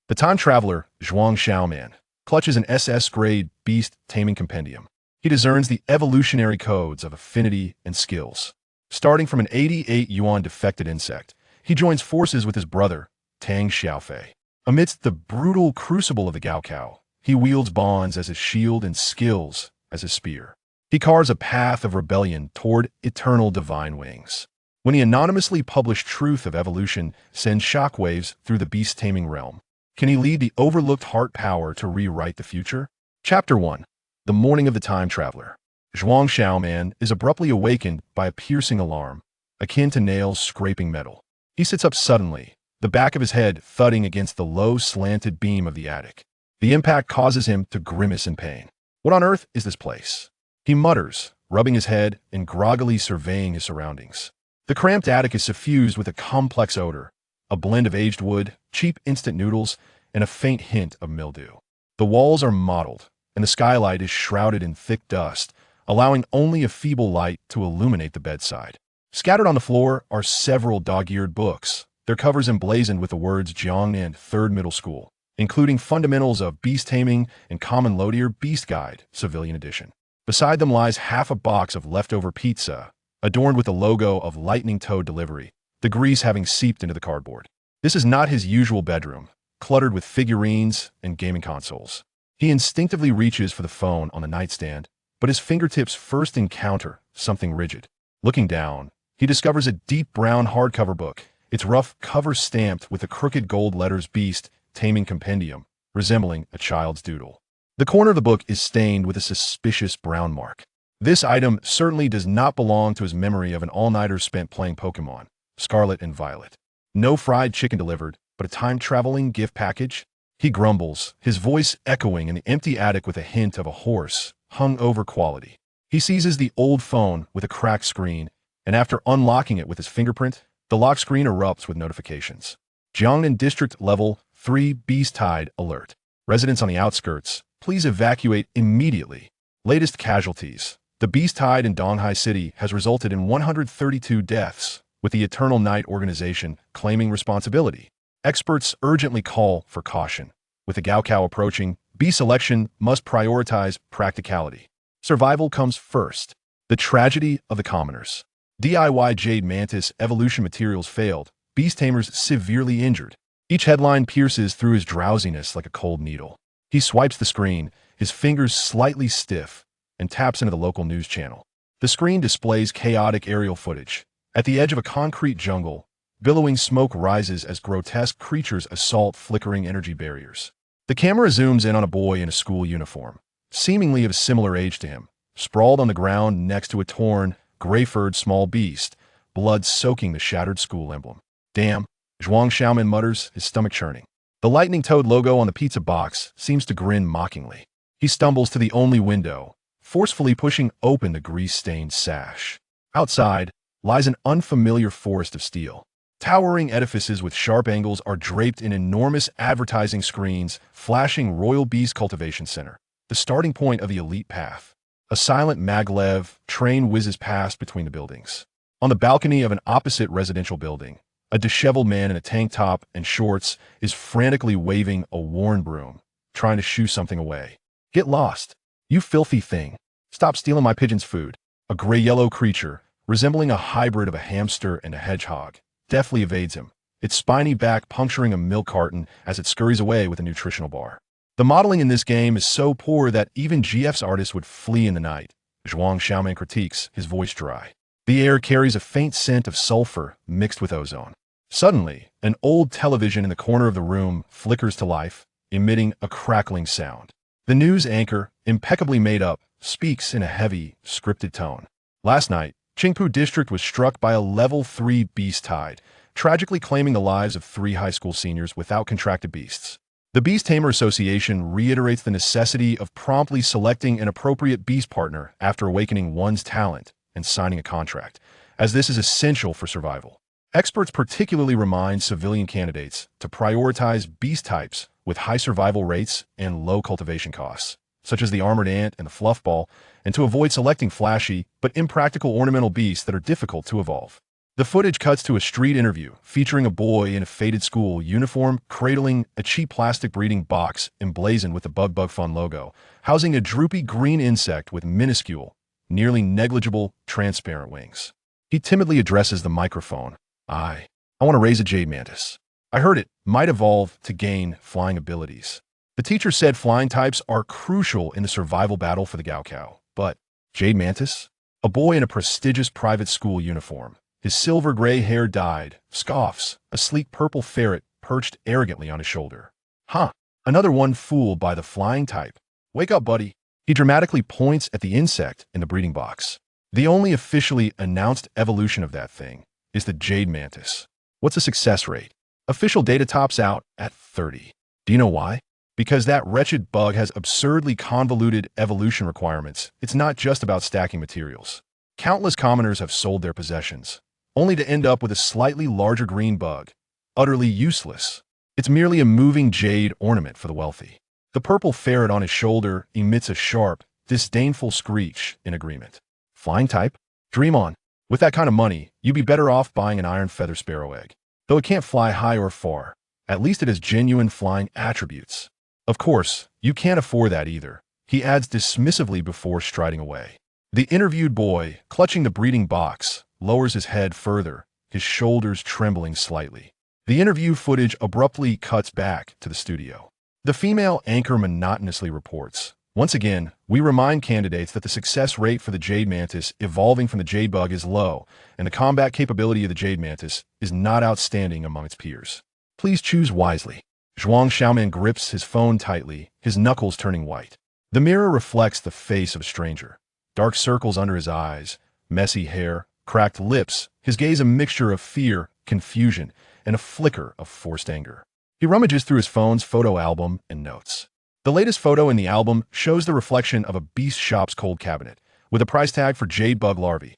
The time traveler, Zhuang Xiaoman, clutches an SS-grade Beast Taming compendium. He discerns the evolutionary codes of affinity and skills. Starting from an 88 yuan defected insect, he joins forces with his brother, Tang Xiaofei. Amidst the brutal crucible of the Gaokao, he wields bonds as his shield and skills as his spear. He carves a path of rebellion toward eternal divine wings. When the anonymously published truth of evolution sends shockwaves through the beast-taming realm, can he lead the overlooked heart power to rewrite the future? Chapter 1. The Morning of the Time Traveler. Zhuang Xiaoman is abruptly awakened by a piercing alarm, akin to nails scraping metal. He sits up suddenly, the back of his head thudding against the low, slanted beam of the attic. The impact causes him to grimace in pain. What on earth is this place? He mutters, rubbing his head and groggily surveying his surroundings. The cramped attic is suffused with a complex odor, a blend of aged wood, cheap instant noodles, and a faint hint of mildew. The walls are mottled, and the skylight is shrouded in thick dust, allowing only a feeble light to illuminate the bedside. Scattered on the floor are several dog-eared books, their covers emblazoned with the words Jiang and Third Middle School, including Fundamentals of Beast Taming and Common Low-Tier Beast Guide, Civilian Edition. Beside them lies half a box of leftover pizza, adorned with the logo of Lightning Toad Delivery, the grease having seeped into the cardboard. This is not his usual bedroom, cluttered with figurines and gaming consoles. He instinctively reaches for the phone on the nightstand, but his fingertips first encounter something rigid. Looking down, he discovers a deep brown hardcover book, its rough cover stamped with the crooked gold letters Beast Taming Compendium, resembling a child's doodle. The corner of the book is stained with a suspicious brown mark. This item certainly does not belong to his memory of an all-nighter spent playing Pokemon, Scarlet and Violet. No fried chicken delivered, but a time-traveling gift package? He grumbles, his voice echoing in the empty attic with a hint of a hoarse, hung-over quality. He seizes the old phone with a cracked screen, and after unlocking it with his fingerprint, the lock screen erupts with notifications. Jiangnan District Level 3 Beast Tide Alert. Residents on the outskirts, please evacuate immediately. Latest casualties. The Beast Tide in Donghai City has resulted in 132 deaths, with the Eternal Night organization claiming responsibility. Experts urgently call for caution. With the Gaokao approaching, beast selection must prioritize practicality. Survival comes first. The tragedy of the commoners. DIY Jade Mantis evolution materials failed, beast tamers severely injured. Each headline pierces through his drowsiness like a cold needle. He swipes the screen, his fingers slightly stiff, and taps into the local news channel. The screen displays chaotic aerial footage. At the edge of a concrete jungle, billowing smoke rises as grotesque creatures assault flickering energy barriers. The camera zooms in on a boy in a school uniform, seemingly of a similar age to him, sprawled on the ground next to a torn, gray-furred small beast, blood soaking the shattered school emblem. Damn, Zhuang Xiaoman mutters, his stomach churning. The Lightning Toad logo on the pizza box seems to grin mockingly. He stumbles to the only window, forcefully pushing open the grease-stained sash. Outside lies an unfamiliar forest of steel. Towering edifices with sharp angles are draped in enormous advertising screens, flashing Royal Beast Cultivation Center, the starting point of the elite path. A silent maglev train whizzes past between the buildings. On the balcony of an opposite residential building, a disheveled man in a tank top and shorts is frantically waving a worn broom, trying to shoo something away. Get lost, you filthy thing. Stop stealing my pigeon's food. A gray-yellow creature, resembling a hybrid of a hamster and a hedgehog, deftly evades him, its spiny back puncturing a milk carton as it scurries away with a nutritional bar. The modeling in this game is so poor that even GF's artists would flee in the night. Zhuang Xiaoman critiques, his voice dry. The air carries a faint scent of sulfur mixed with ozone. Suddenly, an old television in the corner of the room flickers to life, emitting a crackling sound. The news anchor, impeccably made up, speaks in a heavy, scripted tone. Last night, Qingpu District was struck by a Level 3 Beast Tide, tragically claiming the lives of 3 high school seniors without contracted beasts. The Beast Tamer Association reiterates the necessity of promptly selecting an appropriate beast partner after awakening one's talent and signing a contract, as this is essential for survival. Experts particularly remind civilian candidates to prioritize beast types with high survival rates and low cultivation costs, such as the armored ant and the fluffball, and to avoid selecting flashy but impractical ornamental beasts that are difficult to evolve. The footage cuts to a street interview featuring a boy in a faded school uniform cradling a cheap plastic breeding box emblazoned with the Bug Fun logo, housing a droopy green insect with minuscule, nearly negligible, transparent wings. He timidly addresses the microphone. I want to raise a jade mantis. I heard it might evolve to gain flying abilities. The teacher said flying types are crucial in the survival battle for the Gaokao. But jade mantis? A boy in a prestigious private school uniform, his silver gray hair dyed, scoffs, a sleek purple ferret perched arrogantly on his shoulder. Huh, another one fooled by the flying type. Wake up, buddy. He dramatically points at the insect in the breeding box. The only officially announced evolution of that thing is the jade mantis. What's the success rate? Official data tops out at 30. Do you know why? Because that wretched bug has absurdly convoluted evolution requirements. It's not just about stacking materials. Countless commoners have sold their possessions, only to end up with a slightly larger green bug, utterly useless. It's merely a moving jade ornament for the wealthy. The purple ferret on his shoulder emits a sharp, disdainful screech in agreement. Flying type? Dream on. With that kind of money, you'd be better off buying an iron feather sparrow egg. Though it can't fly high or far, at least it has genuine flying attributes. Of course, you can't afford that either, he adds dismissively before striding away. The interviewed boy, clutching the breeding box, lowers his head further, his shoulders trembling slightly. The interview footage abruptly cuts back to the studio. The female anchor monotonously reports, once again, we remind candidates that the success rate for the jade mantis evolving from the jade bug is low, and the combat capability of the jade mantis is not outstanding among its peers. Please choose wisely. Zhuang Xiaoman grips his phone tightly, his knuckles turning white. The mirror reflects the face of a stranger. Dark circles under his eyes, messy hair, cracked lips, his gaze a mixture of fear, confusion, and a flicker of forced anger. He rummages through his phone's photo album and notes. The latest photo in the album shows the reflection of a beast shop's cold cabinet, with a price tag for jade bug larvae.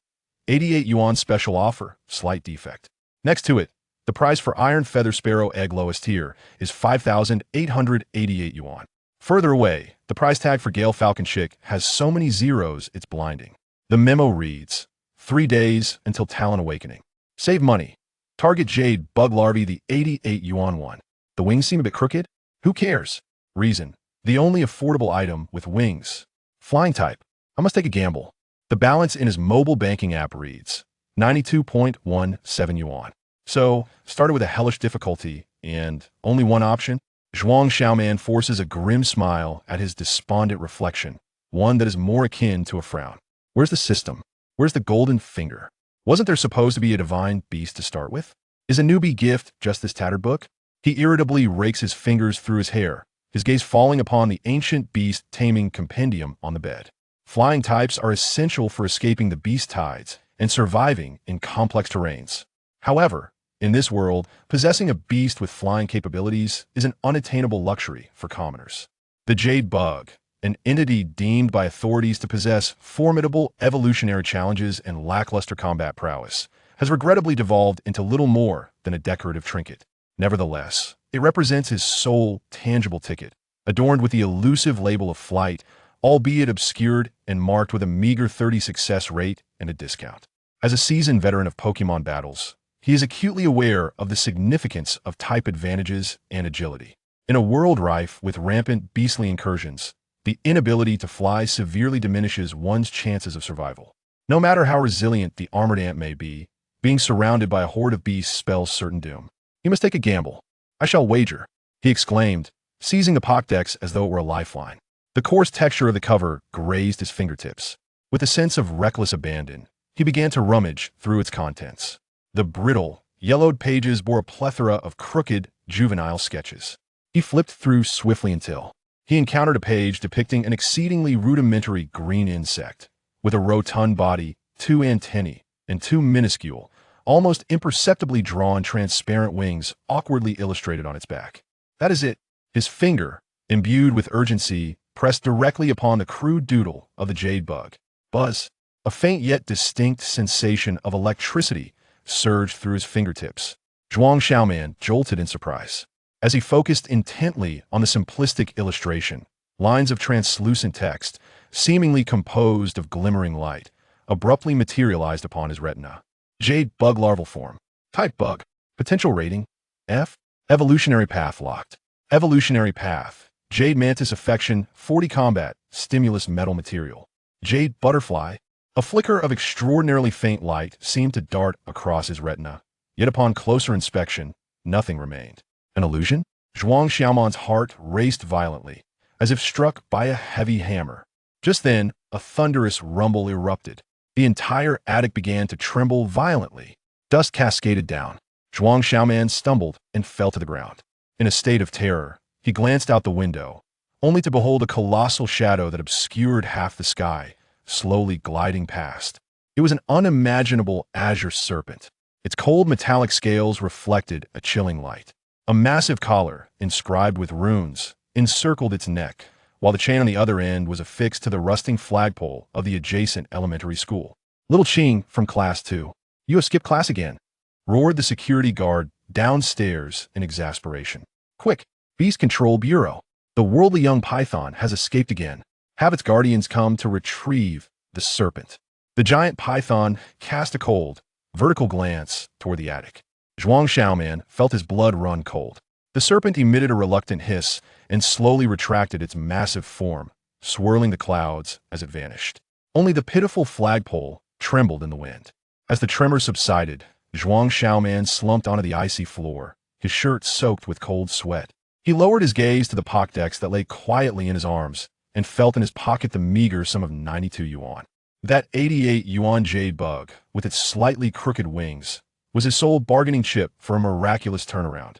88 yuan special offer, slight defect. Next to it, the price for iron feather sparrow egg lowest tier is 5,888 yuan. Further away, the price tag for Gale Falcon Chick has so many zeros it's blinding. The memo reads, 3 days until Talon Awakening. Save money. Target jade bug larvae the 88 yuan one. The wings seem a bit crooked? Who cares? Reason. The only affordable item with wings. Flying type. I must take a gamble. The balance in his mobile banking app reads 92.17 yuan. So, started with a hellish difficulty and only one option? Zhuang Xiaoman forces a grim smile at his despondent reflection, one that is more akin to a frown. Where's the system? Where's the golden finger? Wasn't there supposed to be a divine beast to start with? Is a newbie gift just this tattered book? He irritably rakes his fingers through his hair, his gaze falling upon the ancient Beast Taming compendium on the bed. Flying types are essential for escaping the beast tides and surviving in complex terrains. However, in this world, possessing a beast with flying capabilities is an unattainable luxury for commoners. The jade bug, an entity deemed by authorities to possess formidable evolutionary challenges and lackluster combat prowess, has regrettably devolved into little more than a decorative trinket. Nevertheless, it represents his sole, tangible ticket, adorned with the elusive label of flight, albeit obscured and marked with a meager 30 success rate and a discount. As a seasoned veteran of Pokemon battles, he is acutely aware of the significance of type advantages and agility. In a world rife with rampant beastly incursions, the inability to fly severely diminishes one's chances of survival. No matter how resilient the armored ant may be, being surrounded by a horde of beasts spells certain doom. He must take a gamble. I shall wager, he exclaimed, seizing the Pokédex as though it were a lifeline. The coarse texture of the cover grazed his fingertips. With a sense of reckless abandon, he began to rummage through its contents. The brittle, yellowed pages bore a plethora of crooked, juvenile sketches. He flipped through swiftly until he encountered a page depicting an exceedingly rudimentary green insect, with a rotund body, 2 antennae, and 2 minuscule, almost imperceptibly drawn transparent wings awkwardly illustrated on its back. That is it. His finger, imbued with urgency, pressed directly upon the crude doodle of the jade bug. Buzz. A faint yet distinct sensation of electricity surged through his fingertips. Zhuang Xiaoman jolted in surprise. As he focused intently on the simplistic illustration, lines of translucent text, seemingly composed of glimmering light, abruptly materialized upon his retina. Jade bug larval form. Type bug. Potential rating F. Evolutionary path locked. Evolutionary path. Jade mantis affection 40 combat. Stimulus metal material. Jade butterfly. A flicker of extraordinarily faint light seemed to dart across his retina. Yet upon closer inspection, nothing remained. An illusion? Zhuang Xiaoman's heart raced violently, as if struck by a heavy hammer. Just then, a thunderous rumble erupted. The entire attic began to tremble violently. Dust cascaded down. Zhuang Xiaoman stumbled and fell to the ground. In a state of terror, he glanced out the window, only to behold a colossal shadow that obscured half the sky, slowly gliding past. It was an unimaginable azure serpent. Its cold metallic scales reflected a chilling light. A massive collar, inscribed with runes, encircled its neck, while the chain on the other end was affixed to the rusting flagpole of the adjacent elementary school. Little Ching from Class 2. You have skipped class again, roared the security guard downstairs in exasperation. Quick, Beast Control Bureau. The worldly young python has escaped again. Have its guardians come to retrieve the serpent. The giant python cast a cold, vertical glance toward the attic. Zhuang Xiaoman felt his blood run cold. The serpent emitted a reluctant hiss and slowly retracted its massive form, swirling the clouds as it vanished. Only the pitiful flagpole trembled in the wind. As the tremor subsided, Zhuang Xiaoman slumped onto the icy floor, his shirt soaked with cold sweat. He lowered his gaze to the Pokédex that lay quietly in his arms and felt in his pocket the meager sum of 92 yuan. That 88 yuan jade bug, with its slightly crooked wings, was his sole bargaining chip for a miraculous turnaround.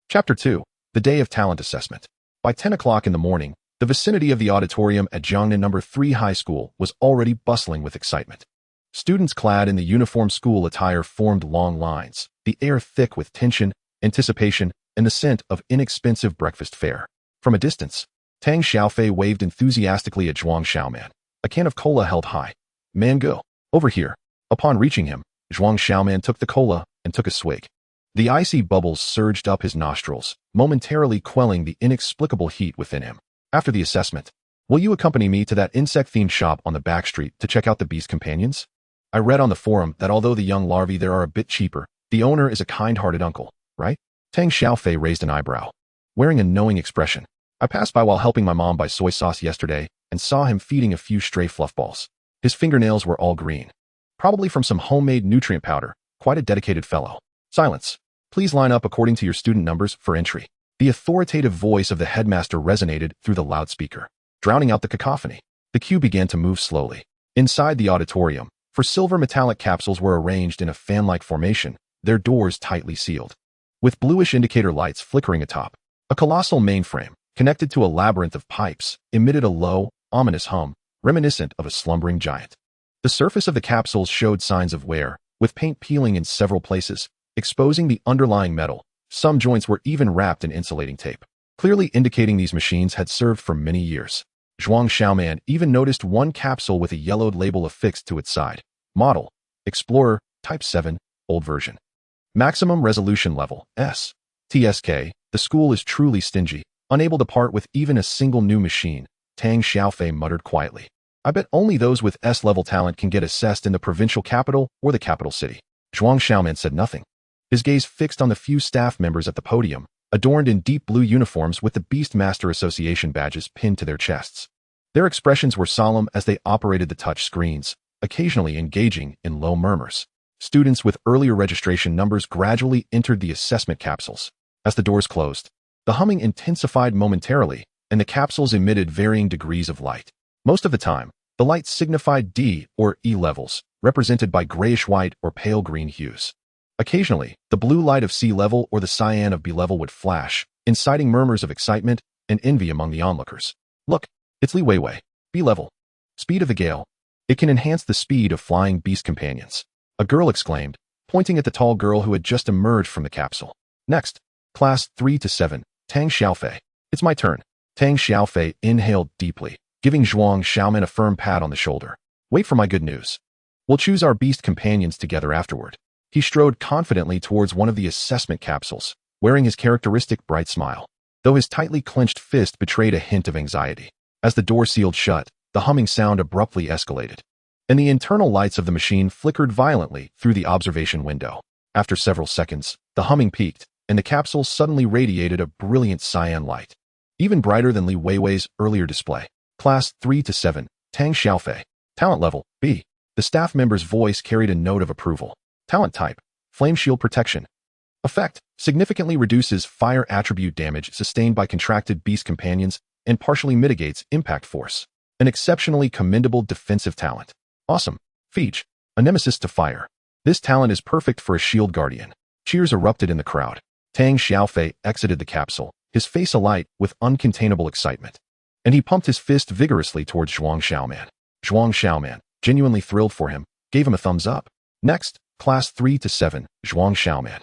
Chapter 2. The Day of Talent Assessment. By 10 o'clock in the morning, the vicinity of the auditorium at Jiangnan No. 3 High School was already bustling with excitement. Students clad in the uniform school attire formed long lines, the air thick with tension, anticipation, and the scent of inexpensive breakfast fare. From a distance, Tang Xiaofei waved enthusiastically at Zhuang Xiaoman. A can of cola held high. Man, go. Over here. Upon reaching him, Zhuang Xiaoman took the cola and took a swig. The icy bubbles surged up his nostrils, momentarily quelling the inexplicable heat within him. After the assessment, will you accompany me to that insect-themed shop on the back street to check out the beast companions? I read on the forum that although the young larvae there are a bit cheaper, the owner is a kind-hearted uncle, right? Tang Xiaofei raised an eyebrow. Wearing a knowing expression, I passed by while helping my mom buy soy sauce yesterday and saw him feeding a few stray fluff balls. His fingernails were all green. Probably from some homemade nutrient powder. Quite a dedicated fellow. Silence. Please line up according to your student numbers for entry. The authoritative voice of the headmaster resonated through the loudspeaker, drowning out the cacophony. The queue began to move slowly. Inside the auditorium, for silver metallic capsules were arranged in a fan-like formation, their doors tightly sealed. With bluish indicator lights flickering atop, a colossal mainframe, connected to a labyrinth of pipes, emitted a low, ominous hum, reminiscent of a slumbering giant. The surface of the capsules showed signs of wear, with paint peeling in several places, exposing the underlying metal. Some joints were even wrapped in insulating tape, clearly indicating these machines had served for many years. Zhuang Xiaoman even noticed one capsule with a yellowed label affixed to its side. Model, Explorer, Type 7, Old Version. Maximum Resolution Level, S. TSK, the school is truly stingy, unable to part with even a single new machine, Tang Xiaofei muttered quietly. I bet only those with S-level talent can get assessed in the provincial capital or the capital city. Zhuang Xiaoman said nothing. His gaze fixed on the few staff members at the podium, adorned in deep blue uniforms with the Beastmaster Association badges pinned to their chests. Their expressions were solemn as they operated the touch screens, occasionally engaging in low murmurs. Students with earlier registration numbers gradually entered the assessment capsules. As the doors closed, the humming intensified momentarily, and the capsules emitted varying degrees of light. Most of the time, the light signified D or E levels, represented by grayish-white or pale green hues. Occasionally, the blue light of C level or the cyan of B level would flash, inciting murmurs of excitement and envy among the onlookers. Look, it's Li Weiwei, B level. Speed of the gale. It can enhance the speed of flying beast companions. A girl exclaimed, pointing at the tall girl who had just emerged from the capsule. Next, Class 3 to 7, Tang Xiaofei. It's my turn. Tang Xiaofei inhaled deeply, giving Zhuang Xiaoman a firm pat on the shoulder. Wait for my good news. We'll choose our beast companions together afterward. He strode confidently towards one of the assessment capsules, wearing his characteristic bright smile, though his tightly clenched fist betrayed a hint of anxiety. As the door sealed shut, the humming sound abruptly escalated. and the internal lights of the machine flickered violently through the observation window. After several seconds, the humming peaked, and the capsule suddenly radiated a brilliant cyan light, even brighter than Li Weiwei's earlier display. Class 3 to 7, Tang Xiaofei. Talent level, B. The staff member's voice carried a note of approval. Talent type, Flame Shield Protection. Effect, significantly reduces fire attribute damage sustained by contracted beast companions and partially mitigates impact force. An exceptionally commendable defensive talent. Awesome. Feature, a nemesis to fire. This talent is perfect for a shield guardian. Cheers erupted in the crowd. Tang Xiaofei exited the capsule, his face alight with uncontainable excitement. And he pumped his fist vigorously towards Zhuang Xiaoman. Zhuang Xiaoman, genuinely thrilled for him, gave him a thumbs up. Next, Class 3 to 7, Zhuang Xiaoman.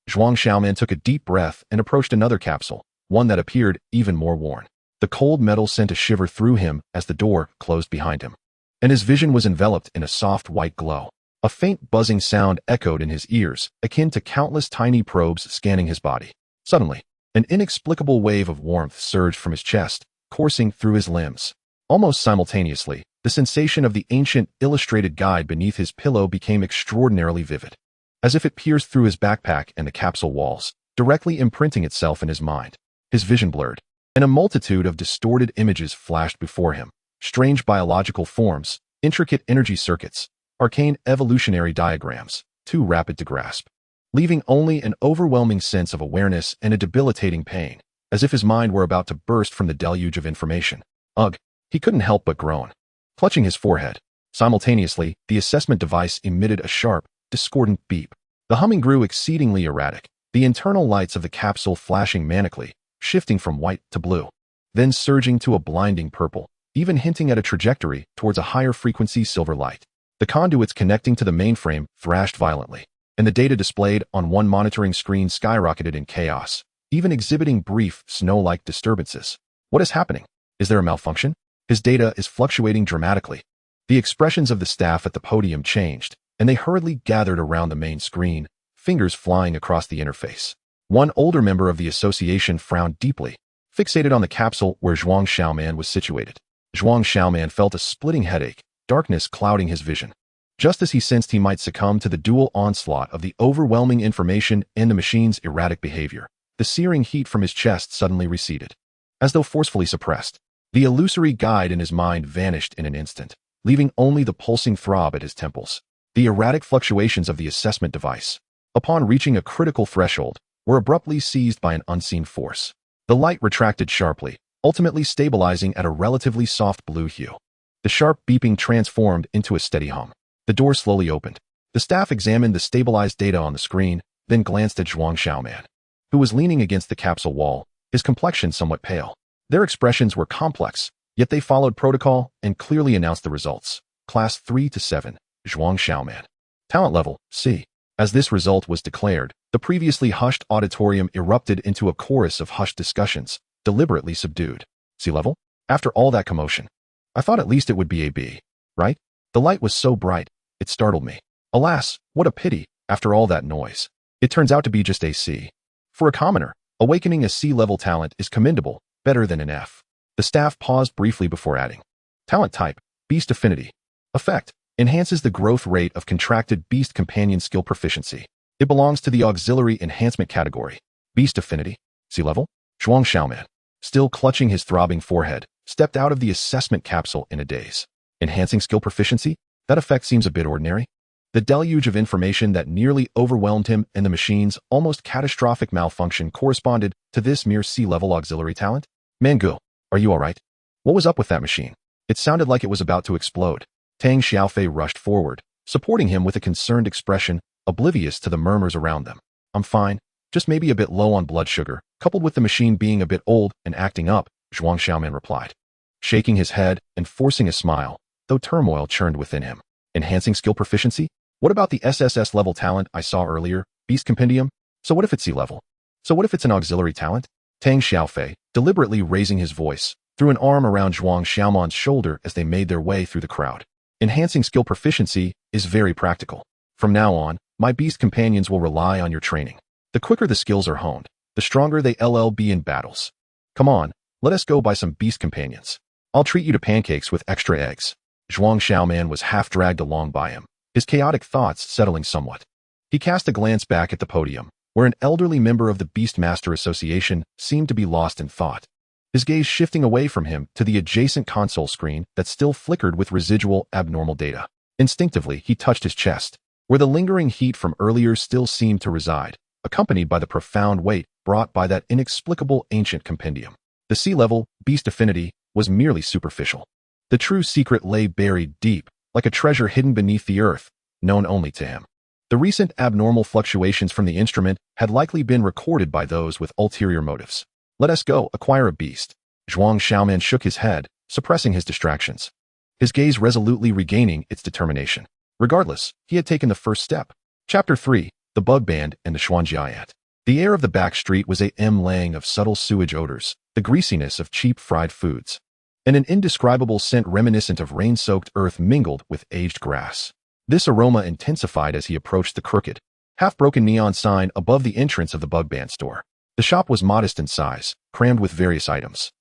Zhuang Xiaoman took a deep breath and approached another capsule, one that appeared even more worn. The cold metal sent a shiver through him as the door closed behind him, and his vision was enveloped in a soft white glow. A faint buzzing sound echoed in his ears, akin to countless tiny probes scanning his body. Suddenly, an inexplicable wave of warmth surged from his chest, coursing through his limbs. Almost simultaneously, the sensation of the ancient illustrated guide beneath his pillow became extraordinarily vivid, as if it pierced through his backpack and the capsule walls, directly imprinting itself in his mind. His vision blurred, and a multitude of distorted images flashed before him. Strange biological forms, intricate energy circuits, arcane evolutionary diagrams, too rapid to grasp, leaving only an overwhelming sense of awareness and a debilitating pain, as if his mind were about to burst from the deluge of information. Ugh, he couldn't help but groan, clutching his forehead. Simultaneously, the assessment device emitted a sharp, discordant beep. The humming grew exceedingly erratic, the internal lights of the capsule flashing manically, shifting from white to blue, then surging to a blinding purple, even hinting at a trajectory towards a higher frequency silver light. The conduits connecting to the mainframe thrashed violently, and the data displayed on one monitoring screen skyrocketed in chaos, even exhibiting brief, snow-like disturbances. What is happening? Is there a malfunction? His data is fluctuating dramatically. The expressions of the staff at the podium changed, and they hurriedly gathered around the main screen, fingers flying across the interface. One older member of the association frowned deeply, fixated on the capsule where Zhuang Xiaoman was situated. Zhuang Xiaoman felt a splitting headache, darkness clouding his vision. Just as he sensed he might succumb to the dual onslaught of the overwhelming information and the machine's erratic behavior, the searing heat from his chest suddenly receded, as though forcefully suppressed. The illusory guide in his mind vanished in an instant, leaving only the pulsing throb at his temples. The erratic fluctuations of the assessment device, upon reaching a critical threshold, were abruptly seized by an unseen force. The light retracted sharply, ultimately stabilizing at a relatively soft blue hue. The sharp beeping transformed into a steady hum. The door slowly opened. The staff examined the stabilized data on the screen, then glanced at Zhuang Xiaoman, who was leaning against the capsule wall, his complexion somewhat pale. Their expressions were complex, yet they followed protocol and clearly announced the results. Class 3 to 7, Zhuang Xiaoman. Talent level, C. As this result was declared, the previously hushed auditorium erupted into a chorus of hushed discussions, deliberately subdued. C level? After all that commotion, I thought at least it would be a B, right? The light was so bright, it startled me. Alas, what a pity, after all that noise. It turns out to be just a C. For a commoner, awakening a C-level talent is commendable, better than an F. The staff paused briefly before adding. Talent type, Beast Affinity. Effect, enhances the growth rate of contracted Beast Companion skill proficiency. It belongs to the Auxiliary Enhancement category. Beast Affinity. C-level? Zhuang Xiaoman, still clutching his throbbing forehead, stepped out of the assessment capsule in a daze. Enhancing skill proficiency? That effect seems a bit ordinary. The deluge of information that nearly overwhelmed him and the machine's almost catastrophic malfunction corresponded to this mere C-level auxiliary talent? Mangu, are you alright? What was up with that machine? It sounded like it was about to explode. Tang Xiaofei rushed forward, supporting him with a concerned expression, oblivious to the murmurs around them. I'm fine, just maybe a bit low on blood sugar, coupled with the machine being a bit old and acting up, Zhuang Xiaoman replied, shaking his head and forcing a smile, though turmoil churned within him. Enhancing skill proficiency? What about the SSS level talent I saw earlier, Beast Compendium? So what if it's C-level? So what if it's an auxiliary talent? Tang Xiaofei, deliberately raising his voice, threw an arm around Zhuang Xiaoman's shoulder as they made their way through the crowd. Enhancing skill proficiency is very practical. From now on, my Beast Companions will rely on your training. The quicker the skills are honed, the stronger they'll be in battles. Come on, let us go buy some Beast Companions. I'll treat you to pancakes with extra eggs. Zhuang Xiaoman was half dragged along by him, his chaotic thoughts settling somewhat. He cast a glance back at the podium, where an elderly member of the Beastmaster Association seemed to be lost in thought, his gaze shifting away from him to the adjacent console screen that still flickered with residual abnormal data. Instinctively, he touched his chest, where the lingering heat from earlier still seemed to reside, accompanied by the profound weight brought by that inexplicable ancient compendium. The sea-level beast affinity was merely superficial. The true secret lay buried deep, like a treasure hidden beneath the earth, known only to him. The recent abnormal fluctuations from the instrument had likely been recorded by those with ulterior motives. Let us go acquire a beast. Zhuang Xiaoman shook his head, suppressing his distractions, his gaze resolutely regaining its determination. Regardless, he had taken the first step. Chapter 3, The Bug Band and the Xuanjiayat. The air of the back street was a laying of subtle sewage odors, the greasiness of cheap fried foods, and an indescribable scent reminiscent of rain-soaked earth mingled with aged grass. This aroma intensified as he approached the crooked, half-broken neon sign above the entrance of the Bug Band store. The shop was modest in size, crammed with various items.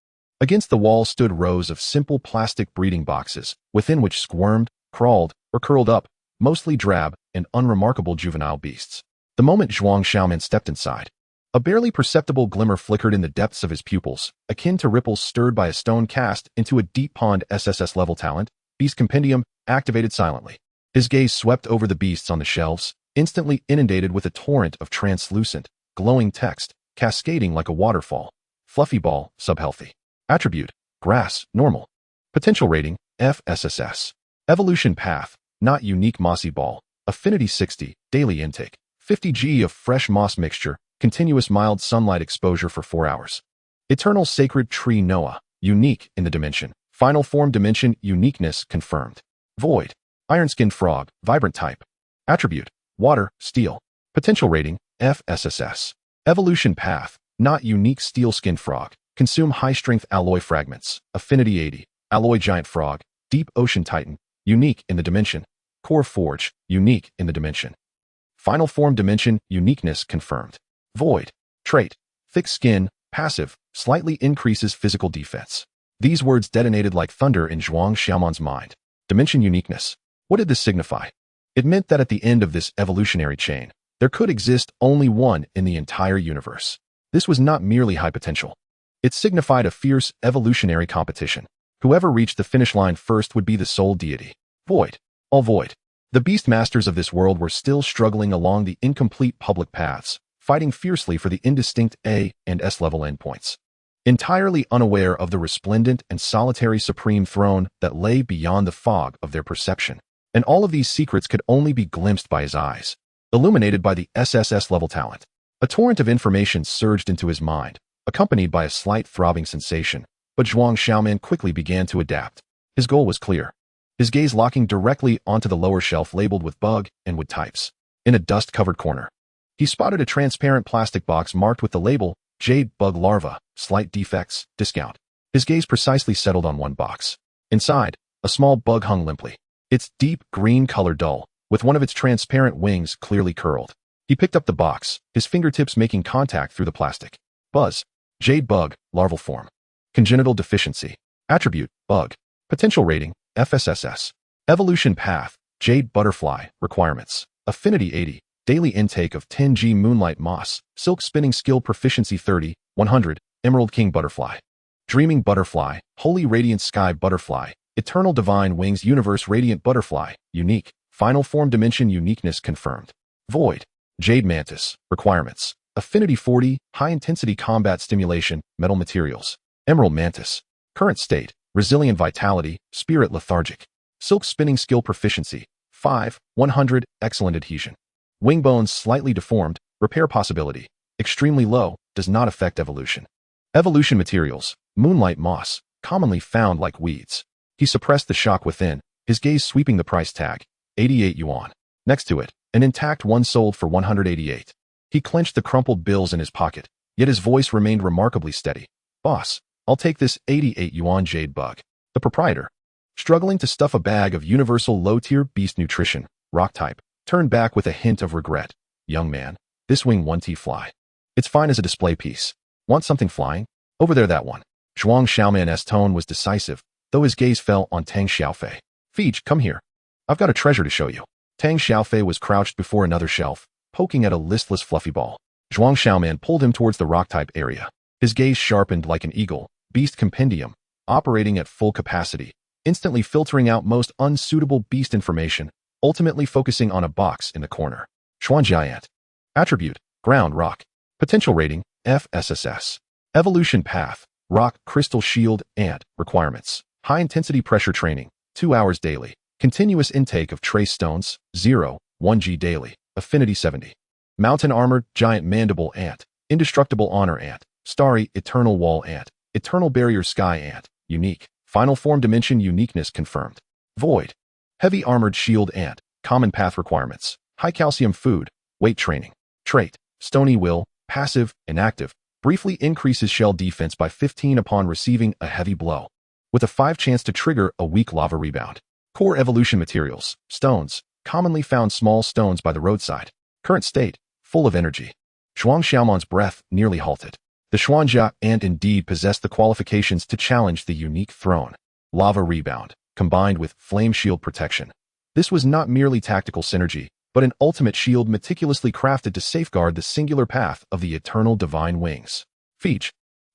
Against the wall stood rows of simple plastic breeding boxes, within which squirmed, crawled, or curled up, mostly drab and unremarkable juvenile beasts. The moment Zhuang Xiaoman stepped inside, a barely perceptible glimmer flickered in the depths of his pupils, akin to ripples stirred by a stone cast into a deep pond. SSS-level talent, Beast Compendium, activated silently. His gaze swept over the beasts on the shelves, instantly inundated with a torrent of translucent, glowing text, cascading like a waterfall. Fluffy ball, subhealthy. Attribute, grass, normal. Potential rating, FSSS. Evolution path, not unique mossy ball. Affinity 60, daily intake. 50 g of fresh moss mixture, continuous mild sunlight exposure for 4 hours. Eternal sacred tree Noah, unique in the dimension. Final form dimension uniqueness confirmed. Void, iron-skinned frog, vibrant type. Attribute, water, steel. Potential rating, FSSS. Evolution path, not unique steel-skinned frog. Consume high-strength alloy fragments. Affinity 80, alloy giant frog, deep ocean titan, unique in the dimension. Core forge, unique in the dimension. Final form dimension uniqueness confirmed. Void, trait, thick skin, passive, slightly increases physical defense. These words detonated like thunder in Zhuang Xiaoman's mind. Dimension uniqueness. What did this signify? It meant that at the end of this evolutionary chain, there could exist only one in the entire universe. This was not merely high potential. It signified a fierce evolutionary competition. Whoever reached the finish line first would be the sole deity. Void. All void. The beast masters of this world were still struggling along the incomplete public paths, fighting fiercely for the indistinct A and S level endpoints, entirely unaware of the resplendent and solitary supreme throne that lay beyond the fog of their perception. And all of these secrets could only be glimpsed by his eyes, illuminated by the SSS level talent. A torrent of information surged into his mind, accompanied by a slight throbbing sensation, but Zhuang Xiaoman quickly began to adapt. His goal was clear, his gaze locking directly onto the lower shelf labeled with bug and wood types. In a dust-covered corner, he spotted a transparent plastic box marked with the label, Jade Bug Larva, Slight Defects, Discount. His gaze precisely settled on one box. Inside, a small bug hung limply, its deep green color dull, with one of its transparent wings clearly curled. He picked up the box, his fingertips making contact through the plastic. Buzz. Jade Bug, Larval Form. Congenital Deficiency. Attribute, Bug. Potential Rating, FSSS. Evolution Path, Jade Butterfly, Requirements. Affinity 80, daily intake of 10 g Moonlight Moss, Silk Spinning Skill Proficiency 30, 100, Emerald King Butterfly. Dreaming Butterfly, Holy Radiant Sky Butterfly, Eternal Divine Wings Universe Radiant Butterfly, Unique, Final Form Dimension Uniqueness Confirmed. Void. Jade Mantis, Requirements. Affinity 40, High Intensity Combat Stimulation, Metal Materials. Emerald Mantis. Current State, Resilient Vitality, Spirit Lethargic. Silk Spinning Skill Proficiency, 5, 100, Excellent Adhesion. Wing bones slightly deformed, repair possibility. Extremely low, does not affect evolution. Evolution materials, Moonlight Moss, commonly found like weeds. He suppressed the shock within, his gaze sweeping the price tag, 88 yuan. Next to it, an intact one sold for 188. He clenched the crumpled bills in his pocket, yet his voice remained remarkably steady. Boss, I'll take this 88 yuan jade bug. The proprietor, struggling to stuff a bag of universal low-tier beast nutrition, rock type, turned back with a hint of regret. Young man, this wing 1T fly. It's fine as a display piece. Want something flying? Over there, that one. Zhuang Xiaoman's tone was decisive, though his gaze fell on Tang Xiaofei. Feej, come here. I've got a treasure to show you. Tang Xiaofei was crouched before another shelf, poking at a listless fluffy ball. Zhuang Xiaoman pulled him towards the rock-type area. His gaze sharpened like an eagle, beast compendium, operating at full capacity, instantly filtering out most unsuitable beast information, ultimately focusing on a box in the corner. Xuanjiant. Attribute, ground rock. Potential rating, FSSS. Evolution path, rock, crystal shield, and requirements. High-intensity pressure training, 2 hours daily. Continuous intake of trace stones, 0, 1G daily. Affinity 70. Mountain armor, giant mandible ant. Indestructible honor ant. Starry, eternal wall ant. Eternal barrier sky ant. Unique. Final form dimension uniqueness confirmed. Void. Heavy armored shield ant. Common path requirements. High calcium food. Weight training. Trait. Stony will. Passive. Inactive. Briefly increases shell defense by 15 upon receiving a heavy blow. With a 5 chance to trigger a weak lava rebound. Core evolution materials. Stones. Commonly found small stones by the roadside. Current state. Full of energy. Zhuang Xiaoman's breath nearly halted. The Xuanjia ant indeed possessed the qualifications to challenge the unique throne. Lava rebound, combined with flame shield protection. This was not merely tactical synergy, but an ultimate shield meticulously crafted to safeguard the singular path of the eternal divine wings. Feech.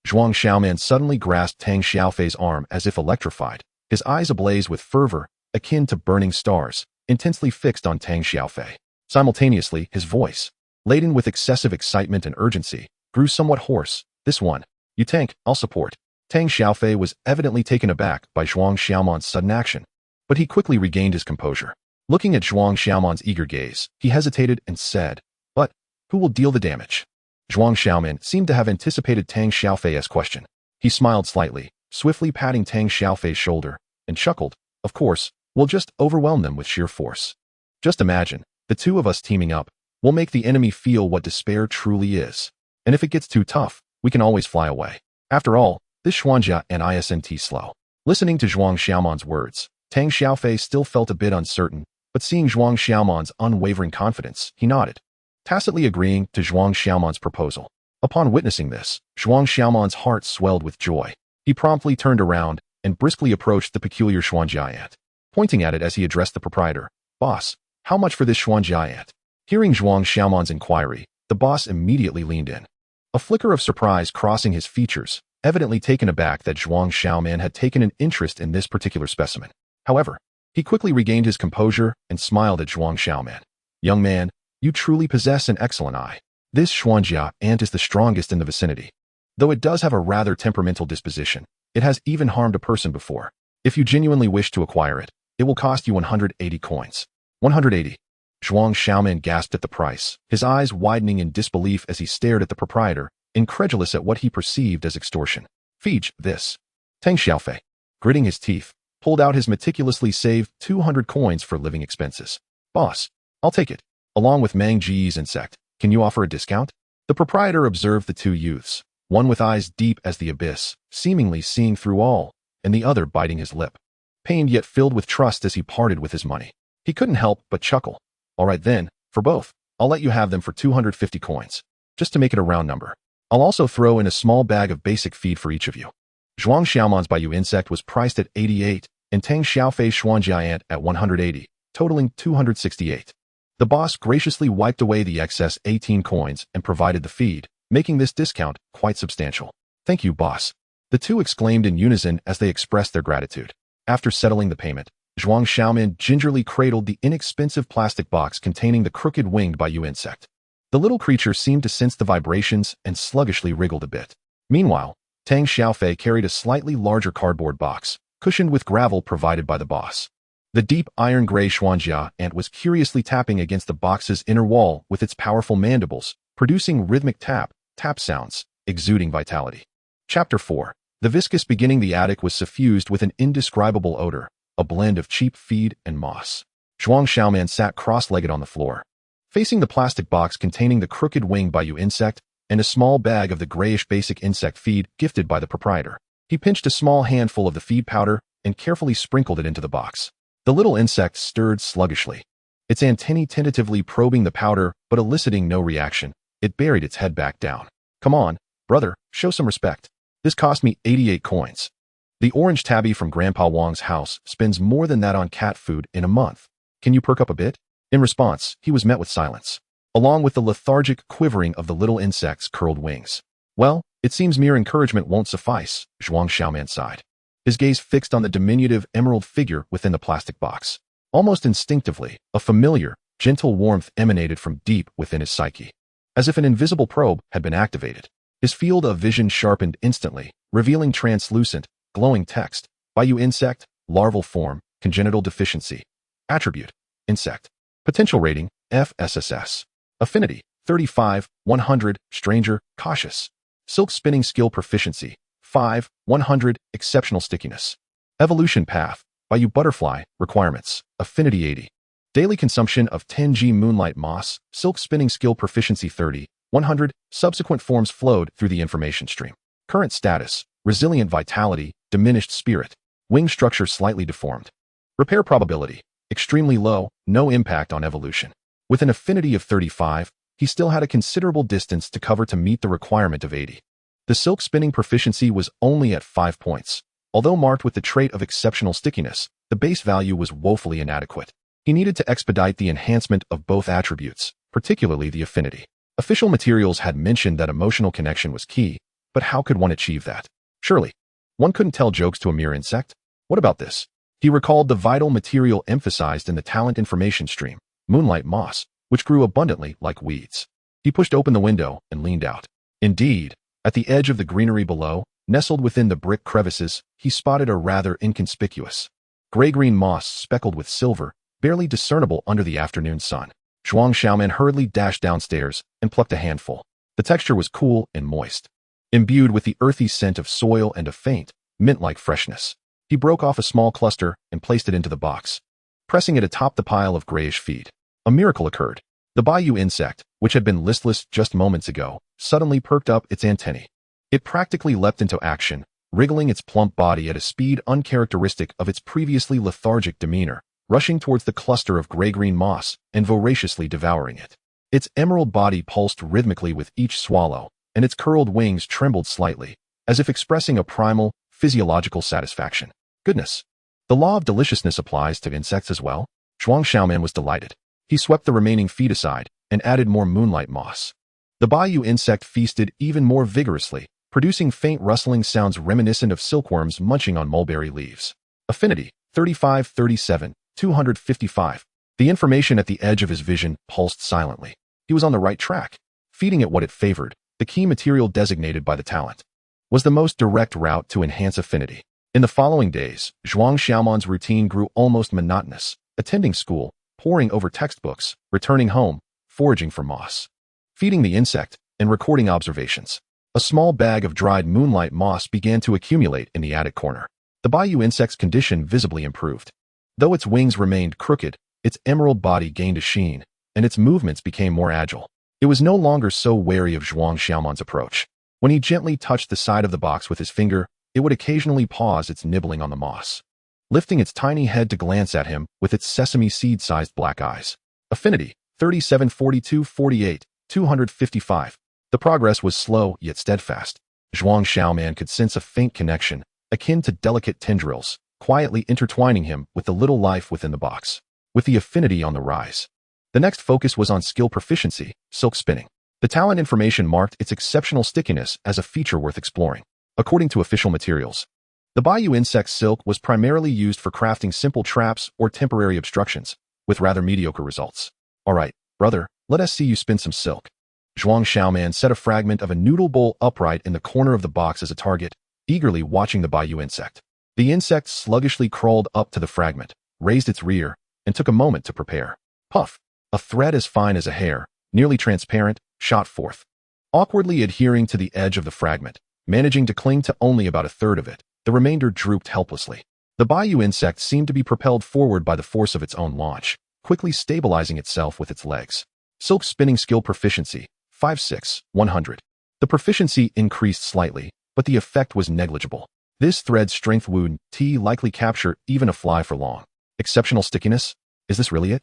Zhuang Xiaoman suddenly grasped Tang Xiaofei's arm as if electrified, his eyes ablaze with fervor, akin to burning stars, intensely fixed on Tang Xiaofei. Simultaneously, his voice, laden with excessive excitement and urgency, grew somewhat hoarse. This one. You tank, I'll support. Tang Xiaofei was evidently taken aback by Zhuang Xiaoman's sudden action, but he quickly regained his composure. Looking at Zhuang Xiaoman's eager gaze, he hesitated and said, "But who will deal the damage?" Zhuang Xiaoman seemed to have anticipated Tang Xiaofei's question. He smiled slightly, swiftly patting Tang Xiaofei's shoulder, and chuckled, "Of course, we'll just overwhelm them with sheer force. Just imagine, the two of us teaming up, will make the enemy feel what despair truly is. And if it gets too tough, we can always fly away. After all, this Xuanjia and isn't slow." Listening to Zhuang Xiaoman's words, Tang Xiaofei still felt a bit uncertain, but seeing Zhuang Xiaoman's unwavering confidence, he nodded, tacitly agreeing to Zhuang Xiaoman's proposal. Upon witnessing this, Zhuang Xiaoman's heart swelled with joy. He promptly turned around and briskly approached the peculiar Xuanjia ant, pointing at it as he addressed the proprietor. "Boss, how much for this Xuanjia ant?" Hearing Zhuang Xiaoman's inquiry, the boss immediately leaned in. A flicker of surprise crossing his features, evidently taken aback that Zhuang Xiaoman had taken an interest in this particular specimen. However, he quickly regained his composure and smiled at Zhuang Xiaoman. "Young man, you truly possess an excellent eye. This Xuanjia ant is the strongest in the vicinity. Though it does have a rather temperamental disposition, it has even harmed a person before. If you genuinely wish to acquire it, it will cost you 180 coins. 180. Zhuang Xiaoman gasped at the price, his eyes widening in disbelief as he stared at the proprietor, incredulous at what he perceived as extortion. "Feej, this." Tang Xiaofei, gritting his teeth, pulled out his meticulously saved 200 coins for living expenses. "Boss, I'll take it. Along with Mang Ji's insect, can you offer a discount?" The proprietor observed the two youths, one with eyes deep as the abyss, seemingly seeing through all, and the other biting his lip, pained yet filled with trust as he parted with his money. He couldn't help but chuckle. "All right then, for both, I'll let you have them for 250 coins, just to make it a round number. I'll also throw in a small bag of basic feed for each of you." Zhuang Xiaoman's Baiyu insect was priced at 88, and Tang Xiaofei's Xuanjia ant at 180, totaling 268. The boss graciously wiped away the excess 18 coins and provided the feed, making this discount quite substantial. "Thank you, boss," the two exclaimed in unison as they expressed their gratitude. After settling the payment, Zhuang Xiaoman gingerly cradled the inexpensive plastic box containing the crooked-winged Baiyu insect. The little creature seemed to sense the vibrations and sluggishly wriggled a bit. Meanwhile, Tang Xiaofei carried a slightly larger cardboard box, cushioned with gravel provided by the boss. The deep iron-gray Xuanjia ant was curiously tapping against the box's inner wall with its powerful mandibles, producing rhythmic tap sounds, exuding vitality. Chapter 4. The viscous beginning. The attic was suffused with an indescribable odor, a blend of cheap feed and moss. Zhuang Xiaoman sat cross-legged on the floor, facing the plastic box containing the crooked-winged Baiyu insect and a small bag of the grayish basic insect feed gifted by the proprietor. He pinched a small handful of the feed powder and carefully sprinkled it into the box. The little insect stirred sluggishly, its antennae tentatively probing the powder but eliciting no reaction. It buried its head back down. "Come on, brother, show some respect. This cost me 88 coins." The orange tabby from Grandpa Wang's house spends more than that on cat food in a month. Can you perk up a bit? In response, he was met with silence, along with the lethargic quivering of the little insect's curled wings. Well, it seems mere encouragement won't suffice, Zhuang Xiaoman sighed, his gaze fixed on the diminutive emerald figure within the plastic box. Almost instinctively, a familiar, gentle warmth emanated from deep within his psyche. As if an invisible probe had been activated, his field of vision sharpened instantly, revealing translucent, glowing text. Bayou insect, larval form, congenital deficiency. Attribute, insect. Potential rating, FSSS. Affinity, 35, 100, stranger, cautious. Silk spinning skill proficiency, 5, 100, exceptional stickiness. Evolution path, Bayou butterfly, requirements, affinity 80. Daily consumption of 10G moonlight moss, silk spinning skill proficiency 30, 100, subsequent forms flowed through the information stream. Current status, resilient vitality, diminished spirit, wing structure slightly deformed. Repair probability, extremely low, no impact on evolution. With an affinity of 35, he still had a considerable distance to cover to meet the requirement of 80. The silk spinning proficiency was only at 5 points. Although marked with the trait of exceptional stickiness, the base value was woefully inadequate. He needed to expedite the enhancement of both attributes, particularly the affinity. Official materials had mentioned that emotional connection was key, but how could one achieve that? Surely, one couldn't tell jokes to a mere insect? What about this? He recalled the vital material emphasized in the talent information stream, moonlight moss, which grew abundantly like weeds. He pushed open the window and leaned out. Indeed, at the edge of the greenery below, nestled within the brick crevices, he spotted a rather inconspicuous, gray-green moss speckled with silver, barely discernible under the afternoon sun. Zhuang Xiaoman hurriedly dashed downstairs and plucked a handful. The texture was cool and moist, imbued with the earthy scent of soil and a faint, mint-like freshness. He broke off a small cluster and placed it into the box, pressing it atop the pile of grayish feed. A miracle occurred. The Bayou insect, which had been listless just moments ago, suddenly perked up its antennae. It practically leapt into action, wriggling its plump body at a speed uncharacteristic of its previously lethargic demeanor, rushing towards the cluster of gray-green moss and voraciously devouring it. Its emerald body pulsed rhythmically with each swallow, and its curled wings trembled slightly, as if expressing a primal, physiological satisfaction. Goodness! The law of deliciousness applies to insects as well? Zhuang Xiaoman was delighted. He swept the remaining feed aside and added more moonlight moss. The Bayou insect feasted even more vigorously, producing faint rustling sounds reminiscent of silkworms munching on mulberry leaves. Affinity, 35, 37, 255. The information at the edge of his vision pulsed silently. He was on the right track, feeding it what it favored. The key material designated by the talent was the most direct route to enhance affinity. In the following days, Zhuang Xiaoman's routine grew almost monotonous, attending school, poring over textbooks, returning home, foraging for moss, feeding the insect, and recording observations. A small bag of dried moonlight moss began to accumulate in the attic corner. The Bayou insect's condition visibly improved. Though its wings remained crooked, its emerald body gained a sheen, and its movements became more agile. It was no longer so wary of Zhuang Xiaoman's approach. When he gently touched the side of the box with his finger, it would occasionally pause its nibbling on the moss, lifting its tiny head to glance at him with its sesame seed-sized black eyes. Affinity, 37, 42, 48, 255. The progress was slow yet steadfast. Zhuang Xiaoman could sense a faint connection, akin to delicate tendrils, quietly intertwining him with the little life within the box. With the affinity on the rise, the next focus was on skill proficiency, silk spinning. The talent information marked its exceptional stickiness as a feature worth exploring. According to official materials, the Bayou insect's silk was primarily used for crafting simple traps or temporary obstructions, with rather mediocre results. All right, brother, let us see you spin some silk. Zhuang Xiaoman set a fragment of a noodle bowl upright in the corner of the box as a target, eagerly watching the Bayou insect. The insect sluggishly crawled up to the fragment, raised its rear, and took a moment to prepare. Puff! A thread as fine as a hair, nearly transparent, shot forth, awkwardly adhering to the edge of the fragment. Managing to cling to only about a third of it, the remainder drooped helplessly. The Bayou insect seemed to be propelled forward by the force of its own launch, quickly stabilizing itself with its legs. Silk spinning skill proficiency, 5-6, 100. The proficiency increased slightly, but the effect was negligible. This thread's strength would likely capture even a fly for long. Exceptional stickiness? Is this really it?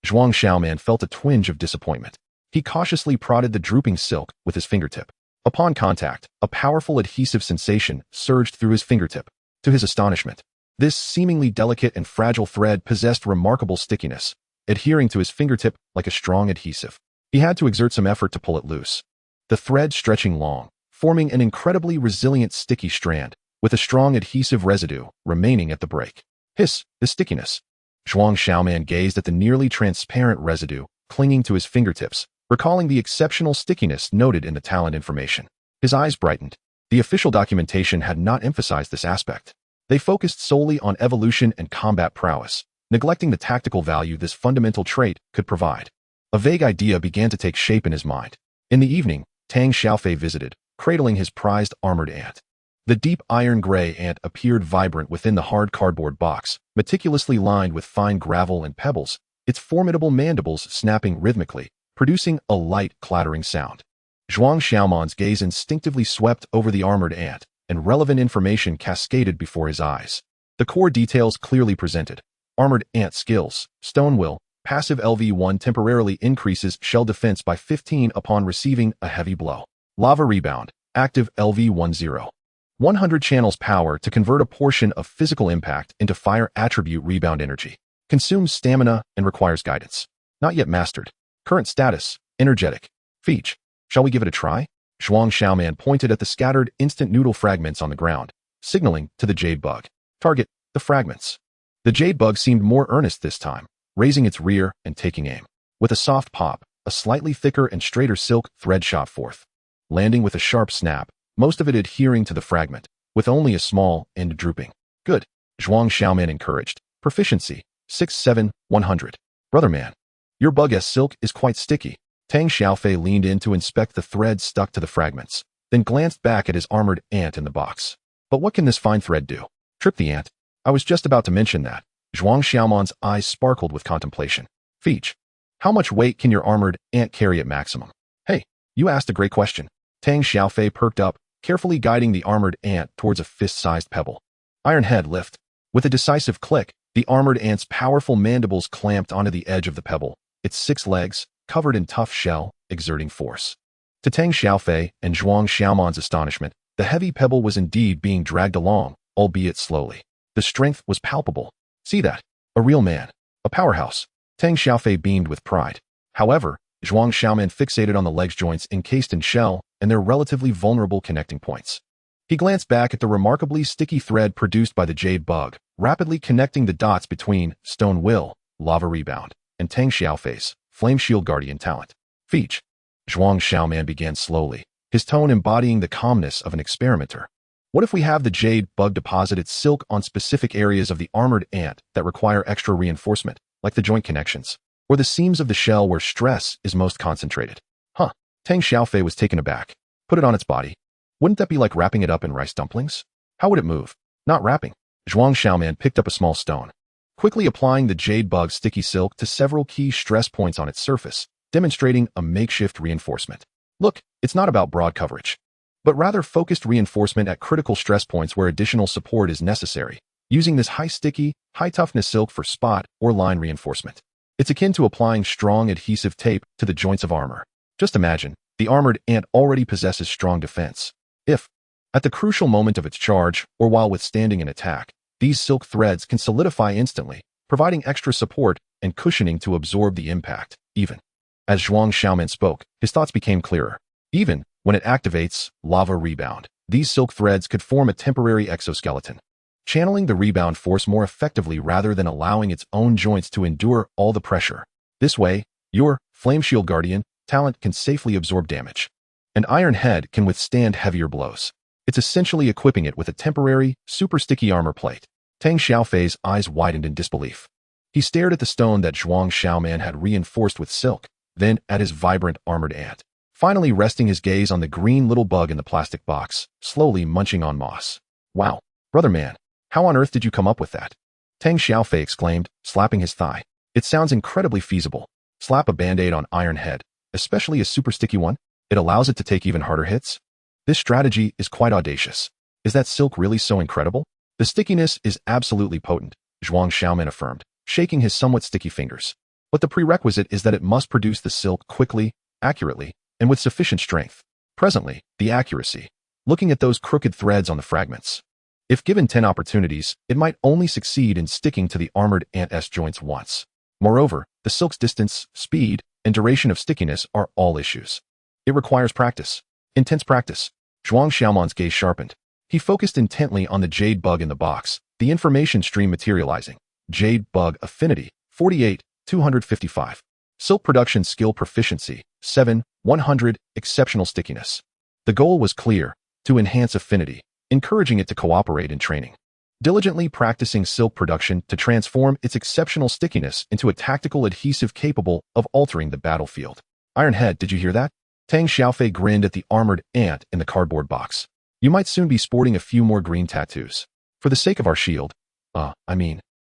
Zhuang Xiaoman felt a twinge of disappointment. He cautiously prodded the drooping silk with his fingertip. Upon contact, a powerful adhesive sensation surged through his fingertip. To his astonishment, this seemingly delicate and fragile thread possessed remarkable stickiness, adhering to his fingertip like a strong adhesive. He had to exert some effort to pull it loose. The thread stretching long, forming an incredibly resilient sticky strand, with a strong adhesive residue remaining at the break. Hiss, the stickiness. Zhuang Xiaoman gazed at the nearly transparent residue clinging to his fingertips, recalling the exceptional stickiness noted in the talent information. His eyes brightened. The official documentation had not emphasized this aspect. They focused solely on evolution and combat prowess, neglecting the tactical value this fundamental trait could provide. A vague idea began to take shape in his mind. In the evening, Tang Xiaofei visited, cradling his prized armored ant. The deep iron gray ant appeared vibrant within the hard cardboard box, meticulously lined with fine gravel and pebbles, its formidable mandibles snapping rhythmically, producing a light, clattering sound. Zhuang Xiaoman's gaze instinctively swept over the armored ant, and relevant information cascaded before his eyes. The core details clearly presented. Armored ant skills, Stone Will, passive LV1 temporarily increases shell defense by 15 upon receiving a heavy blow. Lava Rebound, active LV10. 100 channels power to convert a portion of physical impact into fire attribute rebound energy. Consumes stamina and requires guidance. Not yet mastered. Current status, energetic. Feach. Shall we give it a try? Zhuang Xiaoman pointed at the scattered instant noodle fragments on the ground, signaling to the jade bug. Target, the fragments. The jade bug seemed more earnest this time, raising its rear and taking aim. With a soft pop, a slightly thicker and straighter silk thread shot forth, landing with a sharp snap, most of it adhering to the fragment, with only a small end drooping. Good, Zhuang Xiaoman encouraged. Proficiency, 6-7-100. Brother man, your bug-s silk is quite sticky. Tang Xiaofei leaned in to inspect the thread stuck to the fragments, then glanced back at his armored ant in the box. But what can this fine thread do? Trip the ant. I was just about to mention that. Zhuang Xiaoman's eyes sparkled with contemplation. Feach. How much weight can your armored ant carry at maximum? Hey, you asked a great question. Tang Xiaofei perked up, carefully guiding the armored ant towards a fist-sized pebble. Iron head lift. With a decisive click, the armored ant's powerful mandibles clamped onto the edge of the pebble, its 6 legs, covered in tough shell, exerting force. To Tang Xiaofei and Zhuang Xiaoman's astonishment, the heavy pebble was indeed being dragged along, albeit slowly. The strength was palpable. See that? A real man. A powerhouse. Tang Xiaofei beamed with pride. However, Zhuang Xiaoman fixated on the legs joints encased in shell and their relatively vulnerable connecting points. He glanced back at the remarkably sticky thread produced by the jade bug, rapidly connecting the dots between Stone Will, Lava Rebound, and Tang Xiaofei's Flame Shield Guardian talent. Feach. Zhuang Xiaoman began slowly, his tone embodying the calmness of an experimenter. What if we have the jade bug deposit its silk on specific areas of the armored ant that require extra reinforcement, like the joint connections, or the seams of the shell where stress is most concentrated? Huh. Tang Xiaofei was taken aback. Put it on its body. Wouldn't that be like wrapping it up in rice dumplings? How would it move? Not wrapping. Zhuang Xiaoman picked up a small stone, quickly applying the jade bug's sticky silk to several key stress points on its surface, demonstrating a makeshift reinforcement. Look, it's not about broad coverage, but rather focused reinforcement at critical stress points where additional support is necessary, using this high-sticky, high-toughness silk for spot or line reinforcement. It's akin to applying strong adhesive tape to the joints of armor. Just imagine, the armored ant already possesses strong defense. If, at the crucial moment of its charge or while withstanding an attack, these silk threads can solidify instantly, providing extra support and cushioning to absorb the impact, even. As Zhuang Xiaoman spoke, his thoughts became clearer. Even when it activates Lava Rebound, these silk threads could form a temporary exoskeleton, channeling the rebound force more effectively rather than allowing its own joints to endure all the pressure. This way, your Flame Shield Guardian talent can safely absorb damage. An iron head can withstand heavier blows. It's essentially equipping it with a temporary, super sticky armor plate. Tang Xiaofei's eyes widened in disbelief. He stared at the stone that Zhuang Xiaoman had reinforced with silk, then at his vibrant armored ant, finally resting his gaze on the green little bug in the plastic box, slowly munching on moss. Wow, brother man, how on earth did you come up with that? Tang Xiaofei exclaimed, slapping his thigh. It sounds incredibly feasible. Slap a band-aid on iron head, especially a super sticky one. It allows it to take even harder hits. This strategy is quite audacious. Is that silk really so incredible? The stickiness is absolutely potent, Zhuang Xiaoman affirmed, shaking his somewhat sticky fingers. But the prerequisite is that it must produce the silk quickly, accurately, and with sufficient strength. Presently, the accuracy. Looking at those crooked threads on the fragments. If given 10 opportunities, it might only succeed in sticking to the armored ant's joints once. Moreover, the silk's distance, speed, and duration of stickiness are all issues. It requires practice. Intense practice. Zhuang Xiaoman's gaze sharpened. He focused intently on the jade bug in the box, the information stream materializing. Jade bug affinity, 48, 255. Silk production skill proficiency, 7, 100, exceptional stickiness. The goal was clear, to enhance affinity, encouraging it to cooperate in training. Diligently practicing silk production to transform its exceptional stickiness into a tactical adhesive capable of altering the battlefield. Ironhead, did you hear that? Tang Xiaofei grinned at the armored ant in the cardboard box. You might soon be sporting a few more green tattoos. For the sake of our shield,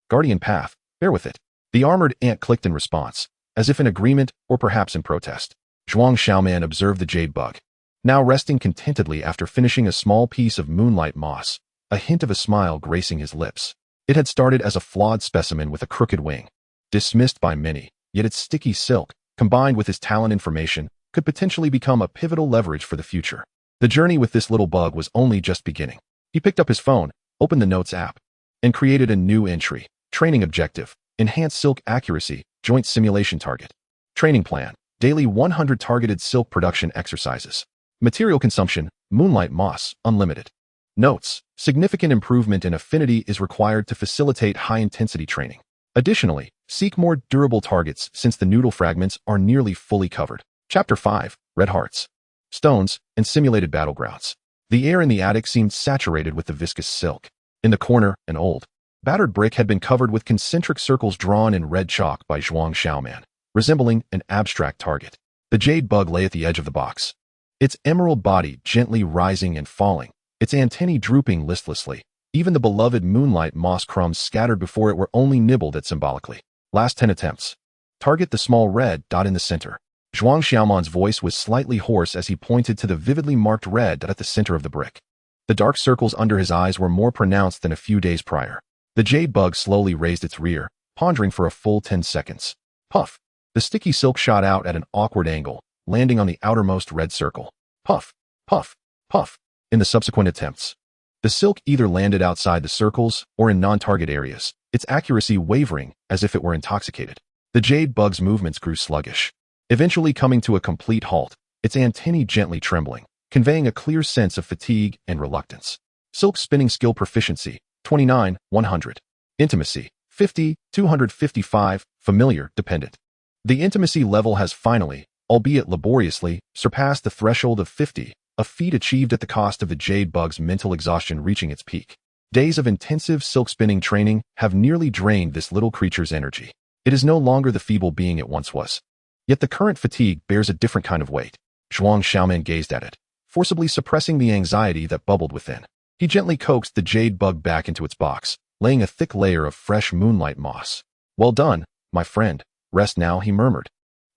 Guardian Path, bear with it. The armored ant clicked in response, as if in agreement or perhaps in protest. Zhuang Xiaoman observed the jade bug, now resting contentedly after finishing a small piece of moonlight moss, a hint of a smile gracing his lips. It had started as a flawed specimen with a crooked wing. Dismissed by many, yet its sticky silk, combined with his talent information, could potentially become a pivotal leverage for the future. The journey with this little bug was only just beginning. He picked up his phone, opened the Notes app, and created a new entry. Training objective, enhance silk accuracy, joint simulation target. Training plan, daily 100 targeted silk production exercises. Material consumption, moonlight moss, unlimited. Notes, significant improvement in affinity is required to facilitate high-intensity training. Additionally, seek more durable targets since the noodle fragments are nearly fully covered. Chapter 5, Red Hearts. Stones and simulated battlegrounds. The air in the attic seemed saturated with the viscous silk. In the corner, an old, battered brick had been covered with concentric circles drawn in red chalk by Zhuang Xiaoman, resembling an abstract target. The jade bug lay at the edge of the box, its emerald body gently rising and falling, its antennae drooping listlessly. Even the beloved moonlight moss crumbs scattered before it were only nibbled at symbolically. Last 10 attempts. Target the small red dot in the center. Zhuang Xiaoman's voice was slightly hoarse as he pointed to the vividly marked red dot at the center of the brick. The dark circles under his eyes were more pronounced than a few days prior. The jade bug slowly raised its rear, pondering for a full 10 seconds. Puff. The sticky silk shot out at an awkward angle, landing on the outermost red circle. Puff, puff, puff. In the subsequent attempts, the silk either landed outside the circles or in non-target areas, its accuracy wavering as if it were intoxicated. The jade bug's movements grew sluggish, eventually coming to a complete halt, its antennae gently trembling, conveying a clear sense of fatigue and reluctance. Silk spinning skill proficiency, 29, 100. Intimacy, 50, 255, familiar, dependent. The intimacy level has finally, albeit laboriously, surpassed the threshold of 50, a feat achieved at the cost of the jade bug's mental exhaustion reaching its peak. Days of intensive silk spinning training have nearly drained this little creature's energy. It is no longer the feeble being it once was. Yet the current fatigue bears a different kind of weight. Zhuang Xiaoman gazed at it, forcibly suppressing the anxiety that bubbled within. He gently coaxed the jade bug back into its box, laying a thick layer of fresh moonlight moss. Well done, my friend. Rest now, he murmured,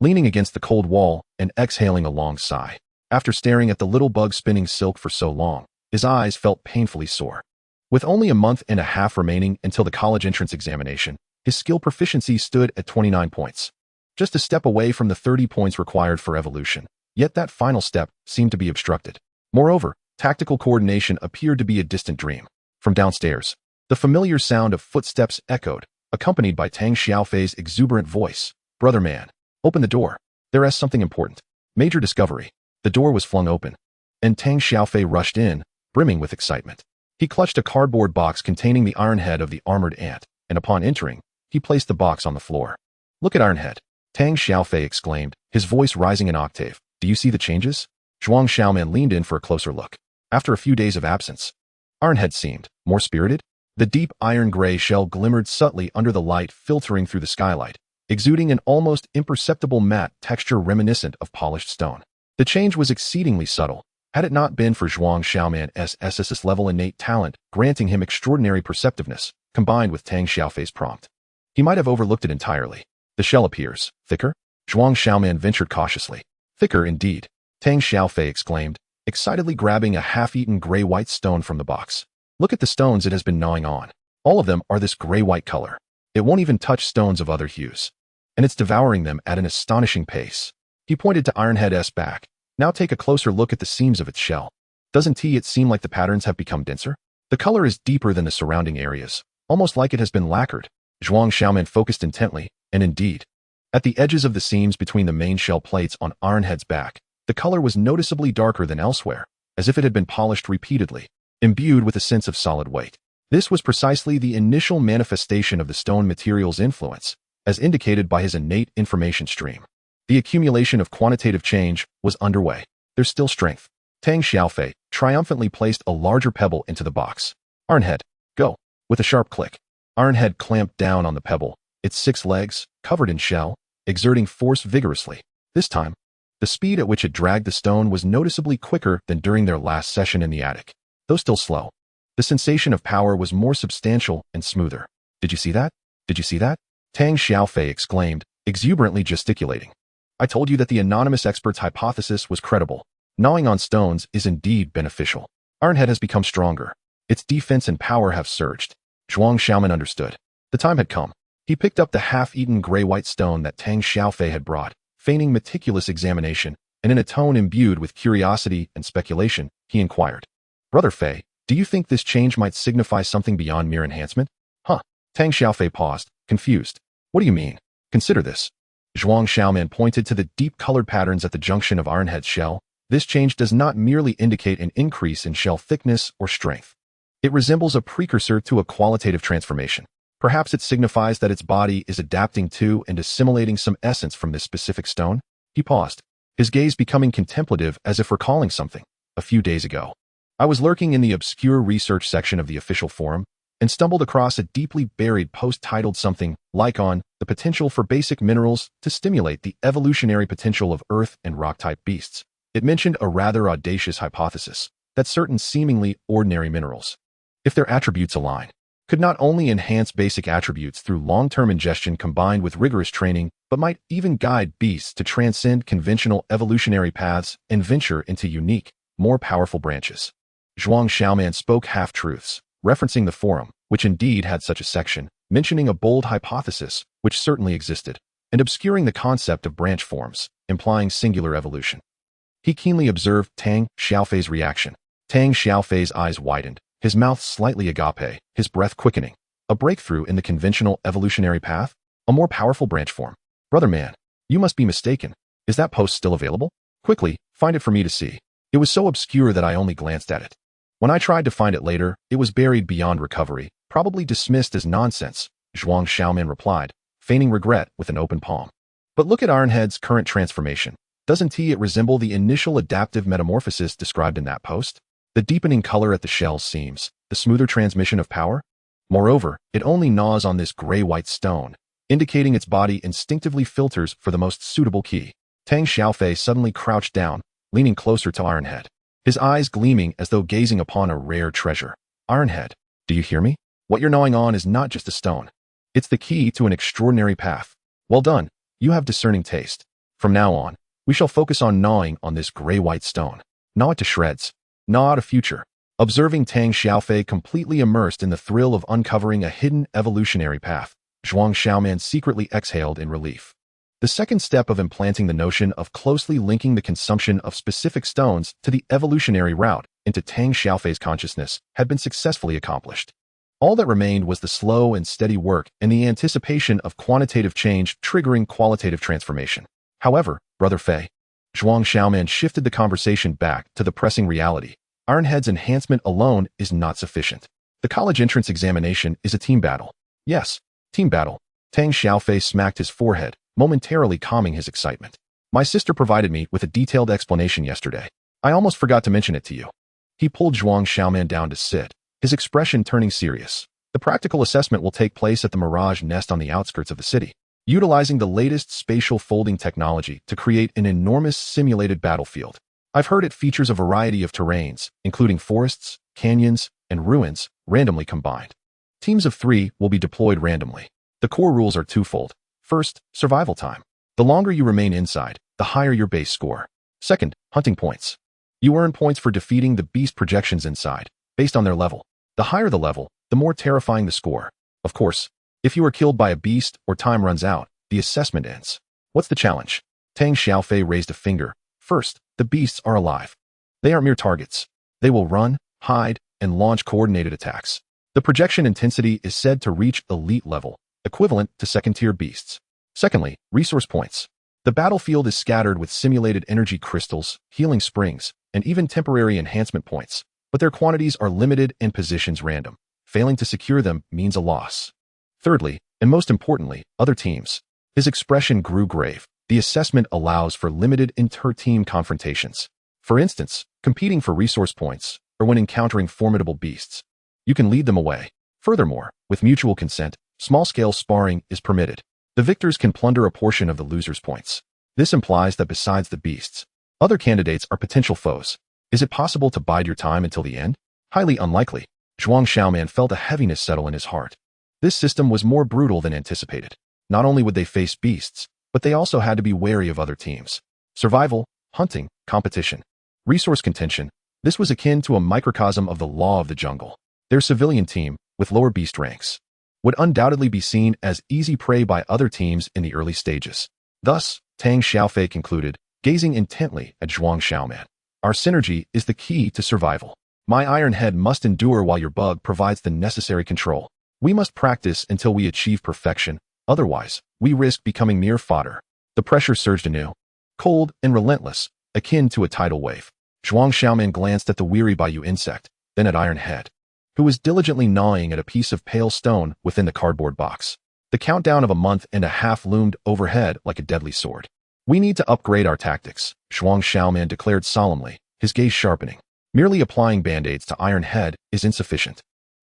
leaning against the cold wall and exhaling a long sigh. After staring at the little bug spinning silk for so long, his eyes felt painfully sore. With only a month and a half remaining until the college entrance examination, his skill proficiency stood at 29 points. Just a step away from the 30 points required for evolution, yet that final step seemed to be obstructed. Moreover, tactical coordination appeared to be a distant dream. From downstairs, the familiar sound of footsteps echoed, accompanied by Tang Xiaofei's exuberant voice. Brother man, open the door. There is something important. Major discovery. The door was flung open, and Tang Xiaofei rushed in, brimming with excitement. He clutched a cardboard box containing the iron head of the armored ant, and upon entering, he placed the box on the floor. Look at Ironhead, Tang Xiaofei exclaimed, his voice rising an octave. Do you see the changes? Zhuang Xiaoman leaned in for a closer look. After a few days of absence, Ironhead seemed more spirited. The deep iron gray shell glimmered subtly under the light filtering through the skylight, exuding an almost imperceptible matte texture reminiscent of polished stone. The change was exceedingly subtle, had it not been for Zhuang Xiaoman's SSS-level innate talent granting him extraordinary perceptiveness, combined with Tang Xiaofei's prompt. He might have overlooked it entirely. The shell appears thicker? Zhuang Xiaoman ventured cautiously. Thicker indeed, Tang Xiaofei exclaimed, excitedly grabbing a half-eaten gray-white stone from the box. Look at the stones it has been gnawing on. All of them are this gray-white color. It won't even touch stones of other hues. And it's devouring them at an astonishing pace. He pointed to Ironhead's back. Now take a closer look at the seams of its shell. Doesn't it seem like the patterns have become denser? The color is deeper than the surrounding areas, almost like it has been lacquered. Zhuang Xiaoman focused intently, and indeed, at the edges of the seams between the main shell plates on Ironhead's back, the color was noticeably darker than elsewhere, as if it had been polished repeatedly, imbued with a sense of solid weight. This was precisely the initial manifestation of the stone material's influence, as indicated by his innate information stream. The accumulation of quantitative change was underway. There's still strength. Tang Xiaofei triumphantly placed a larger pebble into the box. Ironhead, go. With a sharp click, Ironhead clamped down on the pebble, its 6 legs, covered in shell, exerting force vigorously. This time, the speed at which it dragged the stone was noticeably quicker than during their last session in the attic. Though still slow, the sensation of power was more substantial and smoother. Did you see that? Did you see that? Tang Xiaofei exclaimed, exuberantly gesticulating. I told you that the anonymous expert's hypothesis was credible. Gnawing on stones is indeed beneficial. Ironhead has become stronger. Its defense and power have surged. Zhuang Xiaoman understood. The time had come. He picked up the half-eaten gray-white stone that Tang Xiaofei had brought, feigning meticulous examination, and in a tone imbued with curiosity and speculation, he inquired, Brother Fei, do you think this change might signify something beyond mere enhancement? Huh. Tang Xiaofei paused, confused. What do you mean? Consider this. Zhuang Xiaoman pointed to the deep-colored patterns at the junction of Ironhead's shell. This change does not merely indicate an increase in shell thickness or strength. It resembles a precursor to a qualitative transformation. Perhaps it signifies that its body is adapting to and assimilating some essence from this specific stone. He paused, his gaze becoming contemplative as if recalling something. A few days ago, I was lurking in the obscure research section of the official forum and stumbled across a deeply buried post titled something like on the potential for basic minerals to stimulate the evolutionary potential of earth and rock-type beasts. It mentioned a rather audacious hypothesis that certain seemingly ordinary minerals, if their attributes align, could not only enhance basic attributes through long-term ingestion combined with rigorous training, but might even guide beasts to transcend conventional evolutionary paths and venture into unique, more powerful branches. Zhuang Xiaoman spoke half-truths, referencing the forum, which indeed had such a section, mentioning a bold hypothesis, which certainly existed, and obscuring the concept of branch forms, implying singular evolution. He keenly observed Tang Xiaofei's reaction. Tang Xiaofei's eyes widened, his mouth slightly agape, his breath quickening. A breakthrough in the conventional evolutionary path? A more powerful branch form? Brother man, you must be mistaken. Is that post still available? Quickly, find it for me to see. It was so obscure that I only glanced at it. When I tried to find it later, it was buried beyond recovery, probably dismissed as nonsense, Zhuang Xiaoman replied, feigning regret with an open palm. But look at Ironhead's current transformation. Doesn't it resemble the initial adaptive metamorphosis described in that post? The deepening color at the shell's seams, the smoother transmission of power? Moreover, it only gnaws on this gray-white stone, indicating its body instinctively filters for the most suitable key. Tang Xiaofei suddenly crouched down, leaning closer to Ironhead, his eyes gleaming as though gazing upon a rare treasure. Ironhead, do you hear me? What you're gnawing on is not just a stone. It's the key to an extraordinary path. Well done, you have discerning taste. From now on, we shall focus on gnawing on this gray-white stone. Gnaw it to shreds. Gnaw out a future. Observing Tang Xiaofei completely immersed in the thrill of uncovering a hidden evolutionary path, Zhuang Xiaoman secretly exhaled in relief. The second step of implanting the notion of closely linking the consumption of specific stones to the evolutionary route into Tang Xiaofei's consciousness had been successfully accomplished. All that remained was the slow and steady work and the anticipation of quantitative change triggering qualitative transformation. However, Brother Fei, Zhuang Xiaoman shifted the conversation back to the pressing reality. Ironhead's enhancement alone is not sufficient. The college entrance examination is a team battle. Yes, team battle. Tang Xiaofei smacked his forehead, momentarily calming his excitement. My sister provided me with a detailed explanation yesterday. I almost forgot to mention it to you. He pulled Zhuang Xiaoman down to sit, his expression turning serious. The practical assessment will take place at the Mirage Nest on the outskirts of the city, utilizing the latest spatial folding technology to create an enormous simulated battlefield. I've heard it features a variety of terrains, including forests, canyons, and ruins, randomly combined. Teams of 3 will be deployed randomly. The core rules are twofold. First, survival time. The longer you remain inside, the higher your base score. Second, hunting points. You earn points for defeating the beast projections inside, based on their level. The higher the level, the more terrifying the score. Of course, if you are killed by a beast or time runs out, the assessment ends. What's the challenge? Tang Xiaofei raised a finger. First, the beasts are alive. They aren't mere targets. They will run, hide, and launch coordinated attacks. The projection intensity is said to reach elite level, equivalent to second-tier beasts. Secondly, resource points. The battlefield is scattered with simulated energy crystals, healing springs, and even temporary enhancement points, but their quantities are limited and positions random. Failing to secure them means a loss. Thirdly, and most importantly, other teams. His expression grew grave. The assessment allows for limited inter-team confrontations. For instance, competing for resource points, or when encountering formidable beasts. You can lead them away. Furthermore, with mutual consent, small-scale sparring is permitted. The victors can plunder a portion of the loser's points. This implies that besides the beasts, other candidates are potential foes. Is it possible to bide your time until the end? Highly unlikely. Zhuang Xiaoman felt a heaviness settle in his heart. This system was more brutal than anticipated. Not only would they face beasts, but they also had to be wary of other teams. Survival, hunting, competition, resource contention. This was akin to a microcosm of the law of the jungle. Their civilian team, with lower beast ranks, would undoubtedly be seen as easy prey by other teams in the early stages. Thus, Tang Xiaofei concluded, gazing intently at Zhuang Xiaoman. Our synergy is the key to survival. My iron head must endure while your bug provides the necessary control. We must practice until we achieve perfection, otherwise, we risk becoming mere fodder. The pressure surged anew, cold and relentless, akin to a tidal wave. Zhuang Xiaoman glanced at the weary Bayou insect, then at Iron Head, who was diligently gnawing at a piece of pale stone within the cardboard box. The countdown of a month and a half loomed overhead like a deadly sword. We need to upgrade our tactics, Zhuang Xiaoman declared solemnly, his gaze sharpening. Merely applying band-aids to Iron Head is insufficient.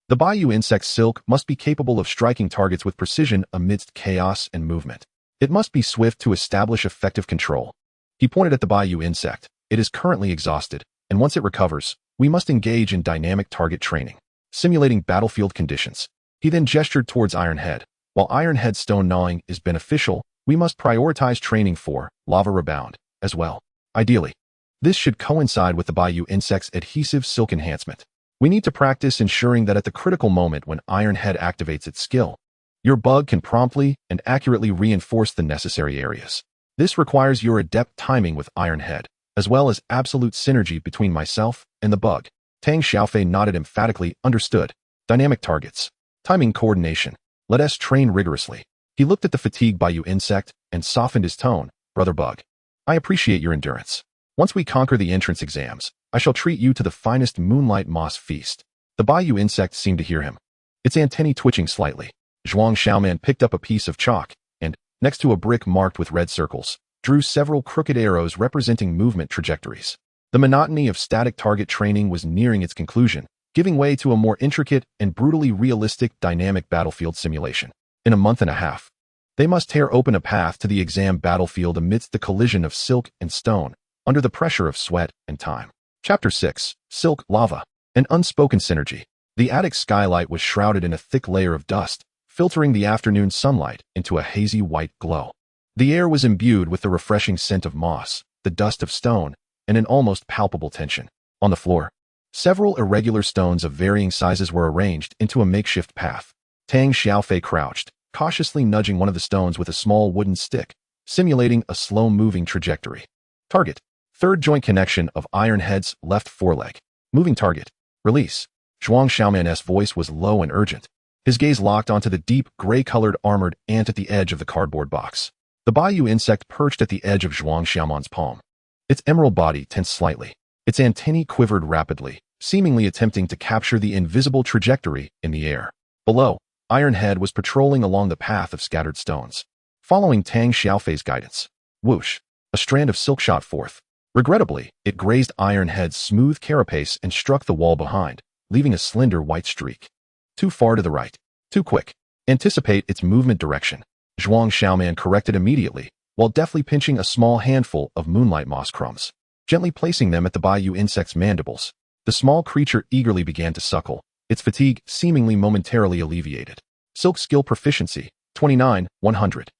The Bayou insect's silk must be capable of striking targets with precision amidst chaos and movement. It must be swift to establish effective control. He pointed at the Bayou insect. It is currently exhausted, and once it recovers, we must engage in dynamic target training, simulating battlefield conditions. He then gestured towards Iron Head. While Iron Head's stone gnawing is beneficial, we must prioritize training for lava rebound as well. Ideally, this should coincide with the Bayou insect's adhesive silk enhancement. We need to practice ensuring that at the critical moment when Iron Head activates its skill, your bug can promptly and accurately reinforce the necessary areas. This requires your adept timing with Iron Head, as well as absolute synergy between myself and the bug. Tang Xiaofei nodded emphatically. Understood. Dynamic targets. Timing coordination. Let us train rigorously. He looked at the fatigued Bayou insect and softened his tone. Brother Bug, I appreciate your endurance. Once we conquer the entrance exams, I shall treat you to the finest moonlight moss feast. The Bayou insect seemed to hear him, its antennae twitching slightly. Zhuang Xiaoman picked up a piece of chalk and, next to a brick marked with red circles, drew several crooked arrows representing movement trajectories. The monotony of static target training was nearing its conclusion, giving way to a more intricate and brutally realistic dynamic battlefield simulation. In a month and a half, they must tear open a path to the exam battlefield amidst the collision of silk and stone, under the pressure of sweat and time. Chapter 6. Silk, Lava. An unspoken synergy. The attic skylight was shrouded in a thick layer of dust, filtering the afternoon sunlight into a hazy white glow. The air was imbued with the refreshing scent of moss, the dust of stone, and an almost palpable tension. On the floor, several irregular stones of varying sizes were arranged into a makeshift path. Tang Xiaofei crouched, cautiously nudging one of the stones with a small wooden stick, simulating a slow-moving trajectory. Target. Third joint connection of Iron Head's left foreleg. Moving target. Release. Zhuang Xiaoman's voice was low and urgent. His gaze locked onto the deep, gray-colored armored ant at the edge of the cardboard box. The Bayou insect perched at the edge of Zhuang Xiaoman's palm. Its emerald body tensed slightly. Its antennae quivered rapidly, seemingly attempting to capture the invisible trajectory in the air. Below, Iron Head was patrolling along the path of scattered stones. Following Tang Xiaofei's guidance, whoosh, a strand of silk shot forth. Regrettably, it grazed Iron Head's smooth carapace and struck the wall behind, leaving a slender white streak. Too far to the right. Too quick. Anticipate its movement direction. Zhuang Xiaoman corrected immediately, while deftly pinching a small handful of moonlight moss crumbs, gently placing them at the Bayou insect's mandibles. The small creature eagerly began to suckle, its fatigue seemingly momentarily alleviated. Silk skill proficiency, 29, 100.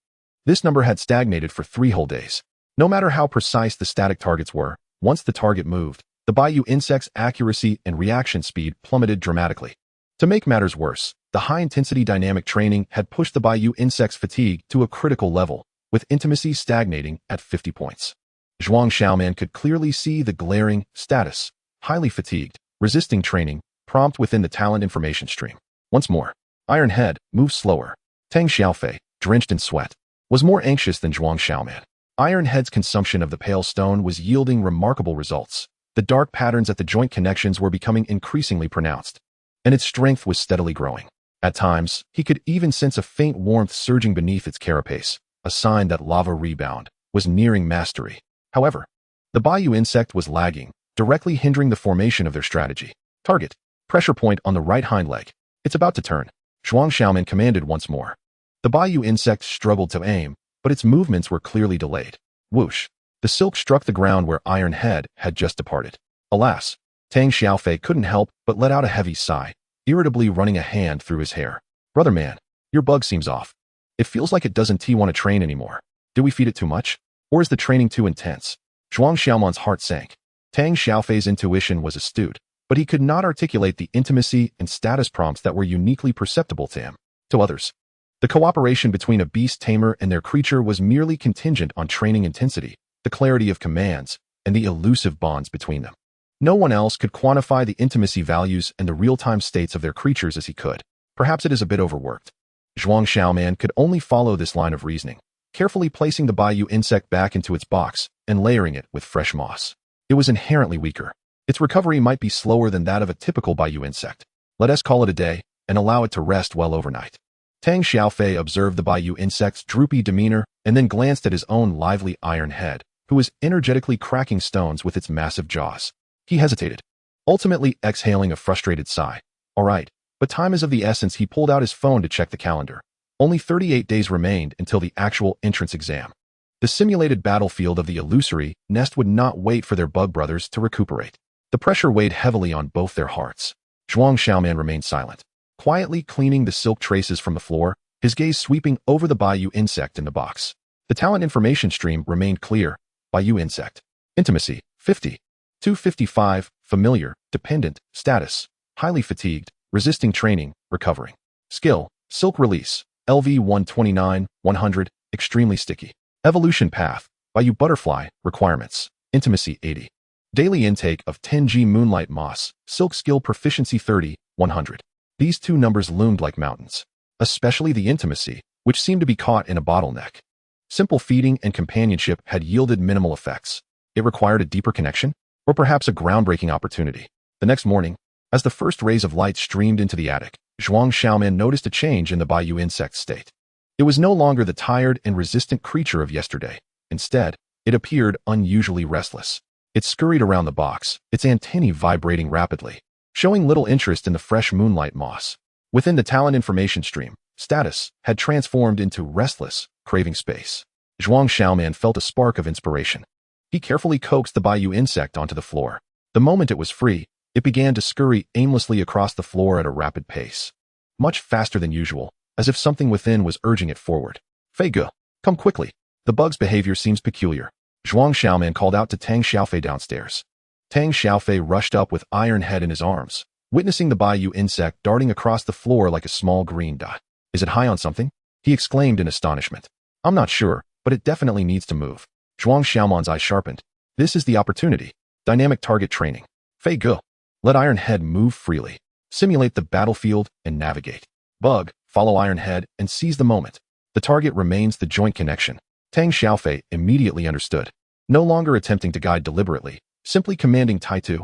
This number had stagnated for 3 whole days. No matter how precise the static targets were, once the target moved, the Bayou insect's accuracy and reaction speed plummeted dramatically. To make matters worse, the high-intensity dynamic training had pushed the Bayou insect's fatigue to a critical level, with intimacy stagnating at 50 points. Zhuang Xiaoman could clearly see the glaring status, highly fatigued, resisting training, prompt within the talent information stream. Once more, Iron Head moved slower. Tang Xiaofei, drenched in sweat, was more anxious than Zhuang Xiaoman. Iron Head's consumption of the pale stone was yielding remarkable results. The dark patterns at the joint connections were becoming increasingly pronounced, and its strength was steadily growing. At times, he could even sense a faint warmth surging beneath its carapace, a sign that lava rebound was nearing mastery. However, the Bayou insect was lagging, directly hindering the formation of their strategy. Target. Pressure point on the right hind leg. It's about to turn. Zhuang Xiaoman commanded once more. The Bayou insect struggled to aim, but its movements were clearly delayed. Whoosh. The silk struck the ground where Iron Head had just departed. Alas, Tang Xiaofei couldn't help but let out a heavy sigh, irritably running a hand through his hair. Brother man, your bug seems off. It feels like it doesn't want to train anymore. Did we feed it too much? Or is the training too intense? Zhuang Xiaoman's heart sank. Tang Xiaofei's intuition was astute, but he could not articulate the intimacy and status prompts that were uniquely perceptible to him. To others, the cooperation between a beast tamer and their creature was merely contingent on training intensity, the clarity of commands, and the elusive bonds between them. No one else could quantify the intimacy values and the real-time states of their creatures as he could. Perhaps it is a bit overworked. Zhuang Xiaoman could only follow this line of reasoning, carefully placing the Bayou insect back into its box and layering it with fresh moss. It was inherently weaker. Its recovery might be slower than that of a typical Bayou insect. Let us call it a day and allow it to rest well overnight. Tang Xiaofei observed the Bayou insect's droopy demeanor and then glanced at his own lively Iron Head, who was energetically cracking stones with its massive jaws. He hesitated, ultimately exhaling a frustrated sigh. All right, but time is of the essence. He pulled out his phone to check the calendar. Only 38 days remained until the actual entrance exam. The simulated battlefield of the illusory nest would not wait for their bug brothers to recuperate. The pressure weighed heavily on both their hearts. Zhuang Xiaoman remained silent, quietly cleaning the silk traces from the floor, his gaze sweeping over the Bayou insect in the box. The talent information stream remained clear. Bayou insect. Intimacy, 50. 255, familiar, dependent, status, highly fatigued, resisting training, recovering. Skill, silk release, LV 129, 100, extremely sticky. Evolution path, Bayou butterfly, requirements, intimacy 80. Daily intake of 10G moonlight moss, silk skill proficiency 30, 100. These two numbers loomed like mountains, especially the intimacy, which seemed to be caught in a bottleneck. Simple feeding and companionship had yielded minimal effects. It required a deeper connection, or perhaps a groundbreaking opportunity. The next morning, as the first rays of light streamed into the attic, Zhuang Xiaoman noticed a change in the Bayou insect's state. It was no longer the tired and resistant creature of yesterday. Instead, it appeared unusually restless. It scurried around the box, its antennae vibrating rapidly, showing little interest in the fresh moonlight moss. Within the talent information stream, status had transformed into restless, craving space. Zhuang Xiaoman felt a spark of inspiration. He carefully coaxed the Bayou insect onto the floor. The moment it was free, it began to scurry aimlessly across the floor at a rapid pace, much faster than usual, as if something within was urging it forward. Fei Ge, come quickly. The bug's behavior seems peculiar. Zhuang Xiaoman called out to Tang Xiaofei downstairs. Tang Xiaofei rushed up with Iron Head in his arms, witnessing the Bayou insect darting across the floor like a small green dot. Is it high on something? He exclaimed in astonishment. I'm not sure, but it definitely needs to move. Zhuang Xiaoman's eyes sharpened. This is the opportunity. Dynamic target training. Fei Ge, let Iron Head move freely. Simulate the battlefield and navigate. Bug, follow Iron Head and seize the moment. The target remains the joint connection. Tang Xiaofei immediately understood. No longer attempting to guide deliberately, simply commanding Taitu,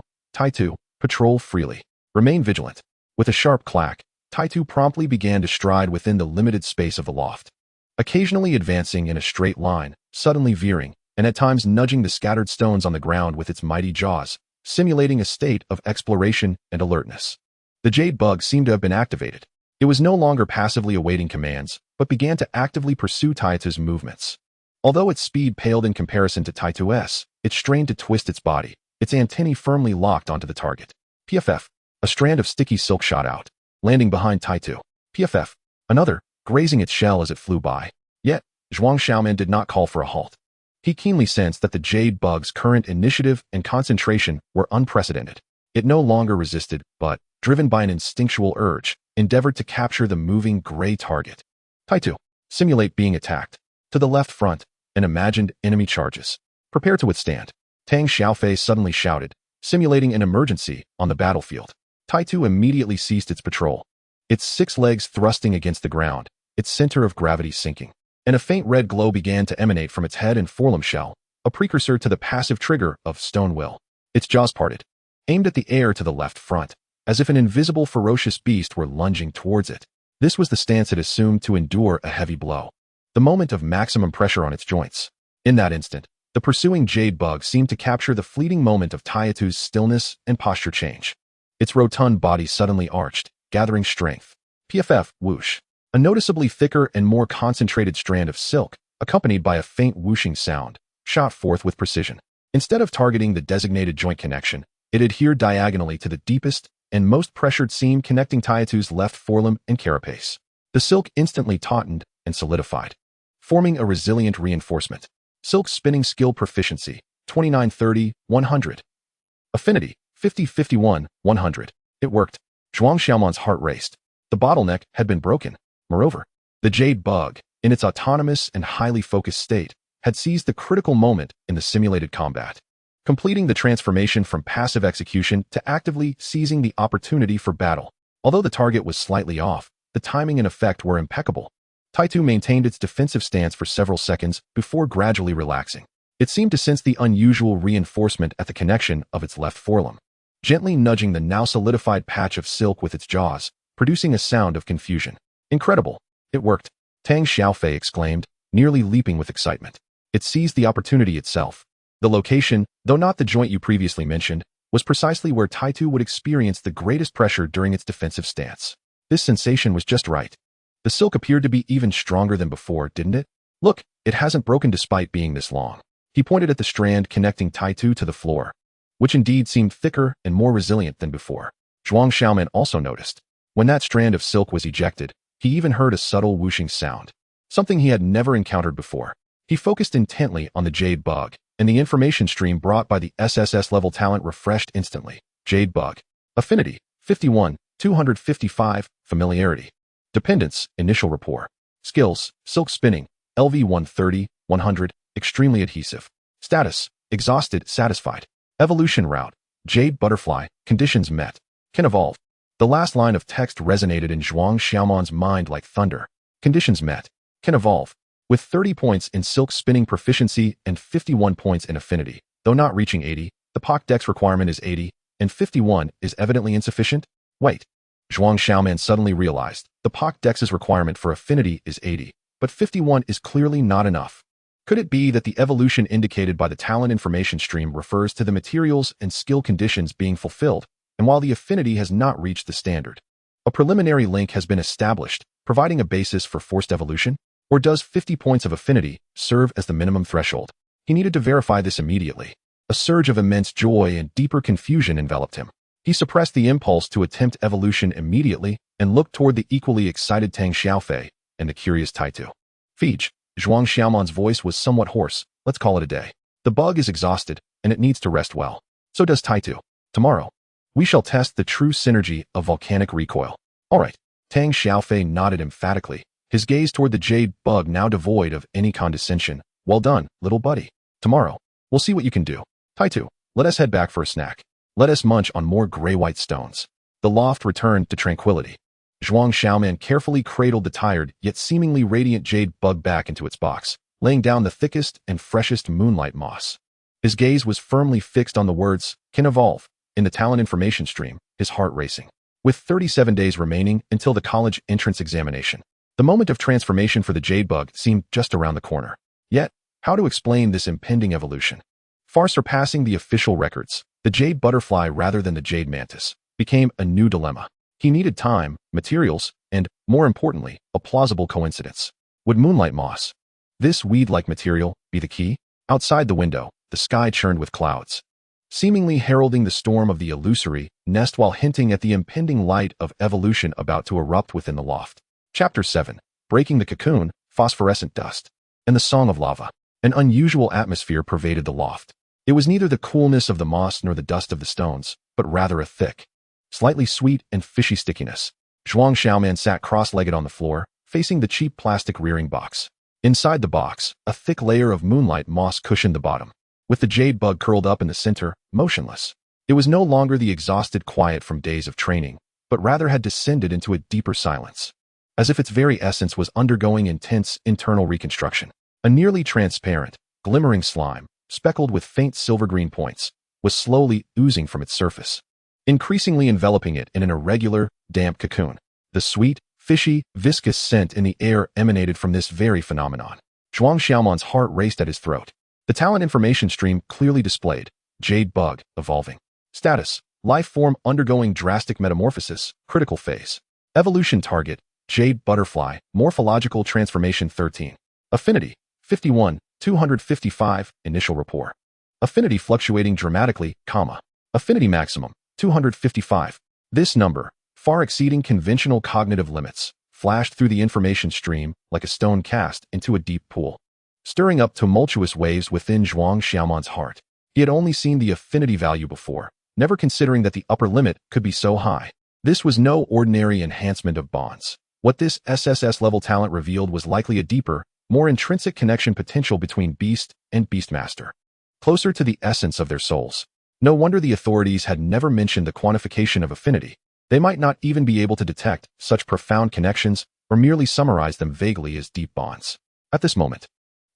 patrol freely. Remain vigilant. With a sharp clack, Taitu promptly began to stride within the limited space of the loft, occasionally advancing in a straight line, suddenly veering, and at times nudging the scattered stones on the ground with its mighty jaws, simulating a state of exploration and alertness. The jade bug seemed to have been activated. It was no longer passively awaiting commands, but began to actively pursue Taitu's movements. Although its speed paled in comparison to Taitu-S, it strained to twist its body, its antennae firmly locked onto the target. PFF. A strand of sticky silk shot out, landing behind Taitu. PFF. Another, grazing its shell as it flew by. Yet, Zhuang Xiaoman did not call for a halt. He keenly sensed that the jade bug's current initiative and concentration were unprecedented. It no longer resisted, but, driven by an instinctual urge, endeavored to capture the moving gray target. Taitu. Simulate being attacked. To the left front, an imagined enemy charges. Prepare to withstand. Tang Xiaofei suddenly shouted, simulating an emergency on the battlefield. Taitu immediately ceased its patrol, its 6 legs thrusting against the ground, its center of gravity sinking, and a faint red glow began to emanate from its head and forelimb shell, a precursor to the passive trigger of Stone Will. Its jaws parted, aimed at the air to the left front, as if an invisible ferocious beast were lunging towards it. This was the stance it assumed to endure a heavy blow, the moment of maximum pressure on its joints. In that instant, the pursuing jade bug seemed to capture the fleeting moment of Taitu's stillness and posture change. Its rotund body suddenly arched, gathering strength. PFF, whoosh. A noticeably thicker and more concentrated strand of silk, accompanied by a faint whooshing sound, shot forth with precision. Instead of targeting the designated joint connection, it adhered diagonally to the deepest and most pressured seam connecting Taitu's left forelimb and carapace. The silk instantly tautened and solidified, forming a resilient reinforcement. Silk spinning skill proficiency, 2930, 100. Affinity, 5051, 100. It worked. Zhuang Xiaoman's heart raced. The bottleneck had been broken. Moreover, the jade bug, in its autonomous and highly focused state, had seized the critical moment in the simulated combat, completing the transformation from passive execution to actively seizing the opportunity for battle. Although the target was slightly off, the timing and effect were impeccable. Taitu maintained its defensive stance for several seconds before gradually relaxing. It seemed to sense the unusual reinforcement at the connection of its left forelimb, gently nudging the now solidified patch of silk with its jaws, producing a sound of confusion. Incredible! It worked, Tang Xiaofei exclaimed, nearly leaping with excitement. It seized the opportunity itself. The location, though not the joint you previously mentioned, was precisely where Taitu would experience the greatest pressure during its defensive stance. This sensation was just right. The silk appeared to be even stronger than before, didn't it? Look, it hasn't broken despite being this long. He pointed at the strand connecting Taitu to the floor, which indeed seemed thicker and more resilient than before. Zhuang Xiaoman also noticed. When that strand of silk was ejected, he even heard a subtle whooshing sound, something he had never encountered before. He focused intently on the jade bug, and the information stream brought by the SSS level talent refreshed instantly. Jade bug. Affinity, 51, 255, familiarity. Dependence, initial rapport. Skills, silk spinning, LV 130, 100, extremely adhesive. Status, exhausted, satisfied. Evolution route, jade butterfly, conditions met. Can evolve. The last line of text resonated in Zhuang Xiaoman's mind like thunder. Conditions met. Can evolve. With 30 points in silk spinning proficiency and 51 points in affinity, though not reaching 80, the POC dex requirement is 80, and 51 is evidently insufficient? Wait. Zhuang Xiaoman suddenly realized the POC dex's requirement for affinity is 80, but 51 is clearly not enough. Could it be that the evolution indicated by the talent information stream refers to the materials and skill conditions being fulfilled, and while the affinity has not reached the standard, a preliminary link has been established, providing a basis for forced evolution? Or does 50 points of affinity serve as the minimum threshold? He needed to verify this immediately. A surge of immense joy and deeper confusion enveloped him. He suppressed the impulse to attempt evolution immediately and looked toward the equally excited Tang Xiaofei and the curious Taitu. Fij, Zhuang Xiaoman's voice was somewhat hoarse. Let's call it a day. The bug is exhausted, and it needs to rest well. So does Taitu. Tomorrow, we shall test the true synergy of volcanic recoil. All right. Tang Xiaofei nodded emphatically, his gaze toward the jade bug now devoid of any condescension. Well done, little buddy. Tomorrow, we'll see what you can do. Taitu, let us head back for a snack. Let us munch on more gray-white stones. The loft returned to tranquility. Zhuang Xiaoman carefully cradled the tired yet seemingly radiant jade bug back into its box, laying down the thickest and freshest moonlight moss. His gaze was firmly fixed on the words, can evolve, in the talent information stream, his heart racing. With 37 days remaining until the college entrance examination, the moment of transformation for the jade bug seemed just around the corner. Yet, how to explain this impending evolution? Far surpassing the official records, the jade butterfly rather than the jade mantis became a new dilemma. He needed time, materials, and, more importantly, a plausible coincidence. Would moonlight moss, this weed-like material, be the key? Outside the window, the sky churned with clouds, seemingly heralding the storm of the illusory nest while hinting at the impending light of evolution about to erupt within the loft. Chapter 7. Breaking the cocoon, phosphorescent dust, and the song of lava. An unusual atmosphere pervaded the loft. It was neither the coolness of the moss nor the dust of the stones, but rather a thick, slightly sweet and fishy stickiness. Zhuang Xiaoman sat cross-legged on the floor, facing the cheap plastic rearing box. Inside the box, a thick layer of moonlight moss cushioned the bottom, with the jade bug curled up in the center, motionless. It was no longer the exhausted quiet from days of training, but rather had descended into a deeper silence, as if its very essence was undergoing intense internal reconstruction. A nearly transparent, glimmering slime, speckled with faint silver-green points, was slowly oozing from its surface, increasingly enveloping it in an irregular, damp cocoon. The sweet, fishy, viscous scent in the air emanated from this very phenomenon. Zhuang Xiaoman's heart raced at his throat. The talent information stream clearly displayed: Jade Bug, evolving. Status: life form undergoing drastic metamorphosis, critical phase. Evolution target: Jade Butterfly, morphological transformation 13. Affinity: 51, 255, initial rapport. Affinity fluctuating dramatically, affinity maximum, 255. This number, far exceeding conventional cognitive limits, flashed through the information stream like a stone cast into a deep pool, stirring up tumultuous waves within Zhuang Xiaoman's heart. He had only seen the affinity value before, never considering that the upper limit could be so high. This was no ordinary enhancement of bonds. What this SSS-level talent revealed was likely a deeper, more intrinsic connection potential between Beast and Beastmaster, closer to the essence of their souls. No wonder the authorities had never mentioned the quantification of affinity. They might not even be able to detect such profound connections or merely summarize them vaguely as deep bonds. At this moment,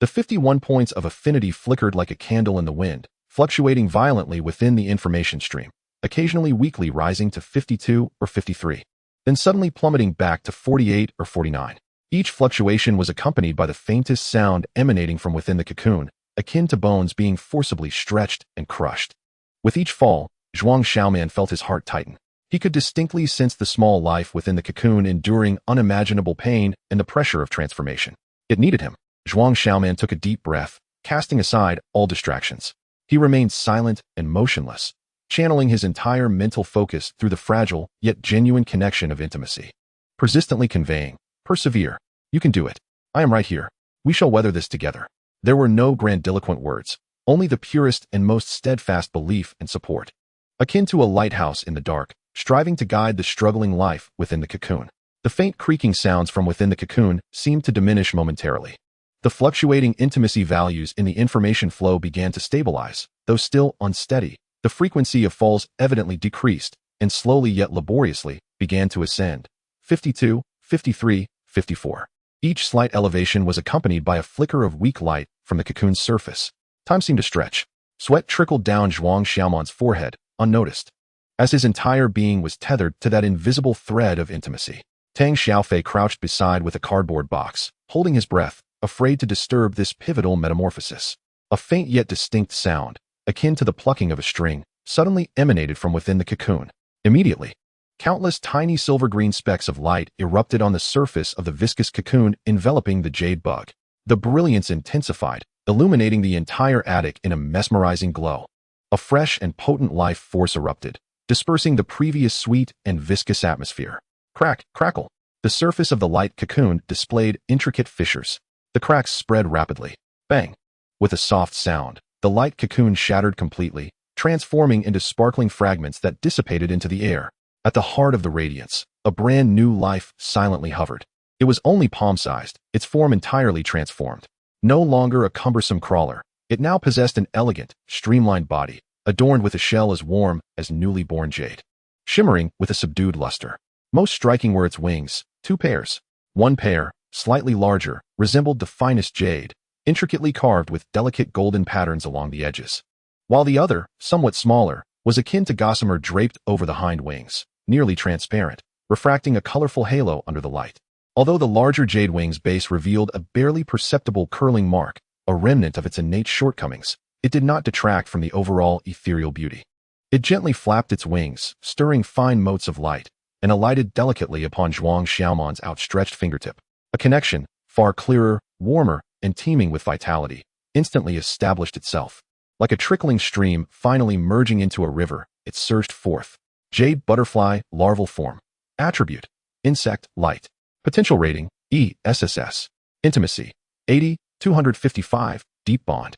the 51 points of affinity flickered like a candle in the wind, fluctuating violently within the information stream, occasionally weakly rising to 52 or 53, then suddenly plummeting back to 48 or 49. Each fluctuation was accompanied by the faintest sound emanating from within the cocoon, akin to bones being forcibly stretched and crushed. With each fall, Zhuang Xiaoman felt his heart tighten. He could distinctly sense the small life within the cocoon enduring unimaginable pain and the pressure of transformation. It needed him. Zhuang Xiaoman took a deep breath, casting aside all distractions. He remained silent and motionless, channeling his entire mental focus through the fragile yet genuine connection of intimacy, persistently conveying, "Persevere. You can do it. I am right here. We shall weather this together." There were no grandiloquent words, only the purest and most steadfast belief and support, akin to a lighthouse in the dark, striving to guide the struggling life within the cocoon. The faint creaking sounds from within the cocoon seemed to diminish momentarily. The fluctuating intimacy values in the information flow began to stabilize, though still unsteady. The frequency of falls evidently decreased, and slowly yet laboriously began to ascend. 52, 53, 54. Each slight elevation was accompanied by a flicker of weak light from the cocoon's surface. Time seemed to stretch. Sweat trickled down Zhuang Xiaoman's forehead, unnoticed, as his entire being was tethered to that invisible thread of intimacy. Tang Xiaofei crouched beside with a cardboard box, holding his breath, afraid to disturb this pivotal metamorphosis. A faint yet distinct sound, akin to the plucking of a string, suddenly emanated from within the cocoon. Immediately, countless tiny silver-green specks of light erupted on the surface of the viscous cocoon enveloping the jade bug. The brilliance intensified, illuminating the entire attic in a mesmerizing glow. A fresh and potent life force erupted, dispersing the previous sweet and viscous atmosphere. Crack, crackle. The surface of the light cocoon displayed intricate fissures. The cracks spread rapidly. Bang. With a soft sound, the light cocoon shattered completely, transforming into sparkling fragments that dissipated into the air. At the heart of the radiance, a brand new life silently hovered. It was only palm-sized, its form entirely transformed. No longer a cumbersome crawler, it now possessed an elegant, streamlined body, adorned with a shell as warm as newly born jade, shimmering with a subdued luster. Most striking were its wings, 2 pairs. One pair, slightly larger, resembled the finest jade, intricately carved with delicate golden patterns along the edges, while the other, somewhat smaller, was akin to gossamer draped over the hind wings, nearly transparent, refracting a colorful halo under the light. Although the larger jade wing's base revealed a barely perceptible curling mark, a remnant of its innate shortcomings, it did not detract from the overall ethereal beauty. It gently flapped its wings, stirring fine motes of light, and alighted delicately upon Zhuang Xiaoman's outstretched fingertip. A connection, far clearer, warmer, and teeming with vitality, instantly established itself. Like a trickling stream finally merging into a river, it surged forth. Jade butterfly, larval form. Attribute: insect, light. Potential rating: E, SSS. Intimacy: 80, 255, deep bond.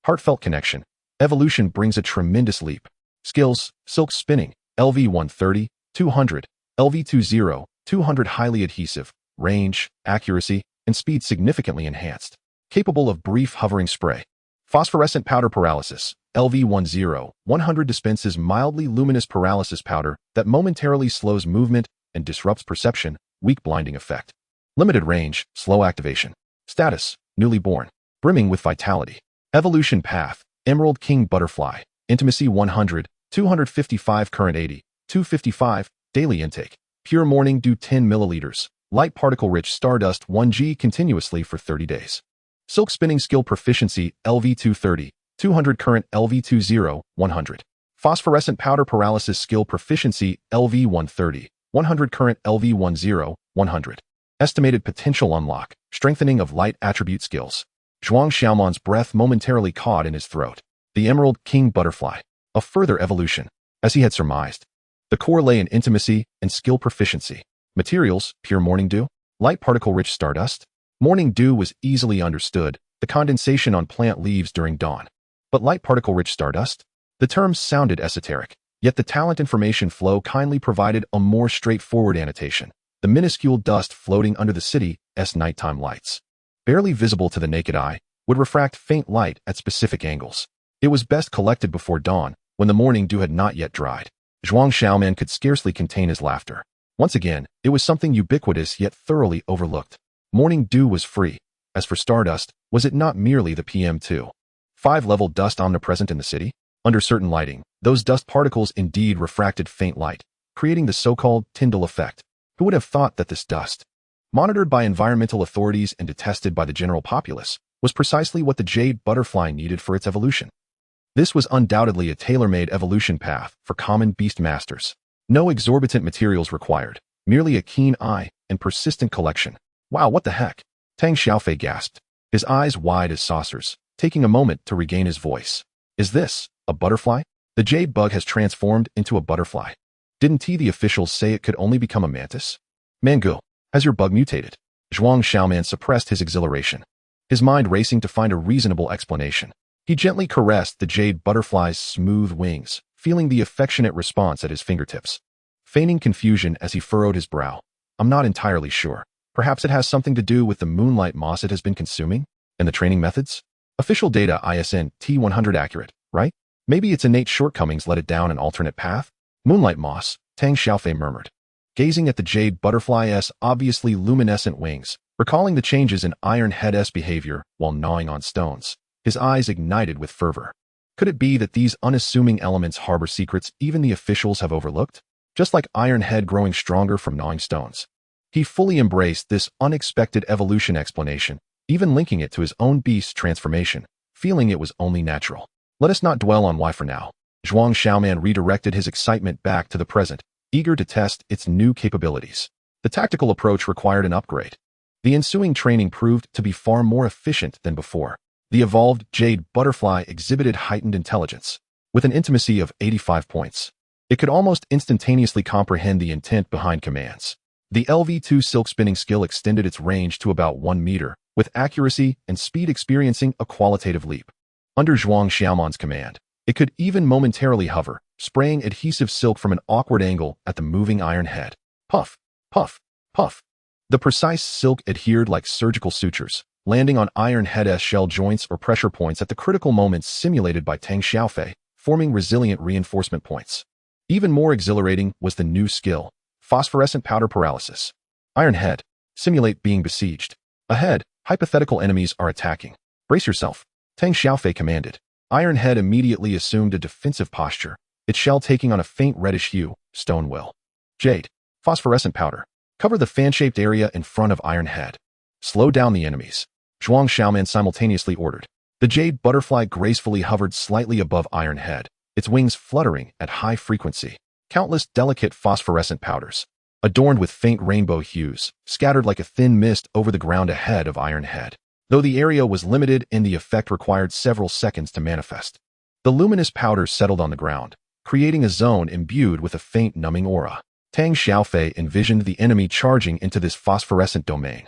Heartfelt connection. Evolution brings a tremendous leap. Skills: silk spinning, LV 130, 200, LV 20, 200 highly adhesive, range, accuracy, and speed significantly enhanced. Capable of brief hovering spray. Phosphorescent powder paralysis, LV10-100 dispenses mildly luminous paralysis powder that momentarily slows movement and disrupts perception, weak blinding effect. Limited range, slow activation. Status, newly born. Brimming with vitality. Evolution path, Emerald King Butterfly. Intimacy 100, 255 current 80, 255, daily intake. Pure morning dew 10 milliliters. Light particle-rich stardust 1G continuously for 30 days. Silk spinning skill proficiency LV230, 200 current LV20, 100. Phosphorescent powder paralysis skill proficiency LV130, 100 current LV10, 100. Estimated potential unlock, strengthening of light attribute skills. Zhuang Xiaoman's breath momentarily caught in his throat. The Emerald King Butterfly. A further evolution, as he had surmised. The core lay in intimacy and skill proficiency. Materials, pure morning dew, light particle-rich stardust. Morning dew was easily understood, the condensation on plant leaves during dawn. But light particle-rich stardust? The terms sounded esoteric, yet the talent information flow kindly provided a more straightforward annotation. The minuscule dust floating under the city's nighttime lights, barely visible to the naked eye, would refract faint light at specific angles. It was best collected before dawn, when the morning dew had not yet dried. Zhuang Xiaoman could scarcely contain his laughter. Once again, it was something ubiquitous yet thoroughly overlooked. Morning dew was free. As for stardust, was it not merely the PM2? 5-level dust omnipresent in the city? Under certain lighting, those dust particles indeed refracted faint light, creating the so-called Tyndall effect. Who would have thought that this dust, monitored by environmental authorities and detested by the general populace, was precisely what the jade butterfly needed for its evolution? This was undoubtedly a tailor-made evolution path for common beast masters. No exorbitant materials required, merely a keen eye and persistent collection. Wow, what the heck? Tang Xiaofei gasped, his eyes wide as saucers, taking a moment to regain his voice. Is this a butterfly? The jade bug has transformed into a butterfly. Didn't the officials say it could only become a mantis? Mangu, has your bug mutated? Zhuang Xiaoman suppressed his exhilaration, his mind racing to find a reasonable explanation. He gently caressed the jade butterfly's smooth wings, feeling the affectionate response at his fingertips. Feigning confusion as he furrowed his brow. I'm not entirely sure. Perhaps it has something to do with the moonlight moss it has been consuming? And the training methods? Official data ISN T100 accurate, right? Maybe its innate shortcomings led it down an alternate path? Moonlight moss, Tang Xiaofei murmured, gazing at the jade butterfly's obviously luminescent wings, recalling the changes in Iron Head's behavior while gnawing on stones. His eyes ignited with fervor. Could it be that these unassuming elements harbor secrets even the officials have overlooked? Just like Iron Head growing stronger from gnawing stones. He fully embraced this unexpected evolution explanation, even linking it to his own beast's transformation, feeling it was only natural. Let us not dwell on why for now. Zhuang Xiaoman redirected his excitement back to the present, eager to test its new capabilities. The tactical approach required an upgrade. The ensuing training proved to be far more efficient than before. The evolved jade butterfly exhibited heightened intelligence. With an intimacy of 85 points, it could almost instantaneously comprehend the intent behind commands. The LV2 silk spinning skill extended its range to about 1 meter, with accuracy and speed experiencing a qualitative leap. Under Zhuang Xiaoman's command, it could even momentarily hover, spraying adhesive silk from an awkward angle at the moving iron head. Puff, puff, puff. The precise silk adhered like surgical sutures, landing on Iron Head's shell joints or pressure points at the critical moments simulated by Tang Xiaofei, forming resilient reinforcement points. Even more exhilarating was the new skill, phosphorescent powder paralysis. Iron Head, simulate being besieged. Ahead, hypothetical enemies are attacking. Brace yourself, Tang Xiaofei commanded. Iron Head immediately assumed a defensive posture, its shell taking on a faint reddish hue, stone will. Jade, phosphorescent powder. Cover the fan-shaped area in front of Iron Head. Slow down the enemies. Zhuang Xiaoman simultaneously ordered. The jade butterfly gracefully hovered slightly above Iron Head, its wings fluttering at high frequency. Countless delicate phosphorescent powders, adorned with faint rainbow hues, scattered like a thin mist over the ground ahead of Iron Head. Though the area was limited and the effect required several seconds to manifest. The luminous powders settled on the ground, creating a zone imbued with a faint numbing aura. Tang Xiaofei envisioned the enemy charging into this phosphorescent domain.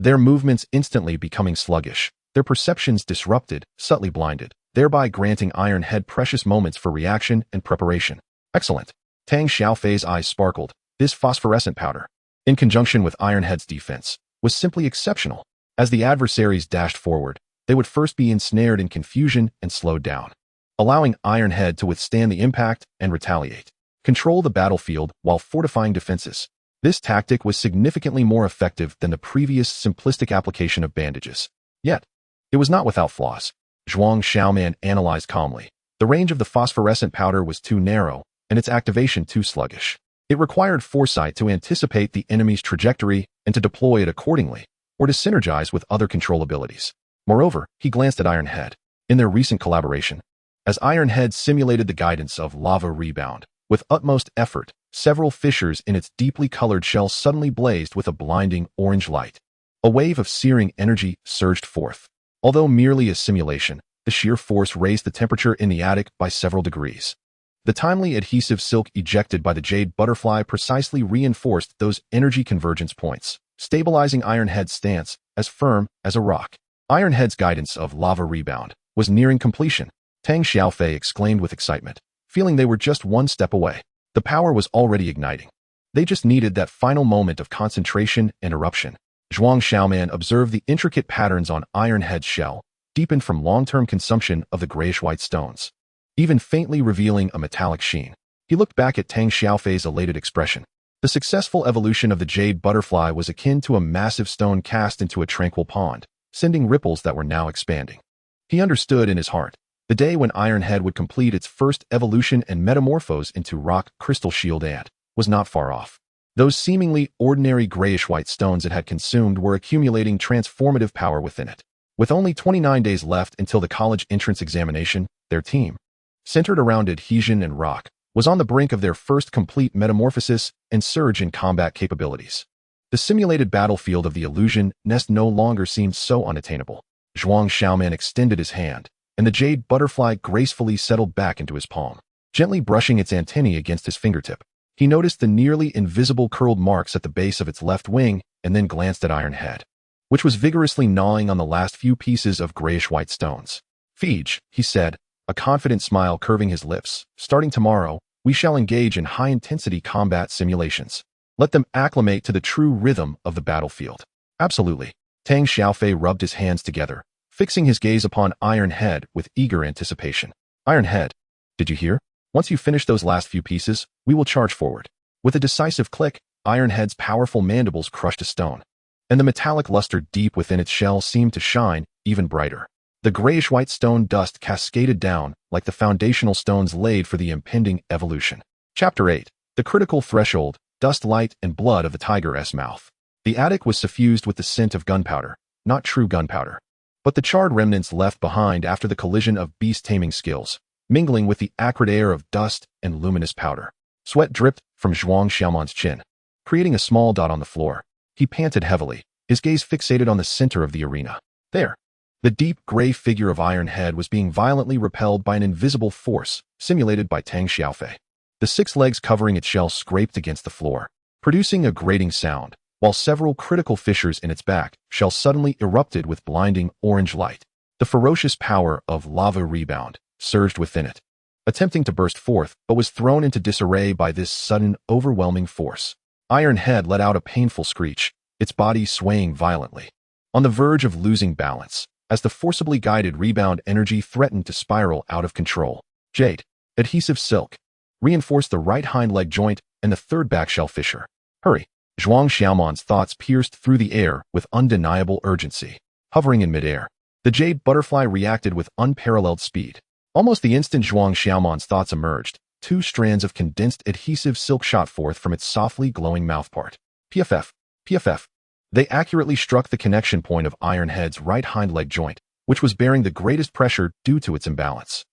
Their movements instantly becoming sluggish, their perceptions disrupted, subtly blinded, thereby granting Iron Head precious moments for reaction and preparation. Excellent. Tang Xiaofei's eyes sparkled. This phosphorescent powder, in conjunction with Iron Head's defense, was simply exceptional. As the adversaries dashed forward, they would first be ensnared in confusion and slowed down. allowing Iron Head to withstand the impact and retaliate. Control the battlefield while fortifying defenses. This tactic was significantly more effective than the previous simplistic application of bandages. Yet, it was not without flaws. Zhuang Xiaoman analyzed calmly. The range of the phosphorescent powder was too narrow, and its activation too sluggish. It required foresight to anticipate the enemy's trajectory and to deploy it accordingly, or to synergize with other control abilities. Moreover, he glanced at Iron Head. In their recent collaboration, as Iron Head simulated the guidance of lava rebound, with utmost effort, several fissures in its deeply colored shell suddenly blazed with a blinding orange light. A wave of searing energy surged forth. Although merely a simulation, the sheer force raised the temperature in the attic by several degrees. The timely adhesive silk ejected by the jade butterfly precisely reinforced those energy convergence points, stabilizing Iron Head's stance as firm as a rock. Iron Head's guidance of lava rebound was nearing completion. Tang Xiaofei exclaimed with excitement, feeling they were just one step away. The power was already igniting. They just needed that final moment of concentration and eruption. Zhuang Xiaoman observed the intricate patterns on Iron Head's shell, deepened from long-term consumption of the grayish-white stones, even faintly revealing a metallic sheen. He looked back at Tang Xiaofei's elated expression. The successful evolution of the jade butterfly was akin to a massive stone cast into a tranquil pond, sending ripples that were now expanding. He understood in his heart. The day when Iron Head would complete its first evolution and metamorphose into rock crystal shield ant was not far off. Those seemingly ordinary grayish-white stones it had consumed were accumulating transformative power within it. With only 29 days left until the college entrance examination, their team, centered around adhesion and rock, was on the brink of their first complete metamorphosis and surge in combat capabilities. The simulated battlefield of the illusion nest no longer seemed so unattainable. Zhuang Xiaoman extended his hand, and the jade butterfly gracefully settled back into his palm. Gently brushing its antennae against his fingertip, he noticed the nearly invisible curled marks at the base of its left wing and then glanced at Iron Head, which was vigorously gnawing on the last few pieces of grayish-white stones. "Feej," he said, a confident smile curving his lips. "Starting tomorrow, we shall engage in high-intensity combat simulations. Let them acclimate to the true rhythm of the battlefield." "Absolutely." Tang Xiaofei rubbed his hands together, fixing his gaze upon Iron Head with eager anticipation. "Iron Head, did you hear? Once you finish those last few pieces, we will charge forward." With a decisive click, Iron Head's powerful mandibles crushed a stone, and the metallic luster deep within its shell seemed to shine even brighter. The grayish-white stone dust cascaded down like the foundational stones laid for the impending evolution. Chapter 8. The Critical Threshold, Dust, Light, and Blood of the Tiger's Mouth. The attic was suffused with the scent of gunpowder, not true gunpowder, but the charred remnants left behind after the collision of beast taming skills, mingling with the acrid air of dust and luminous powder. Sweat dripped from Zhuang Xiaoman's chin, creating a small dot on the floor. He panted heavily, his gaze fixated on the center of the arena. There, the deep gray figure of Iron Head was being violently repelled by an invisible force, simulated by Tang Xiaofei. The 6 legs covering its shell scraped against the floor, producing a grating sound, while several critical fissures in its back shell suddenly erupted with blinding orange light. The ferocious power of lava rebound surged within it, attempting to burst forth, but was thrown into disarray by this sudden, overwhelming force. Iron Head let out a painful screech, its body swaying violently, on the verge of losing balance, as the forcibly guided rebound energy threatened to spiral out of control. Jade, adhesive silk, reinforced the right hind leg joint and the third back shell fissure. "Hurry!" Zhuang Xiaoman's thoughts pierced through the air with undeniable urgency. Hovering in midair, the jade butterfly reacted with unparalleled speed. Almost the instant Zhuang Xiaoman's thoughts emerged, 2 strands of condensed adhesive silk shot forth from its softly glowing mouthpart. PFF, PFF. They accurately struck the connection point of Iron Head's right hind leg joint, which was bearing the greatest pressure due to its imbalance,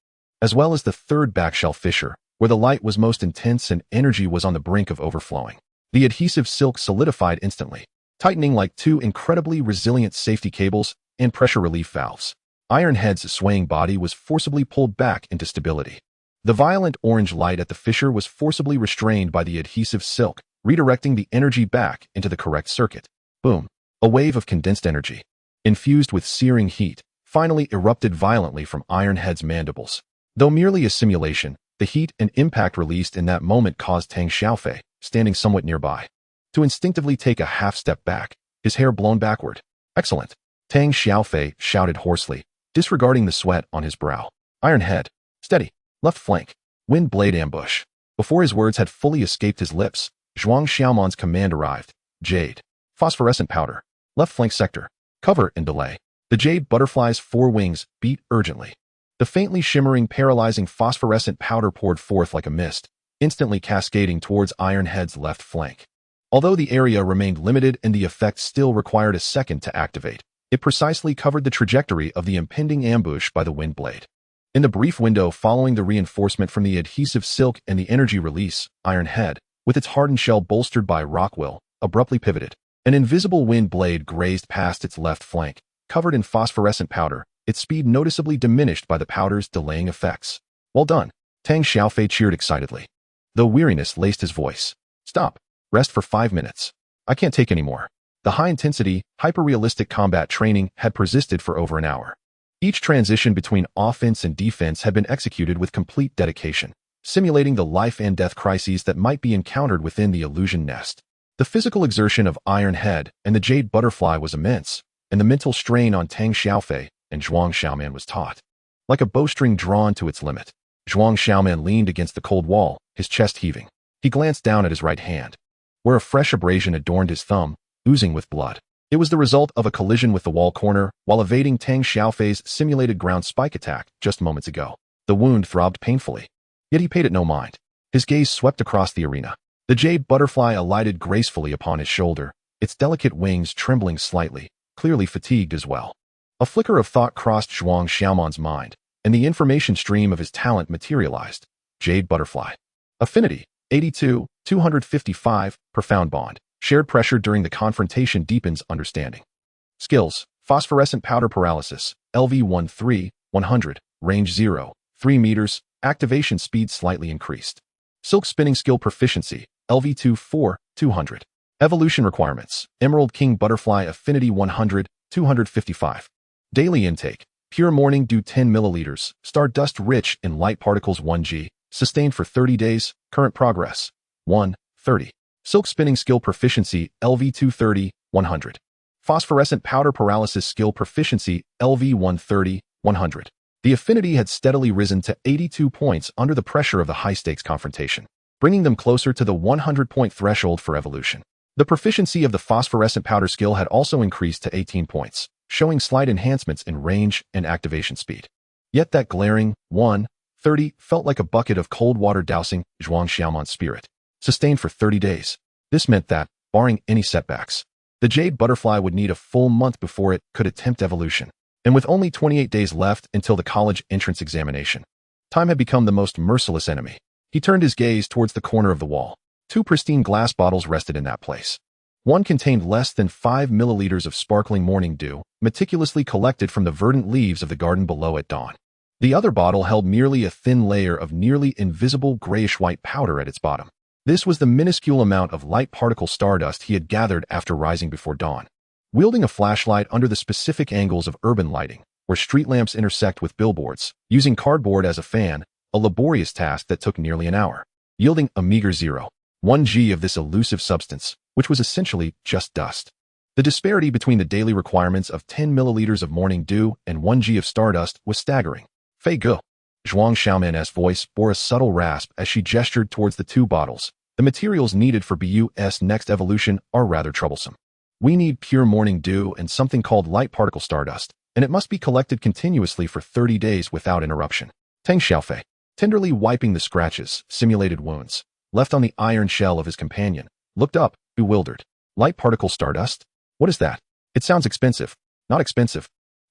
as well as the third back shell fissure, where the light was most intense and energy was on the brink of overflowing. The adhesive silk solidified instantly, tightening like 2 incredibly resilient safety cables and pressure relief valves. Iron Head's swaying body was forcibly pulled back into stability. The violent orange light at the fissure was forcibly restrained by the adhesive silk, redirecting the energy back into the correct circuit. Boom! A wave of condensed energy, infused with searing heat, finally erupted violently from Iron Head's mandibles. Though merely a simulation, the heat and impact released in that moment caused Tang Xiaofei, standing somewhat nearby, to instinctively take a half step back, his hair blown backward. "Excellent!" Tang Xiaofei shouted hoarsely, disregarding the sweat on his brow. "Iron Head, Steady. Left flank. Wind blade ambush. Before his words had fully escaped his lips, Zhuang Xiaoman's command arrived. Jade. Phosphorescent powder. Left flank sector. Cover and delay. The jade butterfly's 4 wings beat urgently. The faintly shimmering, paralyzing phosphorescent powder poured forth like a mist, instantly cascading towards Ironhead's left flank. Although the area remained limited and the effect still required a second to activate, it precisely covered the trajectory of the impending ambush by the wind blade. In the brief window following the reinforcement from the adhesive silk and the energy release, Ironhead, with its hardened shell bolstered by rockwill, abruptly pivoted. An invisible wind blade grazed past its left flank, covered in phosphorescent powder, its speed noticeably diminished by the powder's delaying effects. Well done, Tang Xiaofei cheered excitedly. Though weariness laced his voice. Stop. Rest for 5 minutes. I can't take any more. The high-intensity, hyper-realistic combat training had persisted for over an hour. Each transition between offense and defense had been executed with complete dedication, simulating the life-and-death crises that might be encountered within the illusion nest. The physical exertion of Ironhead and the Jade Butterfly was immense, and the mental strain on Tang Xiaofei and Zhuang Xiaoman was taut. Like a bowstring drawn to its limit, Zhuang Xiaoman leaned against the cold wall, his chest heaving. He glanced down at his right hand, where a fresh abrasion adorned his thumb, oozing with blood. It was the result of a collision with the wall corner while evading Tang Xiaofei's simulated ground spike attack just moments ago. The wound throbbed painfully, yet he paid it no mind. His gaze swept across the arena. The jade butterfly alighted gracefully upon his shoulder, its delicate wings trembling slightly, clearly fatigued as well. A flicker of thought crossed Zhuang Xiaoman's mind, and the information stream of his talent materialized. Jade butterfly. Affinity, 82, 255, profound bond. Shared pressure during the confrontation deepens understanding. Skills, phosphorescent powder paralysis, LV-13, 100, range 0, 3 meters, activation speed slightly increased. Silk spinning skill proficiency, LV-24, 200. Evolution requirements, Emerald King Butterfly Affinity 100, 255. Daily intake, pure morning dew 10 milliliters, stardust rich in light particles 1G, sustained for 30 days, current progress, 1, 30. Silk spinning skill proficiency, LV-230, 100. Phosphorescent powder paralysis skill proficiency, LV-130, 100. The affinity had steadily risen to 82 points under the pressure of the high-stakes confrontation, bringing them closer to the 100-point threshold for evolution. The proficiency of the phosphorescent powder skill had also increased to 18 points, showing slight enhancements in range and activation speed. Yet that glaring 130 felt like a bucket of cold water dousing Zhuang Xiaoman's spirit. Sustained for 30 days. This meant that, barring any setbacks, the jade butterfly would need a full month before it could attempt evolution. And with only 28 days left until the college entrance examination, time had become the most merciless enemy. He turned his gaze towards the corner of the wall. 2 pristine glass bottles rested in that place. One contained less than 5 milliliters of sparkling morning dew, meticulously collected from the verdant leaves of the garden below at dawn. The other bottle held merely a thin layer of nearly invisible grayish-white powder at its bottom. This was the minuscule amount of light particle stardust he had gathered after rising before dawn. Wielding a flashlight under the specific angles of urban lighting, where street lamps intersect with billboards, using cardboard as a fan, a laborious task that took nearly an hour, yielding a meager 0.1 G of this elusive substance, which was essentially just dust. The disparity between the daily requirements of 10 milliliters of morning dew and 1 G of stardust was staggering. Fei Ge. Zhuang Xiaoman's voice bore a subtle rasp as she gestured towards the 2 bottles. The materials needed for BU's next evolution are rather troublesome. We need pure morning dew and something called light particle stardust, and it must be collected continuously for 30 days without interruption. Tang Xiaofei, tenderly wiping the scratches, simulated wounds, left on the iron shell of his companion, looked up, bewildered. Light particle stardust? What is that? It sounds expensive. Not expensive.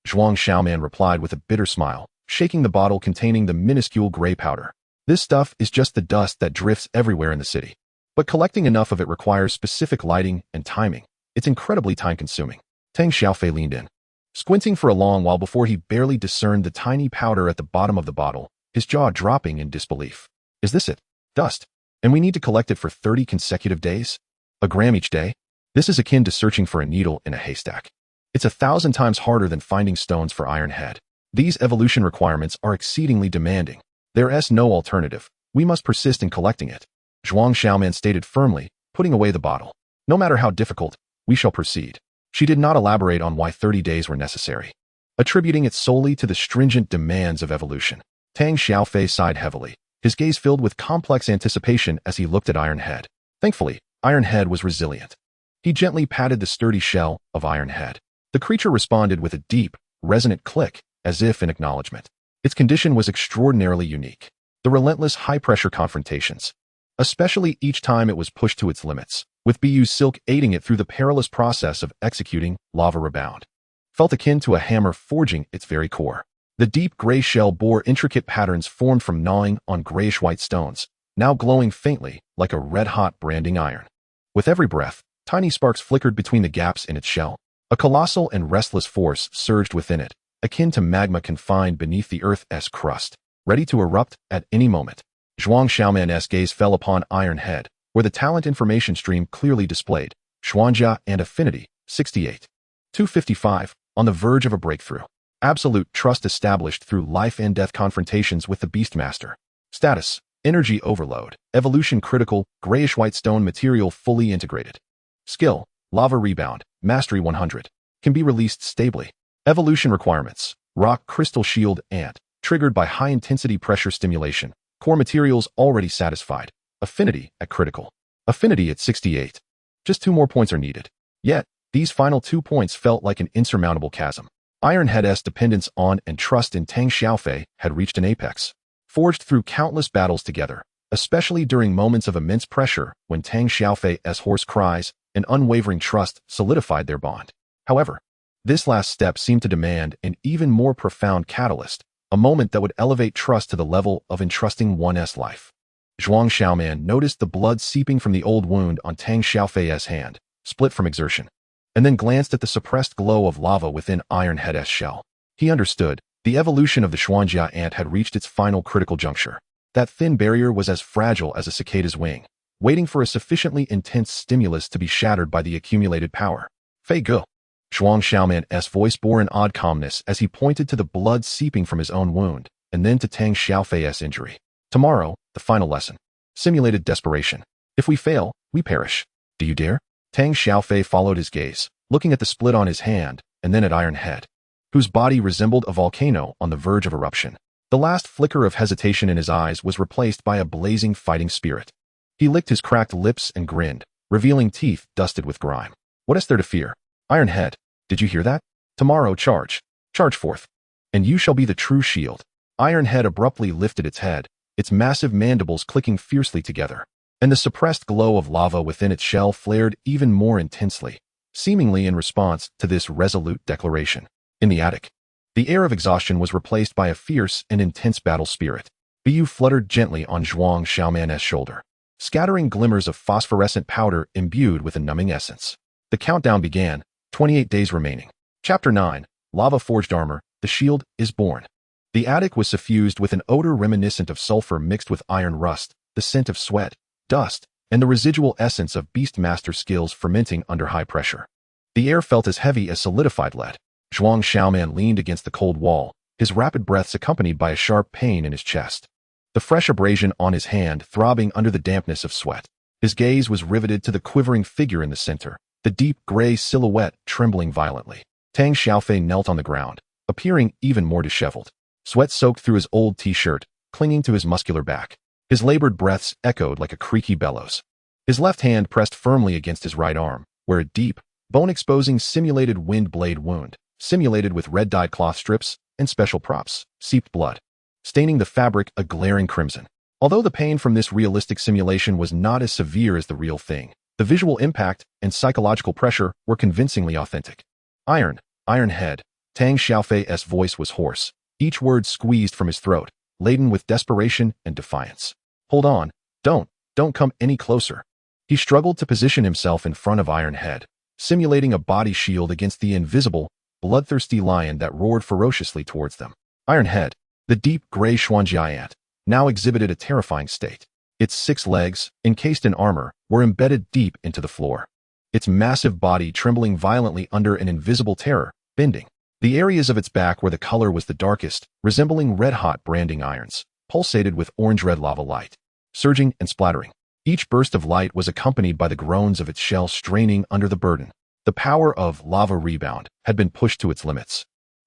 Zhuang Xiaoman replied with a bitter smile, shaking the bottle containing the minuscule gray powder. This stuff is just the dust that drifts everywhere in the city. But collecting enough of it requires specific lighting and timing. It's incredibly time-consuming. Tang Xiaofei leaned in, squinting for a long while before he barely discerned the tiny powder at the bottom of the bottle, his jaw dropping in disbelief. Is this it? Dust. And we need to collect it for 30 consecutive days? A gram each day? This is akin to searching for a needle in a haystack. It's 1,000 times harder than finding stones for Ironhead. These evolution requirements are exceedingly demanding. There's no alternative. We must persist in collecting it. Zhuang Xiaoman stated firmly, putting away the bottle. No matter how difficult, we shall proceed. She did not elaborate on why 30 days were necessary, attributing it solely to the stringent demands of evolution. Tang Xiaofei sighed heavily, his gaze filled with complex anticipation as he looked at Iron Head. Thankfully, Iron Head was resilient. He gently patted the sturdy shell of Iron Head. The creature responded with a deep, resonant click, as if in acknowledgement. Its condition was extraordinarily unique. The relentless high-pressure confrontations, especially each time it was pushed to its limits, with BU's silk aiding it through the perilous process of executing lava rebound, felt akin to a hammer forging its very core. The deep gray shell bore intricate patterns formed from gnawing on grayish-white stones, now glowing faintly like a red-hot branding iron. With every breath, tiny sparks flickered between the gaps in its shell. A colossal and restless force surged within it, akin to magma confined beneath the Earth's crust, ready to erupt at any moment. Zhuang Xiaoman's gaze fell upon Iron Head, where the talent information stream clearly displayed Xuanjia and Affinity, 68. 255, on the verge of a breakthrough. Absolute trust established through life and death confrontations with the Beastmaster. Status: Energy Overload. Evolution Critical, grayish-white stone material fully integrated. Skill: Lava Rebound, Mastery 100. Can be released stably. Evolution Requirements: Rock Crystal Shield and triggered by high-intensity pressure stimulation. Core materials already satisfied. Affinity at critical. Affinity at 68. Just 2 more points are needed. Yet, these final 2 points felt like an insurmountable chasm. Iron Head's dependence on and trust in Tang Xiaofei had reached an apex. Forged through countless battles together, especially during moments of immense pressure when Tang Xiaofei's hoarse cries and unwavering trust solidified their bond. However, this last step seemed to demand an even more profound catalyst, a moment that would elevate trust to the level of entrusting one's life. Zhuang Xiaoman noticed the blood seeping from the old wound on Tang Xiaofei's hand, split from exertion, and then glanced at the suppressed glow of lava within Iron Head's shell. He understood. The evolution of the Xuanjia ant had reached its final critical juncture. That thin barrier was as fragile as a cicada's wing, waiting for a sufficiently intense stimulus to be shattered by the accumulated power. Fei Ge. Zhuang Xiaoman's voice bore an odd calmness as he pointed to the blood seeping from his own wound, and then to Tang Xiaofei's injury. Tomorrow, the final lesson. Simulated desperation. If we fail, we perish. Do you dare? Tang Xiaofei followed his gaze, looking at the split on his hand, and then at Iron Head, whose body resembled a volcano on the verge of eruption. The last flicker of hesitation in his eyes was replaced by a blazing fighting spirit. He licked his cracked lips and grinned, revealing teeth dusted with grime. What is there to fear? Iron Head, did you hear that? Tomorrow charge. Charge forth. And you shall be the true shield. Iron Head abruptly lifted its head, its massive mandibles clicking fiercely together, and the suppressed glow of lava within its shell flared even more intensely, seemingly in response to this resolute declaration. In the attic, the air of exhaustion was replaced by a fierce and intense battle spirit. Bu fluttered gently on Zhuang Xiaoman's shoulder, scattering glimmers of phosphorescent powder imbued with a numbing essence. The countdown began, 28 days remaining. Chapter 9, Lava Forged Armor, the Shield is Born. The attic was suffused with an odor reminiscent of sulfur mixed with iron rust, the scent of sweat, dust, and the residual essence of beastmaster skills fermenting under high pressure. The air felt as heavy as solidified lead. Zhuang Xiaoman leaned against the cold wall, his rapid breaths accompanied by a sharp pain in his chest. The fresh abrasion on his hand throbbing under the dampness of sweat. His gaze was riveted to the quivering figure in the center, the deep gray silhouette trembling violently. Tang Xiaofei knelt on the ground, appearing even more disheveled. Sweat soaked through his old t-shirt, clinging to his muscular back. His labored breaths echoed like a creaky bellows. His left hand pressed firmly against his right arm, where a deep, bone-exposing simulated wind blade wound, simulated with red-dyed cloth strips and special props, seeped blood, staining the fabric a glaring crimson. Although the pain from this realistic simulation was not as severe as the real thing, the visual impact and psychological pressure were convincingly authentic. Iron Head. Tang Xiaofei's voice was hoarse, each word squeezed from his throat, laden with desperation and defiance. Hold on. Don't come any closer. He struggled to position himself in front of Iron Head, simulating a body shield against the invisible, bloodthirsty lion that roared ferociously towards them. Iron Head, the deep gray Xuanjia ant, now exhibited a terrifying state. Its 6 legs, encased in armor, were embedded deep into the floor. Its massive body trembling violently under an invisible terror, bending. The areas of its back where the color was the darkest, resembling red-hot branding irons, pulsated with orange-red lava light, surging and splattering. Each burst of light was accompanied by the groans of its shell straining under the burden. The power of lava rebound had been pushed to its limits.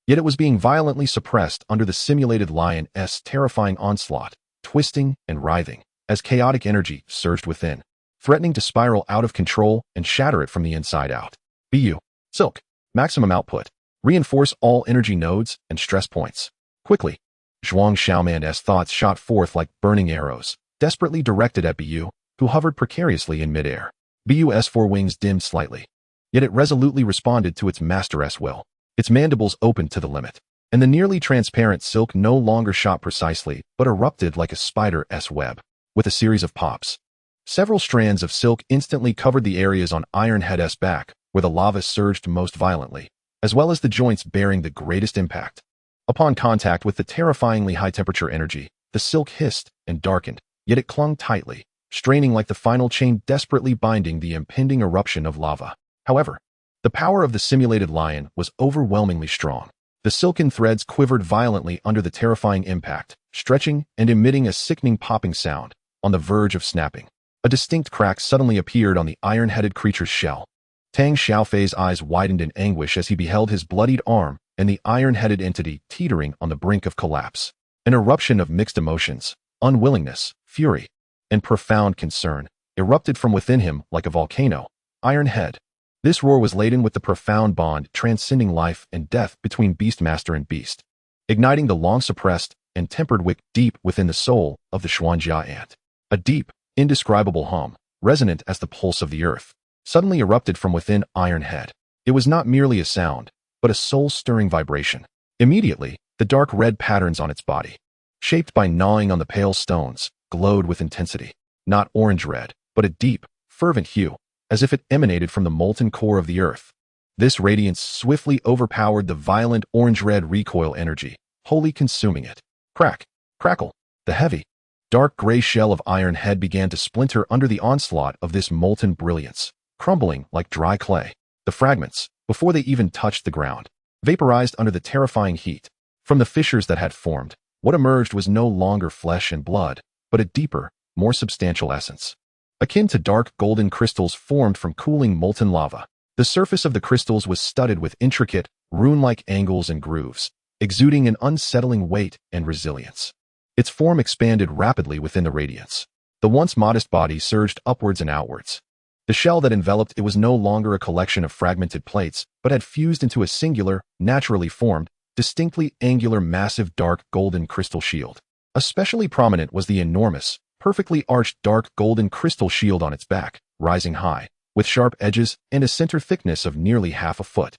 Yet it was being violently suppressed under the simulated lion's terrifying onslaught, twisting and writhing, as chaotic energy surged within, threatening to spiral out of control and shatter it from the inside out. BU. Silk. Maximum output. Reinforce all energy nodes and stress points. Quickly. Zhuang Xiaoman's thoughts shot forth like burning arrows, desperately directed at BU, who hovered precariously in midair. BU's forewings dimmed slightly. Yet it resolutely responded to its master's will. Its mandibles opened to the limit, and the nearly transparent silk no longer shot precisely, but erupted like a spider's web. With a series of pops, several strands of silk instantly covered the areas on Ironhead's back, where the lava surged most violently, as well as the joints bearing the greatest impact. Upon contact with the terrifyingly high-temperature energy, the silk hissed and darkened, yet it clung tightly, straining like the final chain desperately binding the impending eruption of lava. However, the power of the simulated lion was overwhelmingly strong. The silken threads quivered violently under the terrifying impact, stretching and emitting a sickening popping sound, on the verge of snapping. A distinct crack suddenly appeared on the iron-headed creature's shell. Tang Xiaofei's eyes widened in anguish as he beheld his bloodied arm and the iron-headed entity teetering on the brink of collapse. An eruption of mixed emotions, unwillingness, fury, and profound concern erupted from within him like a volcano. Ironhead. This roar was laden with the profound bond transcending life and death between beastmaster and beast, igniting the long-suppressed and tempered wick deep within the soul of the Xuanjia ant. A deep, indescribable hum, resonant as the pulse of the earth, suddenly erupted from within Ironhead. It was not merely a sound, but a soul-stirring vibration. Immediately, the dark red patterns on its body, shaped by gnawing on the pale stones, glowed with intensity. Not orange-red, but a deep, fervent hue, as if it emanated from the molten core of the earth. This radiance swiftly overpowered the violent orange-red recoil energy, wholly consuming it. Crack, crackle, the heavy, dark gray shell of Ironhead began to splinter under the onslaught of this molten brilliance, crumbling like dry clay. The fragments, before they even touched the ground, vaporized under the terrifying heat. From the fissures that had formed, what emerged was no longer flesh and blood, but a deeper, more substantial essence, akin to dark golden crystals formed from cooling molten lava. The surface of the crystals was studded with intricate, rune-like angles and grooves, exuding an unsettling weight and resilience. Its form expanded rapidly within the radiance. The once modest body surged upwards and outwards. The shell that enveloped it was no longer a collection of fragmented plates, but had fused into a singular, naturally formed, distinctly angular massive dark golden crystal shield. Especially prominent was the enormous, perfectly arched dark golden crystal shield on its back, rising high, with sharp edges and a center thickness of nearly half a foot.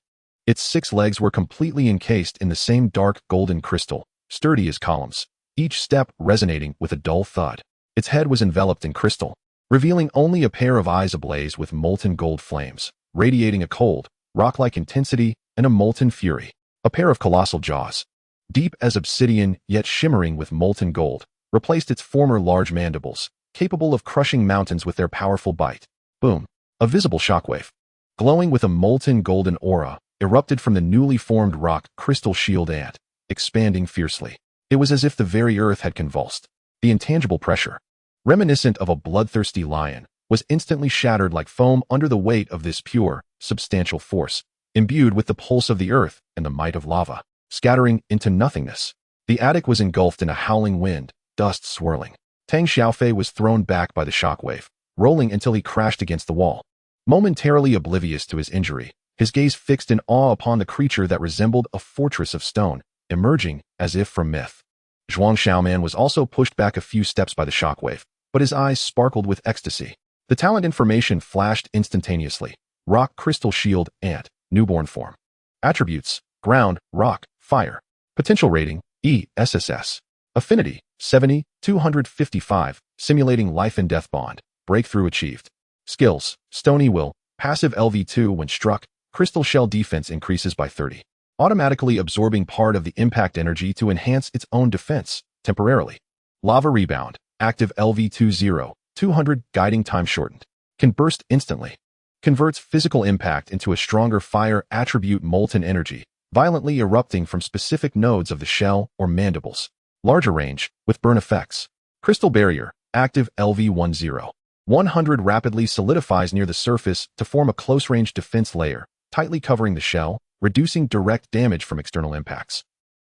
Its 6 legs were completely encased in the same dark golden crystal, sturdy as columns, each step resonating with a dull thud. Its head was enveloped in crystal, revealing only a pair of eyes ablaze with molten gold flames, radiating a cold, rock-like intensity and a molten fury. A pair of colossal jaws, deep as obsidian yet shimmering with molten gold, replaced its former large mandibles, capable of crushing mountains with their powerful bite. Boom! A visible shockwave, glowing with a molten golden aura, erupted from the newly formed rock crystal shield ant, expanding fiercely. It was as if the very earth had convulsed. The intangible pressure, reminiscent of a bloodthirsty lion, was instantly shattered like foam under the weight of this pure, substantial force, imbued with the pulse of the earth and the might of lava, scattering into nothingness. The attic was engulfed in a howling wind, dust swirling. Tang Xiaofei was thrown back by the shockwave, rolling until he crashed against the wall. Momentarily oblivious to his injury, his gaze fixed in awe upon the creature that resembled a fortress of stone, emerging as if from myth. Zhuang Xiaoman was also pushed back a few steps by the shockwave, but his eyes sparkled with ecstasy. The talent information flashed instantaneously. Rock crystal shield ant, newborn form. Attributes: ground, rock, fire. Potential rating: E, SSS. Affinity: 70, 255, simulating life and death bond. Breakthrough achieved. Skills: Stony Will, passive LV2 when struck, crystal shell defense increases by 30. Automatically absorbing part of the impact energy to enhance its own defense, temporarily. Lava Rebound, active LV20, 200, guiding time shortened. Can burst instantly. Converts physical impact into a stronger fire attribute molten energy, violently erupting from specific nodes of the shell or mandibles. Larger range, with burn effects. Crystal Barrier, active LV10. 100 rapidly solidifies near the surface to form a close-range defense layer, tightly covering the shell, reducing direct damage from external impacts.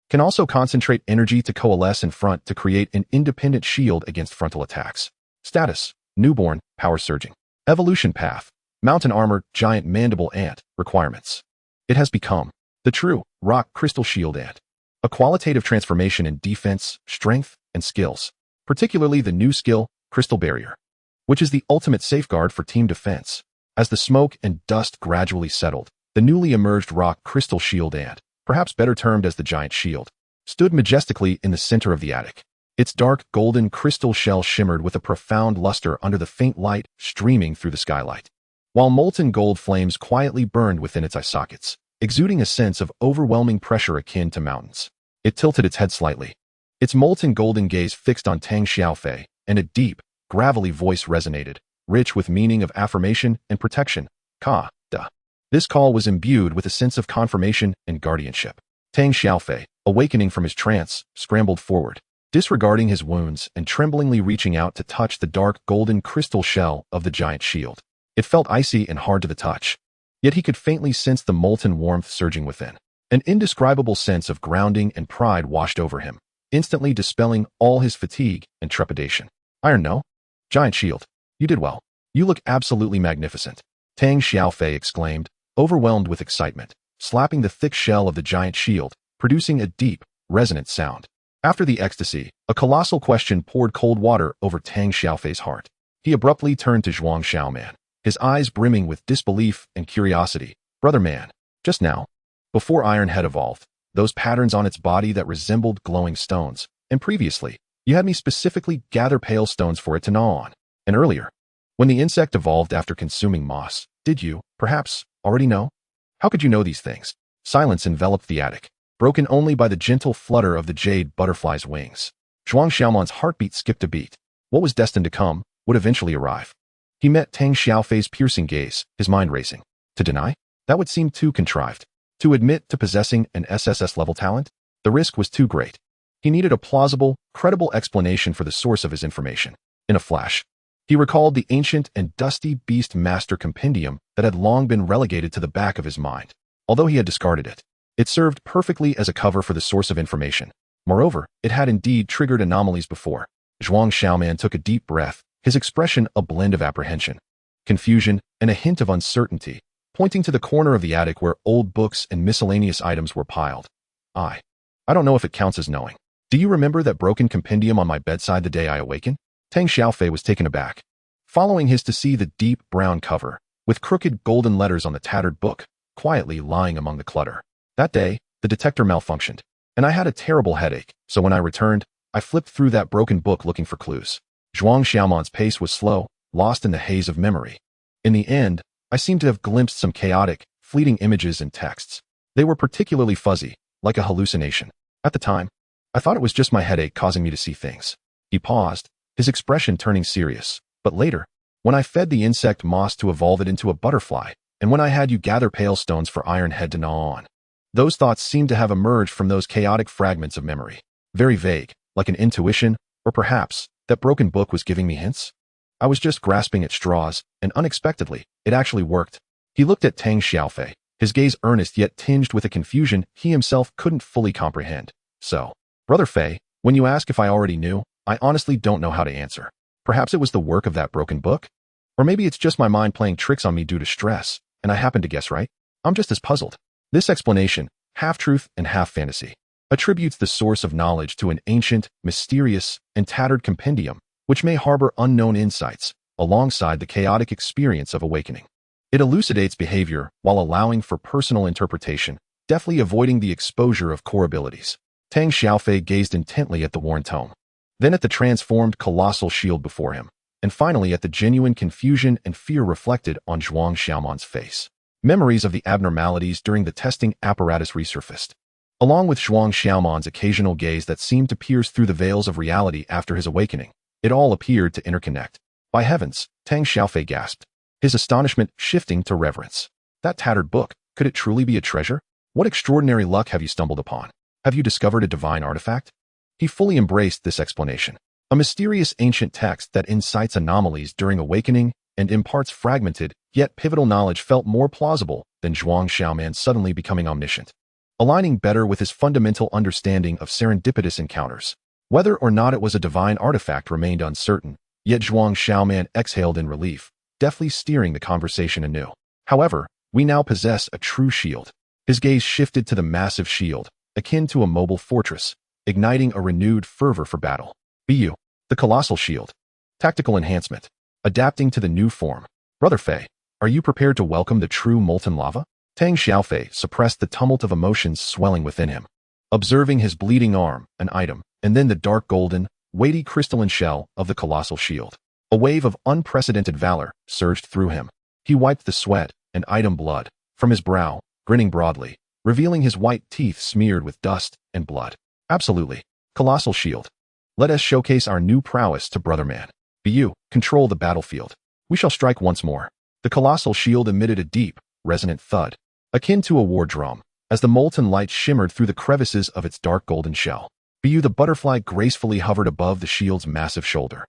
Can also concentrate energy to coalesce in front to create an independent shield against frontal attacks. Status: Newborn, Power Surging. Evolution Path: Mountain Armor, Giant Mandible Ant. Requirements: it has become the true Rock Crystal Shield Ant. A qualitative transformation in defense, strength, and skills, particularly the new skill, Crystal Barrier, which is the ultimate safeguard for team defense. As the smoke and dust gradually settled, the newly emerged Rock Crystal Shield Ant, perhaps better termed as the Giant Shield, stood majestically in the center of the attic. Its dark golden crystal shell shimmered with a profound luster under the faint light streaming through the skylight, while molten gold flames quietly burned within its eye sockets, exuding a sense of overwhelming pressure akin to mountains. It tilted its head slightly, its molten golden gaze fixed on Tang Xiaofei, and a deep, gravelly voice resonated, rich with meaning of affirmation and protection. Ka, da. This call was imbued with a sense of confirmation and guardianship. Tang Xiaofei, awakening from his trance, scrambled forward, disregarding his wounds and tremblingly reaching out to touch the dark golden crystal shell of the giant shield. It felt icy and hard to the touch, yet he could faintly sense the molten warmth surging within. An indescribable sense of grounding and pride washed over him, instantly dispelling all his fatigue and trepidation. Iron no? Giant shield. You did well. You look absolutely magnificent. Tang Xiaofei exclaimed, overwhelmed with excitement, slapping the thick shell of the giant shield, producing a deep, resonant sound. After the ecstasy, a colossal question poured cold water over Tang Xiaofei's heart. He abruptly turned to Zhuang Xiaoman, his eyes brimming with disbelief and curiosity. Brother man, just now, before Iron Head evolved, those patterns on its body that resembled glowing stones, and previously, you had me specifically gather pale stones for it to gnaw on. And earlier, when the insect evolved after consuming moss, did you, perhaps, already know? How could you know these things? Silence enveloped the attic, broken only by the gentle flutter of the jade butterfly's wings. Zhuang Xiaoman's heartbeat skipped a beat. What was destined to come would eventually arrive. He met Tang Xiaofei's piercing gaze, his mind racing. To deny? That would seem too contrived. To admit to possessing an SSS-level talent? The risk was too great. He needed a plausible, credible explanation for the source of his information. In a flash, he recalled the ancient and dusty Beast Master compendium that had long been relegated to the back of his mind. Although he had discarded it, it served perfectly as a cover for the source of information. Moreover, it had indeed triggered anomalies before. Zhuang Xiaoman took a deep breath, his expression a blend of apprehension, confusion, and a hint of uncertainty, pointing to the corner of the attic where old books and miscellaneous items were piled. I don't know if it counts as knowing. Do you remember that broken compendium on my bedside the day I awakened? Tang Xiaofei was taken aback, following his to see the deep brown cover, with crooked golden letters on the tattered book, quietly lying among the clutter. That day, the detector malfunctioned, and I had a terrible headache, so when I returned, I flipped through that broken book looking for clues. Zhuang Xiaoman's pace was slow, lost in the haze of memory. In the end, I seemed to have glimpsed some chaotic, fleeting images and texts. They were particularly fuzzy, like a hallucination. At the time, I thought it was just my headache causing me to see things. He paused, his expression turning serious. But later, when I fed the insect moss to evolve it into a butterfly, and when I had you gather pale stones for Iron Head to gnaw on, those thoughts seemed to have emerged from those chaotic fragments of memory. Very vague, like an intuition, or perhaps, that broken book was giving me hints? I was just grasping at straws, and unexpectedly, it actually worked. He looked at Tang Xiaofei, his gaze earnest yet tinged with a confusion he himself couldn't fully comprehend. So, Brother Fei, when you ask if I already knew, I honestly don't know how to answer. Perhaps it was the work of that broken book? Or maybe it's just my mind playing tricks on me due to stress, and I happen to guess right? I'm just as puzzled. This explanation, half truth and half fantasy, attributes the source of knowledge to an ancient, mysterious, and tattered compendium, which may harbor unknown insights, alongside the chaotic experience of awakening. It elucidates behavior while allowing for personal interpretation, deftly avoiding the exposure of core abilities. Tang Xiaofei gazed intently at the worn tome, then at the transformed colossal shield before him, and finally at the genuine confusion and fear reflected on Zhuang Xiaoman's face. Memories of the abnormalities during the testing apparatus resurfaced, along with Zhuang Xiaoman's occasional gaze that seemed to pierce through the veils of reality after his awakening. It all appeared to interconnect. By heavens, Tang Xiaofei gasped, his astonishment shifting to reverence. That tattered book, could it truly be a treasure? What extraordinary luck have you stumbled upon? Have you discovered a divine artifact? He fully embraced this explanation. A mysterious ancient text that incites anomalies during awakening and imparts fragmented, yet pivotal knowledge felt more plausible than Zhuang Xiaoman suddenly becoming omniscient, aligning better with his fundamental understanding of serendipitous encounters. Whether or not it was a divine artifact remained uncertain, yet Zhuang Xiaoman exhaled in relief, deftly steering the conversation anew. However, we now possess a true shield. His gaze shifted to the massive shield, akin to a mobile fortress, igniting a renewed fervor for battle. BU, the colossal shield. Tactical enhancement. Adapting to the new form. Brother Fei, are you prepared to welcome the true molten lava? Tang Xiaofei suppressed the tumult of emotions swelling within him. Observing his bleeding arm, an item, and then the dark golden, weighty crystalline shell of the colossal shield. A wave of unprecedented valor surged through him. He wiped the sweat and item blood from his brow, grinning broadly, revealing his white teeth smeared with dust and blood. Absolutely. Colossal shield. Let us showcase our new prowess to Brother Man. BU, control the battlefield. We shall strike once more. The colossal shield emitted a deep, resonant thud, akin to a war drum, as the molten light shimmered through the crevices of its dark golden shell. BU, the butterfly gracefully hovered above the shield's massive shoulder,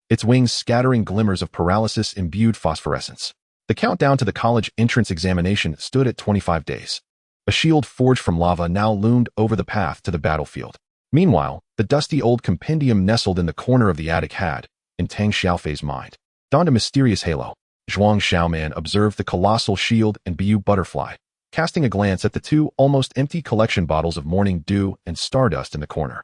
its wings scattering glimmers of paralysis-imbued phosphorescence. The countdown to the college entrance examination stood at 25 days. A shield forged from lava now loomed over the path to the battlefield. Meanwhile, the dusty old compendium nestled in the corner of the attic had, in Tang Xiaofei's mind, donned a mysterious halo. Zhuang Xiaoman observed the colossal shield and BU butterfly, casting a glance at the two almost empty collection bottles of morning dew and stardust in the corner.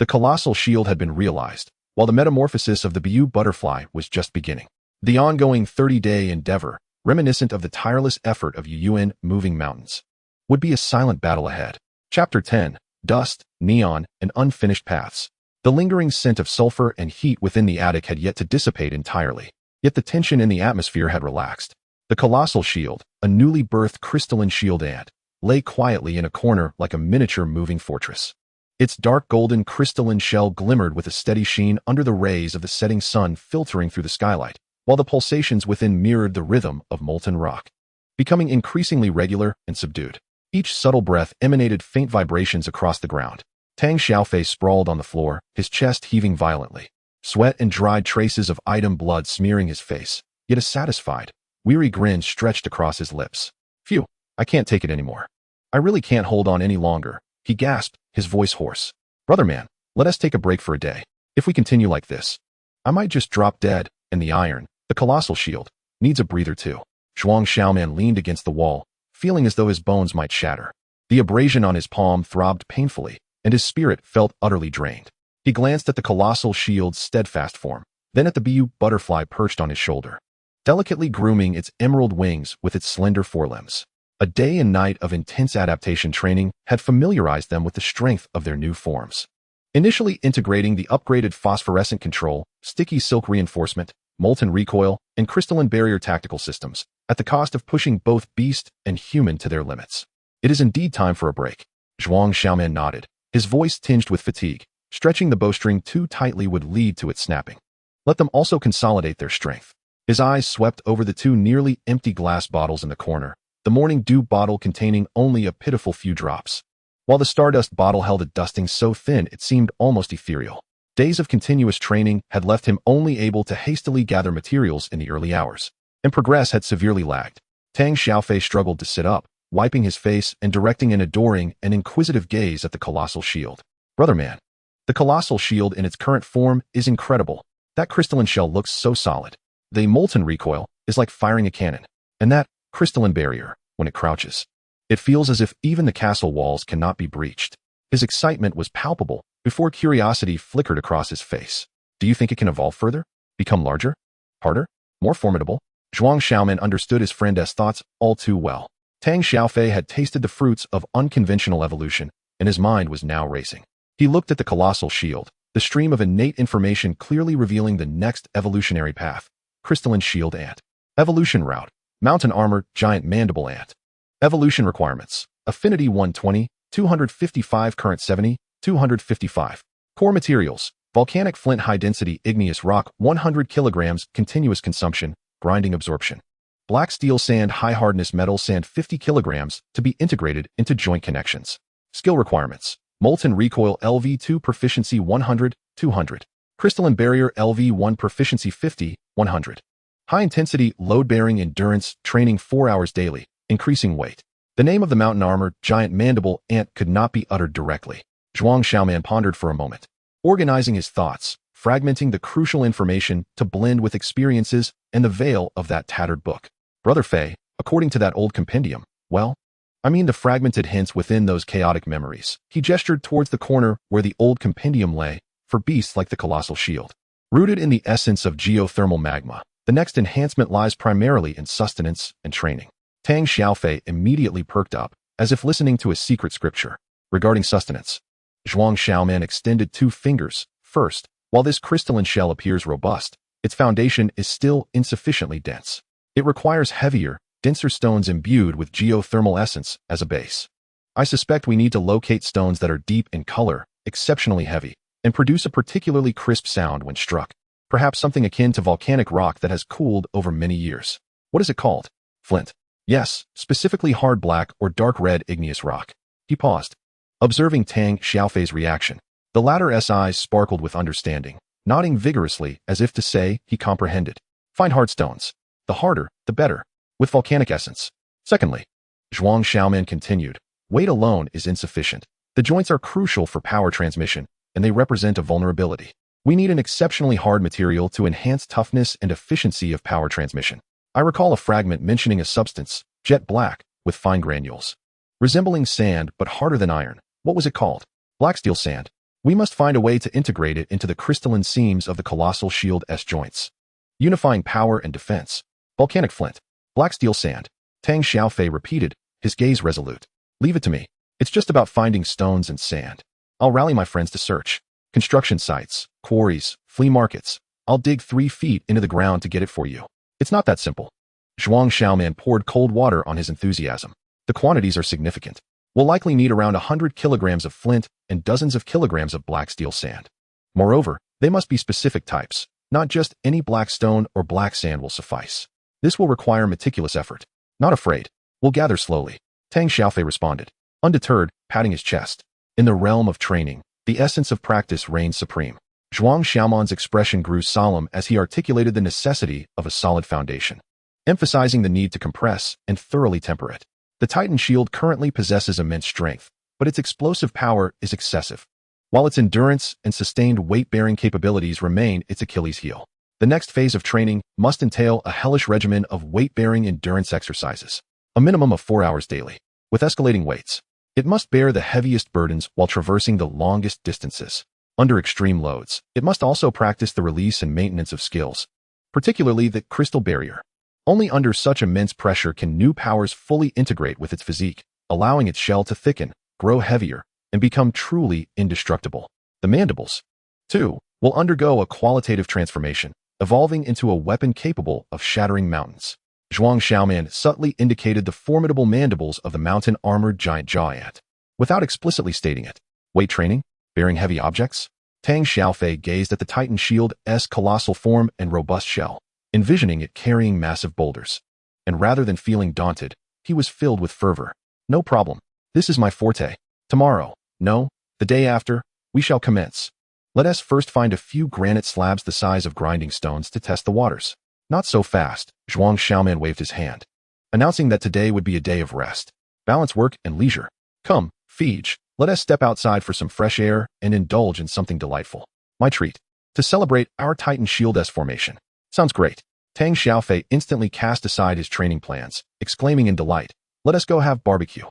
The colossal shield had been realized, while the metamorphosis of the BU butterfly was just beginning. The ongoing 30-day endeavor, reminiscent of the tireless effort of Yuyuan moving mountains, would be a silent battle ahead. Chapter 10. Dust, Neon, and Unfinished Paths. The lingering scent of sulfur and heat within the attic had yet to dissipate entirely, yet the tension in the atmosphere had relaxed. The colossal shield, a newly birthed crystalline shield ant, lay quietly in a corner like a miniature moving fortress. Its dark golden crystalline shell glimmered with a steady sheen under the rays of the setting sun filtering through the skylight, while the pulsations within mirrored the rhythm of molten rock, becoming increasingly regular and subdued. Each subtle breath emanated faint vibrations across the ground. Tang Xiaofei sprawled on the floor, his chest heaving violently, sweat and dried traces of item blood smearing his face, yet a satisfied, weary grin stretched across his lips. Phew, I can't take it anymore. I really can't hold on any longer, he gasped, his voice hoarse. Brother Man, let us take a break for a day. If we continue like this, I might just drop dead, and the iron, the colossal shield, needs a breather too. Zhuang Xiaoman leaned against the wall, feeling as though his bones might shatter. The abrasion on his palm throbbed painfully, and his spirit felt utterly drained. He glanced at the colossal shield's steadfast form, then at the BU butterfly perched on his shoulder, delicately grooming its emerald wings with its slender forelimbs. A day and night of intense adaptation training had familiarized them with the strength of their new forms. Initially integrating the upgraded phosphorescent control, sticky silk reinforcement, molten recoil, and crystalline barrier tactical systems, at the cost of pushing both beast and human to their limits. It is indeed time for a break. Zhuang Xiaoman nodded, his voice tinged with fatigue. Stretching the bowstring too tightly would lead to its snapping. Let them also consolidate their strength. His eyes swept over the two nearly empty glass bottles in the corner, the morning dew bottle containing only a pitiful few drops, while the stardust bottle held a dusting so thin it seemed almost ethereal. Days of continuous training had left him only able to hastily gather materials in the early hours, and progress had severely lagged. Tang Xiaofei struggled to sit up, wiping his face and directing an adoring and inquisitive gaze at the colossal shield. Brother Man, the colossal shield in its current form is incredible. That crystalline shell looks so solid. The molten recoil is like firing a cannon, and that crystalline barrier, when it crouches, it feels as if even the castle walls cannot be breached. His excitement was palpable before curiosity flickered across his face. Do you think it can evolve further? Become larger? Harder? More formidable? Zhuang Xiaoman understood his friend's thoughts all too well. Tang Xiaofei had tasted the fruits of unconventional evolution, and his mind was now racing. He looked at the colossal shield, the stream of innate information clearly revealing the next evolutionary path. Crystalline shield ant. Evolution route. Mountain armor, giant mandible ant. Evolution requirements. Affinity 120, 255 current 70, 255. Core materials. Volcanic flint high density igneous rock 100 kilograms continuous consumption, grinding absorption. Black steel sand high hardness metal sand 50 kilograms to be integrated into joint connections. Skill requirements. Molten recoil LV2 proficiency 100, 200. Crystalline barrier LV1 proficiency 50, 100. High intensity load bearing endurance training 4 hours daily, increasing weight. The name of the mountain armor, giant mandible ant, could not be uttered directly. Zhuang Xiaoman pondered for a moment, organizing his thoughts, fragmenting the crucial information to blend with experiences and the veil of that tattered book. Brother Fei, according to that old compendium, well, I mean the fragmented hints within those chaotic memories. He gestured towards the corner where the old compendium lay, for beasts like the colossal shield. Rooted in the essence of geothermal magma, the next enhancement lies primarily in sustenance and training. Tang Xiaofei immediately perked up, as if listening to a secret scripture. Regarding sustenance, Zhuang Xiaoman extended 2 fingers. First, while this crystalline shell appears robust, its foundation is still insufficiently dense. It requires heavier, denser stones imbued with geothermal essence as a base. I suspect we need to locate stones that are deep in color, exceptionally heavy, and produce a particularly crisp sound when struck. Perhaps something akin to volcanic rock that has cooled over many years. What is it called? Flint. Yes, specifically hard black or dark red igneous rock. He paused, observing Tang Xiaofei's reaction. The latter's eyes sparkled with understanding, nodding vigorously as if to say he comprehended. Find hard stones. The harder, the better. With volcanic essence. Secondly, Zhuang Xiaoman continued, weight alone is insufficient. The joints are crucial for power transmission, and they represent a vulnerability. We need an exceptionally hard material to enhance toughness and efficiency of power transmission. I recall a fragment mentioning a substance, jet black, with fine granules. Resembling sand but harder than iron. What was it called? Black steel sand. We must find a way to integrate it into the crystalline seams of the colossal shield's joints. Unifying power and defense. Volcanic flint. Black steel sand. Tang Xiaofei repeated, his gaze resolute. Leave it to me. It's just about finding stones and sand. I'll rally my friends to search. Construction sites, quarries, flea markets. I'll dig 3 feet into the ground to get it for you. It's not that simple. Zhuang Xiaoman poured cold water on his enthusiasm. The quantities are significant. We'll likely need around 100 kilograms of flint and dozens of kilograms of black steel sand. Moreover, they must be specific types. Not just any black stone or black sand will suffice. This will require meticulous effort. Not afraid. We'll gather slowly. Tang Xiaofei responded, undeterred, patting his chest. In the realm of training, the essence of practice reigns supreme. Zhuang Xiaoman's expression grew solemn as he articulated the necessity of a solid foundation, emphasizing the need to compress and thoroughly temper it. The Titan shield currently possesses immense strength, but its explosive power is excessive, while its endurance and sustained weight-bearing capabilities remain its Achilles heel. The next phase of training must entail a hellish regimen of weight-bearing endurance exercises, a minimum of 4 hours daily, with escalating weights. It must bear the heaviest burdens while traversing the longest distances. Under extreme loads, it must also practice the release and maintenance of skills, particularly the crystal barrier. Only under such immense pressure can new powers fully integrate with its physique, allowing its shell to thicken, grow heavier, and become truly indestructible. The mandibles, too, will undergo a qualitative transformation, evolving into a weapon capable of shattering mountains. Zhuang Xiaoman subtly indicated the formidable mandibles of the mountain-armored giant jaw ant, without explicitly stating it. Weight training? Bearing heavy objects? Tang Xiaofei gazed at the Titan shield's colossal form and robust shell, envisioning it carrying massive boulders. And rather than feeling daunted, he was filled with fervor. No problem. This is my forte. Tomorrow, no, the day after, we shall commence. Let us first find a few granite slabs the size of grinding stones to test the waters. Not so fast. Zhuang Xiaoman waved his hand, announcing that today would be a day of rest, balance work, and leisure. Come, Fij, let us step outside for some fresh air and indulge in something delightful. My treat. To celebrate our Titan shield's formation. Sounds great. Tang Xiaofei instantly cast aside his training plans, exclaiming in delight, let us go have barbecue.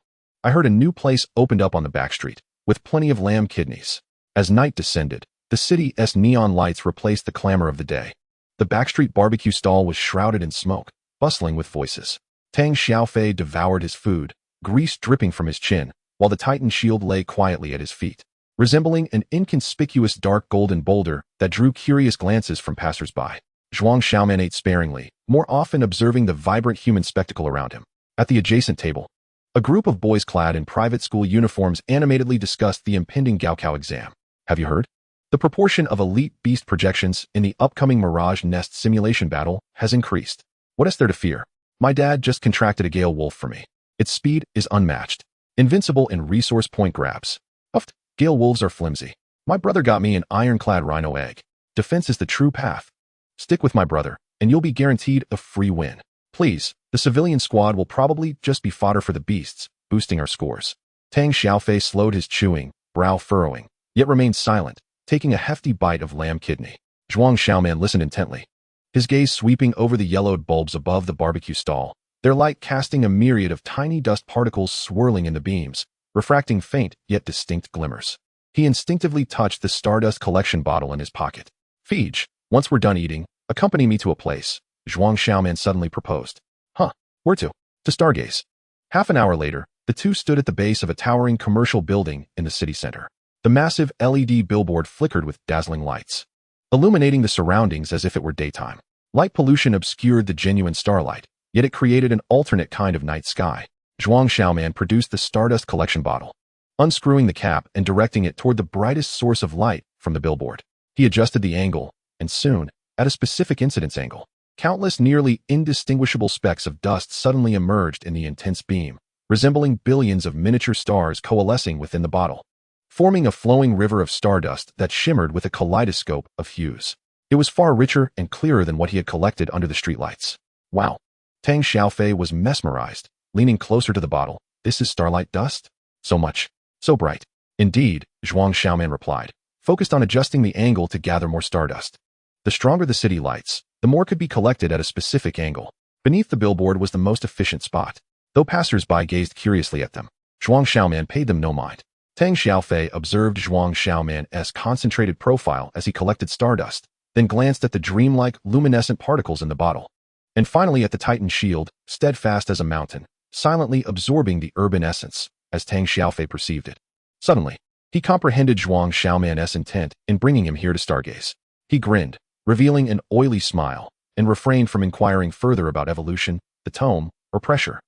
I heard a new place opened up on the back street, with plenty of lamb kidneys. As night descended, the city's neon lights replaced the clamor of the day. The backstreet barbecue stall was shrouded in smoke, bustling with voices. Tang Xiaofei devoured his food, grease dripping from his chin, while the Titan shield lay quietly at his feet, resembling an inconspicuous dark golden boulder that drew curious glances from passers-by. Zhuang Xiaoman ate sparingly, more often observing the vibrant human spectacle around him. At the adjacent table, a group of boys clad in private school uniforms animatedly discussed the impending Gaokao exam. Have you heard? The proportion of elite beast projections in the upcoming Mirage Nest simulation battle has increased. What is there to fear? My dad just contracted a Gale Wolf for me. Its speed is unmatched. Invincible in resource point grabs. Uffed, Gale Wolves are flimsy. My brother got me an ironclad Rhino egg. Defense is the true path. Stick with my brother, and you'll be guaranteed a free win. Please, the civilian squad will probably just be fodder for the beasts, boosting our scores. Tang Xiaofei slowed his chewing, brow furrowing, yet remained silent, taking a hefty bite of lamb kidney. Zhuang Xiaoman listened intently, his gaze sweeping over the yellowed bulbs above the barbecue stall, their light casting a myriad of tiny dust particles swirling in the beams, refracting faint yet distinct glimmers. He instinctively touched the Stardust collection bottle in his pocket. Feej, once we're done eating, accompany me to a place, Zhuang Xiaoman suddenly proposed. Huh, where to? To Stargaze. Half an hour later, the two stood at the base of a towering commercial building in the city center. The massive LED billboard flickered with dazzling lights, illuminating the surroundings as if it were daytime. Light pollution obscured the genuine starlight, yet it created an alternate kind of night sky. Zhuang Xiaoman produced the Stardust collection bottle, unscrewing the cap and directing it toward the brightest source of light from the billboard. He adjusted the angle, and soon, at a specific incidence angle, countless nearly indistinguishable specks of dust suddenly emerged in the intense beam, resembling billions of miniature stars coalescing within the bottle, forming a flowing river of stardust that shimmered with a kaleidoscope of hues. It was far richer and clearer than what he had collected under the streetlights. Wow! Tang Xiaofei was mesmerized, leaning closer to the bottle. This is starlight dust? So much. So bright. Indeed, Zhuang Xiaoman replied, focused on adjusting the angle to gather more stardust. The stronger the city lights, the more could be collected at a specific angle. Beneath the billboard was the most efficient spot. Though passers-by gazed curiously at them, Zhuang Xiaoman paid them no mind. Tang Xiaofei observed Zhuang Xiaoman's concentrated profile as he collected stardust, then glanced at the dreamlike, luminescent particles in the bottle, and finally at the Titan shield, steadfast as a mountain, silently absorbing the urban essence, as Tang Xiaofei perceived it. Suddenly, he comprehended Zhuang Xiaoman's intent in bringing him here to Stargaze. He grinned, revealing an oily smile, and refrained from inquiring further about evolution, the tome, or pressure.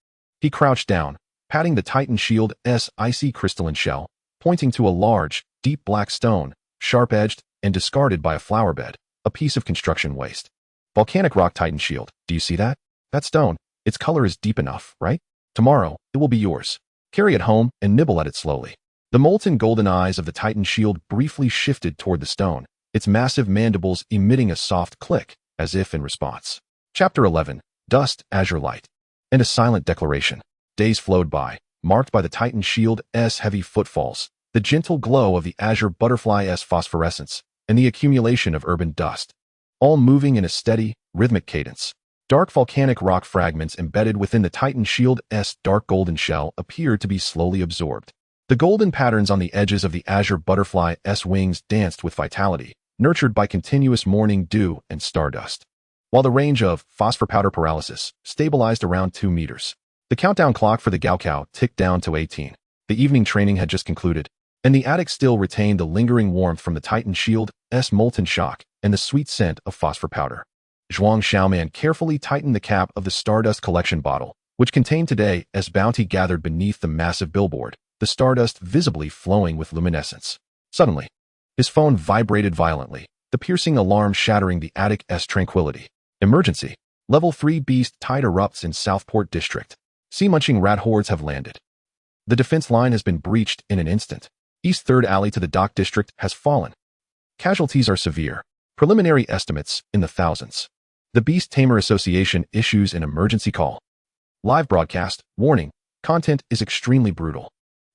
He crouched down, patting the Titan shield's icy crystalline shell, pointing to a large, deep black stone, sharp-edged and discarded by a flower bed, a piece of construction waste. Volcanic rock Titan shield, do you see that? That stone, its color is deep enough, right? Tomorrow, it will be yours. Carry it home and nibble at it slowly. The molten golden eyes of the Titan shield briefly shifted toward the stone, its massive mandibles emitting a soft click, as if in response. Chapter 11, Dust, Azure Light. And a silent declaration. Days flowed by, marked by the Titan shield's heavy footfalls, the gentle glow of the azure butterfly's phosphorescence, and the accumulation of urban dust, all moving in a steady, rhythmic cadence. Dark volcanic rock fragments embedded within the Titan shield's dark golden shell appeared to be slowly absorbed. The golden patterns on the edges of the azure butterfly's wings danced with vitality, nurtured by continuous morning dew and stardust, while the range of phosphor powder paralysis stabilized around 2 meters. The countdown clock for the Gaokao ticked down to 18. The evening training had just concluded, and the attic still retained the lingering warmth from the Titan shield's molten shock and the sweet scent of phosphor powder. Zhuang Xiaoman carefully tightened the cap of the Stardust collection bottle, which contained today as bounty gathered beneath the massive billboard, the stardust visibly flowing with luminescence. Suddenly, his phone vibrated violently, the piercing alarm shattering the attic's tranquility. Emergency. Level 3 beast tide erupts in Southport District. Sea-munching rat hordes have landed. The defense line has been breached in an instant. East 3rd Alley to the Dock District has fallen. Casualties are severe. Preliminary estimates in the thousands. The Beast Tamer Association issues an emergency call. Live broadcast. Warning. Content is extremely brutal.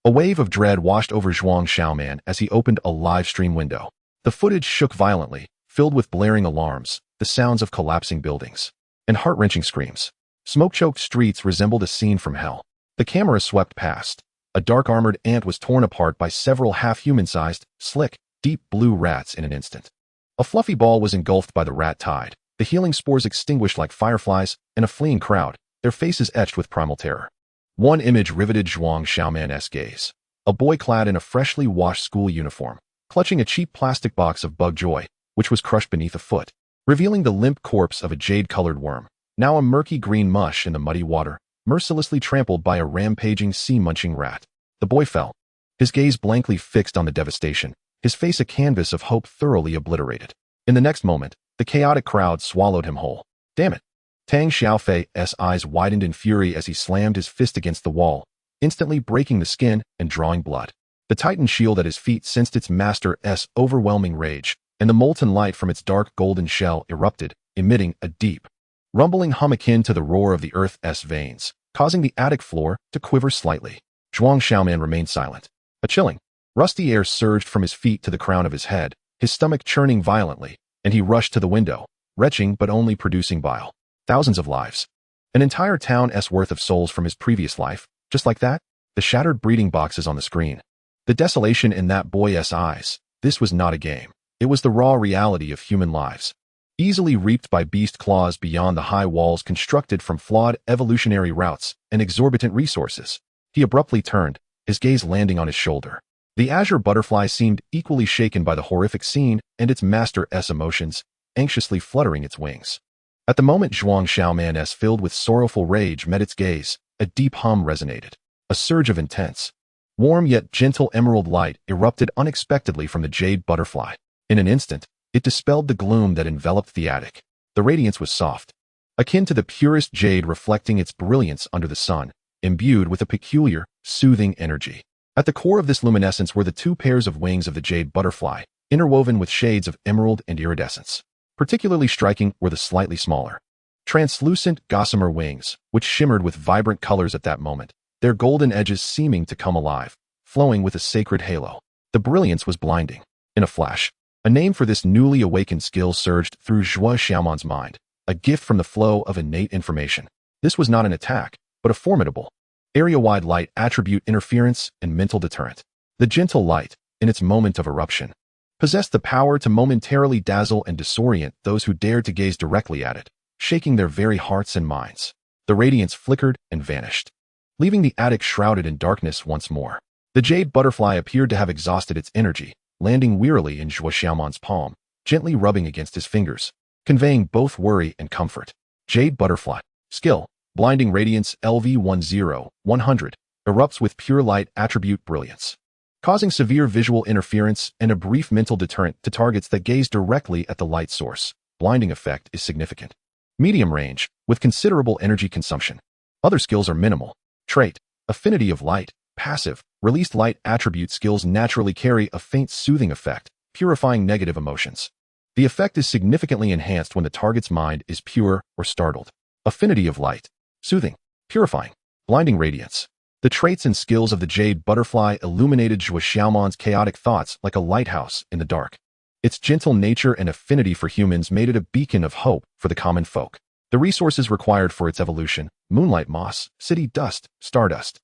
A wave of dread washed over Zhuang Xiaoman as he opened a live stream window. The footage shook violently, filled with blaring alarms, the sounds of collapsing buildings, and heart-wrenching screams. Smoke-choked streets resembled a scene from hell. The camera swept past. A dark-armored ant was torn apart by several half-human-sized, slick, deep blue rats in an instant. A fluffy ball was engulfed by the rat tide, the healing spores extinguished like fireflies, and a fleeing crowd, their faces etched with primal terror. One image riveted Zhuang Xiaoman's gaze. A boy clad in a freshly washed school uniform, clutching a cheap plastic box of bug joy, which was crushed beneath a foot, revealing the limp corpse of a jade-colored worm, now a murky green mush in the muddy water, mercilessly trampled by a rampaging sea-munching rat. The boy fell, his gaze blankly fixed on the devastation, his face a canvas of hope thoroughly obliterated. In the next moment, the chaotic crowd swallowed him whole. Damn it! Tang Xiaofei's eyes widened in fury as he slammed his fist against the wall, instantly breaking the skin and drawing blood. The Titan shield at his feet sensed its master's overwhelming rage, and the molten light from its dark golden shell erupted, emitting a deep, rumbling hum akin to the roar of the Earth's veins, causing the attic floor to quiver slightly. Zhuang Xiaoman remained silent. A chilling, rusty air surged from his feet to the crown of his head, his stomach churning violently, and he rushed to the window, retching but only producing bile. Thousands of lives. An entire town's worth of souls from his previous life, just like that? The shattered breeding boxes on the screen. The desolation in that boy's eyes. This was not a game. It was the raw reality of human lives. Easily reaped by beast claws beyond the high walls constructed from flawed evolutionary routes and exorbitant resources. He abruptly turned, his gaze landing on his shoulder. The azure butterfly seemed equally shaken by the horrific scene and its master's emotions, anxiously fluttering its wings. At the moment Zhuang Xiaoman's filled with sorrowful rage met its gaze, a deep hum resonated. A surge of intense, warm yet gentle emerald light erupted unexpectedly from the jade butterfly. In an instant, it dispelled the gloom that enveloped the attic. The radiance was soft, akin to the purest jade reflecting its brilliance under the sun, imbued with a peculiar, soothing energy. At the core of this luminescence were the two pairs of wings of the jade butterfly, interwoven with shades of emerald and iridescence. Particularly striking were the slightly smaller, translucent gossamer wings, which shimmered with vibrant colors at that moment, their golden edges seeming to come alive, flowing with a sacred halo. The brilliance was blinding. In a flash, a name for this newly awakened skill surged through Zhuang Xiaoman's mind, a gift from the flow of innate information. This was not an attack, but a formidable, area-wide light attribute interference and mental deterrent. The gentle light, in its moment of eruption, possessed the power to momentarily dazzle and disorient those who dared to gaze directly at it, shaking their very hearts and minds. The radiance flickered and vanished, leaving the attic shrouded in darkness once more. The jade butterfly appeared to have exhausted its energy, landing wearily in Zhuang Xiaoman's palm, gently rubbing against his fingers, conveying both worry and comfort. Jade butterfly. Skill. Blinding radiance LV10-100. Erupts with pure light attribute brilliance, causing severe visual interference and a brief mental deterrent to targets that gaze directly at the light source. Blinding effect is significant. Medium range, with considerable energy consumption. Other skills are minimal. Trait. Affinity of light. Passive. Released light attribute skills naturally carry a faint soothing effect, purifying negative emotions. The effect is significantly enhanced when the target's mind is pure or startled. Affinity of light. Soothing. Purifying. Blinding radiance. The traits and skills of the jade butterfly illuminated Zhuang Xiaoman's chaotic thoughts like a lighthouse in the dark. Its gentle nature and affinity for humans made it a beacon of hope for the common folk. The resources required for its evolution, moonlight moss, city dust, stardust,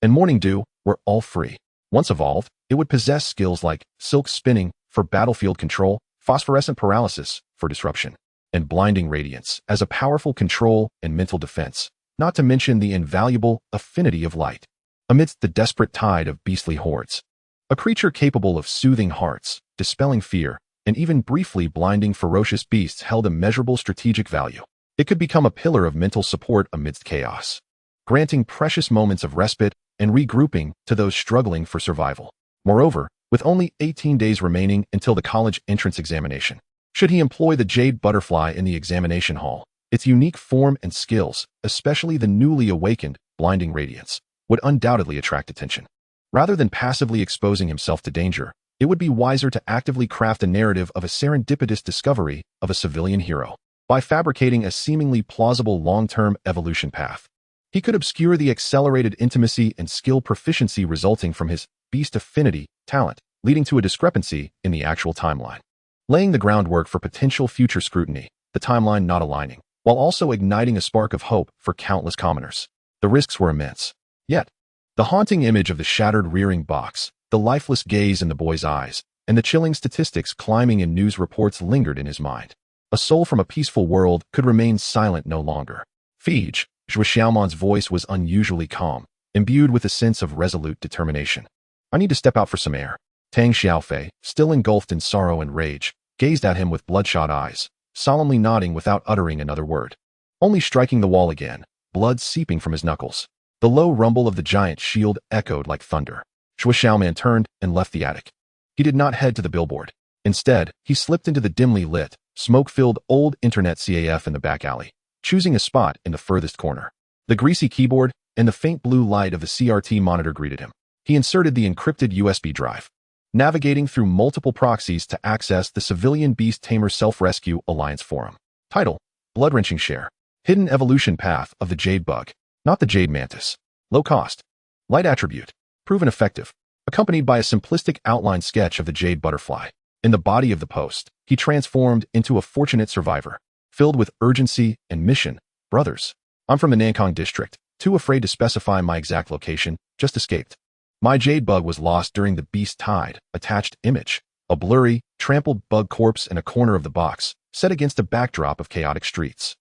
and morning dew, were all free. Once evolved, it would possess skills like silk spinning for battlefield control, phosphorescent paralysis for disruption, and blinding radiance as a powerful control and mental defense, not to mention the invaluable affinity of light. Amidst the desperate tide of beastly hordes, a creature capable of soothing hearts, dispelling fear, and even briefly blinding ferocious beasts held immeasurable strategic value. It could become a pillar of mental support amidst chaos, granting precious moments of respite and regrouping to those struggling for survival. Moreover, with only 18 days remaining until the college entrance examination, should he employ the jade butterfly in the examination hall, its unique form and skills, especially the newly awakened blinding radiance, would undoubtedly attract attention. Rather than passively exposing himself to danger, it would be wiser to actively craft a narrative of a serendipitous discovery of a civilian hero. By fabricating a seemingly plausible long-term evolution path, he could obscure the accelerated intimacy and skill proficiency resulting from his beast affinity talent, leading to a discrepancy in the actual timeline. Laying the groundwork for potential future scrutiny, the timeline not aligning, while also igniting a spark of hope for countless commoners. The risks were immense. Yet, the haunting image of the shattered rearing box, the lifeless gaze in the boy's eyes, and the chilling statistics climbing in news reports lingered in his mind. A soul from a peaceful world could remain silent no longer. Fij, Zhuang Xiaoman's voice was unusually calm, imbued with a sense of resolute determination. I need to step out for some air. Tang Xiaofei, still engulfed in sorrow and rage, gazed at him with bloodshot eyes, solemnly nodding without uttering another word. Only striking the wall again, blood seeping from his knuckles. The low rumble of the giant shield echoed like thunder. Zhuang Xiaoman turned and left the attic. He did not head to the billboard. Instead, he slipped into the dimly lit, smoke-filled old internet CAF in the back alley, choosing a spot in the furthest corner. The greasy keyboard and the faint blue light of the CRT monitor greeted him. He inserted the encrypted USB drive, navigating through multiple proxies to access the Civilian Beast Tamer Self-Rescue Alliance forum. Title: Blood-Wrenching Share. Hidden evolution path of the jade bug, not the jade mantis. Low cost. Light attribute. Proven effective. Accompanied by a simplistic outline sketch of the jade butterfly. In the body of the post, he transformed into a fortunate survivor, filled with urgency and mission. Brothers, I'm from the Nankong district, too afraid to specify my exact location, just escaped. My jade bug was lost during the beast tide. Attached image. A blurry, trampled bug corpse in a corner of the box, set against a backdrop of chaotic streets.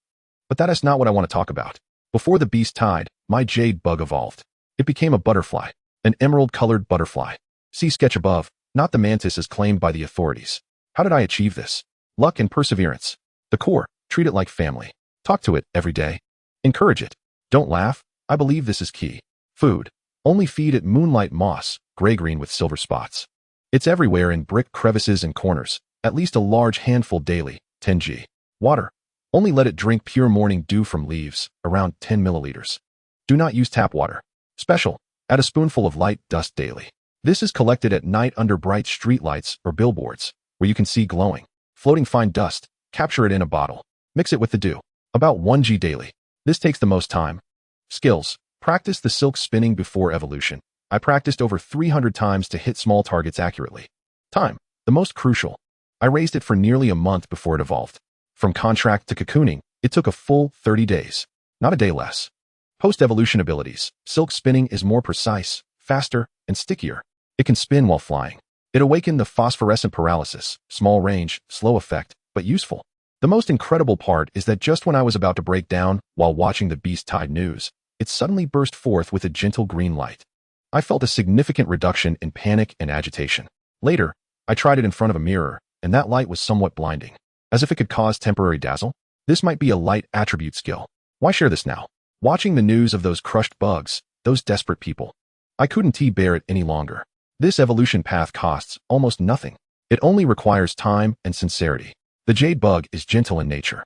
But that is not what I want to talk about. Before the beast tide, my jade bug evolved. It became a butterfly, an emerald-colored butterfly. See sketch above, not the mantis as claimed by the authorities. How did I achieve this? Luck and perseverance. The core, treat it like family. Talk to it every day. Encourage it. Don't laugh. I believe this is key. Food. Only feed it moonlight moss, gray-green with silver spots. It's everywhere in brick crevices and corners, at least a large handful daily, 10g. Water. Only let it drink pure morning dew from leaves, around 10 milliliters. Do not use tap water. Special. Add a spoonful of light dust daily. This is collected at night under bright streetlights or billboards, where you can see glowing, floating fine dust. Capture it in a bottle. Mix it with the dew. About 1g daily. This takes the most time. Skills. Practice the silk spinning before evolution. I practiced over 300 times to hit small targets accurately. Time. The most crucial. I raised it for nearly a month before it evolved. From contract to cocooning, it took a full 30 days. Not a day less. Post-evolution abilities. Silk spinning is more precise, faster, and stickier. It can spin while flying. It awakened the phosphorescent paralysis. Small range, slow effect, but useful. The most incredible part is that just when I was about to break down while watching the beast tide news, it suddenly burst forth with a gentle green light. I felt a significant reduction in panic and agitation. Later, I tried it in front of a mirror, and that light was somewhat blinding. As if it could cause temporary dazzle? This might be a light attribute skill. Why share this now? Watching the news of those crushed bugs, those desperate people. I couldn't bear it any longer. This evolution path costs almost nothing. It only requires time and sincerity. The jade bug is gentle in nature,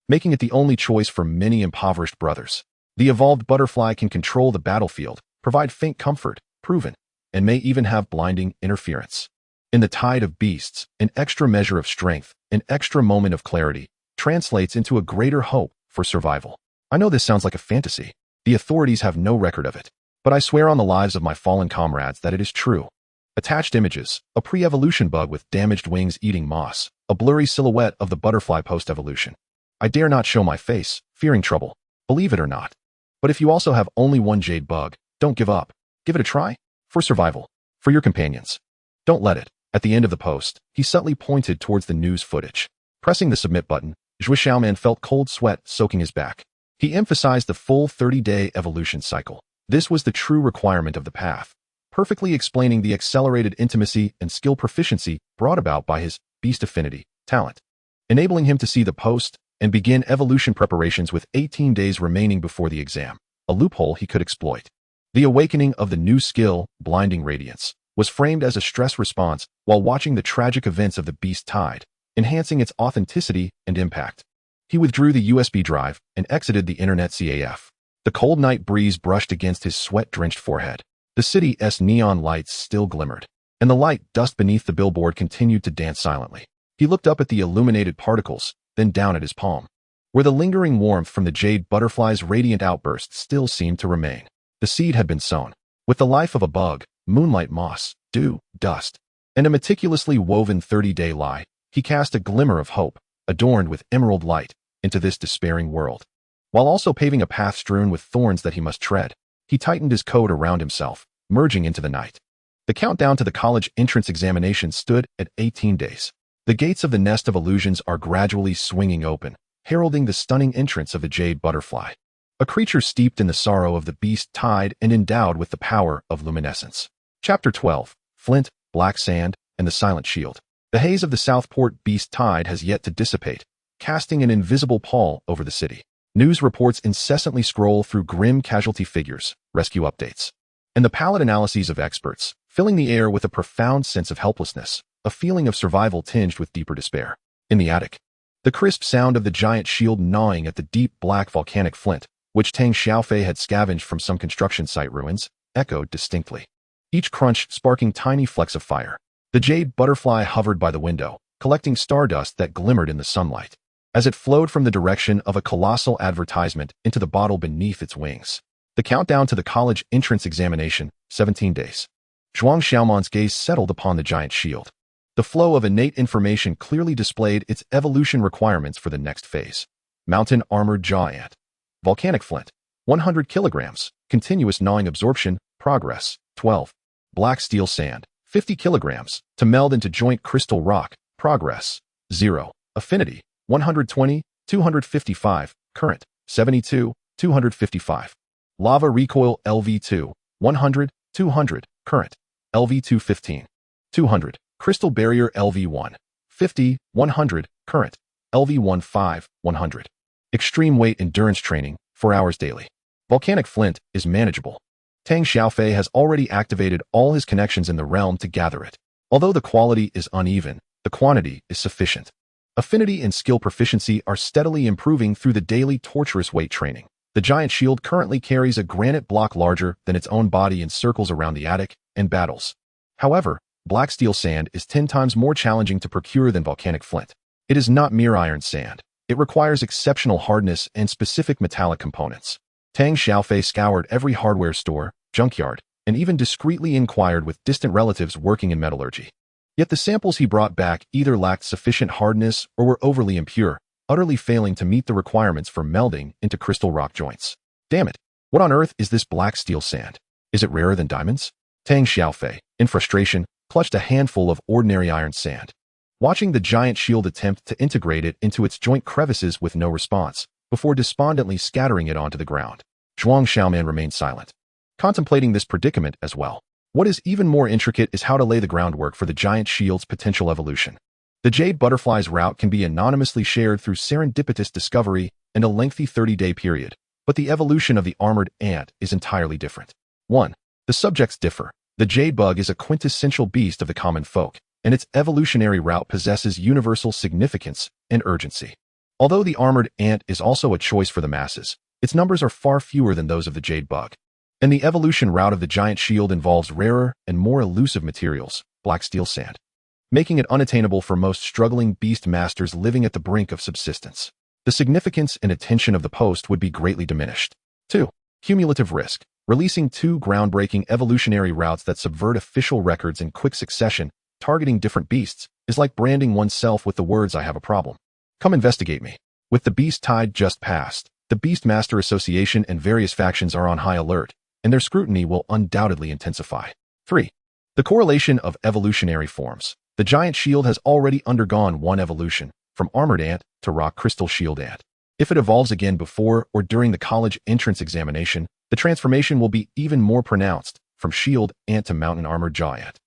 making it the only choice for many impoverished brothers. The evolved butterfly can control the battlefield, provide faint comfort, proven, and may even have blinding interference. In the tide of beasts, an extra measure of strength, an extra moment of clarity, translates into a greater hope for survival. I know this sounds like a fantasy. The authorities have no record of it, but I swear on the lives of my fallen comrades that it is true. Attached images, a pre-evolution bug with damaged wings eating moss, a blurry silhouette of the butterfly post-evolution. I dare not show my face, fearing trouble. Believe it or not. But if you also have only one jade bug, don't give up. Give it a try. For survival. For your companions. Don't let it. At the end of the post, he subtly pointed towards the news footage. Pressing the submit button, Zhuang Xiaoman felt cold sweat soaking his back. He emphasized the full 30-day evolution cycle. This was the true requirement of the path, perfectly explaining the accelerated intimacy and skill proficiency brought about by his beast affinity talent, enabling him to see the post and begin evolution preparations with 18 days remaining before the exam, a loophole he could exploit. The awakening of the new skill, blinding radiance, was framed as a stress response while watching the tragic events of the beast tide, enhancing its authenticity and impact. He withdrew the USB drive and exited the internet CAF. The cold night breeze brushed against his sweat-drenched forehead. The city's neon lights still glimmered, and the light dust beneath the billboard continued to dance silently. He looked up at the illuminated particles, then down at his palm, where the lingering warmth from the jade butterfly's radiant outburst still seemed to remain. The seed had been sown. With the life of a bug, moonlight moss, dew, dust, and a meticulously woven 30-day lie, he cast a glimmer of hope, adorned with emerald light, into this despairing world. While also paving a path strewn with thorns that he must tread, he tightened his coat around himself, merging into the night. The countdown to the college entrance examination stood at 18 days. The gates of the nest of illusions are gradually swinging open, heralding the stunning entrance of the jade butterfly, a creature steeped in the sorrow of the beast tide and endowed with the power of luminescence. Chapter 12. Flint, Black Sand, and the Silent Shield. The haze of the Southport beast tide has yet to dissipate, casting an invisible pall over the city. News reports incessantly scroll through grim casualty figures, rescue updates, and the pallid analyses of experts, filling the air with a profound sense of helplessness, a feeling of survival tinged with deeper despair. In the attic, the crisp sound of the giant shield gnawing at the deep black volcanic flint, which Tang Xiaofei had scavenged from some construction site ruins, echoed distinctly, each crunch sparking tiny flecks of fire. The jade butterfly hovered by the window, collecting stardust that glimmered in the sunlight. as it flowed from the direction of a colossal advertisement into the bottle beneath its wings. The countdown to the college entrance examination, 17 days. Zhuang Xiaoman's gaze settled upon the giant shield. The flow of innate information clearly displayed its evolution requirements for the next phase. Mountain armored jaw ant. Volcanic flint, 100 kilograms. Continuous gnawing absorption, progress, 12. Black steel sand, 50 kilograms. To meld into joint crystal rock, progress, 0. Affinity, 120, 255. Current, 72, 255. Lava recoil LV2, 100, 200. Current, LV215, 200. Crystal barrier LV1, 50, 100. Current, LV15, 100. Extreme weight endurance training, 4 hours daily. Volcanic flint is manageable. Tang Xiaofei has already activated all his connections in the realm to gather it. Although the quality is uneven, the quantity is sufficient. Affinity and skill proficiency are steadily improving through the daily torturous weight training. The giant shield currently carries a granite block larger than its own body in circles around the attic and battles. However, black steel sand is 10 times more challenging to procure than volcanic flint. It is not mere iron sand. It requires exceptional hardness and specific metallic components. Tang Xiaofei scoured every hardware store, junkyard, and even discreetly inquired with distant relatives working in metallurgy. Yet the samples he brought back either lacked sufficient hardness or were overly impure, utterly failing to meet the requirements for melding into crystal rock joints. Damn it! What on earth is this black steel sand? Is it rarer than diamonds? Tang Xiaofei, in frustration, clutched a handful of ordinary iron sand. Watching the giant shield attempt to integrate it into its joint crevices with no response, before despondently scattering it onto the ground, Zhuang Xiaoman remained silent, contemplating this predicament as well. What is even more intricate is how to lay the groundwork for the giant shield's potential evolution. The jade butterfly's route can be anonymously shared through serendipitous discovery and a lengthy 30-day period, but the evolution of the armored ant is entirely different. 1. The subjects differ. The jade bug is a quintessential beast of the common folk, and its evolutionary route possesses universal significance and urgency. Although the armored ant is also a choice for the masses, its numbers are far fewer than those of the jade bug. And the evolution route of the giant shield involves rarer and more elusive materials, black steel sand, making it unattainable for most struggling beast masters living at the brink of subsistence. The significance and attention of the post would be greatly diminished. 2. Cumulative risk. Releasing 2 groundbreaking evolutionary routes that subvert official records in quick succession, targeting different beasts, is like branding oneself with the words "I have a problem. Come investigate me." With the beast tide just passed, the Beastmaster Association and various factions are on high alert, and their scrutiny will undoubtedly intensify. 3. The correlation of evolutionary forms. The giant shield has already undergone one evolution, from armored ant to rock crystal shield ant. If it evolves again before or during the college entrance examination, the transformation will be even more pronounced, from shield ant to mountain armored jaw ant.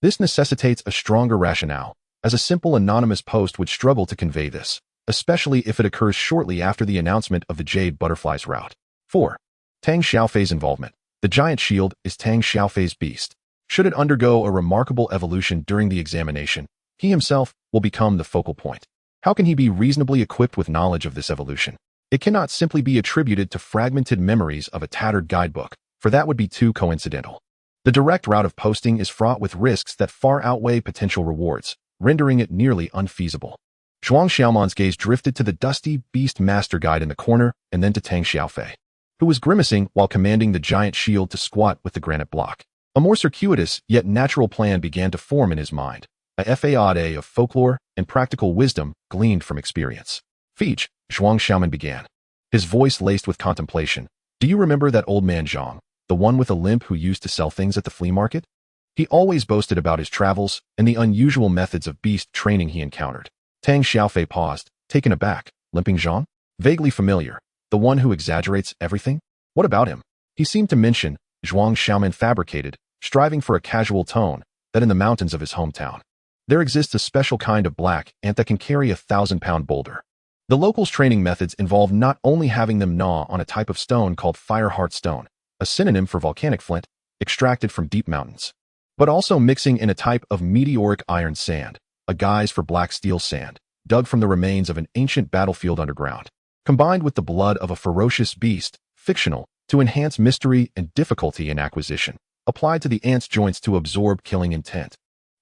This necessitates a stronger rationale, as a simple anonymous post would struggle to convey this, especially if it occurs shortly after the announcement of the jade butterfly's route. 4. Tang Xiaofei's involvement. The giant shield is Tang Xiaofei's beast. Should it undergo a remarkable evolution during the examination, he himself will become the focal point. How can he be reasonably equipped with knowledge of this evolution? It cannot simply be attributed to fragmented memories of a tattered guidebook, for that would be too coincidental. The direct route of posting is fraught with risks that far outweigh potential rewards, rendering it nearly unfeasible. Zhuang Xiaoman's gaze drifted to the dusty Beast Master guide in the corner and then to Tang Xiaofei, who was grimacing while commanding the giant shield to squat with the granite block. A more circuitous yet natural plan began to form in his mind, a fade of folklore and practical wisdom gleaned from experience. "Feej," Zhuang Xiaoman began, his voice laced with contemplation. "Do you remember that old man Zhang, the one with a limp who used to sell things at the flea market? He always boasted about his travels and the unusual methods of beast training he encountered." Tang Xiaofei paused, taken aback. "Limping Zhang? Vaguely familiar. The one who exaggerates everything? What about him?" He seemed to mention, Zhuang Xiaoman fabricated, striving for a casual tone, that in the mountains of his hometown, there exists a special kind of black ant that can carry a 1,000-pound boulder. The locals' training methods involve not only having them gnaw on a type of stone called fireheart stone, a synonym for volcanic flint, extracted from deep mountains, but also mixing in a type of meteoric iron sand, a guise for black steel sand, dug from the remains of an ancient battlefield underground, combined with the blood of a ferocious beast, fictional, to enhance mystery and difficulty in acquisition, applied to the ant's joints to absorb killing intent,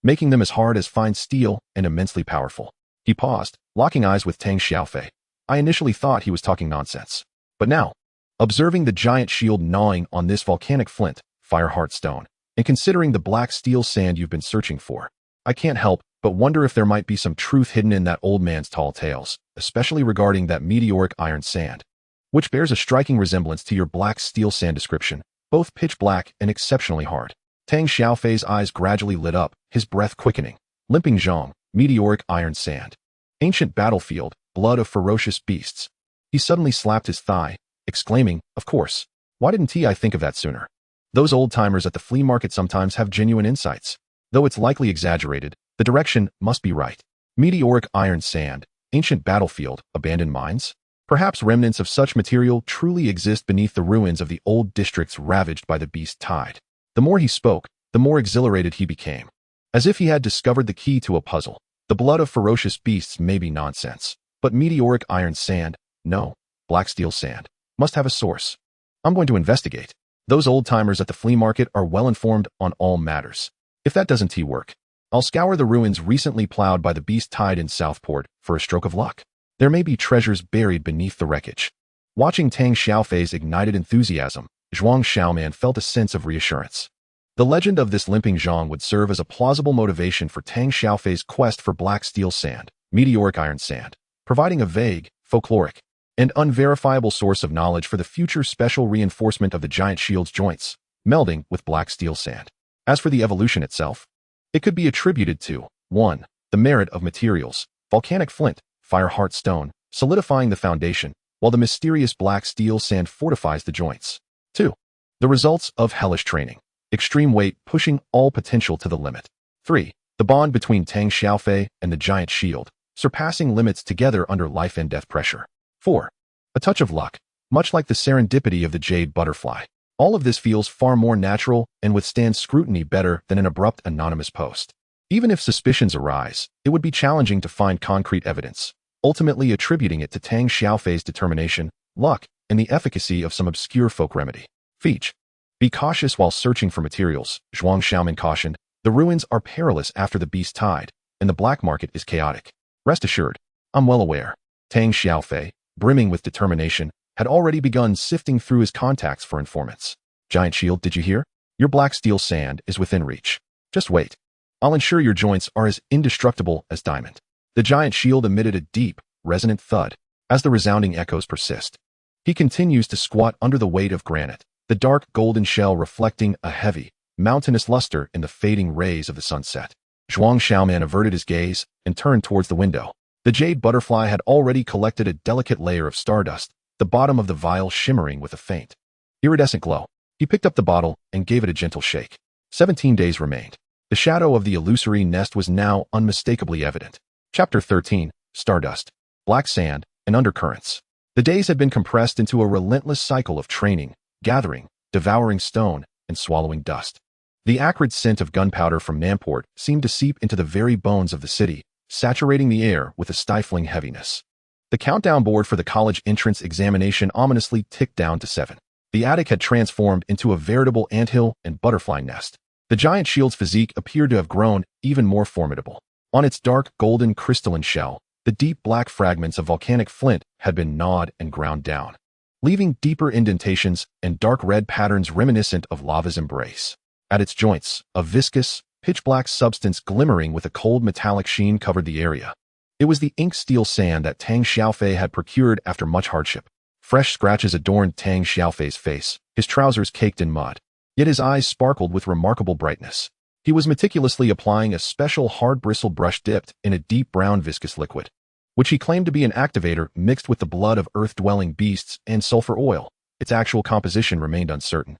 making them as hard as fine steel and immensely powerful. He paused, locking eyes with Tang Xiaofei. I initially thought he was talking nonsense. But now, observing the giant shield gnawing on this volcanic flint, fire heart stone, and considering the black steel sand you've been searching for, I can't help but wonder if there might be some truth hidden in that old man's tall tales, especially regarding that meteoric iron sand, which bears a striking resemblance to your black steel sand description, both pitch black and exceptionally hard. Tang Xiaofei's eyes gradually lit up, his breath quickening. Limping Zhang, meteoric iron sand. Ancient battlefield, blood of ferocious beasts. He suddenly slapped his thigh, exclaiming, of course, why didn't I think of that sooner? Those old-timers at the flea market sometimes have genuine insights. Though it's likely exaggerated, the direction must be right. Meteoric iron sand, ancient battlefield, abandoned mines? Perhaps remnants of such material truly exist beneath the ruins of the old districts ravaged by the beast tide. The more he spoke, the more exhilarated he became. As if he had discovered the key to a puzzle. The blood of ferocious beasts may be nonsense, but meteoric iron sand, no, black steel sand, must have a source. I'm going to investigate. Those old-timers at the flea market are well-informed on all matters. If that doesn't work, I'll scour the ruins recently plowed by the beast tide in Southport for a stroke of luck. There may be treasures buried beneath the wreckage. Watching Tang Xiaofei's ignited enthusiasm, Zhuang Xiaoman felt a sense of reassurance. The legend of this limping Zhang would serve as a plausible motivation for Tang Xiaofei's quest for black steel sand, meteoric iron sand, providing a vague, folkloric, and unverifiable source of knowledge for the future special reinforcement of the giant shield's joints, melding with black steel sand. As for the evolution itself, it could be attributed to 1. The merit of materials, volcanic flint, fire heart stone, solidifying the foundation, while the mysterious black steel sand fortifies the joints. 2. The results of hellish training, extreme weight pushing all potential to the limit. 3. The bond between Tang Xiaofei and the giant shield, surpassing limits together under life and death pressure. 4. A touch of luck, much like the serendipity of the jade butterfly. All of this feels far more natural and withstands scrutiny better than an abrupt anonymous post. Even if suspicions arise, it would be challenging to find concrete evidence, ultimately attributing it to Tang Xiaofei's determination, luck, and the efficacy of some obscure folk remedy. Feach. Be cautious while searching for materials, Zhuang Xiaoman cautioned. The ruins are perilous after the beast tide, and the black market is chaotic. Rest assured, I'm well aware. Tang Xiaofei, brimming with determination, had already begun sifting through his contacts for informants. Giant shield, did you hear? Your black steel sand is within reach. Just wait. I'll ensure your joints are as indestructible as diamond. The giant shield emitted a deep, resonant thud as the resounding echoes persist. He continues to squat under the weight of granite, the dark golden shell reflecting a heavy, mountainous luster in the fading rays of the sunset. Zhuang Xiaoman averted his gaze and turned towards the window. The jade butterfly had already collected a delicate layer of stardust, the bottom of the vial shimmering with a faint, iridescent glow. He picked up the bottle and gave it a gentle shake. 17 days remained. The shadow of the illusory nest was now unmistakably evident. Chapter 13, Stardust, Black Sand, and Undercurrents. The days had been compressed into a relentless cycle of training, gathering, devouring stone, and swallowing dust. The acrid scent of gunpowder from Namport seemed to seep into the very bones of the city, saturating the air with a stifling heaviness. The countdown board for the college entrance examination ominously ticked down to 7. The attic had transformed into a veritable anthill and butterfly nest. The giant shield's physique appeared to have grown even more formidable. On its dark golden crystalline shell, the deep black fragments of volcanic flint had been gnawed and ground down, leaving deeper indentations and dark red patterns reminiscent of lava's embrace. At its joints, a viscous, pitch-black substance glimmering with a cold metallic sheen covered the area. It was the ink steel sand that Tang Xiaofei had procured after much hardship. Fresh scratches adorned Tang Xiaofei's face, his trousers caked in mud. Yet his eyes sparkled with remarkable brightness. He was meticulously applying a special hard-bristle brush dipped in a deep brown viscous liquid, which he claimed to be an activator mixed with the blood of earth-dwelling beasts and sulfur oil. Its actual composition remained uncertain.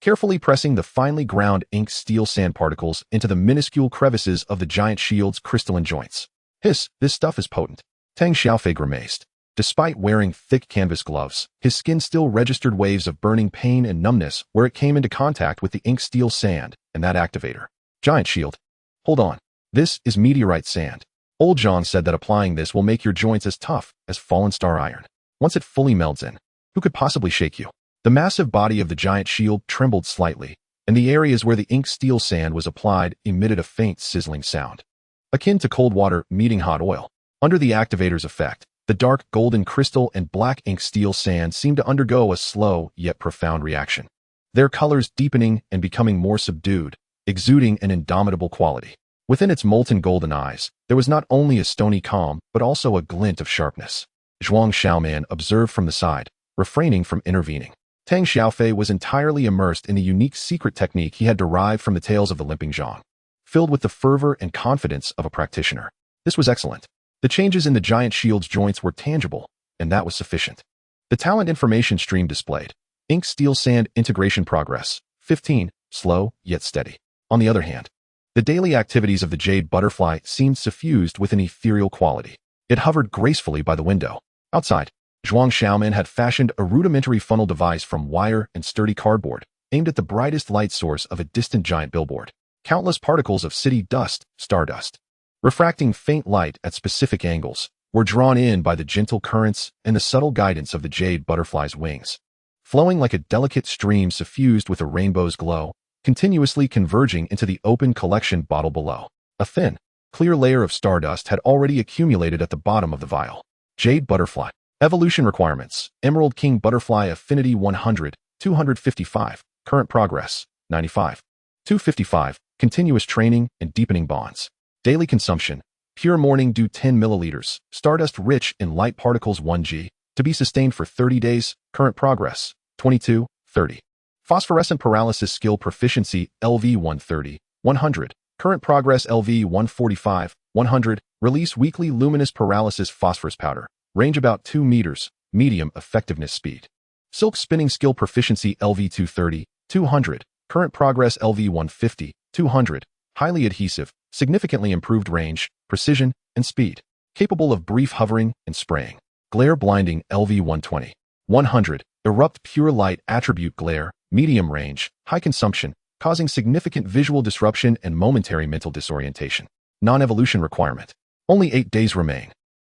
Carefully pressing the finely ground ink steel sand particles into the minuscule crevices of the giant shield's crystalline joints. Hiss, this stuff is potent. Tang Xiaofei grimaced. Despite wearing thick canvas gloves, his skin still registered waves of burning pain and numbness where it came into contact with the ink steel sand and that activator. Giant shield. Hold on. This is meteorite sand. Old Zhang said that applying this will make your joints as tough as fallen star iron. Once it fully melds in, who could possibly shake you? The massive body of the giant shield trembled slightly, and the areas where the ink steel sand was applied emitted a faint sizzling sound, akin to cold water meeting hot oil. Under the activator's effect, the dark golden crystal and black ink steel sand seem to undergo a slow yet profound reaction, their colors deepening and becoming more subdued, exuding an indomitable quality. Within its molten golden eyes, there was not only a stony calm, but also a glint of sharpness. Zhuang Xiaoman observed from the side, refraining from intervening. Tang Xiaofei was entirely immersed in the unique secret technique he had derived from the tales of the limping Zhang, filled with the fervor and confidence of a practitioner. This was excellent. The changes in the giant shield's joints were tangible, and that was sufficient. The talent information stream displayed. Ink steel sand integration progress, 15, slow yet steady. On the other hand, the daily activities of the jade butterfly seemed suffused with an ethereal quality. It hovered gracefully by the window. Outside, Zhuang Xiaoman had fashioned a rudimentary funnel device from wire and sturdy cardboard, aimed at the brightest light source of a distant giant billboard. Countless particles of city dust, stardust, refracting faint light at specific angles, were drawn in by the gentle currents and the subtle guidance of the jade butterfly's wings, flowing like a delicate stream suffused with a rainbow's glow, continuously converging into the open collection bottle below. A thin, clear layer of stardust had already accumulated at the bottom of the vial. Jade butterfly. Evolution requirements. Emerald King Butterfly Affinity 100, 255. Current progress, 95. 255. Continuous training and deepening bonds. Daily consumption. Pure morning dew 10 milliliters. Stardust rich in light particles 1G. To be sustained for 30 days. Current progress, 22, 30. Phosphorescent paralysis skill proficiency LV 130, 100. Current progress LV 145, 100. Release weekly luminous paralysis phosphorus powder. Range about 2 meters. Medium effectiveness speed. Silk spinning skill proficiency LV 230, 200. Current progress LV 150, 200. Highly adhesive, significantly improved range, precision, and speed. Capable of brief hovering and spraying. Glare blinding LV 120, 100. Erupt pure light attribute glare, medium range, high consumption, causing significant visual disruption and momentary mental disorientation. Non-evolution requirement. Only 8 days remain.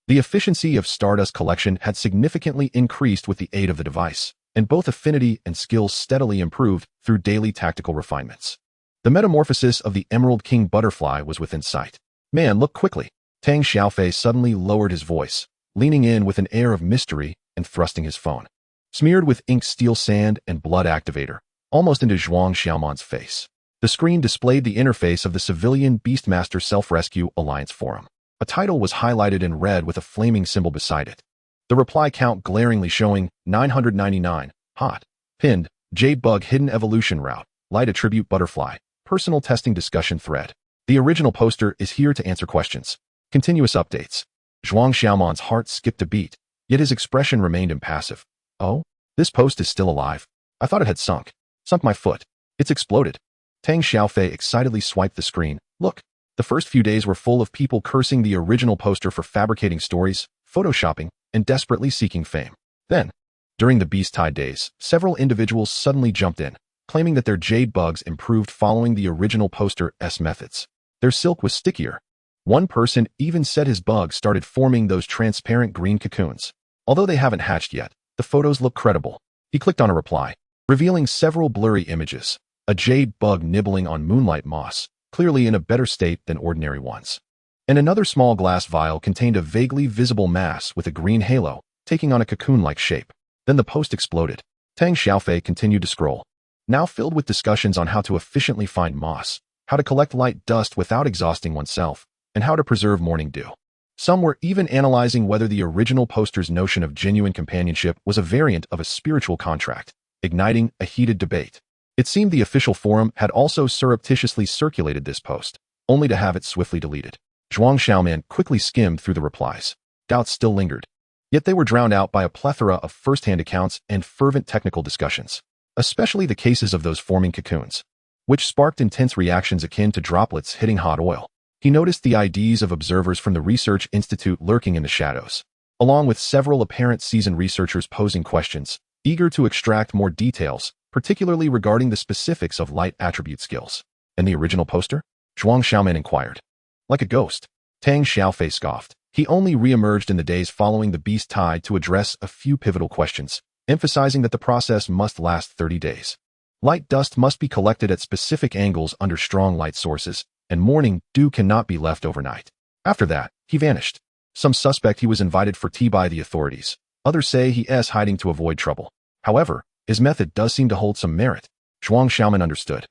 The efficiency of Stardust collection had significantly increased with the aid of the device, and both affinity and skills steadily improved through daily tactical refinements. The metamorphosis of the Emerald King Butterfly was within sight. Man, look quickly. Tang Xiaofei suddenly lowered his voice, leaning in with an air of mystery and thrusting his phone, smeared with ink steel sand and blood activator, almost into Zhuang Xiaoman's face. The screen displayed the interface of the civilian Beastmaster Self-Rescue Alliance Forum. A title was highlighted in red with a flaming symbol beside it. The reply count glaringly showing 999, hot, pinned, Jade Bug Hidden Evolution Route, Light Attribute Butterfly, Personal Testing Discussion Thread. The original poster is here to answer questions. Continuous updates. Zhuang Xiaoman's heart skipped a beat, yet his expression remained impassive. Oh? This post is still alive. I thought it had sunk. Sunk my foot. It's exploded. Tang Xiaofei excitedly swiped the screen. Look. The first few days were full of people cursing the original poster for fabricating stories, photoshopping, and desperately seeking fame. Then, during the Beast Tide days, several individuals suddenly jumped in, claiming that their jade bugs improved following the original poster's methods. Their silk was stickier. One person even said his bugs started forming those transparent green cocoons. Although they haven't hatched yet, the photos look credible. He clicked on a reply, revealing several blurry images. A jade bug nibbling on moonlight moss, clearly in a better state than ordinary ones. And another small glass vial contained a vaguely visible mass with a green halo, taking on a cocoon-like shape. Then the post exploded. Tang Xiaofei continued to scroll, now filled with discussions on how to efficiently find moss, how to collect light dust without exhausting oneself, and how to preserve morning dew. Some were even analyzing whether the original poster's notion of genuine companionship was a variant of a spiritual contract, igniting a heated debate. It seemed the official forum had also surreptitiously circulated this post, only to have it swiftly deleted. Zhuang Xiaoman quickly skimmed through the replies. Doubts still lingered. Yet they were drowned out by a plethora of first-hand accounts and fervent technical discussions, especially the cases of those forming cocoons, which sparked intense reactions akin to droplets hitting hot oil. He noticed the IDs of observers from the Research Institute lurking in the shadows, along with several apparent seasoned researchers posing questions, eager to extract more details, particularly regarding the specifics of light attribute skills. And the original poster? Zhuang Xiaoman inquired. Like a ghost. Tang Xiaofei scoffed. He only re-emerged in the days following the Beast Tide to address a few pivotal questions, emphasizing that the process must last 30 days. Light dust must be collected at specific angles under strong light sources, and morning dew cannot be left overnight. After that, he vanished. Some suspect he was invited for tea by the authorities. Others say he is hiding to avoid trouble. However, his method does seem to hold some merit. Zhuang Xiaoman understood.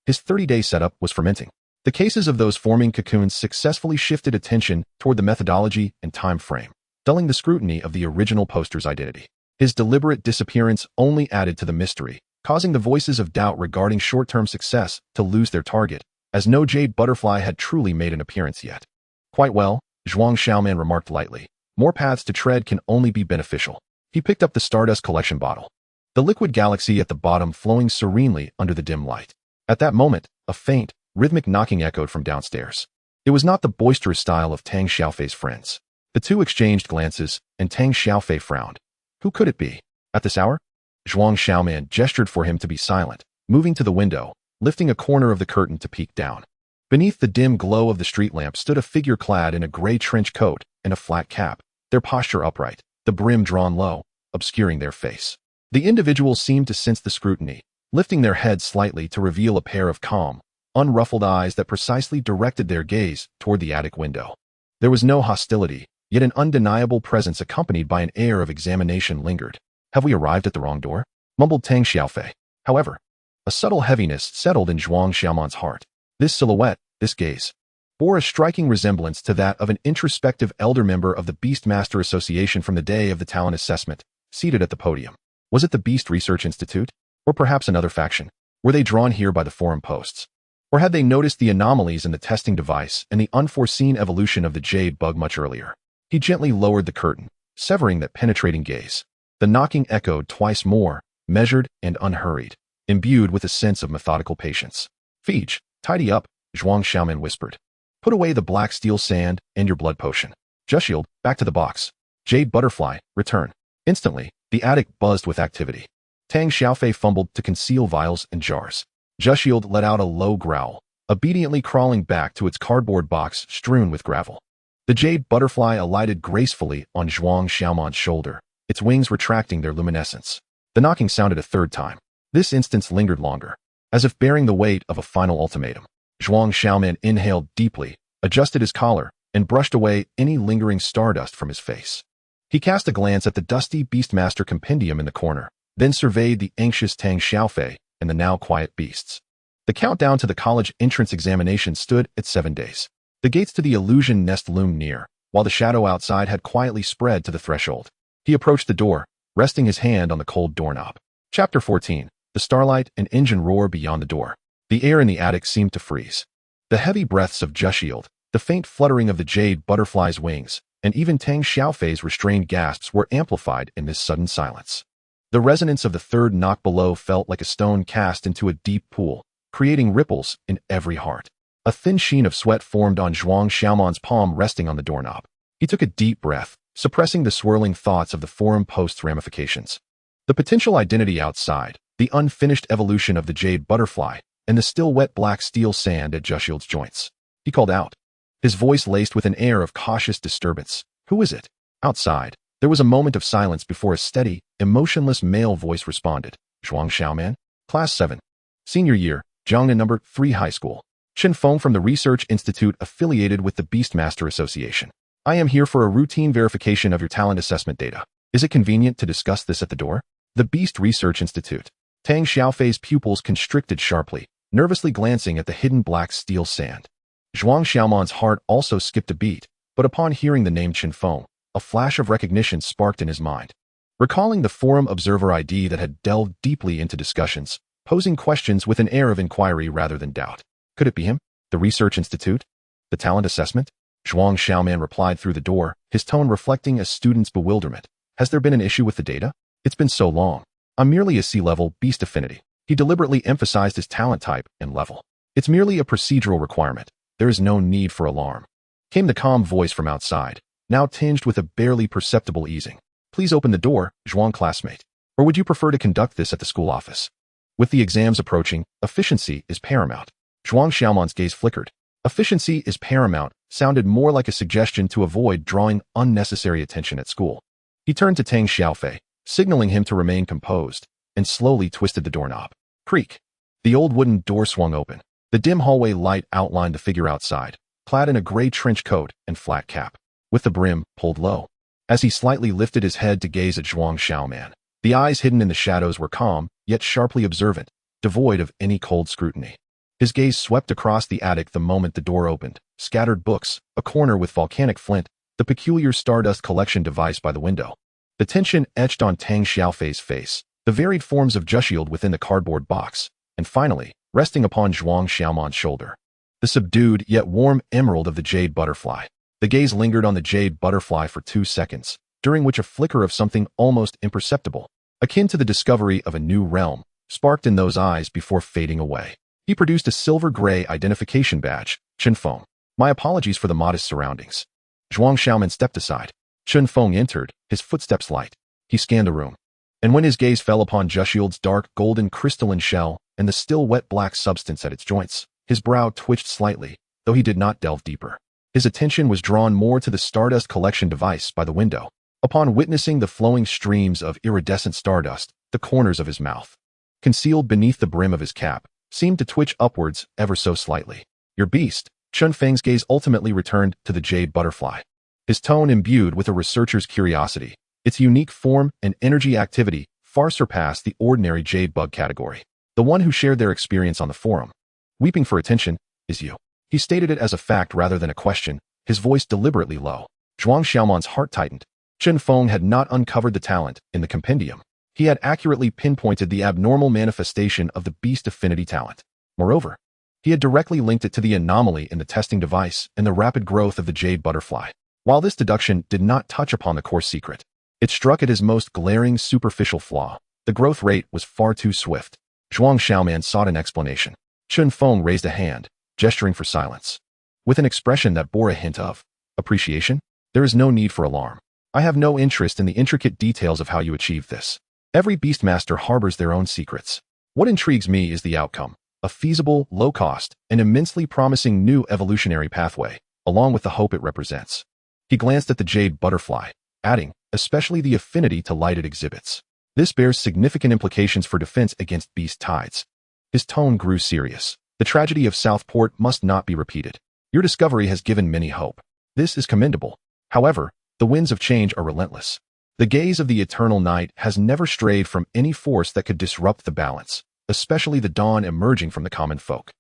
His 30-day setup was fermenting. The cases of those forming cocoons successfully shifted attention toward the methodology and time frame, dulling the scrutiny of the original poster's identity. His deliberate disappearance only added to the mystery, causing the voices of doubt regarding short-term success to lose their target, as no jade butterfly had truly made an appearance yet. Quite well, Zhuang Xiaoman remarked lightly. More paths to tread can only be beneficial. He picked up the Stardust collection bottle, the liquid galaxy at the bottom flowing serenely under the dim light. At that moment, a faint, rhythmic knocking echoed from downstairs. It was not the boisterous style of Tang Xiaofei's friends. The two exchanged glances, and Tang Xiaofei frowned. Who could it be? At this hour? Zhuang Xiaoman gestured for him to be silent, moving to the window, lifting a corner of the curtain to peek down. Beneath the dim glow of the street lamp stood a figure clad in a gray trench coat and a flat cap, their posture upright, the brim drawn low, obscuring their face. The individual seemed to sense the scrutiny, lifting their heads slightly to reveal a pair of calm, unruffled eyes that precisely directed their gaze toward the attic window. There was no hostility, yet an undeniable presence accompanied by an air of examination lingered. Have we arrived at the wrong door? Mumbled Tang Xiaofei. However, a subtle heaviness settled in Zhuang Xiaoman's heart. This silhouette, this gaze, bore a striking resemblance to that of an introspective elder member of the Beastmaster Association from the day of the talent assessment, seated at the podium. Was it the Beast Research Institute? Or perhaps another faction? Were they drawn here by the forum posts? Or had they noticed the anomalies in the testing device and the unforeseen evolution of the jade bug much earlier? He gently lowered the curtain, severing that penetrating gaze. The knocking echoed twice more, measured and unhurried, imbued with a sense of methodical patience. Fij, tidy up, Zhuang Xiaoman whispered. Put away the black steel sand and your blood potion. Jushield, back to the box. Jade butterfly, return. Instantly, the attic buzzed with activity. Tang Xiaofei fumbled to conceal vials and jars. Jushield let out a low growl, obediently crawling back to its cardboard box strewn with gravel. The jade butterfly alighted gracefully on Zhuang Xiaoman's shoulder, its wings retracting their luminescence. The knocking sounded a third time. This instance lingered longer, as if bearing the weight of a final ultimatum. Zhuang Xiaoman inhaled deeply, adjusted his collar, and brushed away any lingering stardust from his face. He cast a glance at the dusty Beastmaster compendium in the corner, then surveyed the anxious Tang Xiaofei and the now quiet beasts. The countdown to the college entrance examination stood at 7 days. The gates to the illusion nest loomed near, while the shadow outside had quietly spread to the threshold. He approached the door, resting his hand on the cold doorknob. Chapter 14. The starlight and engine roar beyond the door. The air in the attic seemed to freeze. The heavy breaths of Jushield, the faint fluttering of the jade butterfly's wings, and even Tang Xiaofei's restrained gasps were amplified in this sudden silence. The resonance of the third knock below felt like a stone cast into a deep pool, creating ripples in every heart. A thin sheen of sweat formed on Zhuang Xiaoman's palm resting on the doorknob. He took a deep breath, suppressing the swirling thoughts of the forum post's ramifications. The potential identity outside, the unfinished evolution of the jade butterfly, and the still wet black steel sand at Jushield's joints. He called out, his voice laced with an air of cautious disturbance. Who is it? Outside, there was a moment of silence before a steady, emotionless male voice responded. Zhuang Xiaoman, Class 7. Senior year, Jiangnan Number 3 High School. Chen Feng from the Research Institute affiliated with the Beastmaster Association. I am here for a routine verification of your talent assessment data. Is it convenient to discuss this at the door? The Beast Research Institute. Tang Xiaofei's pupils constricted sharply, nervously glancing at the hidden black steel sand. Zhuang Xiaoman's heart also skipped a beat, but upon hearing the name Chen Feng, a flash of recognition sparked in his mind. Recalling the forum observer ID that had delved deeply into discussions, posing questions with an air of inquiry rather than doubt. Could it be him? The Research Institute? The talent assessment? Zhuang Xiaoman replied through the door, his tone reflecting a student's bewilderment. Has there been an issue with the data? It's been so long. I'm merely a C-level beast affinity. He deliberately emphasized his talent type and level. It's merely a procedural requirement. There is no need for alarm. Came the calm voice from outside, now tinged with a barely perceptible easing. Please open the door, Zhuang classmate. Or would you prefer to conduct this at the school office? With the exams approaching, efficiency is paramount. Zhuang Xiaoman's gaze flickered. Efficiency is paramount sounded more like a suggestion to avoid drawing unnecessary attention at school. He turned to Tang Xiaofei, signaling him to remain composed, and slowly twisted the doorknob. Creak. The old wooden door swung open. The dim hallway light outlined the figure outside, clad in a gray trench coat and flat cap. with the brim pulled low. As he slightly lifted his head to gaze at Zhuang Xiaoman, the eyes hidden in the shadows were calm, yet sharply observant, devoid of any cold scrutiny. His gaze swept across the attic the moment the door opened. Scattered books, a corner with volcanic flint, the peculiar stardust collection device by the window. The tension etched on Tang Xiaofei's face, the varied forms of Jushield within the cardboard box, and finally, resting upon Zhuang Xiaoman's shoulder. The subdued yet warm emerald of the jade butterfly. The gaze lingered on the jade butterfly for 2 seconds, during which a flicker of something almost imperceptible, akin to the discovery of a new realm, sparked in those eyes before fading away. He produced a silver-gray identification badge, Chunfeng. My apologies for the modest surroundings. Zhuang Xiaoman stepped aside. Chunfeng entered, his footsteps light. He scanned the room. And when his gaze fell upon Jushield's dark golden crystalline shell and the still wet black substance at its joints, his brow twitched slightly, though he did not delve deeper. His attention was drawn more to the stardust collection device by the window. Upon witnessing the flowing streams of iridescent stardust, the corners of his mouth, concealed beneath the brim of his cap, seemed to twitch upwards ever so slightly. Your beast. Chunfeng's gaze ultimately returned to the jade butterfly. His tone imbued with a researcher's curiosity. Its unique form and energy activity far surpassed the ordinary jade bug category. The one who shared their experience on the forum, weeping for attention, is you. He stated it as a fact rather than a question, his voice deliberately low. Zhuang Xiaoman's heart tightened. Chunfeng had not uncovered the talent in the compendium. He had accurately pinpointed the abnormal manifestation of the beast affinity talent. Moreover, he had directly linked it to the anomaly in the testing device and the rapid growth of the jade butterfly. While this deduction did not touch upon the core secret, it struck at his most glaring superficial flaw. The growth rate was far too swift. Zhuang Xiaoman sought an explanation. Chunfeng raised a hand, gesturing for silence. With an expression that bore a hint of appreciation, there is no need for alarm. I have no interest in the intricate details of how you achieved this. Every beastmaster harbors their own secrets. What intrigues me is the outcome, a feasible, low-cost, and immensely promising new evolutionary pathway, along with the hope it represents. He glanced at the jade butterfly, adding, especially the affinity to light it exhibits. This bears significant implications for defense against beast tides. His tone grew serious. The tragedy of Southport must not be repeated. Your discovery has given many hope. This is commendable. However, the winds of change are relentless. The gaze of the eternal night has never strayed from any force that could disrupt the balance, especially the dawn emerging from the common folk.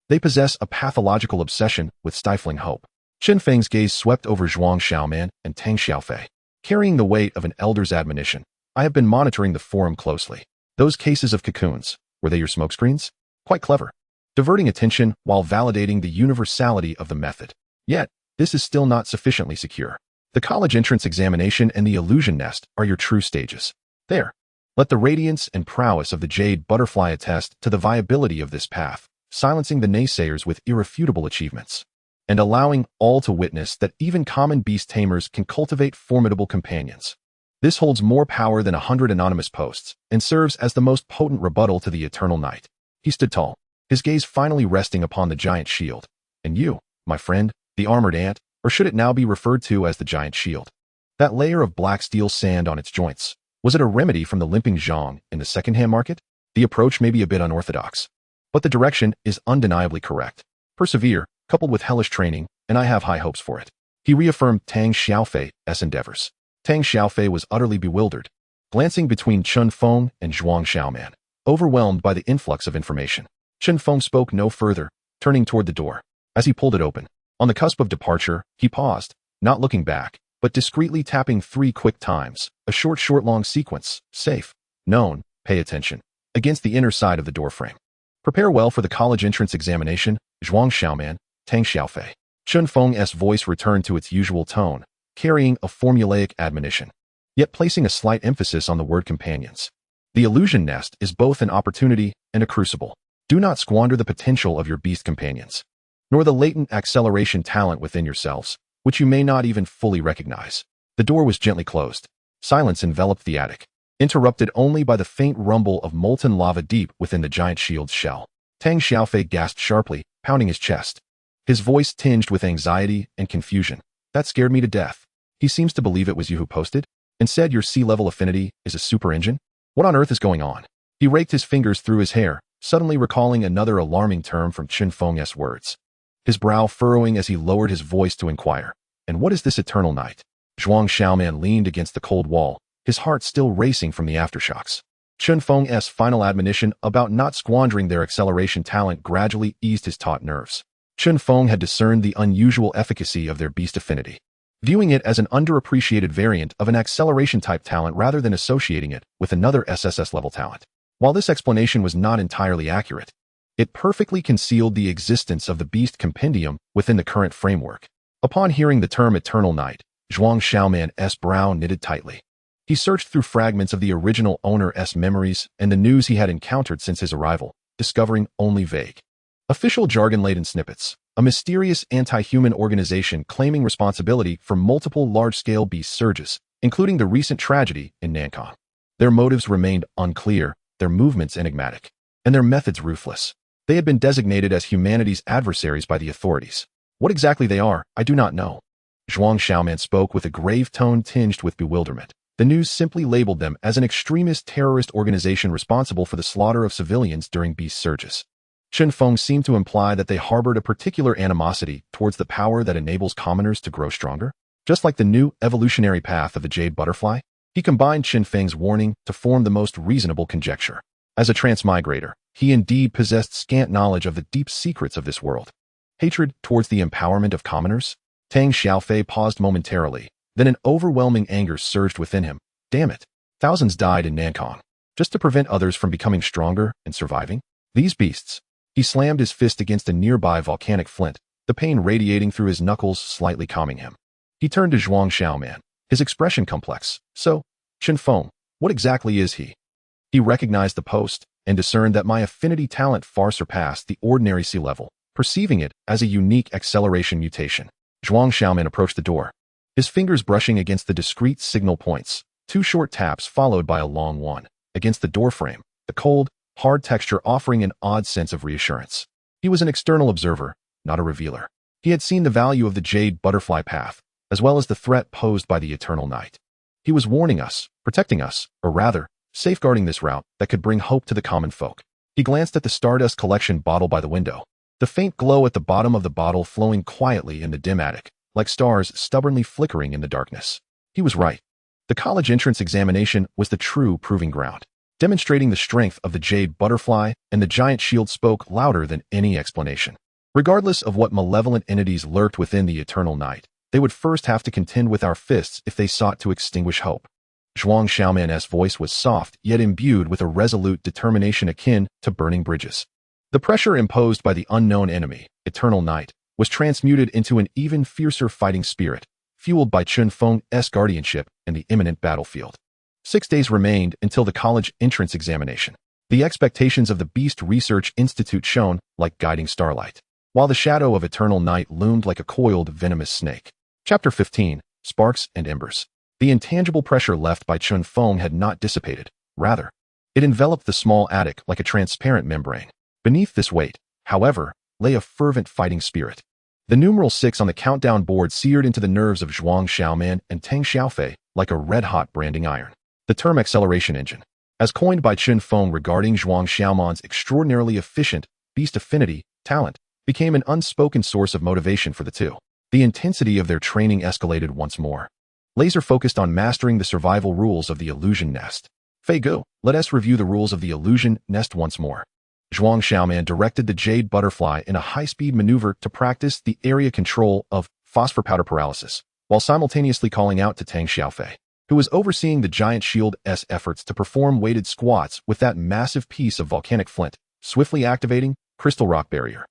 They possess a pathological obsession with stifling hope. Chunfeng's gaze swept over Zhuang Xiaoman and Tang Xiaofei. Carrying the weight of an elder's admonition, I have been monitoring the forum closely. Those cases of cocoons, were they your smokescreens? Quite clever. Diverting attention while validating the universality of the method. Yet, this is still not sufficiently secure. The college entrance examination and the illusion nest are your true stages. There. Let the radiance and prowess of the jade butterfly attest to the viability of this path, silencing the naysayers with irrefutable achievements, and allowing all to witness that even common beast tamers can cultivate formidable companions. This holds more power than 100 anonymous posts, and serves as the most potent rebuttal to the eternal night. He stood tall, his gaze finally resting upon the giant shield. And you, my friend, the armored ant, or should it now be referred to as the giant shield? That layer of black steel sand on its joints, was it a remedy from the limping Zhang in the second-hand market? The approach may be a bit unorthodox, but the direction is undeniably correct. Persevere, coupled with hellish training, and I have high hopes for it. He reaffirmed Tang Xiaofei's endeavors. Tang Xiaofei was utterly bewildered, glancing between Chunfeng and Zhuang Xiaoman, overwhelmed by the influx of information. Chunfeng spoke no further, turning toward the door. As he pulled it open, on the cusp of departure, he paused, not looking back, but discreetly tapping 3 quick times, a short-long sequence, safe, known, pay attention, against the inner side of the doorframe. Prepare well for the college entrance examination, Zhuang Xiaoman, Tang Xiaofei. Chunfeng's voice returned to its usual tone, carrying a formulaic admonition, yet placing a slight emphasis on the word companions. The illusion nest is both an opportunity and a crucible. Do not squander the potential of your beast companions, nor the latent acceleration talent within yourselves, which you may not even fully recognize. The door was gently closed. Silence enveloped the attic, interrupted only by the faint rumble of molten lava deep within the giant shield's shell. Tang Xiaofei gasped sharply, pounding his chest. His voice tinged with anxiety and confusion. That scared me to death. He seems to believe it was you who posted, and said your sea-level affinity is a super engine? What on earth is going on? He raked his fingers through his hair, suddenly recalling another alarming term from Chunfeng's words. His brow furrowing as he lowered his voice to inquire. And what is this eternal night? Zhuang Xiaoman leaned against the cold wall, his heart still racing from the aftershocks. Chen Feng's final admonition about not squandering their acceleration talent gradually eased his taut nerves. Chen Feng had discerned the unusual efficacy of their beast affinity, viewing it as an underappreciated variant of an acceleration-type talent rather than associating it with another SSS-level talent. While this explanation was not entirely accurate, it perfectly concealed the existence of the Beast Compendium within the current framework. Upon hearing the term Eternal Night, Zhuang Xiaoman's brow knitted tightly. He searched through fragments of the original owner's memories and the news he had encountered since his arrival, discovering only vague, official jargon-laden snippets. A mysterious anti-human organization claiming responsibility for multiple large-scale beast surges, including the recent tragedy in Nankan. Their motives remained unclear, their movements enigmatic, and their methods ruthless. They had been designated as humanity's adversaries by the authorities. What exactly they are, I do not know. Zhuang Xiaoman spoke with a grave tone tinged with bewilderment. The news simply labeled them as an extremist terrorist organization responsible for the slaughter of civilians during beast surges. Chen Feng seemed to imply that they harbored a particular animosity towards the power that enables commoners to grow stronger. Just like the new evolutionary path of the jade butterfly, he combined Chen Feng's warning to form the most reasonable conjecture. As a transmigrator, he indeed possessed scant knowledge of the deep secrets of this world. Hatred towards the empowerment of commoners? Tang Xiaofei paused momentarily, then an overwhelming anger surged within him. Damn it! Thousands died in Nankan, just to prevent others from becoming stronger and surviving? These beasts. He slammed his fist against a nearby volcanic flint, the pain radiating through his knuckles slightly calming him. He turned to Zhuang Xiaoman, his expression complex. So, Chen Feng, what exactly is he? He recognized the post and discerned that my affinity talent far surpassed the ordinary sea level, perceiving it as a unique acceleration mutation. Zhuang Xiaoman approached the door, his fingers brushing against the discrete signal points, 2 short taps followed by a long one, against the doorframe, the cold, hard texture offering an odd sense of reassurance. He was an external observer, not a revealer. He had seen the value of the jade butterfly path, as well as the threat posed by the eternal night. He was warning us, protecting us, or rather, safeguarding this route that could bring hope to the common folk. He glanced at the Stardust Collection bottle by the window, the faint glow at the bottom of the bottle flowing quietly in the dim attic, like stars stubbornly flickering in the darkness. He was right. The college entrance examination was the true proving ground. Demonstrating the strength of the jade butterfly, and the giant shield spoke louder than any explanation. Regardless of what malevolent entities lurked within the eternal night, they would first have to contend with our fists if they sought to extinguish hope. Zhuang Xiaoman's voice was soft, yet imbued with a resolute determination akin to burning bridges. The pressure imposed by the unknown enemy, eternal night, was transmuted into an even fiercer fighting spirit, fueled by Chen Feng's guardianship and the imminent battlefield. 6 days remained until the college entrance examination. The expectations of the Beast Research Institute shone like guiding starlight, while the shadow of eternal night loomed like a coiled, venomous snake. Chapter 15, Sparks and Embers. The intangible pressure left by Chen Feng had not dissipated. Rather, it enveloped the small attic like a transparent membrane. Beneath this weight, however, lay a fervent fighting spirit. The numeral 6 on the countdown board seared into the nerves of Zhuang Xiaoman and Tang Xiaofei like a red-hot branding iron. The term acceleration engine, as coined by Chen Feng regarding Zhuang Xiaoman's extraordinarily efficient beast affinity talent, became an unspoken source of motivation for the two. The intensity of their training escalated once more. Laser focused on mastering the survival rules of the illusion nest. Fei Gu, let us review the rules of the illusion nest once more. Zhuang Xiaoman directed the jade butterfly in a high-speed maneuver to practice the area control of phosphor powder paralysis, while simultaneously calling out to Tang Xiaofei, who was overseeing the giant shield's efforts to perform weighted squats with that massive piece of volcanic flint, swiftly activating crystal rock barrier.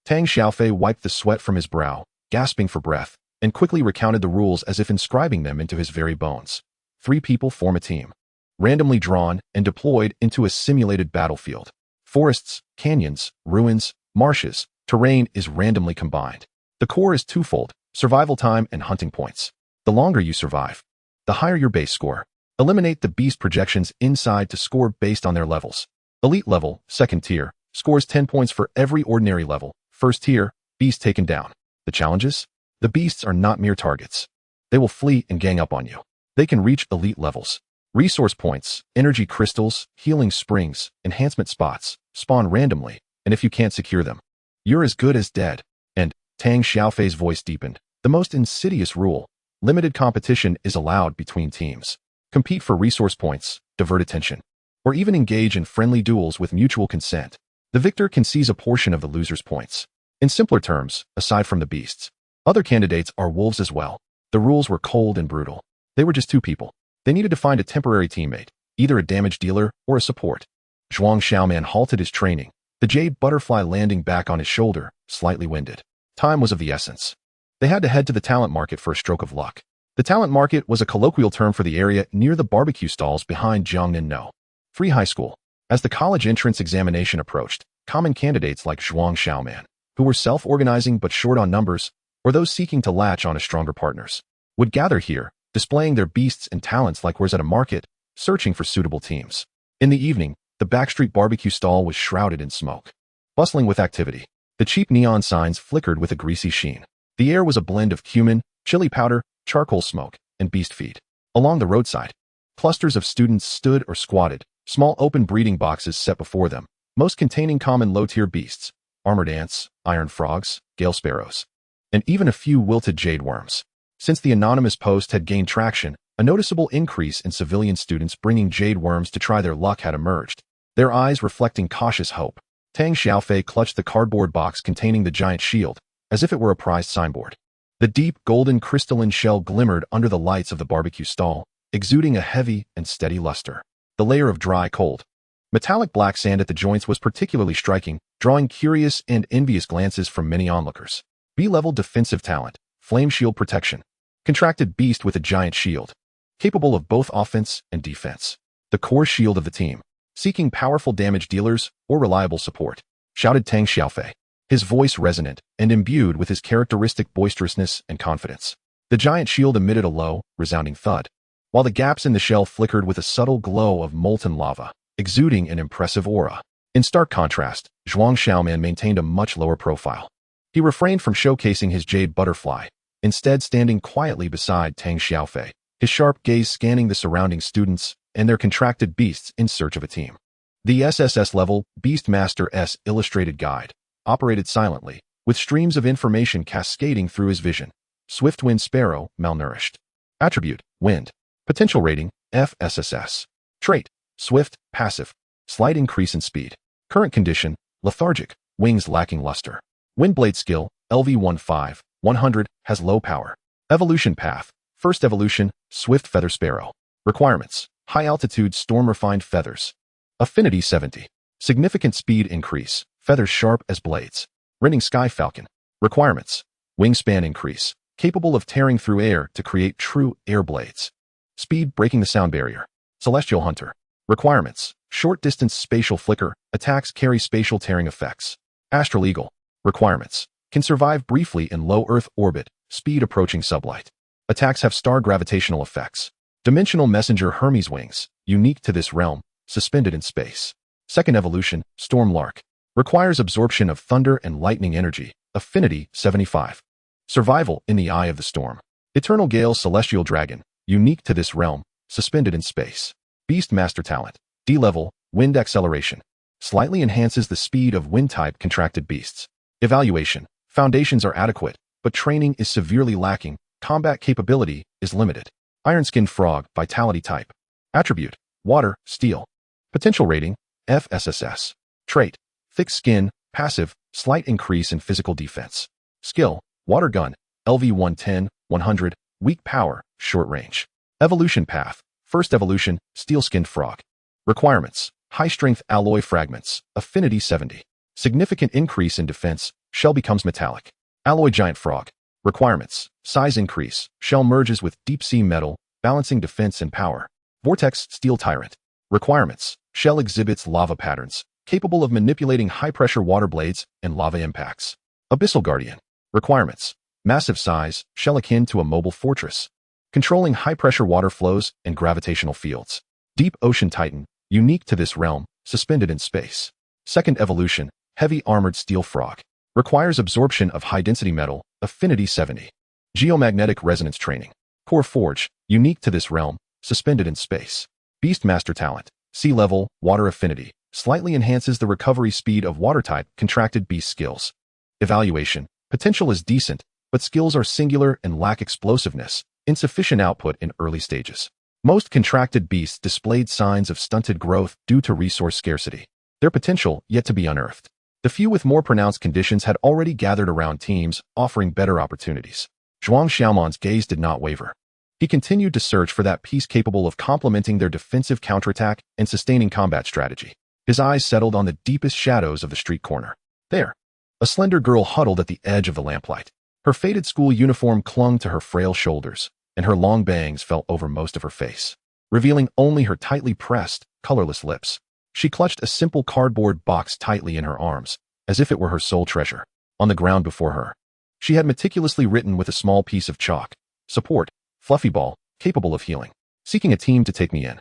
Tang Xiaofei wiped the sweat from his brow, gasping for breath, and quickly recounted the rules as if inscribing them into his very bones. 3 people form a team, randomly drawn and deployed into a simulated battlefield. Forests, canyons, ruins, marshes, terrain is randomly combined. The core is twofold: survival time and hunting points. The longer you survive, the higher your base score. Eliminate the beast projections inside to score based on their levels. Elite level, 2nd tier, scores 10 points for every ordinary level. 1st tier, beast taken down. The challenges? The beasts are not mere targets. They will flee and gang up on you. They can reach elite levels. Resource points, energy crystals, healing springs, enhancement spots, spawn randomly, and if you can't secure them, you're as good as dead. And Tang Xiaofei's voice deepened. The most insidious rule: limited competition is allowed between teams. Compete for resource points, divert attention, or even engage in friendly duels with mutual consent. The victor can seize a portion of the loser's points. In simpler terms, aside from the beasts, other candidates are wolves as well. The rules were cold and brutal. They were just two people. They needed to find a temporary teammate, either a damage dealer or a support. Zhuang Xiaoman halted his training, the jade butterfly landing back on his shoulder, slightly winded. Time was of the essence. They had to head to the talent market for a stroke of luck. The talent market was a colloquial term for the area near the barbecue stalls behind Jiangnan Free High School. As the college entrance examination approached, common candidates like Zhuang Xiaoman, who were self-organizing but short on numbers, or those seeking to latch on to stronger partners, would gather here, displaying their beasts and talents like wares at a market, searching for suitable teams. In the evening, the backstreet barbecue stall was shrouded in smoke, bustling with activity. The cheap neon signs flickered with a greasy sheen. The air was a blend of cumin, chili powder, charcoal smoke, and beast feed. Along the roadside, clusters of students stood or squatted, small open breeding boxes set before them, most containing common low-tier beasts, armored ants, iron frogs, gale sparrows, and even a few wilted jade worms. Since the anonymous post had gained traction, a noticeable increase in civilian students bringing jade worms to try their luck had emerged, their eyes reflecting cautious hope. Tang Xiaofei clutched the cardboard box containing the giant shield, as if it were a prized signboard. The deep, golden crystalline shell glimmered under the lights of the barbecue stall, exuding a heavy and steady luster. The layer of dry, cold, metallic black sand at the joints was particularly striking, drawing curious and envious glances from many onlookers. B-level defensive talent, flame shield protection. Contracted beast with a giant shield, capable of both offense and defense. The core shield of the team, seeking powerful damage dealers or reliable support, shouted Tang Xiaofei, his voice resonant and imbued with his characteristic boisterousness and confidence. The giant shield emitted a low, resounding thud, while the gaps in the shell flickered with a subtle glow of molten lava, exuding an impressive aura. In stark contrast, Zhuang Xiaoman maintained a much lower profile. He refrained from showcasing his jade butterfly, instead standing quietly beside Tang Xiaofei, his sharp gaze scanning the surrounding students and their contracted beasts in search of a team. The SSS-level Beastmaster S illustrated guide operated silently, with streams of information cascading through his vision. Swift-wind sparrow, malnourished. Attribute, wind. Potential rating, F SSS. Trait, swift, passive. Slight increase in speed. Current condition, lethargic, wings lacking luster. Windblade skill, LV-15, 100, has low power. Evolution path, first evolution, swift feather sparrow. Requirements, high altitude storm refined feathers. Affinity 70. Significant speed increase, feathers sharp as blades. Renting sky falcon. Requirements, wingspan increase, capable of tearing through air to create true air blades. Speed breaking the sound barrier. Celestial hunter. Requirements, short distance spatial flicker, attacks carry spatial tearing effects. Astral eagle. Requirements, can survive briefly in low Earth orbit, speed approaching sublight. Attacks have star gravitational effects. Dimensional messenger Hermes wings, unique to this realm, suspended in space. Second evolution, storm lark. Requires absorption of thunder and lightning energy, affinity 75. Survival in the eye of the storm. Eternal gale celestial dragon, unique to this realm, suspended in space. Beastmaster talent, D-level, wind acceleration. Slightly enhances the speed of wind-type contracted beasts. Evaluation, foundations are adequate, but training is severely lacking, combat capability is limited. Iron-skinned frog, vitality type. Attribute, water, steel. Potential rating, F SSS. Trait, thick skin, passive, slight increase in physical defense. Skill, water gun, LV-110, 100, weak power, short range. Evolution path, first evolution, steel-skinned frog. Requirements, high-strength alloy fragments, affinity 70. Significant increase in defense, shell becomes metallic. Alloy giant frog. Requirements, size increase, shell merges with deep-sea metal, balancing defense and power. Vortex steel tyrant. Requirements, shell exhibits lava patterns, capable of manipulating high-pressure water blades and lava impacts. Abyssal guardian. Requirements, massive size, shell akin to a mobile fortress, controlling high-pressure water flows and gravitational fields. Deep ocean titan, unique to this realm, suspended in space. Second evolution, heavy armored steel frog. Requires absorption of high-density metal, affinity 70. Geomagnetic resonance training. Core forge, unique to this realm, suspended in space. Beastmaster talent, sea level, water affinity, slightly enhances the recovery speed of water-type contracted beast skills. Evaluation, potential is decent, but skills are singular and lack explosiveness, insufficient output in early stages. Most contracted beasts displayed signs of stunted growth due to resource scarcity, their potential yet to be unearthed. The few with more pronounced conditions had already gathered around teams, offering better opportunities. Zhuang Xiaoman's gaze did not waver. He continued to search for that piece capable of complementing their defensive counterattack and sustaining combat strategy. His eyes settled on the deepest shadows of the street corner. There, a slender girl huddled at the edge of the lamplight. Her faded school uniform clung to her frail shoulders, and her long bangs fell over most of her face, revealing only her tightly pressed, colorless lips. She clutched a simple cardboard box tightly in her arms, as if it were her sole treasure. On the ground before her, she had meticulously written with a small piece of chalk, "Support, Fluffy Ball, capable of healing. Seeking a team to take me in."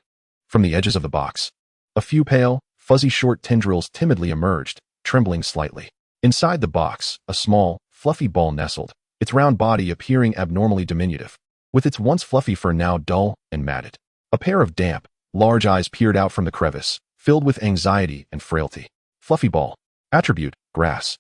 From the edges of the box, a few pale, fuzzy short tendrils timidly emerged, trembling slightly. Inside the box, a small, fluffy ball nestled, its round body appearing abnormally diminutive, with its once fluffy fur now dull and matted. A pair of damp, large eyes peered out from the crevice, filled with anxiety and frailty. Fluffy Ball. Attribute, Grass.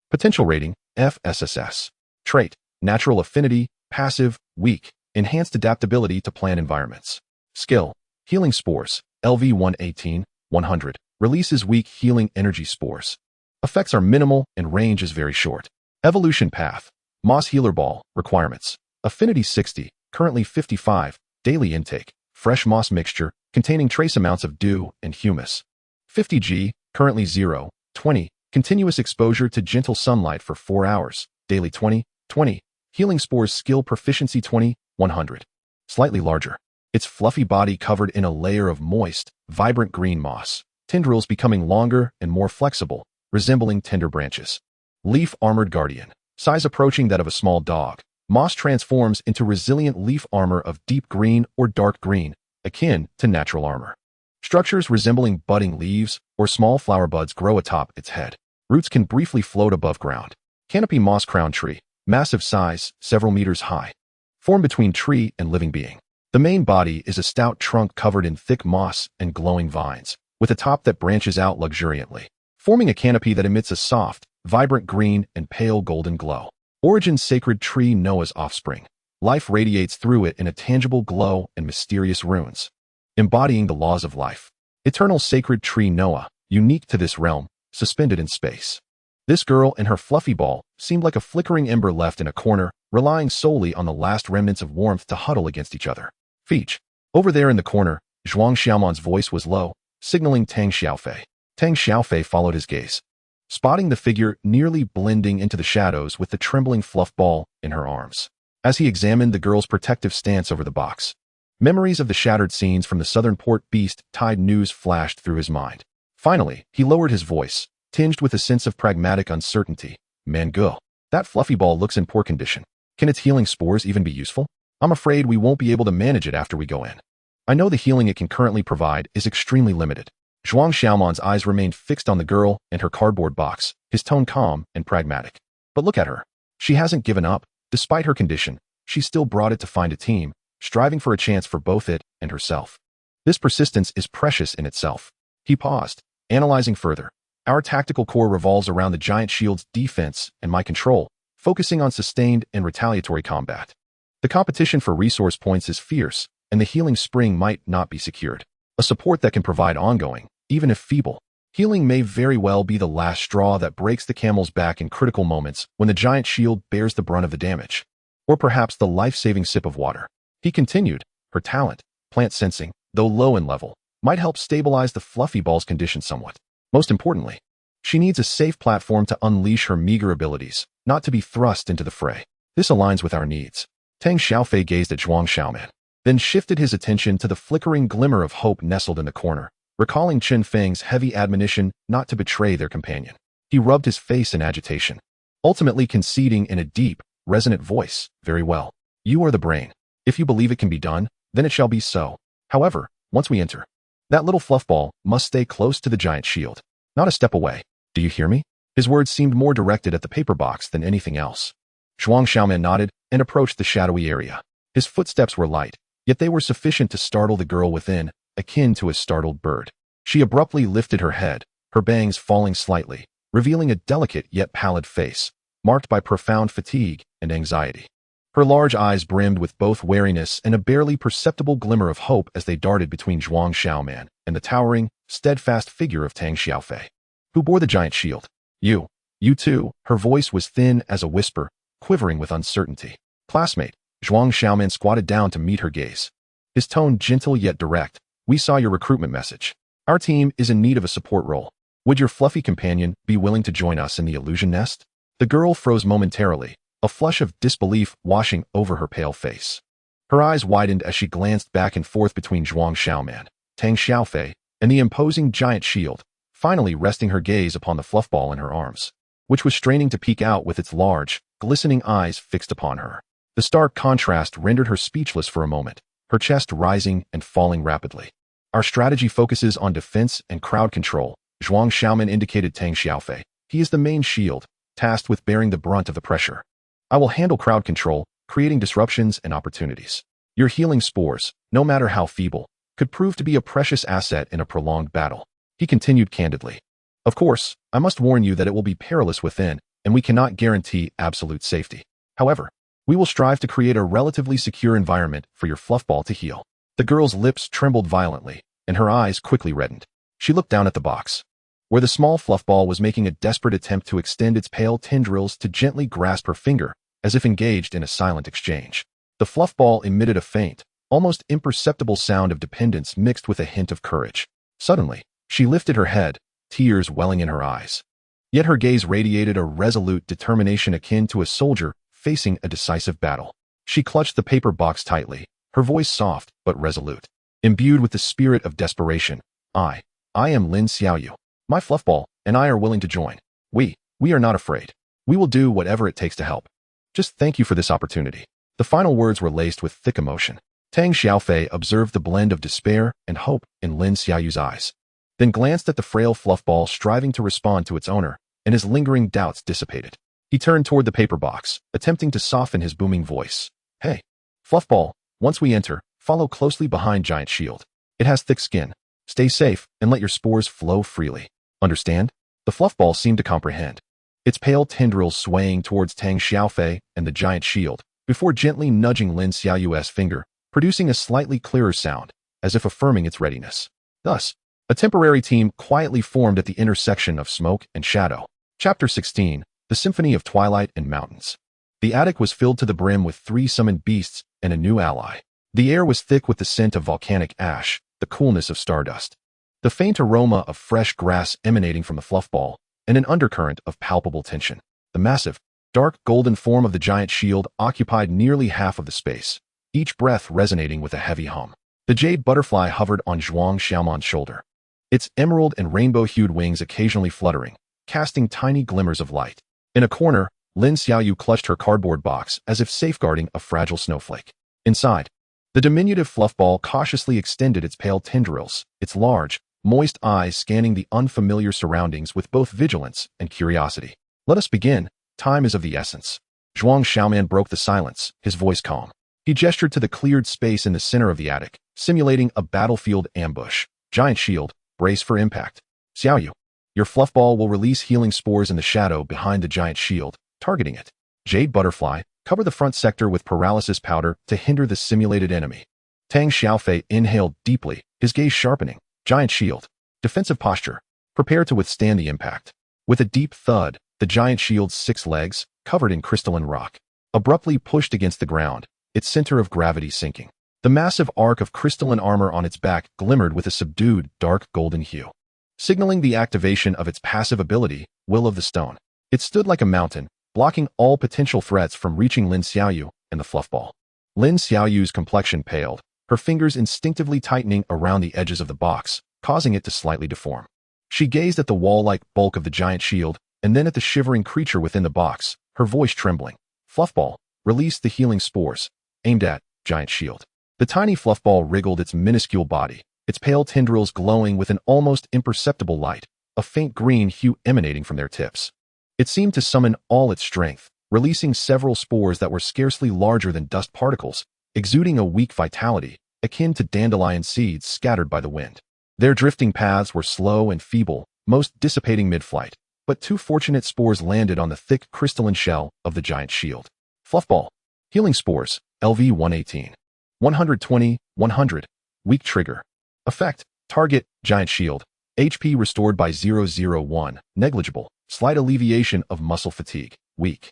Potential rating, F SSS. Trait, Natural Affinity, Passive, Weak, Enhanced Adaptability to Plant Environments. Skill, Healing Spores, LV 118, 100. Releases weak healing energy spores. Effects are minimal and range is very short. Evolution Path, Moss Healer Ball, Requirements. Affinity 60, currently 55, daily intake, fresh moss mixture, containing trace amounts of dew and humus. 50G, currently 0, 20, continuous exposure to gentle sunlight for 4 hours, daily 20, 20, healing spores skill proficiency 20, 100. Slightly larger. Its fluffy body covered in a layer of moist, vibrant green moss, tendrils becoming longer and more flexible, resembling tender branches. Leaf Armored Guardian, size approaching that of a small dog. Moss transforms into resilient leaf armor of deep green or dark green, akin to natural armor. Structures resembling budding leaves or small flower buds grow atop its head. Roots can briefly float above ground. Canopy Moss Crown Tree, massive size, several meters high. Formed between tree and living being. The main body is a stout trunk covered in thick moss and glowing vines, with a top that branches out luxuriantly, forming a canopy that emits a soft, vibrant green and pale golden glow. Origin Sacred Tree Noah's offspring. Life radiates through it in a tangible glow and mysterious runes, embodying the laws of life. Eternal Sacred Tree Noah, unique to this realm, suspended in space. This girl and her fluffy ball seemed like a flickering ember left in a corner, relying solely on the last remnants of warmth to huddle against each other. Feech. Over there in the corner, Zhuang Xiaoman's voice was low, signaling Tang Xiaofei. Tang Xiaofei followed his gaze, spotting the figure nearly blending into the shadows with the trembling fluff ball in her arms. As he examined the girl's protective stance over the box, memories of the shattered scenes from the Southern Port Beast Tide news flashed through his mind. Finally, he lowered his voice, tinged with a sense of pragmatic uncertainty. "Mango, that fluffy ball looks in poor condition. Can its healing spores even be useful? I'm afraid we won't be able to manage it after we go in. I know the healing it can currently provide is extremely limited." Zhuang Xiaoman's eyes remained fixed on the girl and her cardboard box, his tone calm and pragmatic. But look at her. She hasn't given up. Despite her condition, she still brought it to find a team, striving for a chance for both it and herself. This persistence is precious in itself. He paused, analyzing further. Our tactical core revolves around the giant shield's defense and my control, focusing on sustained and retaliatory combat. The competition for resource points is fierce, and the healing spring might not be secured. A support that can provide ongoing, even if feeble, healing may very well be the last straw that breaks the camel's back in critical moments when the giant shield bears the brunt of the damage. Or perhaps the life-saving sip of water. He continued, her talent, plant sensing, though low in level, might help stabilize the fluffy ball's condition somewhat. Most importantly, she needs a safe platform to unleash her meager abilities, not to be thrust into the fray. This aligns with our needs. Tang Xiaofei gazed at Zhuang Xiaoman, then shifted his attention to the flickering glimmer of hope nestled in the corner, recalling Chen Feng's heavy admonition not to betray their companion. He rubbed his face in agitation, ultimately conceding in a deep, resonant voice, "Very well. You are the brain. If you believe it can be done, then it shall be so. However, once we enter, that little fluffball must stay close to the giant shield, not a step away. Do you hear me?" His words seemed more directed at the paper box than anything else. Zhuang Xiaoman nodded and approached the shadowy area. His footsteps were light, yet they were sufficient to startle the girl within, akin to a startled bird. She abruptly lifted her head, her bangs falling slightly, revealing a delicate yet pallid face, marked by profound fatigue and anxiety. Her large eyes brimmed with both wariness and a barely perceptible glimmer of hope as they darted between Zhuang Xiaoman and the towering, steadfast figure of Tang Xiaofei, who bore the giant shield. You too. Her voice was thin as a whisper, quivering with uncertainty. Classmate, Zhuang Xiaoman squatted down to meet her gaze. His tone gentle yet direct. We saw your recruitment message. Our team is in need of a support role. Would your fluffy companion be willing to join us in the illusion nest? The girl froze momentarily, a flush of disbelief washing over her pale face. Her eyes widened as she glanced back and forth between Zhuang Xiaoman, Tang Xiaofei, and the imposing giant shield, finally resting her gaze upon the fluffball in her arms, which was straining to peek out with its large, glistening eyes fixed upon her. The stark contrast rendered her speechless for a moment, her chest rising and falling rapidly. Our strategy focuses on defense and crowd control, Zhuang Xiaoman indicated Tang Xiaofei. He is the main shield, tasked with bearing the brunt of the pressure. I will handle crowd control, creating disruptions and opportunities. Your healing spores, no matter how feeble, could prove to be a precious asset in a prolonged battle. He continued candidly. Of course, I must warn you that it will be perilous within, and we cannot guarantee absolute safety. However, we will strive to create a relatively secure environment for your fluffball to heal. The girl's lips trembled violently, and her eyes quickly reddened. She looked down at the box, where the small fluffball was making a desperate attempt to extend its pale tendrils to gently grasp her finger, as if engaged in a silent exchange. The fluffball emitted a faint, almost imperceptible sound of dependence mixed with a hint of courage. Suddenly, she lifted her head, tears welling in her eyes. Yet her gaze radiated a resolute determination akin to a soldier facing a decisive battle. She clutched the paper box tightly, her voice soft but resolute. Imbued with the spirit of desperation, I am Lin Xiaoyu. My fluffball and I are willing to join. We are not afraid. We will do whatever it takes to help. Just thank you for this opportunity. The final words were laced with thick emotion. Tang Xiaofei observed the blend of despair and hope in Lin Xiaoyu's eyes, then glanced at the frail fluffball striving to respond to its owner, and his lingering doubts dissipated. He turned toward the paper box, attempting to soften his booming voice. Hey, fluffball, once we enter, follow closely behind Giant Shield. It has thick skin. Stay safe and let your spores flow freely. Understand? The fluffball seemed to comprehend, its pale tendrils swaying towards Tang Xiaofei and the Giant Shield, before gently nudging Lin Xiaoyu's finger, producing a slightly clearer sound, as if affirming its readiness. Thus, a temporary team quietly formed at the intersection of smoke and shadow. Chapter 16, The Symphony of Twilight and Mountains. The attic was filled to the brim with 3 summoned beasts and a new ally. The air was thick with the scent of volcanic ash, the coolness of stardust, the faint aroma of fresh grass emanating from the fluffball, and an undercurrent of palpable tension. The massive, dark golden form of the Giant Shield occupied nearly half of the space, each breath resonating with a heavy hum. The jade butterfly hovered on Zhuang Xiaoman's shoulder, its emerald and rainbow-hued wings occasionally fluttering, casting tiny glimmers of light. In a corner, Lin Xiaoyu clutched her cardboard box as if safeguarding a fragile snowflake. Inside, the diminutive fluffball cautiously extended its pale tendrils, its large, moist eyes scanning the unfamiliar surroundings with both vigilance and curiosity. Let us begin. Time is of the essence. Zhuang Xiaoman broke the silence, his voice calm. He gestured to the cleared space in the center of the attic, simulating a battlefield ambush. Giant Shield, brace for impact. Xiaoyu, your fluffball will release healing spores in the shadow behind the Giant Shield, targeting it. Jade Butterfly, cover the front sector with paralysis powder to hinder the simulated enemy. Tang Xiaofei inhaled deeply, his gaze sharpening. Giant Shield, defensive posture, prepare to withstand the impact. With a deep thud, the Giant Shield's 6 legs, covered in crystalline rock, abruptly pushed against the ground, its center of gravity sinking. The massive arc of crystalline armor on its back glimmered with a subdued, dark golden hue, signaling the activation of its passive ability, Will of the Stone. It stood like a mountain, blocking all potential threats from reaching Lin Xiaoyu and the fluffball. Lin Xiaoyu's complexion paled, her fingers instinctively tightening around the edges of the box, causing it to slightly deform. She gazed at the wall-like bulk of the Giant Shield, and then at the shivering creature within the box, her voice trembling. Fluffball, release the healing spores, aimed at Giant Shield. The tiny fluffball wriggled its minuscule body, its pale tendrils glowing with an almost imperceptible light, a faint green hue emanating from their tips. It seemed to summon all its strength, releasing several spores that were scarcely larger than dust particles, exuding a weak vitality, akin to dandelion seeds scattered by the wind. Their drifting paths were slow and feeble, most dissipating mid-flight, but 2 fortunate spores landed on the thick crystalline shell of the Giant Shield. Fluffball. Healing Spores. LV 118. 120, 100. Weak trigger. Effect. Target, Giant Shield. HP restored by 001. Negligible. Slight alleviation of muscle fatigue. Weak.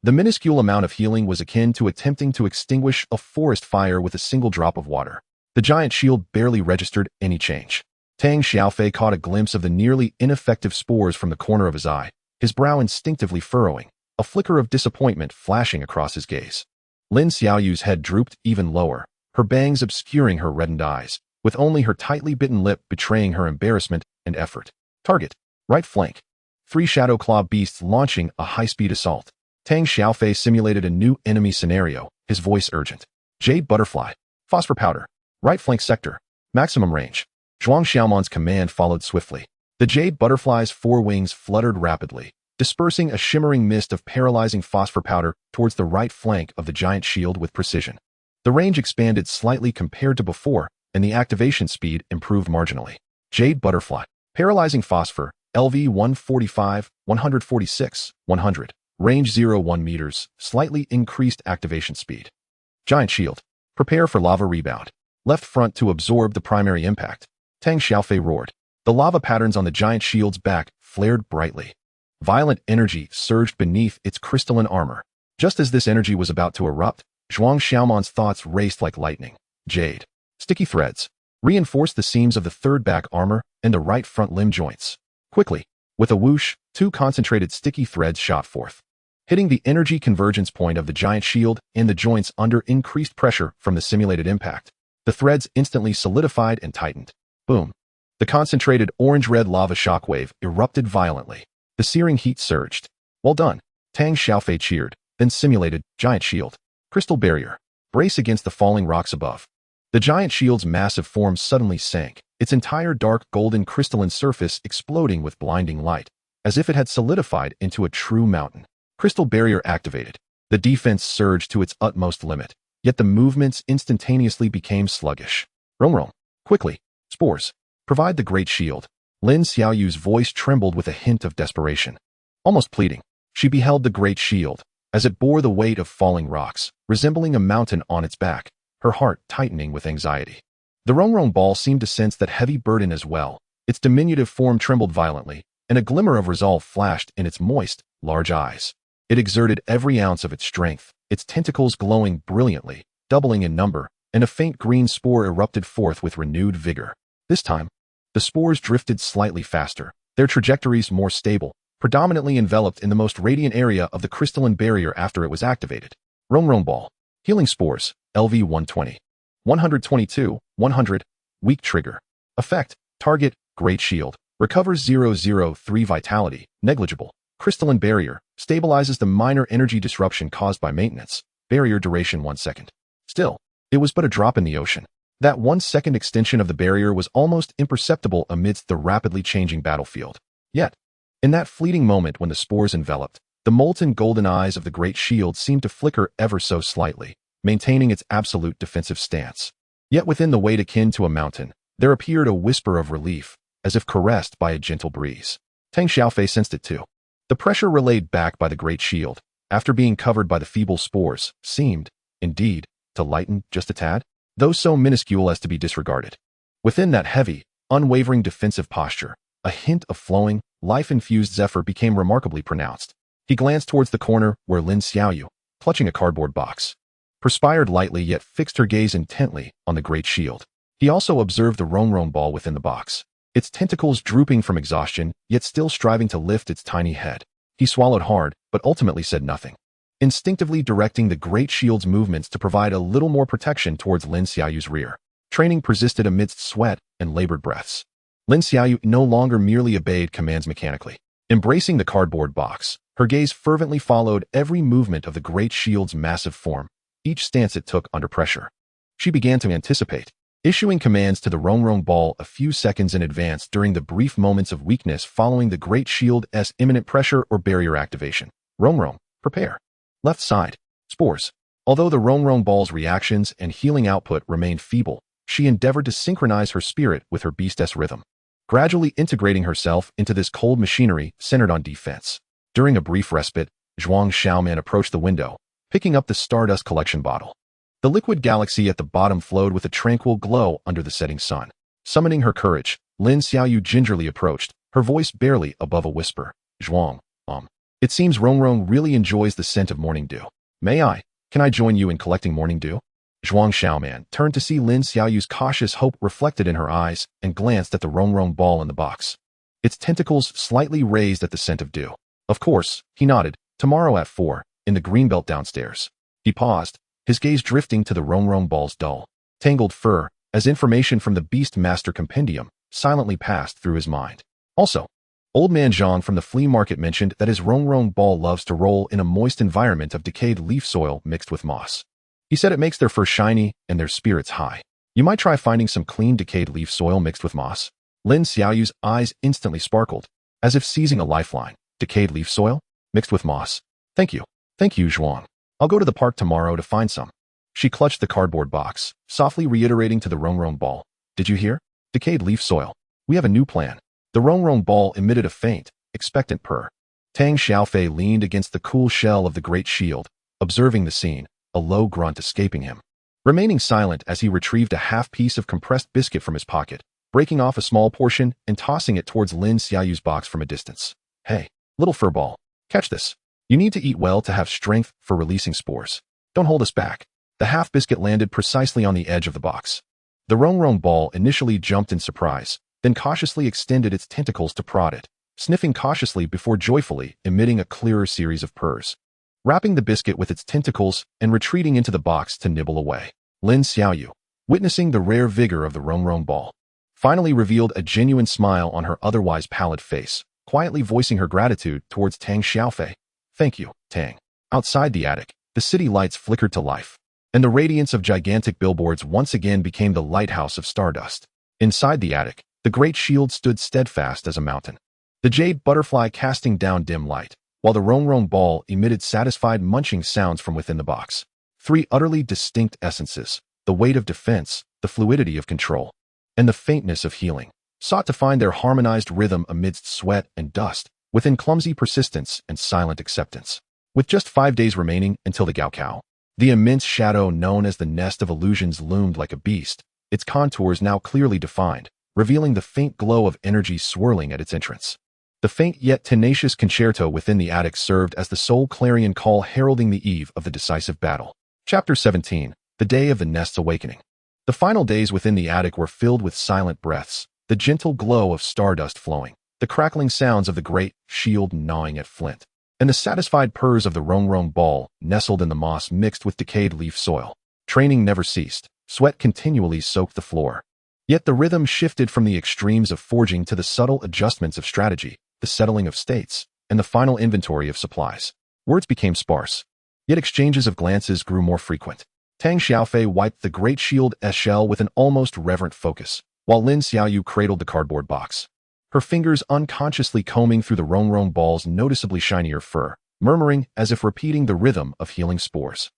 The minuscule amount of healing was akin to attempting to extinguish a forest fire with a single drop of water. The Giant Shield barely registered any change. Tang Xiaofei caught a glimpse of the nearly ineffective spores from the corner of his eye, his brow instinctively furrowing, a flicker of disappointment flashing across his gaze. Lin Xiaoyu's head drooped even lower, her bangs obscuring her reddened eyes, with only her tightly bitten lip betraying her embarrassment and effort. Target. Right flank. 3 Shadow Claw beasts launching a high-speed assault. Tang Xiaofei simulated a new enemy scenario, his voice urgent. Jade Butterfly. Phosphor Powder. Right flank sector. Maximum range. Zhuang Xiaoman's command followed swiftly. The Jade Butterfly's 4 wings fluttered rapidly, dispersing a shimmering mist of paralyzing phosphor powder towards the right flank of the Giant Shield with precision. The range expanded slightly compared to before, and the activation speed improved marginally. Jade Butterfly. Paralyzing Phosphor. LV 145, 146, 100. Range 0.1 meters, slightly increased activation speed. Giant Shield. Prepare for Lava Rebound. Left front to absorb the primary impact. Tang Xiaofei roared. The lava patterns on the Giant Shield's back flared brightly. Violent energy surged beneath its crystalline armor. Just as this energy was about to erupt, Zhuang Xiaoman's thoughts raced like lightning. Jade. Sticky threads. Reinforce the seams of the third back armor and the right front limb joints. Quickly. With a whoosh, 2 concentrated sticky threads shot forth, hitting the energy convergence point of the Giant Shield and the joints under increased pressure from the simulated impact. The threads instantly solidified and tightened. Boom. The concentrated orange-red lava shockwave erupted violently. The searing heat surged. Well done. Tang Xiaofei cheered, then simulated Giant Shield. Crystal Barrier. Brace against the falling rocks above. The Giant Shield's massive form suddenly sank, its entire dark golden crystalline surface exploding with blinding light, as if it had solidified into a true mountain. Crystal Barrier activated. The defense surged to its utmost limit, yet the movements instantaneously became sluggish. Rong. Quickly. Spores. Provide the Great Shield. Lin Xiaoyu's voice trembled with a hint of desperation. Almost pleading, she beheld the Great Shield, as it bore the weight of falling rocks, resembling a mountain on its back, her heart tightening with anxiety. The Rong ball seemed to sense that heavy burden as well. Its diminutive form trembled violently, and a glimmer of resolve flashed in its moist, large eyes. It exerted every ounce of its strength, its tentacles glowing brilliantly, doubling in number, and a faint green spore erupted forth with renewed vigor. This time, the spores drifted slightly faster, their trajectories more stable, predominantly enveloped in the most radiant area of the crystalline barrier after it was activated. Rong ball. Healing Spores. LV 120. 122, 100. Weak trigger. Effect. Target, Great Shield. Recovers 003 vitality, negligible. Crystalline Barrier. Stabilizes the minor energy disruption caused by maintenance. Barrier duration 1 second. Still, it was but a drop in the ocean. That 1 second extension of the barrier was almost imperceptible amidst the rapidly changing battlefield. Yet, in that fleeting moment when the spores enveloped, the molten golden eyes of the Great Shield seemed to flicker ever so slightly, maintaining its absolute defensive stance. Yet within the weight akin to a mountain, there appeared a whisper of relief, as if caressed by a gentle breeze. Tang Xiaofei sensed it too. The pressure relayed back by the Great Shield, after being covered by the feeble spores, seemed, indeed, to lighten just a tad, though so minuscule as to be disregarded. Within that heavy, unwavering defensive posture, a hint of flowing, life-infused zephyr became remarkably pronounced. He glanced towards the corner where Lin Xiaoyu, clutching a cardboard box, perspired lightly yet fixed her gaze intently on the Great Shield. He also observed the Rong ball within the box, its tentacles drooping from exhaustion, yet still striving to lift its tiny head. He swallowed hard, but ultimately said nothing, instinctively directing the Great Shield's movements to provide a little more protection towards Lin Xiaoyu's rear. Training persisted amidst sweat and labored breaths. Lin Xiaoyu no longer merely obeyed commands mechanically. Embracing the cardboard box, her gaze fervently followed every movement of the Great Shield's massive form, each stance it took under pressure. She began to anticipate, issuing commands to the Rong ball a few seconds in advance during the brief moments of weakness following the Great Shield's imminent pressure or barrier activation. Rong, prepare. Left side. Spores. Although the Rong ball's reactions and healing output remained feeble, she endeavored to synchronize her spirit with her beast's rhythm, gradually integrating herself into this cold machinery centered on defense. During a brief respite, Zhuang Xiaoman approached the window, picking up the Stardust Collection bottle. The liquid galaxy at the bottom flowed with a tranquil glow under the setting sun. Summoning her courage, Lin Xiaoyu gingerly approached, her voice barely above a whisper. Zhuang, it seems Rongrong really enjoys the scent of morning dew. Can I join you in collecting morning dew? Zhuang Xiaoman turned to see Lin Xiaoyu's cautious hope reflected in her eyes and glanced at the Rongrong ball in the box. Its tentacles slightly raised at the scent of dew. Of course, he nodded. Tomorrow at 4, in the greenbelt downstairs. He paused, his gaze drifting to the Rongrong ball's dull, tangled fur, as information from the beastmaster compendium silently passed through his mind. Also, Old Man Zhang from the flea market mentioned that his Rongrong ball loves to roll in a moist environment of decayed leaf soil mixed with moss. He said it makes their fur shiny and their spirits high. You might try finding some clean decayed leaf soil mixed with moss. Lin Xiaoyu's eyes instantly sparkled, as if seizing a lifeline. Decayed leaf soil? Mixed with moss? Thank you, Zhuang. I'll go to the park tomorrow to find some. She clutched the cardboard box, softly reiterating to the Rongrong ball. Did you hear? Decayed leaf soil. We have a new plan. The Rongrong ball emitted a faint, expectant purr. Tang Xiaofei leaned against the cool shell of the great shield, observing the scene, a low grunt escaping him. Remaining silent as he retrieved a half-piece of compressed biscuit from his pocket, breaking off a small portion and tossing it towards Lin Xiaoyu's box from a distance. Hey, little furball, catch this. You need to eat well to have strength for releasing spores. Don't hold us back. The half-biscuit landed precisely on the edge of the box. The Rongrong ball initially jumped in surprise, then cautiously extended its tentacles to prod it, sniffing cautiously before joyfully emitting a clearer series of purrs. Wrapping the biscuit with its tentacles and retreating into the box to nibble away. Lin Xiaoyu, witnessing the rare vigor of the Rongrong ball, finally revealed a genuine smile on her otherwise pallid face, quietly voicing her gratitude towards Tang Xiaofei. Thank you, Tang. Outside the attic, the city lights flickered to life, and the radiance of gigantic billboards once again became the lighthouse of stardust. Inside the attic, the great shield stood steadfast as a mountain, the jade butterfly casting down dim light, while the Rongrong ball emitted satisfied munching sounds from within the box. 3 utterly distinct essences, the weight of defense, the fluidity of control, and the faintness of healing, sought to find their harmonized rhythm amidst sweat and dust, within clumsy persistence and silent acceptance. With just 5 days remaining until the Gaokao, the immense shadow known as the Nest of Illusions loomed like a beast, its contours now clearly defined, revealing the faint glow of energy swirling at its entrance. The faint yet tenacious concerto within the attic served as the sole clarion call heralding the eve of the decisive battle. Chapter 17, The Day of the Nest's Awakening. The final days within the attic were filled with silent breaths, the gentle glow of stardust flowing, the crackling sounds of the great shield gnawing at flint, and the satisfied purrs of the Rongrong ball nestled in the moss mixed with decayed leaf soil. Training never ceased, sweat continually soaked the floor. Yet the rhythm shifted from the extremes of forging to the subtle adjustments of strategy, the settling of states, and the final inventory of supplies. Words became sparse, yet exchanges of glances grew more frequent. Tang Xiaofei wiped the great shield's shell with an almost reverent focus, while Lin Xiaoyu cradled the cardboard box, her fingers unconsciously combing through the Rongrong ball's noticeably shinier fur, murmuring as if repeating the rhythm of healing spores.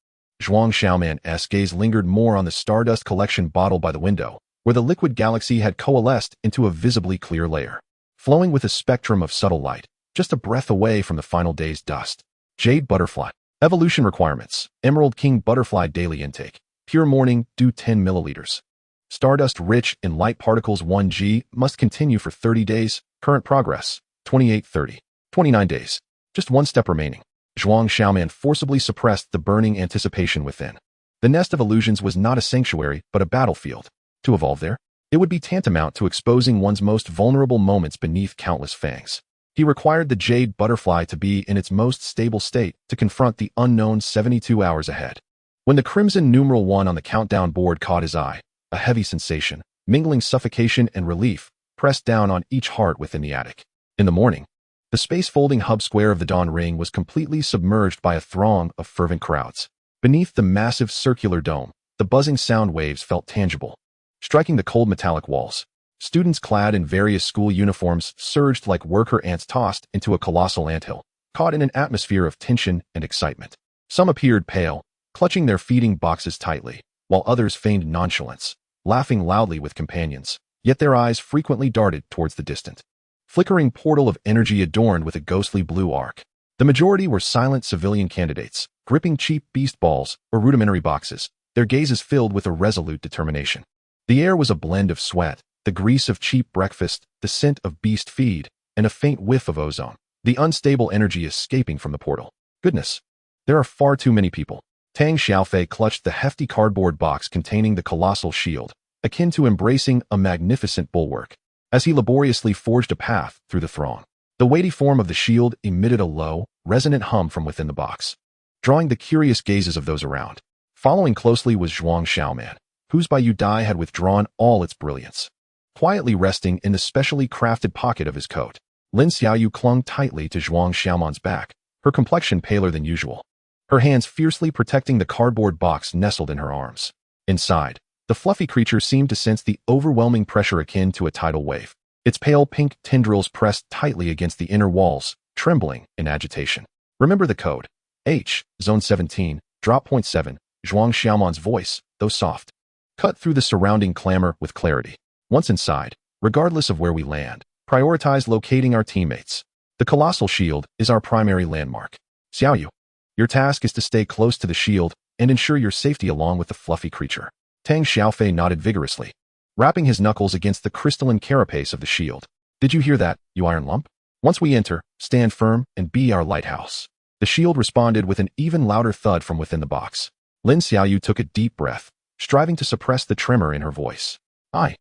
Zhuang Xiaoman's gaze lingered more on the Stardust Collection bottle by the window, where the liquid galaxy had coalesced into a visibly clear layer, flowing with a spectrum of subtle light, just a breath away from the final day's dust. Jade Butterfly. Evolution requirements. Emerald King Butterfly daily intake. Pure morning dew 10 milliliters. Stardust rich in light particles 1G must continue for 30 days. Current progress. 28:30. 29 days. Just 1 step remaining. Zhuang Xiaoman forcibly suppressed the burning anticipation within. The Nest of Illusions was not a sanctuary, but a battlefield. To evolve there, it would be tantamount to exposing one's most vulnerable moments beneath countless fangs. He required the jade butterfly to be in its most stable state to confront the unknown 72 hours ahead. When the crimson numeral 1 on the countdown board caught his eye, a heavy sensation, mingling suffocation and relief, pressed down on each heart within the attic. In the morning, the space-folding hub square of the Dawn Ring was completely submerged by a throng of fervent crowds. Beneath the massive circular dome, the buzzing sound waves felt tangible, striking the cold metallic walls. Students clad in various school uniforms surged like worker ants tossed into a colossal anthill, caught in an atmosphere of tension and excitement. Some appeared pale, clutching their feeding boxes tightly, while others feigned nonchalance, laughing loudly with companions, yet their eyes frequently darted towards the distant, flickering portal of energy adorned with a ghostly blue arc. The majority were silent civilian candidates, gripping cheap beast balls or rudimentary boxes, their gazes filled with a resolute determination. The air was a blend of sweat, the grease of cheap breakfast, the scent of beast feed, and a faint whiff of ozone. The unstable energy escaping from the portal. Goodness, there are far too many people. Tang Xiaofei clutched the hefty cardboard box containing the colossal shield, akin to embracing a magnificent bulwark, as he laboriously forged a path through the throng. The weighty form of the shield emitted a low, resonant hum from within the box, drawing the curious gazes of those around. Following closely was Zhuang Xiaoman, whose Baiyu Dai had withdrawn all its brilliance. Quietly resting in the specially crafted pocket of his coat, Lin Xiaoyu clung tightly to Zhuang Xiaoman's back, her complexion paler than usual. Her hands fiercely protecting the cardboard box nestled in her arms. Inside, the fluffy creature seemed to sense the overwhelming pressure akin to a tidal wave. Its pale pink tendrils pressed tightly against the inner walls, trembling in agitation. Remember the code. H, Zone 17, Drop Point 7, Zhuang Xiaoman's voice, though soft, cut through the surrounding clamor with clarity. Once inside, regardless of where we land, prioritize locating our teammates. The colossal shield is our primary landmark. Xiaoyu, your task is to stay close to the shield and ensure your safety along with the fluffy creature. Tang Xiaofei nodded vigorously, rapping his knuckles against the crystalline carapace of the shield. Did you hear that, you iron lump? Once we enter, stand firm and be our lighthouse. The shield responded with an even louder thud from within the box. Lin Xiaoyu took a deep breath, striving to suppress the tremor in her voice. I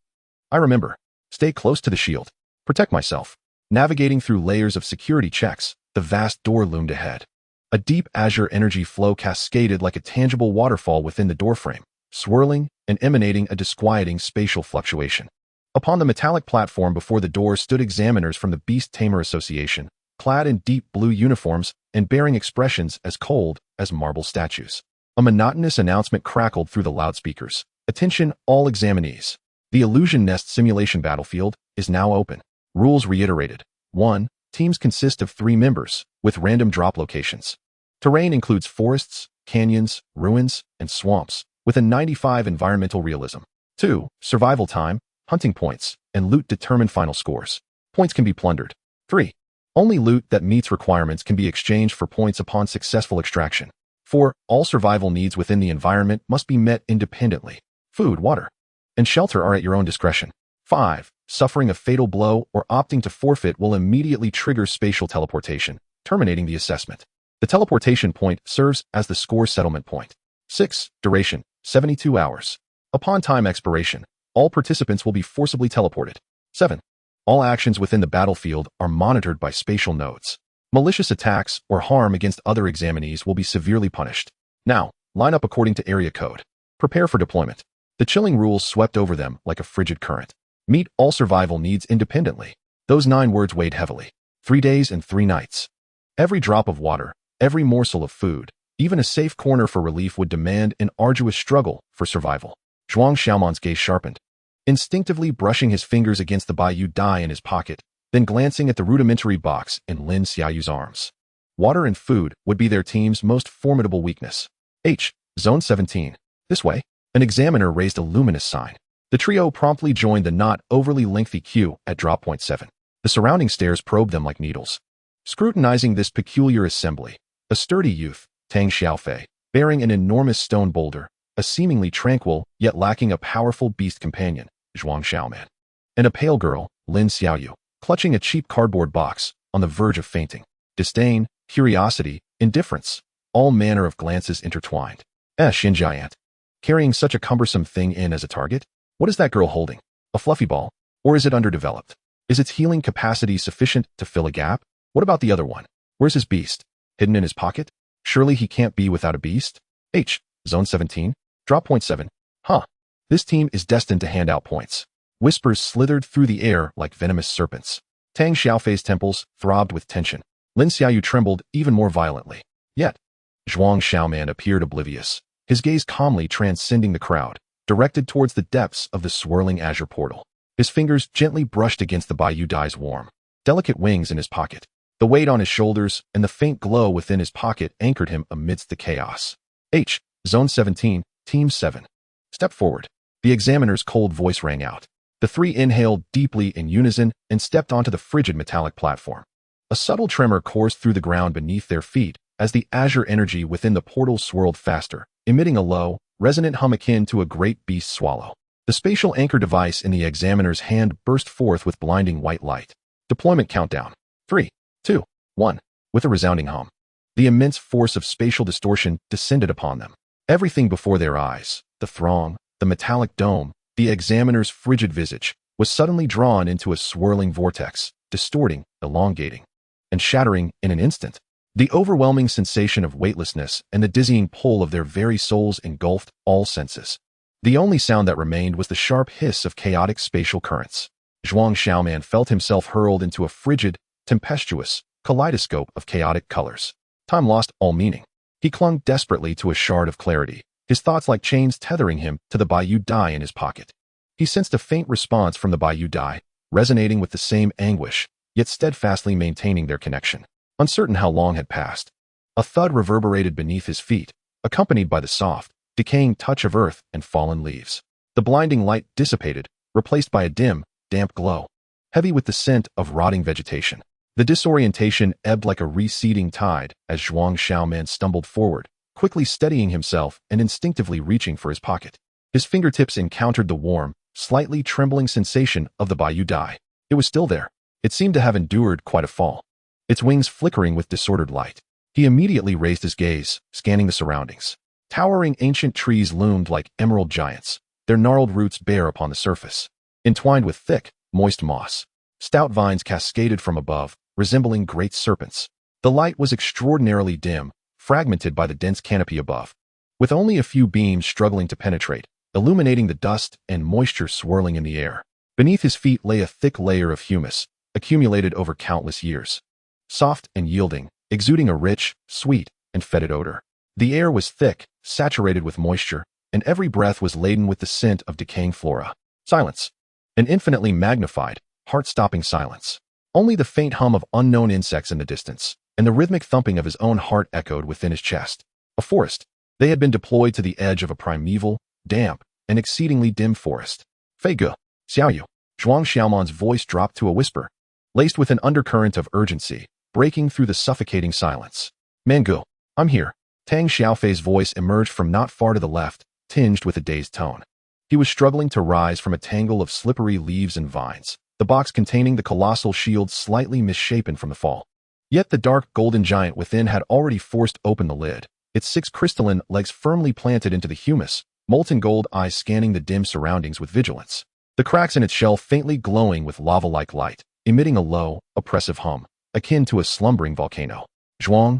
remember. Stay close to the shield. Protect myself. Navigating through layers of security checks, the vast door loomed ahead. A deep azure energy flow cascaded like a tangible waterfall within the doorframe, swirling and emanating a disquieting spatial fluctuation. Upon the metallic platform before the door stood examiners from the Beast Tamer Association, clad in deep blue uniforms and bearing expressions as cold as marble statues. A monotonous announcement crackled through the loudspeakers. Attention, all examinees. The Illusion Nest simulation battlefield is now open. Rules reiterated. 1. Teams consist of 3 members, with random drop locations. Terrain includes forests, canyons, ruins, and swamps, with a 95 environmental realism. 2. Survival time, hunting points, and loot determine final scores. Points can be plundered. 3. Only loot that meets requirements can be exchanged for points upon successful extraction. 4. All survival needs within the environment must be met independently. Food, water, and shelter are at your own discretion. 5. Suffering a fatal blow or opting to forfeit will immediately trigger spatial teleportation, terminating the assessment. The teleportation point serves as the score settlement point. 6. Duration, 72 hours. Upon time expiration, all participants will be forcibly teleported. 7. All actions within the battlefield are monitored by spatial nodes. Malicious attacks or harm against other examinees will be severely punished. Now, line up according to area code. Prepare for deployment. The chilling rules swept over them like a frigid current. Meet all survival needs independently. Those 9 words weighed heavily. 3 days and 3 nights. Every drop of water, every morsel of food, even a safe corner for relief would demand an arduous struggle for survival. Zhuang Xiaoman's gaze sharpened, instinctively brushing his fingers against the Baiyu Dai in his pocket, then glancing at the rudimentary box in Lin Xiaoyu's arms. Water and food would be their team's most formidable weakness. H, Zone 17. This way. An examiner raised a luminous sign. The trio promptly joined the not overly lengthy queue at Drop Point 7. The surrounding stairs probed them like needles. Scrutinizing this peculiar assembly, a sturdy youth, Tang Xiaofei, bearing an enormous stone boulder, a seemingly tranquil yet lacking a powerful beast companion, Zhuang Xiaoman, and a pale girl, Lin Xiaoyu, clutching a cheap cardboard box, on the verge of fainting. Disdain, curiosity, indifference, all manner of glances intertwined. Xinjiant. Carrying such a cumbersome thing in as a target? What is that girl holding? A fluffy ball? Or is it underdeveloped? Is its healing capacity sufficient to fill a gap? What about the other one? Where's his beast? Hidden in his pocket? Surely he can't be without a beast? H, Zone 17, Drop Point 7. Huh. This team is destined to hand out points. Whispers slithered through the air like venomous serpents. Tang Xiaofei's temples throbbed with tension. Lin Xiaoyu trembled even more violently. Yet, Zhuang Xiaoman appeared oblivious, his gaze calmly transcending the crowd, directed towards the depths of the swirling azure portal. His fingers gently brushed against the Baiyu Dai's warm, delicate wings in his pocket. The weight on his shoulders and the faint glow within his pocket anchored him amidst the chaos. H, Zone 17, Team 7. Step forward. The examiner's cold voice rang out. The 3 inhaled deeply in unison and stepped onto the frigid metallic platform. A subtle tremor coursed through the ground beneath their feet as the azure energy within the portal swirled faster, emitting a low, resonant hum akin to a great beast swallow. The spatial anchor device in the examiner's hand burst forth with blinding white light. Deployment countdown. 3, 2, 1. With a resounding hum, the immense force of spatial distortion descended upon them. Everything before their eyes, the throng, the metallic dome, the examiner's frigid visage, was suddenly drawn into a swirling vortex, distorting, elongating, and shattering in an instant. The overwhelming sensation of weightlessness and the dizzying pull of their very souls engulfed all senses. The only sound that remained was the sharp hiss of chaotic spatial currents. Zhuang Xiaoman felt himself hurled into a frigid, tempestuous kaleidoscope of chaotic colors. Time lost all meaning. He clung desperately to a shard of clarity, his thoughts like chains tethering him to the Bayou die in his pocket. He sensed a faint response from the Bayou die, resonating with the same anguish, yet steadfastly maintaining their connection. Uncertain how long had passed, a thud reverberated beneath his feet, accompanied by the soft, decaying touch of earth and fallen leaves. The blinding light dissipated, replaced by a dim, damp glow, heavy with the scent of rotting vegetation. The disorientation ebbed like a receding tide as Zhuang Xiaoman stumbled forward, quickly steadying himself and instinctively reaching for his pocket. His fingertips encountered the warm, slightly trembling sensation of the Bayou die. It was still there. It seemed to have endured quite a fall, its wings flickering with disordered light. He immediately raised his gaze, scanning the surroundings. Towering ancient trees loomed like emerald giants, their gnarled roots bare upon the surface, entwined with thick, moist moss. Stout vines cascaded from above, resembling great serpents. The light was extraordinarily dim, fragmented by the dense canopy above, with only a few beams struggling to penetrate, illuminating the dust and moisture swirling in the air. Beneath his feet lay a thick layer of humus, accumulated over countless years. Soft and yielding, exuding a rich, sweet, and fetid odor. The air was thick, saturated with moisture, and every breath was laden with the scent of decaying flora. Silence. An infinitely magnified, heart-stopping silence. Only the faint hum of unknown insects in the distance, and the rhythmic thumping of his own heart echoed within his chest. A forest. They had been deployed to the edge of a primeval, damp, and exceedingly dim forest. Fei Ge, Xiaoyu. Zhuang Xiaoman's voice dropped to a whisper, laced with an undercurrent of urgency, breaking through the suffocating silence. Mangu, I'm here. Tang Xiaofei's voice emerged from not far to the left, tinged with a dazed tone. He was struggling to rise from a tangle of slippery leaves and vines, the box containing the colossal shield slightly misshapen from the fall. Yet the dark golden giant within had already forced open the lid, its 6 crystalline legs firmly planted into the humus, molten gold eyes scanning the dim surroundings with vigilance. The cracks in its shell faintly glowing with lava-like light, emitting a low, oppressive hum, akin to a slumbering volcano. Zhuang,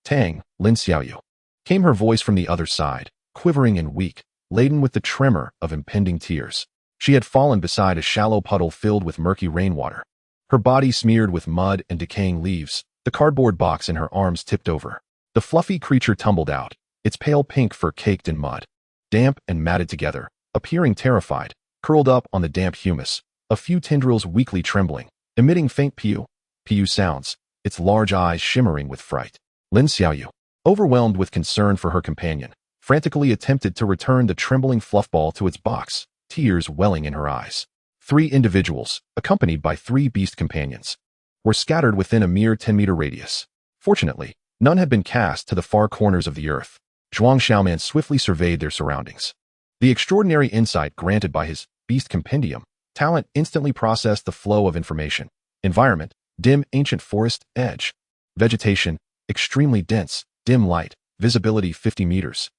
Tang, Lin Xiaoyu. Came her voice from the other side, quivering and weak, laden with the tremor of impending tears. She had fallen beside a shallow puddle filled with murky rainwater, her body smeared with mud and decaying leaves, the cardboard box in her arms tipped over. The fluffy creature tumbled out, its pale pink fur caked in mud, damp and matted together, appearing terrified, curled up on the damp humus, a few tendrils weakly trembling, emitting faint piu sounds, its large eyes shimmering with fright. Lin Xiaoyu, overwhelmed with concern for her companion, frantically attempted to return the trembling fluffball to its box, tears welling in her eyes. 3 individuals, accompanied by 3 beast companions, were scattered within a mere 10-meter radius. Fortunately, none had been cast to the far corners of the earth. Zhuang Xiaoman swiftly surveyed their surroundings. The extraordinary insight granted by his beast compendium talent instantly processed the flow of information. Environment, dim ancient forest, edge. Vegetation, extremely dense, dim light, visibility 50 meters.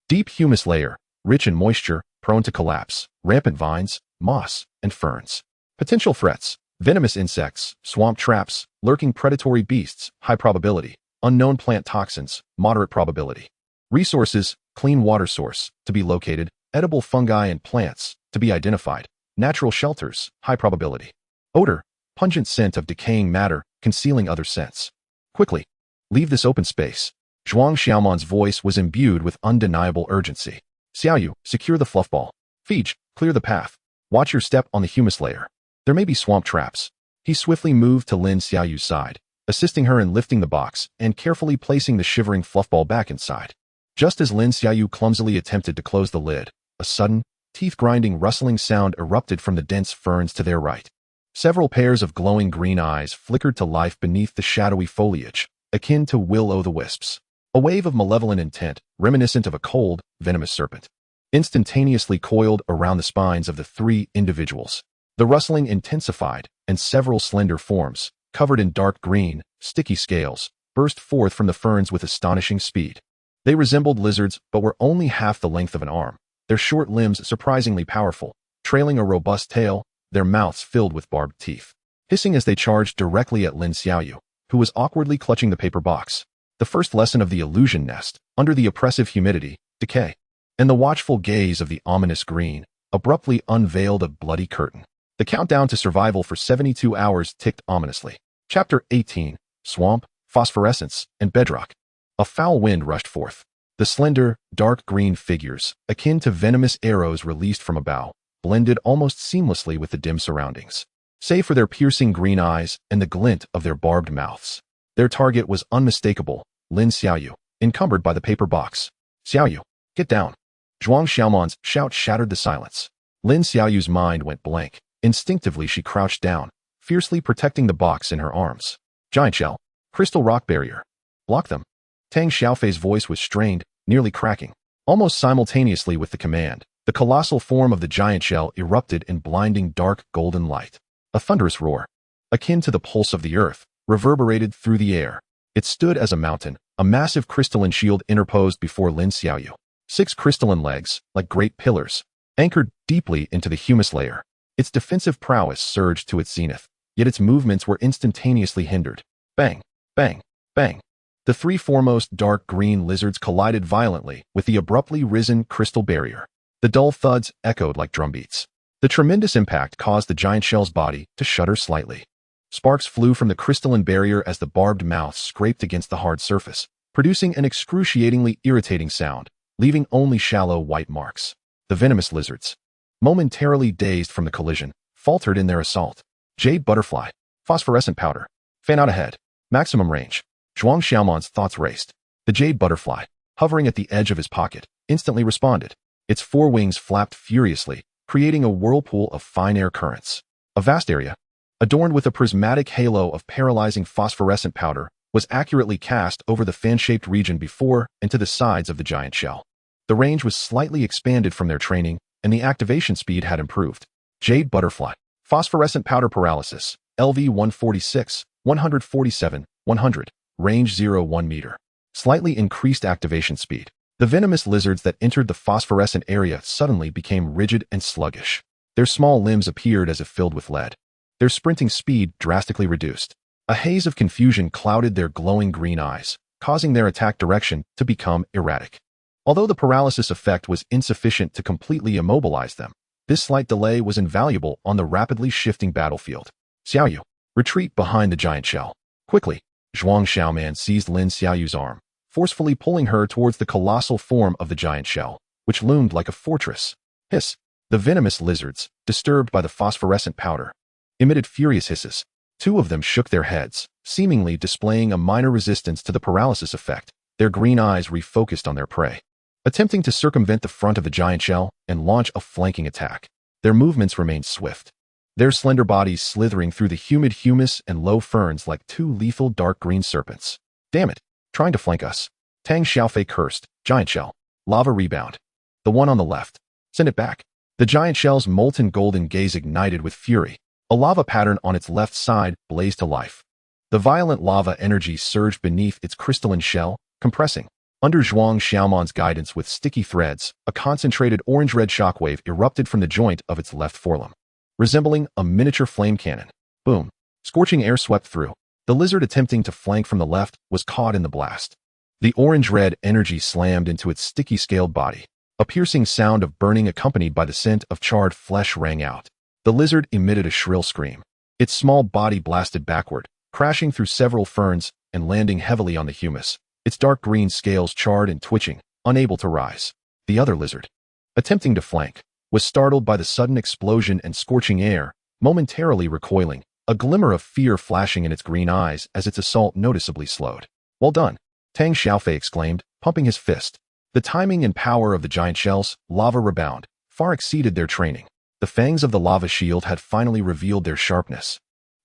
Deep humus layer, rich in moisture, prone to collapse, rampant vines, moss, and ferns. Potential threats, venomous insects, swamp traps, lurking predatory beasts, high probability. Unknown plant toxins, moderate probability. Resources, clean water source, to be located, edible fungi and plants, to be identified. Natural shelters, high probability. Odor, pungent scent of decaying matter, concealing other scents. Quickly, leave this open space. Zhuang Xiaoman's voice was imbued with undeniable urgency. Xiaoyu, secure the fluffball. Fij, clear the path. Watch your step on the humus layer. There may be swamp traps. He swiftly moved to Lin Xiaoyu's side, assisting her in lifting the box and carefully placing the shivering fluffball back inside. Just as Lin Xiaoyu clumsily attempted to close the lid, a sudden, teeth-grinding rustling sound erupted from the dense ferns to their right. Several pairs of glowing green eyes flickered to life beneath the shadowy foliage, akin to will-o'-the-wisps. A wave of malevolent intent, reminiscent of a cold, venomous serpent, instantaneously coiled around the spines of the three individuals. The rustling intensified, and several slender forms, covered in dark green, sticky scales, burst forth from the ferns with astonishing speed. They resembled lizards but were only half the length of an arm, their short limbs surprisingly powerful, trailing a robust tail, their mouths filled with barbed teeth, hissing as they charged directly at Lin Xiaoyu, who was awkwardly clutching the paper box. The first lesson of the illusion nest, under the oppressive humidity, decay, and the watchful gaze of the ominous green, abruptly unveiled a bloody curtain. The countdown to survival for 72 hours ticked ominously. Chapter 18, Swamp, Phosphorescence, and Bedrock. A foul wind rushed forth. The slender, dark green figures, akin to venomous arrows released from a bow, blended almost seamlessly with the dim surroundings. Save for their piercing green eyes and the glint of their barbed mouths, their target was unmistakable, Lin Xiaoyu, encumbered by the paper box. Xiaoyu, get down. Zhuang Xiaoman's shout shattered the silence. Lin Xiaoyu's mind went blank. Instinctively she crouched down, fiercely protecting the box in her arms. Giant shell, crystal rock barrier. Block them. Tang Xiaofei's voice was strained, nearly cracking. Almost simultaneously with the command, the colossal form of the giant shell erupted in blinding dark golden light. A thunderous roar, akin to the pulse of the earth, reverberated through the air. It stood as a mountain, a massive crystalline shield interposed before Lin Xiaoyu. 6 crystalline legs, like great pillars, anchored deeply into the humus layer. Its defensive prowess surged to its zenith, yet its movements were instantaneously hindered. Bang, bang, bang. The 3 foremost dark green lizards collided violently with the abruptly risen crystal barrier. The dull thuds echoed like drumbeats. The tremendous impact caused the giant shell's body to shudder slightly. Sparks flew from the crystalline barrier as the barbed mouth scraped against the hard surface, producing an excruciatingly irritating sound, leaving only shallow white marks. The venomous lizards, momentarily dazed from the collision, faltered in their assault. Jade butterfly, phosphorescent powder, fan out ahead, maximum range. Zhuang Xiaoman's thoughts raced. The jade butterfly, hovering at the edge of his pocket, instantly responded. Its 4 wings flapped furiously, creating a whirlpool of fine air currents. A vast area, adorned with a prismatic halo of paralyzing phosphorescent powder, was accurately cast over the fan-shaped region before and to the sides of the giant shell. The range was slightly expanded from their training, and the activation speed had improved. Jade butterfly, phosphorescent powder paralysis, LV 146, 147, 100, range 0.1 meter. Slightly increased activation speed. The venomous lizards that entered the phosphorescent area suddenly became rigid and sluggish. Their small limbs appeared as if filled with lead. Their sprinting speed drastically reduced. A haze of confusion clouded their glowing green eyes, causing their attack direction to become erratic. Although the paralysis effect was insufficient to completely immobilize them, this slight delay was invaluable on the rapidly shifting battlefield. Xiaoyu, retreat behind the giant shell. Quickly, Zhuang Xiaoman seized Lin Xiaoyu's arm, forcefully pulling her towards the colossal form of the giant shell, which loomed like a fortress. Hiss! The venomous lizards, disturbed by the phosphorescent powder, emitted furious hisses. 2 of them shook their heads, seemingly displaying a minor resistance to the paralysis effect. Their green eyes refocused on their prey, attempting to circumvent the front of the giant shell and launch a flanking attack. Their movements remained swift, their slender bodies slithering through the humid humus and low ferns like 2 lethal dark green serpents. Damn it, trying to flank us. Tang Xiaofei cursed. Giant shell. Lava rebound. The one on the left. Send it back. The giant shell's molten golden gaze ignited with fury. A lava pattern on its left side blazed to life. The violent lava energy surged beneath its crystalline shell, compressing. Under Zhuang Xiaoman's guidance with sticky threads, a concentrated orange-red shockwave erupted from the joint of its left forelimb, resembling a miniature flame cannon. Boom. Scorching air swept through. The lizard attempting to flank from the left was caught in the blast. The orange-red energy slammed into its sticky-scaled body. A piercing sound of burning accompanied by the scent of charred flesh rang out. The lizard emitted a shrill scream. Its small body blasted backward, crashing through several ferns and landing heavily on the humus, its dark green scales charred and twitching, unable to rise. The other lizard, attempting to flank, was startled by the sudden explosion and scorching air, momentarily recoiling, a glimmer of fear flashing in its green eyes as its assault noticeably slowed. Well done, Tang Xiaofei exclaimed, pumping his fist. The timing and power of the giant shell's lava rebound far exceeded their training. The fangs of the lava shield had finally revealed their sharpness.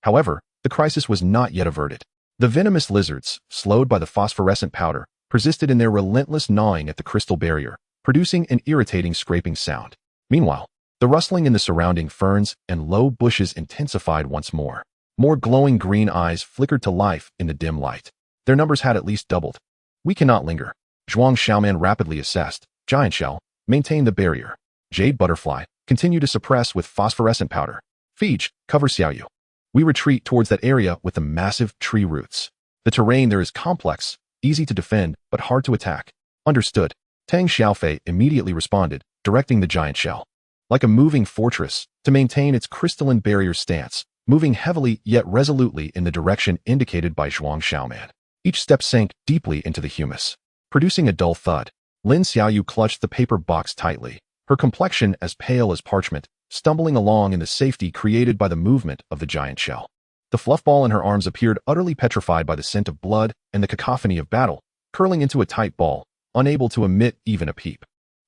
However, the crisis was not yet averted. The venomous lizards, slowed by the phosphorescent powder, persisted in their relentless gnawing at the crystal barrier, producing an irritating scraping sound. Meanwhile, the rustling in the surrounding ferns and low bushes intensified once more. More glowing green eyes flickered to life in the dim light. Their numbers had at least doubled. We cannot linger. Zhuang Xiaoman rapidly assessed. Giant shell, maintain the barrier. Jade butterfly, continue to suppress with phosphorescent powder. Feige, cover Xiaoyu. We retreat towards that area with the massive tree roots. The terrain there is complex, easy to defend, but hard to attack. Understood. Tang Xiaofei immediately responded, directing the giant shell. Like a moving fortress, to maintain its crystalline barrier stance, moving heavily yet resolutely in the direction indicated by Zhuang Xiaoman. Each step sank deeply into the humus, producing a dull thud. Lin Xiaoyu clutched the paper box tightly, her complexion as pale as parchment, stumbling along in the safety created by the movement of the giant shell. The fluff ball in her arms appeared utterly petrified by the scent of blood and the cacophony of battle, curling into a tight ball, unable to emit even a peep.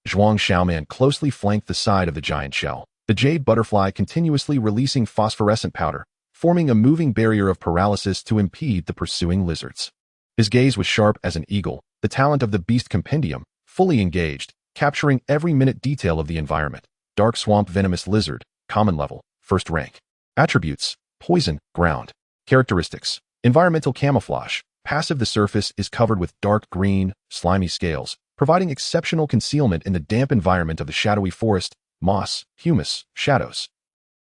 Zhuang Xiaoman closely flanked the side of the giant shell, the jade butterfly continuously releasing phosphorescent powder, forming a moving barrier of paralysis to impede the pursuing lizards. His gaze was sharp as an eagle, the talent of the beast compendium, fully engaged, capturing every minute detail of the environment. Dark swamp venomous lizard, common level, first rank. Attributes, poison, ground. Characteristics, environmental camouflage, passive. The surface is covered with dark green, slimy scales, providing exceptional concealment in the damp environment of the shadowy forest, moss, humus, shadows,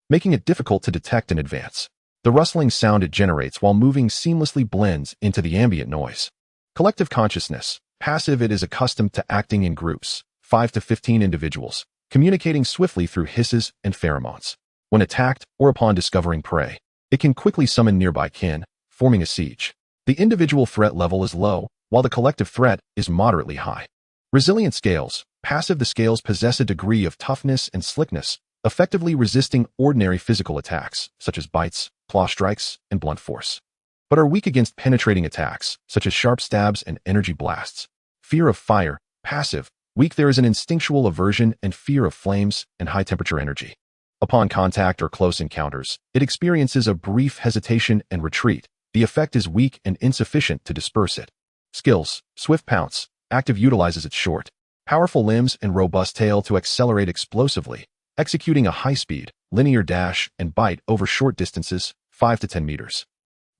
making it difficult to detect in advance. The rustling sound it generates while moving seamlessly blends into the ambient noise. Collective consciousness, passive. It is accustomed to acting in groups, 5 to 15 individuals, communicating swiftly through hisses and pheromones. When attacked or upon discovering prey, it can quickly summon nearby kin, forming a siege. The individual threat level is low, while the collective threat is moderately high. Resilient scales, passive. The scales possess a degree of toughness and slickness, effectively resisting ordinary physical attacks, such as bites, claw strikes, and blunt force, but are weak against penetrating attacks, such as sharp stabs and energy blasts. Fear of fire, passive. Weak. There is an instinctual aversion and fear of flames and high-temperature energy. Upon contact or close encounters, it experiences a brief hesitation and retreat. The effect is weak and insufficient to disperse it. Skills, swift pounce. Active utilizes its short, powerful limbs and robust tail to accelerate explosively, executing a high-speed, linear dash and bite over short distances, 5 to 10 meters.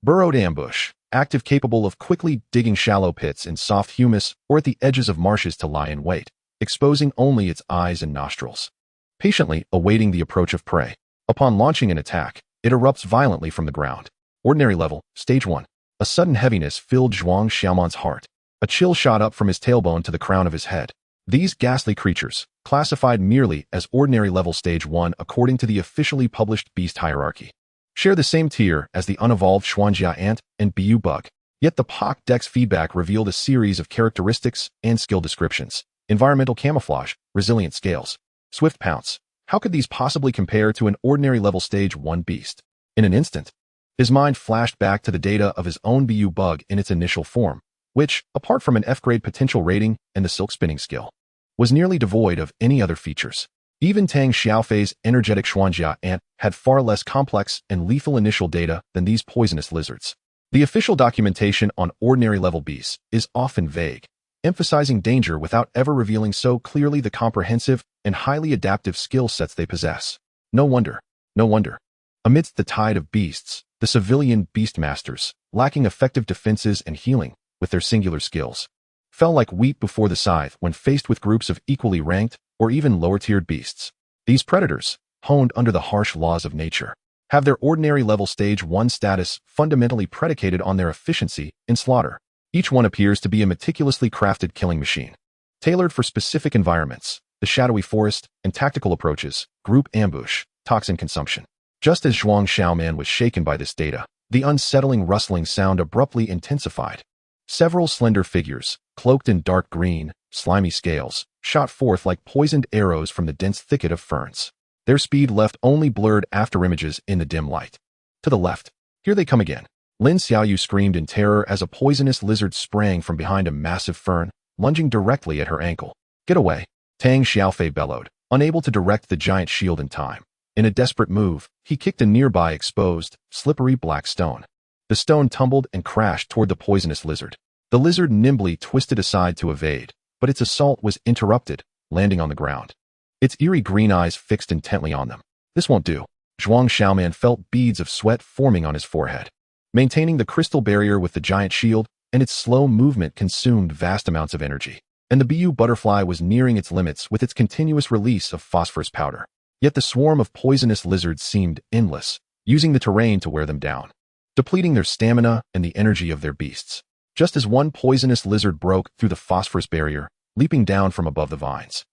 Burrowed ambush, active, capable of quickly digging shallow pits in soft humus or at the edges of marshes to lie in wait, exposing only its eyes and nostrils. Patiently awaiting the approach of prey. Upon launching an attack, it erupts violently from the ground. Ordinary level, stage 1. A sudden heaviness filled Zhuang Xiaoman's heart. A chill shot up from his tailbone to the crown of his head. These ghastly creatures, classified merely as ordinary level stage 1 according to the officially published beast hierarchy, share the same tier as the unevolved Xuanjia ant and Bu bug. Yet the POC Dex feedback revealed a series of characteristics and skill descriptions. Environmental camouflage, resilient scales, swift pounce. How could these possibly compare to an ordinary level stage 1 beast? In an instant, his mind flashed back to the data of his own Bu bug in its initial form, which, apart from an F-grade potential rating and the silk spinning skill, was nearly devoid of any other features. Even Tang Xiaofei's energetic Xuanjia ant had far less complex and lethal initial data than these poisonous lizards. The official documentation on ordinary level beasts is often vague, emphasizing danger without ever revealing so clearly the comprehensive and highly adaptive skill sets they possess. No wonder. Amidst the tide of beasts, the civilian beastmasters, lacking effective defenses and healing, with their singular skills, fell like wheat before the scythe when faced with groups of equally ranked or even lower-tiered beasts. These predators, honed under the harsh laws of nature, have their ordinary level stage 1 status fundamentally predicated on their efficiency in slaughter. Each one appears to be a meticulously crafted killing machine, tailored for specific environments, the shadowy forest, and tactical approaches, group ambush, toxin consumption. Just as Zhuang Xiaoman was shaken by this data, the unsettling rustling sound abruptly intensified. Several slender figures, cloaked in dark green, slimy scales, shot forth like poisoned arrows from the dense thicket of ferns. Their speed left only blurred afterimages in the dim light. To the left, here they come again. Lin Xiaoyu screamed in terror as a poisonous lizard sprang from behind a massive fern, lunging directly at her ankle. Get away! Tang Xiaofei bellowed, unable to direct the giant shield in time. In a desperate move, he kicked a nearby exposed, slippery black stone. The stone tumbled and crashed toward the poisonous lizard. The lizard nimbly twisted aside to evade, but its assault was interrupted, landing on the ground. Its eerie green eyes fixed intently on them. This won't do. Zhuang Xiaoman felt beads of sweat forming on his forehead. Maintaining the crystal barrier with the giant shield and its slow movement consumed vast amounts of energy, and the BU butterfly was nearing its limits with its continuous release of phosphorus powder. Yet the swarm of poisonous lizards seemed endless, using the terrain to wear them down, depleting their stamina and the energy of their beasts. Just as one poisonous lizard broke through the phosphorus barrier, leaping down from above the vines,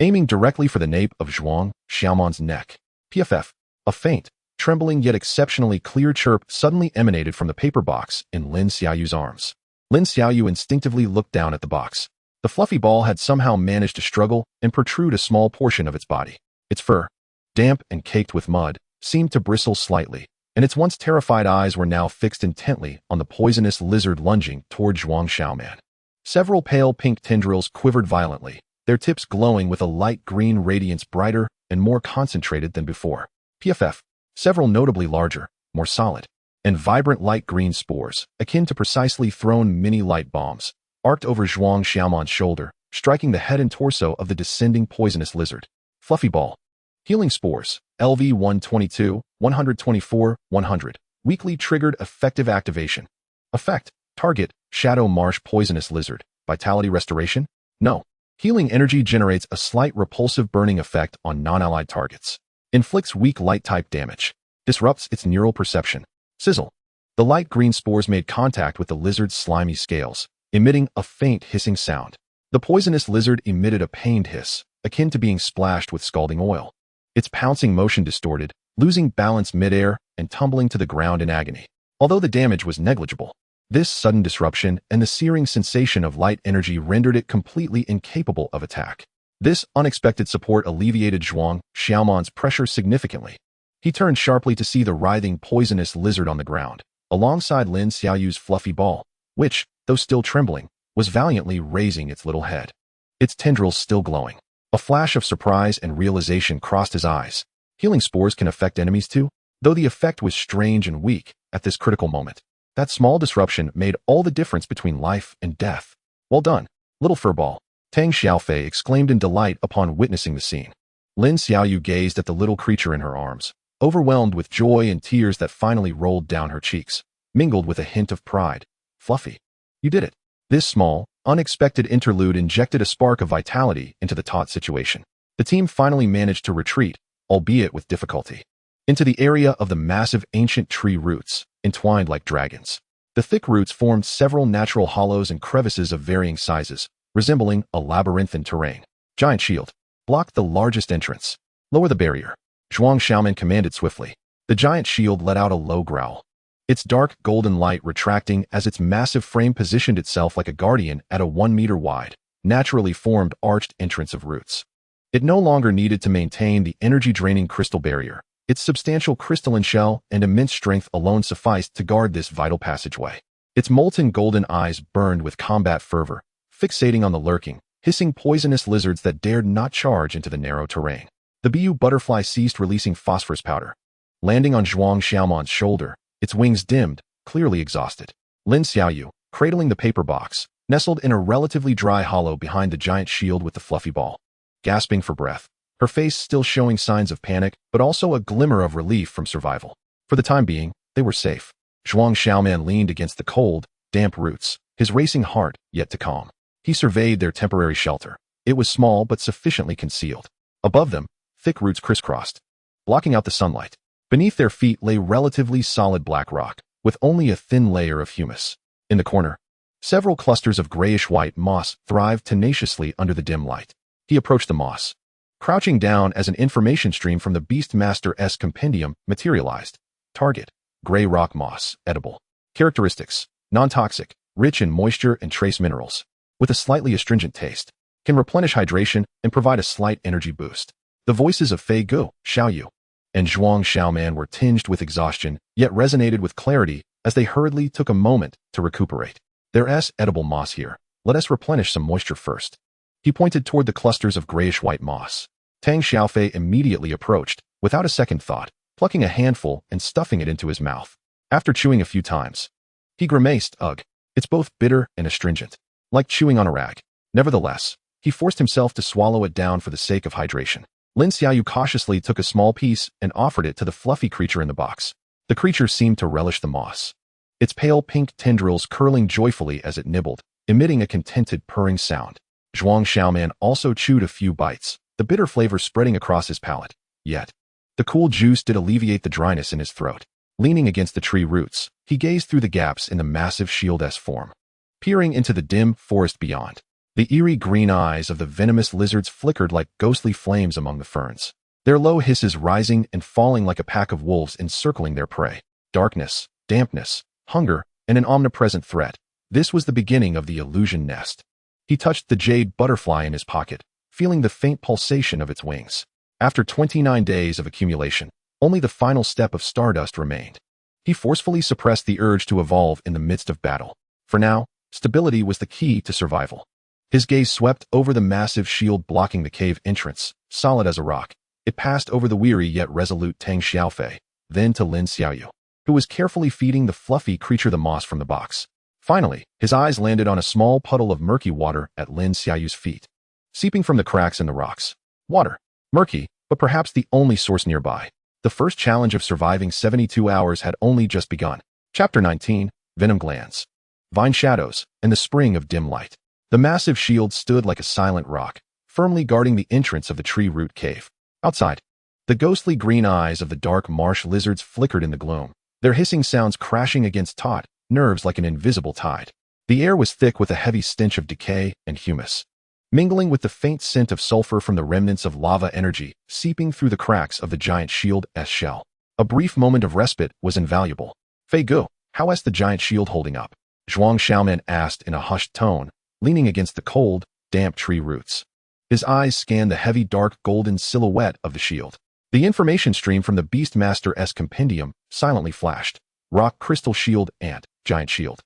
aiming directly for the nape of Zhuang Xiaoman's neck. PFF. A faint, trembling yet exceptionally clear chirp suddenly emanated from the paper box in Lin Xiaoyu's arms. Lin Xiaoyu instinctively looked down at the box. The fluffy ball had somehow managed to struggle and protrude a small portion of its body. Its fur, damp and caked with mud, seemed to bristle slightly, and its once terrified eyes were now fixed intently on the poisonous lizard lunging toward Zhuang Xiaoman. Several pale pink tendrils quivered violently, their tips glowing with a light green radiance brighter and more concentrated than before. PFF. Several notably larger, more solid, and vibrant light green spores, akin to precisely thrown mini light bombs, arced over Zhuang Xiaoman's shoulder, striking the head and torso of the descending poisonous lizard. Fluffy ball. Healing spores. LV 122, 124, 100. Weakly triggered effective activation. Effect. Target. Shadow Marsh poisonous lizard. Vitality restoration? No. Healing energy generates a slight repulsive burning effect on non-allied targets. Inflicts weak light-type damage. Disrupts its neural perception. Sizzle. The light green spores made contact with the lizard's slimy scales, emitting a faint hissing sound. The poisonous lizard emitted a pained hiss, akin to being splashed with scalding oil. Its pouncing motion distorted, losing balance midair and tumbling to the ground in agony. Although the damage was negligible, this sudden disruption and the searing sensation of light energy rendered it completely incapable of attack. This unexpected support alleviated Zhuang Xiaoman's pressure significantly. He turned sharply to see the writhing poisonous lizard on the ground, alongside Lin Xiaoyu's fluffy ball, which, though still trembling, was valiantly raising its little head, its tendrils still glowing. A flash of surprise and realization crossed his eyes. Healing spores can affect enemies too? Though the effect was strange and weak at this critical moment, that small disruption made all the difference between life and death. Well done, little furball, Tang Xiaofei exclaimed in delight upon witnessing the scene. Lin Xiaoyu gazed at the little creature in her arms, overwhelmed with joy and tears that finally rolled down her cheeks, mingled with a hint of pride. Fluffy, you did it. This small, unexpected interlude injected a spark of vitality into the taut situation. The team finally managed to retreat, albeit with difficulty, into the area of the massive ancient tree roots, entwined like dragons. The thick roots formed several natural hollows and crevices of varying sizes, resembling a labyrinthine terrain. Giant shield. Block the largest entrance. Lower the barrier. Zhuang Xiaoman commanded swiftly. The giant shield let out a low growl, its dark golden light retracting as its massive frame positioned itself like a guardian at a 1 meter wide, naturally formed arched entrance of roots. It no longer needed to maintain the energy-draining crystal barrier. Its substantial crystalline shell and immense strength alone sufficed to guard this vital passageway. Its molten golden eyes burned with combat fervor, fixating on the lurking, hissing poisonous lizards that dared not charge into the narrow terrain. The BU butterfly ceased releasing phosphorus powder. Landing on Zhuang Xiaoman's shoulder, its wings dimmed, clearly exhausted. Lin Xiaoyu, cradling the paper box, nestled in a relatively dry hollow behind the giant shield with the fluffy ball. Gasping for breath, her face still showing signs of panic, but also a glimmer of relief from survival. For the time being, they were safe. Zhuang Xiaoman leaned against the cold, damp roots, his racing heart yet to calm. He surveyed their temporary shelter. It was small but sufficiently concealed. Above them, thick roots crisscrossed, blocking out the sunlight. Beneath their feet lay relatively solid black rock, with only a thin layer of humus. In the corner, several clusters of grayish-white moss thrived tenaciously under the dim light. He approached the moss, crouching down as an information stream from the Beastmaster's compendium materialized. Target: gray rock moss, edible. Characteristics: non-toxic, rich in moisture and trace minerals, with a slightly astringent taste. Can replenish hydration and provide a slight energy boost. The voices of Fei Gu, Xiaoyu, and Zhuang Xiaoman were tinged with exhaustion, yet resonated with clarity as they hurriedly took a moment to recuperate. There's edible moss here. Let us replenish some moisture first. He pointed toward the clusters of grayish-white moss. Tang Xiaofei immediately approached, without a second thought, plucking a handful and stuffing it into his mouth. After chewing a few times, he grimaced, ugh. It's both bitter and astringent, like chewing on a rag. Nevertheless, he forced himself to swallow it down for the sake of hydration. Lin Xiaoyu cautiously took a small piece and offered it to the fluffy creature in the box. The creature seemed to relish the moss, its pale pink tendrils curling joyfully as it nibbled, emitting a contented purring sound. Zhuang Xiaoman also chewed a few bites, the bitter flavor spreading across his palate. Yet, the cool juice did alleviate the dryness in his throat. Leaning against the tree roots, he gazed through the gaps in the massive shield-S form, peering into the dim forest beyond. The eerie green eyes of the venomous lizards flickered like ghostly flames among the ferns, their low hisses rising and falling like a pack of wolves encircling their prey. Darkness, dampness, hunger, and an omnipresent threat. This was the beginning of the illusion nest. He touched the jade butterfly in his pocket, feeling the faint pulsation of its wings. After 29 days of accumulation, only the final step of stardust remained. He forcefully suppressed the urge to evolve in the midst of battle. For now, stability was the key to survival. His gaze swept over the massive shield blocking the cave entrance, solid as a rock. It passed over the weary yet resolute Tang Xiaofei, then to Lin Xiaoyu, who was carefully feeding the fluffy creature the moss from the box. Finally, his eyes landed on a small puddle of murky water at Lin Xiaoyu's feet, seeping from the cracks in the rocks. Water. Murky, but perhaps the only source nearby. The first challenge of surviving 72 hours had only just begun. Chapter 19, Venom Glands. Vine Shadows, and the Spring of Dim Light. The massive shield stood like a silent rock, firmly guarding the entrance of the tree root cave. Outside, the ghostly green eyes of the dark marsh lizards flickered in the gloom, their hissing sounds crashing against taut nerves like an invisible tide. The air was thick with a heavy stench of decay and humus, mingling with the faint scent of sulfur from the remnants of lava energy seeping through the cracks of the giant shield-S shell. A brief moment of respite was invaluable. Fei Gu, how is the giant shield holding up? Zhuang Xiaoman asked in a hushed tone, leaning against the cold, damp tree roots. His eyes scanned the heavy dark golden silhouette of the shield. The information stream from the Beastmaster's compendium silently flashed. Rock crystal shield and giant shield.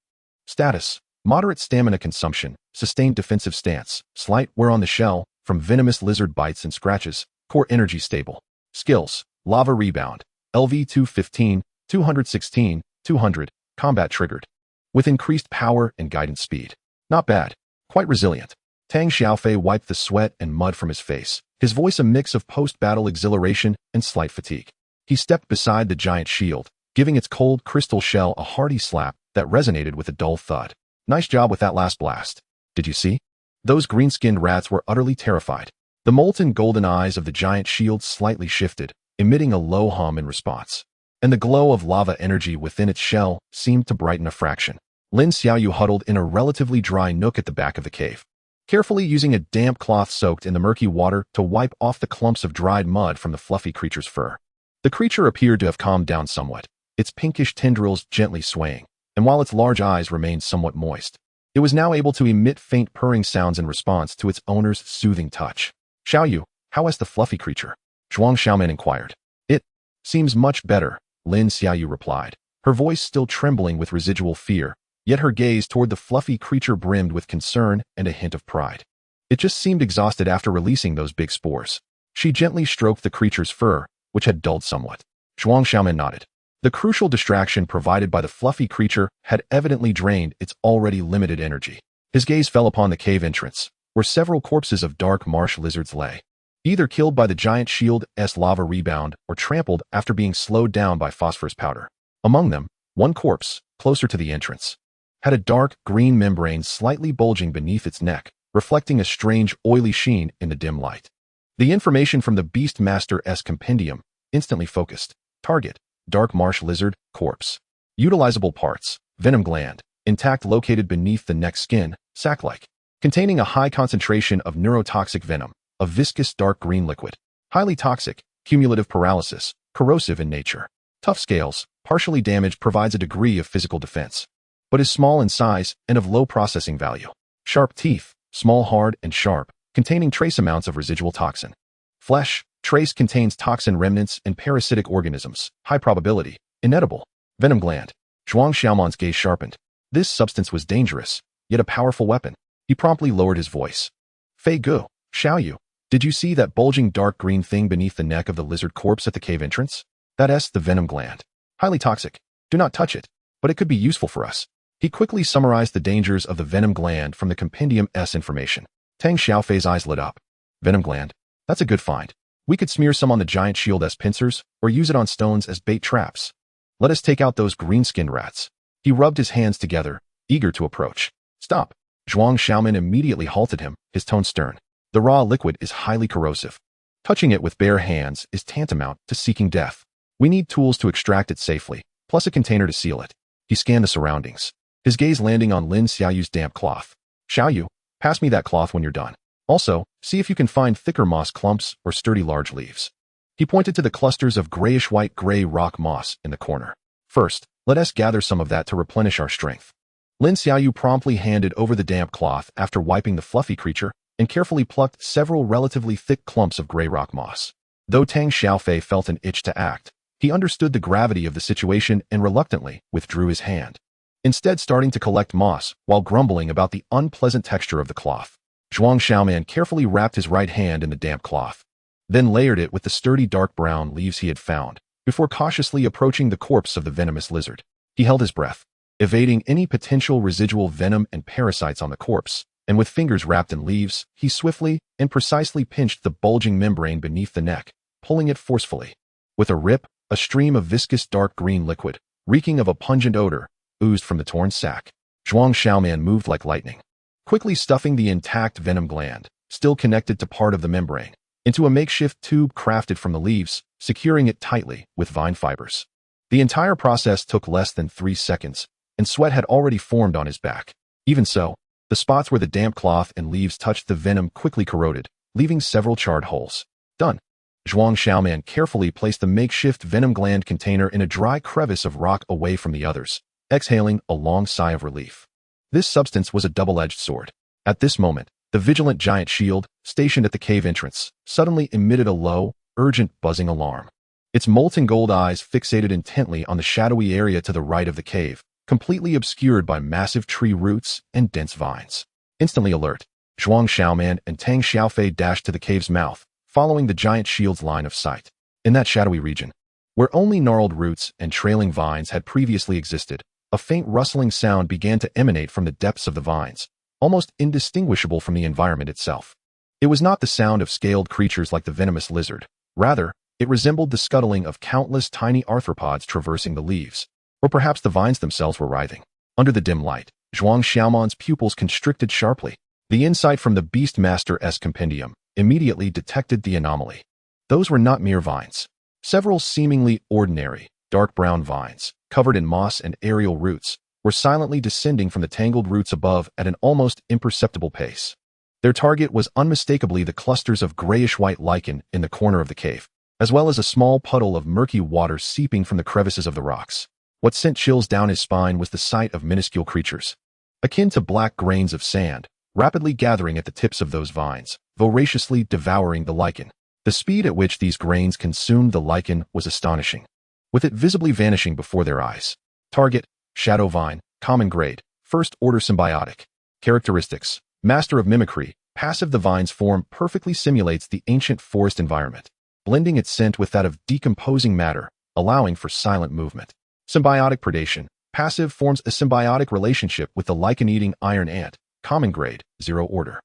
Status: moderate stamina consumption, sustained defensive stance, slight wear on the shell from venomous lizard bites and scratches, core energy stable. Skills: lava rebound, LV 215, 216, 200, combat triggered. With increased power and guidance speed. Not bad. Quite resilient. Tang Xiaofei wiped the sweat and mud from his face, his voice a mix of post-battle exhilaration and slight fatigue. He stepped beside the giant shield, giving its cold crystal shell a hearty slap that resonated with a dull thud. Nice job with that last blast. Did you see? Those green-skinned rats were utterly terrified. The molten golden eyes of the giant shield slightly shifted, emitting a low hum in response. And the glow of lava energy within its shell seemed to brighten a fraction. Lin Xiaoyu huddled in a relatively dry nook at the back of the cave, carefully using a damp cloth soaked in the murky water to wipe off the clumps of dried mud from the fluffy creature's fur. The creature appeared to have calmed down somewhat, its pinkish tendrils gently swaying, and while its large eyes remained somewhat moist, it was now able to emit faint purring sounds in response to its owner's soothing touch. Xiaoyu, how is the fluffy creature? Zhuang Xiaoman inquired. It seems much better, Lin Xiaoyu replied, her voice still trembling with residual fear, yet her gaze toward the fluffy creature brimmed with concern and a hint of pride. It just seemed exhausted after releasing those big spores. She gently stroked the creature's fur, which had dulled somewhat. Zhuang Xiaoman nodded. The crucial distraction provided by the fluffy creature had evidently drained its already limited energy. His gaze fell upon the cave entrance, where several corpses of dark marsh lizards lay, either killed by the giant shield-S lava rebound or trampled after being slowed down by phosphorus powder. Among them, one corpse, closer to the entrance, had a dark green membrane slightly bulging beneath its neck, reflecting a strange oily sheen in the dim light. The information from the Beastmaster's compendium instantly focused. Target: dark marsh lizard, corpse. Utilizable parts: venom gland, intact located beneath the neck skin, sac-like, containing a high concentration of neurotoxic venom, a viscous dark green liquid. Highly toxic, cumulative paralysis, corrosive in nature. Tough scales, partially damaged, provides a degree of physical defense, but is small in size and of low processing value. Sharp teeth, small, hard, and sharp, containing trace amounts of residual toxin. Flesh, trace contains toxin remnants and parasitic organisms, high probability, inedible. Venom gland. Zhuang Xiaoman's gaze sharpened. This substance was dangerous, yet a powerful weapon. He promptly lowered his voice. Fei Gu, Xiaoyu, did you see that bulging dark green thing beneath the neck of the lizard corpse at the cave entrance? That's the venom gland. Highly toxic. Do not touch it, but it could be useful for us. He quickly summarized the dangers of the venom gland from the Compendium S information. Tang Xiaofei's eyes lit up. Venom gland? That's a good find. We could smear some on the giant shield as pincers, or use it on stones as bait traps. Let us take out those green-skinned rats. He rubbed his hands together, eager to approach. Stop. Zhuang Xiaoman immediately halted him, his tone stern. The raw liquid is highly corrosive. Touching it with bare hands is tantamount to seeking death. We need tools to extract it safely, plus a container to seal it. He scanned the surroundings, his gaze landing on Lin Xiaoyu's damp cloth. Xiaoyu, pass me that cloth when you're done. Also, see if you can find thicker moss clumps or sturdy large leaves. He pointed to the clusters of grayish-white gray rock moss in the corner. First, let us gather some of that to replenish our strength. Lin Xiaoyu promptly handed over the damp cloth after wiping the fluffy creature and carefully plucked several relatively thick clumps of gray rock moss. Though Tang Xiaofei felt an itch to act, he understood the gravity of the situation and reluctantly withdrew his hand, instead starting to collect moss while grumbling about the unpleasant texture of the cloth. Zhuang Xiaoman carefully wrapped his right hand in the damp cloth, then layered it with the sturdy dark brown leaves he had found, before cautiously approaching the corpse of the venomous lizard. He held his breath, evading any potential residual venom and parasites on the corpse, and with fingers wrapped in leaves, he swiftly and precisely pinched the bulging membrane beneath the neck, pulling it forcefully. With a rip, a stream of viscous dark green liquid, reeking of a pungent odor, oozed from the torn sac. Zhuang Xiaoman moved like lightning, quickly stuffing the intact venom gland, still connected to part of the membrane, into a makeshift tube crafted from the leaves, securing it tightly with vine fibers. The entire process took less than 3 seconds, and sweat had already formed on his back. Even so, the spots where the damp cloth and leaves touched the venom quickly corroded, leaving several charred holes. Done. Zhuang Xiaoman carefully placed the makeshift venom gland container in a dry crevice of rock away from the others, exhaling a long sigh of relief. This substance was a double-edged sword. At this moment, the vigilant giant shield, stationed at the cave entrance, suddenly emitted a low, urgent buzzing alarm. Its molten gold eyes fixated intently on the shadowy area to the right of the cave, completely obscured by massive tree roots and dense vines. Instantly alert, Zhuang Xiaoman and Tang Xiaofei dashed to the cave's mouth, following the giant shield's line of sight. In that shadowy region, where only gnarled roots and trailing vines had previously existed, a faint rustling sound began to emanate from the depths of the vines, almost indistinguishable from the environment itself. It was not the sound of scaled creatures like the venomous lizard. Rather, it resembled the scuttling of countless tiny arthropods traversing the leaves. Or perhaps the vines themselves were writhing. Under the dim light, Zhuang Xiaoman's pupils constricted sharply. The insight from the Beastmaster's compendium immediately detected the anomaly. Those were not mere vines. Several seemingly ordinary, dark brown vines, covered in moss and aerial roots, were silently descending from the tangled roots above at an almost imperceptible pace. Their target was unmistakably the clusters of grayish-white lichen in the corner of the cave, as well as a small puddle of murky water seeping from the crevices of the rocks. What sent chills down his spine was the sight of minuscule creatures, akin to black grains of sand, rapidly gathering at the tips of those vines, voraciously devouring the lichen. The speed at which these grains consumed the lichen was astonishing, with it visibly vanishing before their eyes. Target: Shadow Vine, Common Grade, First Order Symbiotic. Characteristics: Master of Mimicry. Passive: the vine's form perfectly simulates the ancient forest environment, blending its scent with that of decomposing matter, allowing for silent movement. Symbiotic Predation. Passive: forms a symbiotic relationship with the lichen-eating iron ant. Common Grade, 0 Order.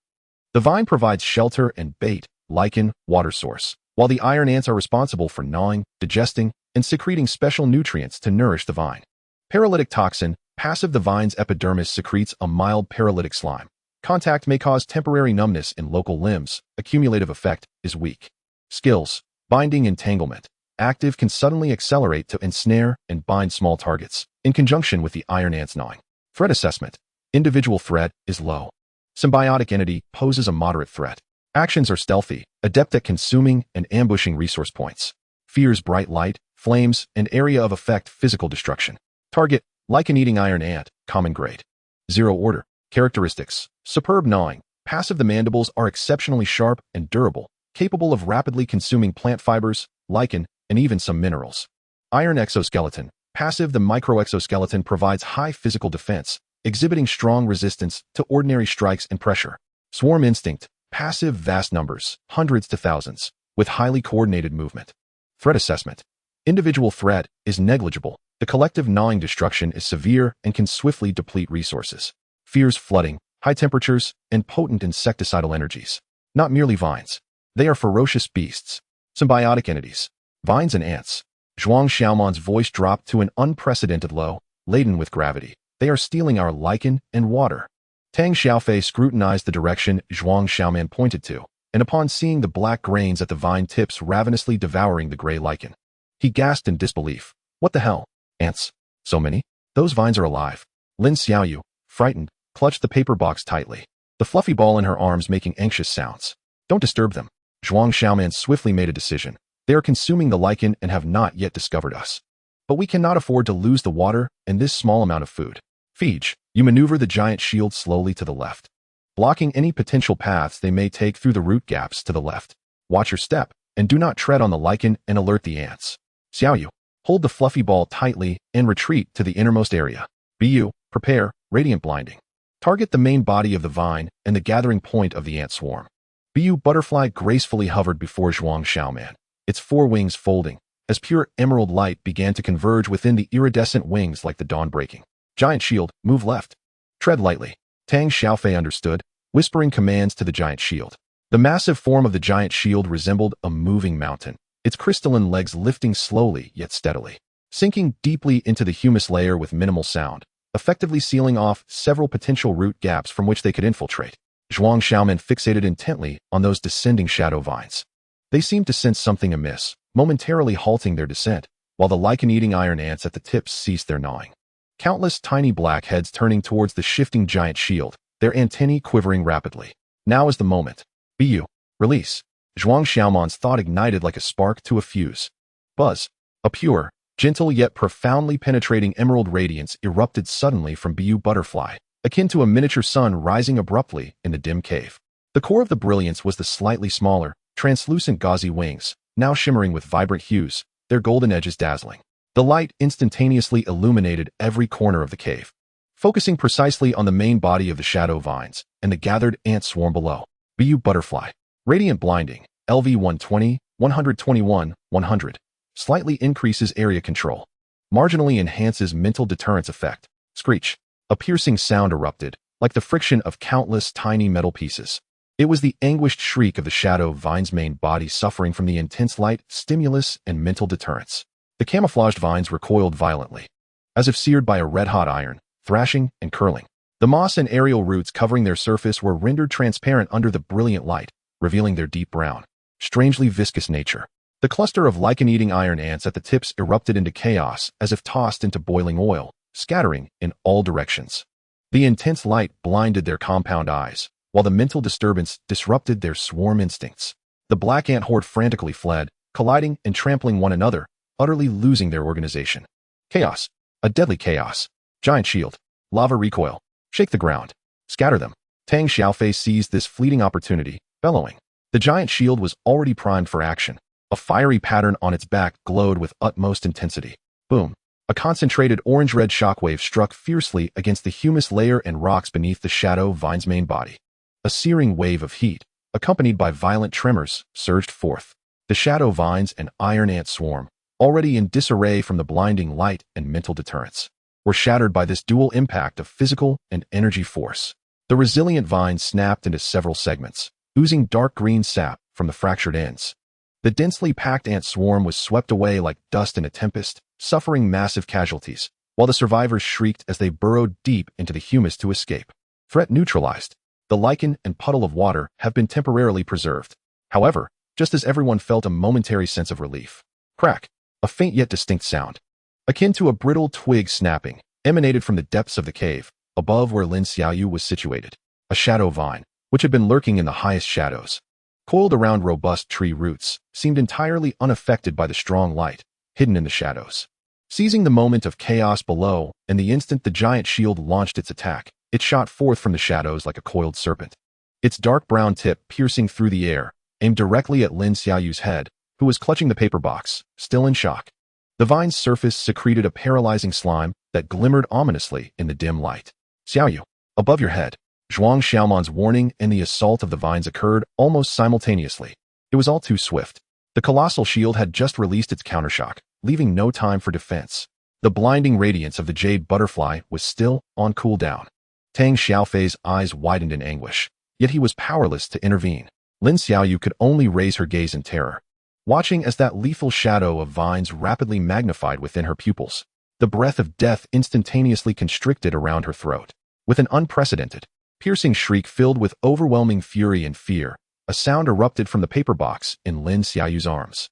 The vine provides shelter and bait, lichen, water source, while the iron ants are responsible for gnawing, digesting, and secreting special nutrients to nourish the vine. Paralytic Toxin. Passive: the vine's epidermis secretes a mild paralytic slime. Contact may cause temporary numbness in local limbs. Accumulative effect is weak. Skills: Binding Entanglement. Active: can suddenly accelerate to ensnare and bind small targets, in conjunction with the iron ant's gnawing. Threat Assessment. Individual threat is low. Symbiotic entity poses a moderate threat. Actions are stealthy, adept at consuming and ambushing resource points. Fears bright light, flames, and area of effect physical destruction. Target: lichen-eating iron ant. Common Grade, 0 Order. Characteristics: Superb gnawing. Passive: the mandibles are exceptionally sharp and durable, capable of rapidly consuming plant fibers, lichen, and even some minerals. Iron Exoskeleton. Passive: the microexoskeleton provides high physical defense, exhibiting strong resistance to ordinary strikes and pressure. Swarm Instinct. Passive: vast numbers, hundreds to thousands, with highly coordinated movement. Threat Assessment. Individual threat is negligible. The collective gnawing destruction is severe and can swiftly deplete resources. Fears flooding, high temperatures, and potent insecticidal energies. Not merely vines. They are ferocious beasts. Symbiotic entities. Vines and ants. Zhuang Xiaoman's voice dropped to an unprecedented low, laden with gravity. They are stealing our lichen and water. Tang Xiaofei scrutinized the direction Zhuang Xiaoman pointed to, and upon seeing the black grains at the vine tips ravenously devouring the gray lichen, he gasped in disbelief. What the hell? Ants? So many? Those vines are alive. Lin Xiaoyu, frightened, clutched the paper box tightly, the fluffy ball in her arms making anxious sounds. Don't disturb them. Zhuang Xiaoman swiftly made a decision. They are consuming the lichen and have not yet discovered us. But we cannot afford to lose the water and this small amount of food. Fij, you maneuver the giant shield slowly to the left, blocking any potential paths they may take through the root gaps to the left. Watch your step, and do not tread on the lichen and alert the ants. Xiaoyu, hold the fluffy ball tightly and retreat to the innermost area. Bu, prepare, radiant blinding. Target the main body of the vine and the gathering point of the ant swarm. Bu butterfly gracefully hovered before Zhuang Xiaoman, its four wings folding, as pure emerald light began to converge within the iridescent wings like the dawn breaking. Giant shield, move left. Tread lightly. Tang Xiaofei understood, whispering commands to the giant shield. The massive form of the giant shield resembled a moving mountain, its crystalline legs lifting slowly yet steadily, sinking deeply into the humus layer with minimal sound, effectively sealing off several potential root gaps from which they could infiltrate. Zhuang Xiaoman fixated intently on those descending shadow vines. They seemed to sense something amiss, momentarily halting their descent, while the lichen-eating iron ants at the tips ceased their gnawing. Countless tiny black heads turning towards the shifting giant shield, their antennae quivering rapidly. Now is the moment. Bu, release. Zhuang Xiaoman's thought ignited like a spark to a fuse. Buzz. A pure, gentle yet profoundly penetrating emerald radiance erupted suddenly from Bu Butterfly, akin to a miniature sun rising abruptly in the dim cave. The core of the brilliance was the slightly smaller, translucent gauzy wings, now shimmering with vibrant hues, their golden edges dazzling. The light instantaneously illuminated every corner of the cave, focusing precisely on the main body of the shadow vines and the gathered ant swarm below. Bu Butterfly. Radiant blinding. LV 120, 121, 100. Slightly increases area control. Marginally enhances mental deterrence effect. Screech. A piercing sound erupted, like the friction of countless tiny metal pieces. It was the anguished shriek of the shadow vine's main body suffering from the intense light, stimulus, and mental deterrence. The camouflaged vines recoiled violently, as if seared by a red-hot iron, thrashing and curling. The moss and aerial roots covering their surface were rendered transparent under the brilliant light, revealing their deep brown, strangely viscous nature. The cluster of lichen-eating iron ants at the tips erupted into chaos as if tossed into boiling oil, scattering in all directions. The intense light blinded their compound eyes, while the mental disturbance disrupted their swarm instincts. The black ant horde frantically fled, colliding and trampling one another, utterly losing their organization. Chaos. A deadly chaos. Giant shield. Lava recoil. Shake the ground. Scatter them. Tang Xiaofei seized this fleeting opportunity, bellowing. The giant shield was already primed for action. A fiery pattern on its back glowed with utmost intensity. Boom. A concentrated orange-red shockwave struck fiercely against the humus layer and rocks beneath the shadow vine's main body. A searing wave of heat, accompanied by violent tremors, surged forth. The shadow vines and iron ant swarm, already in disarray from the blinding light and mental deterrence, were shattered by this dual impact of physical and energy force. The resilient vines snapped into several segments, oozing dark green sap from the fractured ends. The densely packed ant swarm was swept away like dust in a tempest, suffering massive casualties, while the survivors shrieked as they burrowed deep into the humus to escape. Threat neutralized. The lichen and puddle of water have been temporarily preserved. However, just as everyone felt a momentary sense of relief, crack, a faint yet distinct sound, akin to a brittle twig snapping, emanated from the depths of the cave, above where Lin Xiaoyu was situated. A shadow vine, which had been lurking in the highest shadows, coiled around robust tree roots, seemed entirely unaffected by the strong light, hidden in the shadows. Seizing the moment of chaos below, and the instant the giant shield launched its attack, it shot forth from the shadows like a coiled serpent. Its dark brown tip piercing through the air, aimed directly at Lin Xiaoyu's head, who was clutching the paper box, still in shock. The vine's surface secreted a paralyzing slime that glimmered ominously in the dim light. Xiaoyu, above your head. Zhuang Xiaoman's warning and the assault of the vines occurred almost simultaneously. It was all too swift. The colossal shield had just released its countershock, leaving no time for defense. The blinding radiance of the jade butterfly was still on cooldown. Tang Xiaofei's eyes widened in anguish, yet he was powerless to intervene. Lin Xiaoyu could only raise her gaze in terror, watching as that lethal shadow of vines rapidly magnified within her pupils. The breath of death instantaneously constricted around her throat. With an unprecedented, piercing shriek filled with overwhelming fury and fear, a sound erupted from the paper box in Lin Xiaoyu's arms.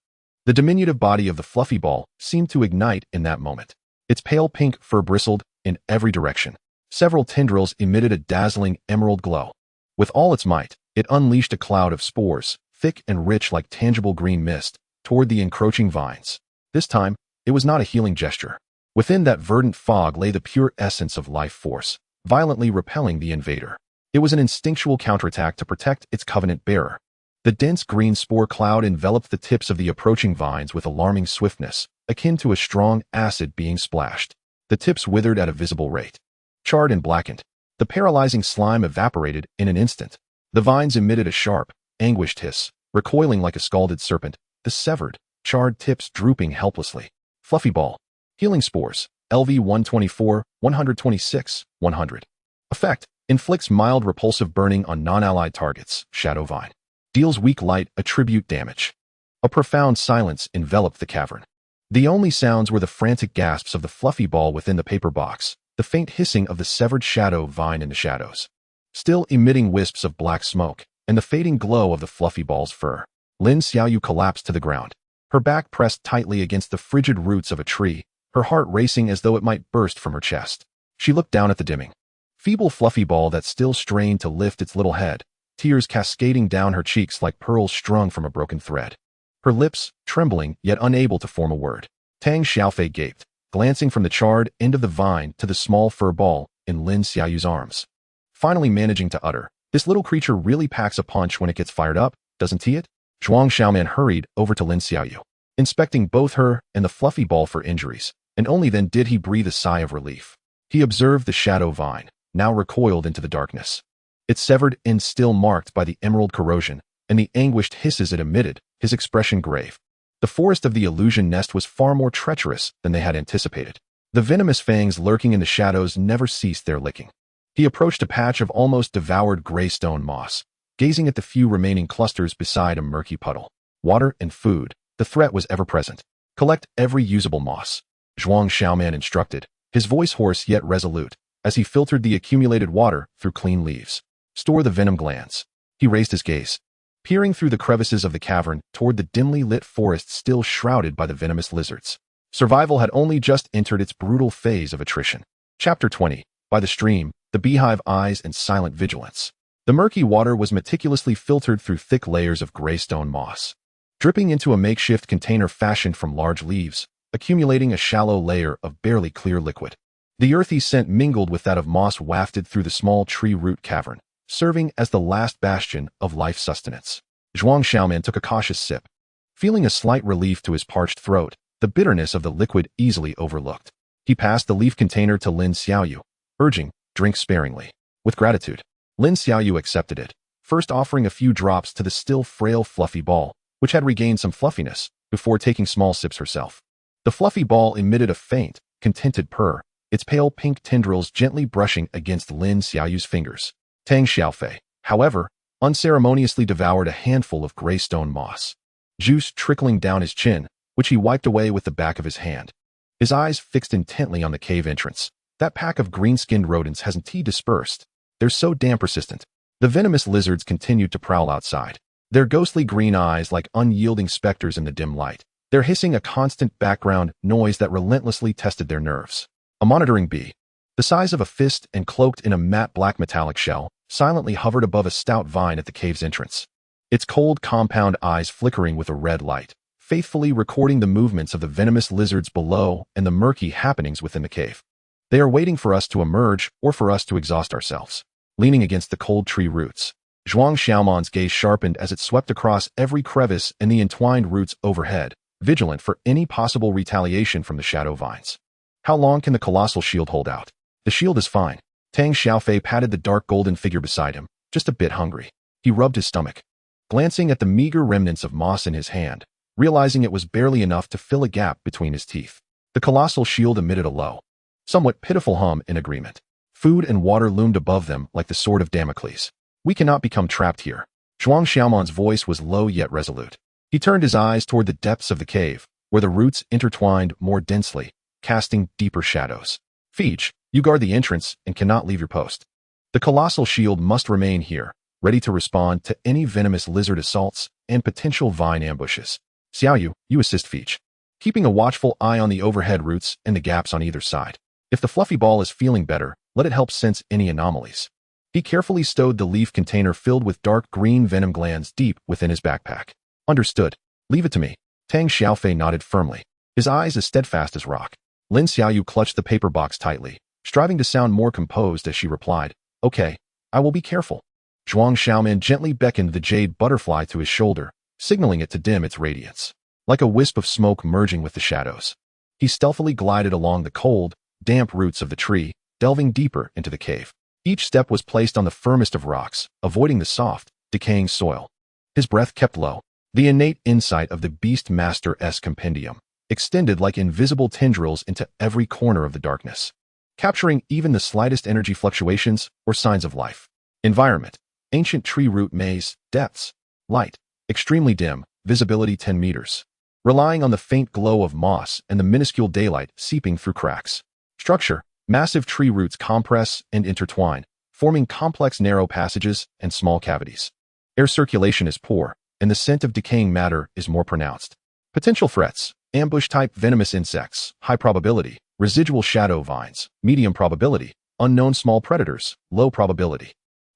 The diminutive body of the fluffy ball seemed to ignite in that moment. Its pale pink fur bristled in every direction. Several tendrils emitted a dazzling emerald glow. With all its might, it unleashed a cloud of spores, thick and rich like tangible green mist, toward the encroaching vines. This time, it was not a healing gesture. Within that verdant fog lay the pure essence of life force, violently repelling the invader. It was an instinctual counterattack to protect its covenant bearer. The dense green spore cloud enveloped the tips of the approaching vines with alarming swiftness, akin to a strong acid being splashed. The tips withered at a visible rate. Charred and blackened, the paralyzing slime evaporated in an instant. The vines emitted a sharp, anguished hiss, recoiling like a scalded serpent, the severed, charred tips drooping helplessly. Fluffy ball. Healing spores. LV 124, 126, 100. Effect. Inflicts mild repulsive burning on non-allied targets. Shadow vine. Deals weak light attribute damage. A profound silence enveloped the cavern. The only sounds were the frantic gasps of the fluffy ball within the paper box, the faint hissing of the severed shadow vine in the shadows, still emitting wisps of black smoke, and the fading glow of the fluffy ball's fur. Lin Xiaoyu collapsed to the ground, her back pressed tightly against the frigid roots of a tree, her heart racing as though it might burst from her chest. She looked down at the dimming, feeble fluffy ball that still strained to lift its little head, tears cascading down her cheeks like pearls strung from a broken thread. Her lips, trembling yet unable to form a word. Tang Xiaofei gaped, glancing from the charred end of the vine to the small fur ball in Lin Xiaoyu's arms. Finally managing to utter, "This little creature really packs a punch when it gets fired up, doesn't he it?" Zhuang Xiaoman hurried over to Lin Xiaoyu, inspecting both her and the fluffy ball for injuries, and only then did he breathe a sigh of relief. He observed the shadow vine, now recoiled into the darkness. Its severed end still marked by the emerald corrosion, and the anguished hisses it emitted, his expression grave. The forest of the illusion nest was far more treacherous than they had anticipated. The venomous fangs lurking in the shadows never ceased their licking. He approached a patch of almost devoured gray stone moss, gazing at the few remaining clusters beside a murky puddle. Water and food, the threat was ever present. Collect every usable moss, Zhuang Xiaoman instructed, his voice hoarse yet resolute, as he filtered the accumulated water through clean leaves. Store the venom glands. He raised his gaze, peering through the crevices of the cavern toward the dimly lit forest still shrouded by the venomous lizards. Survival had only just entered its brutal phase of attrition. Chapter 20. By the stream, the beehive eyes and silent vigilance. The murky water was meticulously filtered through thick layers of gray stone moss, dripping into a makeshift container fashioned from large leaves, accumulating a shallow layer of barely clear liquid. The earthy scent mingled with that of moss wafted through the small tree root cavern, serving as the last bastion of life sustenance. Zhuang Xiaoman took a cautious sip, feeling a slight relief to his parched throat, the bitterness of the liquid easily overlooked. He passed the leaf container to Lin Xiaoyu, urging, "Drink sparingly." With gratitude, Lin Xiaoyu accepted it, first offering a few drops to the still frail fluffy ball, which had regained some fluffiness, before taking small sips herself. The fluffy ball emitted a faint, contented purr, its pale pink tendrils gently brushing against Lin Xiaoyu's fingers. Tang Xiaofei, however, unceremoniously devoured a handful of gray stone moss, juice trickling down his chin, which he wiped away with the back of his hand. His eyes fixed intently on the cave entrance. That pack of green-skinned rodents hasn't dispersed. They're so damn persistent. The venomous lizards continued to prowl outside, their ghostly green eyes like unyielding specters in the dim light. They're hissing a constant background noise that relentlessly tested their nerves. A monitoring bee, the size of a fist and cloaked in a matte black metallic shell, silently hovered above a stout vine at the cave's entrance, its cold compound eyes flickering with a red light, faithfully recording the movements of the venomous lizards below and the murky happenings within the cave. They are waiting for us to emerge or for us to exhaust ourselves. Leaning against the cold tree roots, Zhuang Xiaoman's gaze sharpened as it swept across every crevice in the entwined roots overhead, vigilant for any possible retaliation from the shadow vines. How long can the colossal shield hold out? The shield is fine. Tang Xiaofei patted the dark golden figure beside him, just a bit hungry. He rubbed his stomach, glancing at the meager remnants of moss in his hand, realizing it was barely enough to fill a gap between his teeth. The colossal shield emitted a low, somewhat pitiful hum in agreement. Food and water loomed above them like the sword of Damocles. We cannot become trapped here. Zhuang Xiaoman's voice was low yet resolute. He turned his eyes toward the depths of the cave, where the roots intertwined more densely, casting deeper shadows. Feige, you guard the entrance and cannot leave your post. The colossal shield must remain here, ready to respond to any venomous lizard assaults and potential vine ambushes. Xiaoyu, you assist Feige, keeping a watchful eye on the overhead roots and the gaps on either side. If the fluffy ball is feeling better, let it help sense any anomalies. He carefully stowed the leaf container filled with dark green venom glands deep within his backpack. Understood. Leave it to me. Tang Xiaofei nodded firmly, his eyes as steadfast as rock. Lin Xiaoyu clutched the paper box tightly, striving to sound more composed as she replied, Okay, I will be careful. Zhuang Xiaoman gently beckoned the jade butterfly to his shoulder, signaling it to dim its radiance. Like a wisp of smoke merging with the shadows, he stealthily glided along the cold, damp roots of the tree, delving deeper into the cave. Each step was placed on the firmest of rocks, avoiding the soft, decaying soil. His breath kept low. The innate insight of the Beastmaster's compendium extended like invisible tendrils into every corner of the darkness, capturing even the slightest energy fluctuations or signs of life. Environment: ancient tree root maze, depths, light, extremely dim, visibility 10 meters. Relying on the faint glow of moss and the minuscule daylight seeping through cracks. Structure: massive tree roots compress and intertwine, forming complex narrow passages and small cavities. Air circulation is poor, and the scent of decaying matter is more pronounced. Potential threats: ambush-type venomous insects, high probability; residual shadow vines, medium probability; unknown small predators, low probability.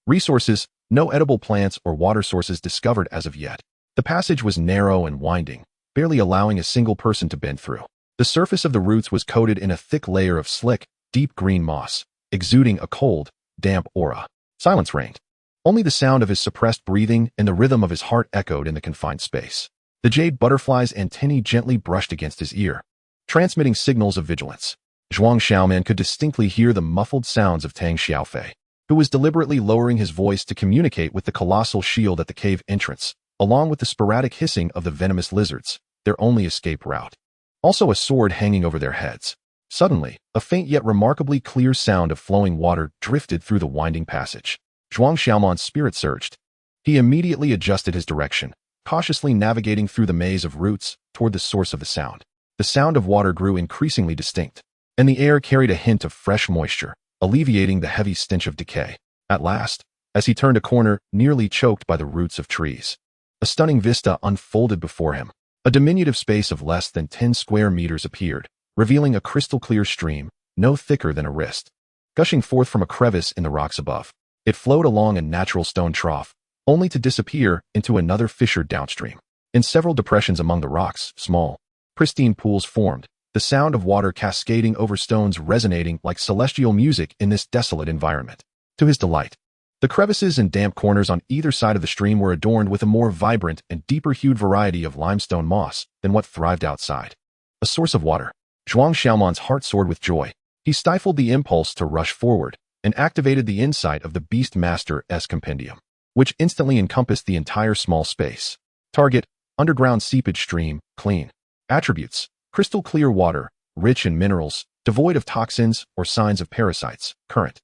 Resources: no edible plants or water sources discovered as of yet. The passage was narrow and winding, barely allowing a single person to bend through. The surface of the roots was coated in a thick layer of slick, deep green moss, exuding a cold, damp aura. Silence reigned. Only the sound of his suppressed breathing and the rhythm of his heart echoed in the confined space. The jade butterfly's antennae gently brushed against his ear, transmitting signals of vigilance. Zhuang Xiaoman could distinctly hear the muffled sounds of Tang Xiaofei, who was deliberately lowering his voice to communicate with the colossal shield at the cave entrance, along with the sporadic hissing of the venomous lizards, their only escape route. Also a sword hanging over their heads. Suddenly, a faint yet remarkably clear sound of flowing water drifted through the winding passage. Zhuang Xiaoman's spirit surged. He immediately adjusted his direction, cautiously navigating through the maze of roots toward the source of the sound. The sound of water grew increasingly distinct, and the air carried a hint of fresh moisture, alleviating the heavy stench of decay. At last, as he turned a corner nearly choked by the roots of trees, a stunning vista unfolded before him. A diminutive space of less than 10 square meters appeared, revealing a crystal-clear stream, no thicker than a wrist, gushing forth from a crevice in the rocks above. It flowed along a natural stone trough, only to disappear into another fissure downstream. In several depressions among the rocks, small, pristine pools formed, the sound of water cascading over stones resonating like celestial music in this desolate environment. To his delight, the crevices and damp corners on either side of the stream were adorned with a more vibrant and deeper-hued variety of limestone moss than what thrived outside. A source of water. Zhuang Xiaoman's heart soared with joy. He stifled the impulse to rush forward and activated the insight of the Beastmaster's compendium, which instantly encompassed the entire small space. Target: underground seepage stream, clean. Attributes: crystal clear water, rich in minerals, devoid of toxins or signs of parasites. Current.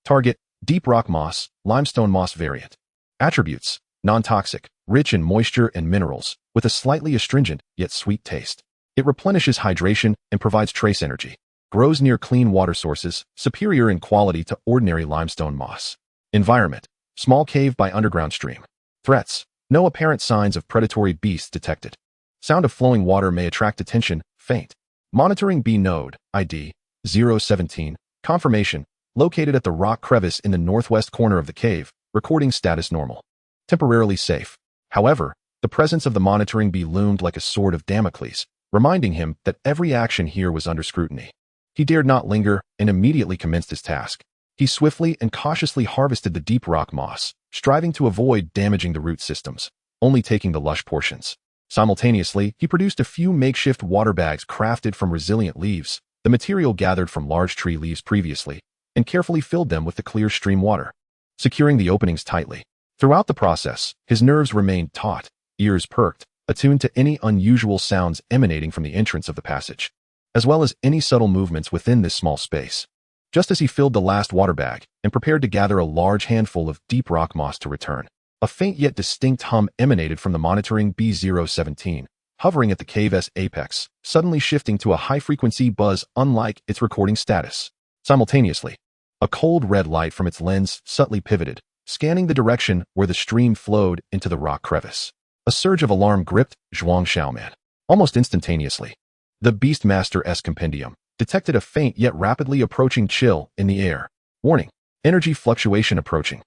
Target: deep rock moss, limestone moss variant. Attributes: non-toxic, rich in moisture and minerals, with a slightly astringent yet sweet taste. It replenishes hydration and provides trace energy. Grows near clean water sources, superior in quality to ordinary limestone moss. Environment: small cave by underground stream. Threats: no apparent signs of predatory beasts detected. Sound of flowing water may attract attention, faint. Monitoring B node, ID 017, confirmation, located at the rock crevice in the northwest corner of the cave, recording status normal. Temporarily safe. However, the presence of the monitoring bee loomed like a sword of Damocles, reminding him that every action here was under scrutiny. He dared not linger and immediately commenced his task. He swiftly and cautiously harvested the deep rock moss, striving to avoid damaging the root systems, only taking the lush portions. Simultaneously, he produced a few makeshift water bags crafted from resilient leaves, the material gathered from large tree leaves previously, and carefully filled them with the clear stream water, securing the openings tightly. Throughout the process, his nerves remained taut, ears perked, attuned to any unusual sounds emanating from the entrance of the passage, as well as any subtle movements within this small space. Just as he filled the last water bag and prepared to gather a large handful of deep rock moss to return, a faint yet distinct hum emanated from the monitoring B-017, hovering at the cave's apex, suddenly shifting to a high-frequency buzz unlike its recording status. Simultaneously, a cold red light from its lens subtly pivoted, scanning the direction where the stream flowed into the rock crevice. A surge of alarm gripped Zhuang Xiaoman. Almost instantaneously, the Beastmaster's compendium detected a faint yet rapidly approaching chill in the air. Warning, energy fluctuation approaching.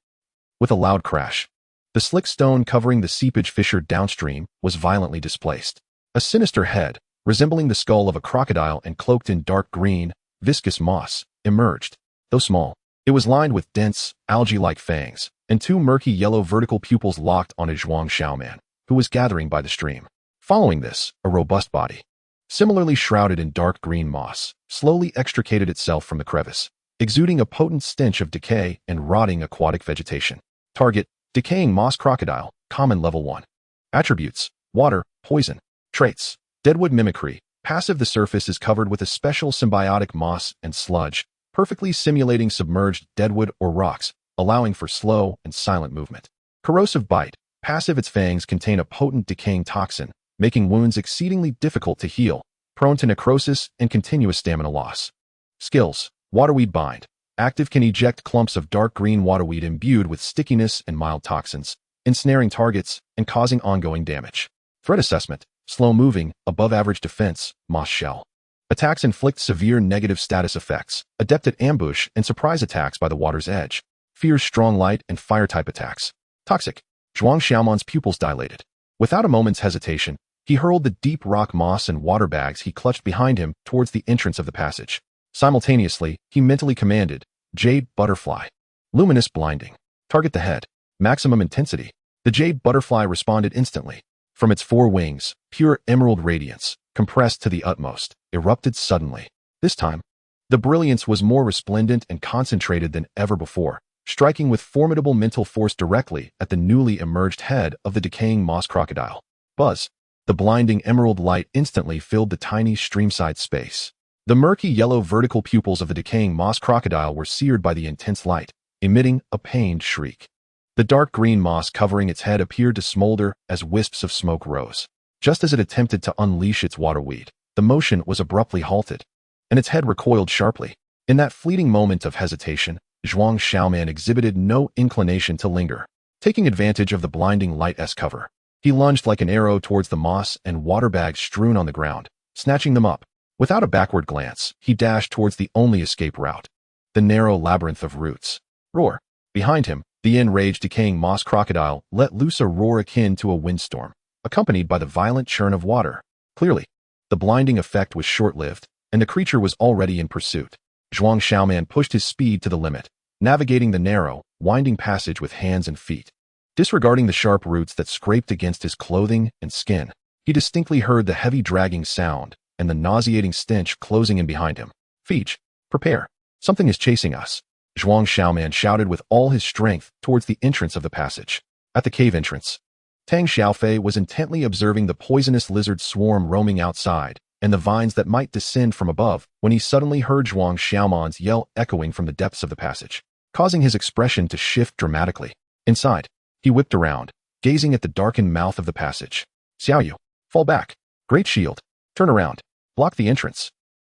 With a loud crash, the slick stone covering the seepage fissure downstream was violently displaced. A sinister head, resembling the skull of a crocodile and cloaked in dark green, viscous moss, emerged. Though small, it was lined with dense, algae-like fangs, and two murky yellow vertical pupils locked on a Zhuang Xiaoman, who was gathering by the stream. Following this, a robust body, similarly shrouded in dark green moss, slowly extricated itself from the crevice, exuding a potent stench of decay and rotting aquatic vegetation. Target, decaying moss crocodile, common level 1. Attributes, water, poison. Traits, deadwood mimicry. Passive, the surface is covered with a special symbiotic moss and sludge, perfectly simulating submerged deadwood or rocks, allowing for slow and silent movement. Corrosive bite. Passive, its fangs contain a potent decaying toxin, making wounds exceedingly difficult to heal, prone to necrosis and continuous stamina loss. Skills, waterweed bind. Active, can eject clumps of dark green waterweed imbued with stickiness and mild toxins, ensnaring targets and causing ongoing damage. Threat assessment, slow moving, above average defense, moss shell. Attacks inflict severe negative status effects, adept at ambush and surprise attacks by the water's edge. Fears strong light and fire type attacks. Toxic. Zhuang Xiaoman's pupils dilated. Without a moment's hesitation, he hurled the deep rock moss and water bags he clutched behind him towards the entrance of the passage. Simultaneously, he mentally commanded, Jade Butterfly. Luminous blinding. Target the head. Maximum intensity. The Jade Butterfly responded instantly. From its four wings, pure emerald radiance, compressed to the utmost, erupted suddenly. This time, the brilliance was more resplendent and concentrated than ever before, striking with formidable mental force directly at the newly emerged head of the decaying moss crocodile. Buzz. The blinding emerald light instantly filled the tiny streamside space. The murky yellow vertical pupils of the decaying moss crocodile were seared by the intense light, emitting a pained shriek. The dark green moss covering its head appeared to smolder as wisps of smoke rose. Just as it attempted to unleash its waterweed, the motion was abruptly halted, and its head recoiled sharply. In that fleeting moment of hesitation, Zhuang Xiaoman exhibited no inclination to linger. Taking advantage of the blinding light's cover, he lunged like an arrow towards the moss and water bags strewn on the ground, snatching them up. Without a backward glance, he dashed towards the only escape route, the narrow labyrinth of roots. Roar! Behind him, the enraged decaying moss crocodile let loose a roar akin to a windstorm, accompanied by the violent churn of water. Clearly, the blinding effect was short-lived, and the creature was already in pursuit. Zhuang Xiaoman pushed his speed to the limit, navigating the narrow, winding passage with hands and feet. Disregarding the sharp roots that scraped against his clothing and skin, he distinctly heard the heavy dragging sound and the nauseating stench closing in behind him. Feech, prepare. Something is chasing us. Zhuang Xiaoman shouted with all his strength towards the entrance of the passage. At the cave entrance, Tang Xiaofei was intently observing the poisonous lizard swarm roaming outside and the vines that might descend from above when he suddenly heard Zhuang Xiaoman's yell echoing from the depths of the passage, causing his expression to shift dramatically. Inside, he whipped around, gazing at the darkened mouth of the passage. Xiaoyu, fall back. Great shield. Turn around. Block the entrance.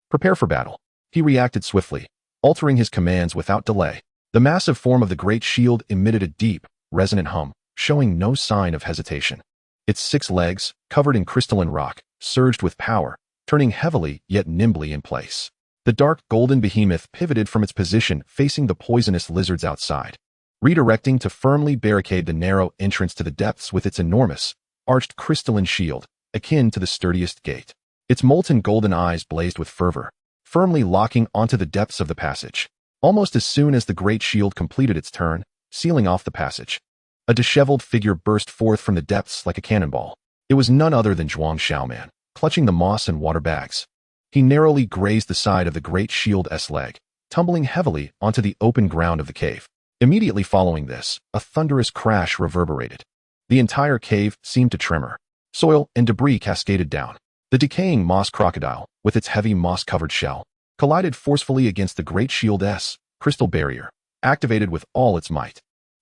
Prepare for battle. He reacted swiftly, altering his commands without delay. The massive form of the great shield emitted a deep, resonant hum, showing no sign of hesitation. Its 6 legs, covered in crystalline rock, surged with power, turning heavily yet nimbly in place. The dark golden behemoth pivoted from its position facing the poisonous lizards outside, redirecting to firmly barricade the narrow entrance to the depths with its enormous, arched crystalline shield, akin to the sturdiest gate. Its molten golden eyes blazed with fervor, firmly locking onto the depths of the passage. Almost as soon as the great shield completed its turn, sealing off the passage, a disheveled figure burst forth from the depths like a cannonball. It was none other than Zhuang Xiaoman, clutching the moss and water bags. He narrowly grazed the side of the great shield's leg, tumbling heavily onto the open ground of the cave. Immediately following this, a thunderous crash reverberated. The entire cave seemed to tremor. Soil and debris cascaded down. The decaying moss crocodile, with its heavy moss-covered shell, collided forcefully against the Great Shield S crystal barrier, activated with all its might.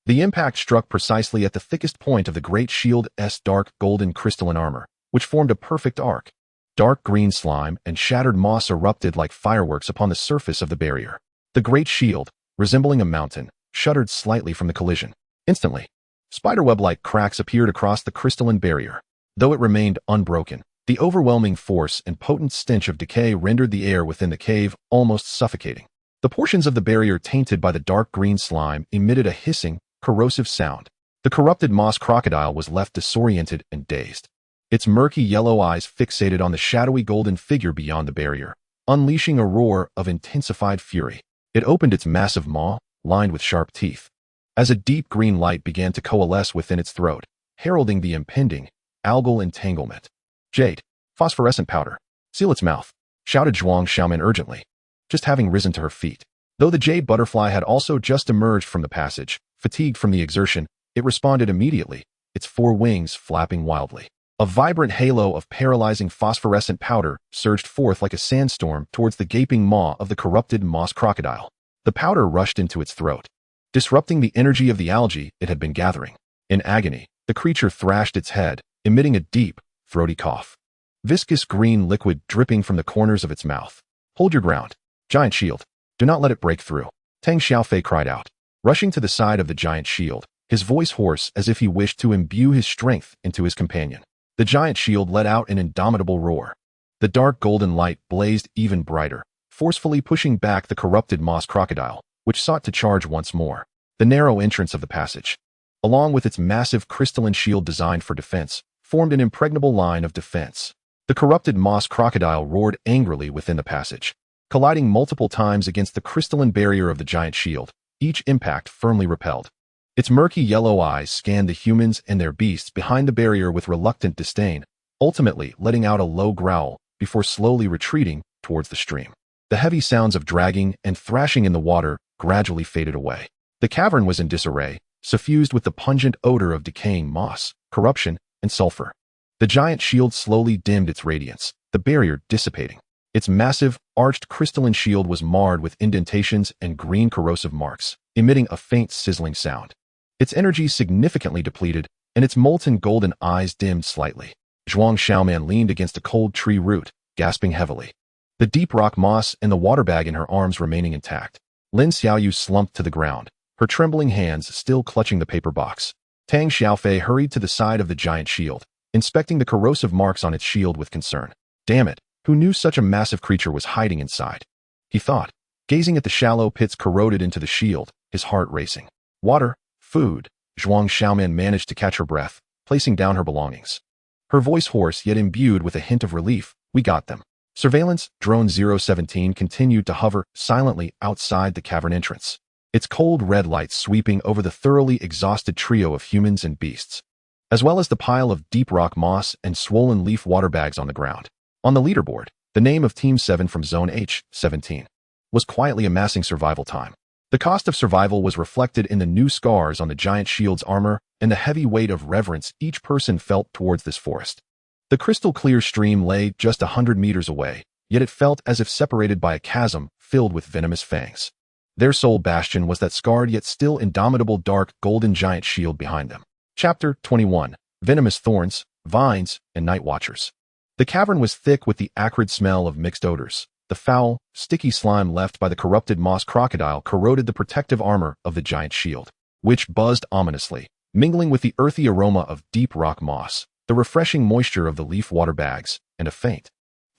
The impact struck precisely at the thickest point of the Great Shield S dark golden crystalline armor, which formed a perfect arc. Dark green slime and shattered moss erupted like fireworks upon the surface of the barrier. The Great Shield, resembling a mountain, shuddered slightly from the collision. Instantly, spiderweb-like cracks appeared across the crystalline barrier. Though it remained unbroken, the overwhelming force and potent stench of decay rendered the air within the cave almost suffocating. The portions of the barrier tainted by the dark green slime emitted a hissing, corrosive sound. The corrupted moss crocodile was left disoriented and dazed. Its murky yellow eyes fixated on the shadowy golden figure beyond the barrier, unleashing a roar of intensified fury. It opened its massive maw, lined with sharp teeth. As a deep green light began to coalesce within its throat, heralding the impending, algal entanglement. "Jade, phosphorescent powder, seal its mouth," shouted Zhuang Xiaoman urgently, just having risen to her feet. Though the jade butterfly had also just emerged from the passage, fatigued from the exertion, it responded immediately, its 4 wings flapping wildly. A vibrant halo of paralyzing phosphorescent powder surged forth like a sandstorm towards the gaping maw of the corrupted moss crocodile. The powder rushed into its throat, disrupting the energy of the algae it had been gathering. In agony, the creature thrashed its head, emitting a deep, throaty cough. Viscous green liquid dripping from the corners of its mouth. "Hold your ground, giant shield. Do not let it break through," Tang Xiaofei cried out, rushing to the side of the giant shield, his voice hoarse as if he wished to imbue his strength into his companion. The giant shield let out an indomitable roar. The dark golden light blazed even brighter, forcefully pushing back the corrupted moss crocodile, which sought to charge once more. The narrow entrance of the passage, along with its massive crystalline shield designed for defense, formed an impregnable line of defense. The corrupted moss crocodile roared angrily within the passage, colliding multiple times against the crystalline barrier of the giant shield, each impact firmly repelled. Its murky yellow eyes scanned the humans and their beasts behind the barrier with reluctant disdain, ultimately letting out a low growl before slowly retreating towards the stream. The heavy sounds of dragging and thrashing in the water gradually faded away. The cavern was in disarray, suffused with the pungent odor of decaying moss, corruption, and sulfur. The giant shield slowly dimmed its radiance, the barrier dissipating. Its massive, arched crystalline shield was marred with indentations and green corrosive marks, emitting a faint sizzling sound. Its energy significantly depleted, and its molten golden eyes dimmed slightly. Zhuang Xiaoman leaned against a cold tree root, gasping heavily. The deep rock moss and the water bag in her arms remaining intact. Lin Xiaoyu slumped to the ground, her trembling hands still clutching the paper box. Tang Xiaofei hurried to the side of the giant shield, inspecting the corrosive marks on its shield with concern. Damn it, who knew such a massive creature was hiding inside? He thought, gazing at the shallow pits corroded into the shield, his heart racing. Water, food. Zhuang Xiaoman managed to catch her breath, placing down her belongings. Her voice hoarse yet imbued with a hint of relief. "We got them." Surveillance Drone 017 continued to hover silently outside the cavern entrance, its cold red light sweeping over the thoroughly exhausted trio of humans and beasts, as well as the pile of deep rock moss and swollen leaf water bags on the ground. On the leaderboard, the name of Team 7 from Zone H17 was quietly amassing survival time. The cost of survival was reflected in the new scars on the giant shield's armor and the heavy weight of reverence each person felt towards this forest. The crystal-clear stream lay just 100 meters away, yet it felt as if separated by a chasm filled with venomous fangs. Their sole bastion was that scarred yet still indomitable dark golden giant shield behind them. Chapter 21. Venomous Thorns, Vines, and Night Watchers. The cavern was thick with the acrid smell of mixed odors. The foul, sticky slime left by the corrupted moss crocodile corroded the protective armor of the giant shield, which buzzed ominously, mingling with the earthy aroma of deep rock moss, the refreshing moisture of the leaf water bags, and a faint,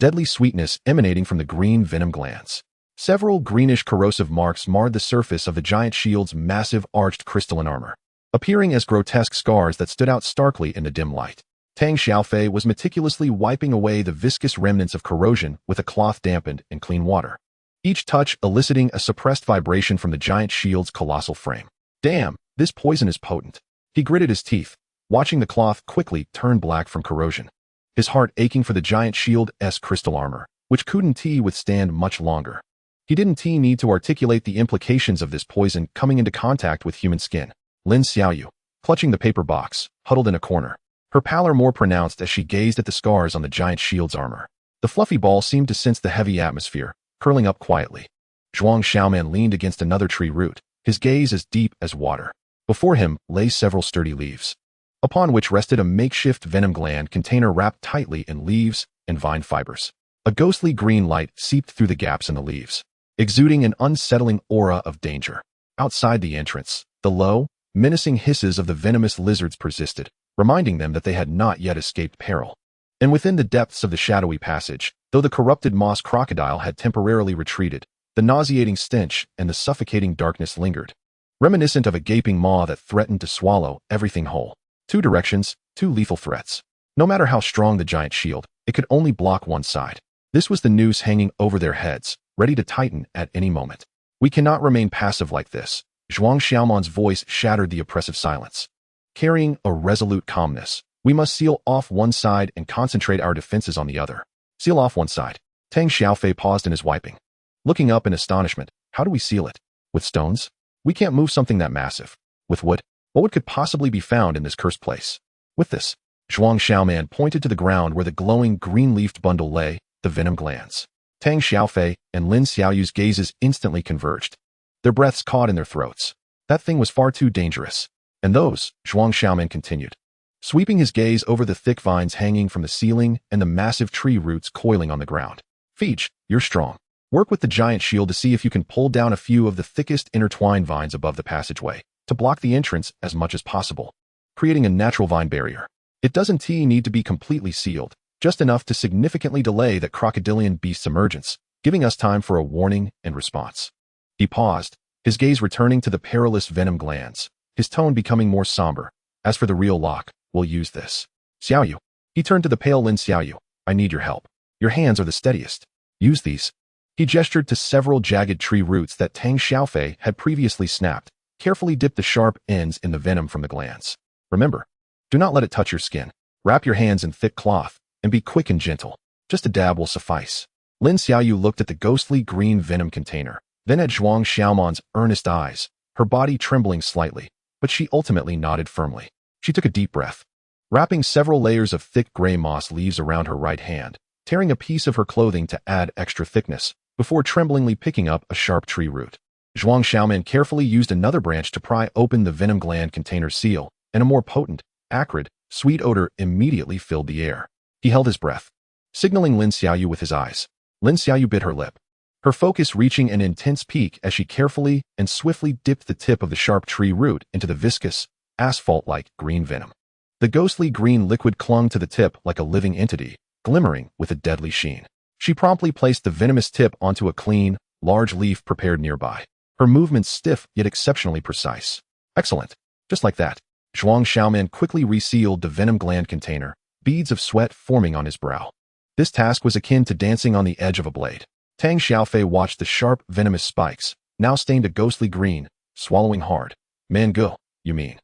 deadly sweetness emanating from the green venom glands. Several greenish corrosive marks marred the surface of the giant shield's massive arched crystalline armor, appearing as grotesque scars that stood out starkly in the dim light. Tang Xiaofei was meticulously wiping away the viscous remnants of corrosion with a cloth dampened in clean water, each touch eliciting a suppressed vibration from the giant shield's colossal frame. Damn, this poison is potent. He gritted his teeth, watching the cloth quickly turn black from corrosion, his heart aching for the giant shield's crystal armor, which couldn't withstand much longer. He didn't need to articulate the implications of this poison coming into contact with human skin. Lin Xiaoyu, clutching the paper box, huddled in a corner, her pallor more pronounced as she gazed at the scars on the giant shield's armor. The fluffy ball seemed to sense the heavy atmosphere, curling up quietly. Zhuang Xiaoman leaned against another tree root, his gaze as deep as water. Before him lay several sturdy leaves, upon which rested a makeshift venom gland container wrapped tightly in leaves and vine fibers. A ghostly green light seeped through the gaps in the leaves, exuding an unsettling aura of danger. Outside the entrance, the low, menacing hisses of the venomous lizards persisted, reminding them that they had not yet escaped peril. And within the depths of the shadowy passage, though the corrupted moss crocodile had temporarily retreated, the nauseating stench and the suffocating darkness lingered, reminiscent of a gaping maw that threatened to swallow everything whole. Two directions, two lethal threats. No matter how strong the giant shield, it could only block one side. This was the noose hanging over their heads, ready to tighten at any moment. We cannot remain passive like this. Zhuang Xiaoman's voice shattered the oppressive silence. Carrying a resolute calmness, we must seal off one side and concentrate our defenses on the other. Seal off one side. Tang Xiaofei paused in his wiping. Looking up in astonishment, how do we seal it? With stones? We can't move something that massive. With wood? What wood could possibly be found in this cursed place? With this. Zhuang Xiaoman pointed to the ground where the glowing green-leafed bundle lay, the venom glands. Tang Xiaofei and Lin Xiaoyu's gazes instantly converged. Their breaths caught in their throats. That thing was far too dangerous. And those, Zhuang Xiaoman continued, sweeping his gaze over the thick vines hanging from the ceiling and the massive tree roots coiling on the ground. Feej, you're strong. Work with the giant shield to see if you can pull down a few of the thickest intertwined vines above the passageway, to block the entrance as much as possible, creating a natural vine barrier. It doesn't need to be completely sealed, just enough to significantly delay that crocodilian beast's emergence, giving us time for a warning and response. He paused, his gaze returning to the perilous venom glands, his tone becoming more somber. As for the real lock, we'll use this. Xiaoyu. He turned to the pale Lin Xiaoyu. I need your help. Your hands are the steadiest. Use these. He gestured to several jagged tree roots that Tang Xiaofei had previously snapped, carefully dipped the sharp ends in the venom from the glands. Remember, do not let it touch your skin. Wrap your hands in thick cloth, and be quick and gentle. Just a dab will suffice. Lin Xiaoyu looked at the ghostly green venom container, then at Zhuang Xiaoman's earnest eyes, her body trembling slightly, but she ultimately nodded firmly. She took a deep breath, wrapping several layers of thick gray moss leaves around her right hand, tearing a piece of her clothing to add extra thickness, before tremblingly picking up a sharp tree root. Zhuang Xiaoman carefully used another branch to pry open the venom gland container seal, and a more potent, acrid, sweet odor immediately filled the air. He held his breath, signaling Lin Xiaoyu with his eyes. Lin Xiaoyu bit her lip, her focus reaching an intense peak as she carefully and swiftly dipped the tip of the sharp tree root into the viscous, asphalt-like green venom. The ghostly green liquid clung to the tip like a living entity, glimmering with a deadly sheen. She promptly placed the venomous tip onto a clean, large leaf prepared nearby, her movements stiff yet exceptionally precise. Excellent. Just like that. Zhuang Xiaoman quickly resealed the venom gland container, beads of sweat forming on his brow. This task was akin to dancing on the edge of a blade. Tang Xiaofei watched the sharp, venomous spikes, now stained a ghostly green, swallowing hard. Mango, you mean?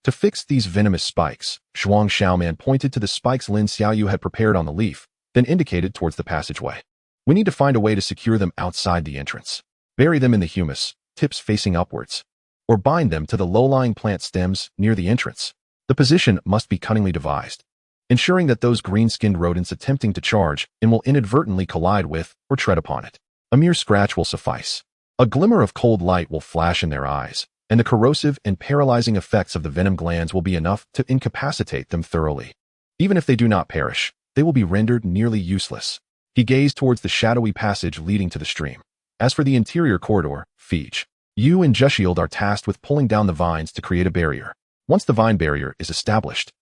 To fix these venomous spikes, Zhuang Xiaoman pointed to the spikes Lin Xiaoyu had prepared on the leaf, then indicated towards the passageway. We need to find a way to secure them outside the entrance. Bury them in the humus, tips facing upwards, or bind them to the low-lying plant stems near the entrance. The position must be cunningly devised, ensuring that those green-skinned rodents attempting to charge in will inadvertently collide with or tread upon it. A mere scratch will suffice. A glimmer of cold light will flash in their eyes, and the corrosive and paralyzing effects of the venom glands will be enough to incapacitate them thoroughly. Even if they do not perish, they will be rendered nearly useless. He gazed towards the shadowy passage leading to the stream. As for the interior corridor, Feej, you and Jushield are tasked with pulling down the vines to create a barrier. Once the vine barrier is established,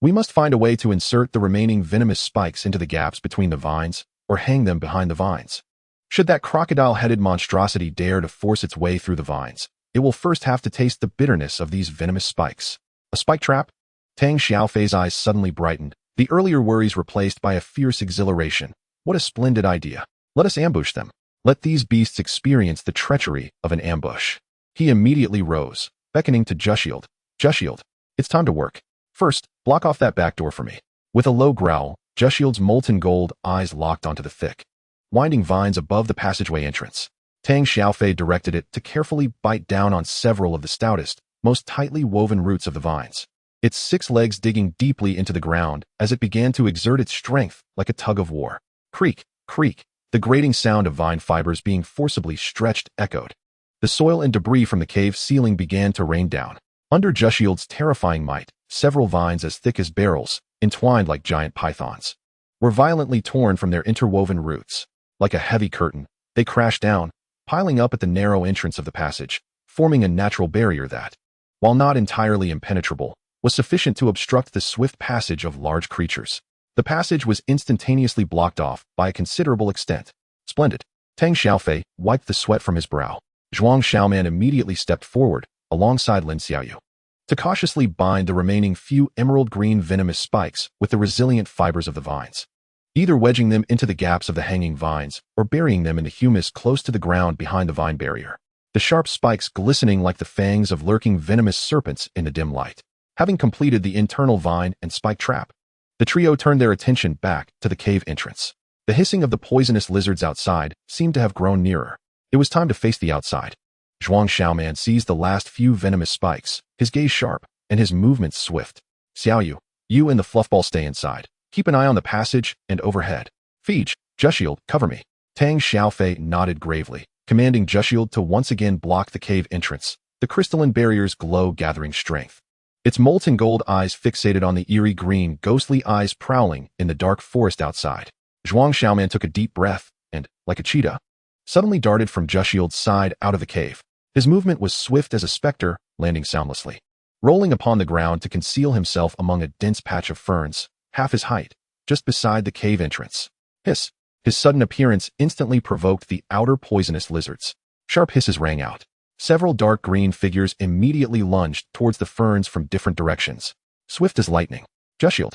we must find a way to insert the remaining venomous spikes into the gaps between the vines, or hang them behind the vines. Should that crocodile-headed monstrosity dare to force its way through the vines, it will first have to taste the bitterness of these venomous spikes. A spike trap? Tang Xiaofei's eyes suddenly brightened, the earlier worries replaced by a fierce exhilaration. What a splendid idea. Let us ambush them. Let these beasts experience the treachery of an ambush. He immediately rose, beckoning to Jushield. Jushield, it's time to work. First, block off that back door for me. With a low growl, Jushield's molten gold eyes locked onto the thick, winding vines above the passageway entrance. Tang Xiaofei directed it to carefully bite down on several of the stoutest, most tightly woven roots of the vines. its 6 legs digging deeply into the ground as it began to exert its strength like a tug of war. Creak, creak, the grating sound of vine fibers being forcibly stretched echoed. The soil and debris from the cave ceiling began to rain down. Under Jushield's terrifying might, several vines as thick as barrels, entwined like giant pythons, were violently torn from their interwoven roots. Like a heavy curtain, they crashed down, piling up at the narrow entrance of the passage, forming a natural barrier that, while not entirely impenetrable, was sufficient to obstruct the swift passage of large creatures. The passage was instantaneously blocked off by a considerable extent. Splendid. Tang Xiaofei wiped the sweat from his brow. Zhuang Xiaoman immediately stepped forward, alongside Lin Xiaoyu, to cautiously bind the remaining few emerald-green venomous spikes with the resilient fibers of the vines, either wedging them into the gaps of the hanging vines or burying them in the humus close to the ground behind the vine barrier, the sharp spikes glistening like the fangs of lurking venomous serpents in the dim light. Having completed the internal vine and spike trap, the trio turned their attention back to the cave entrance. The hissing of the poisonous lizards outside seemed to have grown nearer. It was time to face the outside. Zhuang Xiaoman seized the last few venomous spikes, his gaze sharp and his movements swift. Xiaoyu, you and the fluffball stay inside. Keep an eye on the passage and overhead. Fij, Jushield, cover me. Tang Xiaofei nodded gravely, commanding Jushield to once again block the cave entrance, the crystalline barrier's glow gathering strength. Its molten gold eyes fixated on the eerie green, ghostly eyes prowling in the dark forest outside. Zhuang Xiaoman took a deep breath and, like a cheetah, suddenly darted from Jushield's side out of the cave. His movement was swift as a specter, landing soundlessly, rolling upon the ground to conceal himself among a dense patch of ferns, half his height, just beside the cave entrance. Hiss! His sudden appearance instantly provoked the outer poisonous lizards. Sharp hisses rang out. Several dark green figures immediately lunged towards the ferns from different directions. Swift as lightning. Jushield!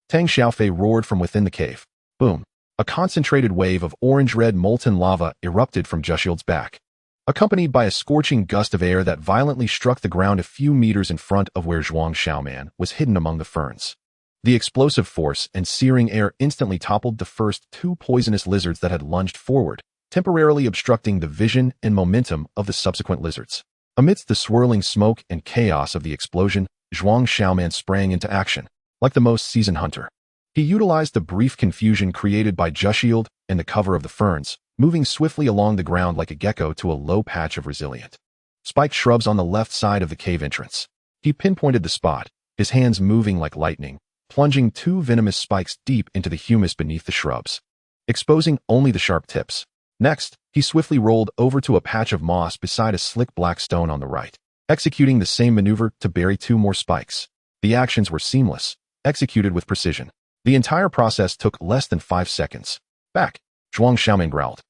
Tang Xiaofei roared from within the cave. Boom! A concentrated wave of orange-red molten lava erupted from Jushield's back, accompanied by a scorching gust of air that violently struck the ground a few meters in front of where Zhuang Xiaoman was hidden among the ferns. The explosive force and searing air instantly toppled the first 2 poisonous lizards that had lunged forward, temporarily obstructing the vision and momentum of the subsequent lizards. Amidst the swirling smoke and chaos of the explosion, Zhuang Xiaoman sprang into action, like the most seasoned hunter. He utilized the brief confusion created by Jushield and the cover of the ferns, moving swiftly along the ground like a gecko to a low patch of resilient, spiked shrubs on the left side of the cave entrance. He pinpointed the spot, his hands moving like lightning, plunging 2 venomous spikes deep into the humus beneath the shrubs, exposing only the sharp tips. Next, he swiftly rolled over to a patch of moss beside a slick black stone on the right, executing the same maneuver to bury 2 more spikes. The actions were seamless, executed with precision. The entire process took less than 5 seconds. Back! Zhuang Xiaoman growled,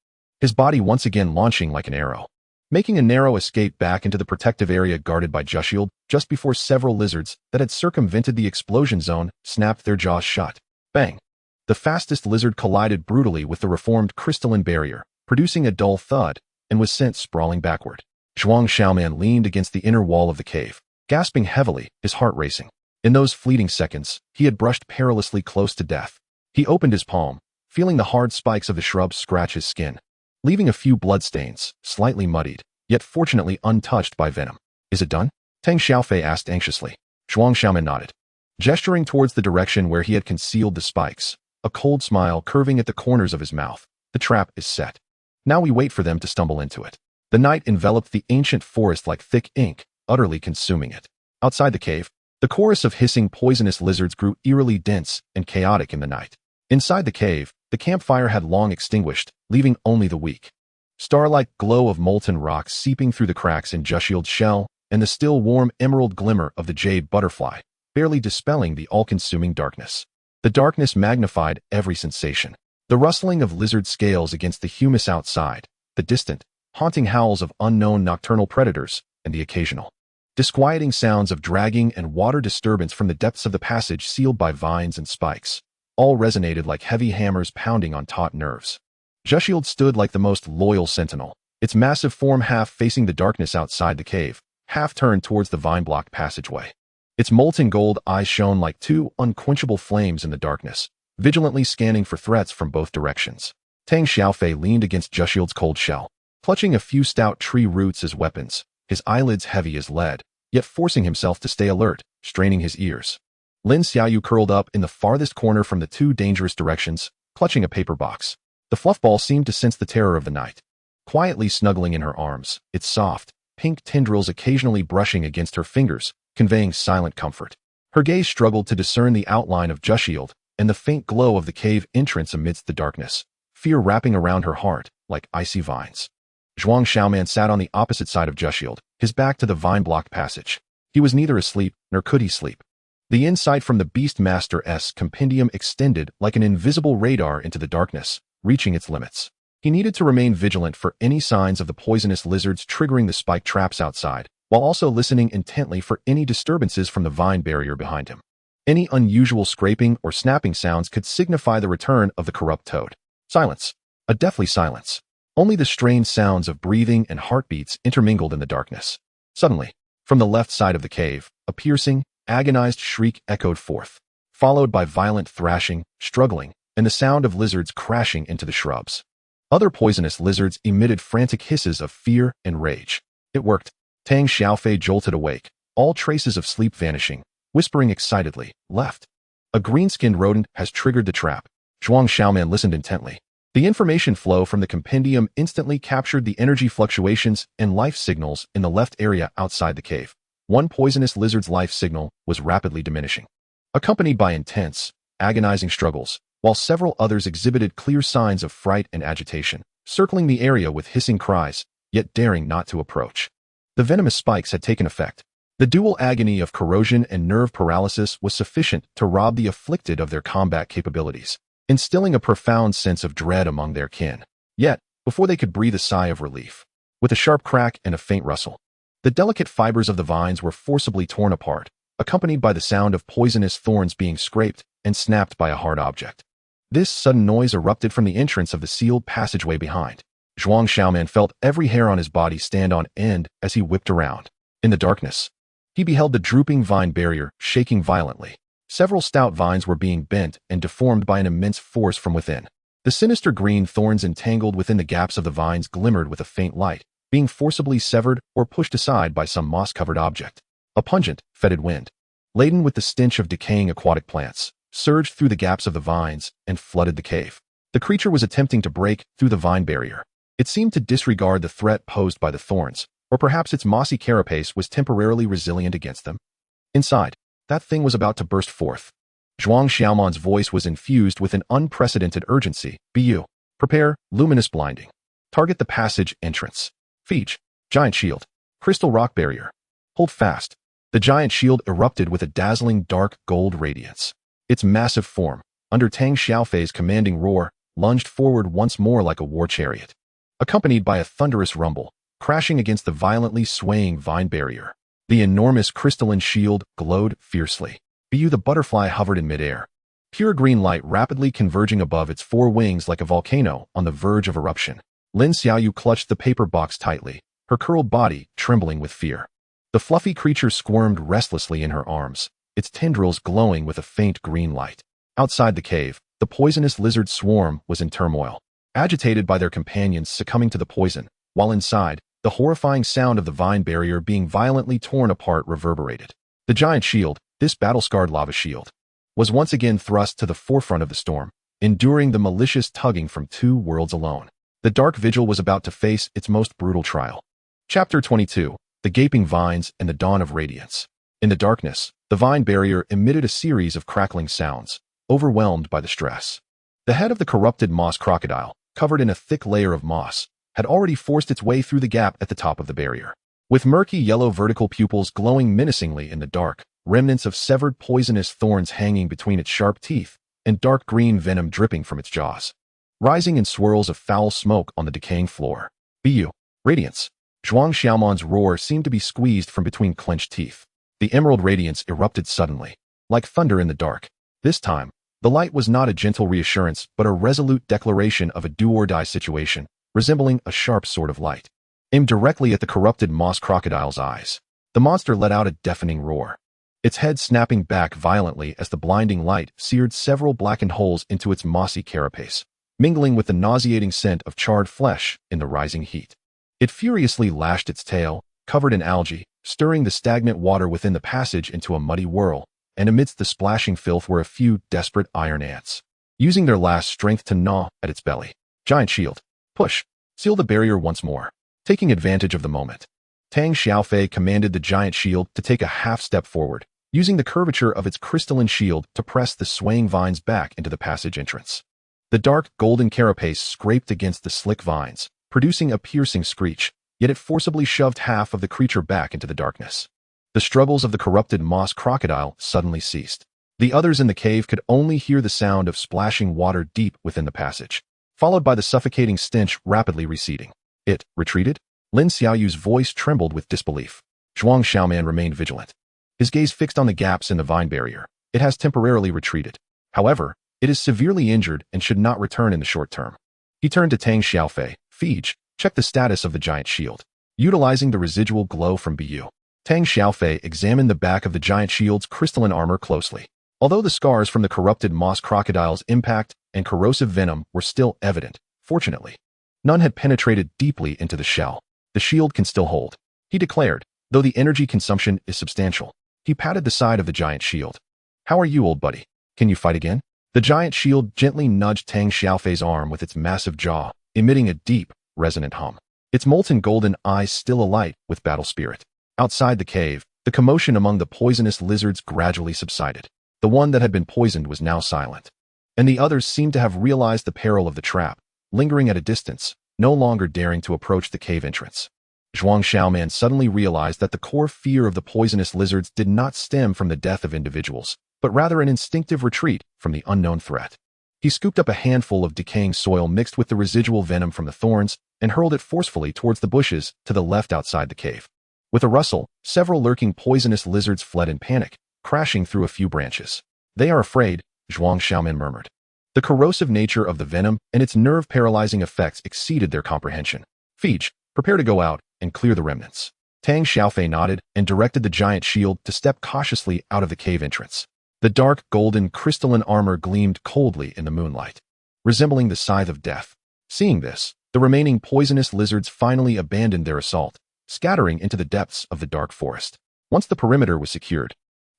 his body once again launching like an arrow, making a narrow escape back into the protective area guarded by Jushield just before several lizards that had circumvented the explosion zone snapped their jaws shut. Bang! The fastest lizard collided brutally with the reformed crystalline barrier, producing a dull thud, and was sent sprawling backward. Zhuang Xiaoman leaned against the inner wall of the cave, gasping heavily, his heart racing. In those fleeting seconds, he had brushed perilously close to death. He opened his palm, feeling the hard spikes of the shrubs scratch his skin, leaving a few bloodstains, slightly muddied, yet fortunately untouched by venom. Is it done? Tang Xiaofei asked anxiously. Zhuang Xiaoman nodded, gesturing towards the direction where he had concealed the spikes, a cold smile curving at the corners of his mouth. The trap is set. Now we wait for them to stumble into it. The night enveloped the ancient forest like thick ink, utterly consuming it. Outside the cave, the chorus of hissing poisonous lizards grew eerily dense and chaotic in the night. Inside the cave, the campfire had long extinguished, leaving only the weak, starlight glow of molten rock seeping through the cracks in Jushield's shell and the still warm emerald glimmer of the jade butterfly, barely dispelling the all-consuming darkness. The darkness magnified every sensation. The rustling of lizard scales against the humus outside, the distant, haunting howls of unknown nocturnal predators, and the occasional, disquieting sounds of dragging and water disturbance from the depths of the passage sealed by vines and spikes, all resonated like heavy hammers pounding on taut nerves. Jushield stood like the most loyal sentinel, its massive form half facing the darkness outside the cave, half turned towards the vine-blocked passageway. Its molten gold eyes shone like 2 unquenchable flames in the darkness, vigilantly scanning for threats from both directions. Tang Xiaofei leaned against Jushield's cold shell, clutching a few stout tree roots as weapons, his eyelids heavy as lead, yet forcing himself to stay alert, straining his ears. Lin Xiaoyu curled up in the farthest corner from the two dangerous directions, clutching a paper box. The fluffball seemed to sense the terror of the night. Quietly snuggling in her arms, its soft, pink tendrils occasionally brushing against her fingers, conveying silent comfort. Her gaze struggled to discern the outline of Jushield and the faint glow of the cave entrance amidst the darkness, fear wrapping around her heart like icy vines. Zhuang Xiaoman sat on the opposite side of Jushield, his back to the vine-blocked passage. He was neither asleep, nor could he sleep. The insight from the Beastmaster's compendium extended like an invisible radar into the darkness, reaching its limits. He needed to remain vigilant for any signs of the poisonous lizards triggering the spike traps outside, while also listening intently for any disturbances from the vine barrier behind him. Any unusual scraping or snapping sounds could signify the return of the corrupt toad. Silence. A deathly silence. Only the strained sounds of breathing and heartbeats intermingled in the darkness. Suddenly, from the left side of the cave, a piercing, agonized shriek echoed forth, followed by violent thrashing, struggling, and the sound of lizards crashing into the shrubs. Other poisonous lizards emitted frantic hisses of fear and rage. It worked. Tang Xiaofei jolted awake, all traces of sleep vanishing, whispering excitedly, "Left. A green-skinned rodent has triggered the trap." Zhuang Xiaoman listened intently. The information flow from the compendium instantly captured the energy fluctuations and life signals in the left area outside the cave. One poisonous lizard's life signal was rapidly diminishing, accompanied by intense, agonizing struggles, while several others exhibited clear signs of fright and agitation, circling the area with hissing cries, yet daring not to approach. The venomous spikes had taken effect. The dual agony of corrosion and nerve paralysis was sufficient to rob the afflicted of their combat capabilities, instilling a profound sense of dread among their kin. Yet, before they could breathe a sigh of relief, with a sharp crack and a faint rustle, the delicate fibers of the vines were forcibly torn apart, accompanied by the sound of poisonous thorns being scraped and snapped by a hard object. This sudden noise erupted from the entrance of the sealed passageway behind. Zhuang Xiaoman felt every hair on his body stand on end as he whipped around. In the darkness, he beheld the drooping vine barrier shaking violently. Several stout vines were being bent and deformed by an immense force from within. The sinister green thorns entangled within the gaps of the vines glimmered with a faint light, being forcibly severed or pushed aside by some moss-covered object. A pungent, fetid wind, laden with the stench of decaying aquatic plants, surged through the gaps of the vines and flooded the cave. The creature was attempting to break through the vine barrier. It seemed to disregard the threat posed by the thorns, or perhaps its mossy carapace was temporarily resilient against them. Inside, that thing was about to burst forth. Zhuang Xiaoman's voice was infused with an unprecedented urgency. "Bu. Prepare, luminous blinding. Target the passage entrance. Feech. Giant shield. Crystal rock barrier. Hold fast." The giant shield erupted with a dazzling dark gold radiance. Its massive form, under Tang Xiaofei's commanding roar, lunged forward once more like a war chariot, accompanied by a thunderous rumble, crashing against the violently swaying vine barrier. The enormous crystalline shield glowed fiercely. Bu the butterfly hovered in midair, pure green light rapidly converging above its four wings like a volcano on the verge of eruption. Lin Xiaoyu clutched the paper box tightly, her curled body trembling with fear. The fluffy creature squirmed restlessly in her arms, its tendrils glowing with a faint green light. Outside the cave, the poisonous lizard swarm was in turmoil, agitated by their companions succumbing to the poison, while inside, the horrifying sound of the vine barrier being violently torn apart reverberated. The giant shield, this battle-scarred lava shield, was once again thrust to the forefront of the storm, enduring the malicious tugging from two worlds alone. The dark vigil was about to face its most brutal trial. Chapter 22. The Gaping Vines and the Dawn of Radiance. In the darkness, the vine barrier emitted a series of crackling sounds, overwhelmed by the stress. The head of the corrupted moss crocodile, covered in a thick layer of moss, had already forced its way through the gap at the top of the barrier. With murky yellow vertical pupils glowing menacingly in the dark, remnants of severed poisonous thorns hanging between its sharp teeth, and dark green venom dripping from its jaws, rising in swirls of foul smoke on the decaying floor. "Bu. Radiance." Zhuang Xiaoman's roar seemed to be squeezed from between clenched teeth. The emerald radiance erupted suddenly, like thunder in the dark. This time, the light was not a gentle reassurance but a resolute declaration of a do-or-die situation, resembling a sharp sword of light, aimed directly at the corrupted moss crocodile's eyes. The monster let out a deafening roar, its head snapping back violently as the blinding light seared several blackened holes into its mossy carapace, mingling with the nauseating scent of charred flesh in the rising heat. It furiously lashed its tail, covered in algae, stirring the stagnant water within the passage into a muddy whirl, and amidst the splashing filth were a few desperate iron ants, using their last strength to gnaw at its belly. Giant shield. Push. Seal the barrier once more. Taking advantage of the moment, Tang Xiaofei commanded the giant shield to take a half step forward, using the curvature of its crystalline shield to press the swaying vines back into the passage entrance. The dark golden carapace scraped against the slick vines, producing a piercing screech, yet it forcibly shoved half of the creature back into the darkness. The struggles of the corrupted moss crocodile suddenly ceased. The others in the cave could only hear the sound of splashing water deep within the passage, followed by the suffocating stench rapidly receding. It retreated? Lin Xiaoyu's voice trembled with disbelief. Zhuang Xiaoman remained vigilant, his gaze fixed on the gaps in the vine barrier. It has temporarily retreated. However, it is severely injured and should not return in the short term. He turned to Tang Xiaofei. Fij, check the status of the giant shield. Utilizing the residual glow from Bu, Tang Xiaofei examined the back of the giant shield's crystalline armor closely. Although the scars from the corrupted moss crocodile's impact and corrosive venom were still evident, fortunately, none had penetrated deeply into the shell. The shield can still hold, he declared, though the energy consumption is substantial. He patted the side of the giant shield. How are you, old buddy? Can you fight again? The giant shield gently nudged Tang Xiaofei's arm with its massive jaw, emitting a deep, resonant hum. Its molten golden eyes still alight with battle spirit. Outside the cave, the commotion among the poisonous lizards gradually subsided. The one that had been poisoned was now silent, and the others seemed to have realized the peril of the trap, lingering at a distance, no longer daring to approach the cave entrance. Zhuang Xiaoman suddenly realized that the core fear of the poisonous lizards did not stem from the death of individuals, but rather an instinctive retreat from the unknown threat. He scooped up a handful of decaying soil mixed with the residual venom from the thorns and hurled it forcefully towards the bushes to the left outside the cave. With a rustle, several lurking poisonous lizards fled in panic, crashing through a few branches. They are afraid, Zhuang Xiaoman murmured. The corrosive nature of the venom and its nerve-paralyzing effects exceeded their comprehension. Fij, prepare to go out and clear the remnants. Tang Xiaofei nodded and directed the giant shield to step cautiously out of the cave entrance. The dark, golden, crystalline armor gleamed coldly in the moonlight, resembling the scythe of death. Seeing this, the remaining poisonous lizards finally abandoned their assault, scattering into the depths of the dark forest. Once the perimeter was secured,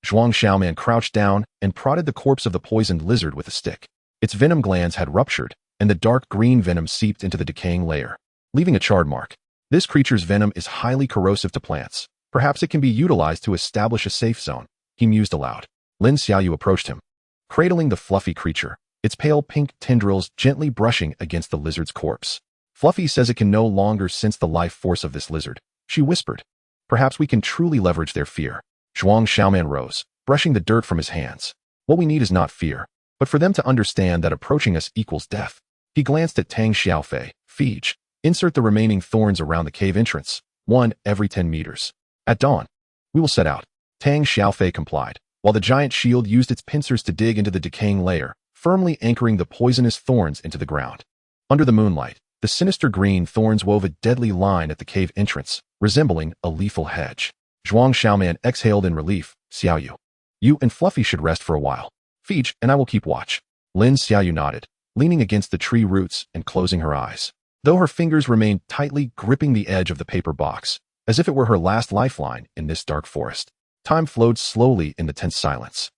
Zhuang Xiaoman crouched down and prodded the corpse of the poisoned lizard with a stick. Its venom glands had ruptured, and the dark green venom seeped into the decaying layer, leaving a charred mark. This creature's venom is highly corrosive to plants. Perhaps it can be utilized to establish a safe zone, he mused aloud. Lin Xiaoyu approached him, cradling the fluffy creature, its pale pink tendrils gently brushing against the lizard's corpse. Fluffy says it can no longer sense the life force of this lizard, she whispered. Perhaps we can truly leverage their fear. Zhuang Xiaoman rose, brushing the dirt from his hands. What we need is not fear, but for them to understand that approaching us equals death. He glanced at Tang Xiaofei. Fij, insert the remaining thorns around the cave entrance, one every 10 meters. At dawn, we will set out. Tang Xiaofei complied, while the giant shield used its pincers to dig into the decaying layer, firmly anchoring the poisonous thorns into the ground. Under the moonlight, the sinister green thorns wove a deadly line at the cave entrance, resembling a lethal hedge. Zhuang Xiaoman exhaled in relief. Xiaoyu, you and Fluffy should rest for a while. Fij and I will keep watch. Lin Xiaoyu nodded, leaning against the tree roots and closing her eyes, though her fingers remained tightly gripping the edge of the paper box, as if it were her last lifeline in this dark forest. Time flowed slowly in the tense silence.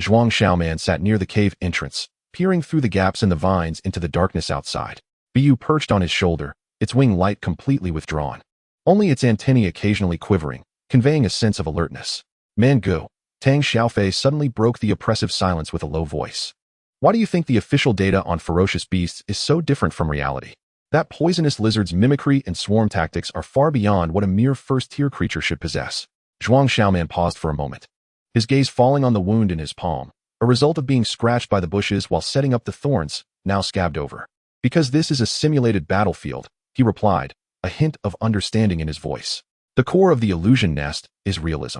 Zhuang Xiaoman sat near the cave entrance, peering through the gaps in the vines into the darkness outside. Bu perched on his shoulder, its wing light completely withdrawn, only its antennae occasionally quivering, conveying a sense of alertness. Mangu, Tang Xiaofei suddenly broke the oppressive silence with a low voice. Why do you think the official data on ferocious beasts is so different from reality? That poisonous lizard's mimicry and swarm tactics are far beyond what a mere first-tier creature should possess. Zhuang Xiaoman paused for a moment, his gaze falling on the wound in his palm, a result of being scratched by the bushes while setting up the thorns, now scabbed over. Because this is a simulated battlefield, he replied, a hint of understanding in his voice. The core of the illusion nest is realism.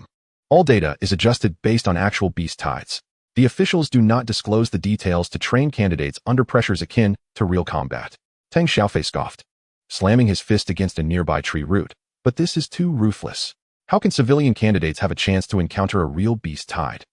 All data is adjusted based on actual beast tides. The officials do not disclose the details to train candidates under pressures akin to real combat. Tang Xiaofei scoffed, slamming his fist against a nearby tree root. But this is too ruthless. How can civilian candidates have a chance to encounter a real beast tide?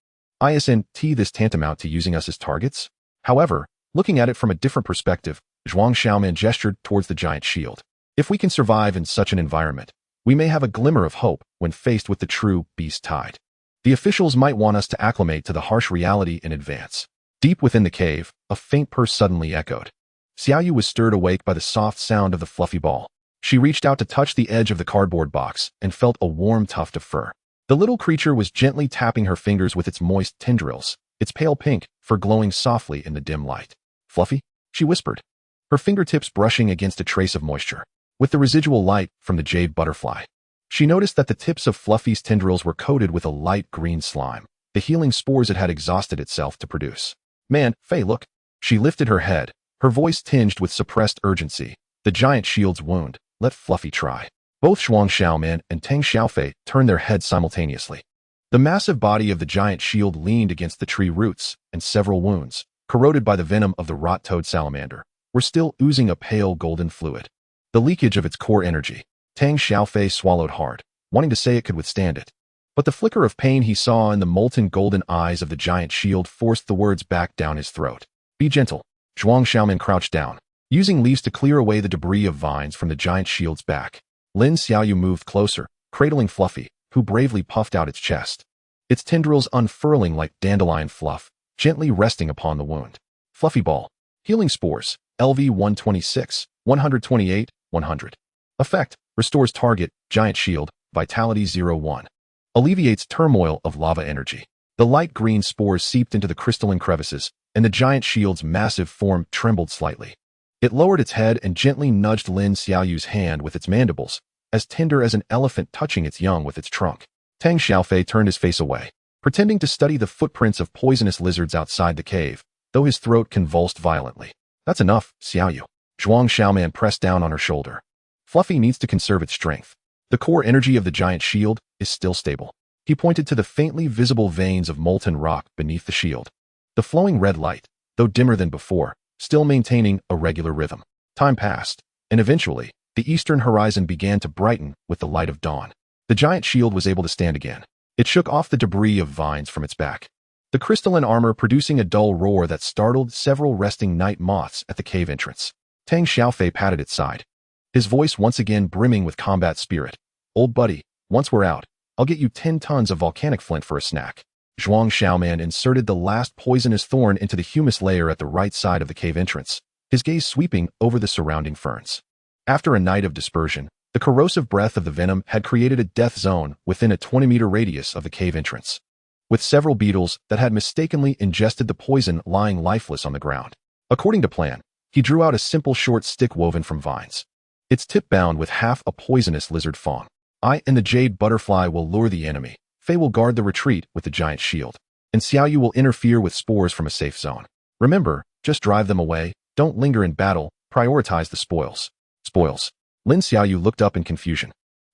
Isn't this tantamount to using us as targets? However, looking at it from a different perspective, Zhuang Xiaoman gestured towards the giant shield. If we can survive in such an environment, We may have a glimmer of hope when faced with the true beast tide. The officials might want us to acclimate to the harsh reality in advance. Deep within the cave, a faint purr suddenly echoed. Xiaoyu was stirred awake by the soft sound of the fluffy ball. She reached out to touch the edge of the cardboard box and felt a warm tuft of fur. The little creature was gently tapping her fingers with its moist tendrils, its pale pink fur glowing softly in the dim light. "Fluffy?" she whispered, her fingertips brushing against a trace of moisture. With the residual light from the jade butterfly, she noticed that the tips of Fluffy's tendrils were coated with a light green slime, the healing spores it had exhausted itself to produce. "Man, Fei, look." She lifted her head, her voice tinged with suppressed urgency. "The giant shield's wound. Let Fluffy try." Both Zhuang Xiaoman and Tang Xiaofei turned their heads simultaneously. The massive body of the giant shield leaned against the tree roots, and several wounds, corroded by the venom of the rot-toad salamander, were still oozing a pale golden fluid. The leakage of its core energy. Tang Xiaofei swallowed hard, wanting to say it could withstand it. But the flicker of pain he saw in the molten golden eyes of the giant shield forced the words back down his throat. "Be gentle." Zhuang Xiaoman crouched down, using leaves to clear away the debris of vines from the giant shield's back. Lin Xiaoyu moved closer, cradling Fluffy, who bravely puffed out its chest, its tendrils unfurling like dandelion fluff, gently resting upon the wound. Fluffy ball. Healing spores. LV 126, 128, 100. Effect. Restores target, giant shield, vitality 01. Alleviates turmoil of lava energy. The light green spores seeped into the crystalline crevices, and the giant shield's massive form trembled slightly. It lowered its head and gently nudged Lin Xiaoyu's hand with its mandibles, as tender as an elephant touching its young with its trunk. Tang Xiaofei turned his face away, pretending to study the footprints of poisonous lizards outside the cave, though his throat convulsed violently. "That's enough, Xiaoyu." Zhuang Xiaoman pressed down on her shoulder. "Fluffy needs to conserve its strength. The core energy of the giant shield is still stable." He pointed to the faintly visible veins of molten rock beneath the shield. The flowing red light, though dimmer than before, still maintaining a regular rhythm. Time passed, and eventually, the eastern horizon began to brighten with the light of dawn. The giant shield was able to stand again. It shook off the debris of vines from its back, the crystalline armor producing a dull roar that startled several resting night moths at the cave entrance. Tang Xiaofei patted its side, his voice once again brimming with combat spirit. "Old buddy, once we're out, I'll get you 10 tons of volcanic flint for a snack." Zhuang Xiaoman inserted the last poisonous thorn into the humus layer at the right side of the cave entrance, his gaze sweeping over the surrounding ferns. After a night of dispersion, the corrosive breath of the venom had created a death zone within a 20-meter radius of the cave entrance, with several beetles that had mistakenly ingested the poison lying lifeless on the ground. According to plan, he drew out a simple short stick woven from vines, its tip bound with half a poisonous lizard fawn. "I and the jade butterfly will lure the enemy. Fei will guard the retreat with the giant shield, and Xiaoyu will interfere with spores from a safe zone. Remember, just drive them away, don't linger in battle, prioritize the spoils." "Spoils." Lin Xiaoyu looked up in confusion.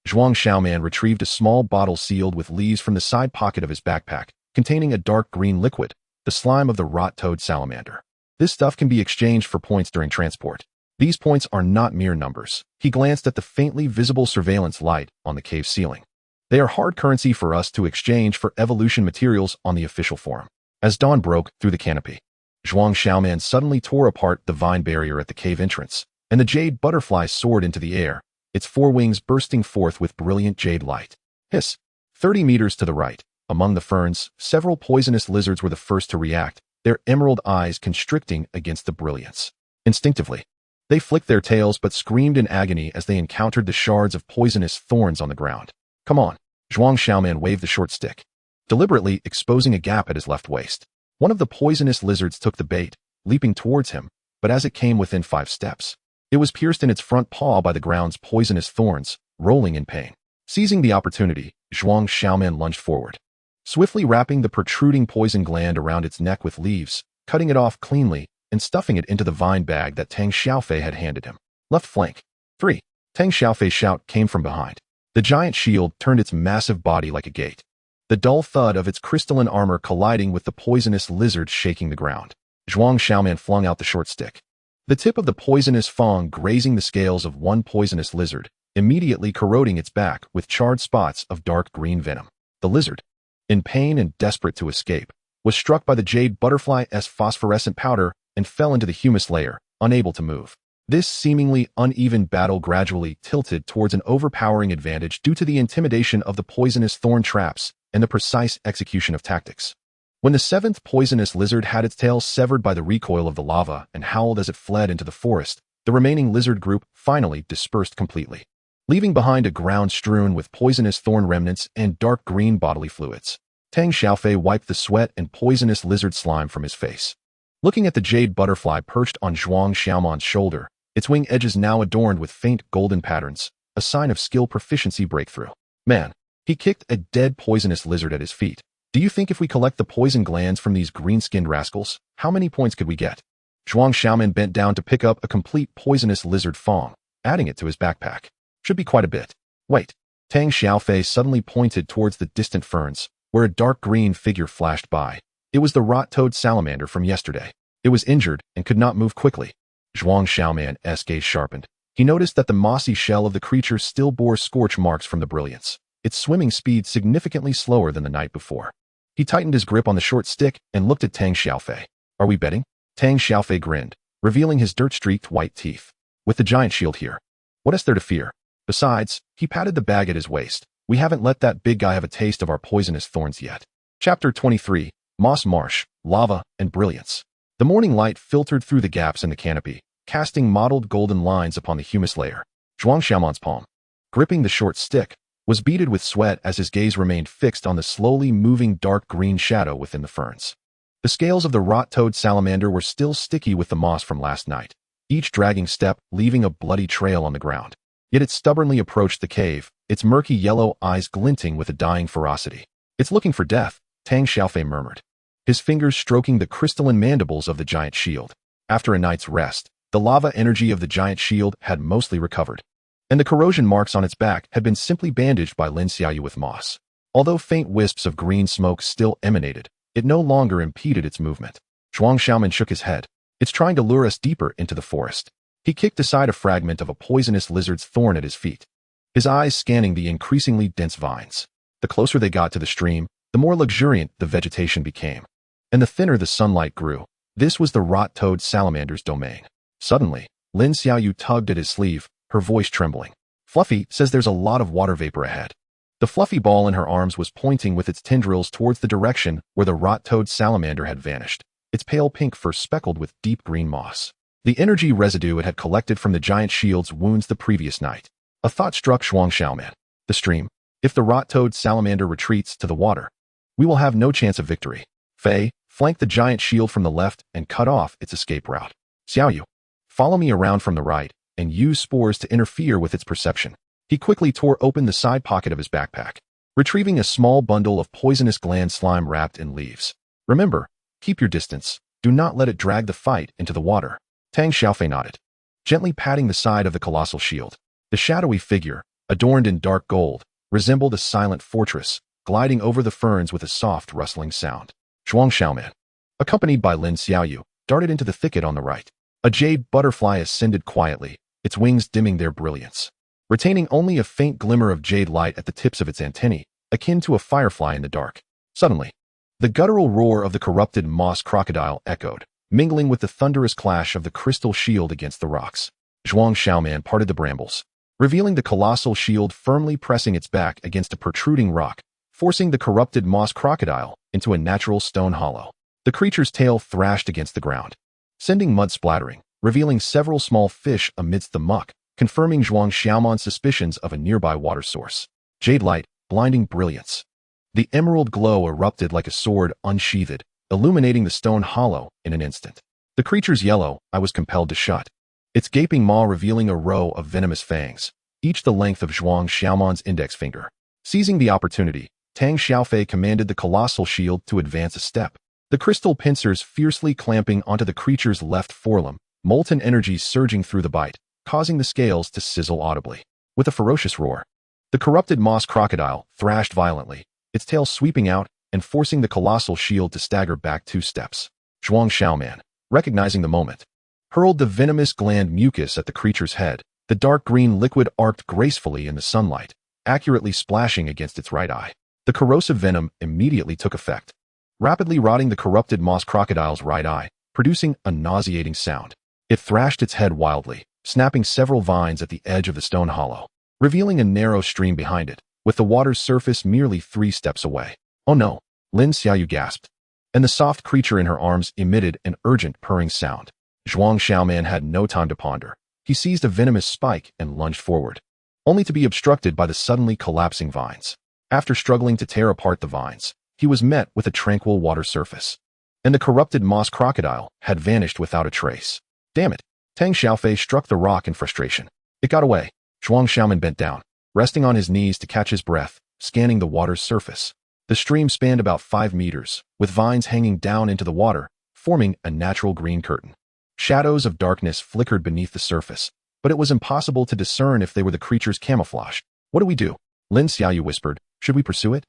Zhuang Xiaoman retrieved a small bottle sealed with leaves from the side pocket of his backpack, containing a dark green liquid, the slime of the rot-toad salamander. "This stuff can be exchanged for points during transport. These points are not mere numbers." He glanced at the faintly visible surveillance light on the cave ceiling. "They are hard currency for us to exchange for evolution materials on the official forum." As dawn broke through the canopy, Zhuang Xiaoman suddenly tore apart the vine barrier at the cave entrance, and the jade butterfly soared into the air, its forewings bursting forth with brilliant jade light. Hiss! 30 meters to the right, among the ferns, several poisonous lizards were the first to react, their emerald eyes constricting against the brilliance. Instinctively, they flicked their tails but screamed in agony as they encountered the shards of poisonous thorns on the ground. "Come on." Zhuang Xiaoman waved the short stick, deliberately exposing a gap at his left waist. One of the poisonous lizards took the bait, leaping towards him, but as it came within 5 steps, it was pierced in its front paw by the ground's poisonous thorns, rolling in pain. Seizing the opportunity, Zhuang Xiaoman lunged forward, swiftly wrapping the protruding poison gland around its neck with leaves, cutting it off cleanly, and stuffing it into the vine bag that Tang Xiaofei had handed him. Left flank. 3. Tang Xiaofei's shout came from behind. The giant shield turned its massive body like a gate, the dull thud of its crystalline armor colliding with the poisonous lizard shaking the ground. Zhuang Xiaoman flung out the short stick, the tip of the poisonous fang grazing the scales of one poisonous lizard, immediately corroding its back with charred spots of dark green venom. The lizard, in pain and desperate to escape, was struck by the jade butterfly's phosphorescent powder and fell into the humus layer, unable to move. This seemingly uneven battle gradually tilted towards an overpowering advantage due to the intimidation of the poisonous thorn traps and the precise execution of tactics. When the seventh poisonous lizard had its tail severed by the recoil of the lava and howled as it fled into the forest, the remaining lizard group finally dispersed completely, leaving behind a ground strewn with poisonous thorn remnants and dark green bodily fluids. Tang Xiaofei wiped the sweat and poisonous lizard slime from his face. Looking at the jade butterfly perched on Zhuang Xiaoman's shoulder, its wing edges now adorned with faint golden patterns, a sign of skill proficiency breakthrough. Man, he kicked a dead poisonous lizard at his feet. Do you think if we collect the poison glands from these green-skinned rascals, how many points could we get? Zhuang Xiaoman bent down to pick up a complete poisonous lizard fang, adding it to his backpack. Should be quite a bit. Wait. Tang Xiaofei suddenly pointed towards the distant ferns, where a dark green figure flashed by. It was the rot-toad salamander from yesterday. It was injured and could not move quickly. Zhuang Xiaoman's gaze sharpened. He noticed that the mossy shell of the creature still bore scorch marks from the brilliance, its swimming speed significantly slower than the night before. He tightened his grip on the short stick and looked at Tang Xiaofei. Are we betting? Tang Xiaofei grinned, revealing his dirt-streaked white teeth. With the giant shield here, what is there to fear? Besides, he patted the bag at his waist. We haven't let that big guy have a taste of our poisonous thorns yet. Chapter 23, Moss Marsh, Lava, and Brilliance. The morning light filtered through the gaps in the canopy, casting mottled golden lines upon the humus layer. Zhuang Xiaoman's palm, gripping the short stick, was beaded with sweat as his gaze remained fixed on the slowly moving dark green shadow within the ferns. The scales of the rot-toad salamander were still sticky with the moss from last night, each dragging step leaving a bloody trail on the ground. Yet it stubbornly approached the cave, its murky yellow eyes glinting with a dying ferocity. It's looking for death, Tang Xiaofei murmured, his fingers stroking the crystalline mandibles of the giant shield. After a night's rest, the lava energy of the giant shield had mostly recovered, and the corrosion marks on its back had been simply bandaged by Lin Xiaoyu with moss. Although faint wisps of green smoke still emanated, it no longer impeded its movement. Zhuang Xiaoman shook his head. It's trying to lure us deeper into the forest. He kicked aside a fragment of a poisonous lizard's thorn at his feet, his eyes scanning the increasingly dense vines. The closer they got to the stream, the more luxuriant the vegetation became, and the thinner the sunlight grew. This was the rot-toad salamander's domain. Suddenly, Lin Xiaoyu tugged at his sleeve, her voice trembling. Fluffy says there's a lot of water vapor ahead. The fluffy ball in her arms was pointing with its tendrils towards the direction where the rot-toad salamander had vanished, its pale pink fur speckled with deep green moss. The energy residue it had collected from the giant shield's wounds the previous night. A thought struck Zhuang Xiaoman. The stream. If the rot-toad salamander retreats to the water, we will have no chance of victory. Fei, flank the giant shield from the left and cut off its escape route. Xiaoyu, follow me around from the right and use spores to interfere with its perception. He quickly tore open the side pocket of his backpack, retrieving a small bundle of poisonous gland slime wrapped in leaves. Remember, keep your distance. Do not let it drag the fight into the water. Tang Xiaofei nodded, gently patting the side of the colossal shield. The shadowy figure, adorned in dark gold, resembled a silent fortress, gliding over the ferns with a soft rustling sound. Zhuang Xiaoman, accompanied by Lin Xiaoyu, darted into the thicket on the right. A jade butterfly ascended quietly, its wings dimming their brilliance, retaining only a faint glimmer of jade light at the tips of its antennae, akin to a firefly in the dark. Suddenly, the guttural roar of the corrupted moss crocodile echoed, mingling with the thunderous clash of the crystal shield against the rocks. Zhuang Xiaoman parted the brambles, revealing the colossal shield firmly pressing its back against a protruding rock, forcing the corrupted moss crocodile into a natural stone hollow. The creature's tail thrashed against the ground, sending mud splattering, revealing several small fish amidst the muck, confirming Zhuang Xiaoman's suspicions of a nearby water source. Jade light, blinding brilliance. The emerald glow erupted like a sword unsheathed, illuminating the stone hollow in an instant. The creature's yellow eye was compelled to shut, its gaping maw revealing a row of venomous fangs, each the length of Zhuang Xiaoman's index finger. Seizing the opportunity, Tang Xiaofei commanded the colossal shield to advance a step, the crystal pincers fiercely clamping onto the creature's left forelimb, molten energy surging through the bite, causing the scales to sizzle audibly. With a ferocious roar, the corrupted moss crocodile thrashed violently, its tail sweeping out and forcing the colossal shield to stagger back 2 steps. Zhuang Xiaoman, recognizing the moment, hurled the venomous gland mucus at the creature's head. The dark green liquid arced gracefully in the sunlight, accurately splashing against its right eye. The corrosive venom immediately took effect, rapidly rotting the corrupted moss crocodile's right eye, producing a nauseating sound. It thrashed its head wildly, snapping several vines at the edge of the stone hollow, revealing a narrow stream behind it, with the water's surface merely 3 steps away. Oh no, Lin Xiaoyu gasped, and the soft creature in her arms emitted an urgent purring sound. Zhuang Xiaoman had no time to ponder. He seized a venomous spike and lunged forward, only to be obstructed by the suddenly collapsing vines. After struggling to tear apart the vines, he was met with a tranquil water surface, and the corrupted moss crocodile had vanished without a trace. Damn it! Tang Xiaofei struck the rock in frustration. It got away. Zhuang Xiaoman bent down, resting on his knees to catch his breath, scanning the water's surface. The stream spanned about 5 meters, with vines hanging down into the water, forming a natural green curtain. Shadows of darkness flickered beneath the surface, but it was impossible to discern if they were the creature's camouflage. What do we do? Lin Xiaoyu whispered. Should we pursue it?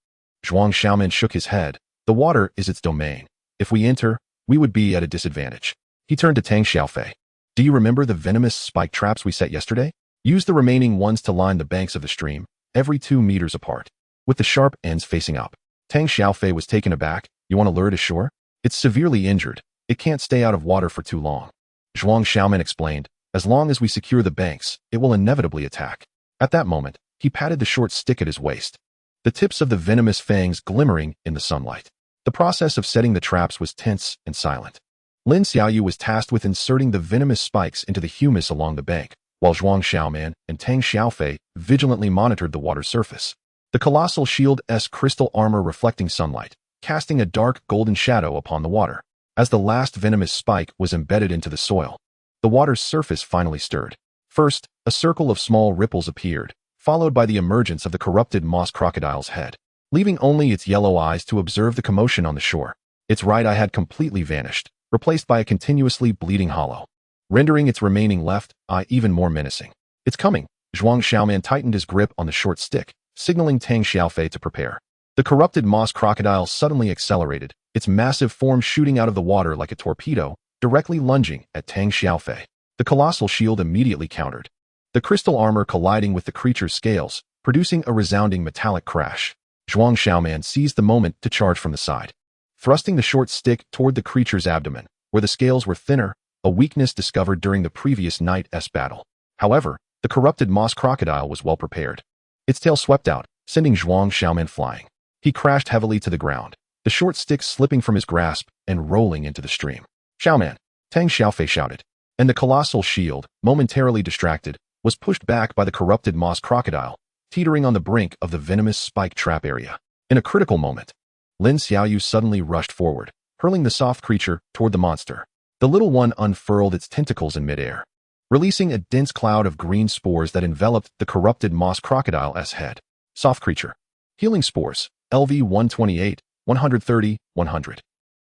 Zhuang Xiaoman shook his head. The water is its domain. If we enter, we would be at a disadvantage. He turned to Tang Xiaofei. Do you remember the venomous spike traps we set yesterday? Use the remaining ones to line the banks of the stream, every 2 meters apart, with the sharp ends facing up. Tang Xiaofei was taken aback. You want to lure it ashore? It's severely injured. It can't stay out of water for too long. Zhuang Xiaoman explained. As long as we secure the banks, it will inevitably attack. At that moment, he patted the short stick at his waist, the tips of the venomous fangs glimmering in the sunlight. The process of setting the traps was tense and silent. Lin Xiaoyu was tasked with inserting the venomous spikes into the humus along the bank, while Zhuang Xiaoman and Tang Xiaofei vigilantly monitored the water's surface. The colossal shield's crystal armor reflecting sunlight, casting a dark golden shadow upon the water. As the last venomous spike was embedded into the soil, the water's surface finally stirred. First, a circle of small ripples appeared, followed by the emergence of the corrupted moss crocodile's head, leaving only its yellow eyes to observe the commotion on the shore. Its right eye had completely vanished, replaced by a continuously bleeding hollow, rendering its remaining left eye even more menacing. It's coming! Zhuang Xiaoman tightened his grip on the short stick, signaling Tang Xiaofei to prepare. The corrupted moss crocodile suddenly accelerated, its massive form shooting out of the water like a torpedo, directly lunging at Tang Xiaofei. The colossal shield immediately countered, the crystal armor colliding with the creature's scales, producing a resounding metallic crash. Zhuang Xiaoman seized the moment to charge from the side, thrusting the short stick toward the creature's abdomen, where the scales were thinner, a weakness discovered during the previous night's battle. However, the corrupted moss crocodile was well prepared. Its tail swept out, sending Zhuang Xiaoman flying. He crashed heavily to the ground, the short stick slipping from his grasp and rolling into the stream. Xiaoman! Tang Xiaofei shouted, and the colossal shield, momentarily distracted, was pushed back by the corrupted moss crocodile, teetering on the brink of the venomous spike trap area. In a critical moment, Lin Xiaoyu suddenly rushed forward, hurling the soft creature toward the monster. The little one unfurled its tentacles in midair, releasing a dense cloud of green spores that enveloped the corrupted moss crocodile's head. Soft creature. Healing spores. LV-128, 130, 100.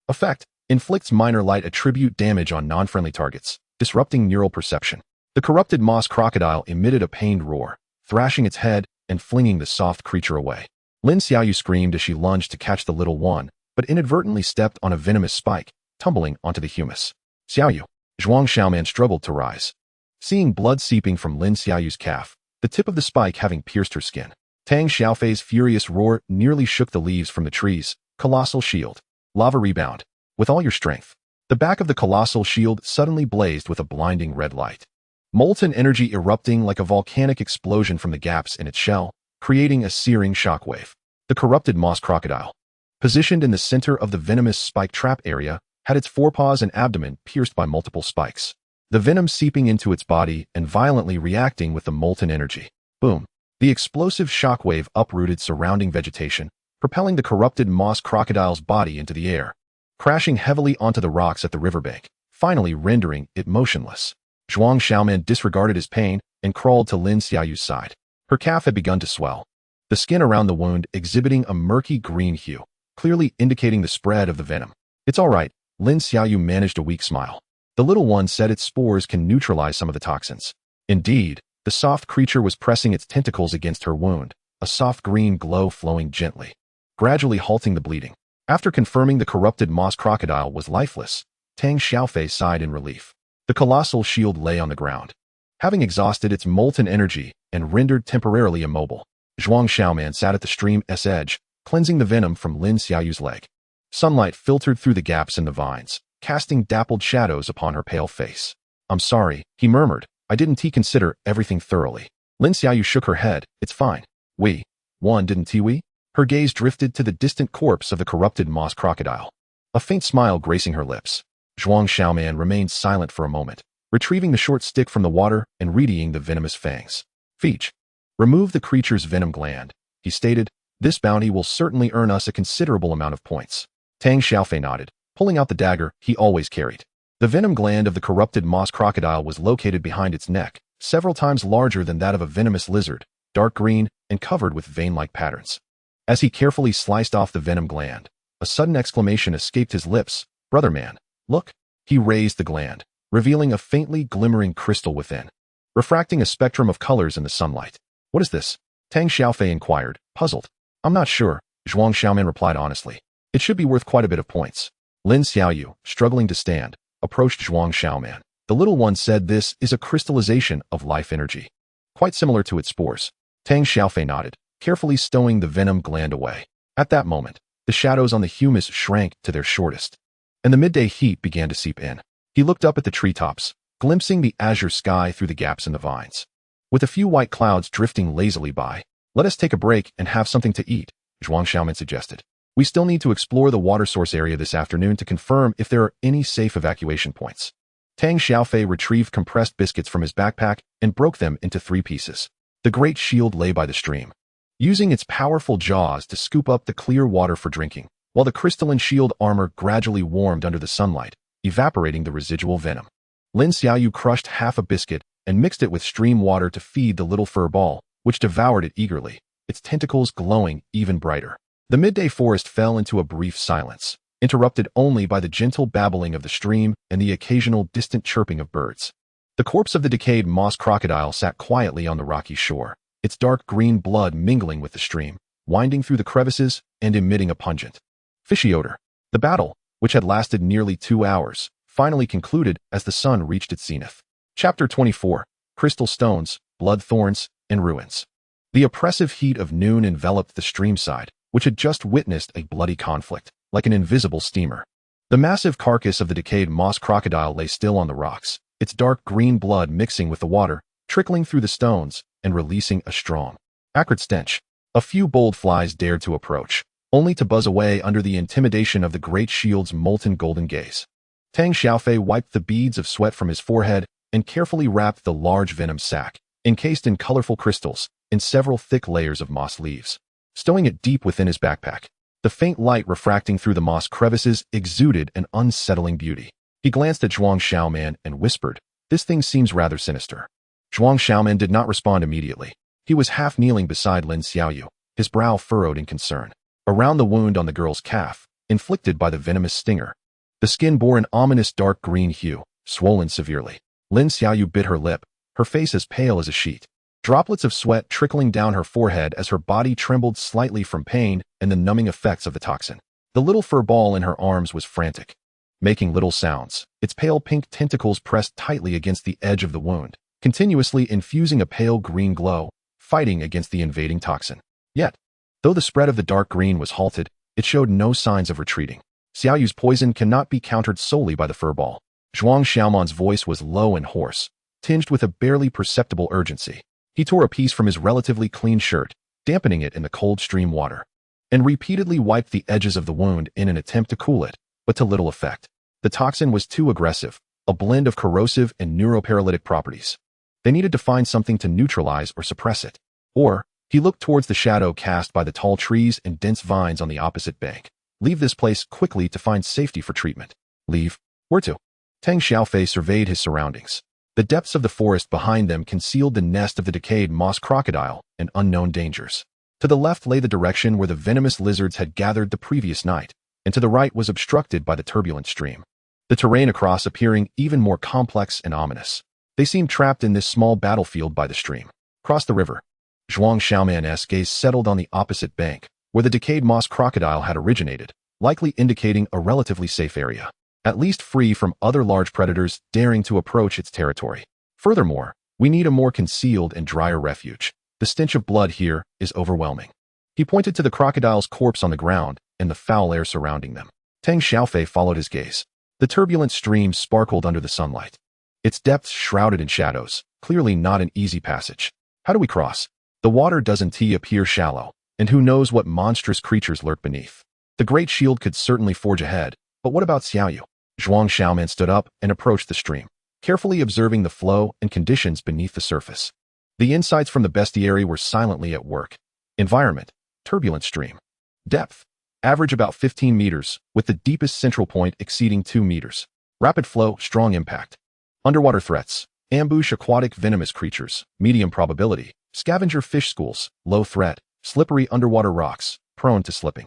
Effect. Inflicts minor light attribute damage on non-friendly targets, disrupting neural perception. The corrupted moss crocodile emitted a pained roar, thrashing its head and flinging the soft creature away. Lin Xiaoyu screamed as she lunged to catch the little one, but inadvertently stepped on a venomous spike, tumbling onto the humus. Xiaoyu. Zhuang Xiaoman struggled to rise, seeing blood seeping from Lin Xiaoyu's calf, the tip of the spike having pierced her skin. Tang Xiaofei's furious roar nearly shook the leaves from the trees. Colossal shield. Lava rebound. With all your strength. The back of the colossal shield suddenly blazed with a blinding red light, molten energy erupting like a volcanic explosion from the gaps in its shell, creating a searing shockwave. The corrupted moss crocodile, positioned in the center of the venomous spike trap area, had its forepaws and abdomen pierced by multiple spikes, the venom seeping into its body and violently reacting with the molten energy. Boom! The explosive shockwave uprooted surrounding vegetation, propelling the corrupted moss crocodile's body into the air, crashing heavily onto the rocks at the riverbank, finally rendering it motionless. Zhuang Xiaoman disregarded his pain and crawled to Lin Xiaoyu's side. Her calf had begun to swell, the skin around the wound exhibiting a murky green hue, clearly indicating the spread of the venom. It's all right, Lin Xiaoyu managed a weak smile. The little one said its spores can neutralize some of the toxins. Indeed, the soft creature was pressing its tentacles against her wound, a soft green glow flowing gently, gradually halting the bleeding. After confirming the corrupted moss crocodile was lifeless, Tang Xiaofei sighed in relief. The colossal shield lay on the ground, having exhausted its molten energy and rendered temporarily immobile. Zhuang Xiaoman sat at the stream's edge, cleansing the venom from Lin Xiaoyu's leg. Sunlight filtered through the gaps in the vines, casting dappled shadows upon her pale face. I'm sorry, he murmured, I didn't consider everything thoroughly. Lin Xiaoyu shook her head. It's fine. Didn't we? Her gaze drifted to the distant corpse of the corrupted moss crocodile. A faint smile gracing her lips. Zhuang Xiaoman remained silent for a moment, retrieving the short stick from the water and readying the venomous fangs. Feech. Remove the creature's venom gland, he stated. This bounty will certainly earn us a considerable amount of points. Tang Xiaofei nodded, pulling out the dagger he always carried. The venom gland of the corrupted moss crocodile was located behind its neck, several times larger than that of a venomous lizard, dark green and covered with vein-like patterns. As he carefully sliced off the venom gland, a sudden exclamation escaped his lips. Brother man, look. He raised the gland, revealing a faintly glimmering crystal within, refracting a spectrum of colors in the sunlight. What is this? Tang Xiaofei inquired, puzzled. I'm not sure, Zhuang Xiaoman replied honestly. It should be worth quite a bit of points. Lin Xiaoyu, struggling to stand, approached Zhuang Xiaoman. The little one said this is a crystallization of life energy, quite similar to its spores. Tang Xiaofei nodded, carefully stowing the venom gland away. At that moment, the shadows on the humus shrank to their shortest, and the midday heat began to seep in. He looked up at the treetops, glimpsing the azure sky through the gaps in the vines. With a few white clouds drifting lazily by, let us take a break and have something to eat, Zhuang Xiaoman suggested. We still need to explore the water source area this afternoon to confirm if there are any safe evacuation points. Tang Xiaofei retrieved compressed biscuits from his backpack and broke them into 3 pieces. The great shield lay by the stream, using its powerful jaws to scoop up the clear water for drinking, while the crystalline shield armor gradually warmed under the sunlight, evaporating the residual venom. Lin Xiaoyu crushed half a biscuit and mixed it with stream water to feed the little fur ball, which devoured it eagerly, its tentacles glowing even brighter. The midday forest fell into a brief silence, interrupted only by the gentle babbling of the stream and the occasional distant chirping of birds. The corpse of the decayed moss crocodile sat quietly on the rocky shore, its dark green blood mingling with the stream, winding through the crevices and emitting a pungent, fishy odor. The battle, which had lasted nearly 2 hours, finally concluded as the sun reached its zenith. Chapter 24. Crystal Stones, Blood Thorns, and Ruins. The oppressive heat of noon enveloped the streamside, which had just witnessed a bloody conflict, like an invisible steamer. The massive carcass of the decayed moss crocodile lay still on the rocks, its dark green blood mixing with the water, trickling through the stones and releasing a strong, acrid stench. A few bold flies dared to approach, only to buzz away under the intimidation of the great shield's molten golden gaze. Tang Xiaofei wiped the beads of sweat from his forehead and carefully wrapped the large venom sac, encased in colorful crystals, in several thick layers of moss leaves, stowing it deep within his backpack. The faint light refracting through the moss crevices exuded an unsettling beauty. He glanced at Zhuang Xiaoman and whispered, "This thing seems rather sinister." Zhuang Xiaoman did not respond immediately. He was half kneeling beside Lin Xiaoyu, his brow furrowed in concern. Around the wound on the girl's calf, inflicted by the venomous stinger, the skin bore an ominous dark green hue, swollen severely. Lin Xiaoyu bit her lip, her face as pale as a sheet. Droplets of sweat trickling down her forehead as her body trembled slightly from pain and the numbing effects of the toxin. The little fur ball in her arms was frantic, making little sounds, its pale pink tentacles pressed tightly against the edge of the wound, continuously infusing a pale green glow, fighting against the invading toxin. Yet, though the spread of the dark green was halted, it showed no signs of retreating. Xiaoyu's poison cannot be countered solely by the fur ball. Zhuang Xiaoman's voice was low and hoarse, tinged with a barely perceptible urgency. He tore a piece from his relatively clean shirt, dampening it in the cold stream water, and repeatedly wiped the edges of the wound in an attempt to cool it, but to little effect. The toxin was too aggressive, a blend of corrosive and neuroparalytic properties. They needed to find something to neutralize or suppress it. Or, he looked towards the shadow cast by the tall trees and dense vines on the opposite bank. Leave this place quickly to find safety for treatment. Leave? Where to? Tang Xiaofei surveyed his surroundings. The depths of the forest behind them concealed the nest of the decayed moss crocodile and unknown dangers. To the left lay the direction where the venomous lizards had gathered the previous night, and to the right was obstructed by the turbulent stream, the terrain across appearing even more complex and ominous. They seemed trapped in this small battlefield by the stream. Across the river, Zhuang Xiaoman's gaze settled on the opposite bank, where the decayed moss crocodile had originated, likely indicating a relatively safe area, at least free from other large predators daring to approach its territory. Furthermore, we need a more concealed and drier refuge. The stench of blood here is overwhelming. He pointed to the crocodile's corpse on the ground and the foul air surrounding them. Tang Xiaofei followed his gaze. The turbulent stream sparkled under the sunlight, its depths shrouded in shadows, Clearly not an easy passage. How do we cross? The water doesn't appear shallow, and who knows what monstrous creatures lurk beneath. The great shield could certainly forge ahead, but what about Xiaoyu? Zhuang Xiaoman stood up and approached the stream, carefully observing the flow and conditions beneath the surface. The insights from the bestiary were silently at work. Environment: turbulent stream. Depth: average about 15 meters, with the deepest central point exceeding 2 meters. Rapid flow, strong impact. Underwater threats: ambush aquatic venomous creatures, medium probability. Scavenger fish schools, low threat. Slippery underwater rocks, prone to slipping.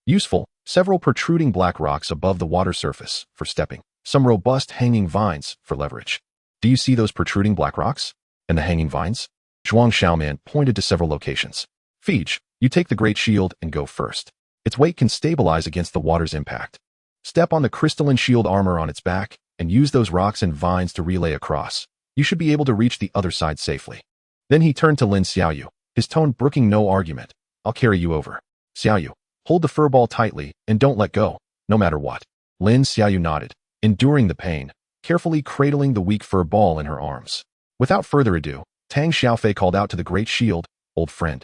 Useful: several protruding black rocks above the water surface, for stepping. Some robust hanging vines, for leverage. Do you see those protruding black rocks? And the hanging vines? Zhuang Xiaoman pointed to several locations. Fij, you take the great shield and go first. Its weight can stabilize against the water's impact. Step on the crystalline shield armor on its back, and use those rocks and vines to relay across. You should be able to reach the other side safely. Then he turned to Lin Xiaoyu, his tone brooking no argument. I'll carry you over. Xiaoyu, hold the furball tightly and don't let go, no matter what. Lin Xiaoyu nodded, enduring the pain, carefully cradling the weak fur ball in her arms. Without further ado, Tang Xiaofei called out to the great shield, old friend.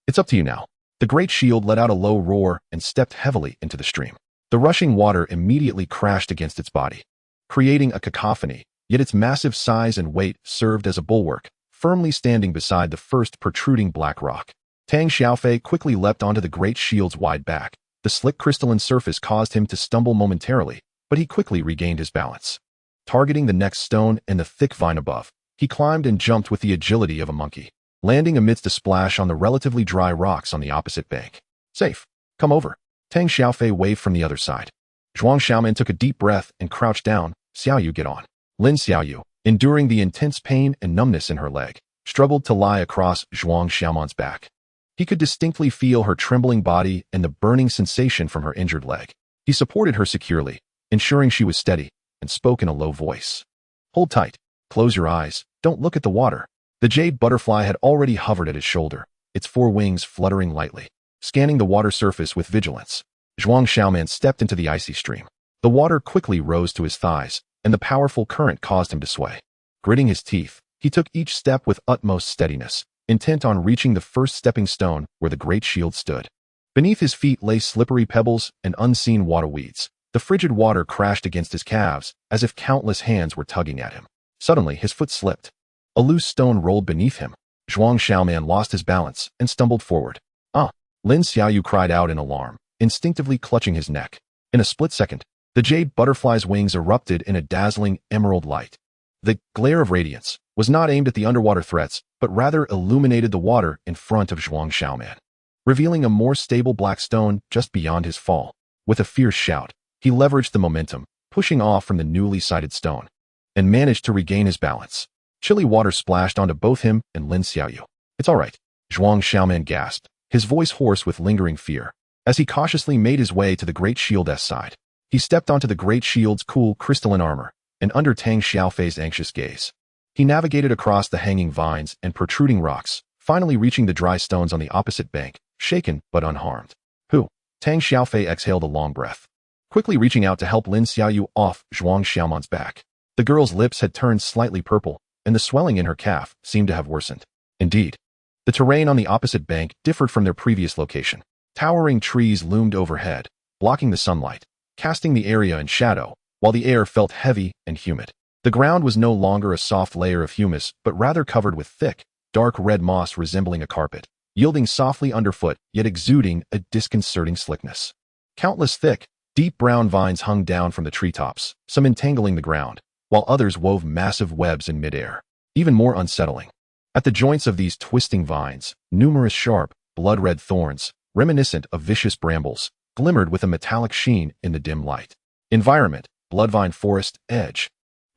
It's up to you now. The great shield let out a low roar and stepped heavily into the stream. The rushing water immediately crashed against its body, creating a cacophony, yet its massive size and weight served as a bulwark, firmly standing beside the first protruding black rock. Tang Xiaofei quickly leapt onto the great shield's wide back. The slick crystalline surface caused him to stumble momentarily, but he quickly regained his balance. Targeting the next stone and the thick vine above, he climbed and jumped with the agility of a monkey, landing amidst a splash on the relatively dry rocks on the opposite bank. Safe. Come over. Tang Xiaofei waved from the other side. Zhuang Xiaoman took a deep breath and crouched down. Xiaoyu, get on. Lin Xiaoyu, enduring the intense pain and numbness in her leg, struggled to lie across Zhuang Xiaoman's back. He could distinctly feel her trembling body and the burning sensation from her injured leg. He supported her securely, ensuring she was steady, and spoke in a low voice. Hold tight. Close your eyes. Don't look at the water. The jade butterfly had already hovered at his shoulder, its 4 wings fluttering lightly, scanning the water surface with vigilance. Zhuang Xiaoman stepped into the icy stream. The water quickly rose to his thighs, and the powerful current caused him to sway. Gritting his teeth, he took each step with utmost steadiness, intent on reaching the first stepping stone where the great shield stood. Beneath his feet lay slippery pebbles and unseen water weeds. The frigid water crashed against his calves, as if countless hands were tugging at him. Suddenly, his foot slipped. A loose stone rolled beneath him. Zhuang Xiaoman lost his balance and stumbled forward. Ah! Lin Xiaoyu cried out in alarm, instinctively clutching his neck. In a split second, the jade butterfly's wings erupted in a dazzling emerald light. The glare of radiance was not aimed at the underwater threats, but rather illuminated the water in front of Zhuang Xiaoman, revealing a more stable black stone just beyond his fall. With a fierce shout, he leveraged the momentum, pushing off from the newly sighted stone, and managed to regain his balance. Chilly water splashed onto both him and Lin Xiaoyu. It's all right, Zhuang Xiaoman gasped, his voice hoarse with lingering fear, as he cautiously made his way to the great shield's side. He stepped onto the great shield's cool crystalline armor, and under Tang Xiaofei's anxious gaze, he navigated across the hanging vines and protruding rocks, finally reaching the dry stones on the opposite bank, shaken but unharmed. Who? Tang Xiaofei exhaled a long breath, quickly reaching out to help Lin Xiaoyu off Zhuang Xiaoman's back. The girl's lips had turned slightly purple, and the swelling in her calf seemed to have worsened. Indeed, the terrain on the opposite bank differed from their previous location. Towering trees loomed overhead, blocking the sunlight, casting the area in shadow, while the air felt heavy and humid. The ground was no longer a soft layer of humus, but rather covered with thick, dark red moss resembling a carpet, yielding softly underfoot, yet exuding a disconcerting slickness. Countless thick, deep brown vines hung down from the treetops, some entangling the ground, while others wove massive webs in midair. Even more unsettling, at the joints of these twisting vines, numerous sharp, blood-red thorns, reminiscent of vicious brambles, glimmered with a metallic sheen in the dim light. Environment: bloodvine forest, edge.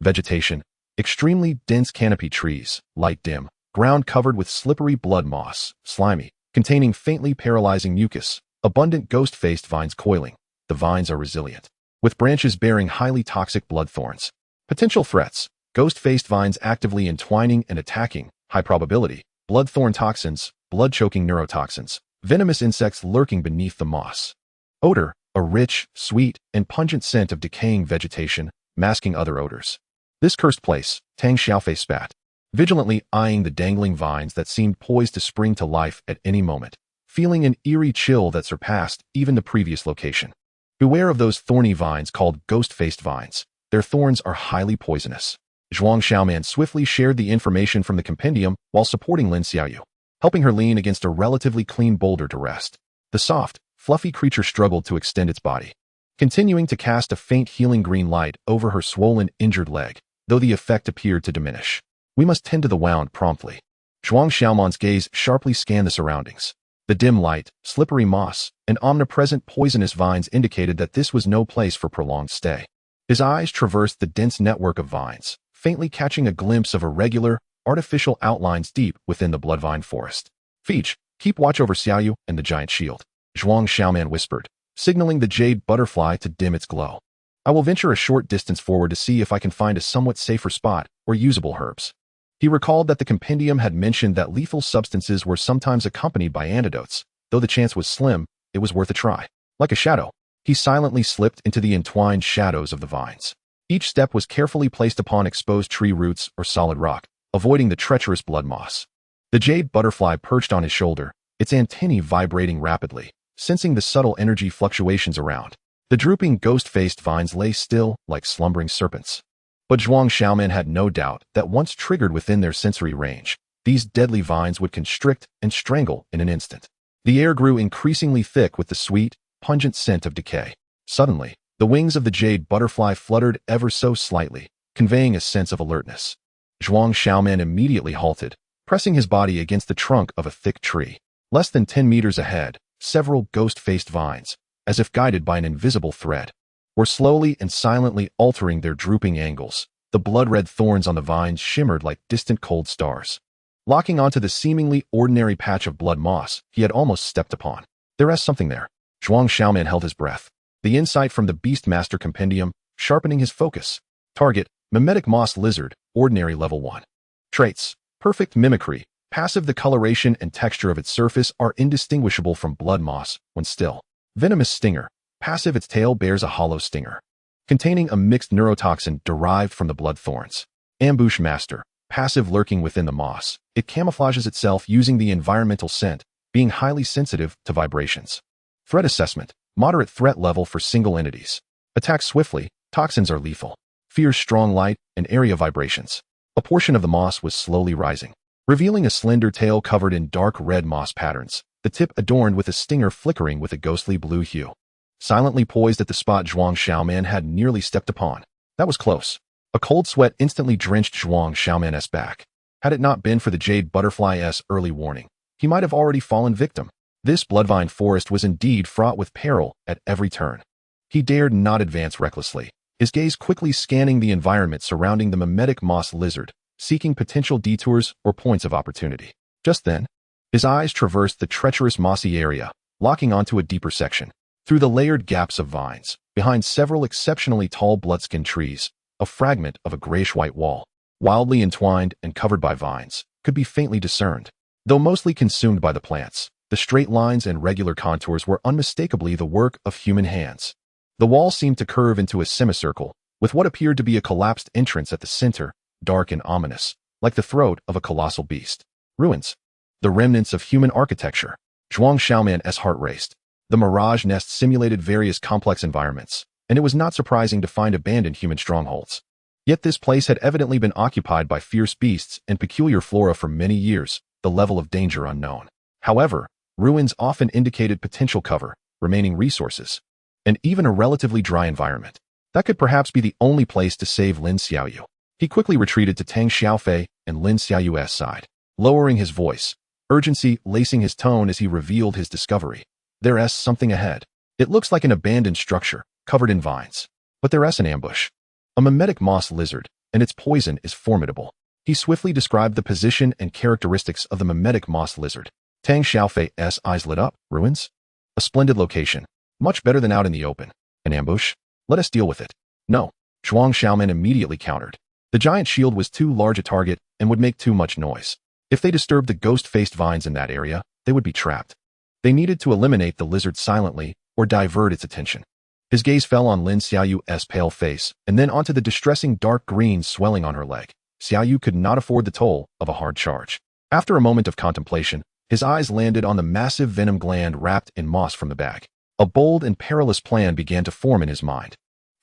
Vegetation: extremely dense canopy trees, light dim, ground covered with slippery blood moss, slimy, containing faintly paralyzing mucus, abundant ghost-faced vines coiling. The vines are resilient, with branches bearing highly toxic blood thorns. Potential threats: ghost-faced vines actively entwining and attacking, high probability, bloodthorn toxins, blood-choking neurotoxins, venomous insects lurking beneath the moss. Odor: a rich, sweet, and pungent scent of decaying vegetation, masking other odors. This cursed place, Tang Xiaofei spat. vigilantly eyeing the dangling vines that seemed poised to spring to life at any moment, feeling an eerie chill that surpassed even the previous location. Beware of those thorny vines called ghost-faced vines. Their thorns are highly poisonous. Zhuang Xiaoman swiftly shared the information from the compendium while supporting Lin Xiaoyu, helping her lean against a relatively clean boulder to rest. The soft, fluffy creature struggled to extend its body, continuing to cast a faint healing green light over her swollen, injured leg, though the effect appeared to diminish. We must tend to the wound promptly. Zhuang Xiaoman's gaze sharply scanned the surroundings. The dim light, slippery moss, and omnipresent poisonous vines indicated that this was no place for prolonged stay. His eyes traversed the dense network of vines, faintly catching a glimpse of irregular, artificial outlines deep within the bloodvine forest. Feech, keep watch over Xiaoyu and the giant shield, Zhuang Xiaoman whispered, signaling the jade butterfly to dim its glow. I will venture a short distance forward to see if I can find a somewhat safer spot or usable herbs. He recalled that the compendium had mentioned that lethal substances were sometimes accompanied by antidotes. Though the chance was slim, it was worth a try. Like a shadow, he silently slipped into the entwined shadows of the vines. Each step was carefully placed upon exposed tree roots or solid rock, avoiding the treacherous blood moss. The jade butterfly perched on his shoulder, its antennae vibrating rapidly, sensing the subtle energy fluctuations around. The drooping ghost-faced vines lay still, like slumbering serpents. But Zhuang Xiaoman had no doubt that once triggered within their sensory range, these deadly vines would constrict and strangle in an instant. The air grew increasingly thick with the sweet, pungent scent of decay. Suddenly, the wings of the jade butterfly fluttered ever so slightly, conveying a sense of alertness. Zhuang Xiaoman immediately halted, pressing his body against the trunk of a thick tree. Less than 10 meters ahead, several ghost-faced vines, as if guided by an invisible thread, were slowly and silently altering their drooping angles. The blood-red thorns on the vines shimmered like distant cold stars. Locking onto the seemingly ordinary patch of blood moss he had almost stepped upon. There is something there. Zhuang Xiaoman held his breath. The insight from the beastmaster compendium, sharpening his focus. Target, mimetic moss lizard, ordinary level 1. Traits, perfect mimicry. Passive, the coloration and texture of its surface are indistinguishable from blood moss when still. Venomous stinger. Passive, its tail bears a hollow stinger, containing a mixed neurotoxin derived from the blood thorns. Ambush master. Passive, lurking within the moss. It camouflages itself using the environmental scent, being highly sensitive to vibrations. Threat assessment. Moderate threat level for single entities. Attack swiftly. Toxins are lethal. Fears strong light and area vibrations. A portion of the moss was slowly rising, revealing a slender tail covered in dark red moss patterns, the tip adorned with a stinger flickering with a ghostly blue hue. Silently poised at the spot Zhuang Xiaoman had nearly stepped upon. That was close. A cold sweat instantly drenched Zhuang Xiaoman's back. Had it not been for the jade butterfly's early warning, he might have already fallen victim. This bloodvine forest was indeed fraught with peril at every turn. He dared not advance recklessly, his gaze quickly scanning the environment surrounding the mimetic moss lizard, seeking potential detours or points of opportunity. Just then, his eyes traversed the treacherous mossy area, locking onto a deeper section. Through the layered gaps of vines, behind several exceptionally tall bloodskin trees, a fragment of a grayish-white wall, wildly entwined and covered by vines, could be faintly discerned. Though mostly consumed by the plants, the straight lines and regular contours were unmistakably the work of human hands. The wall seemed to curve into a semicircle, with what appeared to be a collapsed entrance at the center, dark and ominous, like the throat of a colossal beast. Ruins. The remnants of human architecture. Zhuang Xiaoman's heart raced. The Mirage Nest simulated various complex environments, and it was not surprising to find abandoned human strongholds. Yet this place had evidently been occupied by fierce beasts and peculiar flora for many years, the level of danger unknown. However, ruins often indicated potential cover, remaining resources, and even a relatively dry environment. That could perhaps be the only place to save Lin Xiaoyu. He quickly retreated to Tang Xiaofei and Lin Xiaoyu's side, lowering his voice, urgency lacing his tone as he revealed his discovery. There's something ahead. It looks like an abandoned structure, covered in vines. But there's an ambush. A mimetic moss lizard, and its poison is formidable. He swiftly described the position and characteristics of the mimetic moss lizard. Tang Xiaofei's eyes lit up. Ruins? A splendid location. Much better than out in the open. An ambush? Let us deal with it. No. Zhuang Xiaoman immediately countered. The giant shield was too large a target and would make too much noise. If they disturbed the ghost-faced vines in that area, they would be trapped. They needed to eliminate the lizard silently or divert its attention. His gaze fell on Lin Xiaoyu's pale face and then onto the distressing dark green swelling on her leg. Xiaoyu could not afford the toll of a hard charge. After a moment of contemplation, his eyes landed on the massive venom gland wrapped in moss from the bag. A bold and perilous plan began to form in his mind.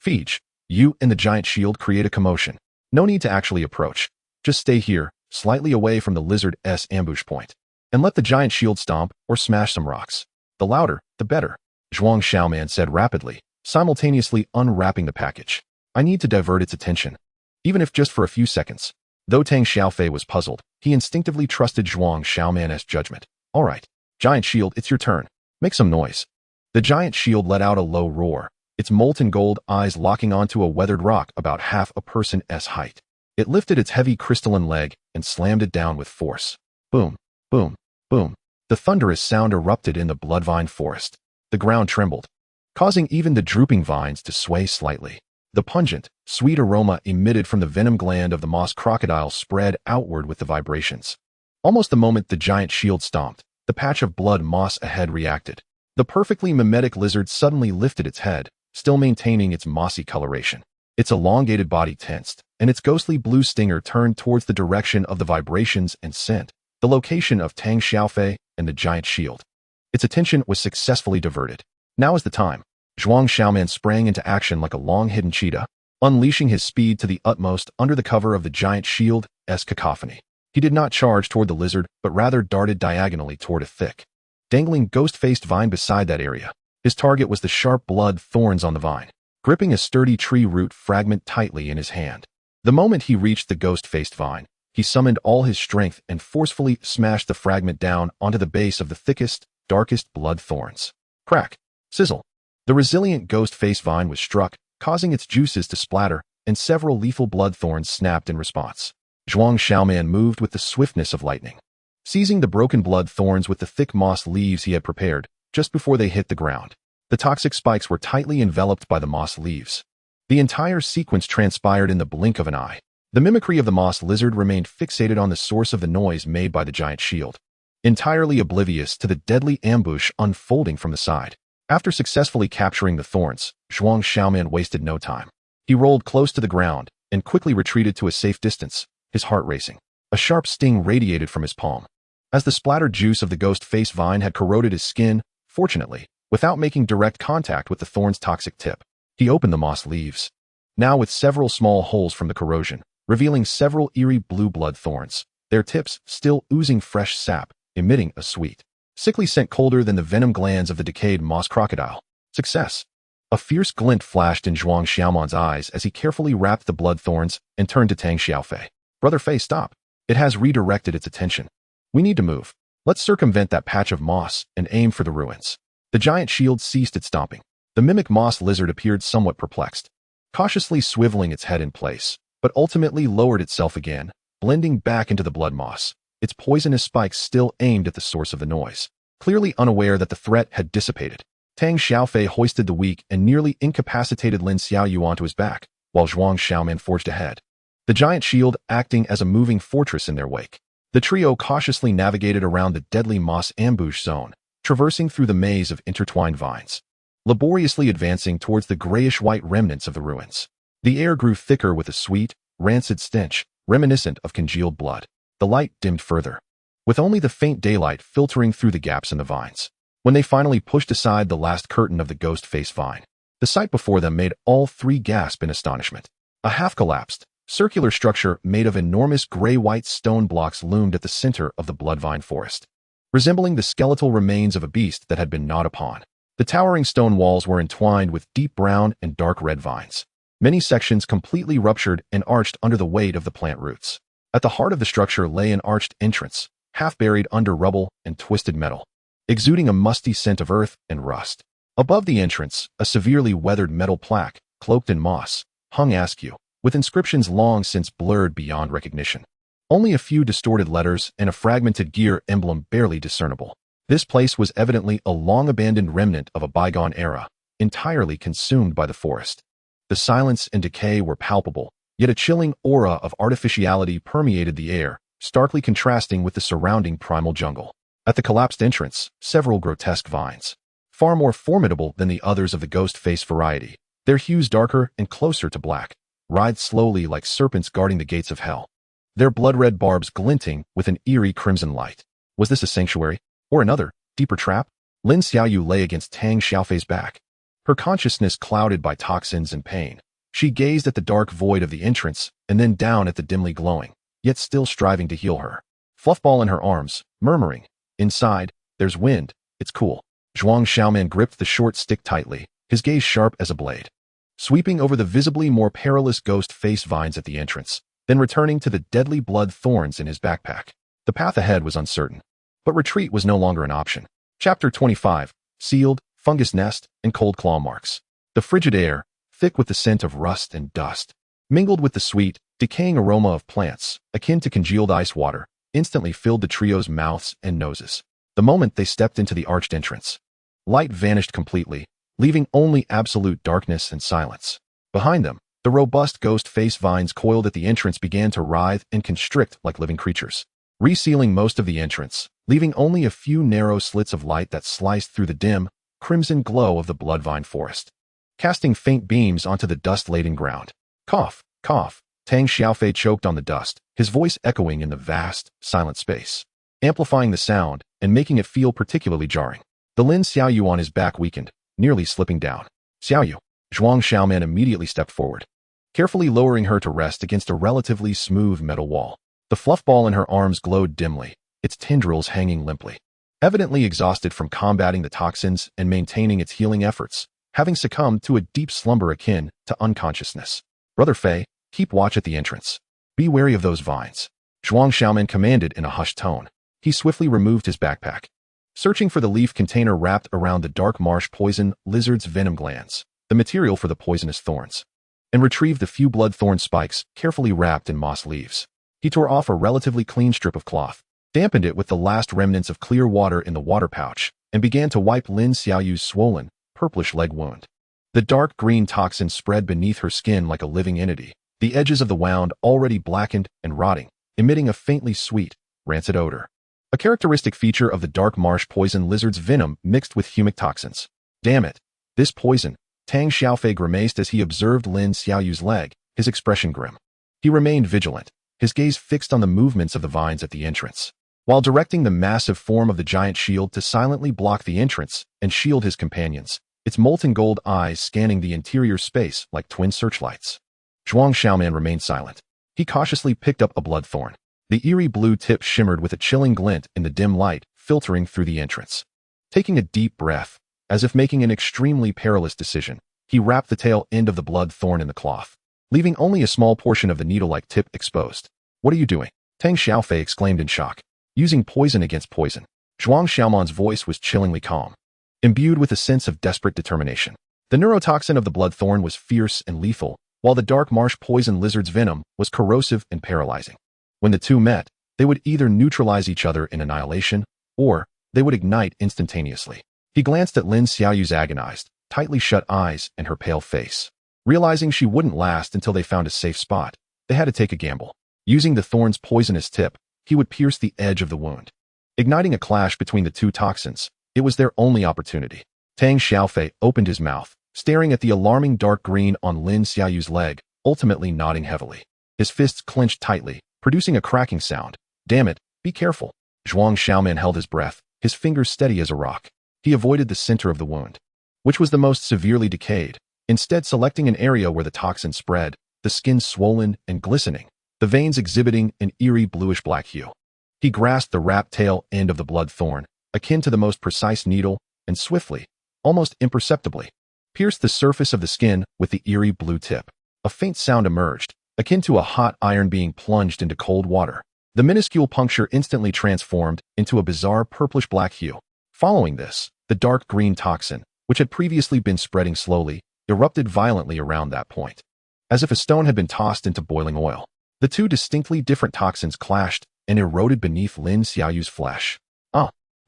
Feige, you and the giant shield create a commotion. No need to actually approach. Just stay here, slightly away from the lizard's ambush point, and let the giant shield stomp or smash some rocks. The louder, the better, Zhuang Xiaoman said rapidly, simultaneously unwrapping the package. I need to divert its attention, even if just for a few seconds. Though Tang Xiaofei was puzzled, he instinctively trusted Zhuang Xiaoman's judgment. All right, giant shield, it's your turn. Make some noise. The giant shield let out a low roar, its molten gold eyes locking onto a weathered rock about half a person's height. It lifted its heavy crystalline leg and slammed it down with force. Boom, boom, boom. The thunderous sound erupted in the bloodvine forest. The ground trembled, causing even the drooping vines to sway slightly. The pungent, sweet aroma emitted from the venom gland of the moss crocodile spread outward with the vibrations. Almost the moment the giant shield stomped, the patch of blood moss ahead reacted. The perfectly mimetic lizard suddenly lifted its head, still maintaining its mossy coloration. Its elongated body tensed, and its ghostly blue stinger turned towards the direction of the vibrations and scent, the location of Tang Xiaofei and the giant shield. Its attention was successfully diverted. Now is the time. Zhuang Xiaoman sprang into action like a long-hidden cheetah, unleashing his speed to the utmost under the cover of the giant shield's cacophony. He did not charge toward the lizard, but rather darted diagonally toward a thick, dangling ghost-faced vine beside that area. His target was the sharp blood thorns on the vine, gripping a sturdy tree root fragment tightly in his hand. The moment he reached the ghost-faced vine, he summoned all his strength and forcefully smashed the fragment down onto the base of the thickest, darkest blood thorns. Crack! Sizzle! The resilient ghost-faced vine was struck, causing its juices to splatter, and several lethal blood thorns snapped in response. Zhuang Xiaoman moved with the swiftness of lightning, seizing the broken blood thorns with the thick moss leaves he had prepared just before they hit the ground. The toxic spikes were tightly enveloped by the moss leaves. The entire sequence transpired in the blink of an eye. The mimicry of the moss lizard remained fixated on the source of the noise made by the giant shield, entirely oblivious to the deadly ambush unfolding from the side. After successfully capturing the thorns, Zhuang Xiaoman wasted no time. He rolled close to the ground and quickly retreated to a safe distance, his heart racing. A sharp sting radiated from his palm, as the splattered juice of the ghost-faced vine had corroded his skin, fortunately, without making direct contact with the thorn's toxic tip. He opened the moss leaves, now with several small holes from the corrosion, revealing several eerie blue blood thorns, their tips still oozing fresh sap, emitting a sweet, sickly scent colder than the venom glands of the decayed moss crocodile. Success! A fierce glint flashed in Zhuang Xiaoman's eyes as he carefully wrapped the blood thorns and turned to Tang Xiaofei. Brother Fei, stop. It has redirected its attention. We need to move. Let's circumvent that patch of moss and aim for the ruins. The giant shield ceased its stomping. The mimic moss lizard appeared somewhat perplexed, cautiously swiveling its head in place, but ultimately lowered itself again, blending back into the blood moss, its poisonous spikes still aimed at the source of the noise. Clearly unaware that the threat had dissipated, Tang Xiaofei hoisted the weak and nearly incapacitated Lin Xiaoyu onto his back, while Zhuang Xiaoman forged ahead, the giant shield acting as a moving fortress in their wake. The trio cautiously navigated around the deadly moss ambush zone, traversing through the maze of intertwined vines, laboriously advancing towards the grayish-white remnants of the ruins. The air grew thicker with a sweet, rancid stench, reminiscent of congealed blood. The light dimmed further, with only the faint daylight filtering through the gaps in the vines. When they finally pushed aside the last curtain of the ghost-faced vine, the sight before them made all three gasp in astonishment. A half-collapsed, circular structure made of enormous gray-white stone blocks loomed at the center of the bloodvine forest, resembling the skeletal remains of a beast that had been gnawed upon. The towering stone walls were entwined with deep brown and dark red vines, many sections completely ruptured and arched under the weight of the plant roots. At the heart of the structure lay an arched entrance, half buried under rubble and twisted metal, exuding a musty scent of earth and rust. Above the entrance, a severely weathered metal plaque, cloaked in moss, hung askew, with inscriptions long since blurred beyond recognition. Only a few distorted letters and a fragmented gear emblem barely discernible. This place was evidently a long-abandoned remnant of a bygone era, entirely consumed by the forest. The silence and decay were palpable, yet a chilling aura of artificiality permeated the air, starkly contrasting with the surrounding primal jungle. At the collapsed entrance, several grotesque vines, far more formidable than the others of the ghost-face variety, their hues darker and closer to black, writhed slowly like serpents guarding the gates of hell. their blood-red barbs glinting with an eerie crimson light. Was this a sanctuary? Or another, deeper trap? Lin Xiaoyu lay against Tang Xiaofei's back, her consciousness clouded by toxins and pain. She gazed at the dark void of the entrance and then down at the dimly glowing, yet still striving to heal her. Fluffball in her arms, murmuring, "Inside, there's wind, it's cool." Zhuang Xiaoman gripped the short stick tightly, his gaze sharp as a blade, sweeping over the visibly more perilous ghost face vines at the entrance, then returning to the deadly blood thorns in his backpack. The path ahead was uncertain, but retreat was no longer an option. Chapter 25, Sealed, Fungus Nest, and Cold Claw Marks. The frigid air, thick with the scent of rust and dust, mingled with the sweet, decaying aroma of plants, akin to congealed ice water, instantly filled the trio's mouths and noses. The moment they stepped into the arched entrance, light vanished completely, leaving only absolute darkness and silence. Behind them, the robust ghost face vines coiled at the entrance began to writhe and constrict like living creatures, resealing most of the entrance, leaving only a few narrow slits of light that sliced through the dim, crimson glow of the bloodvine forest, casting faint beams onto the dust-laden ground. Cough, cough. Tang Xiaofei choked on the dust, his voice echoing in the vast, silent space, amplifying the sound and making it feel particularly jarring. The Lin Xiaoyu on his back weakened, nearly slipping down. "Xiaoyu." Zhuang Xiaoman immediately stepped forward, carefully lowering her to rest against a relatively smooth metal wall. The fluffball in her arms glowed dimly, its tendrils hanging limply. Evidently exhausted from combating the toxins and maintaining its healing efforts, having succumbed to a deep slumber akin to unconsciousness. "Brother Fei, keep watch at the entrance. Be wary of those vines," Zhuang Xiaoman commanded in a hushed tone. He swiftly removed his backpack, searching for the leaf container wrapped around the dark marsh poison lizard's venom glands, the material for the poisonous thorns, and retrieved the few blood thorn spikes carefully wrapped in moss leaves. He tore off a relatively clean strip of cloth, dampened it with the last remnants of clear water in the water pouch, and began to wipe Lin Xiaoyu's swollen, purplish leg wound. The dark green toxin spread beneath her skin like a living entity, the edges of the wound already blackened and rotting, emitting a faintly sweet, rancid odor. A characteristic feature of the dark marsh poison lizard's venom mixed with humic toxins. "Damn it, this poison," Tang Xiaofei grimaced as he observed Lin Xiaoyu's leg, his expression grim. He remained vigilant, his gaze fixed on the movements of the vines at the entrance, while directing the massive form of the giant shield to silently block the entrance and shield his companions, its molten gold eyes scanning the interior space like twin searchlights. Zhuang Xiaoman remained silent. He cautiously picked up a bloodthorn. The eerie blue tip shimmered with a chilling glint in the dim light filtering through the entrance. Taking a deep breath, as if making an extremely perilous decision, he wrapped the tail end of the bloodthorn in the cloth, leaving only a small portion of the needle-like tip exposed. "What are you doing?" Tang Xiaofei exclaimed in shock. "Using poison against poison." Zhuang Xiaoman's voice was chillingly calm, imbued with a sense of desperate determination. The neurotoxin of the bloodthorn was fierce and lethal, while the dark marsh poison lizard's venom was corrosive and paralyzing. When the two met, they would either neutralize each other in annihilation, or they would ignite instantaneously. He glanced at Lin Xiaoyu's agonized, tightly shut eyes and her pale face. Realizing she wouldn't last until they found a safe spot, they had to take a gamble. Using the thorn's poisonous tip, he would pierce the edge of the wound, igniting a clash between the two toxins. It was their only opportunity. Tang Xiaofei opened his mouth, staring at the alarming dark green on Lin Xiaoyu's leg, ultimately nodding heavily. His fists clenched tightly, producing a cracking sound. "Damn it, be careful." Zhuang Xiaoman held his breath, his fingers steady as a rock. He avoided the center of the wound, which was the most severely decayed, instead selecting an area where the toxin spread, the skin swollen and glistening, the veins exhibiting an eerie bluish-black hue. He grasped the wrapped tail end of the blood thorn, akin to the most precise needle, and swiftly, almost imperceptibly, pierced the surface of the skin with the eerie blue tip. A faint sound emerged, akin to a hot iron being plunged into cold water. The minuscule puncture instantly transformed into a bizarre purplish-black hue. Following this, the dark green toxin, which had previously been spreading slowly, erupted violently around that point, as if a stone had been tossed into boiling oil. The two distinctly different toxins clashed and eroded beneath Lin Xiaoyu's flesh.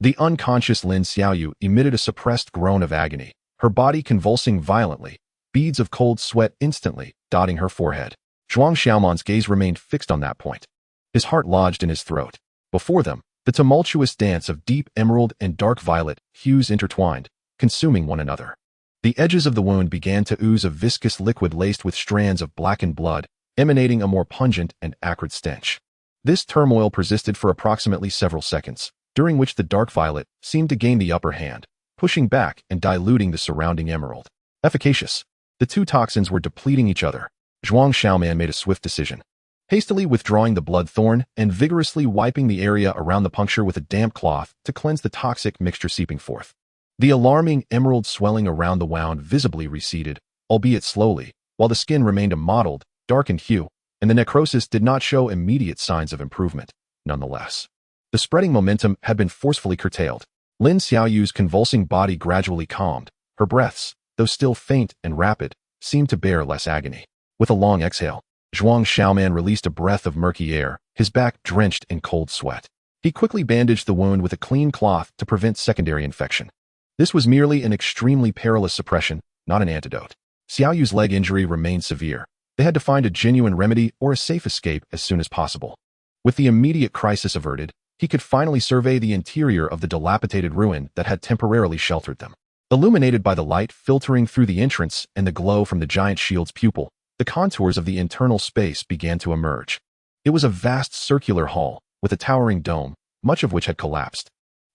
The unconscious Lin Xiaoyu emitted a suppressed groan of agony, her body convulsing violently, beads of cold sweat instantly dotting her forehead. Zhuang Xiaoman's gaze remained fixed on that point, his heart lodged in his throat. Before them, the tumultuous dance of deep emerald and dark violet hues intertwined, consuming one another. The edges of the wound began to ooze a viscous liquid laced with strands of blackened blood, emanating a more pungent and acrid stench. This turmoil persisted for approximately several seconds, during which the dark violet seemed to gain the upper hand, pushing back and diluting the surrounding emerald. Efficacious. The two toxins were depleting each other. Zhuang Xiaoman made a swift decision. Hastily withdrawing the blood thorn and vigorously wiping the area around the puncture with a damp cloth to cleanse the toxic mixture seeping forth. The alarming emerald swelling around the wound visibly receded, albeit slowly, while the skin remained a mottled, darkened hue, and the necrosis did not show immediate signs of improvement. Nonetheless, the spreading momentum had been forcefully curtailed. Lin Xiaoyu's convulsing body gradually calmed. Her breaths, though still faint and rapid, seemed to bear less agony. With a long exhale, Zhuang Xiaoman released a breath of murky air, his back drenched in cold sweat. He quickly bandaged the wound with a clean cloth to prevent secondary infection. This was merely an extremely perilous suppression, not an antidote. Xiaoyu's leg injury remained severe. They had to find a genuine remedy or a safe escape as soon as possible. With the immediate crisis averted, he could finally survey the interior of the dilapidated ruin that had temporarily sheltered them. Illuminated by the light filtering through the entrance and the glow from the giant shield's pupil, the contours of the internal space began to emerge. It was a vast circular hall, with a towering dome, much of which had collapsed,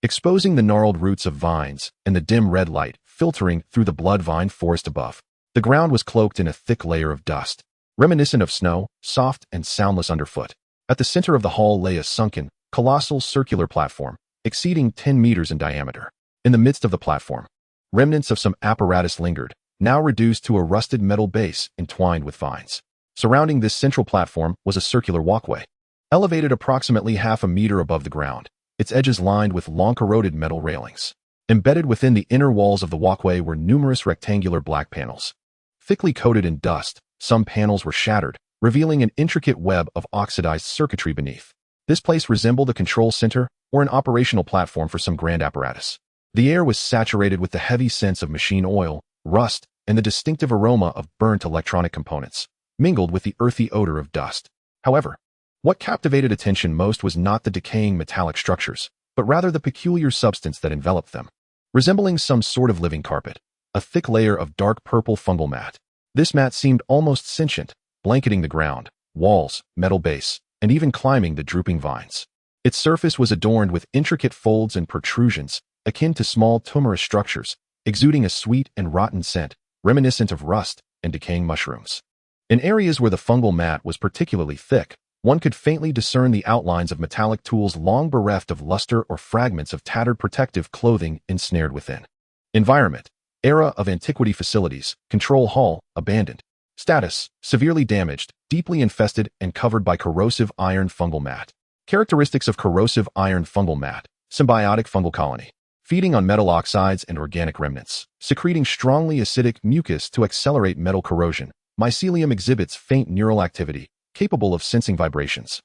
exposing the gnarled roots of vines and the dim red light filtering through the blood vine forest above. The ground was cloaked in a thick layer of dust, reminiscent of snow, soft and soundless underfoot. At the center of the hall lay a sunken, colossal circular platform, exceeding 10 meters in diameter. In the midst of the platform, remnants of some apparatus lingered, now reduced to a rusted metal base entwined with vines. Surrounding this central platform was a circular walkway, elevated approximately half a meter above the ground, its edges lined with long-corroded metal railings. Embedded within the inner walls of the walkway were numerous rectangular black panels. Thickly coated in dust, some panels were shattered, revealing an intricate web of oxidized circuitry beneath. This place resembled a control center or an operational platform for some grand apparatus. The air was saturated with the heavy scents of machine oil, rust, and the distinctive aroma of burnt electronic components, mingled with the earthy odor of dust. However, what captivated attention most was not the decaying metallic structures, but rather the peculiar substance that enveloped them. Resembling some sort of living carpet, a thick layer of dark purple fungal mat. This mat seemed almost sentient, blanketing the ground, walls, metal base, and even climbing the drooping vines. Its surface was adorned with intricate folds and protrusions, akin to small tumorous structures, exuding a sweet and rotten scent, reminiscent of rust and decaying mushrooms. In areas where the fungal mat was particularly thick, one could faintly discern the outlines of metallic tools long bereft of luster or fragments of tattered protective clothing ensnared within. Environment: era of antiquity facilities, control hall, abandoned. Status: severely damaged, deeply infested, and covered by corrosive iron fungal mat. Characteristics of corrosive iron fungal mat: symbiotic fungal colony, feeding on metal oxides and organic remnants, secreting strongly acidic mucus to accelerate metal corrosion. Mycelium exhibits faint neural activity, capable of sensing vibrations.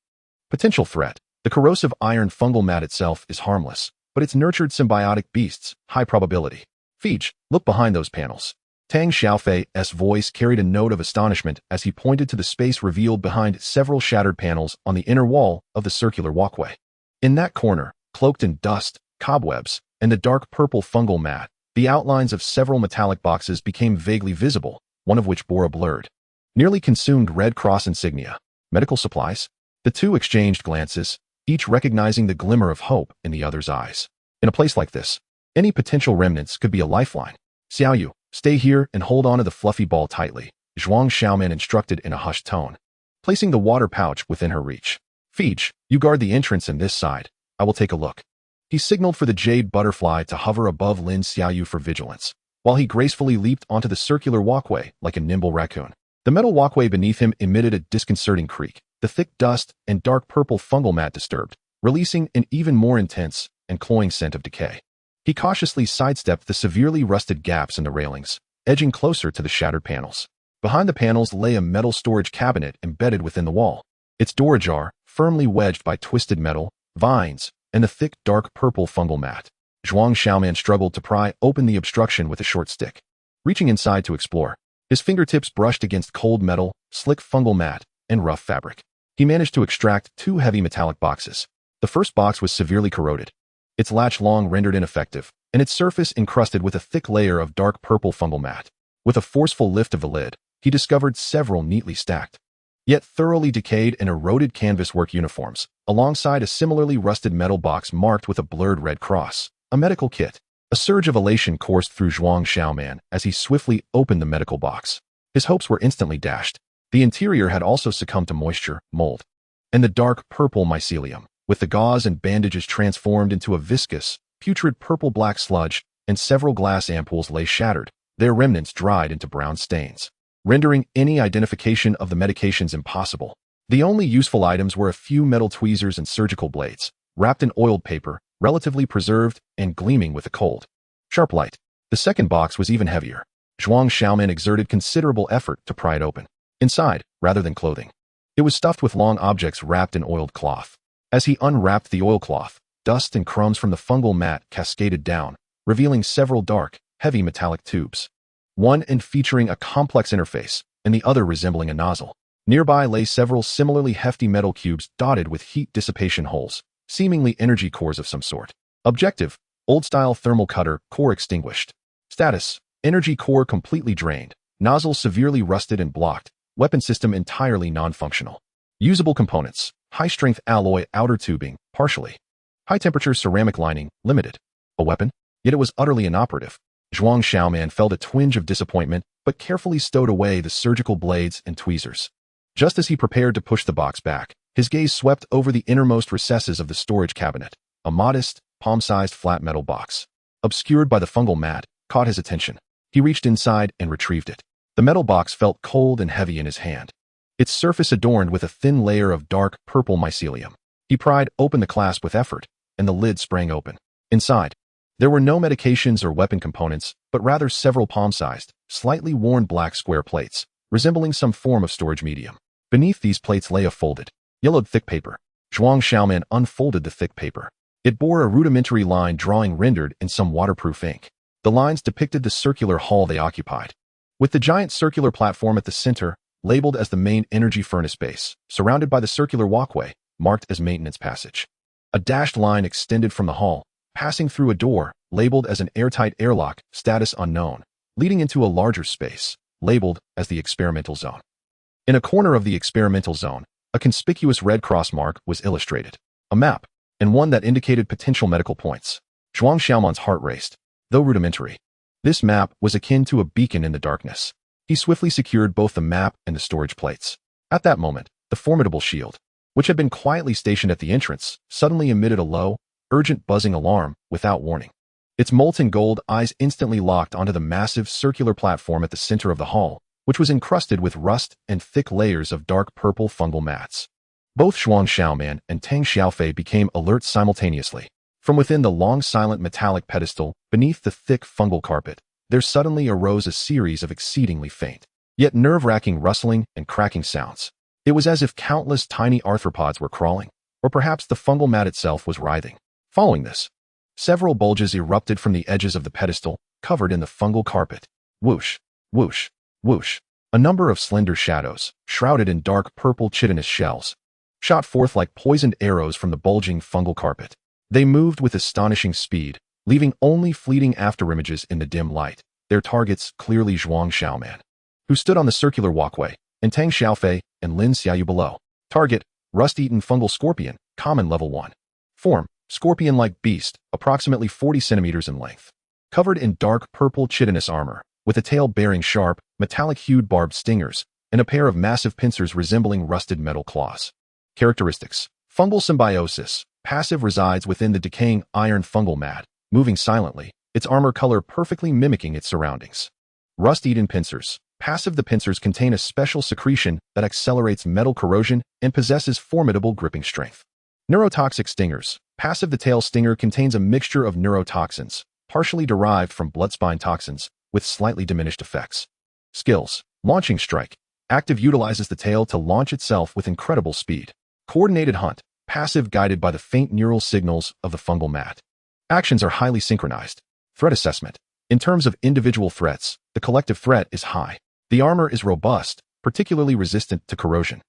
Potential threat: the corrosive iron fungal mat itself is harmless, but its nurtured symbiotic beasts, high probability. Feej, look behind those panels. Tang Xiaofei's voice carried a note of astonishment as he pointed to the space revealed behind several shattered panels on the inner wall of the circular walkway. In that corner, cloaked in dust, cobwebs, and the dark purple fungal mat, the outlines of several metallic boxes became vaguely visible, one of which bore a blurred, nearly consumed Red Cross insignia. Medical supplies? The two exchanged glances, each recognizing the glimmer of hope in the other's eyes. In a place like this, any potential remnants could be a lifeline. Xiaoyu, stay here and hold on to the fluffy ball tightly, Zhuang Xiaoman instructed in a hushed tone, placing the water pouch within her reach. Feej, you guard the entrance in this side. I will take a look. He signaled for the jade butterfly to hover above Lin Xiaoyu for vigilance, while he gracefully leaped onto the circular walkway like a nimble raccoon. The metal walkway beneath him emitted a disconcerting creak, the thick dust and dark purple fungal mat disturbed, releasing an even more intense and cloying scent of decay. He cautiously sidestepped the severely rusted gaps in the railings, edging closer to the shattered panels. Behind the panels lay a metal storage cabinet embedded within the wall, its door ajar, firmly wedged by twisted metal, vines, and the thick dark purple fungal mat. Zhuang Xiaoman struggled to pry open the obstruction with a short stick. Reaching inside to explore, his fingertips brushed against cold metal, slick fungal mat, and rough fabric. He managed to extract two heavy metallic boxes. The first box was severely corroded, its latch long rendered ineffective, and its surface encrusted with a thick layer of dark purple fungal mat. With a forceful lift of the lid, he discovered several neatly stacked, yet thoroughly decayed and eroded canvas work uniforms, alongside a similarly rusted metal box marked with a blurred red cross, a medical kit. A surge of elation coursed through Zhuang Xiaoman as he swiftly opened the medical box. His hopes were instantly dashed. The interior had also succumbed to moisture, mold, and the dark purple mycelium, with the gauze and bandages transformed into a viscous, putrid purple-black sludge, and several glass ampoules lay shattered, their remnants dried into brown stains, rendering any identification of the medications impossible. The only useful items were a few metal tweezers and surgical blades, wrapped in oiled paper, relatively preserved and gleaming with the cold, sharp light. The second box was even heavier. Zhuang Xiaoman exerted considerable effort to pry it open. Inside, rather than clothing, it was stuffed with long objects wrapped in oiled cloth. As he unwrapped the oilcloth, dust and crumbs from the fungal mat cascaded down, revealing several dark, heavy metallic tubes. One end featuring a complex interface, and the other resembling a nozzle. Nearby lay several similarly hefty metal cubes dotted with heat dissipation holes, seemingly energy cores of some sort. Objective: old-style thermal cutter, core extinguished. Status: energy core completely drained, nozzle severely rusted and blocked, weapon system entirely non-functional. Usable components: high-strength alloy outer tubing, partially. High-temperature ceramic lining, limited. A weapon? Yet it was utterly inoperative. Zhuang Xiaoman felt a twinge of disappointment, but carefully stowed away the surgical blades and tweezers. Just as he prepared to push the box back, his gaze swept over the innermost recesses of the storage cabinet. A modest, palm-sized flat metal box, obscured by the fungal mat, caught his attention. He reached inside and retrieved it. The metal box felt cold and heavy in his hand, its surface adorned with a thin layer of dark purple mycelium. He pried open the clasp with effort, and the lid sprang open. Inside, there were no medications or weapon components, but rather several palm-sized, slightly worn black square plates, resembling some form of storage medium. Beneath these plates lay a folded, yellowed thick paper. Zhuang Xiaoman unfolded the thick paper. It bore a rudimentary line drawing rendered in some waterproof ink. The lines depicted the circular hall they occupied, with the giant circular platform at the center, labeled as the main energy furnace base, surrounded by the circular walkway, marked as maintenance passage. A dashed line extended from the hall, passing through a door, labeled as an airtight airlock, status unknown, leading into a larger space, labeled as the experimental zone. In a corner of the experimental zone, a conspicuous red cross mark was illustrated, a map, and one that indicated potential medical points. Zhuang Xiaoman's heart raced, though rudimentary. This map was akin to a beacon in the darkness. He swiftly secured both the map and the storage plates. At that moment, the formidable shield, which had been quietly stationed at the entrance, suddenly emitted a low, urgent buzzing alarm without warning. Its molten gold eyes instantly locked onto the massive circular platform at the center of the hall, which was encrusted with rust and thick layers of dark purple fungal mats. Both Zhuang Xiaoman and Tang Xiaofei became alert simultaneously. From within the long silent metallic pedestal, beneath the thick fungal carpet, there suddenly arose a series of exceedingly faint, yet nerve-wracking rustling and cracking sounds. It was as if countless tiny arthropods were crawling, or perhaps the fungal mat itself was writhing. Following this, several bulges erupted from the edges of the pedestal, covered in the fungal carpet. Whoosh, whoosh, whoosh. A number of slender shadows, shrouded in dark purple chitinous shells, shot forth like poisoned arrows from the bulging fungal carpet. They moved with astonishing speed, leaving only fleeting afterimages in the dim light, their targets clearly Zhuang Xiaoman, who stood on the circular walkway, and Tang Xiaofei and Lin Xiaoyu below. Target: rust-eaten fungal scorpion, common level 1. Form: scorpion-like beast, approximately 40 centimeters in length. Covered in dark purple chitinous armor, with a tail bearing sharp, metallic-hued barbed stingers, and a pair of massive pincers resembling rusted metal claws. Characteristics: fungal symbiosis. Passive, resides within the decaying iron fungal mat, moving silently, its armor color perfectly mimicking its surroundings. Rust-eaten pincers. Passive, the pincers contain a special secretion that accelerates metal corrosion and possesses formidable gripping strength. Neurotoxic stingers. Passive, the tail stinger contains a mixture of neurotoxins, partially derived from bloodspine toxins, with slightly diminished effects. Skills: launching strike. Active, utilizes the tail to launch itself with incredible speed. Coordinated hunt. Passive, guided by the faint neural signals of the fungal mat. Actions are highly synchronized. Threat assessment. In terms of individual threats, the collective threat is high. The armor is robust, particularly resistant to corrosion,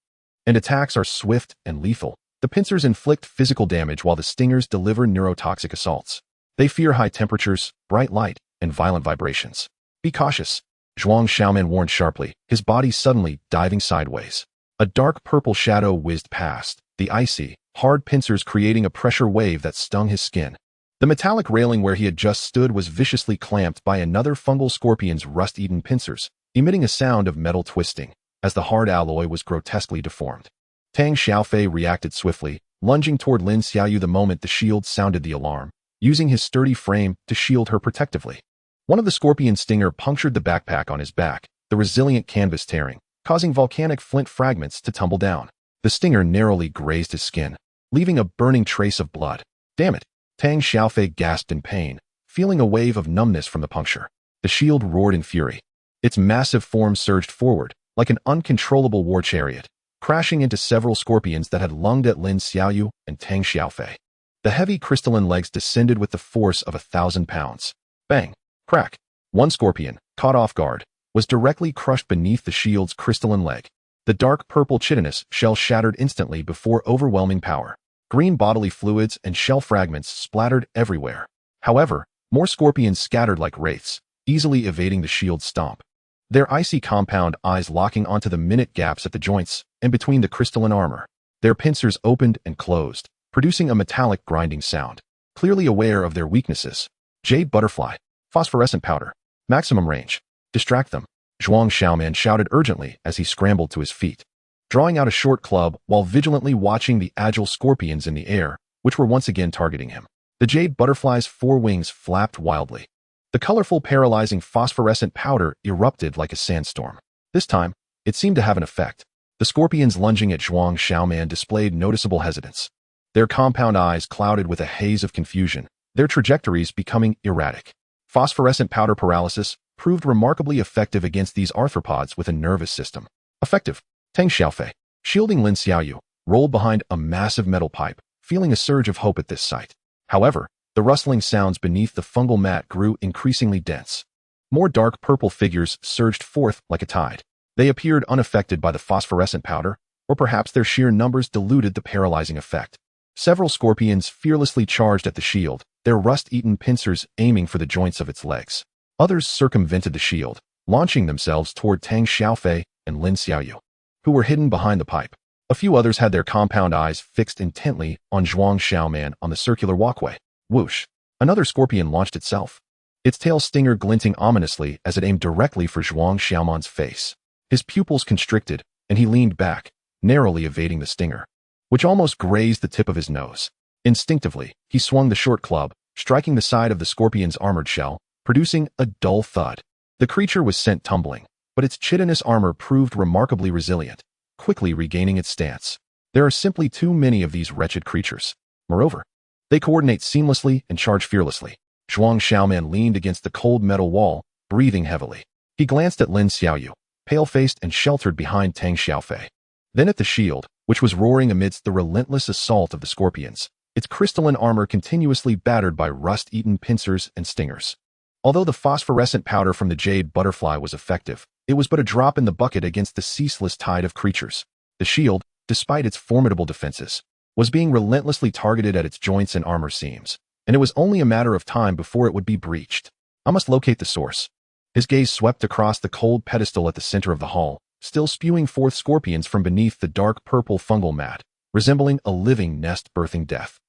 and attacks are swift and lethal. The pincers inflict physical damage while the stingers deliver neurotoxic assaults. They fear high temperatures, bright light, and violent vibrations. Be cautious, Zhuang Xiaoman warned sharply, his body suddenly diving sideways. A dark purple shadow whizzed past, the icy, hard pincers creating a pressure wave that stung his skin. The metallic railing where he had just stood was viciously clamped by another fungal scorpion's rust-eaten pincers, emitting a sound of metal twisting, as the hard alloy was grotesquely deformed. Tang Xiaofei reacted swiftly, lunging toward Lin Xiaoyu the moment the shield sounded the alarm, using his sturdy frame to shield her protectively. One of the scorpion's stinger punctured the backpack on his back, the resilient canvas tearing, causing volcanic flint fragments to tumble down. The stinger narrowly grazed his skin, leaving a burning trace of blood. Damn it! Tang Xiaofei gasped in pain, feeling a wave of numbness from the puncture. The shield roared in fury. Its massive form surged forward, like an uncontrollable war chariot, crashing into several scorpions that had lunged at Lin Xiaoyu and Tang Xiaofei. The heavy crystalline legs descended with the force of 1,000 pounds. Bang! Crack! One scorpion, caught off guard, was directly crushed beneath the shield's crystalline leg. The dark purple chitinous shell shattered instantly before overwhelming power. Green bodily fluids and shell fragments splattered everywhere. However, more scorpions scattered like wraiths, easily evading the shield's stomp. Their icy compound eyes locking onto the minute gaps at the joints and between the crystalline armor. Their pincers opened and closed, producing a metallic grinding sound. Clearly aware of their weaknesses. Jade butterfly. Phosphorescent powder. Maximum range. Distract them. Zhuang Xiaoman shouted urgently as he scrambled to his feet, drawing out a short club while vigilantly watching the agile scorpions in the air, which were once again targeting him. The jade butterfly's four wings flapped wildly. The colorful, paralyzing phosphorescent powder erupted like a sandstorm. This time, it seemed to have an effect. The scorpions lunging at Zhuang Xiaoman displayed noticeable hesitance. Their compound eyes clouded with a haze of confusion, their trajectories becoming erratic. Phosphorescent powder paralysis proved remarkably effective against these arthropods with a nervous system. Effective. Tang Xiaofei, shielding Lin Xiaoyu, rolled behind a massive metal pipe, feeling a surge of hope at this sight. However, the rustling sounds beneath the fungal mat grew increasingly dense. More dark purple figures surged forth like a tide. They appeared unaffected by the phosphorescent powder, or perhaps their sheer numbers diluted the paralyzing effect. Several scorpions fearlessly charged at the shield, their rust-eaten pincers aiming for the joints of its legs. Others circumvented the shield, launching themselves toward Tang Xiaofei and Lin Xiaoyu, who were hidden behind the pipe. A few others had their compound eyes fixed intently on Zhuang Xiaoman on the circular walkway. Whoosh! Another scorpion launched itself, its tail stinger glinting ominously as it aimed directly for Zhuang Xiaoman's face. His pupils constricted, and he leaned back, narrowly evading the stinger, which almost grazed the tip of his nose. Instinctively, he swung the short club, striking the side of the scorpion's armored shell, producing a dull thud. The creature was sent tumbling, but its chitinous armor proved remarkably resilient, quickly regaining its stance. There are simply too many of these wretched creatures. Moreover, they coordinate seamlessly and charge fearlessly. Zhuang Xiaoman leaned against the cold metal wall, breathing heavily. He glanced at Lin Xiaoyu, pale-faced and sheltered behind Tang Xiaofei. Then at the shield, which was roaring amidst the relentless assault of the scorpions, its crystalline armor continuously battered by rust-eaten pincers and stingers. Although the phosphorescent powder from the jade butterfly was effective, it was but a drop in the bucket against the ceaseless tide of creatures. The shield, despite its formidable defenses, was being relentlessly targeted at its joints and armor seams, and it was only a matter of time before it would be breached. I must locate the source. His gaze swept across the cold pedestal at the center of the hall, still spewing forth scorpions from beneath the dark purple fungal mat, resembling a living nest birthing death.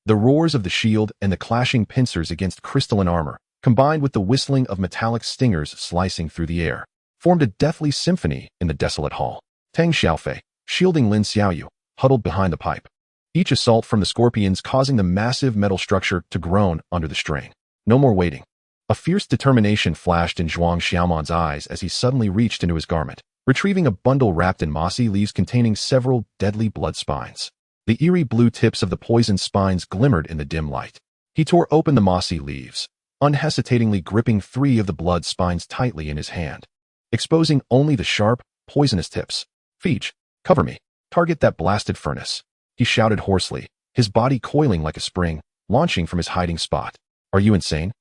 The roars of the shield and the clashing pincers against crystalline armor, combined with the whistling of metallic stingers slicing through the air, formed a deathly symphony in the desolate hall. Tang Xiaofei, shielding Lin Xiaoyu, huddled behind the pipe, each assault from the scorpions causing the massive metal structure to groan under the strain. No more waiting. A fierce determination flashed in Zhuang Xiaoman's eyes as he suddenly reached into his garment, retrieving a bundle wrapped in mossy leaves containing several deadly blood spines. The eerie blue tips of the poisoned spines glimmered in the dim light. He tore open the mossy leaves, unhesitatingly gripping 3 of the blood spines tightly in his hand, exposing only the sharp, poisonous tips. Feech, cover me. Target that blasted furnace. He shouted hoarsely, his body coiling like a spring, launching from his hiding spot. Are you insane?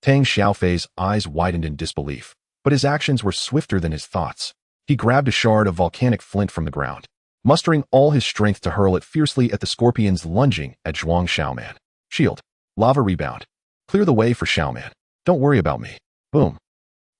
Tang Xiaofei's eyes widened in disbelief, but his actions were swifter than his thoughts. He grabbed a shard of volcanic flint from the ground, mustering all his strength to hurl it fiercely at the scorpions lunging at Zhuang Xiaoman. Shield. Lava rebound. Clear the way for Xiaoman. Don't worry about me. Boom.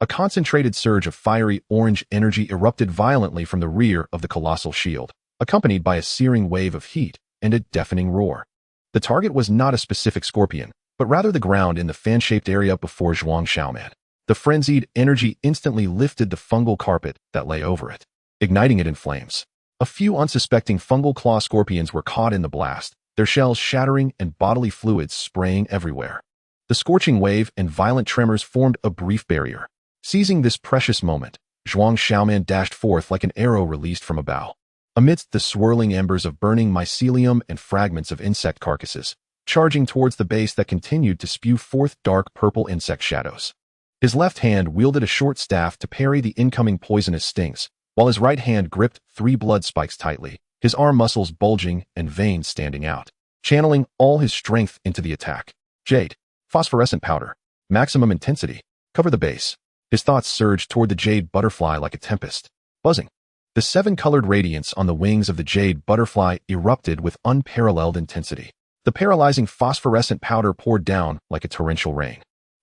A concentrated surge of fiery orange energy erupted violently from the rear of the colossal shield, accompanied by a searing wave of heat and a deafening roar. The target was not a specific scorpion, but rather the ground in the fan-shaped area before Zhuang Xiaoman. The frenzied energy instantly lifted the fungal carpet that lay over it, igniting it in flames. A few unsuspecting fungal claw scorpions were caught in the blast, their shells shattering and bodily fluids spraying everywhere. The scorching wave and violent tremors formed a brief barrier. Seizing this precious moment, Zhuang Xiaoman dashed forth like an arrow released from a bow. Amidst the swirling embers of burning mycelium and fragments of insect carcasses, charging towards the base that continued to spew forth dark purple insect shadows. His left hand wielded a short staff to parry the incoming poisonous stings, while his right hand gripped 3 blood spikes tightly, his arm muscles bulging and veins standing out, channeling all his strength into the attack. Jade. Phosphorescent powder. Maximum intensity. Cover the base. His thoughts surged toward the jade butterfly like a tempest. Buzzing. The 7-colored radiance on the wings of the jade butterfly erupted with unparalleled intensity. The paralyzing phosphorescent powder poured down like a torrential rain,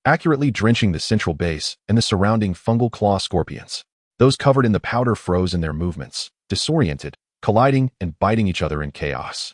accurately drenching the central base and the surrounding fungal claw scorpions. Those covered in the powder froze in their movements, disoriented, colliding and biting each other in chaos.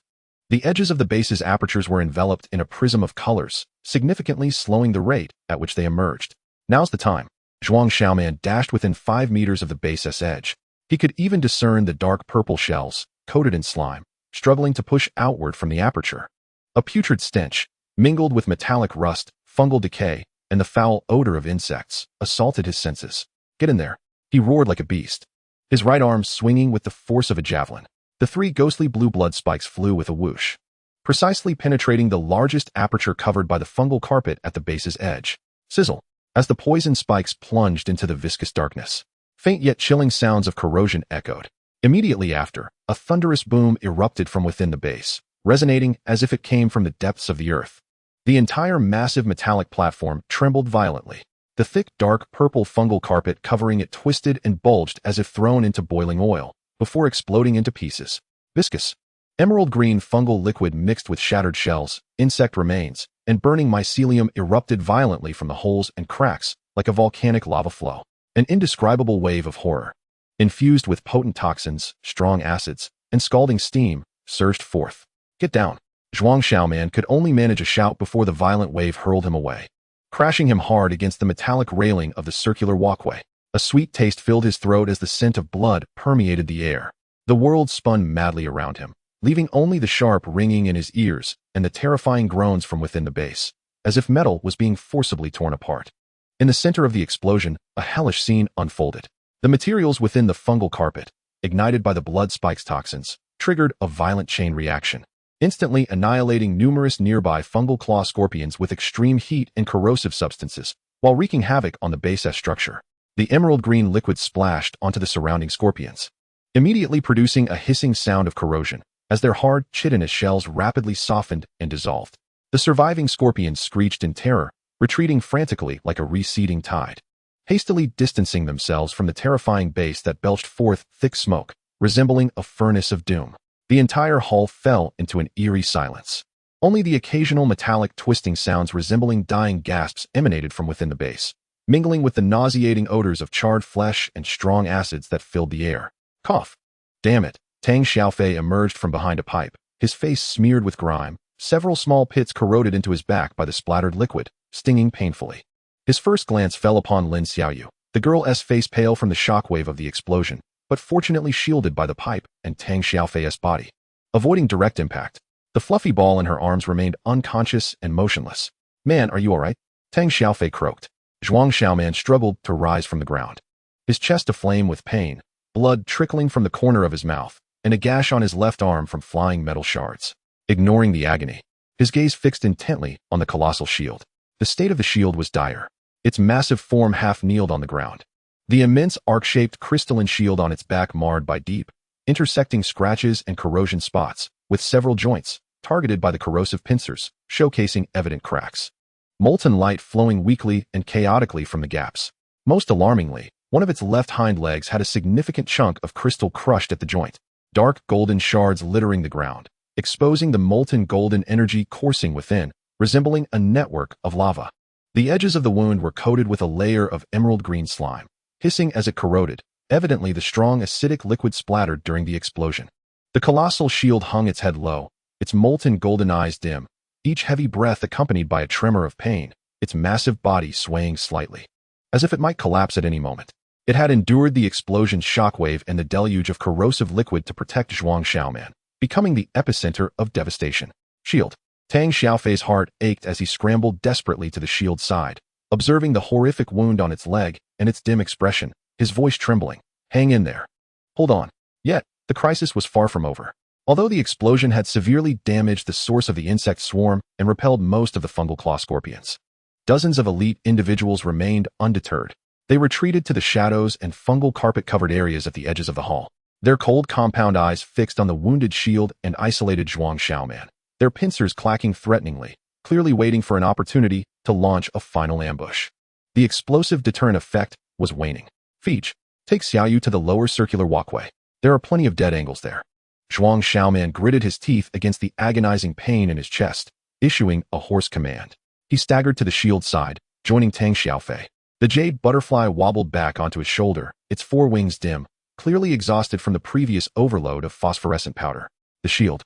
The edges of the base's apertures were enveloped in a prism of colors, significantly slowing the rate at which they emerged. Now's the time. Zhuang Xiaoman dashed within 5 meters of the base's edge. He could even discern the dark purple shells, coated in slime, struggling to push outward from the aperture. A putrid stench, mingled with metallic rust, fungal decay, and the foul odor of insects, assaulted his senses. Get in there. He roared like a beast, his right arm swinging with the force of a javelin. The 3 ghostly blue blood spikes flew with a whoosh, precisely penetrating the largest aperture covered by the fungal carpet at the base's edge. Sizzle. As the poison spikes plunged into the viscous darkness, faint yet chilling sounds of corrosion echoed. Immediately after, a thunderous boom erupted from within the base, resonating as if it came from the depths of the earth. The entire massive metallic platform trembled violently. The thick, dark purple fungal carpet covering it twisted and bulged as if thrown into boiling oil, before exploding into pieces. Viscous, emerald green fungal liquid mixed with shattered shells, insect remains, and burning mycelium erupted violently from the holes and cracks like a volcanic lava flow. An indescribable wave of horror, infused with potent toxins, strong acids, and scalding steam, surged forth. Get down. Zhuang Xiaoman could only manage a shout before the violent wave hurled him away, crashing him hard against the metallic railing of the circular walkway. A sweet taste filled his throat as the scent of blood permeated the air. The world spun madly around him, leaving only the sharp ringing in his ears and the terrifying groans from within the base, as if metal was being forcibly torn apart. In the center of the explosion, a hellish scene unfolded. The materials within the fungal carpet, ignited by the blood spikes toxins, triggered a violent chain reaction, instantly annihilating numerous nearby fungal claw scorpions with extreme heat and corrosive substances, while wreaking havoc on the base's structure. The emerald green liquid splashed onto the surrounding scorpions, immediately producing a hissing sound of corrosion, as their hard, chitinous shells rapidly softened and dissolved. The surviving scorpions screeched in terror, retreating frantically like a receding tide, hastily distancing themselves from the terrifying base that belched forth thick smoke, resembling a furnace of doom. The entire hall fell into an eerie silence. Only the occasional metallic twisting sounds resembling dying gasps emanated from within the base, mingling with the nauseating odors of charred flesh and strong acids that filled the air. Cough. Damn it. Tang Xiaofei emerged from behind a pipe, his face smeared with grime, several small pits corroded into his back by the splattered liquid, stinging painfully. His first glance fell upon Lin Xiaoyu, the girl's face pale from the shockwave of the explosion, but fortunately shielded by the pipe and Tang Xiaofei's body. Avoiding direct impact, the fluffy ball in her arms remained unconscious and motionless. Man, are you all right? Tang Xiaofei croaked. Zhuang Xiaoman struggled to rise from the ground, his chest aflame with pain, blood trickling from the corner of his mouth, and a gash on his left arm from flying metal shards. Ignoring the agony, his gaze fixed intently on the colossal shield. The state of the shield was dire, its massive form half-kneeled on the ground. The immense arc-shaped crystalline shield on its back marred by deep, intersecting scratches and corrosion spots, with several joints, targeted by the corrosive pincers, showcasing evident cracks. Molten light flowing weakly and chaotically from the gaps. Most alarmingly, one of its left hind legs had a significant chunk of crystal crushed at the joint, dark golden shards littering the ground, exposing the molten golden energy coursing within, resembling a network of lava. The edges of the wound were coated with a layer of emerald green slime, hissing as it corroded. Evidently, the strong acidic liquid splattered during the explosion. The colossal shield hung its head low, its molten golden eyes dim, each heavy breath accompanied by a tremor of pain, its massive body swaying slightly, as if it might collapse at any moment. It had endured the explosion's shockwave and the deluge of corrosive liquid to protect Zhuang Xiaoman, becoming the epicenter of devastation. Shield. Tang Xiaofei's heart ached as he scrambled desperately to the shield's side, observing the horrific wound on its leg and its dim expression, his voice trembling. Hang in there. Hold on. Yet, the crisis was far from over. Although the explosion had severely damaged the source of the insect swarm and repelled most of the fungal claw scorpions, dozens of elite individuals remained undeterred. They retreated to the shadows and fungal carpet-covered areas at the edges of the hall, their cold compound eyes fixed on the wounded shield and isolated Zhuang Xiaoman, their pincers clacking threateningly, clearly waiting for an opportunity to launch a final ambush. The explosive deterrent effect was waning. Feech, take Xiaoyu to the lower circular walkway. There are plenty of dead angles there. Zhuang Xiaoman gritted his teeth against the agonizing pain in his chest, issuing a hoarse command. He staggered to the shield's side, joining Tang Xiaofei. The jade butterfly wobbled back onto his shoulder, its four wings dim, clearly exhausted from the previous overload of phosphorescent powder. The shield.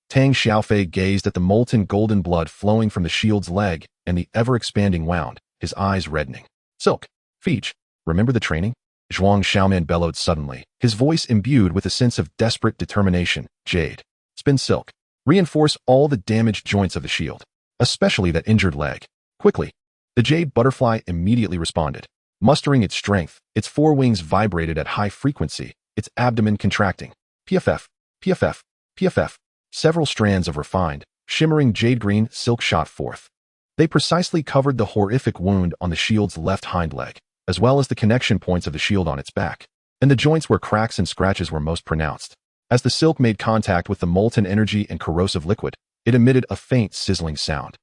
Tang Xiaofei gazed at the molten golden blood flowing from the shield's leg and the ever-expanding wound, his eyes reddening. Silk. Feech, remember the training? Zhuang Xiaoman bellowed suddenly, his voice imbued with a sense of desperate determination. Jade. Spin silk. Reinforce all the damaged joints of the shield, especially that injured leg. Quickly. The jade butterfly immediately responded. Mustering its strength, its four wings vibrated at high frequency, its abdomen contracting. PFF. PFF. PFF. Several strands of refined, shimmering jade green silk shot forth. They precisely covered the horrific wound on the shield's left hind leg, as well as the connection points of the shield on its back, and the joints where cracks and scratches were most pronounced. As the silk made contact with the molten energy and corrosive liquid, it emitted a faint sizzling sound.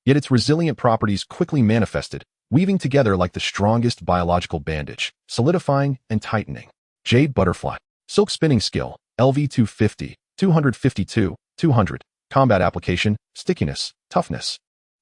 Yet its resilient properties quickly manifested, weaving together like the strongest biological bandage, solidifying and tightening. Jade butterfly. Silk spinning skill. LV 250, 252, 200. Combat application. Stickiness. Toughness.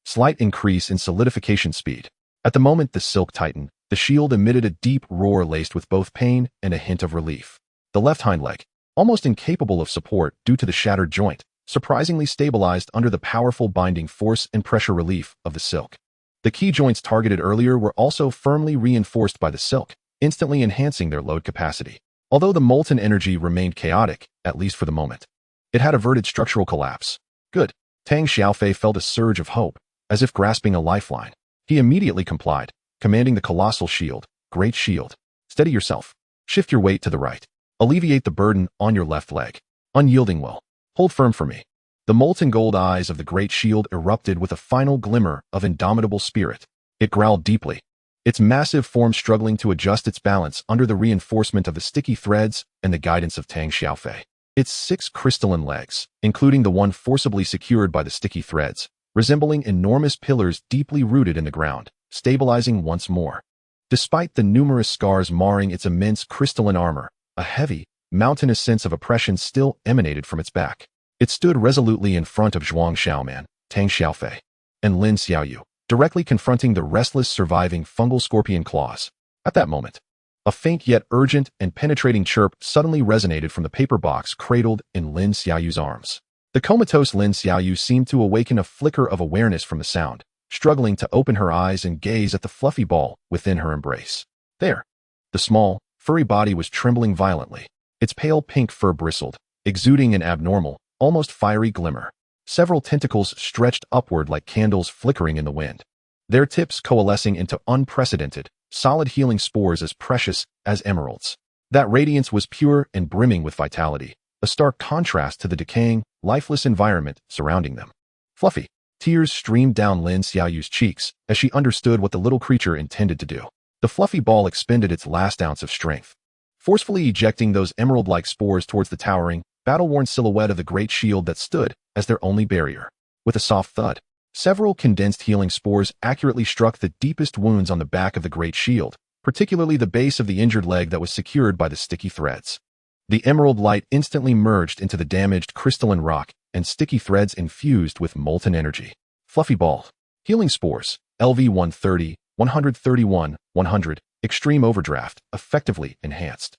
Slight increase in solidification speed. At the moment the silk tightened, the shield emitted a deep roar laced with both pain and a hint of relief. The left hind leg, almost incapable of support due to the shattered joint, surprisingly stabilized under the powerful binding force and pressure relief of the silk. The key joints targeted earlier were also firmly reinforced by the silk, instantly enhancing their load capacity. Although the molten energy remained chaotic, at least for the moment, it had averted structural collapse. Good. Tang Xiaofei felt a surge of hope, as if grasping a lifeline. He immediately complied, commanding the colossal shield. Great shield. Steady yourself. Shift your weight to the right. Alleviate the burden on your left leg. Unyielding will. Hold firm for me. The molten gold eyes of the great shield erupted with a final glimmer of indomitable spirit. It growled deeply, its massive form struggling to adjust its balance under the reinforcement of the sticky threads and the guidance of Tang Xiaofei. Its 6 crystalline legs, including the one forcibly secured by the sticky threads, resembling enormous pillars deeply rooted in the ground, stabilizing once more. Despite the numerous scars marring its immense crystalline armor, a heavy, mountainous sense of oppression still emanated from its back. It stood resolutely in front of Zhuang Xiaoman, Tang Xiaofei, and Lin Xiaoyu, directly confronting the restless surviving fungal scorpion claws. At that moment, a faint yet urgent and penetrating chirp suddenly resonated from the paper box cradled in Lin Xiaoyu's arms. The comatose Lin Xiaoyu seemed to awaken a flicker of awareness from the sound, struggling to open her eyes and gaze at the fluffy ball within her embrace. There. The small, furry body was trembling violently. Its pale pink fur bristled, exuding an abnormal, almost fiery glimmer. Several tentacles stretched upward like candles flickering in the wind, their tips coalescing into unprecedented, solid healing spores as precious as emeralds. That radiance was pure and brimming with vitality, a stark contrast to the decaying, lifeless environment surrounding them. Fluffy. Tears streamed down Lin Xiaoyu's cheeks as she understood what the little creature intended to do. The fluffy ball expended its last ounce of strength, forcefully ejecting those emerald-like spores towards the towering, battle-worn silhouette of the great shield that stood as their only barrier. With a soft thud, several condensed healing spores accurately struck the deepest wounds on the back of the great shield, particularly the base of the injured leg that was secured by the sticky threads. The emerald light instantly merged into the damaged crystalline rock, and sticky threads infused with molten energy. Fluffy ball. Healing spores. LV 130, 131, 100, Extreme Overdraft, effectively enhanced.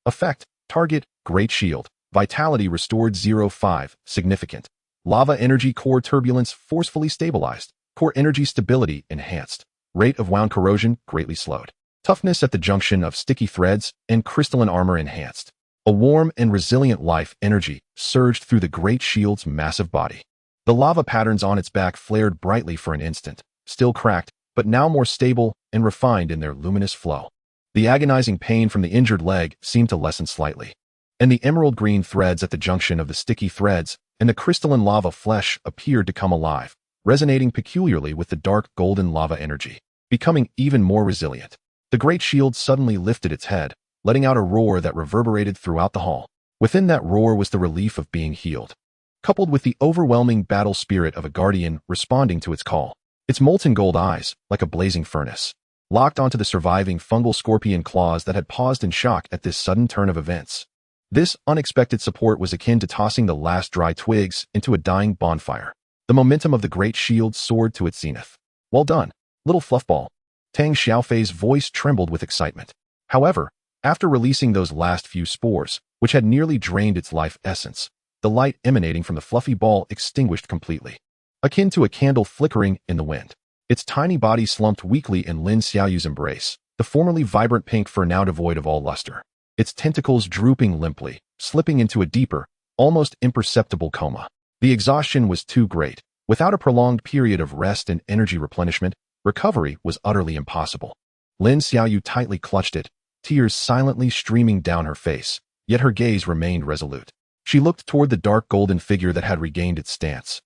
Effect, target, Great Shield, Vitality restored 0.5, significant. Lava Energy Core Turbulence forcefully stabilized, Core Energy Stability enhanced. Rate of wound corrosion greatly slowed. Toughness at the junction of sticky threads and crystalline armor enhanced. A warm and resilient life energy surged through the Great Shield's massive body. The lava patterns on its back flared brightly for an instant, still cracked, but now more stable and refined in their luminous flow. The agonizing pain from the injured leg seemed to lessen slightly, and the emerald green threads at the junction of the sticky threads and the crystalline lava flesh appeared to come alive, resonating peculiarly with the dark golden lava energy, becoming even more resilient. The Great Shield suddenly lifted its head, letting out a roar that reverberated throughout the hall. Within that roar was the relief of being healed, coupled with the overwhelming battle spirit of a guardian responding to its call. Its molten gold eyes, like a blazing furnace, locked onto the surviving fungal scorpion claws that had paused in shock at this sudden turn of events. This unexpected support was akin to tossing the last dry twigs into a dying bonfire. The momentum of the Great Shield soared to its zenith. Well done, little fluffball. Tang Xiaofei's voice trembled with excitement. However, after releasing those last few spores, which had nearly drained its life essence, the light emanating from the fluffy ball extinguished completely, akin to a candle flickering in the wind. Its tiny body slumped weakly in Lin Xiaoyu's embrace, the formerly vibrant pink fur now devoid of all luster, its tentacles drooping limply, slipping into a deeper, almost imperceptible coma. The exhaustion was too great. Without a prolonged period of rest and energy replenishment, recovery was utterly impossible. Lin Xiaoyu tightly clutched it, tears silently streaming down her face, yet her gaze remained resolute. She looked toward the dark golden figure that had regained its stance.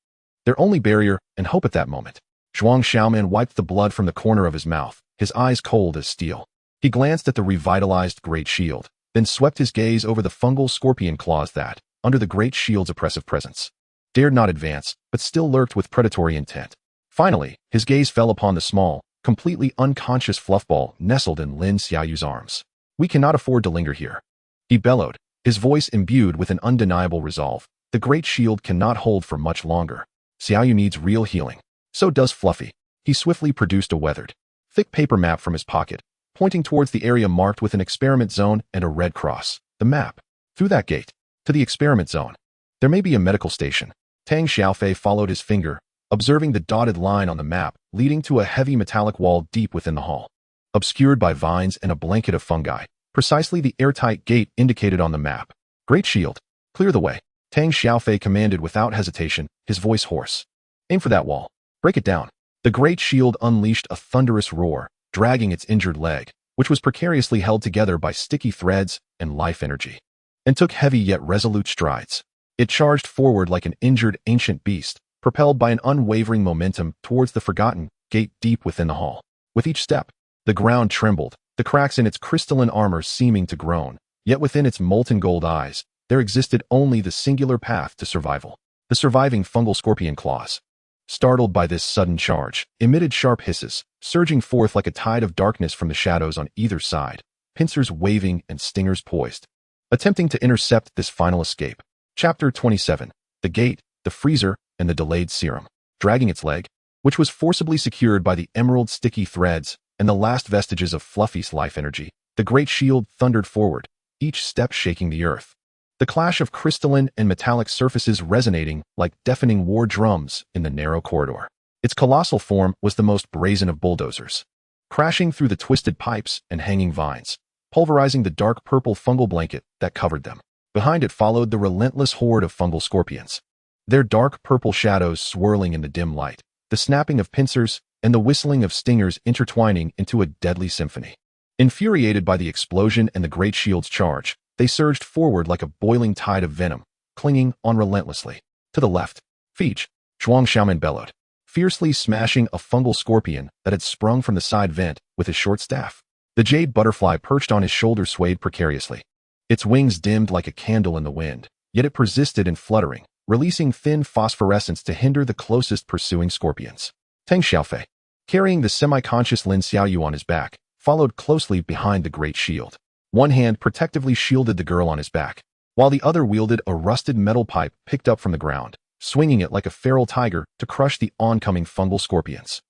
Their only barrier and hope at that moment. Zhuang Xiaoman wiped the blood from the corner of his mouth, his eyes cold as steel. He glanced at the revitalized Great Shield, then swept his gaze over the fungal scorpion claws that, under the Great Shield's oppressive presence, dared not advance, but still lurked with predatory intent. Finally, his gaze fell upon the small, completely unconscious fluffball nestled in Lin Xiaoyu's arms. "We cannot afford to linger here," he bellowed, his voice imbued with an undeniable resolve. "The Great Shield cannot hold for much longer. Xiaoyu needs real healing. So does Fluffy." He swiftly produced a weathered, thick paper map from his pocket, pointing towards the area marked with an experiment zone and a red cross. "The map. Through that gate. To the experiment zone. There may be a medical station." Tang Xiaofei followed his finger, observing the dotted line on the map leading to a heavy metallic wall deep within the hall, obscured by vines and a blanket of fungi, precisely the airtight gate indicated on the map. "Great Shield. Clear the way," Tang Xiaofei commanded without hesitation, his voice hoarse. "Aim for that wall. Break it down." The Great Shield unleashed a thunderous roar, dragging its injured leg, which was precariously held together by sticky threads and life energy, and took heavy yet resolute strides. It charged forward like an injured ancient beast, propelled by an unwavering momentum towards the forgotten gate deep within the hall. With each step, the ground trembled, the cracks in its crystalline armor seeming to groan, yet within its molten gold eyes, there existed only the singular path to survival. The surviving fungal scorpion claws, startled by this sudden charge, emitted sharp hisses, surging forth like a tide of darkness from the shadows on either side, pincers waving and stingers poised, attempting to intercept this final escape. Chapter 27. The Gate, the Freezer, and the Delayed Serum. Dragging its leg, which was forcibly secured by the emerald sticky threads and the last vestiges of Fluffy's life energy, the Great Shield thundered forward, each step shaking the earth. The clash of crystalline and metallic surfaces resonating like deafening war drums in the narrow corridor. Its colossal form was the most brazen of bulldozers, crashing through the twisted pipes and hanging vines, pulverizing the dark purple fungal blanket that covered them. Behind it followed the relentless horde of fungal scorpions, their dark purple shadows swirling in the dim light, the snapping of pincers and the whistling of stingers intertwining into a deadly symphony. Infuriated by the explosion and the Great Shield's charge, they surged forward like a boiling tide of venom, clinging on relentlessly. To the left, Feech, Zhuang Xiaoman bellowed, fiercely smashing a fungal scorpion that had sprung from the side vent with his short staff. The jade butterfly perched on his shoulder swayed precariously. Its wings dimmed like a candle in the wind, yet it persisted in fluttering, releasing thin phosphorescence to hinder the closest pursuing scorpions. Tang Xiaofei, carrying the semi-conscious Lin Xiaoyu on his back, followed closely behind the Great Shield. One hand protectively shielded the girl on his back, while the other wielded a rusted metal pipe picked up from the ground, swinging it like a feral tiger to crush the oncoming fungal scorpions.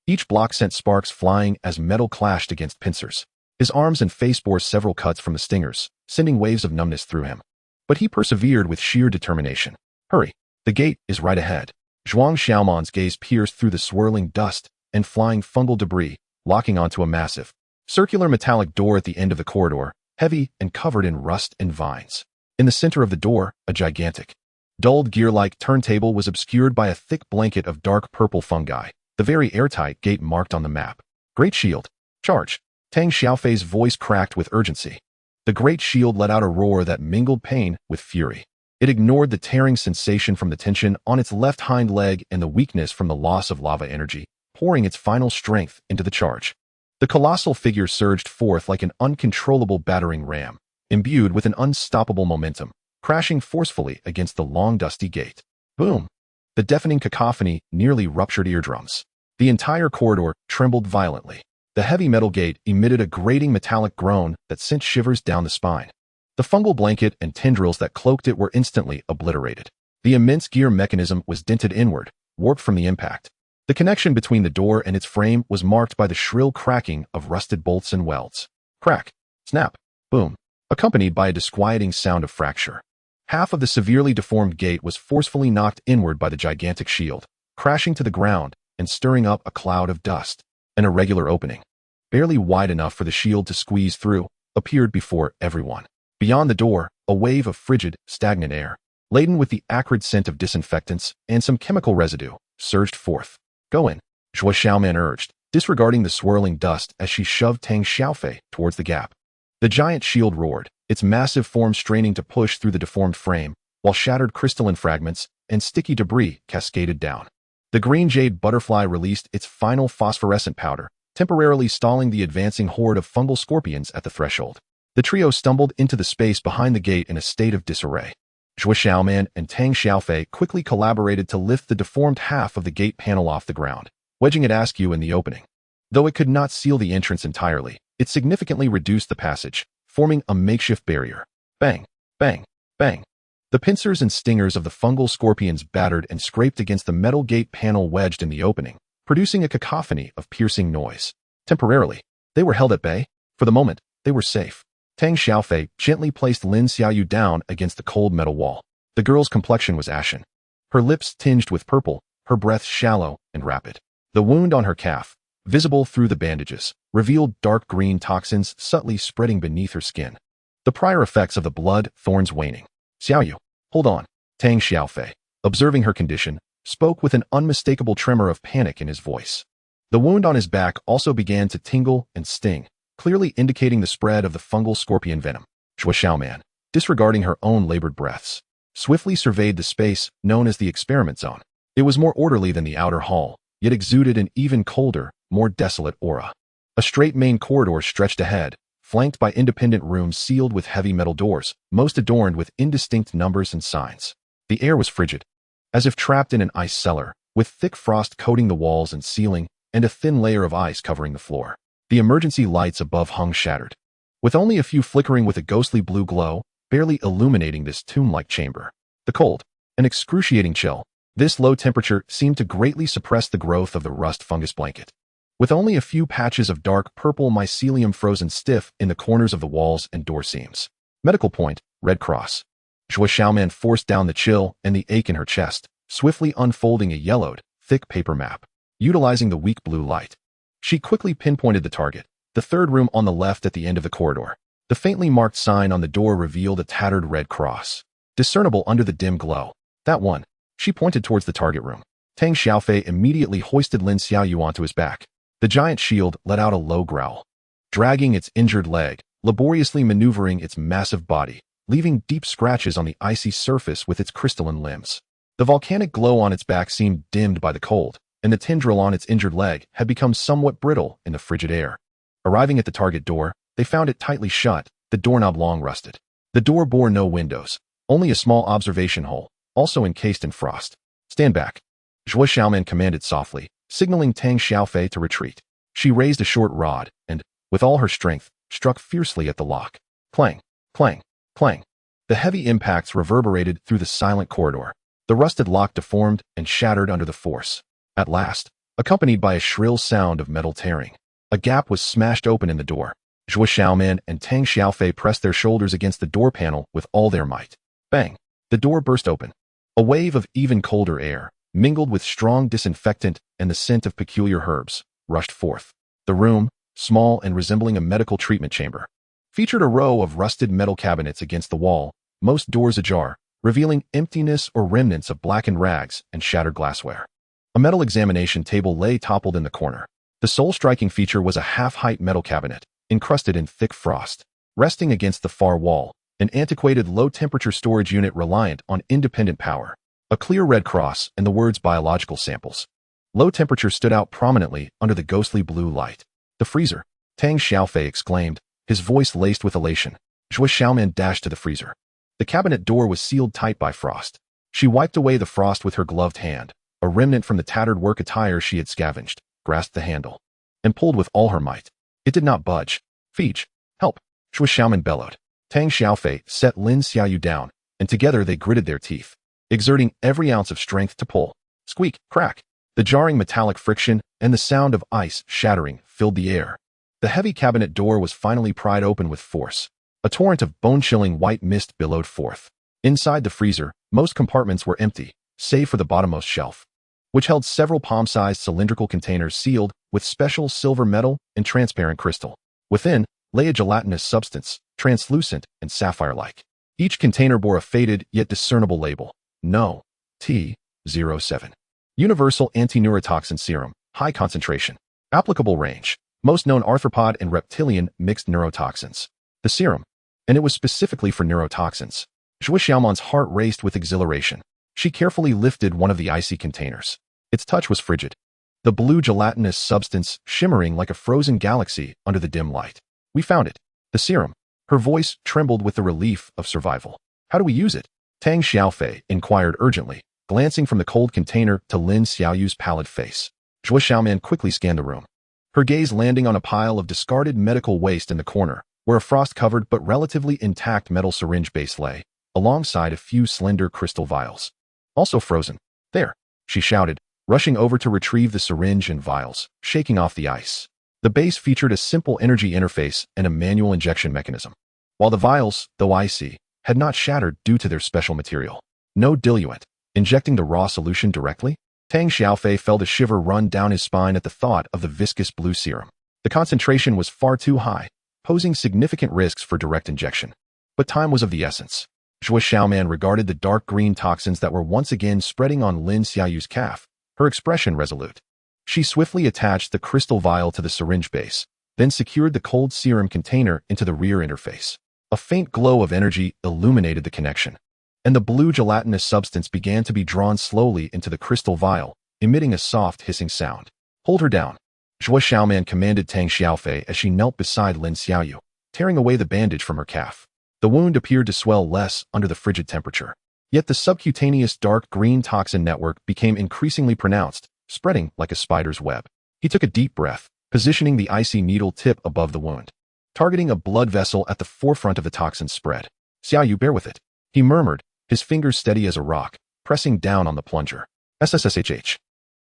Each block sent sparks flying as metal clashed against pincers. His arms and face bore several cuts from the stingers, sending waves of numbness through him. But he persevered with sheer determination. Hurry! The gate is right ahead. Zhuang Xiaoman's gaze pierced through the swirling dust and flying fungal debris, locking onto a massive, circular metallic door at the end of the corridor, heavy and covered in rust and vines. In the center of the door, a gigantic, dulled gear-like turntable was obscured by a thick blanket of dark purple fungi, the very airtight gate marked on the map. Great Shield! Charge! Tang Xiaofei's voice cracked with urgency. The great shield let out a roar that mingled pain with fury. It ignored the tearing sensation from the tension on its left hind leg and the weakness from the loss of lava energy, pouring its final strength into the charge. The colossal figure surged forth like an uncontrollable battering ram, imbued with an unstoppable momentum, crashing forcefully against the long dusty gate. Boom! The deafening cacophony nearly ruptured eardrums. The entire corridor trembled violently. The heavy metal gate emitted a grating metallic groan that sent shivers down the spine. The fungal blanket and tendrils that cloaked it were instantly obliterated. The immense gear mechanism was dented inward, warped from the impact. The connection between the door and its frame was marked by the shrill cracking of rusted bolts and welds. Crack, snap, boom, accompanied by a disquieting sound of fracture. Half of the severely deformed gate was forcefully knocked inward by the gigantic shield, crashing to the ground and stirring up a cloud of dust. An irregular opening, barely wide enough for the shield to squeeze through, appeared before everyone. Beyond the door, a wave of frigid, stagnant air, laden with the acrid scent of disinfectants and some chemical residue, surged forth. Go in, Zhuang Xiaoman urged, disregarding the swirling dust as she shoved Tang Xiaofei towards the gap. The giant shield roared, its massive form straining to push through the deformed frame, while shattered crystalline fragments and sticky debris cascaded down. The green jade butterfly released its final phosphorescent powder, temporarily stalling the advancing horde of fungal scorpions at the threshold. The trio stumbled into the space behind the gate in a state of disarray. Zhuang Xiaoman and Tang Xiaofei quickly collaborated to lift the deformed half of the gate panel off the ground, wedging it askew in the opening. Though it could not seal the entrance entirely, it significantly reduced the passage, forming a makeshift barrier. Bang, bang, bang. The pincers and stingers of the fungal scorpions battered and scraped against the metal gate panel wedged in the opening, producing a cacophony of piercing noise. Temporarily, they were held at bay. For the moment, they were safe. Tang Xiaofei gently placed Lin Xiaoyu down against the cold metal wall. The girl's complexion was ashen. Her lips tinged with purple, her breath shallow and rapid. The wound on her calf, visible through the bandages, revealed dark green toxins subtly spreading beneath her skin. The prior effects of the blood thorns waning. Xiaoyu, hold on. Tang Xiaofei, observing her condition, spoke with an unmistakable tremor of panic in his voice. The wound on his back also began to tingle and sting, clearly indicating the spread of the fungal scorpion venom. Zhuang Xiaoman, disregarding her own labored breaths, swiftly surveyed the space known as the experiment zone. It was more orderly than the outer hall, yet exuded an even colder, more desolate aura. A straight main corridor stretched ahead, flanked by independent rooms sealed with heavy metal doors, most adorned with indistinct numbers and signs. The air was frigid, as if trapped in an ice cellar, with thick frost coating the walls and ceiling, and a thin layer of ice covering the floor. The emergency lights above hung shattered, with only a few flickering with a ghostly blue glow, barely illuminating this tomb-like chamber. The cold, an excruciating chill. This low temperature seemed to greatly suppress the growth of the rust fungus blanket. With only a few patches of dark purple mycelium frozen stiff in the corners of the walls and door seams. Medical point, Red Cross. Zhuang Xiaoman forced down the chill and the ache in her chest, swiftly unfolding a yellowed, thick paper map. Utilizing the weak blue light, she quickly pinpointed the target, the third room on the left at the end of the corridor. The faintly marked sign on the door revealed a tattered red cross, discernible under the dim glow. That one. She pointed towards the target room. Tang Xiaofei immediately hoisted Lin Xiaoyu onto his back. The giant shield let out a low growl, dragging its injured leg, laboriously maneuvering its massive body, leaving deep scratches on the icy surface with its crystalline limbs. The volcanic glow on its back seemed dimmed by the cold, and the tendril on its injured leg had become somewhat brittle in the frigid air. Arriving at the target door, they found it tightly shut, the doorknob long rusted. The door bore no windows, only a small observation hole, also encased in frost. Stand back. Zhuang Xiaoman commanded softly, signaling Tang Xiaofei to retreat. She raised a short rod and, with all her strength, struck fiercely at the lock. Clang, clang, clang. The heavy impacts reverberated through the silent corridor. The rusted lock deformed and shattered under the force. At last, accompanied by a shrill sound of metal tearing. A gap was smashed open in the door. Zhuang Xiaoman and Tang Xiaofei pressed their shoulders against the door panel with all their might. Bang! The door burst open. A wave of even colder air, mingled with strong disinfectant and the scent of peculiar herbs, rushed forth. The room, small and resembling a medical treatment chamber, featured a row of rusted metal cabinets against the wall, most doors ajar, revealing emptiness or remnants of blackened rags and shattered glassware. A metal examination table lay toppled in the corner. The sole striking feature was a half-height metal cabinet, encrusted in thick frost. Resting against the far wall, an antiquated low-temperature storage unit reliant on independent power. A clear red cross and the words biological samples. Low temperature stood out prominently under the ghostly blue light. The freezer, Tang Xiaofei exclaimed, his voice laced with elation. Zhuang Xiaoman dashed to the freezer. The cabinet door was sealed tight by frost. She wiped away the frost with her gloved hand, a remnant from the tattered work attire she had scavenged, grasped the handle, and pulled with all her might. It did not budge. Feej, help, Zhuang Xiaoman bellowed. Tang Xiaofei set Lin Xiaoyu down, and together they gritted their teeth, exerting every ounce of strength to pull. Squeak, crack. The jarring metallic friction and the sound of ice shattering filled the air. The heavy cabinet door was finally pried open with force. A torrent of bone-chilling white mist billowed forth. Inside the freezer, most compartments were empty, save for the bottommost shelf, which held several palm-sized cylindrical containers sealed with special silver metal and transparent crystal. Within lay a gelatinous substance, translucent and sapphire-like. Each container bore a faded yet discernible label. No. T07. Universal anti-neurotoxin serum, high concentration. Applicable range. Most known arthropod and reptilian mixed neurotoxins. The serum. And it was specifically for neurotoxins. Zhuang Xiaoman's heart raced with exhilaration. She carefully lifted one of the icy containers. Its touch was frigid. The blue gelatinous substance shimmering like a frozen galaxy under the dim light. We found it. The serum. Her voice trembled with the relief of survival. How do we use it? Tang Xiaofei inquired urgently, glancing from the cold container to Lin Xiaoyu's pallid face. Zhuang Xiaoman quickly scanned the room, her gaze landing on a pile of discarded medical waste in the corner, where a frost-covered but relatively intact metal syringe base lay, alongside a few slender crystal vials. Also frozen. There, she shouted, rushing over to retrieve the syringe and vials, shaking off the ice. The base featured a simple energy interface and a manual injection mechanism, while the vials, though icy, had not shattered due to their special material. No diluent. Injecting the raw solution directly? Tang Xiaofei felt a shiver run down his spine at the thought of the viscous blue serum. The concentration was far too high, posing significant risks for direct injection. But time was of the essence. Zhuang Xiaoman regarded the dark green toxins that were once again spreading on Lin Xiaoyu's calf, her expression resolute. She swiftly attached the crystal vial to the syringe base, then secured the cold serum container into the rear interface. A faint glow of energy illuminated the connection, and the blue gelatinous substance began to be drawn slowly into the crystal vial, emitting a soft hissing sound. Hold her down, Zhuang Xiaoman commanded Tang Xiaofei as she knelt beside Lin Xiaoyu, tearing away the bandage from her calf. The wound appeared to swell less under the frigid temperature. Yet the subcutaneous dark green toxin network became increasingly pronounced, spreading like a spider's web. He took a deep breath, positioning the icy needle tip above the wound, targeting a blood vessel at the forefront of the toxin spread. Xiaoyu, bear with it, he murmured, his fingers steady as a rock, pressing down on the plunger. SSS-tier.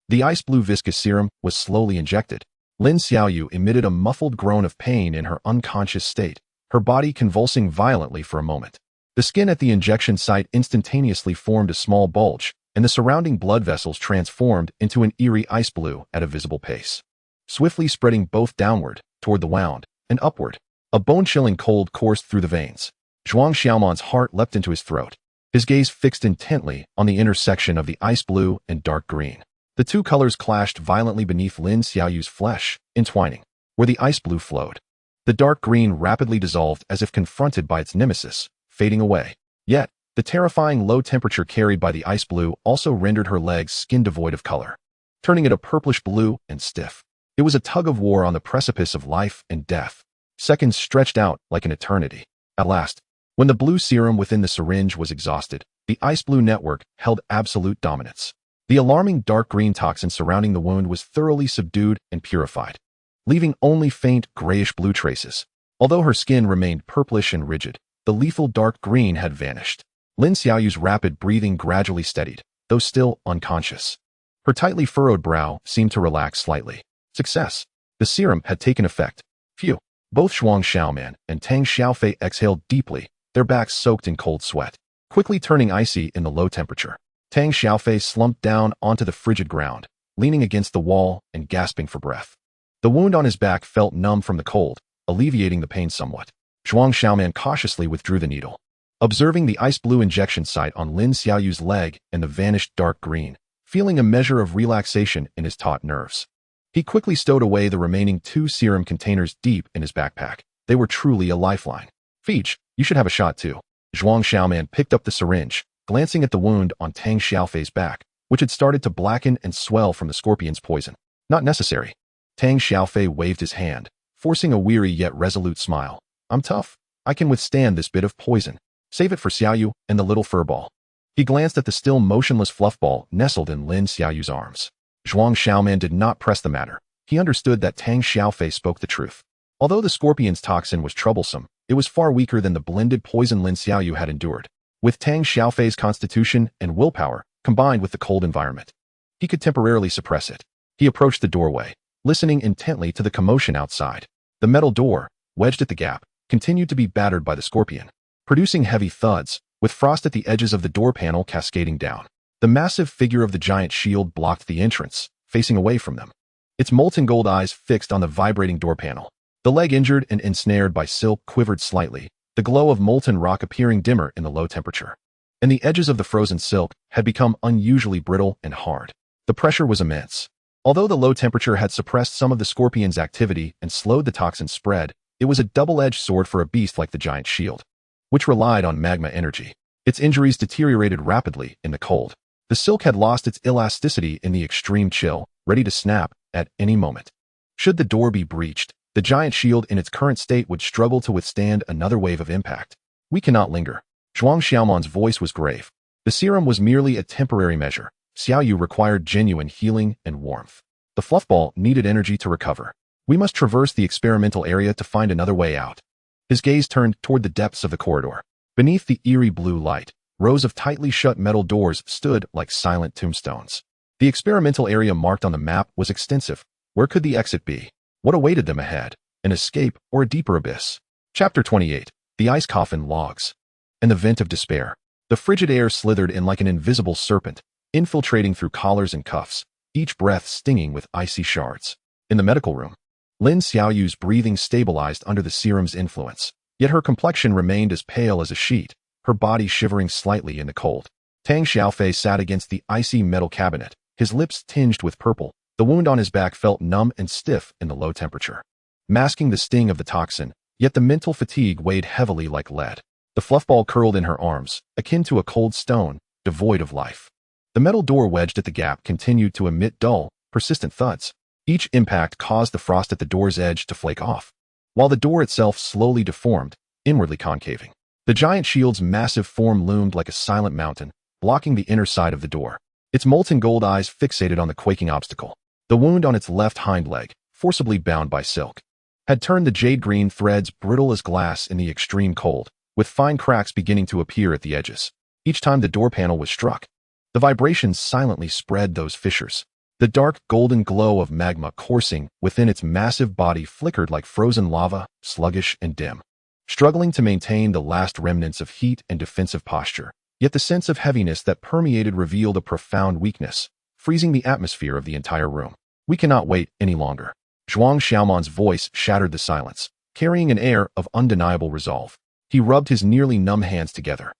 The ice-blue viscous serum was slowly injected. Lin Xiaoyu emitted a muffled groan of pain in her unconscious state, her body convulsing violently for a moment. The skin at the injection site instantaneously formed a small bulge, and the surrounding blood vessels transformed into an eerie ice blue at a visible pace, swiftly spreading both downward, toward the wound, and upward. A bone-chilling cold coursed through the veins. Zhuang Xiaoman's heart leapt into his throat, his gaze fixed intently on the intersection of the ice blue and dark green. The two colors clashed violently beneath Lin Xiaoyu's flesh, entwining, where the ice blue flowed. The dark green rapidly dissolved as if confronted by its nemesis, fading away. Yet, the terrifying low temperature carried by the ice blue also rendered her legs skin devoid of color, turning it a purplish blue and stiff. It was a tug of war on the precipice of life and death. Seconds stretched out like an eternity. At last, when the blue serum within the syringe was exhausted, the ice blue network held absolute dominance. The alarming dark green toxin surrounding the wound was thoroughly subdued and purified, leaving only faint grayish-blue traces. Although her skin remained purplish and rigid, the lethal dark green had vanished. Lin Xiaoyu's rapid breathing gradually steadied, though still unconscious. Her tightly furrowed brow seemed to relax slightly. Success. The serum had taken effect. Phew. Both Zhuang Xiaoman and Tang Xiaofei exhaled deeply, their backs soaked in cold sweat, quickly turning icy in the low temperature. Tang Xiaofei slumped down onto the frigid ground, leaning against the wall and gasping for breath. The wound on his back felt numb from the cold, alleviating the pain somewhat. Zhuang Xiaoman cautiously withdrew the needle. Observing the ice blue injection site on Lin Xiaoyu's leg and the vanished dark green, feeling a measure of relaxation in his taut nerves. He quickly stowed away the remaining 2 serum containers deep in his backpack. They were truly a lifeline. Feech, you should have a shot too. Zhuang Xiaoman picked up the syringe, glancing at the wound on Tang Xiaofei's back, which had started to blacken and swell from the scorpion's poison. Not necessary. Tang Xiaofei waved his hand, forcing a weary yet resolute smile. I'm tough. I can withstand this bit of poison. Save it for Xiaoyu and the little furball. He glanced at the still motionless fluffball nestled in Lin Xiaoyu's arms. Zhuang Xiaoman did not press the matter. He understood that Tang Xiaofei spoke the truth. Although the scorpion's toxin was troublesome, it was far weaker than the blended poison Lin Xiaoyu had endured. With Tang Xiaofei's constitution and willpower, combined with the cold environment, he could temporarily suppress it. He approached the doorway, listening intently to the commotion outside. The metal door, wedged at the gap, continued to be battered by the scorpion, producing heavy thuds, with frost at the edges of the door panel cascading down. The massive figure of the giant shield blocked the entrance, facing away from them, its molten gold eyes fixed on the vibrating door panel. The leg injured and ensnared by silk quivered slightly, the glow of molten rock appearing dimmer in the low temperature. And the edges of the frozen silk had become unusually brittle and hard. The pressure was immense. Although the low temperature had suppressed some of the scorpion's activity and slowed the toxin spread, it was a double-edged sword for a beast like the giant shield, which relied on magma energy. Its injuries deteriorated rapidly in the cold. The silk had lost its elasticity in the extreme chill, ready to snap at any moment. Should the door be breached, the giant shield in its current state would struggle to withstand another wave of impact. We cannot linger. Zhuang Xiaoman's voice was grave. The serum was merely a temporary measure. Xiaoyu required genuine healing and warmth. The fluffball needed energy to recover. We must traverse the experimental area to find another way out. His gaze turned toward the depths of the corridor. Beneath the eerie blue light, rows of tightly shut metal doors stood like silent tombstones. The experimental area marked on the map was extensive. Where could the exit be? What awaited them ahead? An escape or a deeper abyss? Chapter 28. The Ice Coffin Logs. And the Vent of Despair. The frigid air slithered in like an invisible serpent, infiltrating through collars and cuffs, each breath stinging with icy shards. In the medical room, Lin Xiaoyu's breathing stabilized under the serum's influence, yet her complexion remained as pale as a sheet, her body shivering slightly in the cold. Tang Xiaofei sat against the icy metal cabinet, his lips tinged with purple. The wound on his back felt numb and stiff in the low temperature, masking the sting of the toxin, yet the mental fatigue weighed heavily like lead. The fluffball curled in her arms, akin to a cold stone, devoid of life. The metal door wedged at the gap continued to emit dull, persistent thuds. Each impact caused the frost at the door's edge to flake off, while the door itself slowly deformed, inwardly concaving. The giant shield's massive form loomed like a silent mountain, blocking the inner side of the door, its molten gold eyes fixated on the quaking obstacle. The wound on its left hind leg, forcibly bound by silk, had turned the jade-green threads brittle as glass in the extreme cold, with fine cracks beginning to appear at the edges. Each time the door panel was struck, the vibrations silently spread those fissures. The dark golden glow of magma coursing within its massive body flickered like frozen lava, sluggish and dim, struggling to maintain the last remnants of heat and defensive posture. Yet the sense of heaviness that permeated revealed a profound weakness, freezing the atmosphere of the entire room. We cannot wait any longer. Zhuang Xiaoman's voice shattered the silence, carrying an air of undeniable resolve. He rubbed his nearly numb hands together,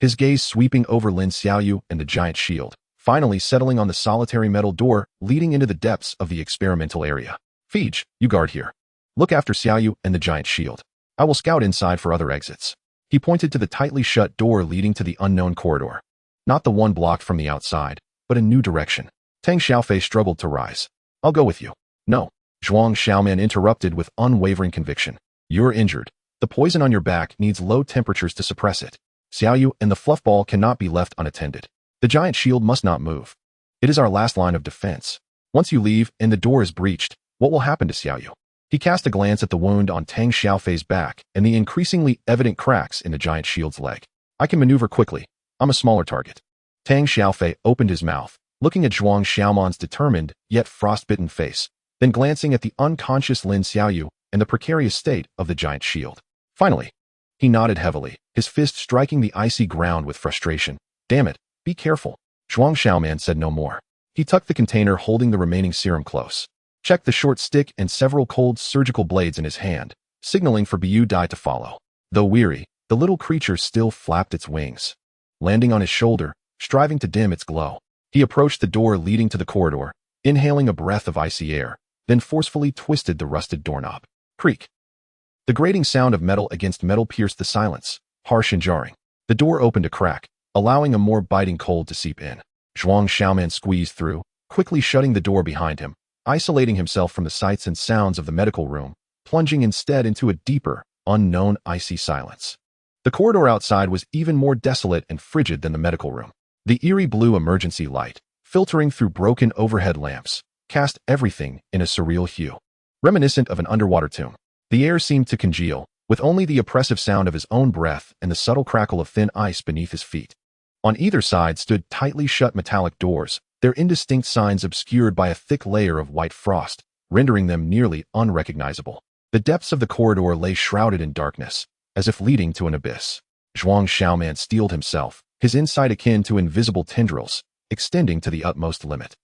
his gaze sweeping over Lin Xiaoyu and the giant shield, finally settling on the solitary metal door leading into the depths of the experimental area. Feej, you guard here. Look after Xiaoyu and the giant shield. I will scout inside for other exits. He pointed to the tightly shut door leading to the unknown corridor. Not the one blocked from the outside, but a new direction. Tang Xiaofei struggled to rise. I'll go with you. No. Zhuang Xiaoman interrupted with unwavering conviction. You're injured. The poison on your back needs low temperatures to suppress it. Xiaoyu and the fluffball cannot be left unattended. The giant shield must not move. It is our last line of defense. Once you leave and the door is breached, what will happen to Xiaoyu? He cast a glance at the wound on Tang Xiaofei's back and the increasingly evident cracks in the giant shield's leg. I can maneuver quickly. I'm a smaller target. Tang Xiaofei opened his mouth, looking at Zhuang Xiaoman's determined yet frostbitten face, then glancing at the unconscious Lin Xiaoyu and the precarious state of the giant shield. Finally, he nodded heavily, his fist striking the icy ground with frustration. Damn it, be careful. Zhuang Xiaoman said no more. He tucked the container holding the remaining serum close, checked the short stick and several cold surgical blades in his hand, signaling for Biu Dai to follow. Though weary, the little creature still flapped its wings. Landing on his shoulder, striving to dim its glow, he approached the door leading to the corridor, inhaling a breath of icy air, then forcefully twisted the rusted doorknob. Creak. The grating sound of metal against metal pierced the silence, harsh and jarring. The door opened a crack, allowing a more biting cold to seep in. Zhuang Xiaoman squeezed through, quickly shutting the door behind him, isolating himself from the sights and sounds of the medical room, plunging instead into a deeper, unknown icy silence. The corridor outside was even more desolate and frigid than the medical room. The eerie blue emergency light, filtering through broken overhead lamps, cast everything in a surreal hue, reminiscent of an underwater tomb. The air seemed to congeal, with only the oppressive sound of his own breath and the subtle crackle of thin ice beneath his feet. On either side stood tightly shut metallic doors, their indistinct signs obscured by a thick layer of white frost, rendering them nearly unrecognizable. The depths of the corridor lay shrouded in darkness, as if leading to an abyss. Zhuang Xiaoman steeled himself, his insight akin to invisible tendrils, extending to the utmost limit.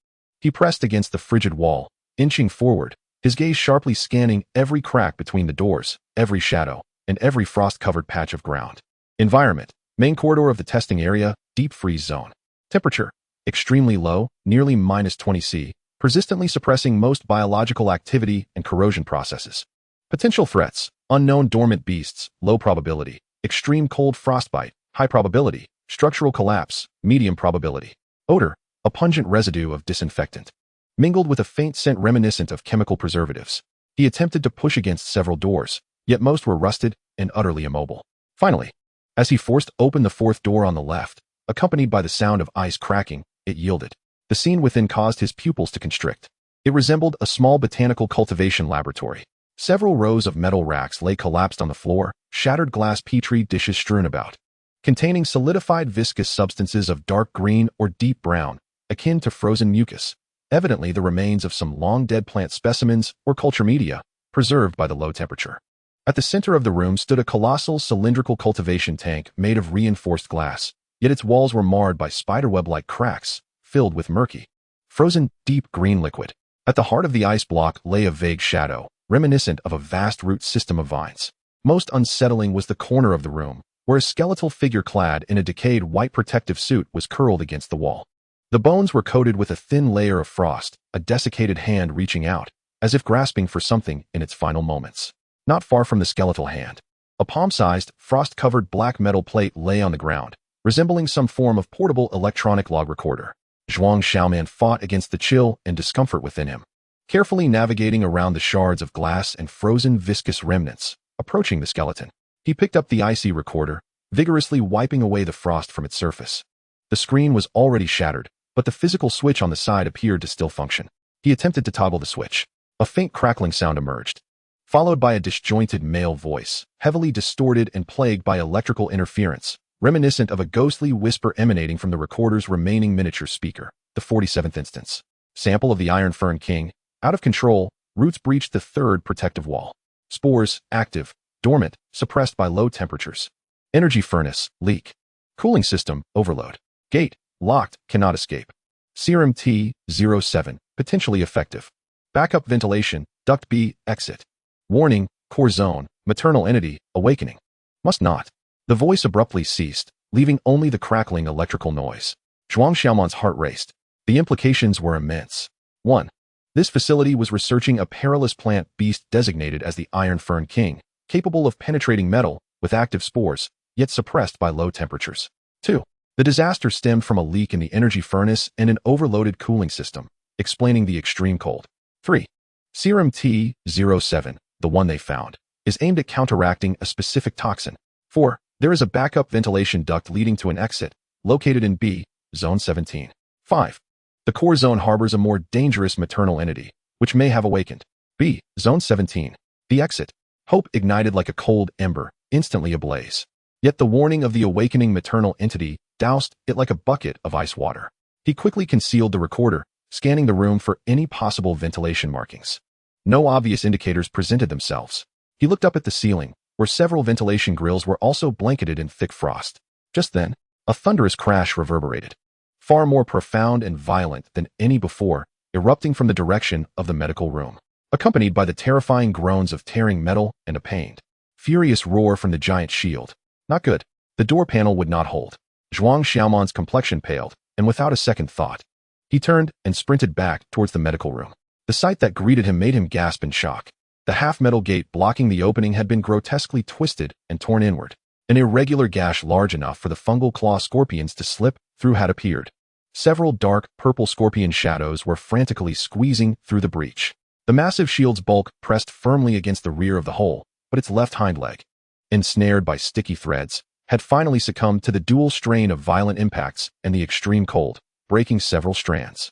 He pressed against the frigid wall, inching forward, his gaze sharply scanning every crack between the doors, every shadow, and every frost-covered patch of ground. Environment: main corridor of the testing area, deep freeze zone. Temperature: extremely low, nearly -20°C, persistently suppressing most biological activity and corrosion processes. Potential threats: unknown dormant beasts, low probability; extreme cold frostbite, high probability; structural collapse, medium probability. Odor: a pungent residue of disinfectant, mingled with a faint scent reminiscent of chemical preservatives. He attempted to push against several doors, yet most were rusted and utterly immobile. Finally, as he forced open the fourth door on the left, accompanied by the sound of ice cracking, it yielded. The scene within caused his pupils to constrict. It resembled a small botanical cultivation laboratory. Several rows of metal racks lay collapsed on the floor, shattered glass petri dishes strewn about, containing solidified viscous substances of dark green or deep brown, akin to frozen mucus, evidently the remains of some long-dead plant specimens or culture media, preserved by the low temperature. At the center of the room stood a colossal cylindrical cultivation tank made of reinforced glass, yet its walls were marred by spiderweb-like cracks, filled with murky, frozen, deep green liquid. At the heart of the ice block lay a vague shadow, reminiscent of a vast root system of vines. Most unsettling was the corner of the room, where a skeletal figure clad in a decayed white protective suit was curled against the wall. The bones were coated with a thin layer of frost, a desiccated hand reaching out, as if grasping for something in its final moments. Not far from the skeletal hand, a palm-sized, frost-covered black metal plate lay on the ground, resembling some form of portable electronic log recorder. Zhuang Xiaoman fought against the chill and discomfort within him, carefully navigating around the shards of glass and frozen viscous remnants. Approaching the skeleton, he picked up the icy recorder, vigorously wiping away the frost from its surface. The screen was already shattered, but the physical switch on the side appeared to still function. He attempted to toggle the switch. A faint crackling sound emerged, followed by a disjointed male voice, heavily distorted and plagued by electrical interference, reminiscent of a ghostly whisper emanating from the recorder's remaining miniature speaker. The 47th instance. Sample of the Iron Fern King. Out of control, roots breached the third protective wall. Spores, active, dormant, suppressed by low temperatures. Energy furnace, leak. Cooling system, overload. Gate, locked, cannot escape. Serum T07, potentially effective. Backup ventilation, duct B, exit. Warning, core zone, maternal entity, awakening. Must not. The voice abruptly ceased, leaving only the crackling electrical noise. Zhuang Xiaoman's heart raced. The implications were immense. 1. This facility was researching a perilous plant beast designated as the Iron Fern King, capable of penetrating metal with active spores, yet suppressed by low temperatures. 2. The disaster stemmed from a leak in the energy furnace and an overloaded cooling system, explaining the extreme cold. 3. Serum T07, the one they found, is aimed at counteracting a specific toxin. 4. There is a backup ventilation duct leading to an exit, located in B, Zone 17. 5. The core zone harbors a more dangerous maternal entity, which may have awakened. B, Zone 17. The exit. Hope ignited like a cold ember, instantly ablaze. Yet the warning of the awakening maternal entity doused it like a bucket of ice water. He quickly concealed the recorder, scanning the room for any possible ventilation markings. No obvious indicators presented themselves. He looked up at the ceiling, where several ventilation grills were also blanketed in thick frost. Just then, a thunderous crash reverberated, far more profound and violent than any before, erupting from the direction of the medical room, accompanied by the terrifying groans of tearing metal and a pained, furious roar from the giant shield. Not good. The door panel would not hold. Zhuang Xiaoman's complexion paled, and without a second thought, he turned and sprinted back towards the medical room. The sight that greeted him made him gasp in shock. The half-metal gate blocking the opening had been grotesquely twisted and torn inward. An irregular gash large enough for the fungal claw scorpions to slip through had appeared. Several dark, purple scorpion shadows were frantically squeezing through the breach. The massive shield's bulk pressed firmly against the rear of the hole, but its left hind leg, ensnared by sticky threads, had finally succumbed to the dual strain of violent impacts and the extreme cold, breaking several strands.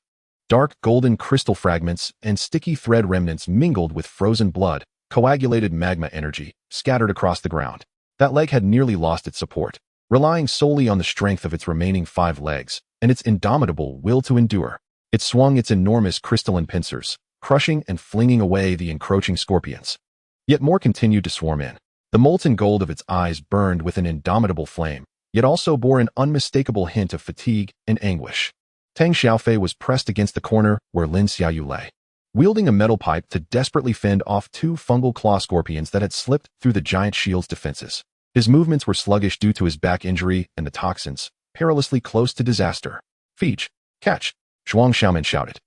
Dark golden crystal fragments and sticky thread remnants mingled with frozen blood, coagulated magma energy, scattered across the ground. That leg had nearly lost its support, relying solely on the strength of its remaining 5 legs and its indomitable will to endure. It swung its enormous crystalline pincers, crushing and flinging away the encroaching scorpions. Yet more continued to swarm in. The molten gold of its eyes burned with an indomitable flame, yet also bore an unmistakable hint of fatigue and anguish. Tang Xiaofei was pressed against the corner where Lin Xiaoyu lay, wielding a metal pipe to desperately fend off 2 fungal claw scorpions that had slipped through the giant shield's defenses. His movements were sluggish due to his back injury and the toxins, perilously close to disaster. "Feech! Catch!" Zhuang Xiaoman shouted,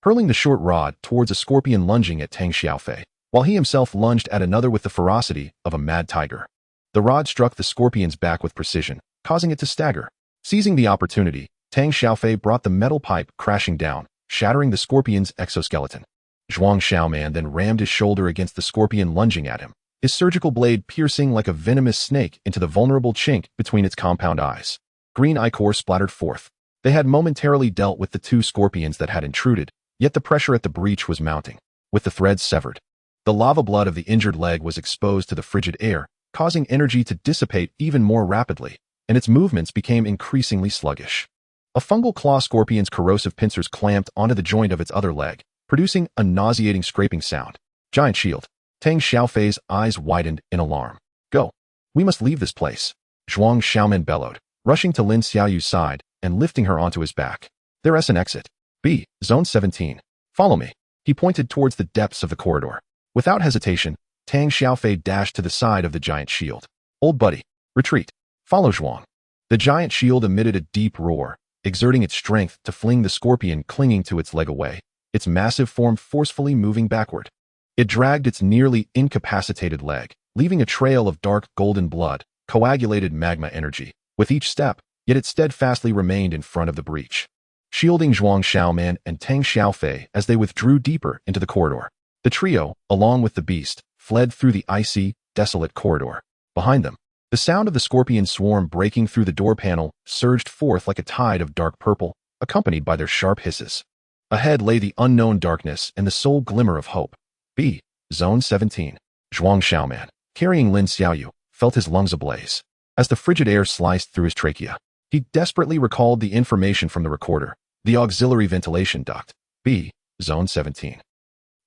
hurling the short rod towards a scorpion lunging at Tang Xiaofei, while he himself lunged at another with the ferocity of a mad tiger. The rod struck the scorpion's back with precision, causing it to stagger. Seizing the opportunity, Tang Xiaofei brought the metal pipe crashing down, shattering the scorpion's exoskeleton. Zhuang Xiaoman then rammed his shoulder against the scorpion lunging at him, his surgical blade piercing like a venomous snake into the vulnerable chink between its compound eyes. Green ichor splattered forth. They had momentarily dealt with the 2 scorpions that had intruded, yet the pressure at the breach was mounting. With the threads severed, the lava blood of the injured leg was exposed to the frigid air, causing energy to dissipate even more rapidly, and its movements became increasingly sluggish. A fungal claw scorpion's corrosive pincers clamped onto the joint of its other leg, producing a nauseating scraping sound. Giant shield. Tang Xiaofei's eyes widened in alarm. "Go. We must leave this place," Zhuang Xiaoman bellowed, rushing to Lin Xiaoyu's side and lifting her onto his back. "There is an exit. B, Zone 17. Follow me." He pointed towards the depths of the corridor. Without hesitation, Tang Xiaofei dashed to the side of the giant shield. "Old buddy, retreat. Follow Zhuang." The giant shield emitted a deep roar, exerting its strength to fling the scorpion clinging to its leg away, its massive form forcefully moving backward. It dragged its nearly incapacitated leg, leaving a trail of dark golden blood, coagulated magma energy, with each step, yet it steadfastly remained in front of the breach, shielding Zhuang Xiaoman and Tang Xiaofei as they withdrew deeper into the corridor. The trio, along with the beast, fled through the icy, desolate corridor. Behind them, the sound of the scorpion swarm breaking through the door panel surged forth like a tide of dark purple, accompanied by their sharp hisses. Ahead lay the unknown darkness and the sole glimmer of hope. B, Zone 17. Zhuang Xiaoman, carrying Lin Xiaoyu, felt his lungs ablaze. As the frigid air sliced through his trachea, he desperately recalled the information from the recorder, the auxiliary ventilation duct. B, Zone 17.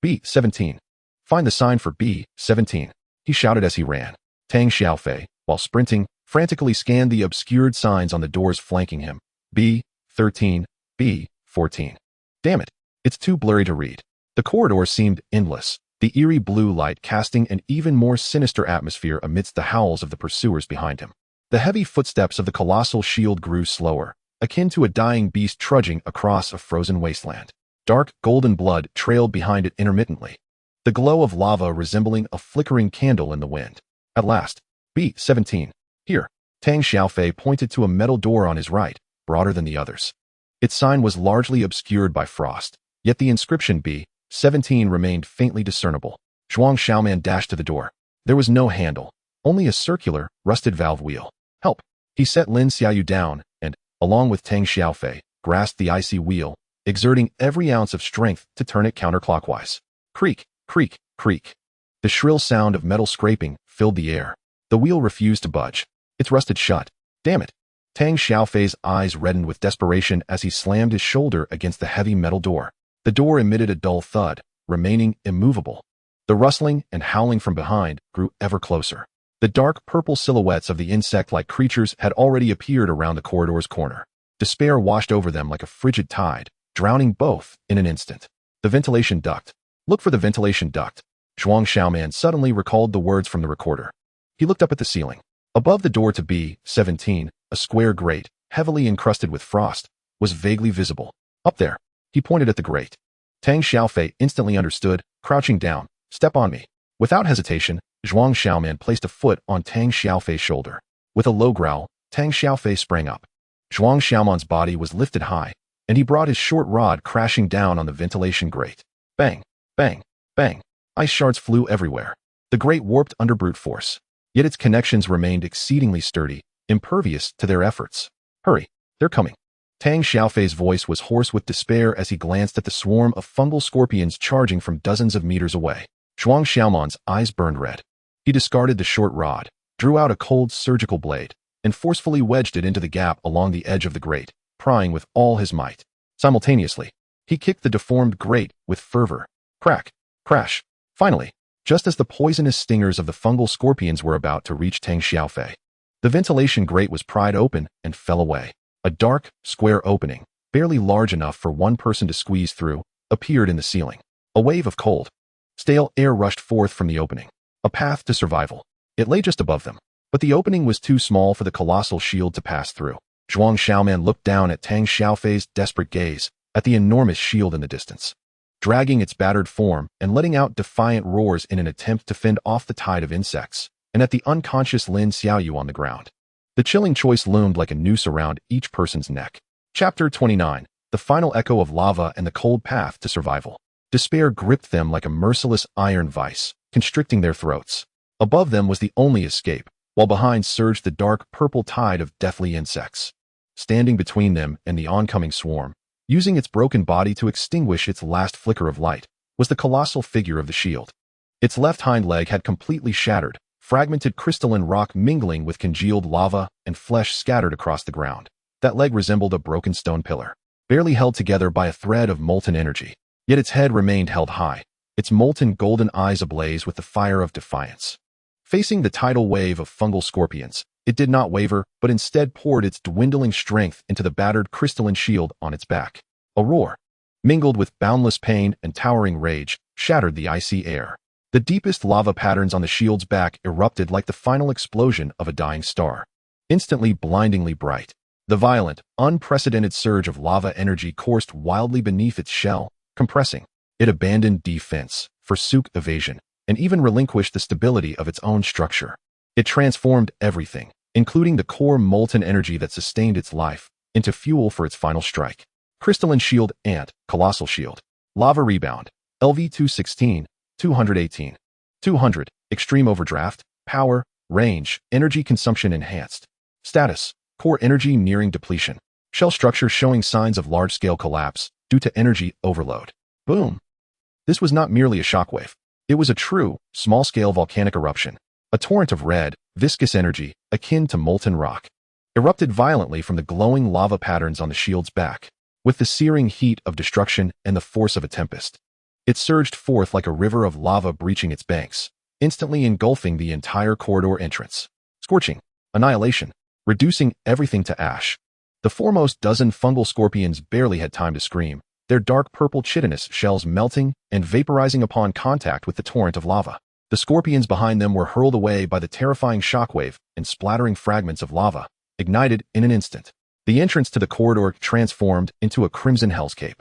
B-17. Find the sign for B-17, he shouted as he ran. Tang Xiaofei, while sprinting, frantically scanned the obscured signs on the doors flanking him. B-13, B-14. Damn it, it's too blurry to read. The corridor seemed endless, the eerie blue light casting an even more sinister atmosphere amidst the howls of the pursuers behind him. The heavy footsteps of the colossal shield grew slower, akin to a dying beast trudging across a frozen wasteland. Dark golden blood trailed behind it intermittently, the glow of lava resembling a flickering candle in the wind. At last, B-17. Here, Tang Xiaofei pointed to a metal door on his right, broader than the others. Its sign was largely obscured by frost, yet the inscription B-17 remained faintly discernible. Zhuang Xiaoman dashed to the door. There was no handle, only a circular, rusted valve wheel. "Help!" He set Lin Xiaoyu down and, along with Tang Xiaofei, grasped the icy wheel, exerting every ounce of strength to turn it counterclockwise. Creak, creak, creak. The shrill sound of metal scraping filled the air. The wheel refused to budge. It's rusted shut. Damn it. Tang Xiaofei's eyes reddened with desperation as he slammed his shoulder against the heavy metal door. The door emitted a dull thud, remaining immovable. The rustling and howling from behind grew ever closer. The dark purple silhouettes of the insect-like creatures had already appeared around the corridor's corner. Despair washed over them like a frigid tide, drowning both in an instant. The ventilation duct. Look for the ventilation duct. Zhuang Xiaoman suddenly recalled the words from the recorder. He looked up at the ceiling. Above the door to B-17, a square grate, heavily encrusted with frost, was vaguely visible. Up there. He pointed at the grate. Tang Xiaofei instantly understood, crouching down. Step on me. Without hesitation, Zhuang Xiaoman placed a foot on Tang Xiaofei's shoulder. With a low growl, Tang Xiaofei sprang up. Zhuang Xiaoman's body was lifted high, and he brought his short rod crashing down on the ventilation grate. Bang, bang, bang. Ice shards flew everywhere. The grate warped under brute force. Yet its connections remained exceedingly sturdy, impervious to their efforts. Hurry, they're coming. Tang Xiaofei's voice was hoarse with despair as he glanced at the swarm of fungal scorpions charging from dozens of meters away. Zhuang Xiaoman's eyes burned red. He discarded the short rod, drew out a cold surgical blade, and forcefully wedged it into the gap along the edge of the grate, prying with all his might. Simultaneously, he kicked the deformed grate with fervor. Crack, crash. Finally, just as the poisonous stingers of the fungal scorpions were about to reach Tang Xiaofei, the ventilation grate was pried open and fell away. A dark, square opening, barely large enough for one person to squeeze through, appeared in the ceiling. A wave of cold, stale air rushed forth from the opening. A path to survival. It lay just above them, but the opening was too small for the colossal shield to pass through. Zhuang Xiaoman looked down at Tang Xiaofei's desperate gaze, at the enormous shield in the distance, dragging its battered form and letting out defiant roars in an attempt to fend off the tide of insects, and at the unconscious Lin Xiaoyu on the ground. The chilling choice loomed like a noose around each person's neck. Chapter 29. The final echo of lava and the cold path to survival. Despair gripped them like a merciless iron vice, constricting their throats. Above them was the only escape, while behind surged the dark purple tide of deathly insects. Standing between them and the oncoming swarm, using its broken body to extinguish its last flicker of light, was the colossal figure of the shield. Its left hind leg had completely shattered, fragmented crystalline rock mingling with congealed lava and flesh scattered across the ground. That leg resembled a broken stone pillar, barely held together by a thread of molten energy. Yet its head remained held high, its molten golden eyes ablaze with the fire of defiance. Facing the tidal wave of fungal scorpions, it did not waver, but instead poured its dwindling strength into the battered crystalline shield on its back. A roar, mingled with boundless pain and towering rage, shattered the icy air. The deepest lava patterns on the shield's back erupted like the final explosion of a dying star. Instantly blindingly bright, the violent, unprecedented surge of lava energy coursed wildly beneath its shell, compressing. It abandoned defense, forsook evasion, and even relinquished the stability of its own structure. It transformed everything, including the core molten energy that sustained its life, into fuel for its final strike. Crystalline shield and colossal shield. Lava rebound. LV-216, 218. 200. Extreme overdraft. Power. Range. Energy consumption enhanced. Status. Core energy nearing depletion. Shell structure showing signs of large-scale collapse due to energy overload. Boom. This was not merely a shockwave. It was a true, small-scale volcanic eruption. A torrent of red, viscous energy, akin to molten rock, erupted violently from the glowing lava patterns on the shield's back. With the searing heat of destruction and the force of a tempest, it surged forth like a river of lava breaching its banks, instantly engulfing the entire corridor entrance. Scorching, annihilation, reducing everything to ash. The foremost dozen fungal scorpions barely had time to scream, their dark purple chitinous shells melting and vaporizing upon contact with the torrent of lava. The scorpions behind them were hurled away by the terrifying shockwave and splattering fragments of lava, ignited in an instant. The entrance to the corridor transformed into a crimson hellscape.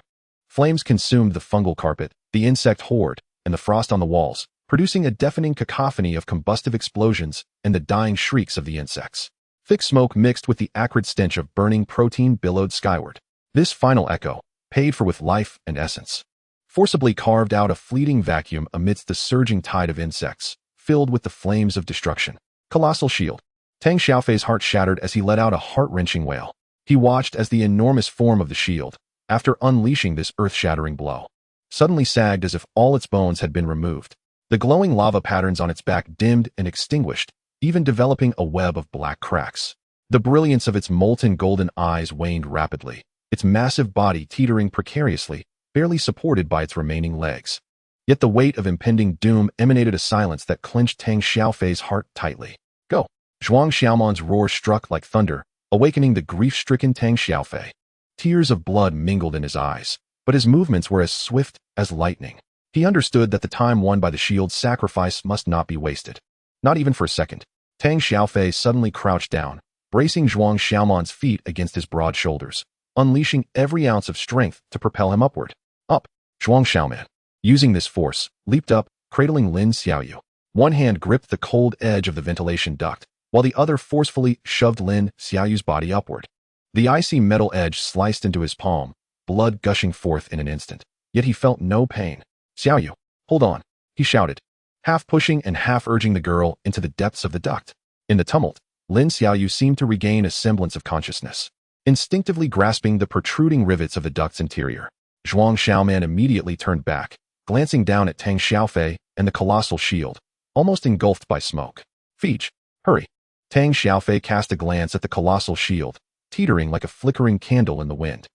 Flames consumed the fungal carpet, the insect horde, and the frost on the walls, producing a deafening cacophony of combustive explosions and the dying shrieks of the insects. Thick smoke mixed with the acrid stench of burning protein billowed skyward. This final echo, paid for with life and essence, forcibly carved out a fleeting vacuum amidst the surging tide of insects, filled with the flames of destruction. Colossal shield. Tang Xiaofei's heart shattered as he let out a heart-wrenching wail. He watched as the enormous form of the shield, after unleashing this earth-shattering blow, suddenly sagged as if all its bones had been removed. The glowing lava patterns on its back dimmed and extinguished, even developing a web of black cracks. The brilliance of its molten golden eyes waned rapidly, its massive body teetering precariously, barely supported by its remaining legs. Yet the weight of impending doom emanated a silence that clenched Tang Xiaofei's heart tightly. Go! Zhuang Xiaoman's roar struck like thunder, awakening the grief-stricken Tang Xiaofei. Tears of blood mingled in his eyes, but his movements were as swift as lightning. He understood that the time won by the shield's sacrifice must not be wasted. Not even for a second. Tang Xiaofei suddenly crouched down, bracing Zhuang Xiaoman's feet against his broad shoulders, unleashing every ounce of strength to propel him upward. Up! Zhuang Xiaoman, using this force, leaped up, cradling Lin Xiaoyu. One hand gripped the cold edge of the ventilation duct, while the other forcefully shoved Lin Xiaoyu's body upward. The icy metal edge sliced into his palm, blood gushing forth in an instant. Yet he felt no pain. Xiaoyu, hold on, he shouted, half pushing and half urging the girl into the depths of the duct. In the tumult, Lin Xiaoyu seemed to regain a semblance of consciousness, instinctively grasping the protruding rivets of the duct's interior. Zhuang Xiaoman immediately turned back, glancing down at Tang Xiaofei and the colossal shield, almost engulfed by smoke. Feech, hurry. Tang Xiaofei cast a glance at the colossal shield, teetering like a flickering candle in the wind.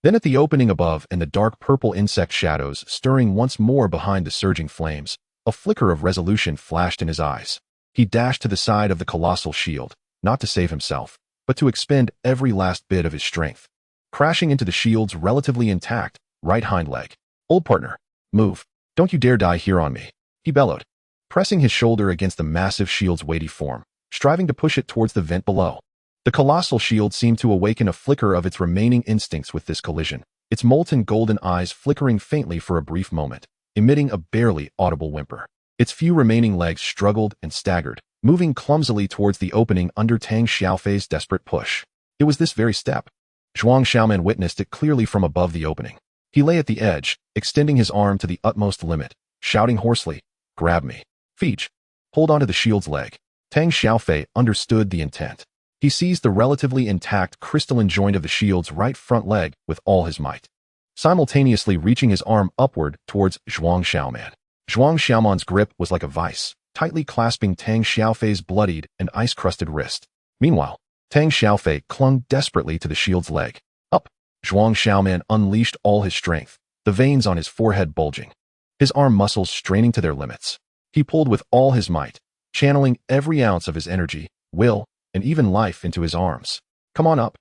Then at the opening above and the dark purple insect shadows stirring once more behind the surging flames, a flicker of resolution flashed in his eyes. He dashed to the side of the colossal shield, not to save himself, but to expend every last bit of his strength. Crashing into the shield's relatively intact right hind leg. Old partner, move. Don't you dare die here on me, he bellowed, pressing his shoulder against the massive shield's weighty form, striving to push it towards the vent below. The colossal shield seemed to awaken a flicker of its remaining instincts with this collision, its molten golden eyes flickering faintly for a brief moment, emitting a barely audible whimper. Its few remaining legs struggled and staggered, moving clumsily towards the opening under Tang Xiaofei's desperate push. It was this very step. Zhuang Xiaoman witnessed it clearly from above the opening. He lay at the edge, extending his arm to the utmost limit, shouting hoarsely, "Grab me. Feech. Hold onto the shield's leg." Tang Xiaofei understood the intent. He seized the relatively intact crystalline joint of the shield's right front leg with all his might, simultaneously reaching his arm upward towards Zhuang Xiaoman. Zhuang Xiaoman's grip was like a vice, tightly clasping Tang Xiaofei's bloodied and ice-crusted wrist. Meanwhile, Tang Xiaofei clung desperately to the shield's leg. Up! Zhuang Xiaoman unleashed all his strength, the veins on his forehead bulging, his arm muscles straining to their limits. He pulled with all his might, channeling every ounce of his energy, will, and even life into his arms. Come on up.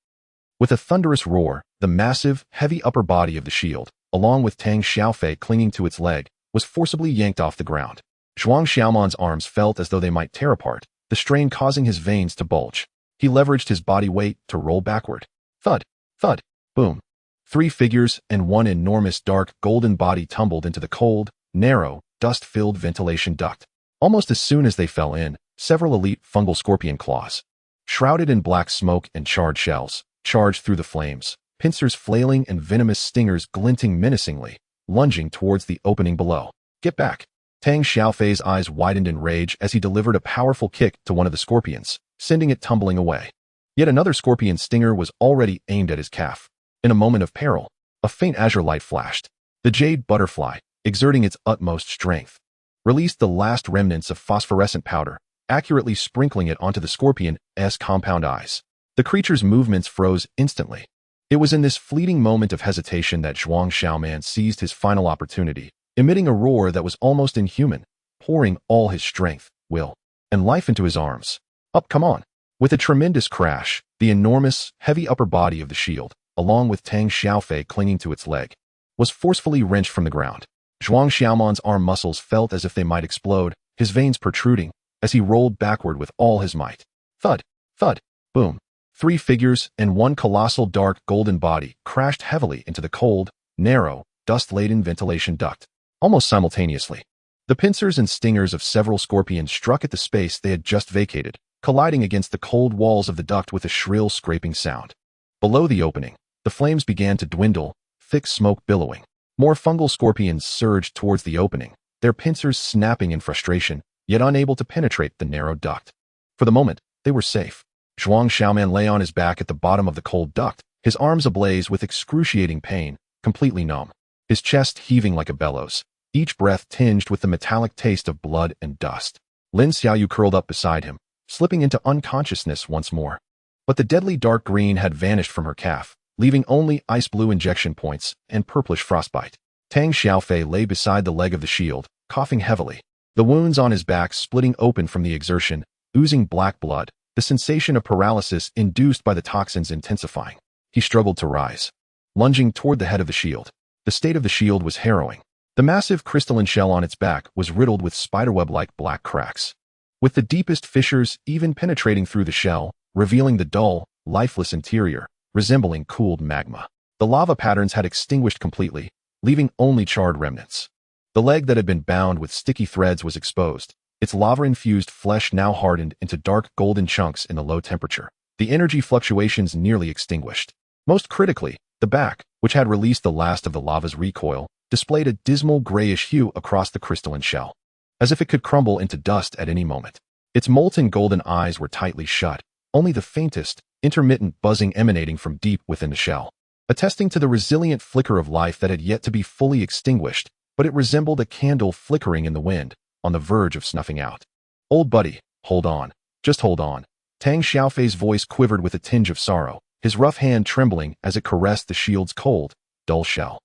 With a thunderous roar, the massive, heavy upper body of the shield, along with Tang Xiaofei clinging to its leg, was forcibly yanked off the ground. Zhuang Xiaoman's arms felt as though they might tear apart, the strain causing his veins to bulge. He leveraged his body weight to roll backward. Thud, thud, boom. 3 figures and one enormous dark golden body tumbled into the cold, narrow, dust-filled ventilation duct. Almost as soon as they fell in, several elite fungal scorpion claws, shrouded in black smoke and charred shells, charged through the flames, pincers flailing and venomous stingers glinting menacingly, lunging towards the opening below. Get back! Tang Xiaofei's eyes widened in rage as he delivered a powerful kick to one of the scorpions, sending it tumbling away. Yet another scorpion stinger was already aimed at his calf. In a moment of peril, a faint azure light flashed. The jade butterfly, exerting its utmost strength, released the last remnants of phosphorescent powder, accurately sprinkling it onto the scorpion's compound eyes. The creature's movements froze instantly. It was in this fleeting moment of hesitation that Zhuang Xiaoman seized his final opportunity, emitting a roar that was almost inhuman, pouring all his strength, will, and life into his arms. Up, come on! With a tremendous crash, the enormous, heavy upper body of the shield, along with Tang Xiaofei clinging to its leg, was forcefully wrenched from the ground. Zhuang Xiaoman's arm muscles felt as if they might explode, his veins protruding, as he rolled backward with all his might. Thud, thud, boom. 3 figures and one colossal dark golden body crashed heavily into the cold, narrow, dust-laden ventilation duct. Almost simultaneously, the pincers and stingers of several scorpions struck at the space they had just vacated, colliding against the cold walls of the duct with a shrill scraping sound. Below the opening, the flames began to dwindle, thick smoke billowing. More fungal scorpions surged towards the opening, their pincers snapping in frustration, yet unable to penetrate the narrow duct. For the moment, they were safe. Zhuang Xiaoman lay on his back at the bottom of the cold duct, his arms ablaze with excruciating pain, completely numb, his chest heaving like a bellows, each breath tinged with the metallic taste of blood and dust. Lin Xiaoyu curled up beside him, slipping into unconsciousness once more. But the deadly dark green had vanished from her calf, leaving only ice blue injection points and purplish frostbite. Tang Xiaofei lay beside the leg of the shield, coughing heavily. The wounds on his back splitting open from the exertion, oozing black blood, the sensation of paralysis induced by the toxins intensifying. He struggled to rise, lunging toward the head of the shield. The state of the shield was harrowing. The massive crystalline shell on its back was riddled with spiderweb-like black cracks, with the deepest fissures even penetrating through the shell, revealing the dull, lifeless interior, resembling cooled magma. The lava patterns had extinguished completely, leaving only charred remnants. The leg that had been bound with sticky threads was exposed, its lava-infused flesh now hardened into dark golden chunks in the low temperature. The energy fluctuations nearly extinguished. Most critically, the back, which had released the last of the lava's recoil, displayed a dismal grayish hue across the crystalline shell, as if it could crumble into dust at any moment. Its molten golden eyes were tightly shut, only the faintest, intermittent buzzing emanating from deep within the shell, attesting to the resilient flicker of life that had yet to be fully extinguished, but it resembled a candle flickering in the wind, on the verge of snuffing out. "Old buddy, hold on. Just hold on." Tang Xiaofei's voice quivered with a tinge of sorrow, his rough hand trembling as it caressed the shield's cold, dull shell.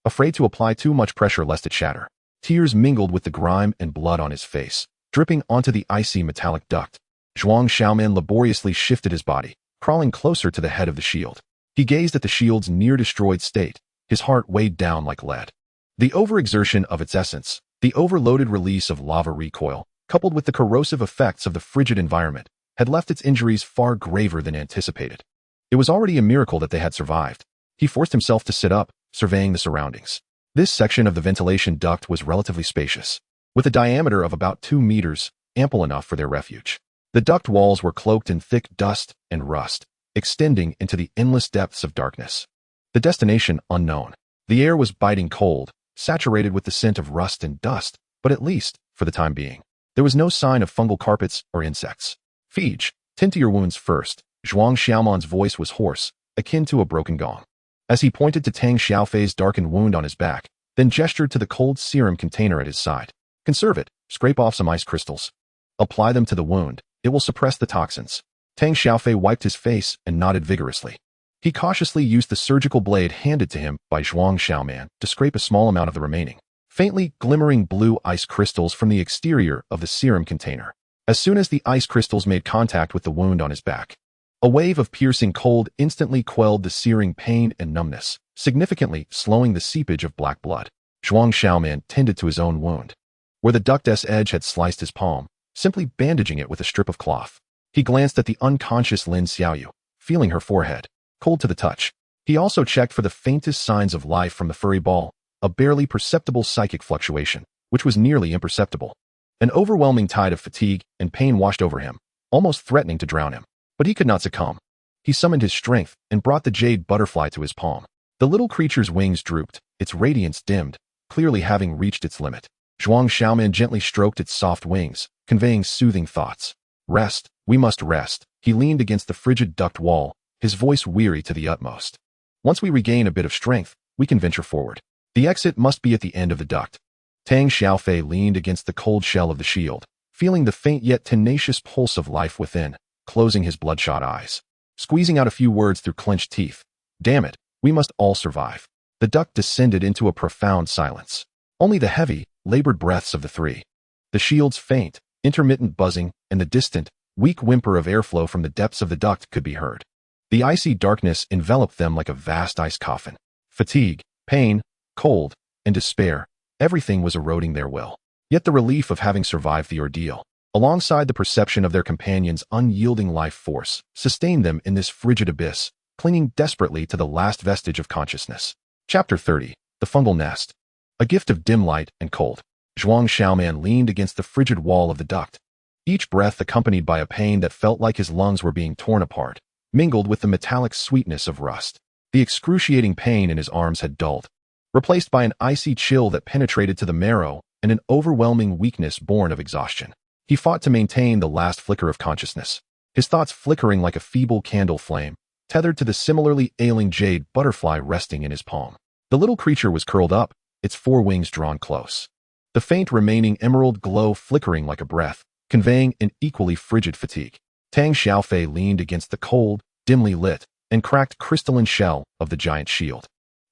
Afraid to apply too much pressure lest it shatter. Tears mingled with the grime and blood on his face, dripping onto the icy metallic duct. Zhuang Xiaoman laboriously shifted his body, crawling closer to the head of the shield. He gazed at the shield's near-destroyed state, his heart weighed down like lead. The overexertion of its essence, the overloaded release of lava recoil, coupled with the corrosive effects of the frigid environment, had left its injuries far graver than anticipated. It was already a miracle that they had survived. He forced himself to sit up, surveying the surroundings. This section of the ventilation duct was relatively spacious, with a diameter of about 2 meters, ample enough for their refuge. The duct walls were cloaked in thick dust and rust, extending into the endless depths of darkness. The destination unknown. The air was biting cold, saturated with the scent of rust and dust, but at least, for the time being, there was no sign of fungal carpets or insects. "Feej, tend to your wounds first." Zhuang Xiaoman's voice was hoarse, akin to a broken gong, as he pointed to Tang Xiaofei's darkened wound on his back, then gestured to the cold serum container at his side. "Conserve it, scrape off some ice crystals. Apply them to the wound, it will suppress the toxins." Tang Xiaofei wiped his face and nodded vigorously. He cautiously used the surgical blade handed to him by Zhuang Xiaoman to scrape a small amount of the remaining, faintly glimmering blue ice crystals from the exterior of the serum container. As soon as the ice crystals made contact with the wound on his back, a wave of piercing cold instantly quelled the searing pain and numbness, significantly slowing the seepage of black blood. Zhuang Xiaoman tended to his own wound, where the duct's edge had sliced his palm, simply bandaging it with a strip of cloth. He glanced at the unconscious Lin Xiaoyu, feeling her forehead, cold to the touch. He also checked for the faintest signs of life from the furry ball, a barely perceptible psychic fluctuation, which was nearly imperceptible. An overwhelming tide of fatigue and pain washed over him, almost threatening to drown him. But he could not succumb. He summoned his strength and brought the jade butterfly to his palm. The little creature's wings drooped, its radiance dimmed, clearly having reached its limit. Zhuang Xiaoman gently stroked its soft wings, conveying soothing thoughts. "Rest, we must rest." He leaned against the frigid duct wall, his voice weary to the utmost. "Once we regain a bit of strength, we can venture forward. The exit must be at the end of the duct." Tang Xiaofei leaned against the cold shell of the shield, feeling the faint yet tenacious pulse of life within, closing his bloodshot eyes, squeezing out a few words through clenched teeth. "Damn it, we must all survive." The duct descended into a profound silence. Only the heavy, labored breaths of the three, the shield's faint, intermittent buzzing, and the distant, weak whimper of airflow from the depths of the duct could be heard. The icy darkness enveloped them like a vast ice coffin. Fatigue, pain, cold, and despair, everything was eroding their will. Yet the relief of having survived the ordeal, alongside the perception of their companion's unyielding life force, sustained them in this frigid abyss, clinging desperately to the last vestige of consciousness. Chapter 30. The Fungal Nest. A gift of dim light and cold. Zhuang Xiaoman leaned against the frigid wall of the duct, each breath accompanied by a pain that felt like his lungs were being torn apart, mingled with the metallic sweetness of rust. The excruciating pain in his arms had dulled, replaced by an icy chill that penetrated to the marrow and an overwhelming weakness born of exhaustion. He fought to maintain the last flicker of consciousness, his thoughts flickering like a feeble candle flame, tethered to the similarly ailing jade butterfly resting in his palm. The little creature was curled up, its four wings drawn close, the faint remaining emerald glow flickering like a breath, conveying an equally frigid fatigue. Tang Xiaofei leaned against the cold, dimly lit, and cracked crystalline shell of the giant shield.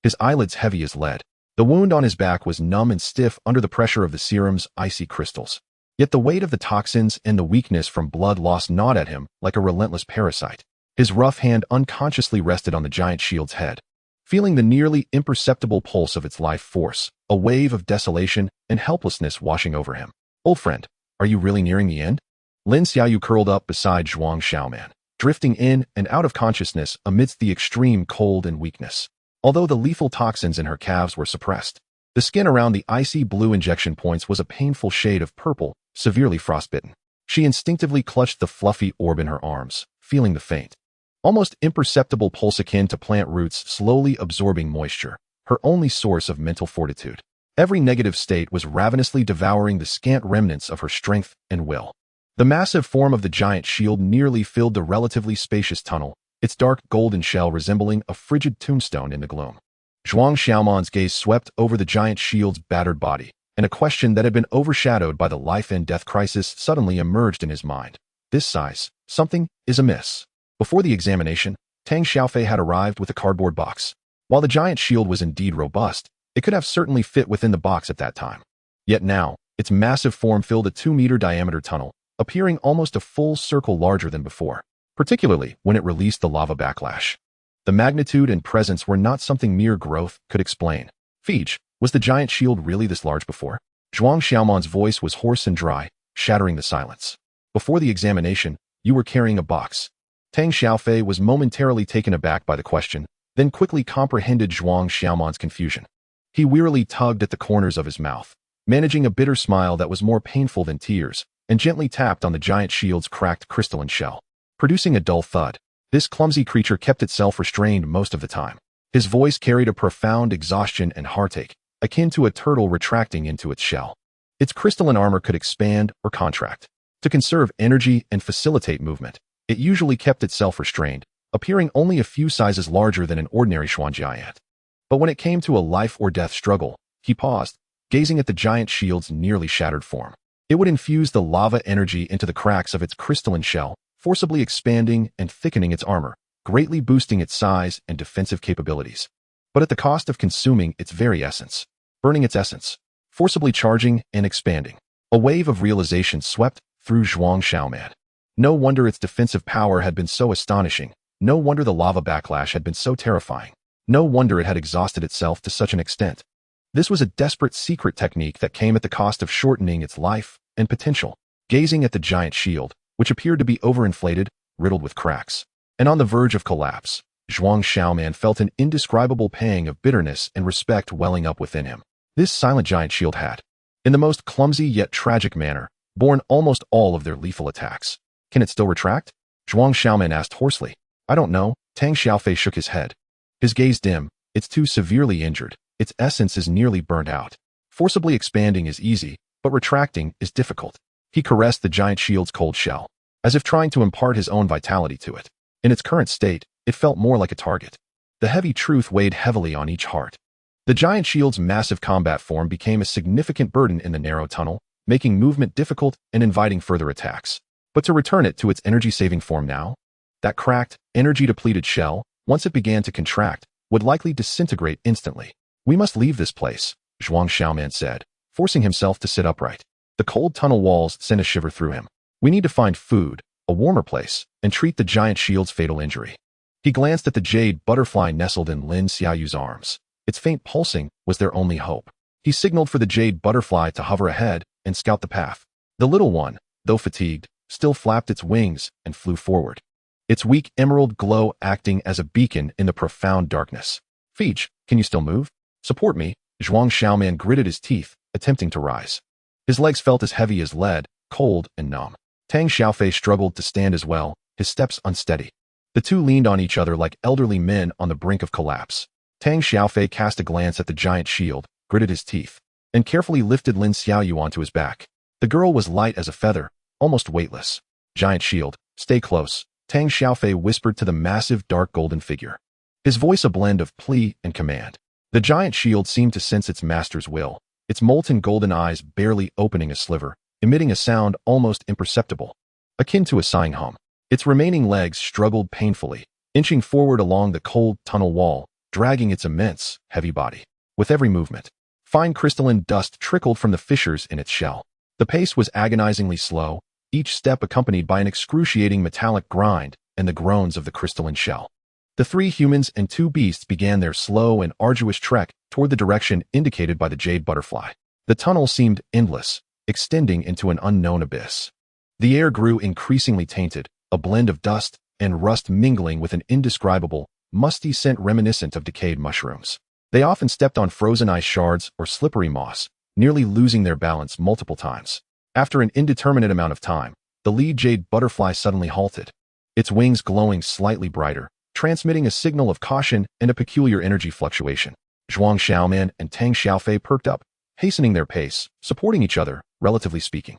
His eyelids heavy as lead. The wound on his back was numb and stiff under the pressure of the serum's icy crystals. Yet the weight of the toxins and the weakness from blood loss gnawed at him like a relentless parasite. His rough hand unconsciously rested on the giant shield's head. Feeling the nearly imperceptible pulse of its life force, a wave of desolation and helplessness washing over him. Old friend, are you really nearing the end? Lin Xiaoyu curled up beside Zhuang Xiaoman, drifting in and out of consciousness amidst the extreme cold and weakness. Although the lethal toxins in her calves were suppressed, the skin around the icy blue injection points was a painful shade of purple, severely frostbitten. She instinctively clutched the fluffy orb in her arms, feeling the faint, almost imperceptible pulse akin to plant roots slowly absorbing moisture, her only source of mental fortitude. Every negative state was ravenously devouring the scant remnants of her strength and will. The massive form of the giant shield nearly filled the relatively spacious tunnel, its dark golden shell resembling a frigid tombstone in the gloom. Zhuang Xiaoman's gaze swept over the giant shield's battered body, and a question that had been overshadowed by the life-and-death crisis suddenly emerged in his mind. This size, something is amiss. Before the examination, Tang Xiaofei had arrived with a cardboard box. While the giant shield was indeed robust, it could have certainly fit within the box at that time. Yet now, its massive form filled a 2-meter diameter tunnel, appearing almost a full circle larger than before, particularly when it released the lava backlash. The magnitude and presence were not something mere growth could explain. Fij, was the giant shield really this large before? Zhuang Xiaoman's voice was hoarse and dry, shattering the silence. Before the examination, you were carrying a box. Tang Xiaofei was momentarily taken aback by the question, then quickly comprehended Zhuang Xiaoman's confusion. He wearily tugged at the corners of his mouth, managing a bitter smile that was more painful than tears, and gently tapped on the giant shield's cracked crystalline shell. Producing a dull thud, this clumsy creature kept itself restrained most of the time. His voice carried a profound exhaustion and heartache, akin to a turtle retracting into its shell. Its crystalline armor could expand or contract. To conserve energy and facilitate movement, it usually kept itself restrained, appearing only a few sizes larger than an ordinary Xuanjiant. But when it came to a life-or-death struggle, he paused, gazing at the giant shield's nearly shattered form. It would infuse the lava energy into the cracks of its crystalline shell, forcibly expanding and thickening its armor, greatly boosting its size and defensive capabilities. But at the cost of consuming its very essence, burning its essence, forcibly charging and expanding. A wave of realization swept through Zhuang Xiaoman. No wonder its defensive power had been so astonishing. No wonder the lava backlash had been so terrifying. No wonder it had exhausted itself to such an extent. This was a desperate secret technique that came at the cost of shortening its life and potential. Gazing at the giant shield, which appeared to be overinflated, riddled with cracks, and on the verge of collapse, Zhuang Xiaoman felt an indescribable pang of bitterness and respect welling up within him. This silent giant shield had, in the most clumsy yet tragic manner, borne almost all of their lethal attacks. Can it still retract? Zhuang Xiaoman asked hoarsely. I don't know. Tang Xiaofei shook his head. His gaze dim. It's too severely injured. Its essence is nearly burnt out. Forcibly expanding is easy, but retracting is difficult. He caressed the giant shield's cold shell, as if trying to impart his own vitality to it. In its current state, it felt more like a target. The heavy truth weighed heavily on each heart. The giant shield's massive combat form became a significant burden in the narrow tunnel, making movement difficult and inviting further attacks. But to return it to its energy-saving form now, that cracked, energy-depleted shell, once it began to contract, would likely disintegrate instantly. We must leave this place, Zhuang Xiaoman said, forcing himself to sit upright. The cold tunnel walls sent a shiver through him. We need to find food, a warmer place, and treat the giant shield's fatal injury. He glanced at the jade butterfly nestled in Lin Xiaoyu's arms. Its faint pulsing was their only hope. He signaled for the jade butterfly to hover ahead and scout the path. The little one, though fatigued, still flapped its wings and flew forward, its weak emerald glow acting as a beacon in the profound darkness. Fij, can you still move? Support me. Zhuang Xiaoman gritted his teeth, attempting to rise. His legs felt as heavy as lead, cold and numb. Tang Xiaofei struggled to stand as well, his steps unsteady. The two leaned on each other like elderly men on the brink of collapse. Tang Xiaofei cast a glance at the giant shield, gritted his teeth, and carefully lifted Lin Xiaoyu onto his back. The girl was light as a feather, almost weightless. Giant shield, stay close, Tang Xiaofei whispered to the massive dark golden figure, his voice a blend of plea and command. The giant shield seemed to sense its master's will, its molten golden eyes barely opening a sliver, emitting a sound almost imperceptible, akin to a sighing hum. Its remaining legs struggled painfully, inching forward along the cold tunnel wall, dragging its immense, heavy body. With every movement, fine crystalline dust trickled from the fissures in its shell. The pace was agonizingly slow, each step accompanied by an excruciating metallic grind and the groans of the crystalline shell. The 3 humans and 2 beasts began their slow and arduous trek toward the direction indicated by the jade butterfly. The tunnel seemed endless, extending into an unknown abyss. The air grew increasingly tainted, a blend of dust and rust mingling with an indescribable, musty scent reminiscent of decayed mushrooms. They often stepped on frozen ice shards or slippery moss, nearly losing their balance multiple times. After an indeterminate amount of time, the lead jade butterfly suddenly halted, its wings glowing slightly brighter, transmitting a signal of caution and a peculiar energy fluctuation. Zhuang Xiaoman and Tang Xiaofei perked up, hastening their pace, supporting each other, relatively speaking.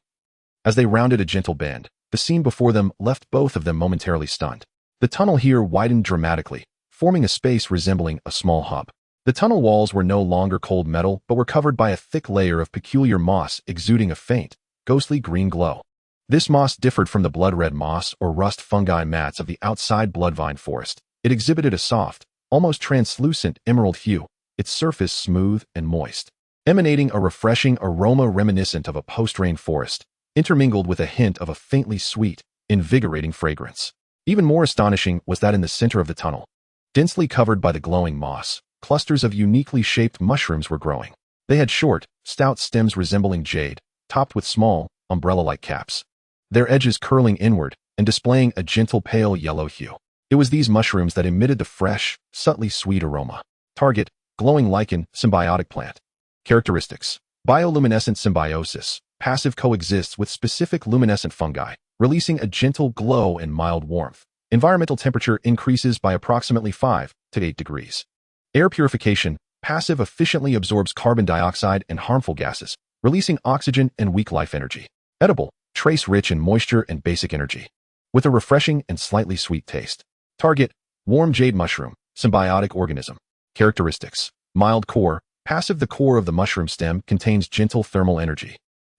As they rounded a gentle bend, the scene before them left both of them momentarily stunned. The tunnel here widened dramatically, forming a space resembling a small hub. The tunnel walls were no longer cold metal but were covered by a thick layer of peculiar moss exuding a faint, ghostly green glow. This moss differed from the blood-red moss or rust fungi mats of the outside bloodvine forest. It exhibited a soft, almost translucent emerald hue, its surface smooth and moist, emanating a refreshing aroma reminiscent of a post-rain forest, intermingled with a hint of a faintly sweet, invigorating fragrance. Even more astonishing was that in the center of the tunnel, densely covered by the glowing moss, clusters of uniquely shaped mushrooms were growing. They had short, stout stems resembling jade, topped with small, umbrella-like caps, their edges curling inward and displaying a gentle pale yellow hue. It was these mushrooms that emitted the fresh, subtly sweet aroma. Target, glowing lichen, symbiotic plant. Characteristics: bioluminescent symbiosis. Passive coexists with specific luminescent fungi, releasing a gentle glow and mild warmth. Environmental temperature increases by approximately 5 to 8 degrees. Air purification. Passive efficiently absorbs carbon dioxide and harmful gases, releasing oxygen and weak life energy. Edible. Trace rich in moisture and basic energy, with a refreshing and slightly sweet taste. Target: warm jade mushroom, symbiotic organism. Characteristics: mild core. Passive. The core of the mushroom stem contains gentle thermal energy,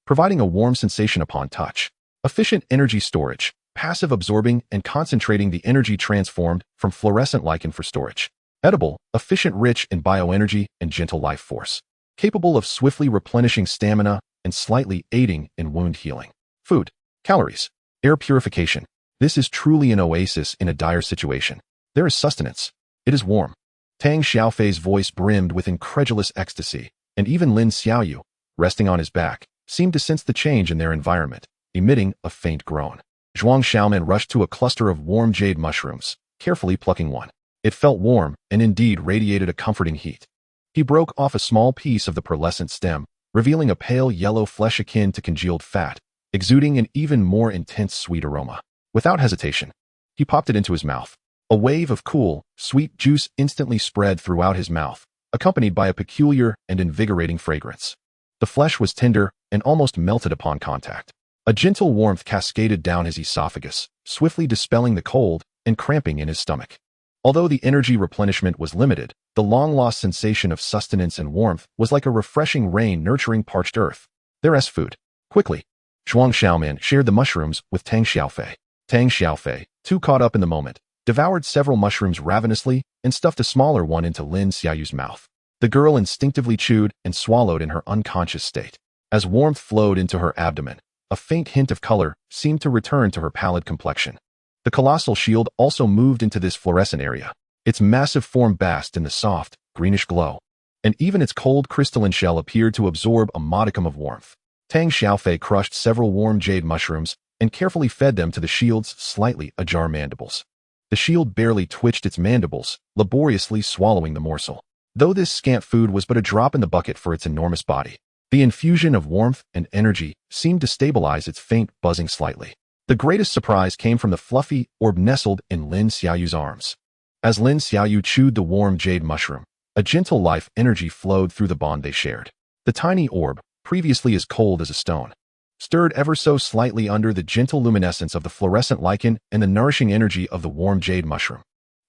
providing a warm sensation upon touch. Efficient energy storage. Passive absorbing and concentrating the energy transformed from fluorescent lichen for storage. Edible. Efficient, rich in bioenergy and gentle life force, capable of swiftly replenishing stamina and slightly aiding in wound healing. Food. Calories. Air purification. This is truly an oasis in a dire situation. There is sustenance. It is warm. Tang Xiaofei's voice brimmed with incredulous ecstasy, and even Lin Xiaoyu, resting on his back, seemed to sense the change in their environment, emitting a faint groan. Zhuang Xiaoman rushed to a cluster of warm jade mushrooms, carefully plucking one. It felt warm and indeed radiated a comforting heat. He broke off a small piece of the pearlescent stem, revealing a pale yellow flesh akin to congealed fat, exuding an even more intense sweet aroma. Without hesitation, he popped it into his mouth. A wave of cool, sweet juice instantly spread throughout his mouth, accompanied by a peculiar and invigorating fragrance. The flesh was tender and almost melted upon contact. A gentle warmth cascaded down his esophagus, swiftly dispelling the cold and cramping in his stomach. Although the energy replenishment was limited, the long-lost sensation of sustenance and warmth was like a refreshing rain nurturing parched earth. Their food. Quickly, Zhuang Xiaoman shared the mushrooms with Tang Xiaofei. Tang Xiaofei, too caught up in the moment, devoured several mushrooms ravenously and stuffed a smaller one into Lin Xiaoyu's mouth. The girl instinctively chewed and swallowed in her unconscious state. As warmth flowed into her abdomen, a faint hint of color seemed to return to her pallid complexion. The colossal shield also moved into this fluorescent area. Its massive form basked in the soft, greenish glow, and even its cold crystalline shell appeared to absorb a modicum of warmth. Tang Xiaofei crushed several warm jade mushrooms and carefully fed them to the shield's slightly ajar mandibles. The shield barely twitched its mandibles, laboriously swallowing the morsel. Though this scant food was but a drop in the bucket for its enormous body, the infusion of warmth and energy seemed to stabilize its faint buzzing slightly. The greatest surprise came from the fluffy orb nestled in Lin Xiaoyu's arms. As Lin Xiaoyu chewed the warm jade mushroom, a gentle life energy flowed through the bond they shared. The tiny orb, previously as cold as a stone, stirred ever so slightly under the gentle luminescence of the fluorescent lichen and the nourishing energy of the warm jade mushroom.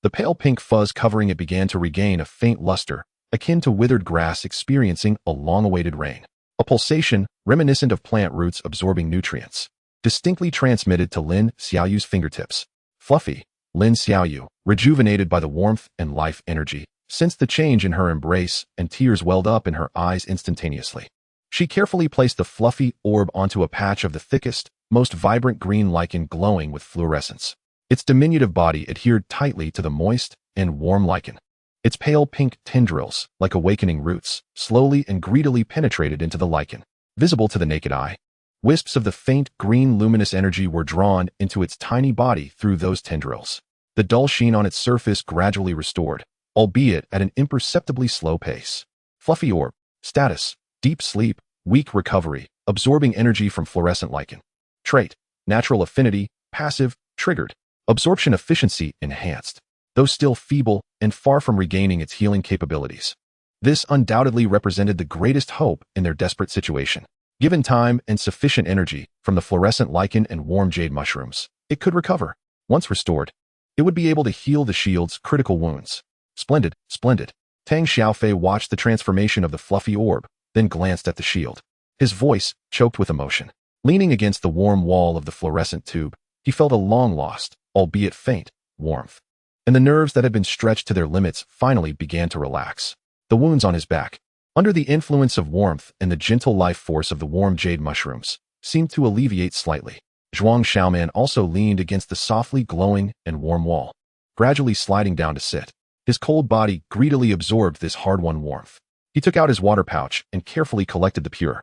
The pale pink fuzz covering it began to regain a faint luster, akin to withered grass experiencing a long-awaited rain. A pulsation, reminiscent of plant roots absorbing nutrients, distinctly transmitted to Lin Xiaoyu's fingertips. Fluffy, Lin Xiaoyu, rejuvenated by the warmth and life energy, sensed the change in her embrace, and tears welled up in her eyes instantaneously. She carefully placed the fluffy orb onto a patch of the thickest, most vibrant green lichen glowing with fluorescence. Its diminutive body adhered tightly to the moist and warm lichen. Its pale pink tendrils, like awakening roots, slowly and greedily penetrated into the lichen. Visible to the naked eye, wisps of the faint green luminous energy were drawn into its tiny body through those tendrils. The dull sheen on its surface gradually restored, albeit at an imperceptibly slow pace. Fluffy orb. Status: deep sleep, weak recovery, absorbing energy from fluorescent lichen. Trait: natural affinity, passive, triggered. Absorption efficiency enhanced, though still feeble and far from regaining its healing capabilities. This undoubtedly represented the greatest hope in their desperate situation. Given time and sufficient energy from the fluorescent lichen and warm jade mushrooms, it could recover. Once restored, it would be able to heal the shield's critical wounds. Splendid, splendid. Tang Xiaofei watched the transformation of the fluffy orb, then glanced at the shield. His voice choked with emotion. Leaning against the warm wall of the fluorescent tube, he felt a long-lost, albeit faint, warmth. And the nerves that had been stretched to their limits finally began to relax. The wounds on his back, under the influence of warmth and the gentle life force of the warm jade mushrooms, seemed to alleviate slightly. Zhuang Xiaoman also leaned against the softly glowing and warm wall, gradually sliding down to sit. His cold body greedily absorbed this hard-won warmth. He took out his water pouch and carefully collected the pure,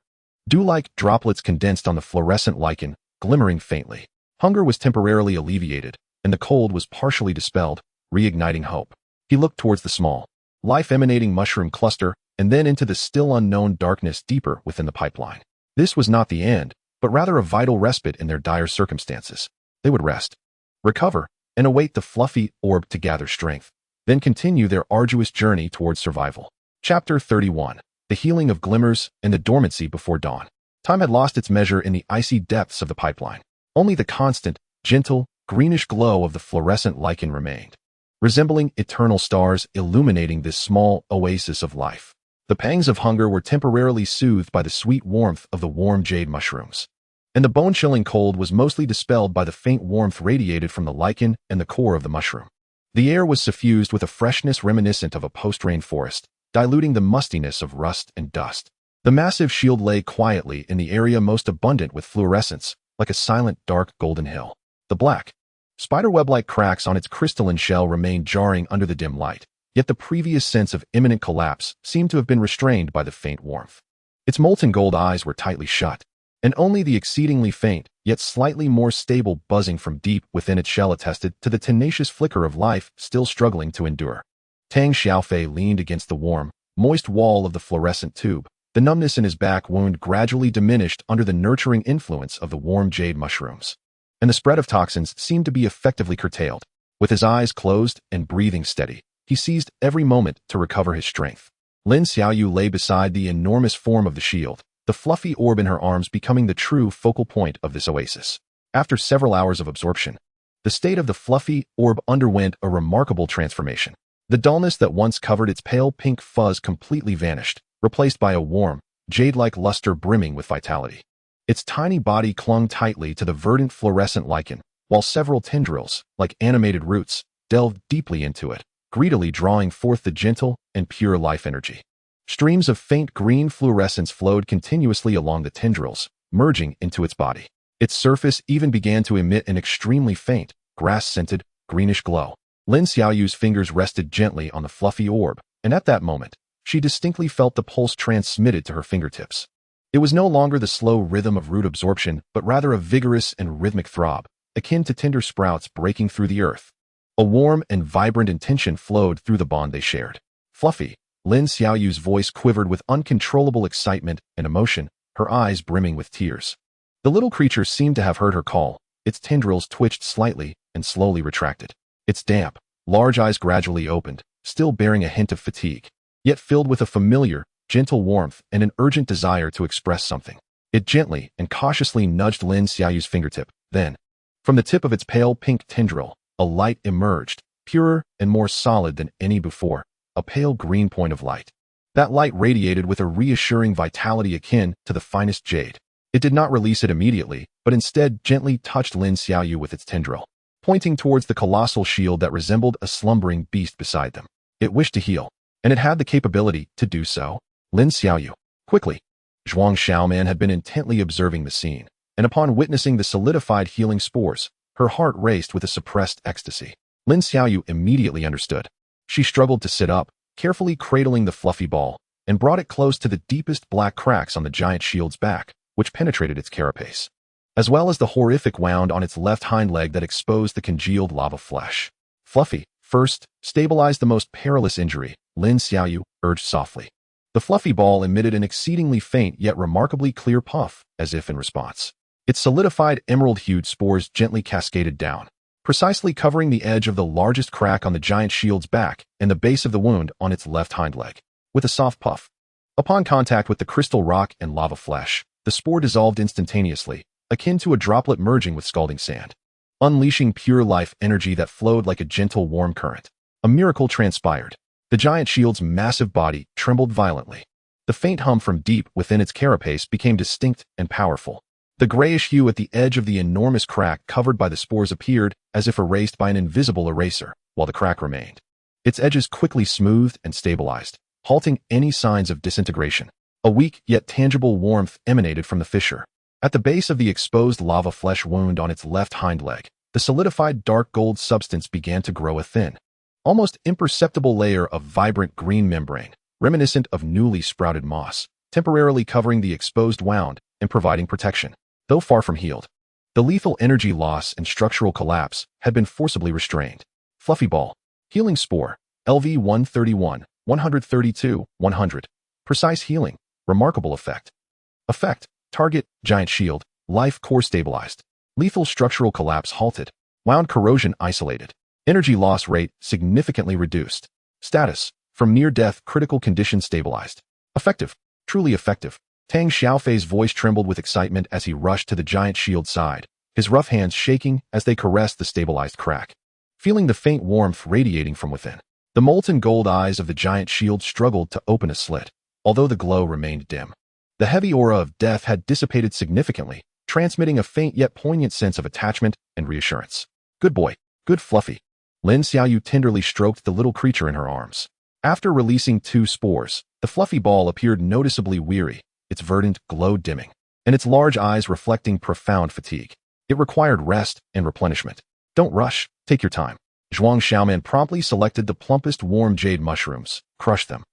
dew-like droplets condensed on the fluorescent lichen, glimmering faintly. Hunger was temporarily alleviated, and the cold was partially dispelled, reigniting hope. He looked towards the small, life-emanating mushroom cluster, and then into the still unknown darkness deeper within the pipeline. This was not the end, but rather a vital respite in their dire circumstances. They would rest, recover, and await the fluffy orb to gather strength, then continue their arduous journey towards survival. Chapter 31. The Healing of Glimmers and the Dormancy Before Dawn. Time had lost its measure in the icy depths of the pipeline. Only the constant, gentle, greenish glow of the fluorescent lichen remained, resembling eternal stars illuminating this small oasis of life. The pangs of hunger were temporarily soothed by the sweet warmth of the warm jade mushrooms, and the bone-chilling cold was mostly dispelled by the faint warmth radiated from the lichen and the core of the mushroom. The air was suffused with a freshness reminiscent of a post-rain forest, diluting the mustiness of rust and dust. The massive shield lay quietly in the area most abundant with fluorescence, like a silent, dark golden hill. The black, spiderweb-like cracks on its crystalline shell remained jarring under the dim light, yet the previous sense of imminent collapse seemed to have been restrained by the faint warmth. Its molten gold eyes were tightly shut, and only the exceedingly faint, yet slightly more stable buzzing from deep within its shell attested to the tenacious flicker of life still struggling to endure. Tang Xiaofei leaned against the warm, moist wall of the fluorescent tube. The numbness in his back wound gradually diminished under the nurturing influence of the warm jade mushrooms, and the spread of toxins seemed to be effectively curtailed. With his eyes closed and breathing steady, he seized every moment to recover his strength. Lin Xiaoyu lay beside the enormous form of the shield, the fluffy orb in her arms becoming the true focal point of this oasis. After several hours of absorption, the state of the fluffy orb underwent a remarkable transformation. The dullness that once covered its pale pink fuzz completely vanished, replaced by a warm, jade-like luster brimming with vitality. Its tiny body clung tightly to the verdant fluorescent lichen, while several tendrils, like animated roots, delved deeply into it, greedily drawing forth the gentle and pure life energy. Streams of faint green fluorescence flowed continuously along the tendrils, merging into its body. Its surface even began to emit an extremely faint, grass-scented, greenish glow. Lin Xiaoyu's fingers rested gently on the fluffy orb, and at that moment, she distinctly felt the pulse transmitted to her fingertips. It was no longer the slow rhythm of root absorption, but rather a vigorous and rhythmic throb, akin to tender sprouts breaking through the earth. A warm and vibrant intention flowed through the bond they shared. Fluffy, Lin Xiaoyu's voice quivered with uncontrollable excitement and emotion, her eyes brimming with tears. The little creature seemed to have heard her call. Its tendrils twitched slightly and slowly retracted. Its damp, large eyes gradually opened, still bearing a hint of fatigue, yet filled with a familiar, gentle warmth and an urgent desire to express something. It gently and cautiously nudged Lin Xiaoyu's fingertip. Then, from the tip of its pale pink tendril, a light emerged, purer and more solid than any before, a pale green point of light. That light radiated with a reassuring vitality akin to the finest jade. It did not release it immediately, but instead gently touched Lin Xiaoyu with its tendril. pointing towards the colossal shield that resembled a slumbering beast beside them. It wished to heal, and it had the capability to do so. Lin Xiaoyu. Quickly. Zhuang Xiaoman had been intently observing the scene, and upon witnessing the solidified healing spores, her heart raced with a suppressed ecstasy. Lin Xiaoyu immediately understood. She struggled to sit up, carefully cradling the fluffy ball, and brought it close to the deepest black cracks on the giant shield's back, which penetrated its carapace, as well as the horrific wound on its left hind leg that exposed the congealed lava flesh. Fluffy, first, stabilize the most perilous injury, Lin Xiaoyu urged softly. The fluffy ball emitted an exceedingly faint yet remarkably clear puff, as if in response. Its solidified emerald-hued spores gently cascaded down, precisely covering the edge of the largest crack on the giant shield's back and the base of the wound on its left hind leg. With a soft puff. Upon contact with the crystal rock and lava flesh, the spore dissolved instantaneously, akin to a droplet merging with scalding sand, unleashing pure life energy that flowed like a gentle warm current. A miracle transpired. The giant shield's massive body trembled violently. The faint hum from deep within its carapace became distinct and powerful. The grayish hue at the edge of the enormous crack covered by the spores appeared as if erased by an invisible eraser, while the crack remained. Its edges quickly smoothed and stabilized, halting any signs of disintegration. A weak yet tangible warmth emanated from the fissure. At the base of the exposed lava flesh wound on its left hind leg, the solidified dark gold substance began to grow a thin, almost imperceptible layer of vibrant green membrane, reminiscent of newly sprouted moss, temporarily covering the exposed wound and providing protection. Though far from healed, the lethal energy loss and structural collapse had been forcibly restrained. Fluffy ball. Healing spore. LV 131, 132, 100. Precise healing. Remarkable effect. Effect. Target. Giant shield. Life core stabilized. Lethal structural collapse halted. Wound corrosion isolated. Energy loss rate significantly reduced. Status. From near-death critical condition stabilized. Effective. Truly effective. Tang Xiaofei's voice trembled with excitement as he rushed to the giant shield's side, his rough hands shaking as they caressed the stabilized crack. Feeling the faint warmth radiating from within, the molten gold eyes of the giant shield struggled to open a slit, although the glow remained dim. The heavy aura of death had dissipated significantly, transmitting a faint yet poignant sense of attachment and reassurance. Good boy. Good Fluffy. Lin Xiaoyu tenderly stroked the little creature in her arms. After releasing 2 spores, the fluffy ball appeared noticeably weary, its verdant glow dimming, and its large eyes reflecting profound fatigue. It required rest and replenishment. Don't rush, take your time. Zhuang Xiaoman promptly selected the plumpest warm jade mushrooms, crushed them,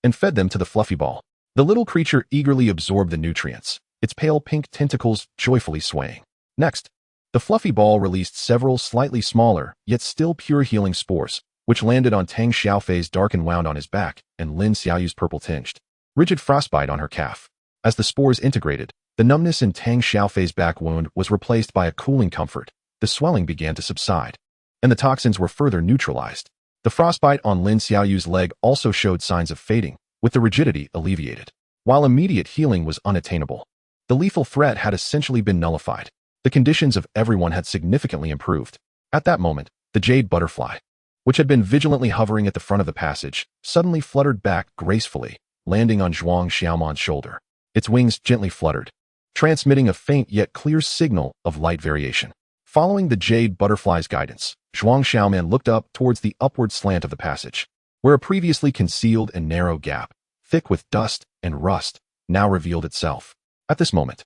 and fed them to the fluffy ball. The little creature eagerly absorbed the nutrients, its pale pink tentacles joyfully swaying. Next, the fluffy ball released several slightly smaller, yet still pure healing spores, which landed on Tang Xiaofei's darkened wound on his back and Lin Xiaoyu's purple-tinged, rigid frostbite on her calf. As the spores integrated, the numbness in Tang Xiaofei's back wound was replaced by a cooling comfort. The swelling began to subside, and the toxins were further neutralized. The frostbite on Lin Xiaoyu's leg also showed signs of fading, with the rigidity alleviated. While immediate healing was unattainable, the lethal threat had essentially been nullified. The conditions of everyone had significantly improved. At that moment, the jade butterfly, which had been vigilantly hovering at the front of the passage, suddenly fluttered back gracefully, landing on Zhuang Xiaoman's shoulder. Its wings gently fluttered, transmitting a faint yet clear signal of light variation. Following the jade butterfly's guidance, Zhuang Xiaoman looked up towards the upward slant of the passage, where a previously concealed and narrow gap, thick with dust and rust, now revealed itself. At this moment,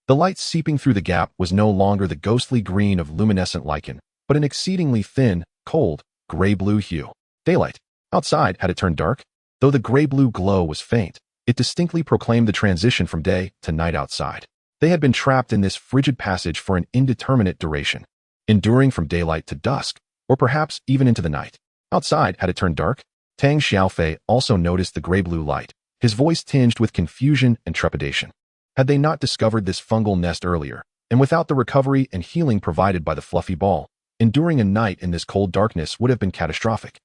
the light seeping through the gap was no longer the ghostly green of luminescent lichen, but an exceedingly thin, cold, gray-blue hue. Daylight. Outside had it turned dark? Though the gray-blue glow was faint, it distinctly proclaimed the transition from day to night outside. They had been trapped in this frigid passage for an indeterminate duration, enduring from daylight to dusk, or perhaps even into the night. Outside had it turned dark? Tang Xiaofei also noticed the gray-blue light, his voice tinged with confusion and trepidation. Had they not discovered this fungal nest earlier, and without the recovery and healing provided by the fluffy ball, enduring a night in this cold darkness would have been catastrophic.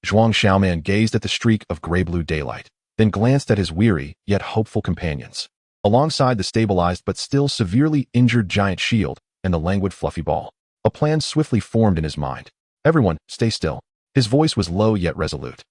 Zhuang Xiaoman gazed at the streak of gray-blue daylight, then glanced at his weary, yet hopeful companions, alongside the stabilized but still severely injured giant shield and the languid fluffy ball. A plan swiftly formed in his mind. Everyone, stay still. His voice was low yet resolute.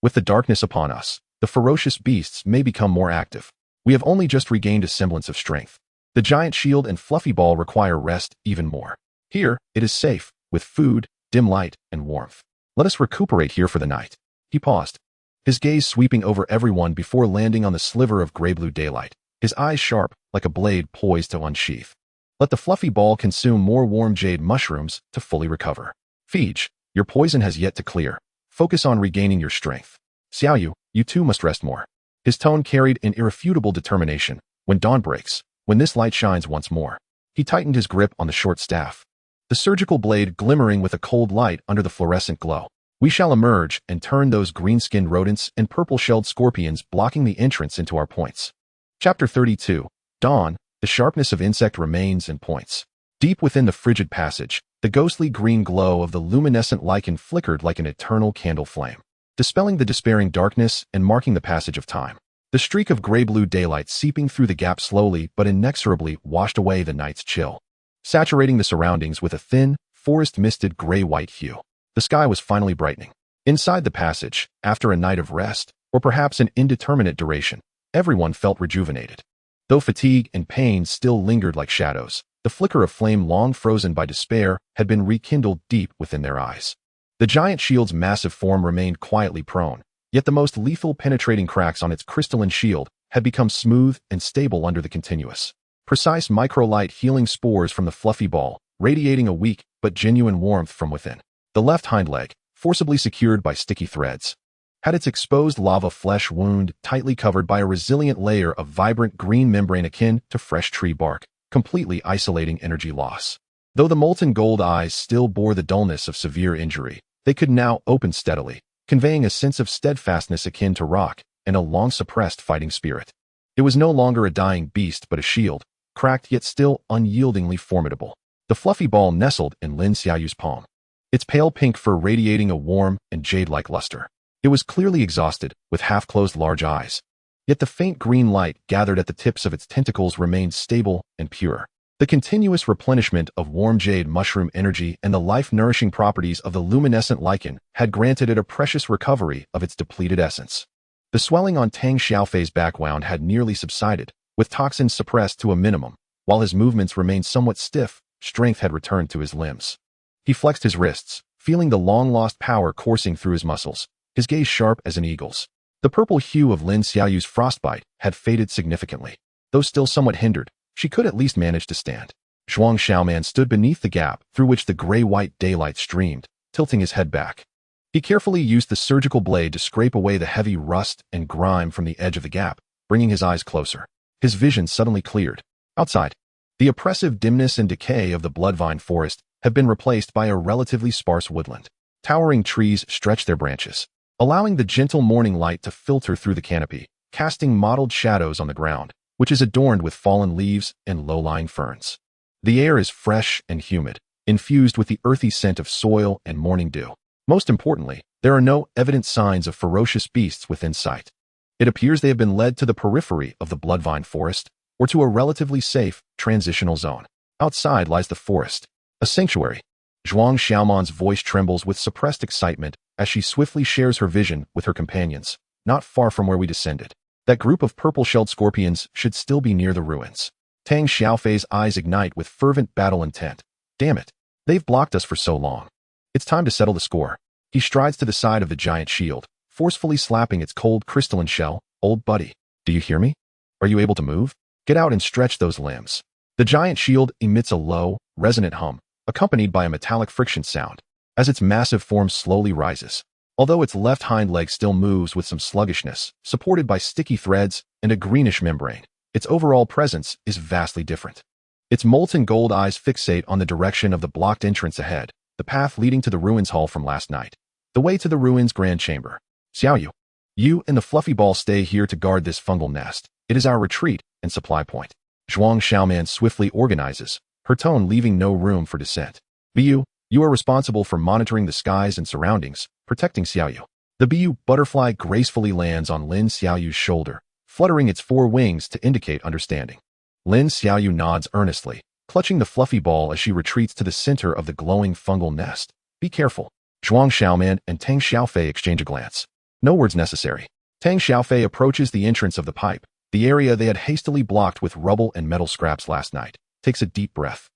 With the darkness upon us, the ferocious beasts may become more active. We have only just regained a semblance of strength. The giant shield and fluffy ball require rest even more. Here, it is safe, with food, dim light, and warmth. Let us recuperate here for the night. He paused, his gaze sweeping over everyone before landing on the sliver of gray-blue daylight, his eyes sharp, like a blade poised to unsheath. Let the fluffy ball consume more warm jade mushrooms to fully recover. Fij, your poison has yet to clear. Focus on regaining your strength. Xiaoyu, you too must rest more. His tone carried an irrefutable determination. When dawn breaks, when this light shines once more. He tightened his grip on the short staff, the surgical blade glimmering with a cold light under the fluorescent glow. We shall emerge and turn those green-skinned rodents and purple-shelled scorpions blocking the entrance into our points. Chapter 32. Dawn, the sharpness of insect remains and points. Deep within the frigid passage, the ghostly green glow of the luminescent lichen flickered like an eternal candle flame, dispelling the despairing darkness and marking the passage of time. The streak of gray-blue daylight seeping through the gap slowly but inexorably washed away the night's chill, saturating the surroundings with a thin, forest-misted gray-white hue. The sky was finally brightening. Inside the passage, after a night of rest, or perhaps an indeterminate duration, everyone felt rejuvenated. Though fatigue and pain still lingered like shadows, the flicker of flame long frozen by despair had been rekindled deep within their eyes. The giant shield's massive form remained quietly prone, yet the most lethal penetrating cracks on its crystalline shield had become smooth and stable under the continuous, precise microlight healing spores from the fluffy ball, radiating a weak but genuine warmth from within. The left hind leg, forcibly secured by sticky threads, had its exposed lava flesh wound tightly covered by a resilient layer of vibrant green membrane akin to fresh tree bark, completely isolating energy loss. Though the molten gold eyes still bore the dullness of severe injury, they could now open steadily, conveying a sense of steadfastness akin to rock and a long-suppressed fighting spirit. It was no longer a dying beast but a shield, cracked yet still unyieldingly formidable. The fluffy ball nestled in Lin Xiaoyu's palm, its pale pink fur radiating a warm and jade-like luster. It was clearly exhausted, with half-closed large eyes. Yet the faint green light gathered at the tips of its tentacles remained stable and pure. The continuous replenishment of warm jade mushroom energy and the life-nourishing properties of the luminescent lichen had granted it a precious recovery of its depleted essence. The swelling on Tang Xiaofei's backwound had nearly subsided, with toxins suppressed to a minimum. While his movements remained somewhat stiff, strength had returned to his limbs. He flexed his wrists, feeling the long-lost power coursing through his muscles, his gaze sharp as an eagle's. The purple hue of Lin Xiaoyu's frostbite had faded significantly. Though still somewhat hindered, she could at least manage to stand. Zhuang Xiaoman stood beneath the gap through which the gray-white daylight streamed, tilting his head back. He carefully used the surgical blade to scrape away the heavy rust and grime from the edge of the gap, bringing his eyes closer. His vision suddenly cleared. Outside, the oppressive dimness and decay of the bloodvine forest have been replaced by a relatively sparse woodland. Towering trees stretched their branches, allowing the gentle morning light to filter through the canopy, casting mottled shadows on the ground, which is adorned with fallen leaves and low-lying ferns. The air is fresh and humid, infused with the earthy scent of soil and morning dew. Most importantly, there are no evident signs of ferocious beasts within sight. It appears they have been led to the periphery of the bloodvine forest, or to a relatively safe, transitional zone. Outside lies the forest, a sanctuary. Zhuang Xiaoman's voice trembles with suppressed excitement as she swiftly shares her vision with her companions, not far from where we descended. That group of purple-shelled scorpions should still be near the ruins. Tang Xiaofei's eyes ignite with fervent battle intent. Damn it, they've blocked us for so long. It's time to settle the score. He strides to the side of the giant shield, forcefully slapping its cold crystalline shell. Old buddy, do you hear me? Are you able to move? Get out and stretch those limbs. The giant shield emits a low, resonant hum, accompanied by a metallic friction sound, as its massive form slowly rises. Although its left hind leg still moves with some sluggishness, supported by sticky threads and a greenish membrane, its overall presence is vastly different. Its molten gold eyes fixate on the direction of the blocked entrance ahead, the path leading to the ruins hall from last night, the way to the ruins grand chamber. Xiaoyu, you and the fluffy ball stay here to guard this fungal nest. It is our retreat and supply point. Zhuang Xiaoman swiftly organizes, her tone leaving no room for dissent. Bu, you are responsible for monitoring the skies and surroundings, protecting Xiaoyu. The Bu butterfly gracefully lands on Lin Xiaoyu's shoulder, fluttering its four wings to indicate understanding. Lin Xiaoyu nods earnestly, clutching the fluffy ball as she retreats to the center of the glowing fungal nest. Be careful. Zhuang Xiaoman and Tang Xiaofei exchange a glance. No words necessary. Tang Xiaofei approaches the entrance of the pipe, the area they had hastily blocked with rubble and metal scraps last night, takes a deep breath,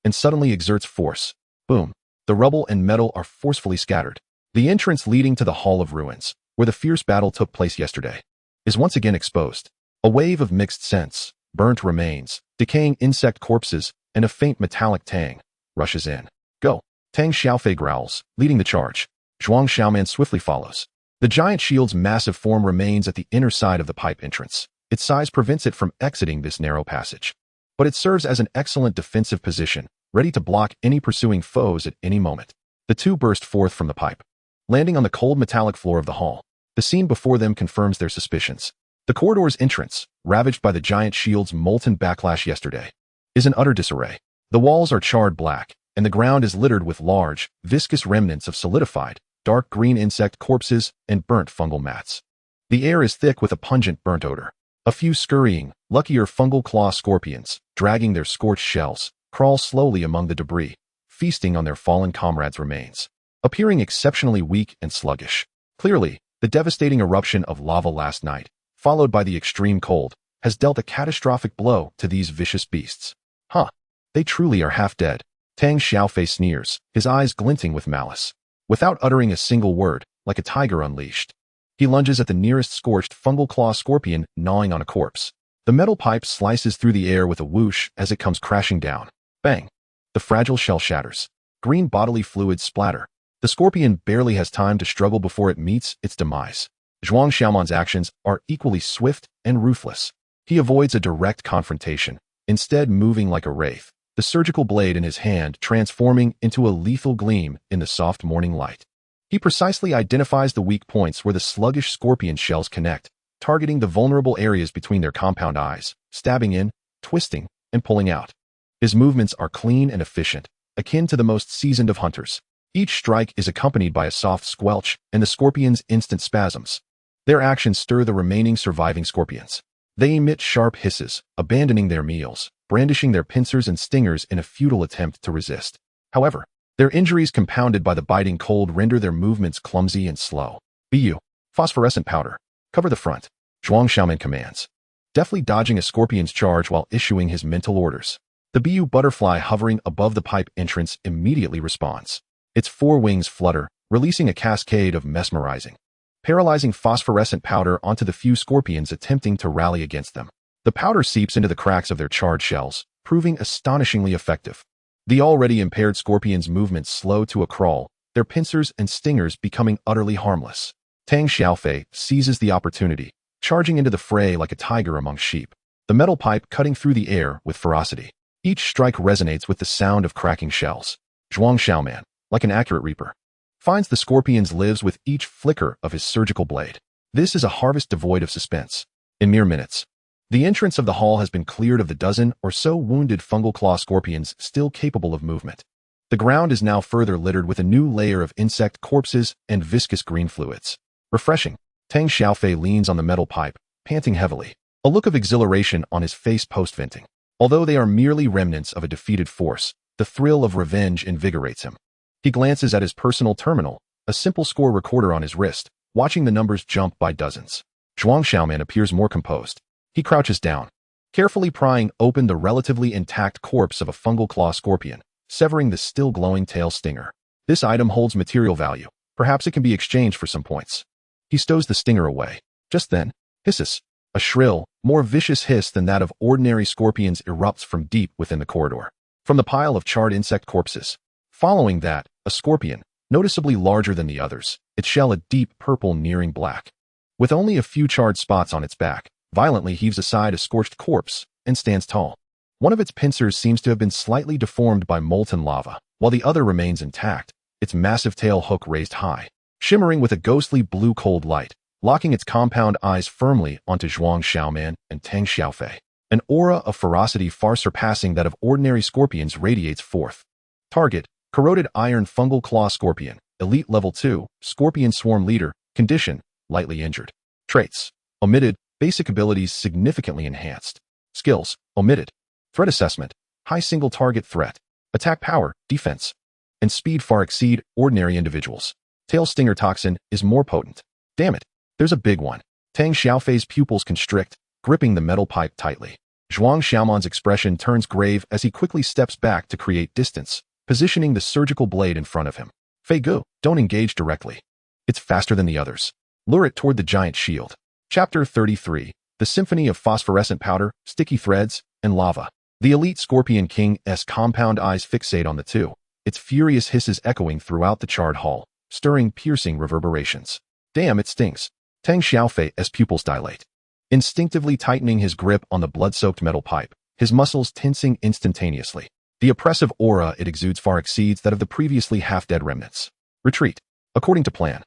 and suddenly exerts force. Boom. The rubble and metal are forcefully scattered. The entrance leading to the Hall of Ruins, where the fierce battle took place yesterday, is once again exposed. A wave of mixed scents, burnt remains, decaying insect corpses, and a faint metallic tang rushes in. Go! Tang Xiaofei growls, leading the charge. Zhuang Xiaoman swiftly follows. The giant shield's massive form remains at the inner side of the pipe entrance. Its size prevents it from exiting this narrow passage. But it serves as an excellent defensive position, ready to block any pursuing foes at any moment. The two burst forth from the pipe, landing on the cold metallic floor of the hall. The scene before them confirms their suspicions. The corridor's entrance, ravaged by the giant shield's molten backlash yesterday, is in utter disarray. The walls are charred black, and the ground is littered with large, viscous remnants of solidified, dark green insect corpses and burnt fungal mats. The air is thick with a pungent burnt odor. A few scurrying, luckier fungal claw scorpions, dragging their scorched shells, crawl slowly among the debris, feasting on their fallen comrades' remains, appearing exceptionally weak and sluggish. Clearly, the devastating eruption of lava last night, followed by the extreme cold, has dealt a catastrophic blow to these vicious beasts. They truly are half dead. Tang Xiaofei sneers, his eyes glinting with malice. Without uttering a single word, like a tiger unleashed, he lunges at the nearest scorched fungal claw scorpion gnawing on a corpse. The metal pipe slices through the air with a whoosh as it comes crashing down. Bang! The fragile shell shatters. Green bodily fluids splatter. The scorpion barely has time to struggle before it meets its demise. Zhuang Xiaoman's actions are equally swift and ruthless. He avoids a direct confrontation, instead moving like a wraith, the surgical blade in his hand transforming into a lethal gleam in the soft morning light. He precisely identifies the weak points where the sluggish scorpion shells connect, targeting the vulnerable areas between their compound eyes, stabbing in, twisting, and pulling out. His movements are clean and efficient, akin to the most seasoned of hunters. Each strike is accompanied by a soft squelch and the scorpion's instant spasms. Their actions stir the remaining surviving scorpions. They emit sharp hisses, abandoning their meals, brandishing their pincers and stingers in a futile attempt to resist. However, their injuries compounded by the biting cold render their movements clumsy and slow. Bu, phosphorescent powder, cover the front, Zhuang Xiaoman commands, deftly dodging a scorpion's charge while issuing his mental orders. The Bu butterfly hovering above the pipe entrance immediately responds. Its four wings flutter, releasing a cascade of mesmerizing, paralyzing phosphorescent powder onto the few scorpions attempting to rally against them. The powder seeps into the cracks of their charred shells, proving astonishingly effective. The already impaired scorpions' movements slow to a crawl, their pincers and stingers becoming utterly harmless. Tang Xiaofei seizes the opportunity, charging into the fray like a tiger among sheep, the metal pipe cutting through the air with ferocity. Each strike resonates with the sound of cracking shells. Zhuang Xiaoman, like an accurate reaper, finds the scorpion's lives with each flicker of his surgical blade. This is a harvest devoid of suspense. In mere minutes, the entrance of the hall has been cleared of the dozen or so wounded fungal claw scorpions still capable of movement. The ground is now further littered with a new layer of insect corpses and viscous green fluids. Refreshing, Tang Xiaofei leans on the metal pipe, panting heavily, a look of exhilaration on his face post-venting. Although they are merely remnants of a defeated force, the thrill of revenge invigorates him. He glances at his personal terminal, a simple score recorder on his wrist, watching the numbers jump by dozens. Zhuang Xiaoman appears more composed. He crouches down, carefully prying open the relatively intact corpse of a fungal claw scorpion, severing the still glowing tail stinger. This item holds material value. Perhaps it can be exchanged for some points. He stows the stinger away. Just then, hisses. A shrill, more vicious hiss than that of ordinary scorpions erupts from deep within the corridor, from the pile of charred insect corpses. Following that, a scorpion, noticeably larger than the others, its shell a deep purple nearing black, with only a few charred spots on its back, violently heaves aside a scorched corpse and stands tall. One of its pincers seems to have been slightly deformed by molten lava, while the other remains intact, its massive tail hook raised high, shimmering with a ghostly blue cold light, locking its compound eyes firmly onto Zhuang Xiaoman and Tang Xiaofei. An aura of ferocity far surpassing that of ordinary scorpions radiates forth. Target, corroded iron fungal claw scorpion, elite level 2, scorpion swarm leader, condition, lightly injured. Traits, omitted, basic abilities significantly enhanced. Skills, omitted. Threat assessment, high single target threat. Attack power, defense, and speed far exceed ordinary individuals. Tail stinger toxin is more potent. Damn it, there's a big one. Tang Xiaofei's pupils constrict, gripping the metal pipe tightly. Zhuang Xiaoman's expression turns grave as he quickly steps back to create distance, positioning the surgical blade in front of him. Fei Gu, don't engage directly. It's faster than the others. Lure it toward the giant shield. Chapter 33. The Symphony of Phosphorescent Powder, Sticky Threads, and Lava. The elite Scorpion King's compound eyes fixate on the two, its furious hisses echoing throughout the charred hall, stirring piercing reverberations. Damn, it stings. Tang Xiaofei's pupils dilate. Instinctively tightening his grip on the blood-soaked metal pipe, his muscles tensing instantaneously. The oppressive aura it exudes far exceeds that of the previously half-dead remnants. Retreat. According to plan.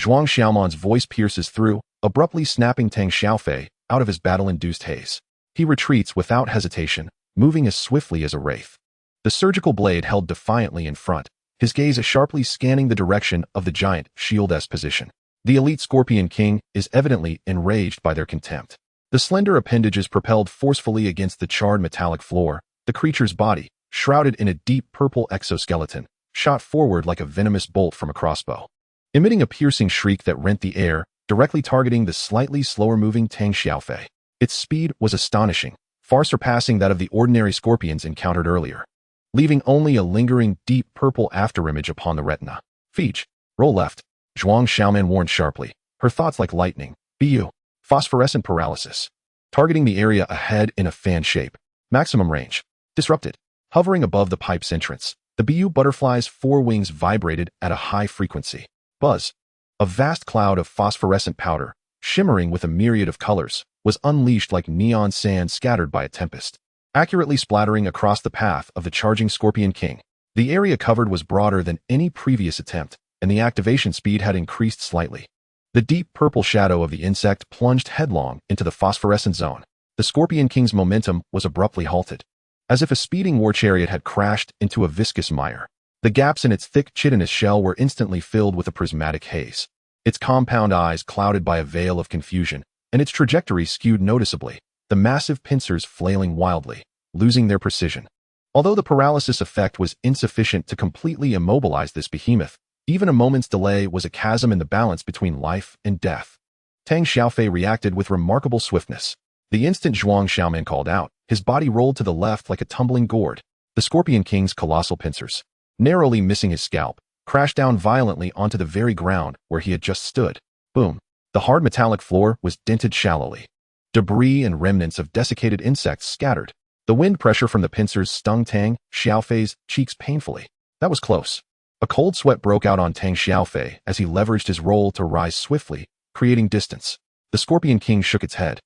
Zhuang Xiaoman's voice pierces through, abruptly snapping Tang Xiaofei out of his battle-induced haze. He retreats without hesitation, moving as swiftly as a wraith. The surgical blade held defiantly in front, his gaze sharply scanning the direction of the giant shield's position. The elite Scorpion King is evidently enraged by their contempt. The slender appendages propelled forcefully against the charred metallic floor, the creature's body, shrouded in a deep purple exoskeleton, shot forward like a venomous bolt from a crossbow. Emitting a piercing shriek that rent the air, directly targeting the slightly slower-moving Tang Xiaofei. Its speed was astonishing, far surpassing that of the ordinary scorpions encountered earlier, leaving only a lingering deep purple afterimage upon the retina. Feech, roll left. Zhuang Xiaoman warned sharply, her thoughts like lightning. Bu. Phosphorescent paralysis. Targeting the area ahead in a fan shape. Maximum range. Disrupted. Hovering above the pipe's entrance, the Bu butterfly's four wings vibrated at a high frequency. Buzz. A vast cloud of phosphorescent powder, shimmering with a myriad of colors, was unleashed like neon sand scattered by a tempest, accurately splattering across the path of the charging Scorpion King. The area covered was broader than any previous attempt, and the activation speed had increased slightly. The deep purple shadow of the insect plunged headlong into the phosphorescent zone. The Scorpion King's momentum was abruptly halted, as if a speeding war chariot had crashed into a viscous mire. The gaps in its thick chitinous shell were instantly filled with a prismatic haze, its compound eyes clouded by a veil of confusion, and its trajectory skewed noticeably, the massive pincers flailing wildly, losing their precision. Although the paralysis effect was insufficient to completely immobilize this behemoth, even a moment's delay was a chasm in the balance between life and death. Tang Xiaofei reacted with remarkable swiftness. The instant Zhuang Xiaoman called out, his body rolled to the left like a tumbling gourd. The Scorpion King's colossal pincers, narrowly missing his scalp, crashed down violently onto the very ground where he had just stood. Boom. The hard metallic floor was dented shallowly. Debris and remnants of desiccated insects scattered. The wind pressure from the pincers stung Tang Xiaofei's cheeks painfully. That was close. A cold sweat broke out on Tang Xiaofei as he leveraged his roll to rise swiftly, creating distance. The Scorpion King shook its head,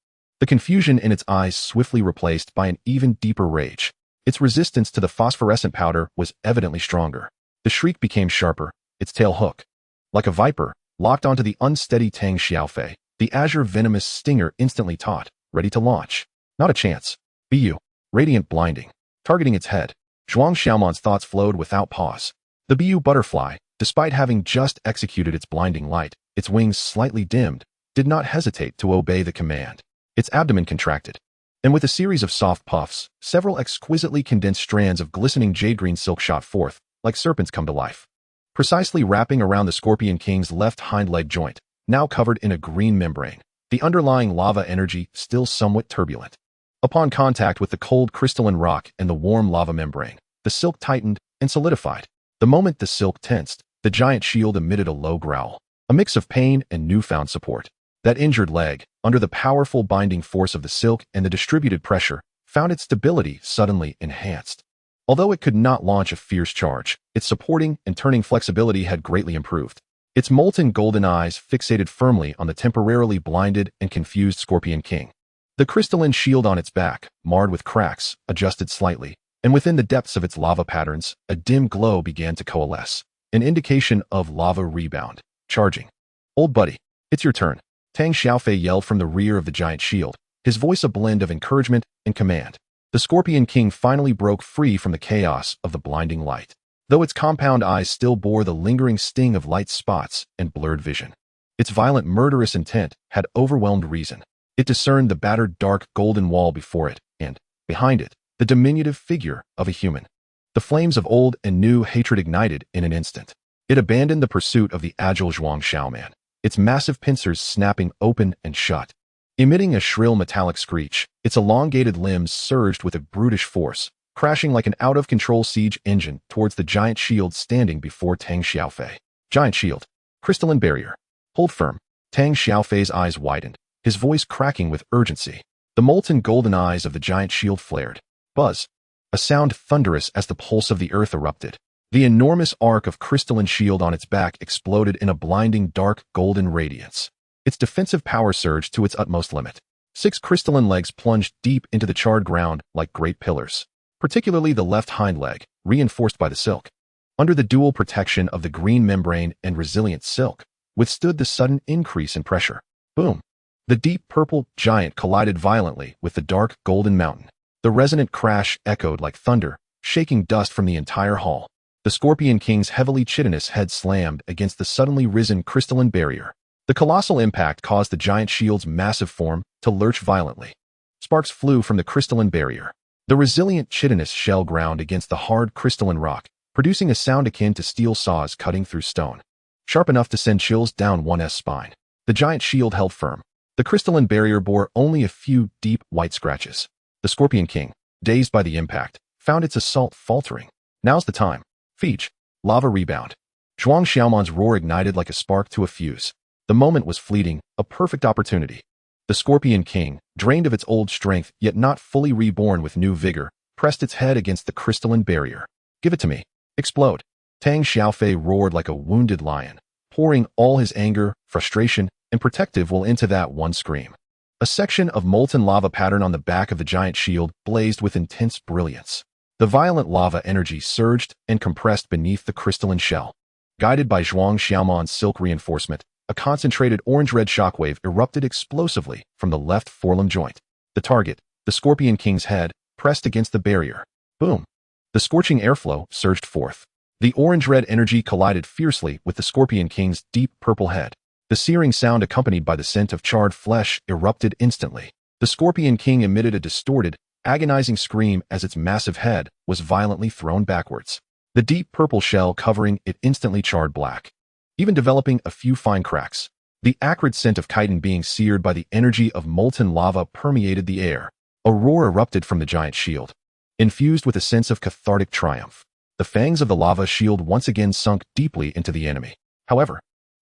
the confusion in its eyes swiftly replaced by an even deeper rage. Its resistance to the phosphorescent powder was evidently stronger. The shriek became sharper, its tail hook, like a viper, locked onto the unsteady Tang Xiaofei. The azure venomous stinger instantly taut, ready to launch. Not a chance. Bu. Radiant blinding. Targeting its head. Zhuang Xiaoman's thoughts flowed without pause. The Bu butterfly, despite having just executed its blinding light, its wings slightly dimmed, did not hesitate to obey the command. Its abdomen contracted, and with a series of soft puffs, several exquisitely condensed strands of glistening jade-green silk shot forth, like serpents come to life, precisely wrapping around the Scorpion King's left hind leg joint, now covered in a green membrane, the underlying lava energy still somewhat turbulent. Upon contact with the cold crystalline rock and the warm lava membrane, the silk tightened and solidified. The moment the silk tensed, the giant shield emitted a low growl, a mix of pain and newfound support. That injured leg, under the powerful binding force of the silk and the distributed pressure, found its stability suddenly enhanced. Although it could not launch a fierce charge, its supporting and turning flexibility had greatly improved. Its molten golden eyes fixated firmly on the temporarily blinded and confused Scorpion King. The crystalline shield on its back, marred with cracks, adjusted slightly, and within the depths of its lava patterns, a dim glow began to coalesce, an indication of lava rebound. Charging. Old buddy, it's your turn. Tang Xiaofei yelled from the rear of the giant shield, his voice a blend of encouragement and command. The Scorpion King finally broke free from the chaos of the blinding light, though its compound eyes still bore the lingering sting of light spots and blurred vision. Its violent murderous intent had overwhelmed reason. It discerned the battered dark golden wall before it, and, behind it, the diminutive figure of a human. The flames of old and new hatred ignited in an instant. It abandoned the pursuit of the agile Zhuang Xiaoman, its massive pincers snapping open and shut. Emitting a shrill metallic screech, its elongated limbs surged with a brutish force, crashing like an out-of-control siege engine towards the giant shield standing before Tang Xiaofei. Giant shield. Crystalline barrier. Hold firm. Tang Xiaofei's eyes widened, his voice cracking with urgency. The molten golden eyes of the giant shield flared. Buzz. A sound thunderous as the pulse of the earth erupted. The enormous arc of crystalline shield on its back exploded in a blinding dark golden radiance. Its defensive power surged to its utmost limit. 6 crystalline legs plunged deep into the charred ground like great pillars, particularly the left hind leg, reinforced by the silk. Under the dual protection of the green membrane and resilient silk, withstood the sudden increase in pressure. Boom! The deep purple giant collided violently with the dark golden mountain. The resonant crash echoed like thunder, shaking dust from the entire hall. The Scorpion King's heavily chitinous head slammed against the suddenly risen crystalline barrier. The colossal impact caused the giant shield's massive form to lurch violently. Sparks flew from the crystalline barrier. The resilient chitinous shell ground against the hard crystalline rock, producing a sound akin to steel saws cutting through stone, sharp enough to send chills down one's spine. The giant shield held firm. The crystalline barrier bore only a few deep white scratches. The Scorpion King, dazed by the impact, found its assault faltering. Now's the time. Feech. Lava rebound. Zhuang Xiaoman's roar ignited like a spark to a fuse. The moment was fleeting, a perfect opportunity. The Scorpion King, drained of its old strength yet not fully reborn with new vigor, pressed its head against the crystalline barrier. Give it to me. Explode. Tang Xiaofei roared like a wounded lion, pouring all his anger, frustration, and protective will into that one scream. A section of molten lava pattern on the back of the giant shield blazed with intense brilliance. The violent lava energy surged and compressed beneath the crystalline shell. Guided by Zhuang Xiaoman's silk reinforcement, a concentrated orange-red shockwave erupted explosively from the left forelimb joint. The target, the Scorpion King's head, pressed against the barrier. Boom! The scorching airflow surged forth. The orange-red energy collided fiercely with the Scorpion King's deep purple head. The searing sound accompanied by the scent of charred flesh erupted instantly. The Scorpion King emitted a distorted, agonizing scream as its massive head was violently thrown backwards. The deep purple shell covering it instantly charred black, even developing a few fine cracks. The acrid scent of chitin being seared by the energy of molten lava permeated the air. A roar erupted from the giant shield, infused with a sense of cathartic triumph. The fangs of the lava shield once again sunk deeply into the enemy. However,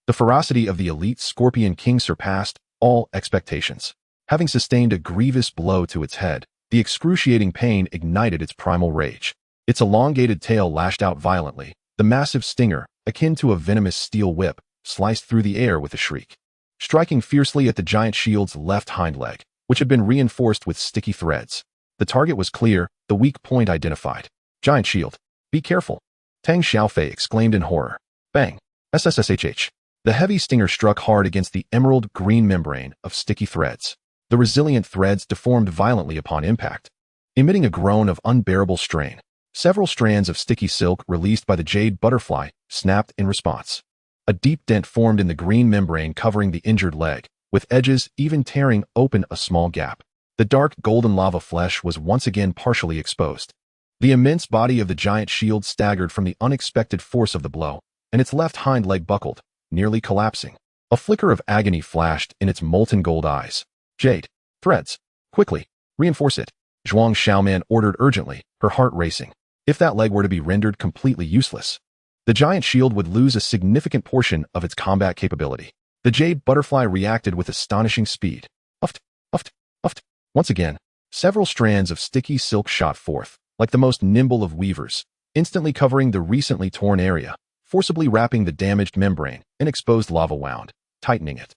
the ferocity of the elite Scorpion King surpassed all expectations. Having sustained a grievous blow to its head, the excruciating pain ignited its primal rage. Its elongated tail lashed out violently. The massive stinger, akin to a venomous steel whip, sliced through the air with a shriek, striking fiercely at the giant shield's left hind leg, which had been reinforced with sticky threads. The target was clear, the weak point identified. Giant shield. Be careful. Tang Xiaofei exclaimed in horror. Bang. SSS-tier. The heavy stinger struck hard against the emerald green membrane of sticky threads. The resilient threads deformed violently upon impact, emitting a groan of unbearable strain. Several strands of sticky silk released by the jade butterfly snapped in response. A deep dent formed in the green membrane covering the injured leg, with edges even tearing open a small gap. The dark golden lava flesh was once again partially exposed. The immense body of the giant shield staggered from the unexpected force of the blow, and its left hind leg buckled, nearly collapsing. A flicker of agony flashed in its molten gold eyes. Jade. Threads. Quickly. Reinforce it. Zhuang Xiaoman ordered urgently, her heart racing. If that leg were to be rendered completely useless, the giant shield would lose a significant portion of its combat capability. The jade butterfly reacted with astonishing speed. Uft, uft, uft. Once again, several strands of sticky silk shot forth, like the most nimble of weavers, instantly covering the recently torn area, forcibly wrapping the damaged membrane, and exposed lava wound, tightening it.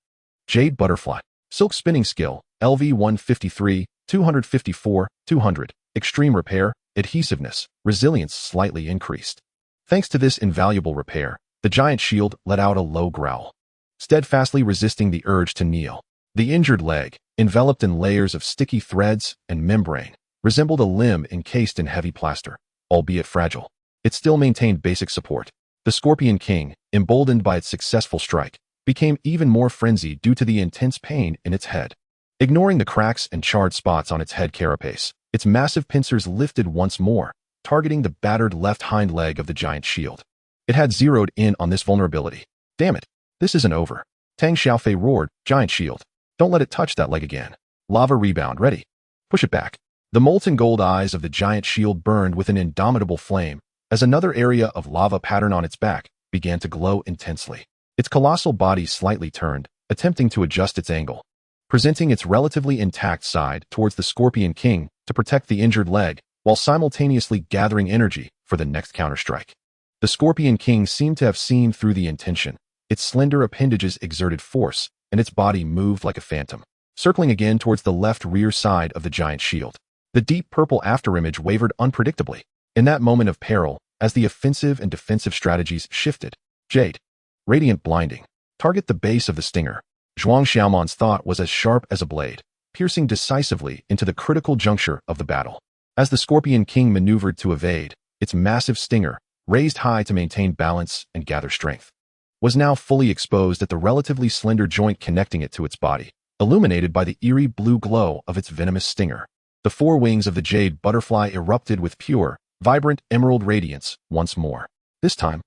Jade butterfly. Silk spinning skill, LV 153, 254, 200. Extreme repair, adhesiveness, resilience slightly increased. Thanks to this invaluable repair, the giant shield let out a low growl, steadfastly resisting the urge to kneel. The injured leg, enveloped in layers of sticky threads and membrane, resembled a limb encased in heavy plaster. Albeit fragile, it still maintained basic support. The Scorpion King, emboldened by its successful strike, became even more frenzied due to the intense pain in its head. Ignoring the cracks and charred spots on its head carapace, its massive pincers lifted once more, targeting the battered left hind leg of the giant shield. It had zeroed in on this vulnerability. Damn it, this isn't over. Tang Xiaofei roared, giant shield. Don't let it touch that leg again. Lava rebound ready. Push it back. The molten gold eyes of the giant shield burned with an indomitable flame as another area of lava pattern on its back began to glow intensely. Its colossal body slightly turned, attempting to adjust its angle, presenting its relatively intact side towards the Scorpion King to protect the injured leg, while simultaneously gathering energy for the next counterstrike. The Scorpion King seemed to have seen through the intention. Its slender appendages exerted force, and its body moved like a phantom, circling again towards the left rear side of the giant shield. The deep purple afterimage wavered unpredictably. In that moment of peril, as the offensive and defensive strategies shifted, Jade, radiant blinding, target the base of the stinger. Zhuang Xiaoman's thought was as sharp as a blade, piercing decisively into the critical juncture of the battle. As the Scorpion King maneuvered to evade, its massive stinger, raised high to maintain balance and gather strength, was now fully exposed at the relatively slender joint connecting it to its body, illuminated by the eerie blue glow of its venomous stinger. The four wings of the jade butterfly erupted with pure, vibrant emerald radiance once more. This time,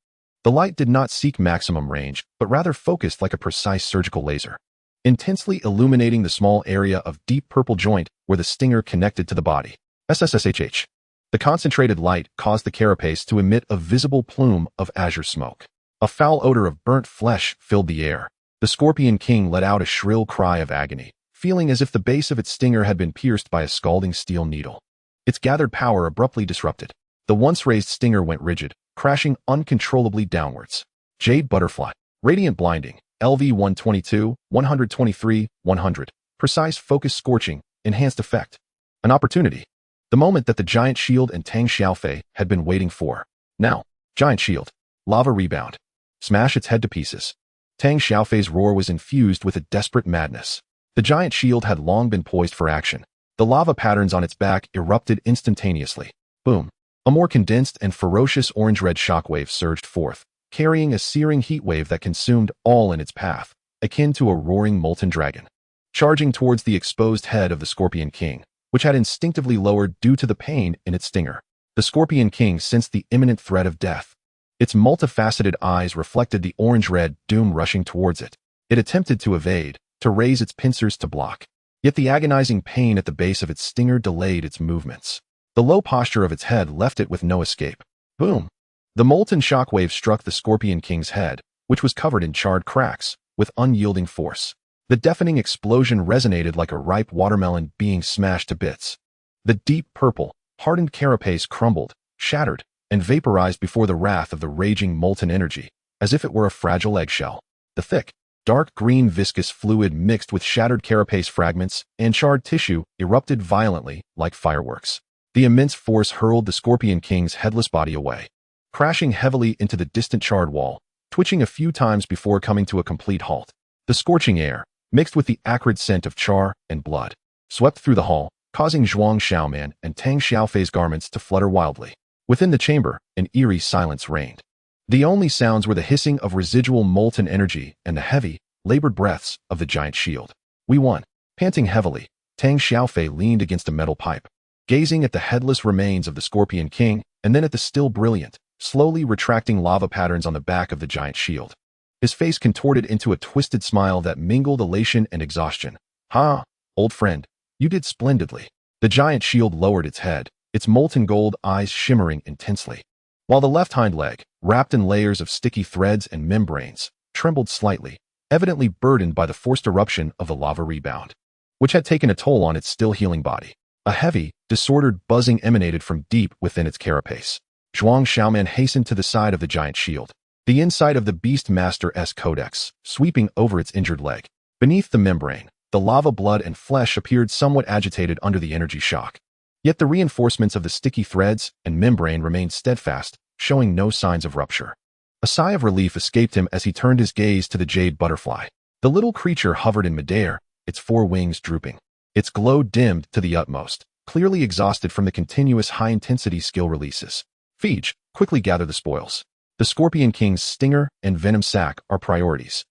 the light did not seek maximum range, but rather focused like a precise surgical laser, intensely illuminating the small area of deep purple joint where the stinger connected to the body. SSS-tier. The concentrated light caused the carapace to emit a visible plume of azure smoke. A foul odor of burnt flesh filled the air. The Scorpion King let out a shrill cry of agony, feeling as if the base of its stinger had been pierced by a scalding steel needle. Its gathered power abruptly disrupted. The once raised stinger went rigid, crashing uncontrollably downwards. Jade Butterfly. Radiant Blinding. LV 122, 123, 100. Precise focus scorching. Enhanced effect. An opportunity. The moment that the giant shield and Tang Xiaofei had been waiting for. Now. Giant shield. Lava rebound. Smash its head to pieces. Tang Xiaofei's roar was infused with a desperate madness. The giant shield had long been poised for action. The lava patterns on its back erupted instantaneously. Boom. A more condensed and ferocious orange-red shockwave surged forth, carrying a searing heat wave that consumed all in its path, akin to a roaring molten dragon. Charging towards the exposed head of the Scorpion King, which had instinctively lowered due to the pain in its stinger. The Scorpion King sensed the imminent threat of death. Its multifaceted eyes reflected the orange-red doom rushing towards it. It attempted to evade, to raise its pincers to block. Yet the agonizing pain at the base of its stinger delayed its movements. The low posture of its head left it with no escape. Boom! The molten shockwave struck the Scorpion King's head, which was covered in charred cracks, with unyielding force. The deafening explosion resonated like a ripe watermelon being smashed to bits. The deep purple, hardened carapace crumbled, shattered, and vaporized before the wrath of the raging molten energy, as if it were a fragile eggshell. The thick, dark green viscous fluid mixed with shattered carapace fragments and charred tissue erupted violently like fireworks. The immense force hurled the Scorpion King's headless body away, crashing heavily into the distant charred wall, twitching a few times before coming to a complete halt. The scorching air, mixed with the acrid scent of char and blood, swept through the hall, causing Zhuang Xiaoman and Tang Xiaofei's garments to flutter wildly. Within the chamber, an eerie silence reigned. The only sounds were the hissing of residual molten energy and the heavy, labored breaths of the giant shield. We won. Panting heavily, Tang Xiaofei leaned against a metal pipe, gazing at the headless remains of the Scorpion King and then at the still brilliant, slowly retracting lava patterns on the back of the giant shield. His face contorted into a twisted smile that mingled elation and exhaustion. "Ha, old friend, you did splendidly." The giant shield lowered its head, its molten gold eyes shimmering intensely, while the left hind leg, wrapped in layers of sticky threads and membranes, trembled slightly, evidently burdened by the forced eruption of the lava rebound, which had taken a toll on its still healing body. A heavy, disordered buzzing emanated from deep within its carapace. Zhuang Xiaoman hastened to the side of the giant shield, the inside of the Beastmaster Codex, sweeping over its injured leg. Beneath the membrane, the lava blood and flesh appeared somewhat agitated under the energy shock. Yet the reinforcements of the sticky threads and membrane remained steadfast, showing no signs of rupture. A sigh of relief escaped him as he turned his gaze to the jade butterfly. The little creature hovered in midair, its four wings drooping. Its glow dimmed to the utmost, clearly exhausted from the continuous high-intensity skill releases. Feej, quickly gather the spoils. The Scorpion King's stinger and venom sac are priorities.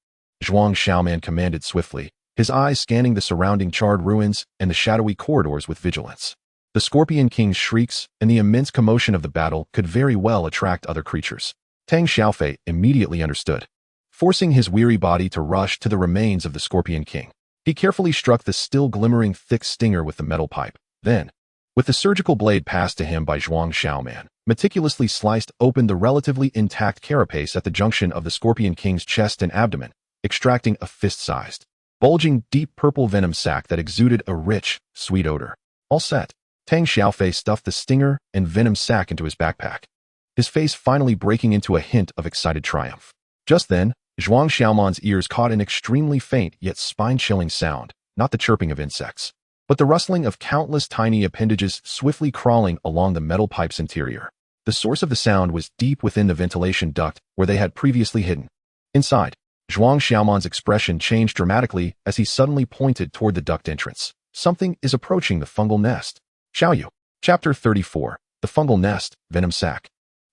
Zhuang Xiaoman commanded swiftly, his eyes scanning the surrounding charred ruins and the shadowy corridors with vigilance. The Scorpion King's shrieks and the immense commotion of the battle could very well attract other creatures. Tang Xiaofei immediately understood. Forcing his weary body to rush to the remains of the Scorpion King, he carefully struck the still glimmering thick stinger with the metal pipe. Then, With the surgical blade passed to him by Zhuang Xiaoman, meticulously sliced open the relatively intact carapace at the junction of the Scorpion King's chest and abdomen, extracting a fist-sized, bulging deep purple venom sac that exuded a rich, sweet odor. All set, Tang Xiaofei stuffed the stinger and venom sac into his backpack, his face finally breaking into a hint of excited triumph. Just then, Zhuang Xiaoman's ears caught an extremely faint yet spine-chilling sound, not the chirping of insects, but the rustling of countless tiny appendages swiftly crawling along the metal pipe's interior. The source of the sound was deep within the ventilation duct where they had previously hidden. Inside, Zhuang Xiaoman's expression changed dramatically as he suddenly pointed toward the duct entrance. Something is approaching the fungal nest. Xiaoyu. Chapter 34. The Fungal Nest, Venom Sac.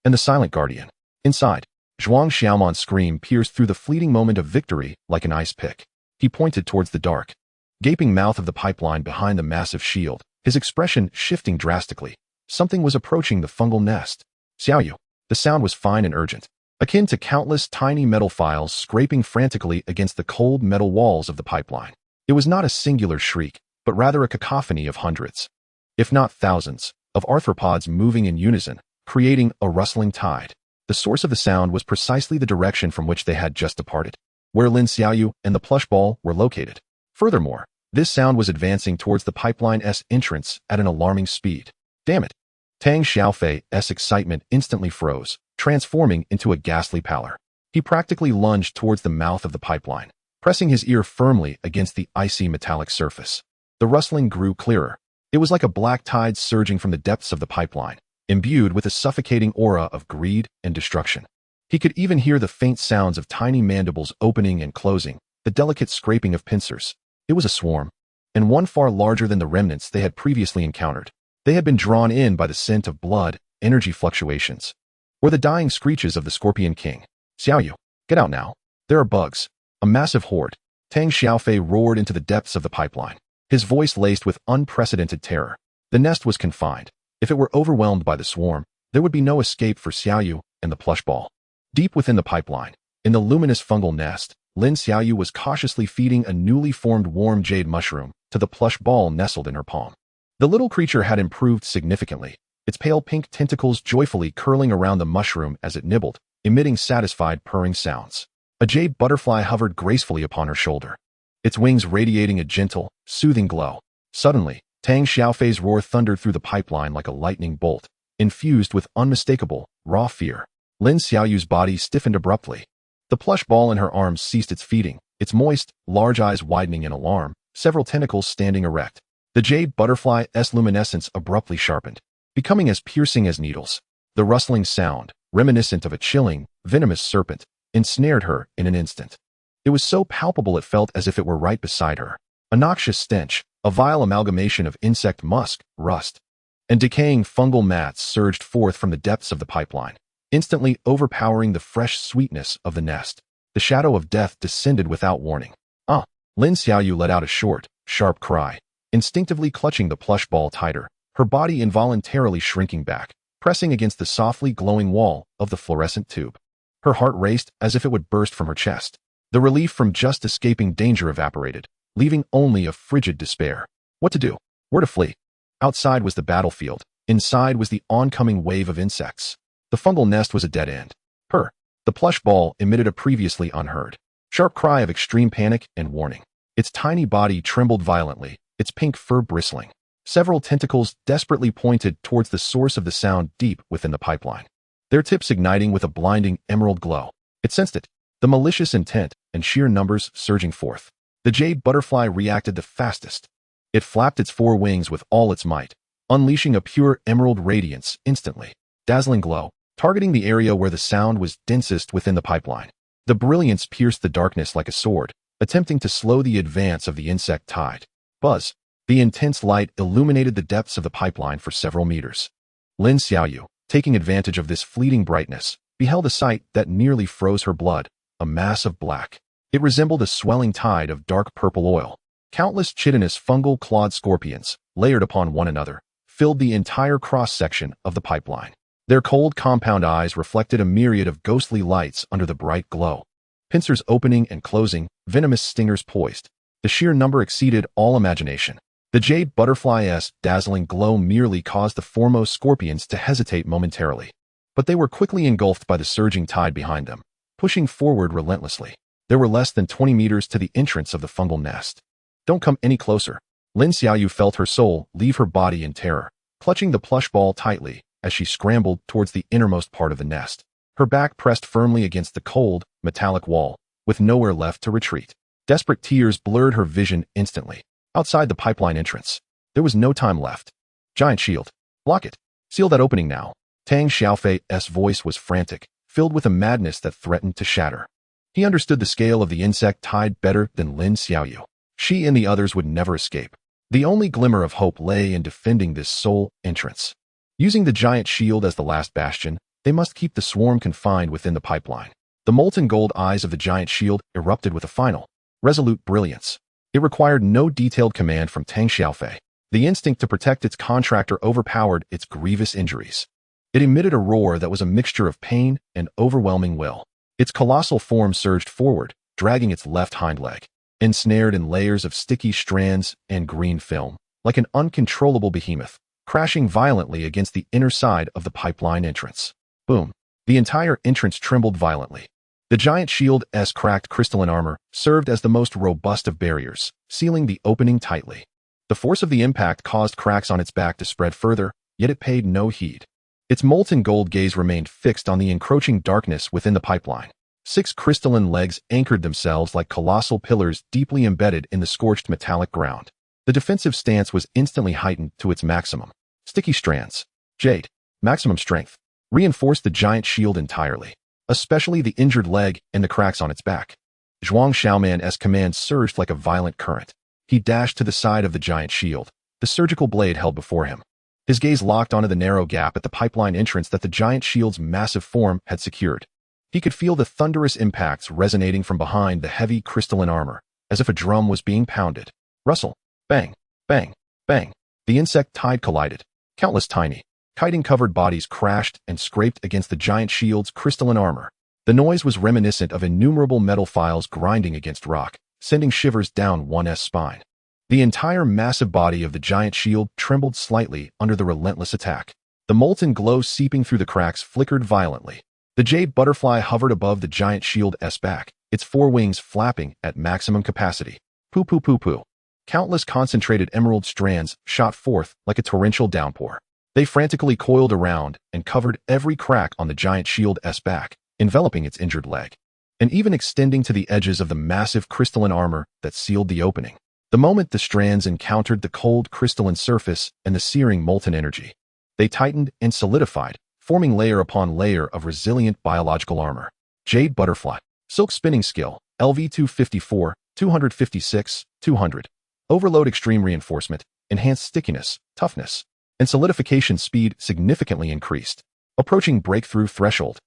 And the Silent Guardian. Inside, Zhuang Xiaoman's scream pierced through the fleeting moment of victory like an ice pick. He pointed towards the dark, gaping mouth of the pipeline behind the massive shield, his expression shifting drastically. Something was approaching the fungal nest. Xiaoyu. The sound was fine and urgent, akin to countless tiny metal files scraping frantically against the cold metal walls of the pipeline. It was not a singular shriek, but rather a cacophony of hundreds, if not thousands, of arthropods moving in unison, creating a rustling tide. The source of the sound was precisely the direction from which they had just departed, where Lin Xiaoyu and the plush ball were located. Furthermore, this sound was advancing towards the pipeline's entrance at an alarming speed. Damn it! Tang Xiaofei's excitement instantly froze, transforming into a ghastly pallor. He practically lunged towards the mouth of the pipeline, pressing his ear firmly against the icy metallic surface. The rustling grew clearer. It was like a black tide surging from the depths of the pipeline, imbued with a suffocating aura of greed and destruction. He could even hear the faint sounds of tiny mandibles opening and closing, the delicate scraping of pincers. It was a swarm, and one far larger than the remnants they had previously encountered. They had been drawn in by the scent of blood, energy fluctuations, or the dying screeches of the Scorpion King. Xiaoyu, get out now. There are bugs. A massive horde. Tang Xiaofei roared into the depths of the pipeline, his voice laced with unprecedented terror. The nest was confined. If it were overwhelmed by the swarm, there would be no escape for Xiaoyu and the plush ball. Deep within the pipeline, in the luminous fungal nest, Lin Xiaoyu was cautiously feeding a newly formed warm jade mushroom to the plush ball nestled in her palm. The little creature had improved significantly, its pale pink tentacles joyfully curling around the mushroom as it nibbled, emitting satisfied purring sounds. A jade butterfly hovered gracefully upon her shoulder, its wings radiating a gentle, soothing glow. Suddenly, Tang Xiaofei's roar thundered through the pipeline like a lightning bolt, infused with unmistakable, raw fear. Lin Xiaoyu's body stiffened abruptly. The plush ball in her arms ceased its feeding, its moist, large eyes widening in alarm, several tentacles standing erect. The jade butterfly's luminescence abruptly sharpened, becoming as piercing as needles. The rustling sound, reminiscent of a chilling, venomous serpent, ensnared her in an instant. It was so palpable it felt as if it were right beside her. A noxious stench, a vile amalgamation of insect musk, rust, and decaying fungal mats surged forth from the depths of the pipeline, instantly overpowering the fresh sweetness of the nest. The shadow of death descended without warning. Ah! Lin Xiaoyu let out a short, sharp cry, instinctively clutching the plush ball tighter, her body involuntarily shrinking back, pressing against the softly glowing wall of the fluorescent tube. Her heart raced as if it would burst from her chest. The relief from just escaping danger evaporated, leaving only a frigid despair. What to do? Where to flee? Outside was the battlefield. Inside was the oncoming wave of insects. The fungal nest was a dead end. The plush ball emitted a previously unheard, sharp cry of extreme panic and warning. Its tiny body trembled violently, its pink fur bristling. Several tentacles desperately pointed towards the source of the sound deep within the pipeline, their tips igniting with a blinding emerald glow. It sensed it, the malicious intent and sheer numbers surging forth. The jade butterfly reacted the fastest. It flapped its four wings with all its might, unleashing a pure emerald radiance instantly. Dazzling glow, targeting the area where the sound was densest within the pipeline. The brilliance pierced the darkness like a sword, attempting to slow the advance of the insect tide. Buzz. The intense light illuminated the depths of the pipeline for several meters. Lin Xiaoyu, taking advantage of this fleeting brightness, beheld a sight that nearly froze her blood, a mass of black. It resembled a swelling tide of dark purple oil. Countless chitinous fungal clawed scorpions, layered upon one another, filled the entire cross-section of the pipeline. Their cold compound eyes reflected a myriad of ghostly lights under the bright glow. Pincers opening and closing, venomous stingers poised. The sheer number exceeded all imagination. The jade butterfly's dazzling glow merely caused the foremost scorpions to hesitate momentarily. But they were quickly engulfed by the surging tide behind them, pushing forward relentlessly. There were less than 20 meters to the entrance of the fungal nest. Don't come any closer. Lin Xiaoyu felt her soul leave her body in terror, clutching the plush ball tightly as she scrambled towards the innermost part of the nest. Her back pressed firmly against the cold, metallic wall, with nowhere left to retreat. Desperate tears blurred her vision instantly. Outside the pipeline entrance, there was no time left. Giant shield. Block it. Seal that opening now. Tang Xiaofei's voice was frantic, filled with a madness that threatened to shatter. He understood the scale of the insect tide better than Lin Xiaoyu. She and the others would never escape. The only glimmer of hope lay in defending this sole entrance. Using the giant shield as the last bastion, they must keep the swarm confined within the pipeline. The molten gold eyes of the giant shield erupted with a final, resolute brilliance. It required no detailed command from Tang Xiaofei. The instinct to protect its contractor overpowered its grievous injuries. It emitted a roar that was a mixture of pain and overwhelming will. Its colossal form surged forward, dragging its left hind leg, ensnared in layers of sticky strands and green film, like an uncontrollable behemoth, crashing violently against the inner side of the pipeline entrance. Boom! The entire entrance trembled violently. The giant shield's cracked crystalline armor served as the most robust of barriers, sealing the opening tightly. The force of the impact caused cracks on its back to spread further, yet it paid no heed. Its molten gold gaze remained fixed on the encroaching darkness within the pipeline. 6 crystalline legs anchored themselves like colossal pillars deeply embedded in the scorched metallic ground. The defensive stance was instantly heightened to its maximum. Sticky strands. Jade. Maximum strength. Reinforced the giant shield entirely, especially the injured leg and the cracks on its back. Zhuang Xiaoman's command surged like a violent current. He dashed to the side of the giant shield, the surgical blade held before him. His gaze locked onto the narrow gap at the pipeline entrance that the giant shield's massive form had secured. He could feel the thunderous impacts resonating from behind the heavy crystalline armor, as if a drum was being pounded. Rustle. Bang. Bang. Bang. The insect tide collided. Countless tiny, chitin-covered bodies crashed and scraped against the giant shield's crystalline armor. The noise was reminiscent of innumerable metal files grinding against rock, sending shivers down one's spine. The entire massive body of the giant shield trembled slightly under the relentless attack. The molten glow seeping through the cracks flickered violently. The jade butterfly hovered above the giant shield's back, its 4 wings flapping at maximum capacity. Poo poo poo poo. Countless concentrated emerald strands shot forth like a torrential downpour. They frantically coiled around and covered every crack on the giant shield's back, enveloping its injured leg, and even extending to the edges of the massive crystalline armor that sealed the opening. The moment the strands encountered the cold crystalline surface and the searing molten energy, they tightened and solidified, forming layer upon layer of resilient biological armor. Jade butterfly. Silk spinning skill. LV254, 256, 200. Overload extreme reinforcement, enhanced stickiness, toughness, and solidification speed significantly increased, approaching breakthrough threshold.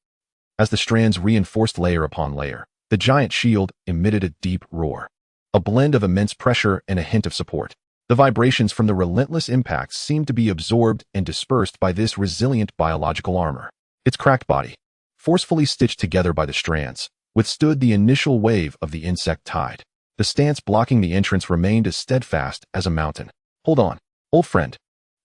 As the strands reinforced layer upon layer, the giant shield emitted a deep roar, a blend of immense pressure and a hint of support. The vibrations from the relentless impacts seemed to be absorbed and dispersed by this resilient biological armor. Its cracked body, forcefully stitched together by the strands, withstood the initial wave of the insect tide. The stance blocking the entrance remained as steadfast as a mountain. Hold on, old friend.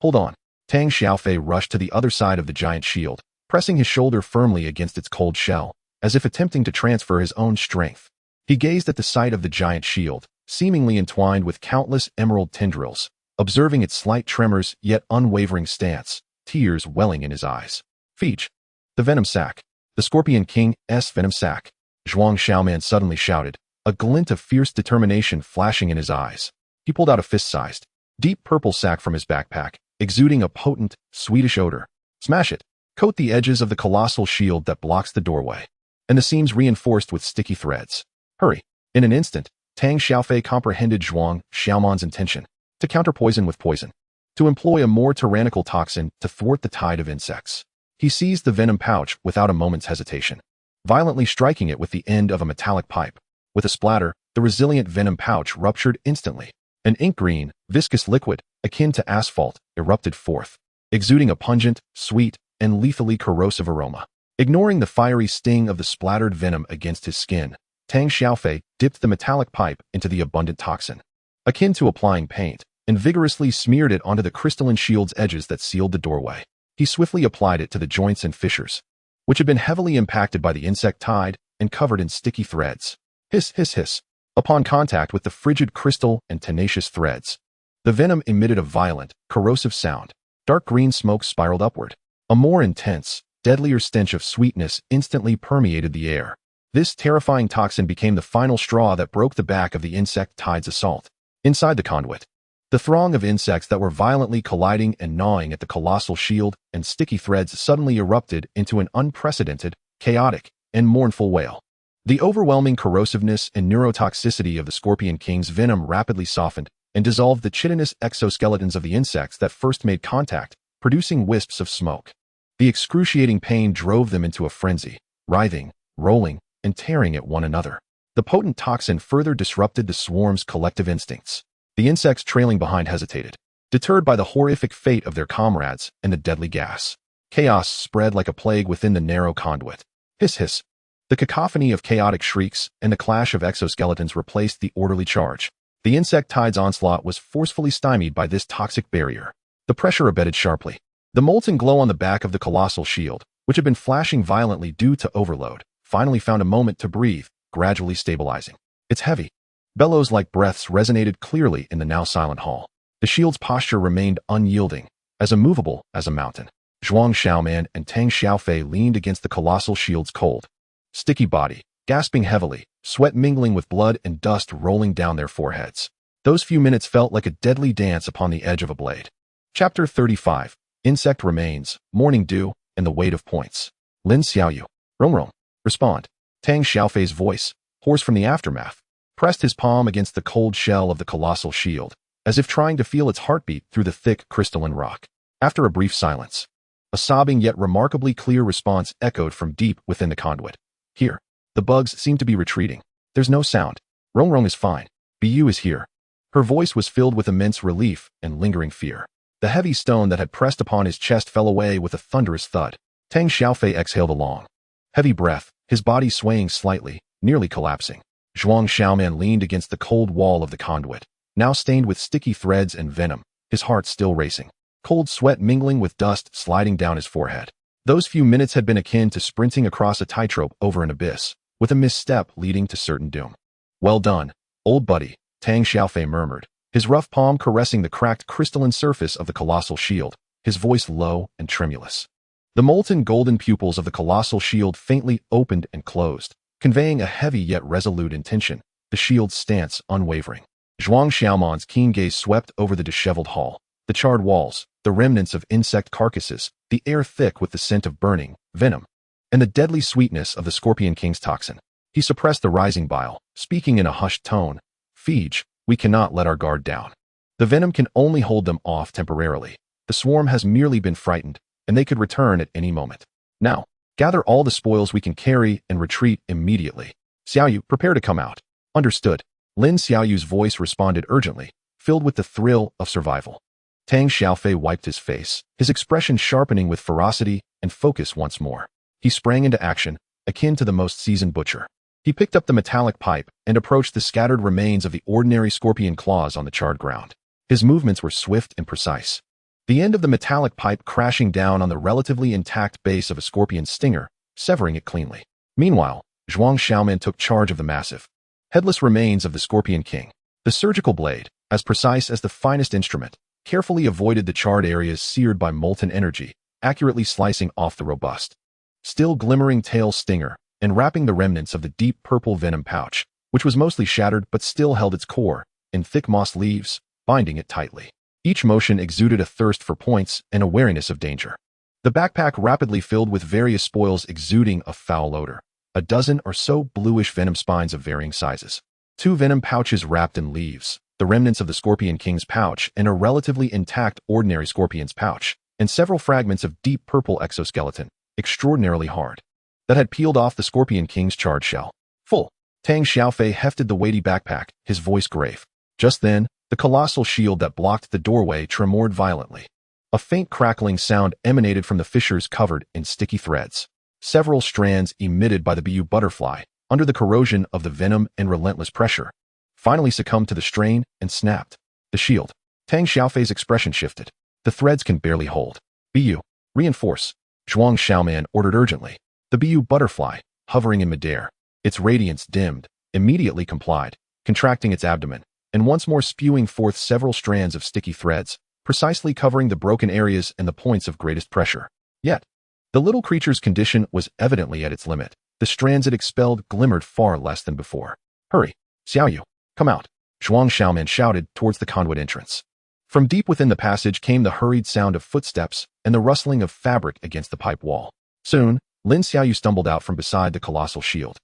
Hold on. Tang Xiaofei rushed to the other side of the giant shield, pressing his shoulder firmly against its cold shell, as if attempting to transfer his own strength. He gazed at the sight of the giant shield, seemingly entwined with countless emerald tendrils, observing its slight tremors yet unwavering stance, tears welling in his eyes. Feech. The venom sac. The Scorpion King's venom sac. Zhuang Xiaoman suddenly shouted, a glint of fierce determination flashing in his eyes. He pulled out a fist-sized, deep purple sac from his backpack, exuding a potent, sweetish odor. Smash it. Coat the edges of the colossal shield that blocks the doorway, and the seams reinforced with sticky threads. Hurry. In an instant, Tang Xiaofei comprehended Zhuang Xiaoman's intention, to counter poison with poison, to employ a more tyrannical toxin to thwart the tide of insects. He seized the venom pouch without a moment's hesitation, violently striking it with the end of a metallic pipe. With a splatter, the resilient venom pouch ruptured instantly. An ink-green, viscous liquid, akin to asphalt, erupted forth, exuding a pungent, sweet, and lethally corrosive aroma. Ignoring the fiery sting of the splattered venom against his skin, Tang Xiaofei dipped the metallic pipe into the abundant toxin. Akin to applying paint, and vigorously smeared it onto the crystalline shield's edges that sealed the doorway. He swiftly applied it to the joints and fissures, which had been heavily impacted by the insect tide and covered in sticky threads. Hiss, hiss, hiss. Upon contact with the frigid crystal and tenacious threads, the venom emitted a violent, corrosive sound. Dark green smoke spiraled upward. A more intense, deadlier stench of sweetness instantly permeated the air. This terrifying toxin became the final straw that broke the back of the insect tide's assault. Inside the conduit, the throng of insects that were violently colliding and gnawing at the colossal shield and sticky threads suddenly erupted into an unprecedented, chaotic, and mournful wail. The overwhelming corrosiveness and neurotoxicity of the Scorpion King's venom rapidly softened and dissolved the chitinous exoskeletons of the insects that first made contact, producing wisps of smoke. The excruciating pain drove them into a frenzy, writhing, rolling, and tearing at one another. The potent toxin further disrupted the swarm's collective instincts. The insects trailing behind hesitated, deterred by the horrific fate of their comrades and the deadly gas. Chaos spread like a plague within the narrow conduit. Hiss, hiss. The cacophony of chaotic shrieks and the clash of exoskeletons replaced the orderly charge. The insect tide's onslaught was forcefully stymied by this toxic barrier. The pressure abated sharply. The molten glow on the back of the colossal shield, which had been flashing violently due to overload, finally found a moment to breathe, gradually stabilizing. Its heavy, bellows-like breaths resonated clearly in the now silent hall. The shield's posture remained unyielding, as immovable as a mountain. Zhuang Xiaoman and Tang Xiaofei leaned against the colossal shield's cold, sticky body, gasping heavily, sweat mingling with blood and dust rolling down their foreheads. Those few minutes felt like a deadly dance upon the edge of a blade. Chapter 35. Insect Remains, Morning Dew, and the Weight of Points. Lin Xiaoyu. Rong. Respond. Tang Xiaofei's voice, hoarse from the aftermath, pressed his palm against the cold shell of the colossal shield, as if trying to feel its heartbeat through the thick crystalline rock. After a brief silence, a sobbing yet remarkably clear response echoed from deep within the conduit. Here. The bugs seem to be retreating. There's no sound. Rong is fine. Bu is here. Her voice was filled with immense relief and lingering fear. The heavy stone that had pressed upon his chest fell away with a thunderous thud. Tang Xiaofei exhaled a long, heavy breath, his body swaying slightly, nearly collapsing. Zhuang Xiaoman leaned against the cold wall of the conduit, now stained with sticky threads and venom, his heart still racing. Cold sweat mingling with dust sliding down his forehead. Those few minutes had been akin to sprinting across a tightrope over an abyss, with a misstep leading to certain doom. Well done, old buddy, Tang Xiaofei murmured, his rough palm caressing the cracked crystalline surface of the colossal shield, his voice low and tremulous. The molten golden pupils of the colossal shield faintly opened and closed, conveying a heavy yet resolute intention, the shield's stance unwavering. Zhuang Xiaoman's keen gaze swept over the disheveled hall, the charred walls, the remnants of insect carcasses, the air thick with the scent of burning, venom, and the deadly sweetness of the Scorpion King's toxin. He suppressed the rising bile, speaking in a hushed tone. Fij, we cannot let our guard down. The venom can only hold them off temporarily. The swarm has merely been frightened, and they could return at any moment. Now, gather all the spoils we can carry and retreat immediately. Xiaoyu, prepare to come out. Understood. Lin Xiaoyu's voice responded urgently, filled with the thrill of survival. Tang Xiaofei wiped his face, his expression sharpening with ferocity and focus once more. He sprang into action, akin to the most seasoned butcher. He picked up the metallic pipe and approached the scattered remains of the ordinary scorpion claws on the charred ground. His movements were swift and precise, the end of the metallic pipe crashing down on the relatively intact base of a scorpion's stinger, severing it cleanly. Meanwhile, Zhuang Xiaoman took charge of the massive, headless remains of the Scorpion King. The surgical blade, as precise as the finest instrument, carefully avoided the charred areas seared by molten energy, accurately slicing off the robust, still glimmering tail stinger, and wrapping the remnants of the deep purple venom pouch, which was mostly shattered but still held its core, in thick moss leaves, binding it tightly. Each motion exuded a thirst for points and a wariness of danger. The backpack rapidly filled with various spoils exuding a foul odor, a dozen or so bluish venom spines of varying sizes. 2 venom pouches wrapped in leaves, the remnants of the Scorpion King's pouch and a relatively intact ordinary scorpion's pouch, and several fragments of deep purple exoskeleton, extraordinarily hard, that had peeled off the Scorpion King's charred shell. Full. Tang Xiaofei hefted the weighty backpack, his voice grave. Just then, the colossal shield that blocked the doorway tremored violently. A faint crackling sound emanated from the fissures covered in sticky threads. Several strands emitted by the Bu butterfly, under the corrosion of the venom and relentless pressure, finally succumbed to the strain and snapped. The shield, Tang Xiaofei's expression shifted. The threads can barely hold. Bu, reinforce. Zhuang Xiaoman ordered urgently. The Bu butterfly, hovering in midair, its radiance dimmed, immediately complied, contracting its abdomen, and once more spewing forth several strands of sticky threads, precisely covering the broken areas and the points of greatest pressure. Yet, the little creature's condition was evidently at its limit. The strands it expelled glimmered far less than before. Hurry, Xiaoyu, come out, Zhuang Xiaoman shouted towards the conduit entrance. From deep within the passage came the hurried sound of footsteps and the rustling of fabric against the pipe wall. Soon, Lin Xiaoyu stumbled out from beside the colossal shield,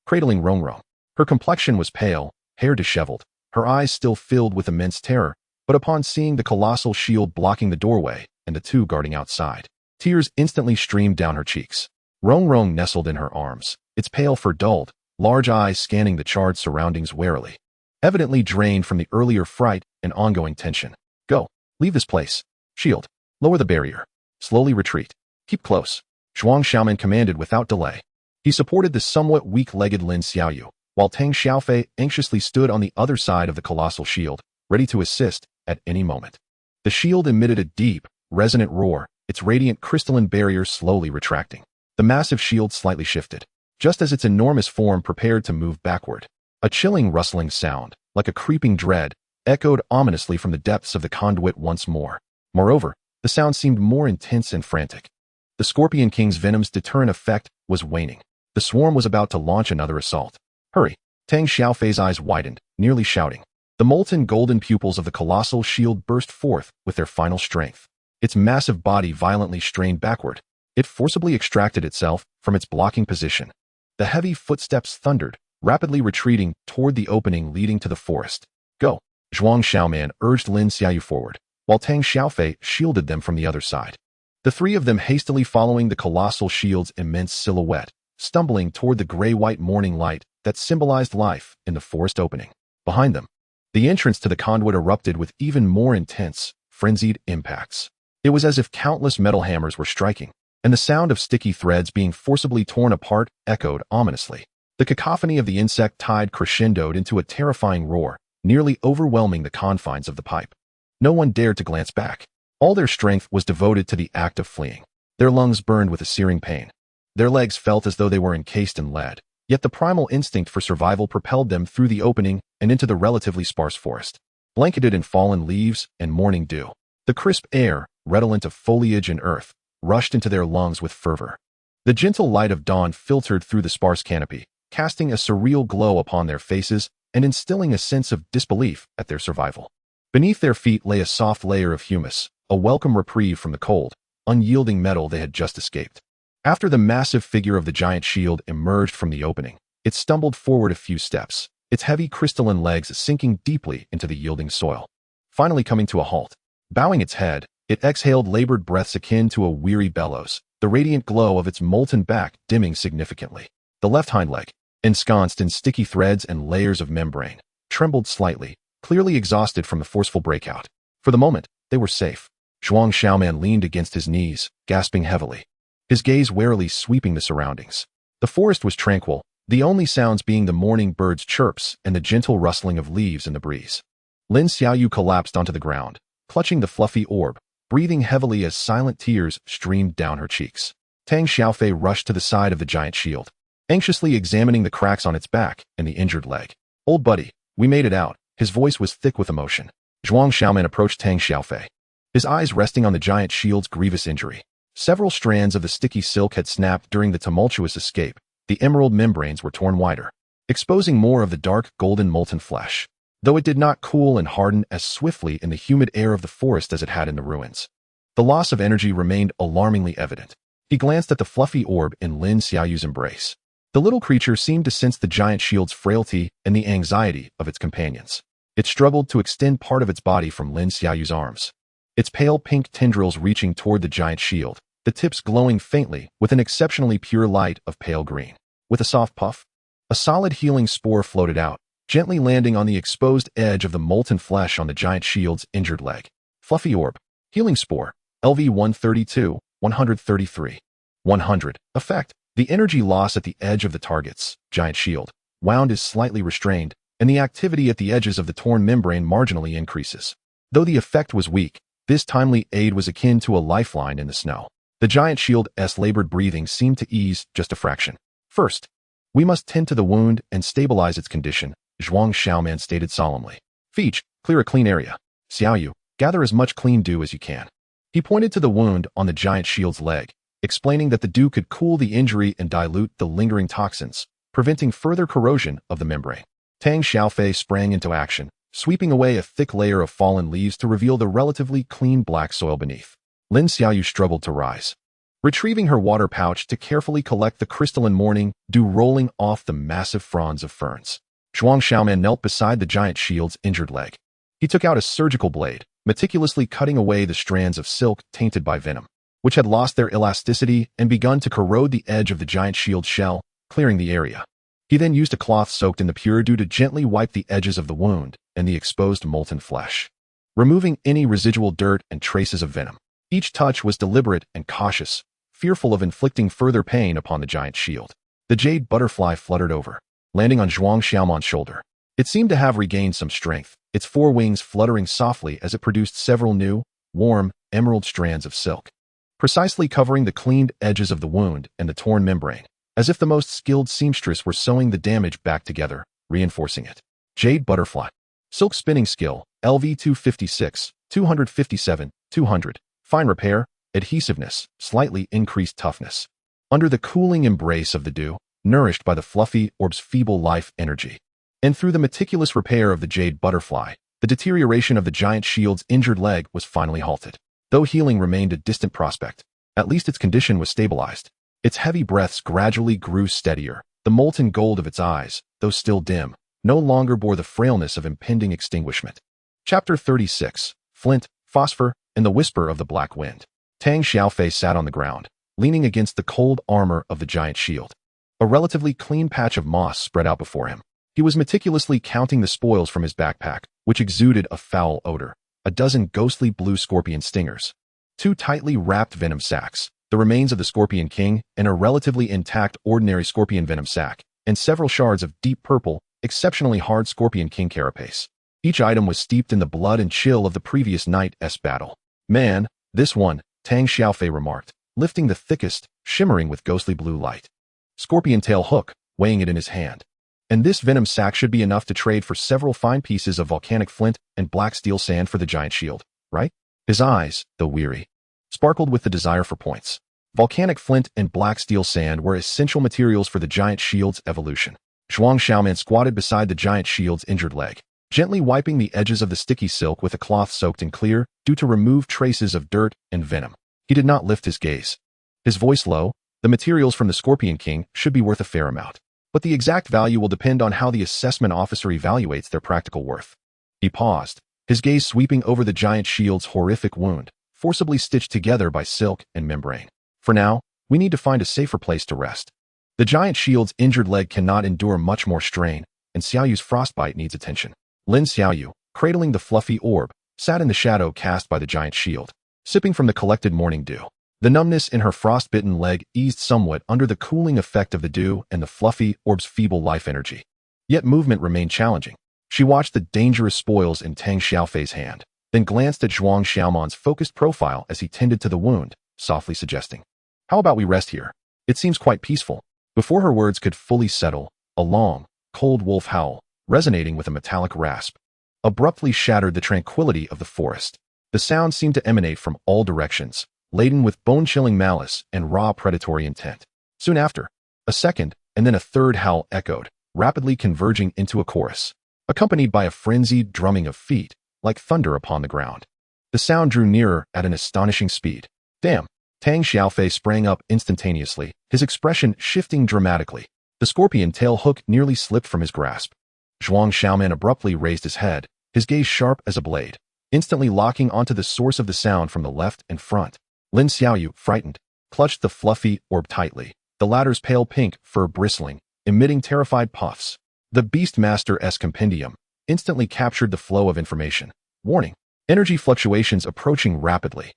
cradling Rongrong. Her complexion was pale, hair disheveled, her eyes still filled with immense terror, but upon seeing the colossal shield blocking the doorway and the two guarding outside, tears instantly streamed down her cheeks. Rongrong nestled in her arms, its pale fur dulled, large eyes scanning the charred surroundings warily, evidently drained from the earlier fright and ongoing tension. Go, leave this place. Shield, lower the barrier. Slowly retreat. Keep close. Zhuang Xiaoman commanded without delay. He supported the somewhat weak-legged Lin Xiaoyu, while Tang Xiaofei anxiously stood on the other side of the colossal shield, ready to assist at any moment. The shield emitted a deep, resonant roar, its radiant crystalline barrier slowly retracting. The massive shield slightly shifted, just as its enormous form prepared to move backward. A chilling rustling sound, like a creeping dread, echoed ominously from the depths of the conduit once more. Moreover, the sound seemed more intense and frantic. The Scorpion King's venom's deterrent effect was waning. The swarm was about to launch another assault. Hurry! Tang Xiaofei's eyes widened, nearly shouting. The molten golden pupils of the colossal shield burst forth with their final strength. Its massive body violently strained backward. It forcibly extracted itself from its blocking position. The heavy footsteps thundered, rapidly retreating toward the opening leading to the forest. Go! Zhuang Xiaoman urged Lin Xiaoyu forward, while Tang Xiaofei shielded them from the other side. The three of them hastily following the colossal shield's immense silhouette, stumbling toward the gray-white morning light that symbolized life in the forest opening. Behind them, the entrance to the conduit erupted with even more intense, frenzied impacts. It was as if countless metal hammers were striking, and the sound of sticky threads being forcibly torn apart echoed ominously. The cacophony of the insect tide crescendoed into a terrifying roar, nearly overwhelming the confines of the pipe. No one dared to glance back. All their strength was devoted to the act of fleeing. Their lungs burned with a searing pain. Their legs felt as though they were encased in lead, yet the primal instinct for survival propelled them through the opening and into the relatively sparse forest, blanketed in fallen leaves and morning dew. The crisp air, redolent of foliage and earth, rushed into their lungs with fervor. The gentle light of dawn filtered through the sparse canopy, casting a surreal glow upon their faces and instilling a sense of disbelief at their survival. Beneath their feet lay a soft layer of humus, a welcome reprieve from the cold, unyielding metal they had just escaped. After the massive figure of the giant shield emerged from the opening, it stumbled forward a few steps, its heavy crystalline legs sinking deeply into the yielding soil. Finally coming to a halt, bowing its head, it exhaled labored breaths akin to a weary bellows, the radiant glow of its molten back dimming significantly. The left hind leg, ensconced in sticky threads and layers of membrane, trembled slightly, clearly exhausted from the forceful breakout. For the moment, they were safe. Zhuang Xiaoman leaned against his knees, gasping heavily, his gaze warily sweeping the surroundings. The forest was tranquil, the only sounds being the morning birds' chirps and the gentle rustling of leaves in the breeze. Lin Xiaoyu collapsed onto the ground, clutching the fluffy orb, breathing heavily as silent tears streamed down her cheeks. Tang Xiaofei rushed to the side of the giant shield, anxiously examining the cracks on its back and the injured leg. Old buddy, we made it out. His voice was thick with emotion. Zhuang Xiaoman approached Tang Xiaofei, his eyes resting on the giant shield's grievous injury. Several strands of the sticky silk had snapped during the tumultuous escape. The emerald membranes were torn wider, exposing more of the dark golden molten flesh, though it did not cool and harden as swiftly in the humid air of the forest as it had in the ruins. The loss of energy remained alarmingly evident. He glanced at the fluffy orb in Lin Xiaoyu's embrace. The little creature seemed to sense the giant shield's frailty and the anxiety of its companions. It struggled to extend part of its body from Lin Xiaoyu's arms, its pale pink tendrils reaching toward the giant shield, the tips glowing faintly with an exceptionally pure light of pale green. With a soft puff, a solid healing spore floated out, gently landing on the exposed edge of the molten flesh on the giant shield's injured leg. Fluffy orb, healing spore, LV 132, 133. 100. Effect. The energy loss at the edge of the target's giant shield wound is slightly restrained, and the activity at the edges of the torn membrane marginally increases. Though the effect was weak, this timely aid was akin to a lifeline in the snow. The giant shield's labored breathing seemed to ease just a fraction. First, we must tend to the wound and stabilize its condition, Zhuang Xiaoman stated solemnly. Feech, clear a clean area. Xiaoyu, gather as much clean dew as you can. He pointed to the wound on the giant shield's leg, explaining that the dew could cool the injury and dilute the lingering toxins, preventing further corrosion of the membrane. Tang Xiaofei sprang into action, sweeping away a thick layer of fallen leaves to reveal the relatively clean black soil beneath. Lin Xiaoyu struggled to rise, retrieving her water pouch to carefully collect the crystalline morning dew rolling off the massive fronds of ferns. Zhuang Xiaoman knelt beside the giant shield's injured leg. He took out a surgical blade, meticulously cutting away the strands of silk tainted by venom, which had lost their elasticity and begun to corrode the edge of the giant shield's shell, clearing the area. He then used a cloth soaked in the pure dew to gently wipe the edges of the wound and the exposed molten flesh, removing any residual dirt and traces of venom. Each touch was deliberate and cautious, fearful of inflicting further pain upon the giant shield. The jade butterfly fluttered over, landing on Zhuang Xiaoman's shoulder. It seemed to have regained some strength, its four wings fluttering softly as it produced several new, warm, emerald strands of silk, precisely covering the cleaned edges of the wound and the torn membrane, as if the most skilled seamstress were sewing the damage back together, reinforcing it. Jade butterfly. Silk spinning skill, LV 256, 257, 200. Fine repair, adhesiveness, slightly increased toughness. Under the cooling embrace of the dew, nourished by the fluffy orb's feeble life energy, and through the meticulous repair of the jade butterfly, the deterioration of the giant shield's injured leg was finally halted. Though healing remained a distant prospect, at least its condition was stabilized. Its heavy breaths gradually grew steadier. The molten gold of its eyes, though still dim, no longer bore the frailness of impending extinguishment. Chapter 36. Flint, Phosphor, and the Whisper of the Black Wind. Tang Xiaofei sat on the ground, leaning against the cold armor of the giant shield. A relatively clean patch of moss spread out before him. He was meticulously counting the spoils from his backpack, which exuded a foul odor. A dozen ghostly blue scorpion stingers, 2 tightly wrapped venom sacs, the remains of the Scorpion King, and a relatively intact ordinary scorpion venom sac, and several shards of deep purple, exceptionally hard Scorpion King carapace. Each item was steeped in the blood and chill of the previous night's battle. Man, this one, Tang Xiaofei remarked, lifting the thickest, shimmering with ghostly blue light scorpion tail hook, weighing it in his hand. And this venom sac should be enough to trade for several fine pieces of volcanic flint and black steel sand for the giant shield, right? His eyes, though weary, sparkled with the desire for points. Volcanic flint and black steel sand were essential materials for the giant shield's evolution. Zhuang Xiaoman squatted beside the giant shield's injured leg, gently wiping the edges of the sticky silk with a cloth soaked in clear dew to remove traces of dirt and venom. He did not lift his gaze. His voice low, the materials from the Scorpion King should be worth a fair amount, but the exact value will depend on how the assessment officer evaluates their practical worth. He paused, his gaze sweeping over the giant shield's horrific wound, forcibly stitched together by silk and membrane. For now, we need to find a safer place to rest. The giant shield's injured leg cannot endure much more strain, and Xiaoyu's frostbite needs attention. Lin Xiaoyu, cradling the fluffy orb, sat in the shadow cast by the giant shield, sipping from the collected morning dew. The numbness in her frostbitten leg eased somewhat under the cooling effect of the dew and the fluffy orb's feeble life energy. Yet movement remained challenging. She watched the dangerous spoils in Tang Xiaofei's hand, then glanced at Zhuang Xiaoman's focused profile as he tended to the wound, softly suggesting, "How about we rest here? It seems quite peaceful." Before her words could fully settle, a long, cold wolf howl, resonating with a metallic rasp, abruptly shattered the tranquility of the forest. The sound seemed to emanate from all directions, laden with bone-chilling malice and raw predatory intent. Soon after, a second and then a third howl echoed, rapidly converging into a chorus, accompanied by a frenzied drumming of feet, like thunder upon the ground. The sound drew nearer at an astonishing speed. Damn! Tang Xiaofei sprang up instantaneously, his expression shifting dramatically. The scorpion tail hook nearly slipped from his grasp. Zhuang Xiaoman abruptly raised his head, his gaze sharp as a blade, instantly locking onto the source of the sound from the left and front. Lin Xiaoyu, frightened, clutched the fluffy orb tightly, the latter's pale pink fur bristling, emitting terrified puffs. The beastmaster's compendium instantly captured the flow of information. Warning: energy fluctuations approaching rapidly.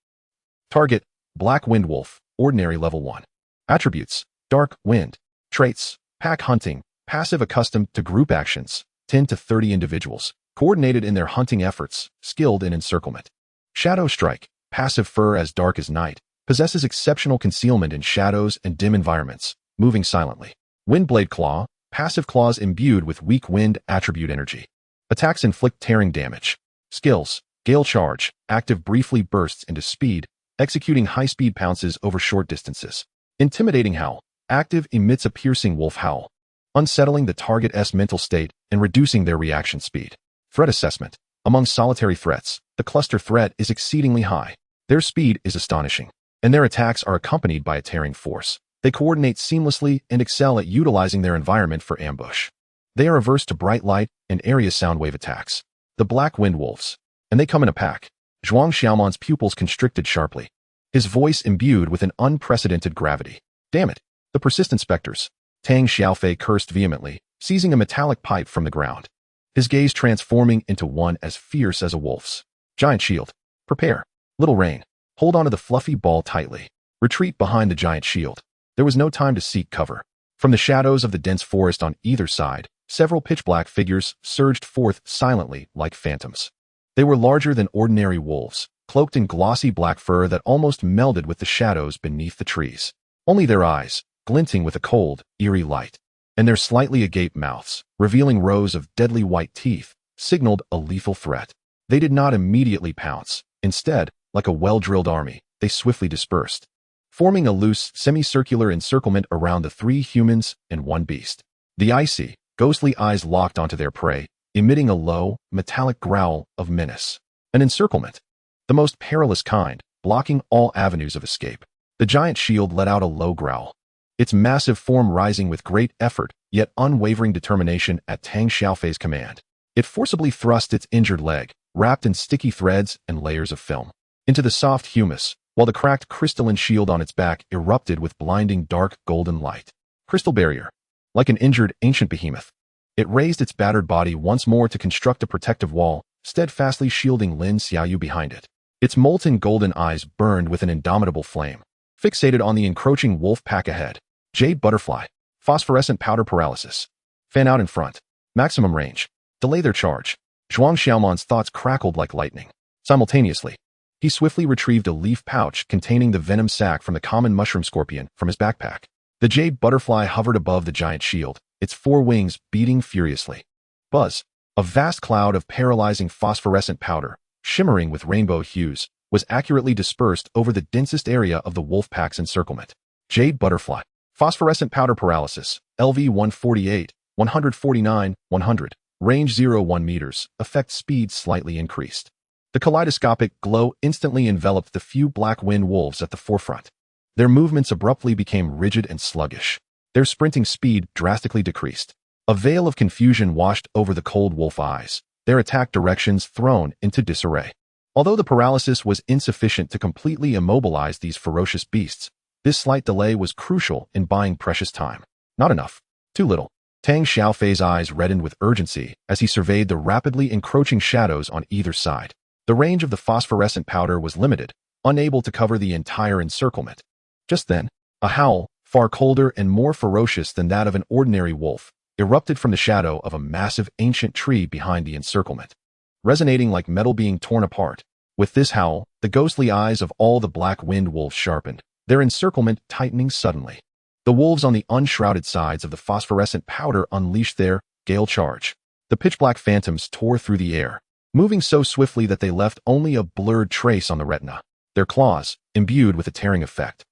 Target: Black Wind Wolf, ordinary level 1. Attributes: Dark Wind. Traits: Pack hunting, passive accustomed to group actions, 10 to 30 individuals. coordinated in their hunting efforts, skilled in encirclement. Shadow Strike, passive fur as dark as night, possesses exceptional concealment in shadows and dim environments, moving silently. Windblade Claw, passive claws imbued with weak wind attribute energy. Attacks inflict tearing damage. Skills, Gale Charge, active briefly bursts into speed, executing high-speed pounces over short distances. Intimidating Howl, active emits a piercing wolf howl, unsettling the target's mental state and reducing their reaction speed. Threat Assessment, among solitary threats, the cluster threat is exceedingly high. Their speed is astonishing, and their attacks are accompanied by a tearing force. They coordinate seamlessly and excel at utilizing their environment for ambush. They are averse to bright light and area sound wave attacks. The Black Wind Wolves, and they come in a pack. Zhuang Xiaoman's pupils constricted sharply, his voice imbued with an unprecedented gravity. Damn it! The persistent specters. Tang Xiaofei cursed vehemently, seizing a metallic pipe from the ground, his gaze transforming into one as fierce as a wolf's. Giant Shield. Prepare. Little Rain. Hold onto the fluffy ball tightly. Retreat behind the giant shield. There was no time to seek cover. From the shadows of the dense forest on either side, several pitch-black figures surged forth silently like phantoms. They were larger than ordinary wolves, cloaked in glossy black fur that almost melded with the shadows beneath the trees. Only their eyes, glinting with a cold, eerie light, and their slightly agape mouths, revealing rows of deadly white teeth, signaled a lethal threat. They did not immediately pounce. Instead, like a well-drilled army, they swiftly dispersed, forming a loose, semicircular encirclement around the three humans and one beast. The icy, ghostly eyes locked onto their prey, emitting a low, metallic growl of menace. An encirclement, the most perilous kind, blocking all avenues of escape. The giant shield let out a low growl, its massive form rising with great effort, yet unwavering determination at Tang Xiaofei's command. It forcibly thrust its injured leg, wrapped in sticky threads and layers of film, into the soft humus, while the cracked crystalline shield on its back erupted with blinding dark golden light. Crystal barrier. Like an injured ancient behemoth, it raised its battered body once more to construct a protective wall, steadfastly shielding Lin Xiaoyu behind it. Its molten golden eyes burned with an indomitable flame, fixated on the encroaching wolf pack ahead. Jade Butterfly. Phosphorescent powder paralysis. Fan out in front. Maximum range. Delay their charge. Zhuang Xiaoman's thoughts crackled like lightning. Simultaneously, he swiftly retrieved a leaf pouch containing the venom sac from the common mushroom scorpion from his backpack. The jade butterfly hovered above the giant shield, its four wings beating furiously. Buzz. A vast cloud of paralyzing phosphorescent powder, shimmering with rainbow hues, was accurately dispersed over the densest area of the wolf pack's encirclement. Jade Butterfly. Phosphorescent powder paralysis. LV 148, 149, 100. Range 0-1 meters. Effect speed slightly increased. The kaleidoscopic glow instantly enveloped the few black wind wolves at the forefront. Their movements abruptly became rigid and sluggish. Their sprinting speed drastically decreased. A veil of confusion washed over the cold wolf eyes, their attack directions thrown into disarray. Although the paralysis was insufficient to completely immobilize these ferocious beasts, this slight delay was crucial in buying precious time. Not enough. Too little. Tang Xiaofei's eyes reddened with urgency as he surveyed the rapidly encroaching shadows on either side. The range of the phosphorescent powder was limited, unable to cover the entire encirclement. Just then, a howl, far colder and more ferocious than that of an ordinary wolf, erupted from the shadow of a massive ancient tree behind the encirclement, resonating like metal being torn apart. With this howl, the ghostly eyes of all the black wind wolves sharpened, their encirclement tightening suddenly. The wolves on the unshrouded sides of the phosphorescent powder unleashed their gale charge. The pitch-black phantoms tore through the air, moving so swiftly that they left only a blurred trace on the retina. Their claws, imbued with a tearing effect,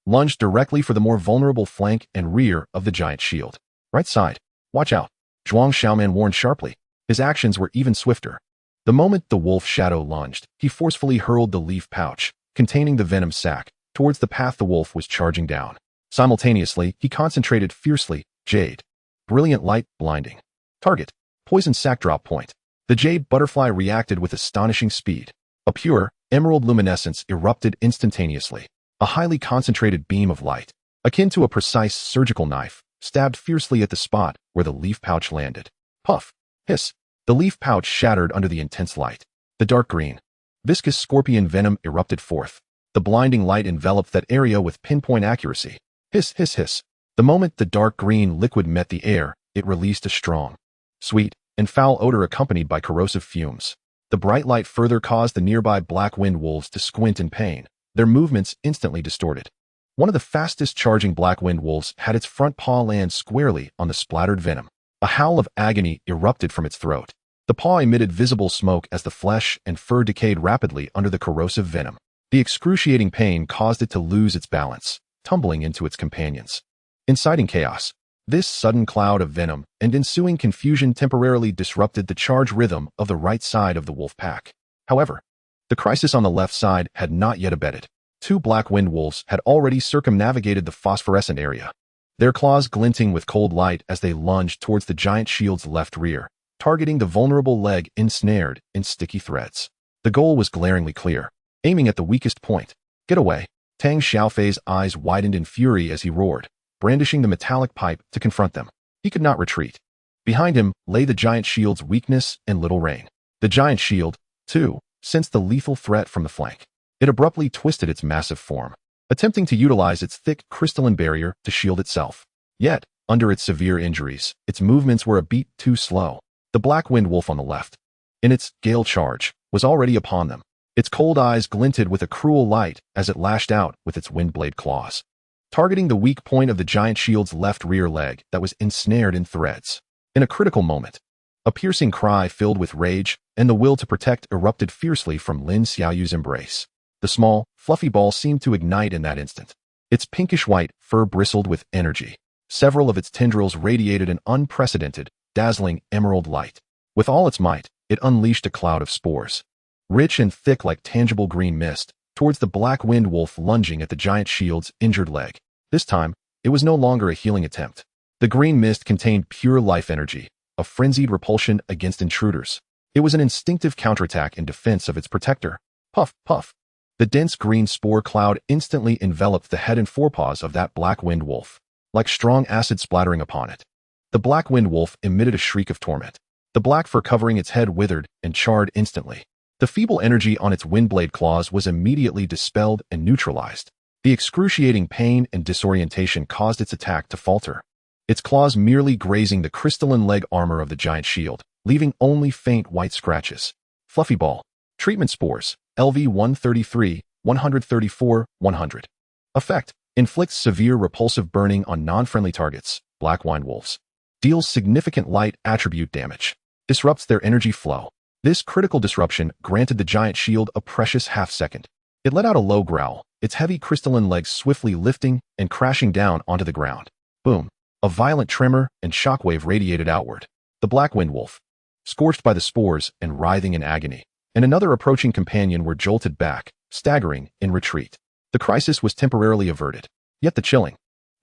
lunged directly for the more vulnerable flank and rear of the giant shield. Right side. Watch out. Zhuang Xiaoman warned sharply. His actions were even swifter. The moment the wolf shadow lunged, he forcefully hurled the leaf pouch, containing the venom sac, towards the path the wolf was charging down. Simultaneously, he concentrated fiercely. Jade. Brilliant light, blinding. Target. Poison sac drop point. The jade butterfly reacted with astonishing speed. A pure, emerald luminescence erupted instantaneously. A highly concentrated beam of light, akin to a precise surgical knife, stabbed fiercely at the spot where the leaf pouch landed. Puff. Hiss. The leaf pouch shattered under the intense light. The dark green, viscous scorpion venom erupted forth. The blinding light enveloped that area with pinpoint accuracy. Hiss, hiss, hiss. The moment the dark green liquid met the air, it released a strong, sweet, and foul odor accompanied by corrosive fumes. The bright light further caused the nearby black wind wolves to squint in pain, their movements instantly distorted. One of the fastest charging black wind wolves had its front paw land squarely on the splattered venom. A howl of agony erupted from its throat. The paw emitted visible smoke as the flesh and fur decayed rapidly under the corrosive venom. The excruciating pain caused it to lose its balance, tumbling into its companions, inciting chaos. This sudden cloud of venom and ensuing confusion temporarily disrupted the charge rhythm of the right side of the wolf pack. However, the crisis on the left side had not yet abated. Two black wind wolves had already circumnavigated the phosphorescent area, their claws glinting with cold light as they lunged towards the giant shield's left rear, targeting the vulnerable leg ensnared in sticky threads. The goal was glaringly clear, aiming at the weakest point. Get away. Tang Xiaofei's eyes widened in fury as he roared, brandishing the metallic pipe to confront them. He could not retreat. Behind him lay the giant shield's weakness and little rain. The giant shield, too, sensed the lethal threat from the flank. It abruptly twisted its massive form, attempting to utilize its thick crystalline barrier to shield itself. Yet, under its severe injuries, its movements were a beat too slow. The black wind wolf on the left, in its gale charge, was already upon them. Its cold eyes glinted with a cruel light as it lashed out with its windblade claws, targeting the weak point of the giant shield's left rear leg that was ensnared in threads. In a critical moment, a piercing cry filled with rage and the will to protect erupted fiercely from Lin Xiaoyu's embrace. The small, fluffy ball seemed to ignite in that instant. Its pinkish-white fur bristled with energy. Several of its tendrils radiated an unprecedented, dazzling emerald light. With all its might, it unleashed a cloud of spores, rich and thick like tangible green mist, towards the black wind wolf lunging at the giant shield's injured leg. This time, it was no longer a healing attempt. The green mist contained pure life energy, a frenzied repulsion against intruders. It was an instinctive counterattack in defense of its protector. Puff, puff. The dense green spore cloud instantly enveloped the head and forepaws of that black wind wolf, like strong acid splattering upon it. The black wind wolf emitted a shriek of torment. The black fur covering its head withered and charred instantly. The feeble energy on its windblade claws was immediately dispelled and neutralized. The excruciating pain and disorientation caused its attack to falter, its claws merely grazing the crystalline leg armor of the giant shield, leaving only faint white scratches. Fluffy ball. Treatment spores. LV-133, 134, 100. Effect. Inflicts severe repulsive burning on non-friendly targets, black wind wolves. Deals significant light attribute damage. Disrupts their energy flow. This critical disruption granted the giant shield a precious half-second. It let out a low growl, its heavy crystalline legs swiftly lifting and crashing down onto the ground. Boom. A violent tremor and shockwave radiated outward. The black wind wolf, scorched by the spores and writhing in agony, and another approaching companion were jolted back, staggering in retreat. The crisis was temporarily averted. Yet the chilling,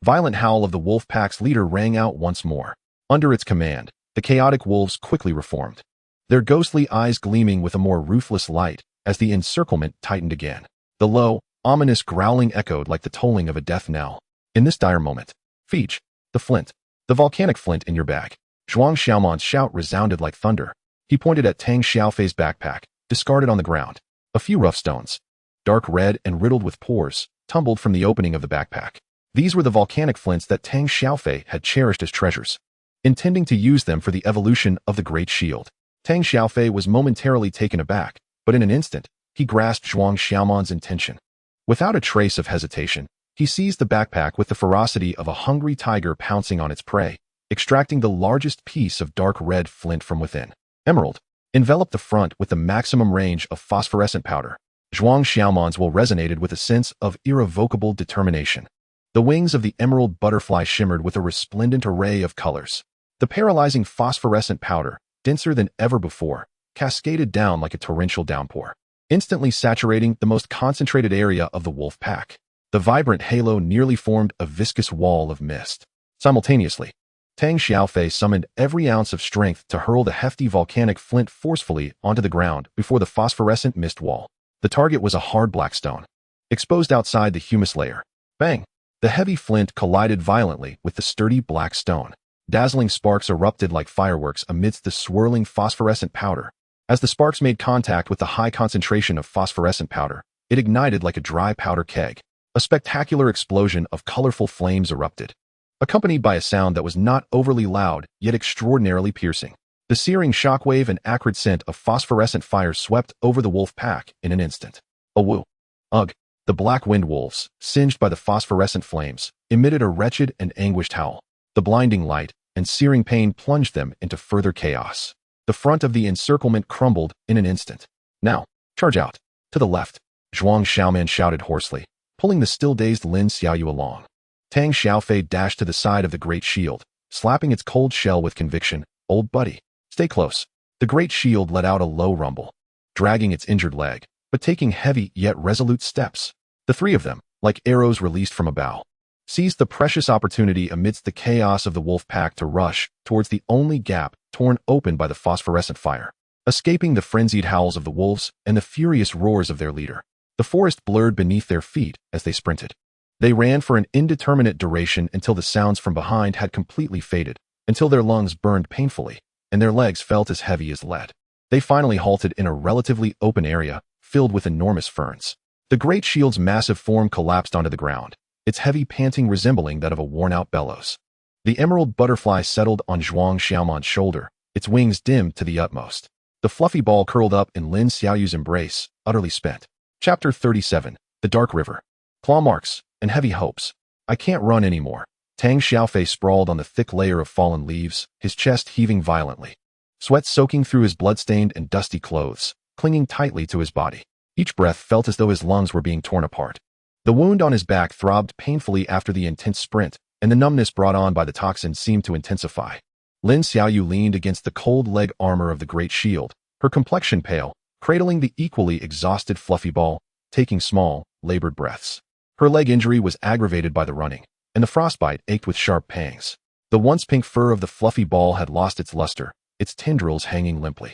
violent howl of the wolf pack's leader rang out once more. Under its command, the chaotic wolves quickly reformed, their ghostly eyes gleaming with a more ruthless light as the encirclement tightened again. The low, ominous growling echoed like the tolling of a death knell. In this dire moment, Feech, the flint, the volcanic flint in your bag. Zhuang Xiaoman's shout resounded like thunder. He pointed at Tang Xiaofei's backpack, discarded on the ground. A few rough stones, dark red and riddled with pores, tumbled from the opening of the backpack. These were the volcanic flints that Tang Xiaofei had cherished as treasures, intending to use them for the evolution of the Great Shield. Tang Xiaofei was momentarily taken aback, but in an instant, he grasped Zhuang Xiaoman's intention. Without a trace of hesitation, he seized the backpack with the ferocity of a hungry tiger pouncing on its prey, extracting the largest piece of dark red flint from within. Emerald. Enveloped the front with the maximum range of phosphorescent powder. Zhuang Xiaoman's will resonated with a sense of irrevocable determination. The wings of the emerald butterfly shimmered with a resplendent array of colors. The paralyzing phosphorescent powder, denser than ever before, cascaded down like a torrential downpour, instantly saturating the most concentrated area of the wolf pack. The vibrant halo nearly formed a viscous wall of mist. Simultaneously, Tang Xiaofei summoned every ounce of strength to hurl the hefty volcanic flint forcefully onto the ground before the phosphorescent mist wall. The target was a hard black stone, exposed outside the humus layer. Bang! The heavy flint collided violently with the sturdy black stone. Dazzling sparks erupted like fireworks amidst the swirling phosphorescent powder. As the sparks made contact with the high concentration of phosphorescent powder, it ignited like a dry powder keg. A spectacular explosion of colorful flames erupted, accompanied by a sound that was not overly loud, yet extraordinarily piercing. The searing shockwave and acrid scent of phosphorescent fire swept over the wolf pack in an instant. A woo. Ugh. The black-winged wolves, singed by the phosphorescent flames, emitted a wretched and anguished howl. The blinding light and searing pain plunged them into further chaos. The front of the encirclement crumbled in an instant. Now, charge out. To the left, Zhuang Xiaoman shouted hoarsely, pulling the still-dazed Lin Xiaoyu along. Tang Xiaofei dashed to the side of the great shield, slapping its cold shell with conviction. Old buddy, stay close. The great shield let out a low rumble, dragging its injured leg, but taking heavy yet resolute steps. The three of them, like arrows released from a bow, seized the precious opportunity amidst the chaos of the wolf pack to rush towards the only gap torn open by the phosphorescent fire. Escaping the frenzied howls of the wolves and the furious roars of their leader, the forest blurred beneath their feet as they sprinted. They ran for an indeterminate duration until the sounds from behind had completely faded, until their lungs burned painfully, and their legs felt as heavy as lead. They finally halted in a relatively open area filled with enormous ferns. The great shield's massive form collapsed onto the ground, its heavy panting resembling that of a worn-out bellows. The emerald butterfly settled on Zhuang Xiaoman's shoulder, its wings dimmed to the utmost. The fluffy ball curled up in Lin Xiaoyu's embrace, utterly spent. Chapter 37. The Dark River. Claw marks and heavy hopes. I can't run anymore. Tang Xiaofei sprawled on the thick layer of fallen leaves, his chest heaving violently. Sweat soaking through his blood-stained and dusty clothes, clinging tightly to his body. Each breath felt as though his lungs were being torn apart. The wound on his back throbbed painfully after the intense sprint, and the numbness brought on by the toxin seemed to intensify. Lin Xiaoyu leaned against the cold leg armor of the great shield, her complexion pale, cradling the equally exhausted fluffy ball, taking small, labored breaths. Her leg injury was aggravated by the running, and the frostbite ached with sharp pangs. The once pink fur of the fluffy ball had lost its luster, its tendrils hanging limply.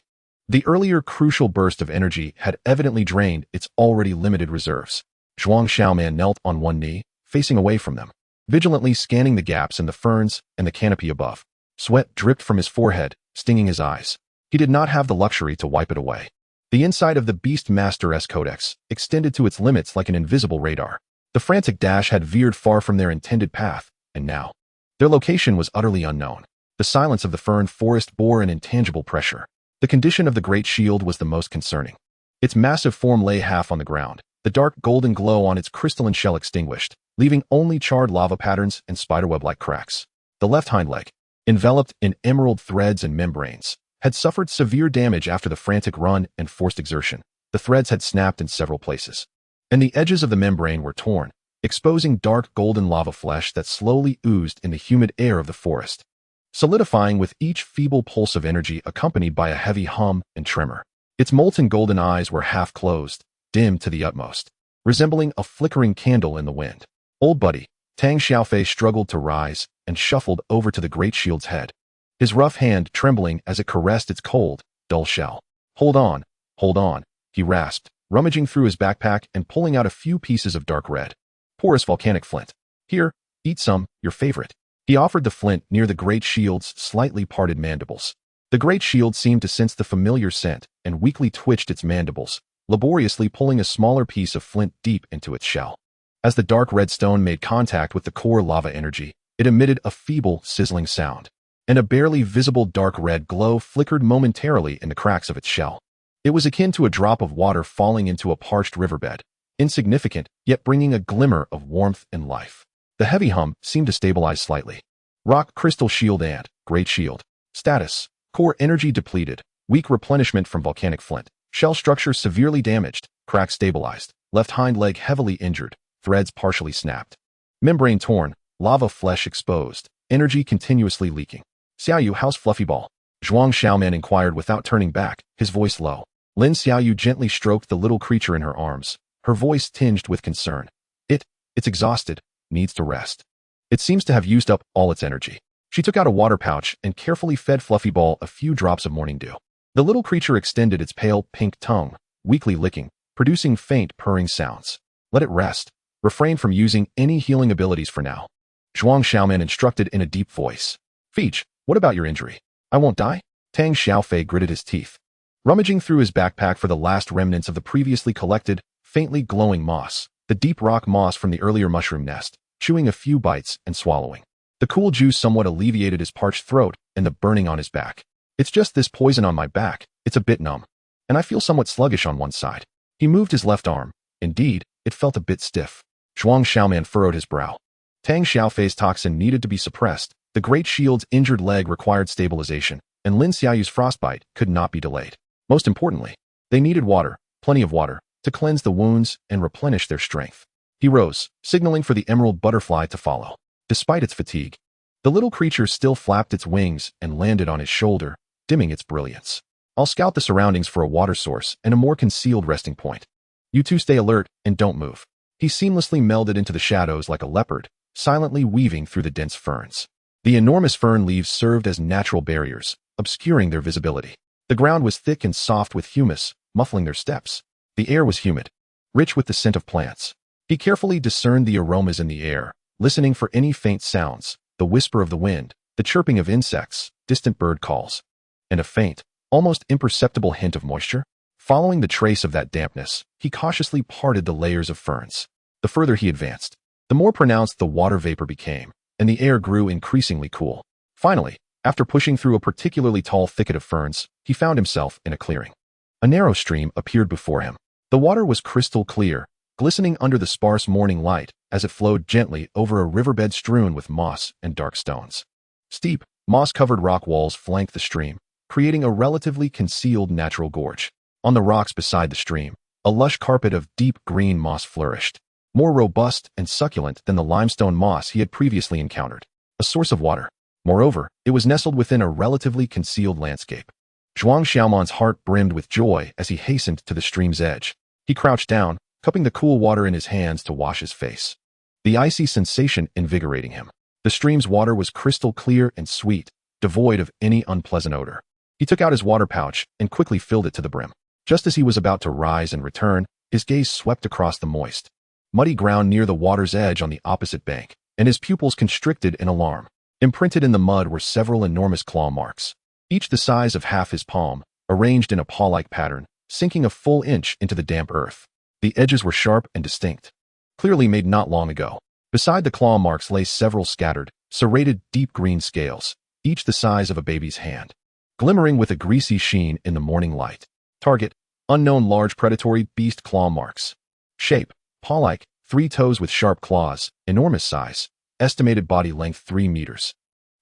The earlier crucial burst of energy had evidently drained its already limited reserves. Zhuang Xiaoman knelt on one knee, facing away from them, vigilantly scanning the gaps in the ferns and the canopy above. Sweat dripped from his forehead, stinging his eyes. He did not have the luxury to wipe it away. The inside of the Beastmaster Codex extended to its limits like an invisible radar. The frantic dash had veered far from their intended path, and now their location was utterly unknown. The silence of the fern forest bore an intangible pressure. The condition of the great shield was the most concerning. Its massive form lay half on the ground, the dark golden glow on its crystalline shell extinguished, leaving only charred lava patterns and spiderweb-like cracks. The left hind leg, enveloped in emerald threads and membranes, had suffered severe damage after the frantic run and forced exertion. The threads had snapped in several places, and the edges of the membrane were torn, exposing dark golden lava flesh that slowly oozed in the humid air of the forest, solidifying with each feeble pulse of energy accompanied by a heavy hum and tremor. Its molten golden eyes were half closed, dimmed to the utmost, resembling a flickering candle in the wind. Old buddy, Tang Xiaofei struggled to rise and shuffled over to the great shield's head, his rough hand trembling as it caressed its cold, dull shell. Hold on, he rasped, rummaging through his backpack and pulling out a few pieces of dark red, porous volcanic flint. Here, eat some, your favorite. He offered the flint near the great shield's slightly parted mandibles. The great shield seemed to sense the familiar scent and weakly twitched its mandibles, laboriously pulling a smaller piece of flint deep into its shell. As the dark red stone made contact with the core lava energy, it emitted a feeble, sizzling sound, and a barely visible dark red glow flickered momentarily in the cracks of its shell. It was akin to a drop of water falling into a parched riverbed, insignificant, yet bringing a glimmer of warmth and life. The heavy hum seemed to stabilize slightly. Rock crystal shield and great shield. Status: core energy depleted, weak replenishment from volcanic flint, shell structure severely damaged, crack stabilized, left hind leg heavily injured, threads partially snapped, membrane torn, lava flesh exposed, energy continuously leaking. Xiaoyu, how's Fluffy Ball? Zhuang Xiaoman inquired without turning back, his voice low. Lin Xiaoyu gently stroked the little creature in her arms, her voice tinged with concern. It's exhausted, needs to rest. It seems to have used up all its energy. She took out a water pouch and carefully fed Fluffy Ball a few drops of morning dew. The little creature extended its pale pink tongue, weakly licking, producing faint purring sounds. Let it rest. Refrain from using any healing abilities for now. Zhuang Xiaoman instructed in a deep voice. Feech, what about your injury? I won't die? Tang Xiaofei gritted his teeth, rummaging through his backpack for the last remnants of the previously collected, faintly glowing moss, the deep rock moss from the earlier mushroom nest, chewing a few bites and swallowing. The cool juice somewhat alleviated his parched throat and the burning on his back. It's just this poison on my back. It's a bit numb. And I feel somewhat sluggish on one side. He moved his left arm. Indeed, it felt a bit stiff. Zhuang Xiaoman furrowed his brow. Tang Xiaofei's toxin needed to be suppressed. The Great Shield's injured leg required stabilization, and Lin Xiaoyu's frostbite could not be delayed. Most importantly, they needed water, plenty of water, to cleanse the wounds and replenish their strength. He rose, signaling for the emerald butterfly to follow. Despite its fatigue, the little creature still flapped its wings and landed on his shoulder, dimming its brilliance. I'll scout the surroundings for a water source and a more concealed resting point. You two stay alert and don't move. He seamlessly melded into the shadows like a leopard, silently weaving through the dense ferns. The enormous fern leaves served as natural barriers, obscuring their visibility. The ground was thick and soft with humus, muffling their steps. The air was humid, rich with the scent of plants. He carefully discerned the aromas in the air, listening for any faint sounds, the whisper of the wind, the chirping of insects, distant bird calls, and a faint, almost imperceptible hint of moisture. Following the trace of that dampness, he cautiously parted the layers of ferns. The further he advanced, the more pronounced the water vapor became, and the air grew increasingly cool. Finally, after pushing through a particularly tall thicket of ferns, he found himself in a clearing. A narrow stream appeared before him. The water was crystal clear, glistening under the sparse morning light as it flowed gently over a riverbed strewn with moss and dark stones. Steep, moss-covered rock walls flanked the stream, creating a relatively concealed natural gorge. On the rocks beside the stream, a lush carpet of deep green moss flourished, more robust and succulent than the limestone moss he had previously encountered. A source of water. Moreover, it was nestled within a relatively concealed landscape. Zhuang Xiaoman's heart brimmed with joy as he hastened to the stream's edge. He crouched down, cupping the cool water in his hands to wash his face. The icy sensation invigorating him. The stream's water was crystal clear and sweet, devoid of any unpleasant odor. He took out his water pouch and quickly filled it to the brim. Just as he was about to rise and return, his gaze swept across the moist, muddy ground near the water's edge on the opposite bank, and his pupils constricted in alarm. Imprinted in the mud were several enormous claw marks, each the size of half his palm, arranged in a paw-like pattern, sinking a full inch into the damp earth. The edges were sharp and distinct, clearly made not long ago. Beside the claw marks lay several scattered, serrated deep green scales, each the size of a baby's hand, glimmering with a greasy sheen in the morning light. Target: unknown large predatory beast claw marks. Shape: paw-like, 3 toes with sharp claws, enormous size, estimated body length 3 meters.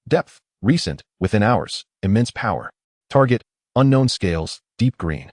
Depth: recent, within hours, immense power. Target: unknown scales, deep green.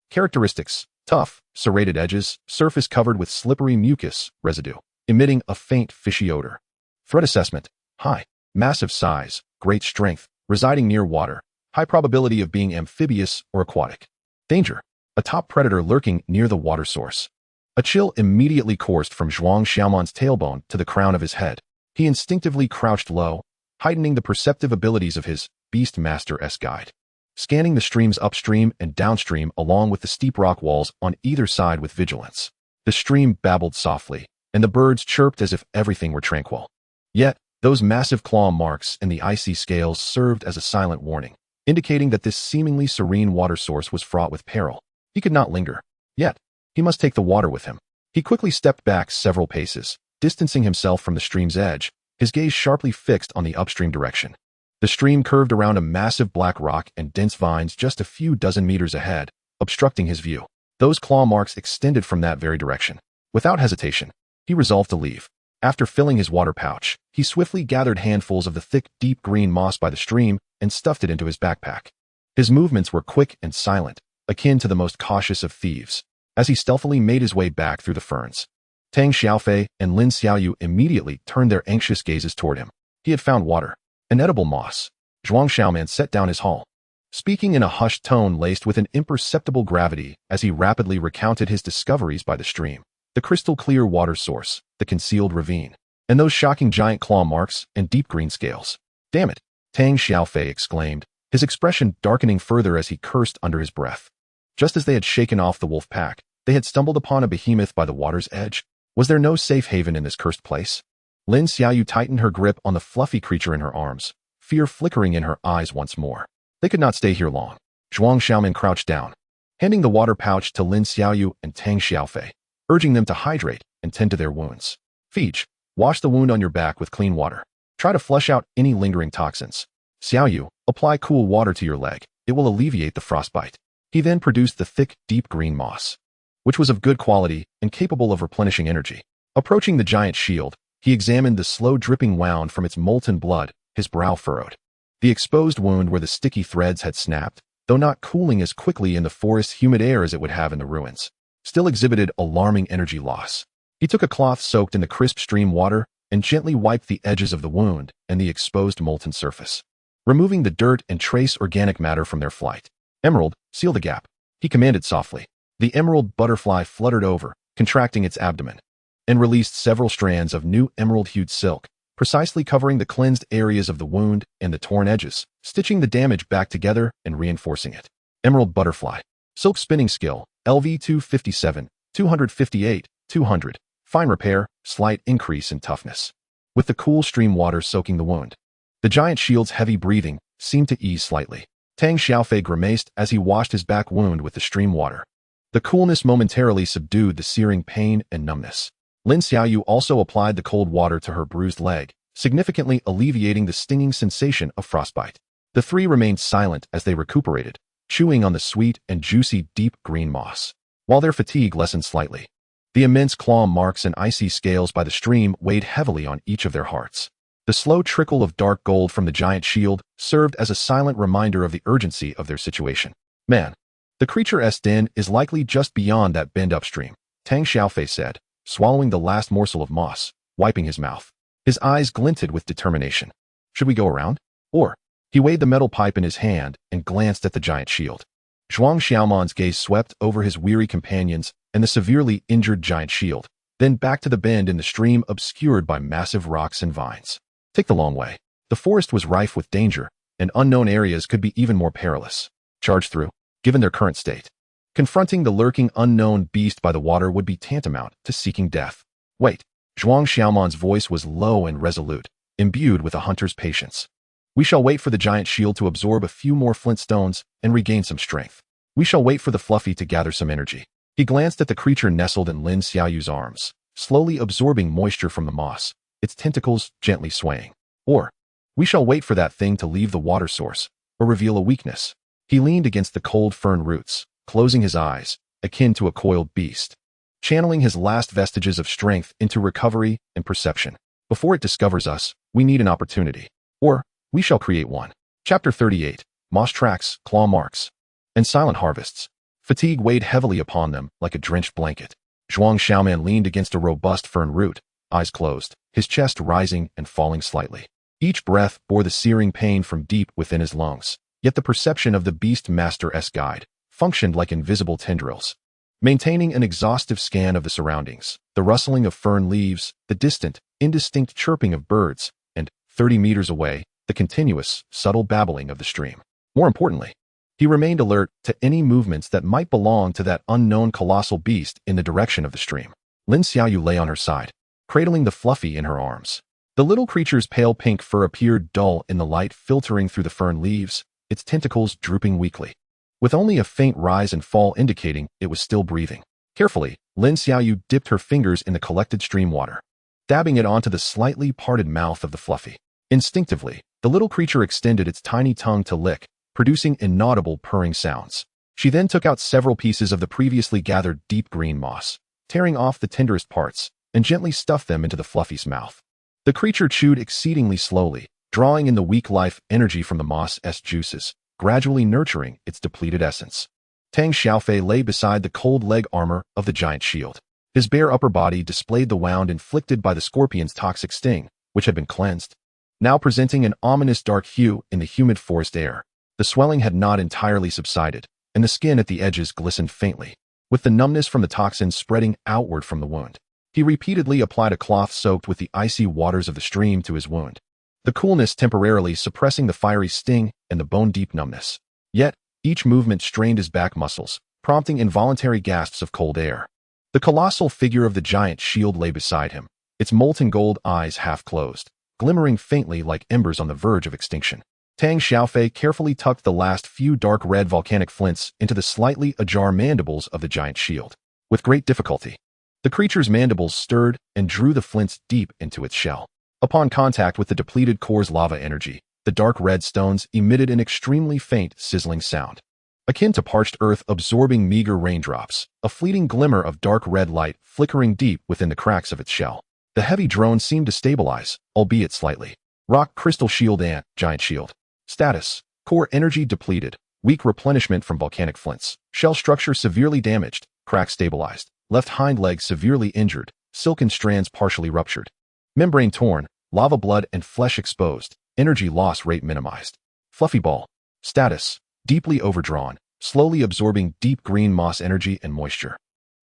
Characteristics: tough, serrated edges, surface covered with slippery mucus residue, emitting a faint fishy odor. Threat assessment: high, massive size, great strength, residing near water, high probability of being amphibious or aquatic. Danger: a top predator lurking near the water source. A chill immediately coursed from Zhuang Xiaoman's tailbone to the crown of his head. He instinctively crouched low, heightening the perceptive abilities of his beastmaster guide, scanning the streams upstream and downstream along with the steep rock walls on either side with vigilance. The stream babbled softly, and the birds chirped as if everything were tranquil. Yet, those massive claw marks and the icy scales served as a silent warning, indicating that this seemingly serene water source was fraught with peril. He could not linger. Yet, he must take the water with him. He quickly stepped back several paces, distancing himself from the stream's edge, his gaze sharply fixed on the upstream direction. The stream curved around a massive black rock and dense vines just a few dozen meters ahead, obstructing his view. Those claw marks extended from that very direction. Without hesitation, he resolved to leave. After filling his water pouch, he swiftly gathered handfuls of the thick, deep green moss by the stream and stuffed it into his backpack. His movements were quick and silent, akin to the most cautious of thieves, as he stealthily made his way back through the ferns. Tang Xiaofei and Lin Xiaoyu immediately turned their anxious gazes toward him. He had found water, an edible moss. Zhuang Xiaoman set down his haul, speaking in a hushed tone laced with an imperceptible gravity as he rapidly recounted his discoveries by the stream. The crystal-clear water source, the concealed ravine, and those shocking giant claw marks and deep green scales. Damn it, Tang Xiaofei exclaimed, his expression darkening further as he cursed under his breath. Just as they had shaken off the wolf pack, they had stumbled upon a behemoth by the water's edge. Was there no safe haven in this cursed place? Lin Xiaoyu tightened her grip on the fluffy creature in her arms, fear flickering in her eyes once more. They could not stay here long. Zhuang Xiaoman crouched down, handing the water pouch to Lin Xiaoyu and Tang Xiaofei, urging them to hydrate and tend to their wounds. Feej, wash the wound on your back with clean water. Try to flush out any lingering toxins. Xiaoyu, apply cool water to your leg. it will alleviate the frostbite. He then produced the thick, deep green moss, which was of good quality and capable of replenishing energy. Approaching the giant shield, he examined the slow dripping wound from its molten blood, his brow furrowed. The exposed wound where the sticky threads had snapped, though not cooling as quickly in the forest's humid air as it would have in the ruins, still exhibited alarming energy loss. He took a cloth soaked in the crisp stream water and gently wiped the edges of the wound and the exposed molten surface, removing the dirt and trace organic matter from their flight. Emerald, seal the gap, he commanded softly. The emerald butterfly fluttered over, contracting its abdomen, and released several strands of new emerald-hued silk, precisely covering the cleansed areas of the wound and the torn edges, stitching the damage back together and reinforcing it. Emerald butterfly, silk spinning skill, LV 257, 258, 200, fine repair, slight increase in toughness. With the cool stream water soaking the wound, the giant shield's heavy breathing seemed to ease slightly. Tang Xiaofei grimaced as he washed his back wound with the stream water. The coolness momentarily subdued the searing pain and numbness. Lin Xiaoyu also applied the cold water to her bruised leg, significantly alleviating the stinging sensation of frostbite. The three remained silent as they recuperated, chewing on the sweet and juicy deep green moss, while their fatigue lessened slightly. The immense claw marks and icy scales by the stream weighed heavily on each of their hearts. The slow trickle of dark gold from the giant shield served as a silent reminder of the urgency of their situation. Man, the creature's den is likely just beyond that bend upstream, Tang Xiaofei said, swallowing the last morsel of moss, wiping his mouth. His eyes glinted with determination. Should we go around? Or? He weighed the metal pipe in his hand and glanced at the giant shield. Zhuang Xiaoman's gaze swept over his weary companions and the severely injured giant shield, then back to the bend in the stream obscured by massive rocks and vines. Take the long way. The forest was rife with danger, and unknown areas could be even more perilous. Charge through, given their current state. Confronting the lurking unknown beast by the water would be tantamount to seeking death. Wait. Zhuang Xiaoman's voice was low and resolute, imbued with a hunter's patience. We shall wait for the giant shield to absorb a few more flint stones and regain some strength. We shall wait for the fluffy to gather some energy. He glanced at the creature nestled in Lin Xiaoyu's arms, slowly absorbing moisture from the moss, its tentacles gently swaying. Or, we shall wait for that thing to leave the water source, or reveal a weakness. He leaned against the cold fern roots, closing his eyes, akin to a coiled beast, channeling his last vestiges of strength into recovery and perception. Before it discovers us, we need an opportunity. Or, we shall create one. Chapter 38, Moss Tracks, Claw Marks, and Silent Harvests. Fatigue weighed heavily upon them like a drenched blanket. Zhuang Xiaoman leaned against a robust fern root, eyes closed, his chest rising and falling slightly. Each breath bore the searing pain from deep within his lungs, yet the perception of the beastmaster's guide functioned like invisible tendrils, maintaining an exhaustive scan of the surroundings, the rustling of fern leaves, the distant, indistinct chirping of birds, and, 30 meters away, the continuous, subtle babbling of the stream. More importantly, he remained alert to any movements that might belong to that unknown colossal beast in the direction of the stream. Lin Xiaoyu lay on her side, cradling the fluffy in her arms. The little creature's pale pink fur appeared dull in the light filtering through the fern leaves, its tentacles drooping weakly, with only a faint rise and fall indicating it was still breathing. Carefully, Lin Xiaoyu dipped her fingers in the collected stream water, dabbing it onto the slightly parted mouth of the fluffy. Instinctively, the little creature extended its tiny tongue to lick, producing inaudible purring sounds. She then took out several pieces of the previously gathered deep green moss, tearing off the tenderest parts, and gently stuffed them into the fluffy's mouth. The creature chewed exceedingly slowly, drawing in the weak life energy from the moss's juices, gradually nurturing its depleted essence. Tang Xiaofei lay beside the cold leg armor of the giant shield. His bare upper body displayed the wound inflicted by the scorpion's toxic sting, which had been cleansed, now presenting an ominous dark hue in the humid forest air. The swelling had not entirely subsided, and the skin at the edges glistened faintly, with the numbness from the toxin spreading outward from the wound. He repeatedly applied a cloth soaked with the icy waters of the stream to his wound, the coolness temporarily suppressing the fiery sting and the bone-deep numbness. Yet, each movement strained his back muscles, prompting involuntary gasps of cold air. The colossal figure of the giant shield lay beside him, its molten gold eyes half closed, glimmering faintly like embers on the verge of extinction. Tang Xiaofei carefully tucked the last few dark red volcanic flints into the slightly ajar mandibles of the giant shield. With great difficulty, the creature's mandibles stirred and drew the flints deep into its shell. Upon contact with the depleted core's lava energy, The dark red stones emitted an extremely faint, sizzling sound. Akin to parched earth absorbing meager raindrops, a fleeting glimmer of dark red light flickering deep within the cracks of its shell. The heavy drone seemed to stabilize, albeit slightly. Rock crystal shield and giant shield. Status: core energy depleted, weak replenishment from volcanic flints, shell structure severely damaged, crack stabilized, left hind leg severely injured, silken strands partially ruptured. Membrane torn, lava blood and flesh exposed, energy loss rate minimized. Fluffy ball. Status: deeply overdrawn, slowly absorbing deep green moss energy and moisture.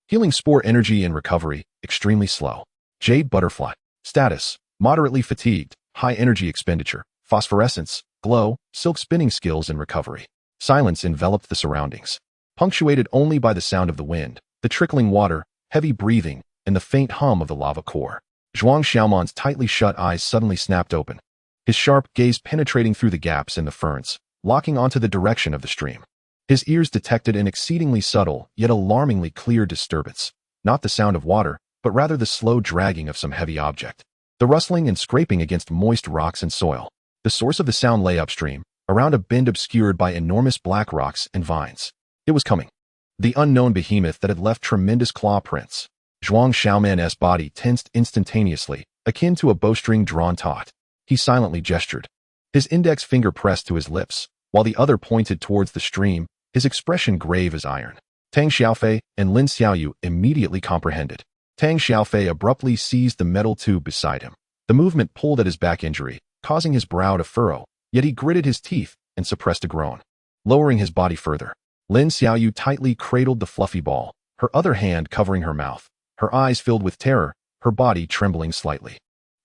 Healing spore energy and recovery, extremely slow. Jade butterfly. Status: moderately fatigued, high energy expenditure, phosphorescence, glow, silk spinning skills and recovery. Silence enveloped the surroundings, punctuated only by the sound of the wind, the trickling water, heavy breathing, and the faint hum of the lava core. Zhuang Xiaoman's tightly shut eyes suddenly snapped open, his sharp gaze penetrating through the gaps in the ferns, locking onto the direction of the stream. His ears detected an exceedingly subtle, yet alarmingly clear disturbance, not the sound of water, but rather the slow dragging of some heavy object. The rustling and scraping against moist rocks and soil. The source of the sound lay upstream, around a bend obscured by enormous black rocks and vines. It was coming. The unknown behemoth that had left tremendous claw prints. Zhuang Xiaoman's body tensed instantaneously, akin to a bowstring drawn taut. He silently gestured. His index finger pressed to his lips, while the other pointed towards the stream, his expression grave as iron. Tang Xiaofei and Lin Xiaoyu immediately comprehended. Tang Xiaofei abruptly seized the metal tube beside him. The movement pulled at his back injury, causing his brow to furrow, yet he gritted his teeth and suppressed a groan. Lowering his body further, Lin Xiaoyu tightly cradled the fluffy ball, her other hand covering her mouth, her eyes filled with terror, her body trembling slightly.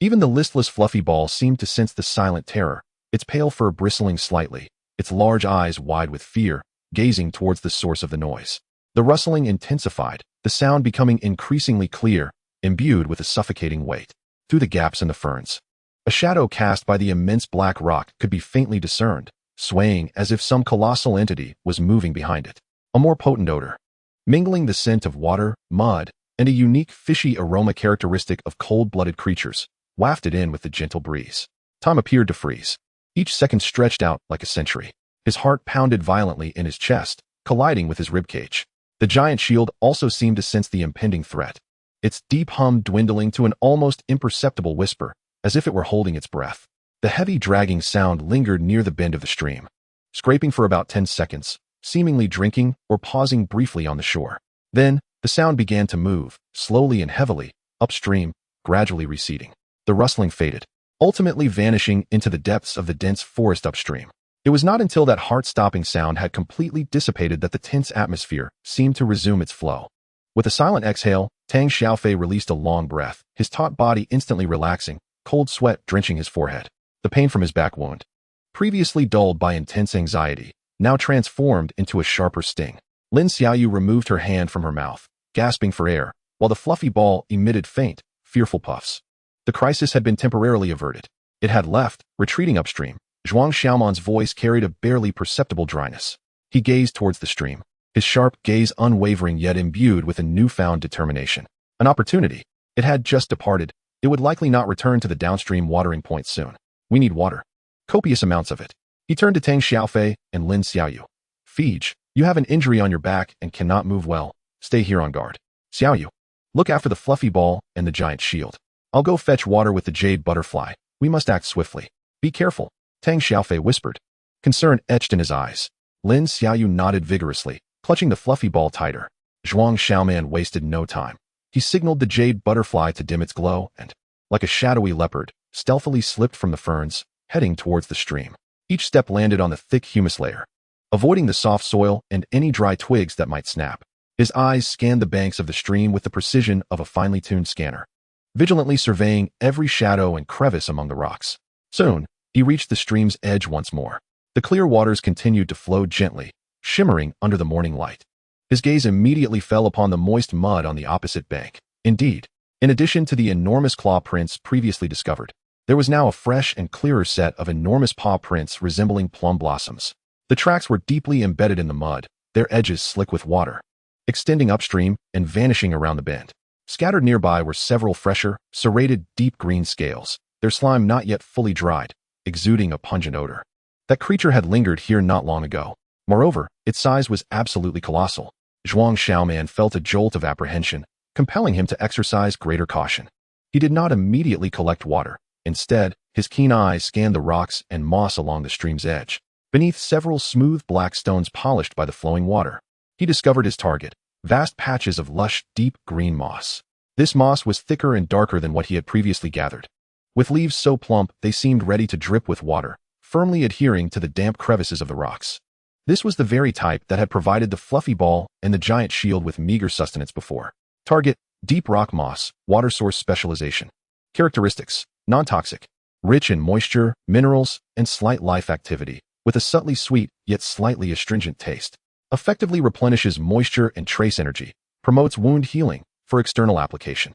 Even the listless fluffy ball seemed to sense the silent terror, its pale fur bristling slightly, its large eyes wide with fear, gazing towards the source of the noise. The rustling intensified, the sound becoming increasingly clear, imbued with a suffocating weight. Through the gaps in the ferns, a shadow cast by the immense black rock could be faintly discerned, swaying as if some colossal entity was moving behind it. A more potent odor, mingling the scent of water, mud, and a unique fishy aroma characteristic of cold-blooded creatures, wafted in with the gentle breeze. Time appeared to freeze. Each second stretched out like a century. His heart pounded violently in his chest, colliding with his ribcage. The giant shield also seemed to sense the impending threat, its deep hum dwindling to an almost imperceptible whisper, as if it were holding its breath. The heavy dragging sound lingered near the bend of the stream, scraping for about 10 seconds, seemingly drinking or pausing briefly on the shore. Then, the sound began to move, slowly and heavily, upstream, gradually receding. The rustling faded, ultimately vanishing into the depths of the dense forest upstream. It was not until that heart-stopping sound had completely dissipated that the tense atmosphere seemed to resume its flow. With a silent exhale, Tang Xiaofei released a long breath, his taut body instantly relaxing, cold sweat drenching his forehead. The pain from his back wound, previously dulled by intense anxiety, now transformed into a sharper sting. Lin Xiaoyu removed her hand from her mouth, gasping for air, while the fluffy ball emitted faint, fearful puffs. The crisis had been temporarily averted. It had left, retreating upstream. Zhuang Xiaoman's voice carried a barely perceptible dryness. He gazed towards the stream, his sharp gaze unwavering yet imbued with a newfound determination. An opportunity. It had just departed. It would likely not return to the downstream watering point soon. We need water. Copious amounts of it. He turned to Tang Xiaofei and Lin Xiaoyu. Fij, you have an injury on your back and cannot move well. Stay here on guard. Xiaoyu, look after the fluffy ball and the giant shield. I'll go fetch water with the jade butterfly. We must act swiftly. Be careful, Tang Xiaofei whispered. Concern etched in his eyes. Lin Xiaoyu nodded vigorously, clutching the fluffy ball tighter. Zhuang Xiaoman wasted no time. He signaled the jade butterfly to dim its glow and, like a shadowy leopard, stealthily slipped from the ferns, heading towards the stream. Each step landed on the thick humus layer, avoiding the soft soil and any dry twigs that might snap. His eyes scanned the banks of the stream with the precision of a finely tuned scanner, vigilantly surveying every shadow and crevice among the rocks. Soon, he reached the stream's edge once more. The clear waters continued to flow gently, shimmering under the morning light. His gaze immediately fell upon the moist mud on the opposite bank. Indeed, in addition to the enormous claw prints previously discovered, there was now a fresh and clearer set of enormous paw prints resembling plum blossoms. The tracks were deeply embedded in the mud, their edges slick with water, extending upstream and vanishing around the bend. Scattered nearby were several fresher, serrated deep green scales, their slime not yet fully dried, exuding a pungent odor. That creature had lingered here not long ago. Moreover, its size was absolutely colossal. Zhuang Xiaoman felt a jolt of apprehension, compelling him to exercise greater caution. He did not immediately collect water. Instead, his keen eyes scanned the rocks and moss along the stream's edge. Beneath several smooth black stones polished by the flowing water, he discovered his target, vast patches of lush, deep green moss. This moss was thicker and darker than what he had previously gathered. With leaves so plump they seemed ready to drip with water, firmly adhering to the damp crevices of the rocks. This was the very type that had provided the fluffy ball and the giant shield with meager sustenance before. Target: deep rock moss, water source specialization. Characteristics: non-toxic, rich in moisture, minerals, and slight life activity, with a subtly sweet yet slightly astringent taste. Effectively replenishes moisture and trace energy, promotes wound healing for external application.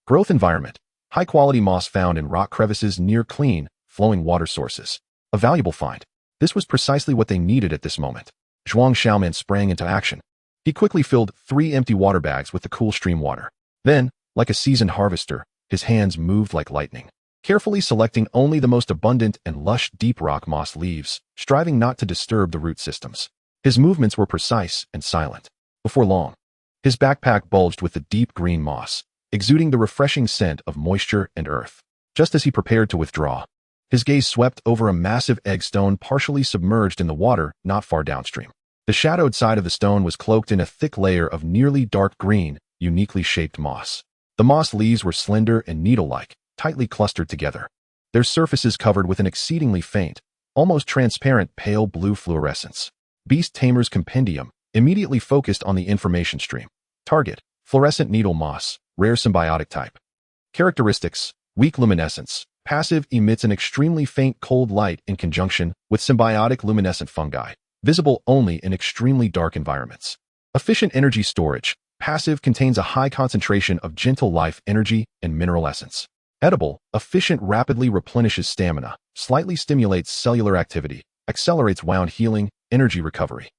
Growth environment: high-quality moss found in rock crevices near clean, flowing water sources. A valuable find. This was precisely what they needed at this moment. Zhuang Xiaoman sprang into action. He quickly filled 3 empty water bags with the cool stream water. Then, like a seasoned harvester, his hands moved like lightning, carefully selecting only the most abundant and lush deep rock moss leaves, striving not to disturb the root systems. His movements were precise and silent. Before long, his backpack bulged with the deep green moss, exuding the refreshing scent of moisture and earth. Just as he prepared to withdraw, his gaze swept over a massive egg stone partially submerged in the water not far downstream. The shadowed side of the stone was cloaked in a thick layer of nearly dark green, uniquely shaped moss. The moss leaves were slender and needle-like, tightly clustered together, their surfaces covered with an exceedingly faint, almost transparent pale blue fluorescence. Beast Tamer's compendium immediately focused on the information stream. Target: fluorescent needle moss, rare symbiotic type. Characteristics: weak luminescence. Passive: emits an extremely faint cold light in conjunction with symbiotic luminescent fungi, visible only in extremely dark environments. Efficient energy storage. Passive: contains a high concentration of gentle life energy and mineral essence. Edible: efficient, rapidly replenishes stamina, slightly stimulates cellular activity, accelerates wound healing, energy recovery.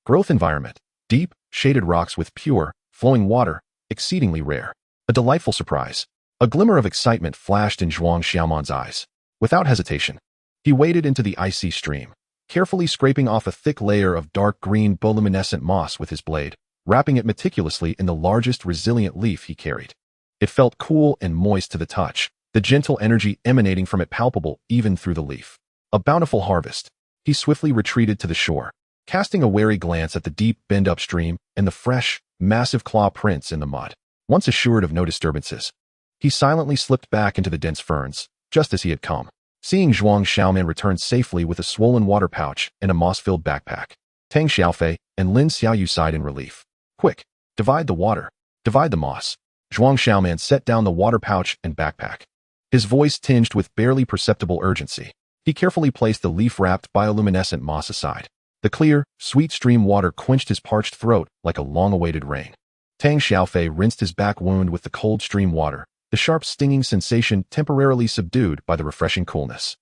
Growth environment: deep, shaded rocks with pure, flowing water, exceedingly rare. A delightful surprise. A glimmer of excitement flashed in Zhuang Xiaoman's eyes. Without hesitation, he waded into the icy stream, carefully scraping off a thick layer of dark green bioluminescent moss with his blade, wrapping it meticulously in the largest resilient leaf he carried. It felt cool and moist to the touch, the gentle energy emanating from it palpable even through the leaf. A bountiful harvest. He swiftly retreated to the shore, casting a wary glance at the deep bend upstream and the fresh, massive claw prints in the mud. Once assured of no disturbances, he silently slipped back into the dense ferns, just as he had come. Seeing Zhuang Xiaoman return safely with a swollen water pouch and a moss-filled backpack, Tang Xiaofei and Lin Xiaoyu sighed in relief. Quick, divide the water, divide the moss. Zhuang Xiaoman set down the water pouch and backpack, his voice tinged with barely perceptible urgency. He carefully placed the leaf-wrapped bioluminescent moss aside. The clear, sweet stream water quenched his parched throat like a long-awaited rain. Tang Xiaofei rinsed his back wound with the cold stream water, the sharp stinging sensation temporarily subdued by the refreshing coolness.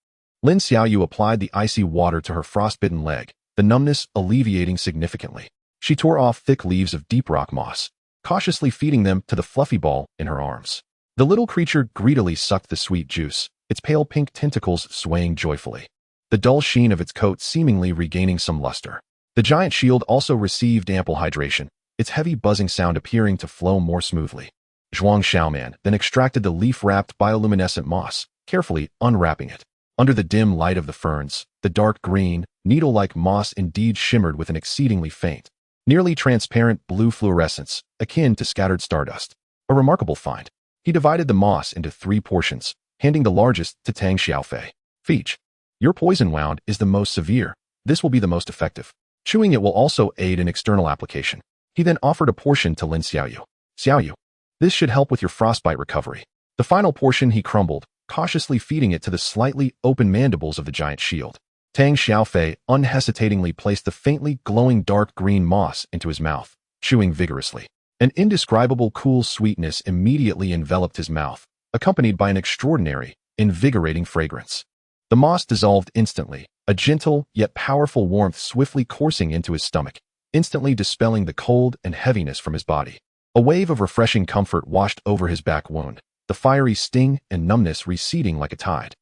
Lin Xiaoyu applied the icy water to her frostbitten leg, the numbness alleviating significantly. She tore off thick leaves of deep rock moss, cautiously feeding them to the fluffy ball in her arms. The little creature greedily sucked the sweet juice, its pale pink tentacles swaying joyfully, the dull sheen of its coat seemingly regaining some luster. The giant shield also received ample hydration, its heavy buzzing sound appearing to flow more smoothly. Zhuang Xiaoman then extracted the leaf-wrapped bioluminescent moss, carefully unwrapping it. Under the dim light of the ferns, the dark green, needle-like moss indeed shimmered with an exceedingly faint, nearly transparent blue fluorescence, akin to scattered stardust. A remarkable find. He divided the moss into 3 portions, handing the largest to Tang Xiaofei. Feach. Your poison wound is the most severe. This will be the most effective. Chewing it will also aid in external application. He then offered a portion to Lin Xiaoyu. Xiaoyu. This should help with your frostbite recovery. The final portion he crumbled, cautiously feeding it to the slightly open mandibles of the giant shield. Tang Xiaofei unhesitatingly placed the faintly glowing dark green moss into his mouth, chewing vigorously. An indescribable cool sweetness immediately enveloped his mouth, accompanied by an extraordinary, invigorating fragrance. The moss dissolved instantly, a gentle yet powerful warmth swiftly coursing into his stomach, instantly dispelling the cold and heaviness from his body. A wave of refreshing comfort washed over his back wound, the fiery sting and numbness receding like a tide.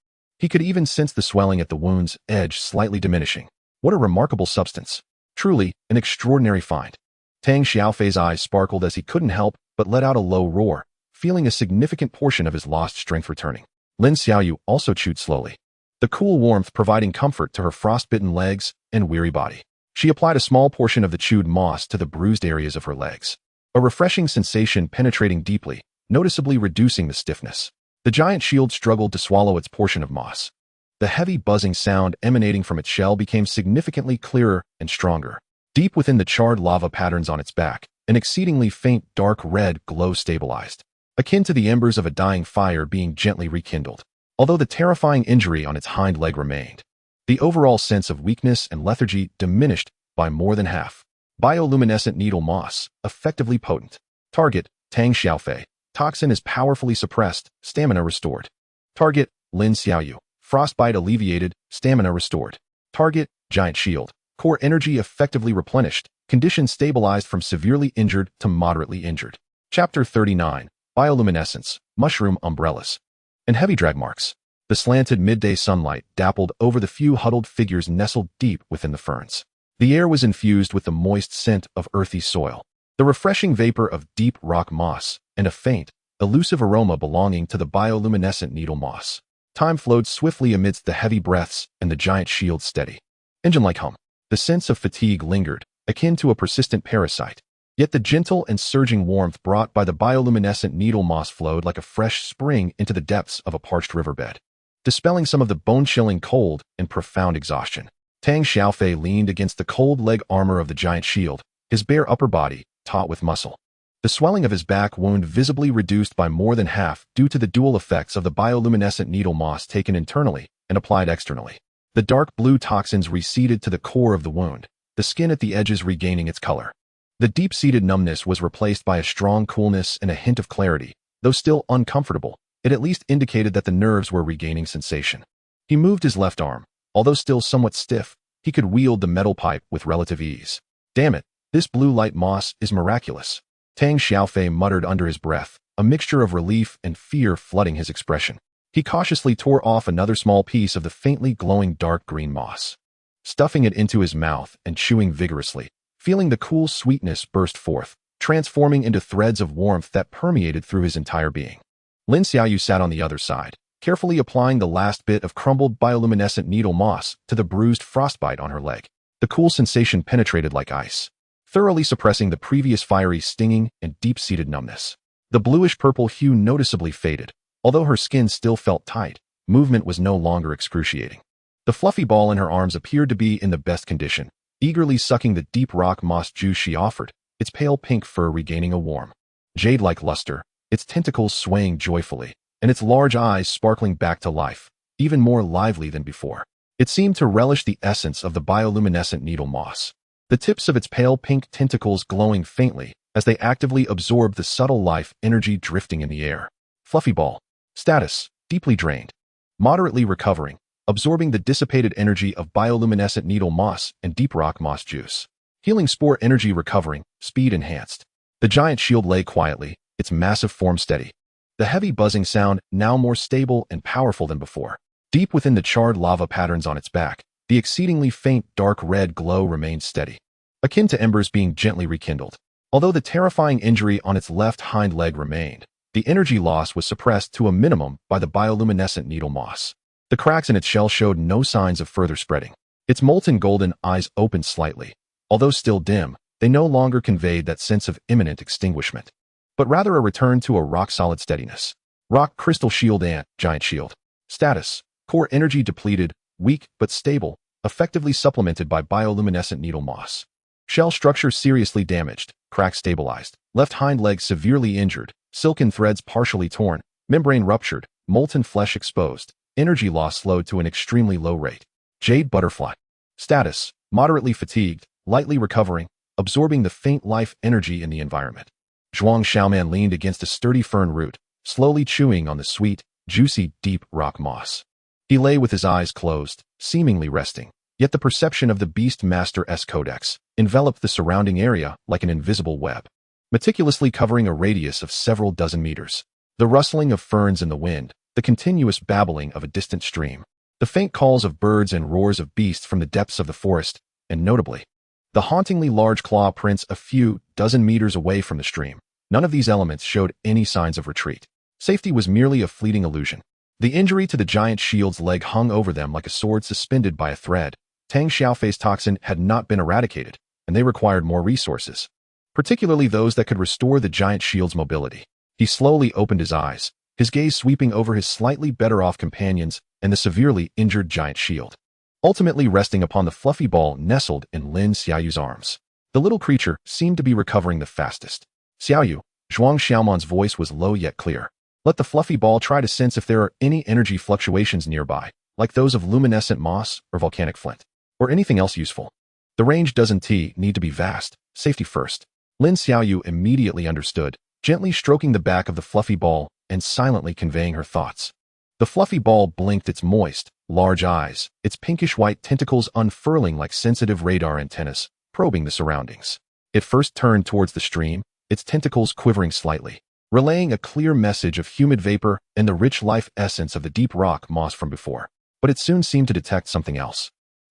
He could even sense the swelling at the wound's edge slightly diminishing. What a remarkable substance. Truly, an extraordinary find. Tang Xiaofei's eyes sparkled as he couldn't help but let out a low roar, feeling a significant portion of his lost strength returning. Lin Xiaoyu also chewed slowly, the cool warmth providing comfort to her frostbitten legs and weary body. She applied a small portion of the chewed moss to the bruised areas of her legs. A refreshing sensation penetrating deeply, noticeably reducing the stiffness. The giant shield struggled to swallow its portion of moss. The heavy buzzing sound emanating from its shell became significantly clearer and stronger. Deep within the charred lava patterns on its back, an exceedingly faint dark red glow stabilized, akin to the embers of a dying fire being gently rekindled. Although the terrifying injury on its hind leg remained, the overall sense of weakness and lethargy diminished by more than half. Bioluminescent needle moss, effectively potent. Target, Tang Xiaofei. Toxin is powerfully suppressed, stamina restored. Target, Lin Xiaoyu. Frostbite alleviated, stamina restored. Target, Giant Shield. Core energy effectively replenished, condition stabilized from severely injured to moderately injured. Chapter 39, Bioluminescence, Mushroom Umbrellas, and Heavy Drag Marks. The slanted midday sunlight dappled over the few huddled figures nestled deep within the ferns. The air was infused with the moist scent of earthy soil, the refreshing vapor of deep rock moss, and a faint, elusive aroma belonging to the bioluminescent needle moss. Time flowed swiftly amidst the heavy breaths and the giant shield steady. Engine-like hum. The sense of fatigue lingered, akin to a persistent parasite. Yet the gentle and surging warmth brought by the bioluminescent needle moss flowed like a fresh spring into the depths of a parched riverbed, dispelling some of the bone-chilling cold and profound exhaustion. Tang Xiaofei leaned against the cold leg armor of the giant shield, his bare upper body taut with muscle. The swelling of his back wound visibly reduced by more than half due to the dual effects of the bioluminescent needle moss taken internally and applied externally. The dark blue toxins receded to the core of the wound, the skin at the edges regaining its color. The deep-seated numbness was replaced by a strong coolness and a hint of clarity. Though still uncomfortable, it at least indicated that the nerves were regaining sensation. He moved his left arm. Although still somewhat stiff, he could wield the metal pipe with relative ease. Damn it, this blue light moss is miraculous. Tang Xiaofei muttered under his breath, a mixture of relief and fear flooding his expression. He cautiously tore off another small piece of the faintly glowing dark green moss, stuffing it into his mouth and chewing vigorously, feeling the cool sweetness burst forth, transforming into threads of warmth that permeated through his entire being. Lin Xiaoyu sat on the other side, carefully applying the last bit of crumbled bioluminescent needle moss to the bruised frostbite on her leg. The cool sensation penetrated like ice, thoroughly suppressing the previous fiery stinging and deep-seated numbness. The bluish-purple hue noticeably faded. Although her skin still felt tight, movement was no longer excruciating. The fluffy ball in her arms appeared to be in the best condition, eagerly sucking the deep rock moss juice she offered, its pale pink fur regaining a warm, jade-like luster, its tentacles swaying joyfully, and its large eyes sparkling back to life, even more lively than before. It seemed to relish the essence of the bioluminescent needle moss, the tips of its pale pink tentacles glowing faintly as they actively absorbed the subtle life energy drifting in the air. Fluffy ball. Status, deeply drained. Moderately recovering, absorbing the dissipated energy of bioluminescent needle moss and deep rock moss juice. Healing spore energy recovering, speed enhanced. The giant shield lay quietly, its massive form steady. The heavy buzzing sound now more stable and powerful than before. Deep within the charred lava patterns on its back, the exceedingly faint dark red glow remained steady, akin to embers being gently rekindled. Although the terrifying injury on its left hind leg remained, the energy loss was suppressed to a minimum by the bioluminescent needle moss. The cracks in its shell showed no signs of further spreading. Its molten golden eyes opened slightly. Although still dim, they no longer conveyed that sense of imminent extinguishment, but rather a return to a rock-solid steadiness. Rock Crystal Shield and Giant Shield. Status, core energy depleted, weak but stable, effectively supplemented by bioluminescent needle moss. Shell structure seriously damaged, crack stabilized, left hind leg severely injured, silken threads partially torn, membrane ruptured, molten flesh exposed, energy loss slowed to an extremely low rate. Jade Butterfly. Status, moderately fatigued, lightly recovering, absorbing the faint life energy in the environment. Zhuang Xiaoman leaned against a sturdy fern root, slowly chewing on the sweet, juicy, deep rock moss. He lay with his eyes closed, seemingly resting, yet the perception of the Beastmaster Codex enveloped the surrounding area like an invisible web, meticulously covering a radius of several dozen meters. The rustling of ferns in the wind, the continuous babbling of a distant stream, The faint calls of birds and roars of beasts from the depths of the forest, and notably, the hauntingly large claw prints a few dozen meters away from the stream. None of these elements showed any signs of retreat. Safety was merely a fleeting illusion. The injury to the giant shield's leg hung over them like a sword suspended by a thread. Tang Xiaofei's toxin had not been eradicated, and they required more resources, particularly those that could restore the giant shield's mobility. He slowly opened his eyes, his gaze sweeping over his slightly better-off companions and the severely injured giant shield, ultimately resting upon the fluffy ball nestled in Lin Xiaoyu's arms. The little creature seemed to be recovering the fastest. Xiaoyu, Zhuang Xiaoman's voice was low yet clear. Let the fluffy ball try to sense if there are any energy fluctuations nearby, like those of luminescent moss or volcanic flint, or anything else useful. The range doesn't need to be vast. Safety first. Lin Xiaoyu immediately understood, gently stroking the back of the fluffy ball and silently conveying her thoughts. The fluffy ball blinked its moist, large eyes, its pinkish-white tentacles unfurling like sensitive radar antennas, probing the surroundings. It first turned towards the stream, its tentacles quivering slightly, relaying a clear message of humid vapor and the rich life essence of the deep rock moss from before. But it soon seemed to detect something else.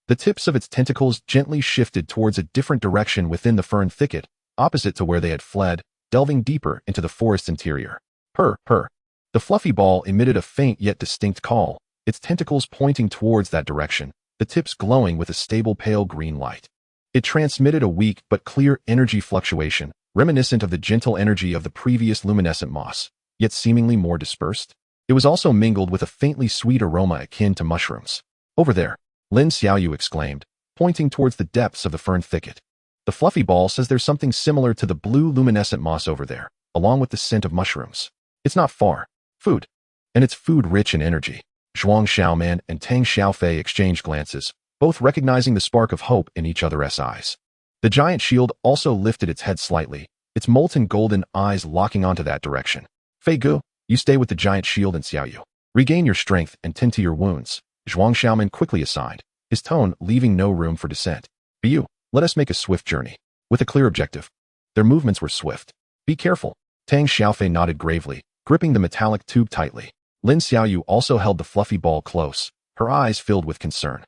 The tips of its tentacles gently shifted towards a different direction within the fern thicket, opposite to where they had fled, delving deeper into the forest's interior. Purr, purr. The fluffy ball emitted a faint yet distinct call, its tentacles pointing towards that direction, the tips glowing with a stable pale green light. It transmitted a weak but clear energy fluctuation, reminiscent of the gentle energy of the previous luminescent moss, yet seemingly more dispersed. It was also mingled with a faintly sweet aroma akin to mushrooms. Over there, Lin Xiaoyu exclaimed, pointing towards the depths of the fern thicket. The fluffy ball says there's something similar to the blue luminescent moss over there, along with the scent of mushrooms. It's not far. Food. And it's food rich in energy. Zhuang Xiaoman and Tang Xiaofei exchanged glances, both recognizing the spark of hope in each other's eyes. The giant shield also lifted its head slightly, its molten golden eyes locking onto that direction. Fei Gu, you stay with the giant shield and Xiaoyu. Regain your strength and tend to your wounds, Zhuang Xiaoman quickly assigned, his tone leaving no room for dissent. You, let us make a swift journey, with a clear objective. Their movements were swift. Be careful. Tang Xiaofei nodded gravely, gripping the metallic tube tightly. Lin Xiaoyu also held the fluffy ball close, her eyes filled with concern.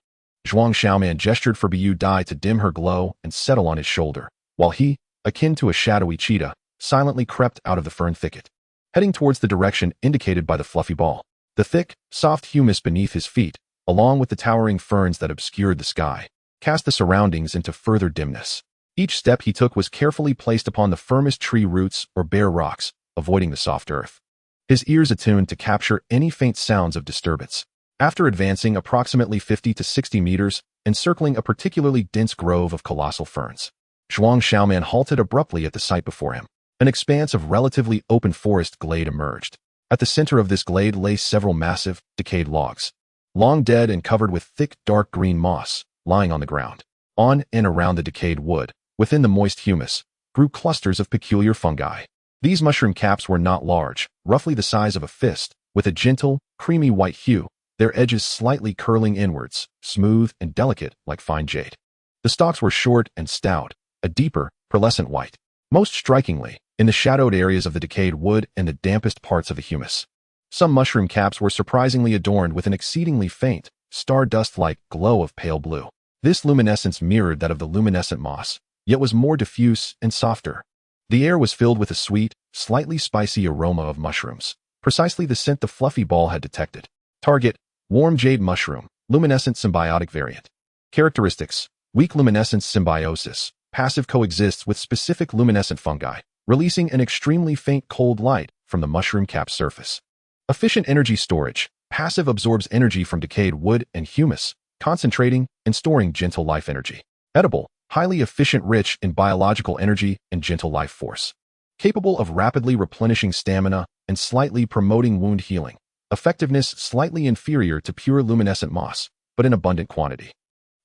Zhuang Xiaoman gestured for Biu Dai to dim her glow and settle on his shoulder, while he, akin to a shadowy cheetah, silently crept out of the fern thicket, heading towards the direction indicated by the fluffy ball. The thick, soft humus beneath his feet, along with the towering ferns that obscured the sky, cast the surroundings into further dimness. Each step he took was carefully placed upon the firmest tree roots or bare rocks, avoiding the soft earth. His ears attuned to capture any faint sounds of disturbance. After advancing approximately 50 to 60 meters and circling a particularly dense grove of colossal ferns, Zhuang Xiaoman halted abruptly at the sight before him. An expanse of relatively open forest glade emerged. At the center of this glade lay several massive, decayed logs, long dead and covered with thick, dark green moss, lying on the ground. On and around the decayed wood, within the moist humus, grew clusters of peculiar fungi. These mushroom caps were not large, roughly the size of a fist, with a gentle, creamy white hue, their edges slightly curling inwards, smooth and delicate like fine jade. The stalks were short and stout, a deeper, pearlescent white. Most strikingly, in the shadowed areas of the decayed wood and the dampest parts of the humus, some mushroom caps were surprisingly adorned with an exceedingly faint, stardust-like glow of pale blue. This luminescence mirrored that of the luminescent moss, yet was more diffuse and softer. The air was filled with a sweet, slightly spicy aroma of mushrooms, precisely the scent the fluffy ball had detected. Target: warm jade mushroom, luminescent symbiotic variant. Characteristics: weak luminescence symbiosis, passive coexists with specific luminescent fungi, releasing an extremely faint cold light from the mushroom cap surface. Efficient energy storage, passive absorbs energy from decayed wood and humus, concentrating and storing gentle life energy. Edible, highly efficient, rich in biological energy and gentle life force. Capable of rapidly replenishing stamina and slightly promoting wound healing. Effectiveness slightly inferior to pure luminescent moss, but in abundant quantity.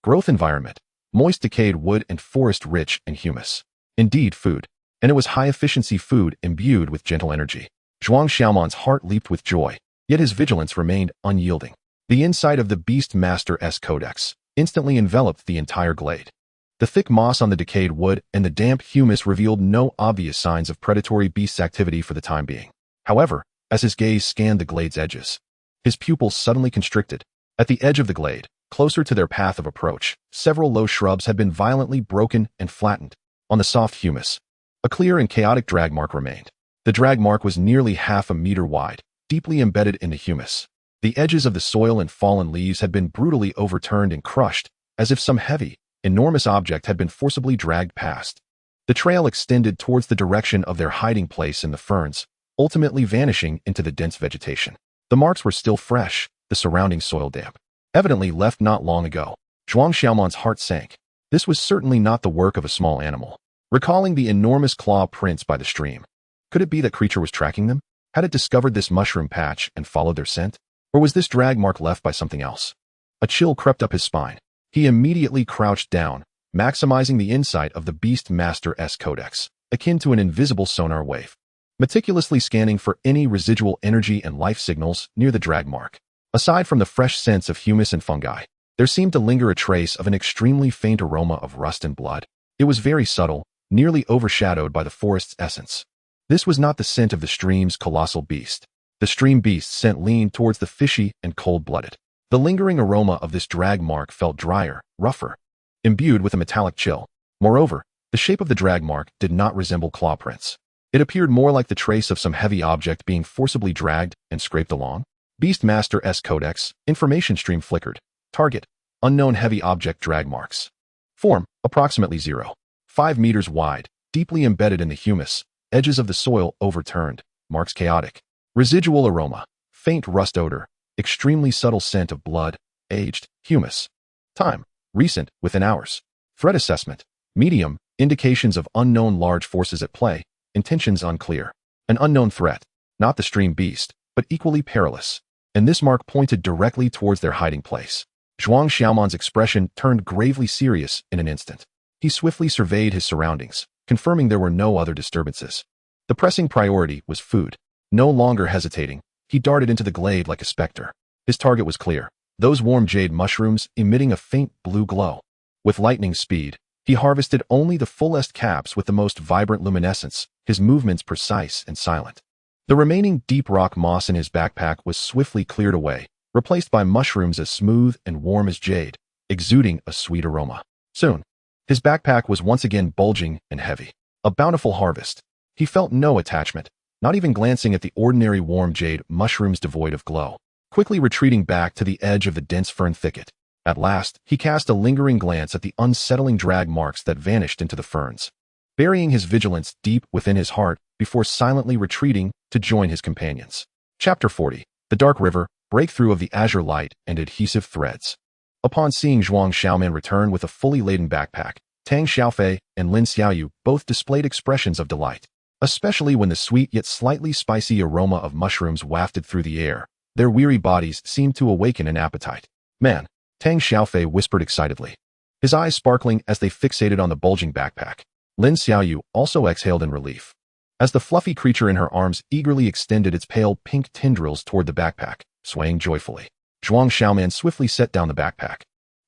Growth environment: moist decayed wood and forest rich in humus. Indeed food. And it was high-efficiency food imbued with gentle energy. Zhuang Xiaoman's heart leaped with joy, yet his vigilance remained unyielding. The inside of the Beastmaster Codex instantly enveloped the entire glade. The thick moss on the decayed wood and the damp humus revealed no obvious signs of predatory beast activity for the time being. However, as his gaze scanned the glade's edges, his pupils suddenly constricted. At the edge of the glade, closer to their path of approach, several low shrubs had been violently broken and flattened. On the soft humus, a clear and chaotic drag mark remained. The drag mark was nearly half a meter wide, deeply embedded in the humus. The edges of the soil and fallen leaves had been brutally overturned and crushed, as if some heavy, enormous object had been forcibly dragged past. The trail extended towards the direction of their hiding place in the ferns, ultimately vanishing into the dense vegetation. The marks were still fresh, the surrounding soil damp. Evidently left not long ago. Zhuang Xiaoman's heart sank. This was certainly not the work of a small animal. Recalling the enormous claw prints by the stream, could it be that creature was tracking them? Had it discovered this mushroom patch and followed their scent? Or was this drag mark left by something else? A chill crept up his spine. He immediately crouched down, maximizing the insight of the Beastmaster Codex, akin to an invisible sonar wave, meticulously scanning for any residual energy and life signals near the drag mark. Aside from the fresh scents of humus and fungi, there seemed to linger a trace of an extremely faint aroma of rust and blood. It was very subtle, nearly overshadowed by the forest's essence. This was not the scent of the stream's colossal beast. The stream beast's scent leaned towards the fishy and cold-blooded. The lingering aroma of this drag mark felt drier, rougher, imbued with a metallic chill. Moreover, the shape of the drag mark did not resemble claw prints. It appeared more like the trace of some heavy object being forcibly dragged and scraped along. Beastmaster Codex, information stream flickered. Target, unknown heavy object drag marks. Form, approximately 0.5 meters wide, deeply embedded in the humus, edges of the soil overturned, marks chaotic. Residual aroma, faint rust odor, extremely subtle scent of blood, aged, humus. Time, recent, within hours. Threat assessment, medium, indications of unknown large forces at play, intentions unclear. An unknown threat, not the stream beast, but equally perilous. And this mark pointed directly towards their hiding place. Zhuang Xiaoman's expression turned gravely serious in an instant. He swiftly surveyed his surroundings, confirming there were no other disturbances. The pressing priority was food. No longer hesitating, he darted into the glade like a specter. His target was clear, those warm jade mushrooms emitting a faint blue glow. With lightning speed, he harvested only the fullest caps with the most vibrant luminescence, his movements precise and silent. The remaining deep rock moss in his backpack was swiftly cleared away, replaced by mushrooms as smooth and warm as jade, exuding a sweet aroma. Soon, his backpack was once again bulging and heavy. A bountiful harvest. He felt no attachment, not even glancing at the ordinary warm jade mushrooms devoid of glow. Quickly retreating back to the edge of the dense fern thicket. At last, he cast a lingering glance at the unsettling drag marks that vanished into the ferns, burying his vigilance deep within his heart before silently retreating to join his companions. Chapter 40. The Dark River, Breakthrough of the Azure Light and Adhesive Threads. Upon seeing Zhuang Xiaoman return with a fully laden backpack, Tang Xiaofei and Lin Xiaoyu both displayed expressions of delight. Especially when the sweet yet slightly spicy aroma of mushrooms wafted through the air, their weary bodies seemed to awaken an appetite. Man, Tang Xiaofei whispered excitedly, his eyes sparkling as they fixated on the bulging backpack. Lin Xiaoyu also exhaled in relief, as the fluffy creature in her arms eagerly extended its pale pink tendrils toward the backpack, swaying joyfully. Zhuang Xiaoman swiftly set down the backpack,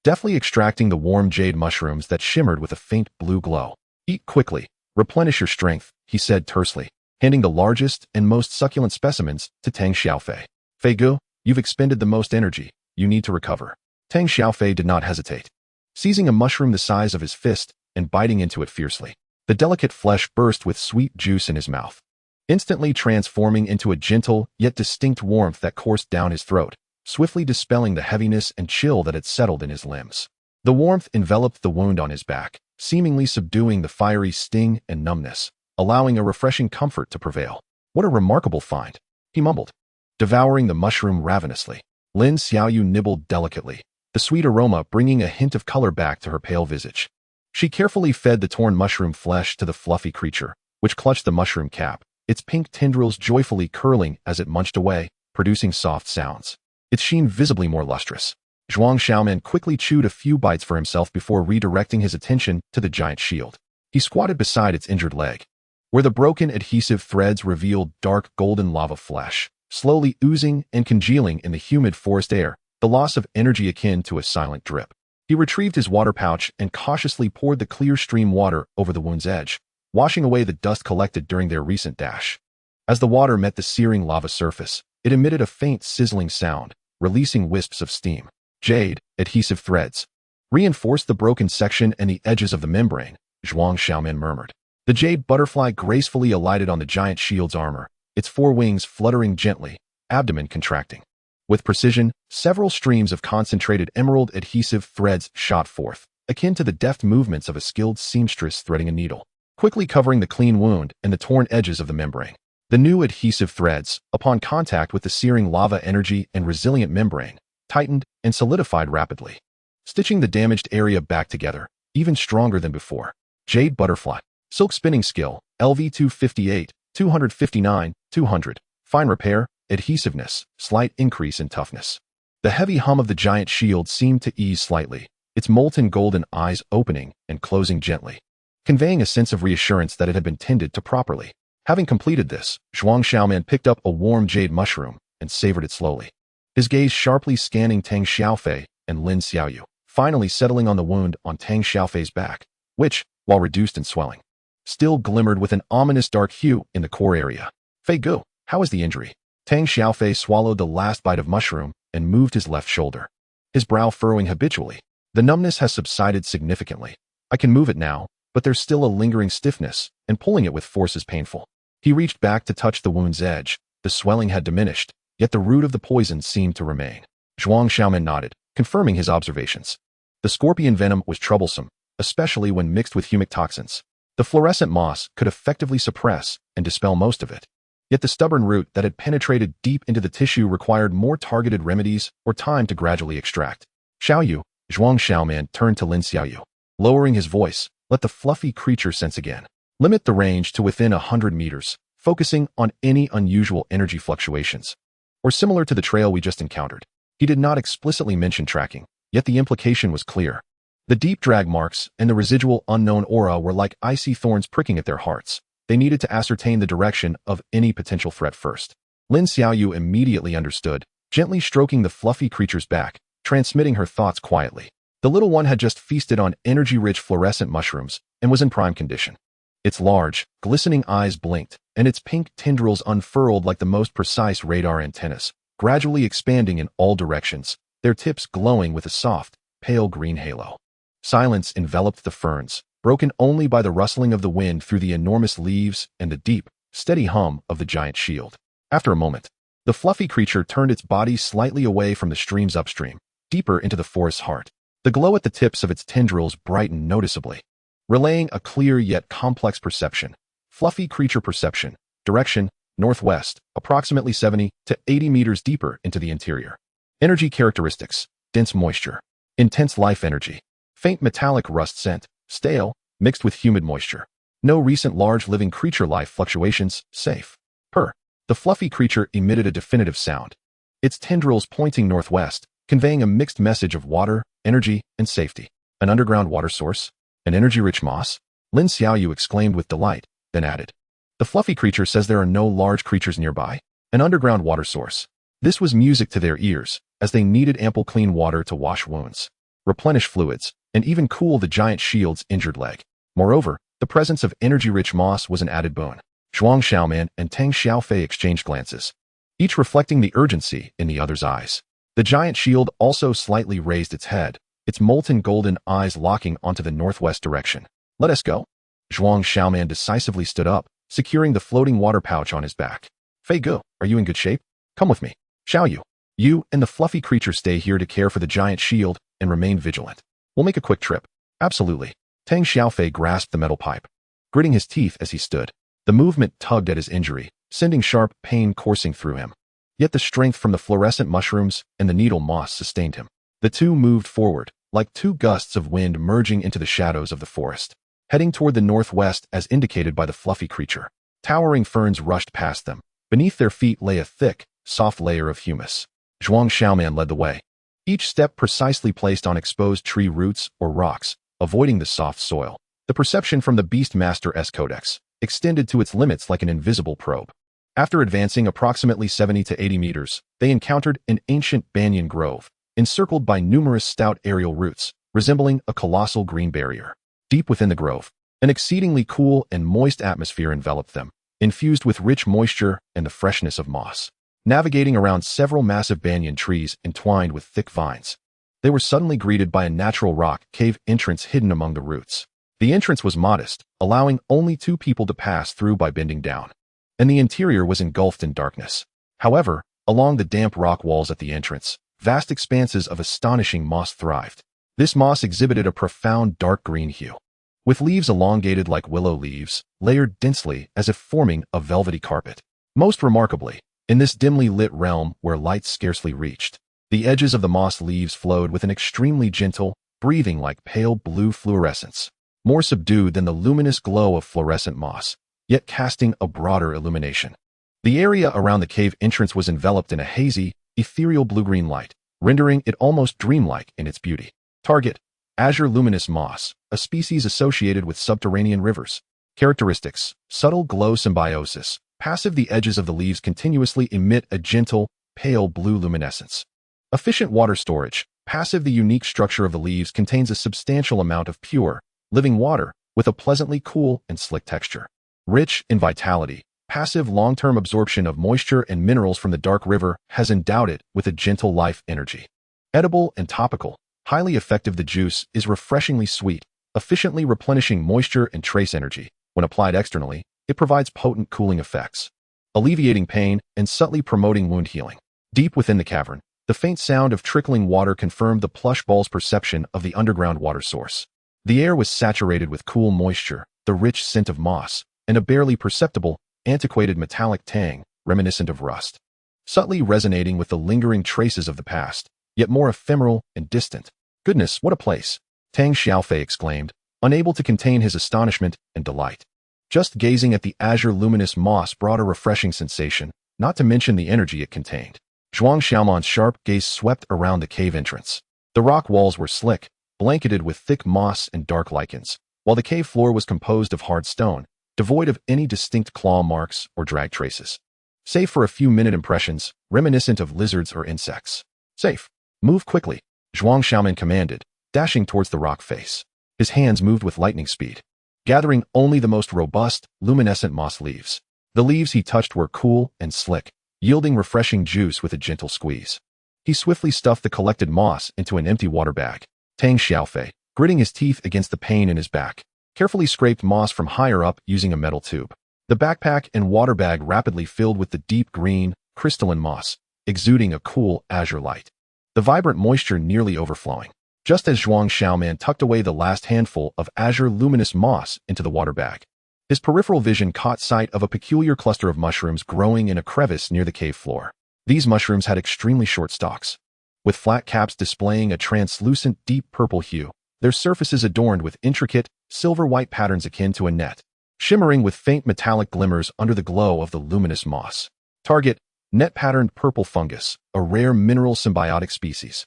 deftly extracting the warm jade mushrooms that shimmered with a faint blue glow. Eat quickly, replenish your strength, he said tersely, handing the largest and most succulent specimens to Tang Xiaofei. Fei Gu, you've expended the most energy, you need to recover. Tang Xiaofei did not hesitate. Seizing a mushroom the size of his fist and biting into it fiercely, the delicate flesh burst with sweet juice in his mouth, instantly transforming into a gentle yet distinct warmth that coursed down his throat, swiftly dispelling the heaviness and chill that had settled in his limbs. The warmth enveloped the wound on his back, seemingly subduing the fiery sting and numbness, allowing a refreshing comfort to prevail. What a remarkable find, he mumbled, devouring the mushroom ravenously. Lin Xiaoyu nibbled delicately, the sweet aroma bringing a hint of color back to her pale visage. She carefully fed the torn mushroom flesh to the fluffy creature, which clutched the mushroom cap, its pink tendrils joyfully curling as it munched away, producing soft sounds. Its sheen visibly more lustrous. Zhuang Xiaoman quickly chewed a few bites for himself before redirecting his attention to the giant shield. He squatted beside its injured leg, where the broken adhesive threads revealed dark golden lava flesh, slowly oozing and congealing in the humid forest air, the loss of energy akin to a silent drip. He retrieved his water pouch and cautiously poured the clear stream water over the wound's edge, washing away the dust collected during their recent dash. As the water met the searing lava surface, it emitted a faint sizzling sound, releasing wisps of steam. Jade, adhesive threads. Reinforce the broken section and the edges of the membrane, Zhuang Xiaoman murmured. The jade butterfly gracefully alighted on the giant shield's armor, its four wings fluttering gently, abdomen contracting. With precision, several streams of concentrated emerald adhesive threads shot forth, akin to the deft movements of a skilled seamstress threading a needle, quickly covering the clean wound and the torn edges of the membrane. The new adhesive threads, upon contact with the searing lava energy and resilient membrane, tightened and solidified rapidly, stitching the damaged area back together, even stronger than before. Jade Butterfly. Silk Spinning Skill, LV258, 259, 200. Fine repair, adhesiveness, slight increase in toughness. The heavy hum of the giant shield seemed to ease slightly, its molten golden eyes opening and closing gently, conveying a sense of reassurance that it had been tended to properly. Having completed this, Zhuang Xiaoman picked up a warm jade mushroom and savored it slowly, his gaze sharply scanning Tang Xiaofei and Lin Xiaoyu, finally settling on the wound on Tang Xiaofei's back, which, while reduced and swelling, still glimmered with an ominous dark hue in the core area. Fei Gu, how is the injury? Tang Xiaofei swallowed the last bite of mushroom and moved his left shoulder, his brow furrowing habitually. The numbness has subsided significantly. I can move it now, but there's still a lingering stiffness, and pulling it with force is painful. He reached back to touch the wound's edge. The swelling had diminished, yet the root of the poison seemed to remain. Zhuang Xiaoman nodded, confirming his observations. The scorpion venom was troublesome, especially when mixed with humic toxins. The fluorescent moss could effectively suppress and dispel most of it. Yet the stubborn root that had penetrated deep into the tissue required more targeted remedies or time to gradually extract. Xiaoyu, Zhuang Xiaoman turned to Lin Xiaoyu. Lowering his voice, let the fluffy creature sense again. Limit the range to within 100 meters, focusing on any unusual energy fluctuations, or similar to the trail we just encountered. He did not explicitly mention tracking, yet the implication was clear. The deep drag marks and the residual unknown aura were like icy thorns pricking at their hearts. They needed to ascertain the direction of any potential threat first. Lin Xiaoyu immediately understood, gently stroking the fluffy creature's back, transmitting her thoughts quietly. The little one had just feasted on energy-rich fluorescent mushrooms and was in prime condition. Its large, glistening eyes blinked, and its pink tendrils unfurled like the most precise radar antennas, gradually expanding in all directions, their tips glowing with a soft, pale green halo. Silence enveloped the ferns, broken only by the rustling of the wind through the enormous leaves and the deep, steady hum of the giant shield. After a moment, the fluffy creature turned its body slightly away from the streams upstream, deeper into the forest's heart. The glow at the tips of its tendrils brightened noticeably, relaying a clear yet complex perception. Fluffy creature perception, direction, northwest, approximately 70 to 80 meters deeper into the interior. Energy characteristics, dense moisture, intense life energy, faint metallic rust scent, stale, mixed with humid moisture. No recent large living creature life fluctuations, safe. Purr. The fluffy creature emitted a definitive sound, its tendrils pointing northwest, conveying a mixed message of water, energy, and safety. An underground water source? An energy-rich moss? Lin Xiaoyu exclaimed with delight, then added. The fluffy creature says there are no large creatures nearby. An underground water source. This was music to their ears, as they needed ample clean water to wash wounds, replenish fluids, and even cool the giant shield's injured leg. Moreover, the presence of energy-rich moss was an added boon. Zhuang Xiaoman and Tang Xiaofei exchanged glances, each reflecting the urgency in the other's eyes. The giant shield also slightly raised its head, its molten golden eyes locking onto the northwest direction. Let us go. Zhuang Xiaoman decisively stood up, securing the floating water pouch on his back. Fei Gu, are you in good shape? Come with me. Xiaoyu, you and the fluffy creature stay here to care for the giant shield and remain vigilant. We'll make a quick trip. Absolutely. Tang Xiaofei grasped the metal pipe, gritting his teeth as he stood. The movement tugged at his injury, sending sharp pain coursing through him. Yet the strength from the fluorescent mushrooms and the needle moss sustained him. The two moved forward, like two gusts of wind merging into the shadows of the forest, heading toward the northwest as indicated by the fluffy creature. Towering ferns rushed past them. Beneath their feet lay a thick, soft layer of humus. Zhuang Xiaoman led the way, each step precisely placed on exposed tree roots or rocks, avoiding the soft soil. The perception from the Beastmaster Codex extended to its limits like an invisible probe. After advancing approximately 70 to 80 meters, they encountered an ancient banyan grove, encircled by numerous stout aerial roots, resembling a colossal green barrier. Deep within the grove, an exceedingly cool and moist atmosphere enveloped them, infused with rich moisture and the freshness of moss. Navigating around several massive banyan trees entwined with thick vines, they were suddenly greeted by a natural rock cave entrance hidden among the roots. The entrance was modest, allowing only 2 people to pass through by bending down, and the interior was engulfed in darkness. However, along the damp rock walls at the entrance, vast expanses of astonishing moss thrived. This moss exhibited a profound dark green hue, with leaves elongated like willow leaves, layered densely as if forming a velvety carpet. Most remarkably, in this dimly lit realm where light scarcely reached, the edges of the moss leaves flowed with an extremely gentle, breathing like pale blue fluorescence, more subdued than the luminous glow of fluorescent moss, yet casting a broader illumination. The area around the cave entrance was enveloped in a hazy, ethereal blue-green light, rendering it almost dreamlike in its beauty. Target: azure luminous moss, a species associated with subterranean rivers. Characteristics: subtle glow symbiosis. Passive: the edges of the leaves continuously emit a gentle, pale blue luminescence. Efficient water storage. Passive: the unique structure of the leaves contains a substantial amount of pure, living water with a pleasantly cool and slick texture. Rich in vitality. Passive: long-term absorption of moisture and minerals from the dark river has endowed it with a gentle life energy. Edible and topical. Highly effective: the juice is refreshingly sweet, efficiently replenishing moisture and trace energy. When applied externally, it provides potent cooling effects, alleviating pain and subtly promoting wound healing. Deep within the cavern, the faint sound of trickling water confirmed the plush ball's perception of the underground water source. The air was saturated with cool moisture, the rich scent of moss, and a barely perceptible, antiquated metallic tang, reminiscent of rust, subtly resonating with the lingering traces of the past, yet more ephemeral and distant. "Goodness, what a place!" Tang Xiaofei exclaimed, unable to contain his astonishment and delight. Just gazing at the azure luminous moss brought a refreshing sensation, not to mention the energy it contained. Zhuang Xiaoman's sharp gaze swept around the cave entrance. The rock walls were slick, blanketed with thick moss and dark lichens, while the cave floor was composed of hard stone, devoid of any distinct claw marks or drag traces, save for a few minute impressions, reminiscent of lizards or insects. "Safe. Move quickly," Zhuang Xiaoman commanded, dashing towards the rock face. His hands moved with lightning speed, gathering only the most robust, luminescent moss leaves. The leaves he touched were cool and slick, yielding refreshing juice with a gentle squeeze. He swiftly stuffed the collected moss into an empty water bag. Tang Xiaofei, gritting his teeth against the pain in his back, carefully scraped moss from higher up using a metal tube. The backpack and water bag rapidly filled with the deep green, crystalline moss, exuding a cool azure light, the vibrant moisture nearly overflowing. Just as Zhuang Xiaoman tucked away the last handful of azure luminous moss into the water bag, his peripheral vision caught sight of a peculiar cluster of mushrooms growing in a crevice near the cave floor. These mushrooms had extremely short stalks, with flat caps displaying a translucent deep purple hue, their surfaces adorned with intricate, silver-white patterns akin to a net, shimmering with faint metallic glimmers under the glow of the luminous moss. Target: net-patterned purple fungus, a rare mineral symbiotic species.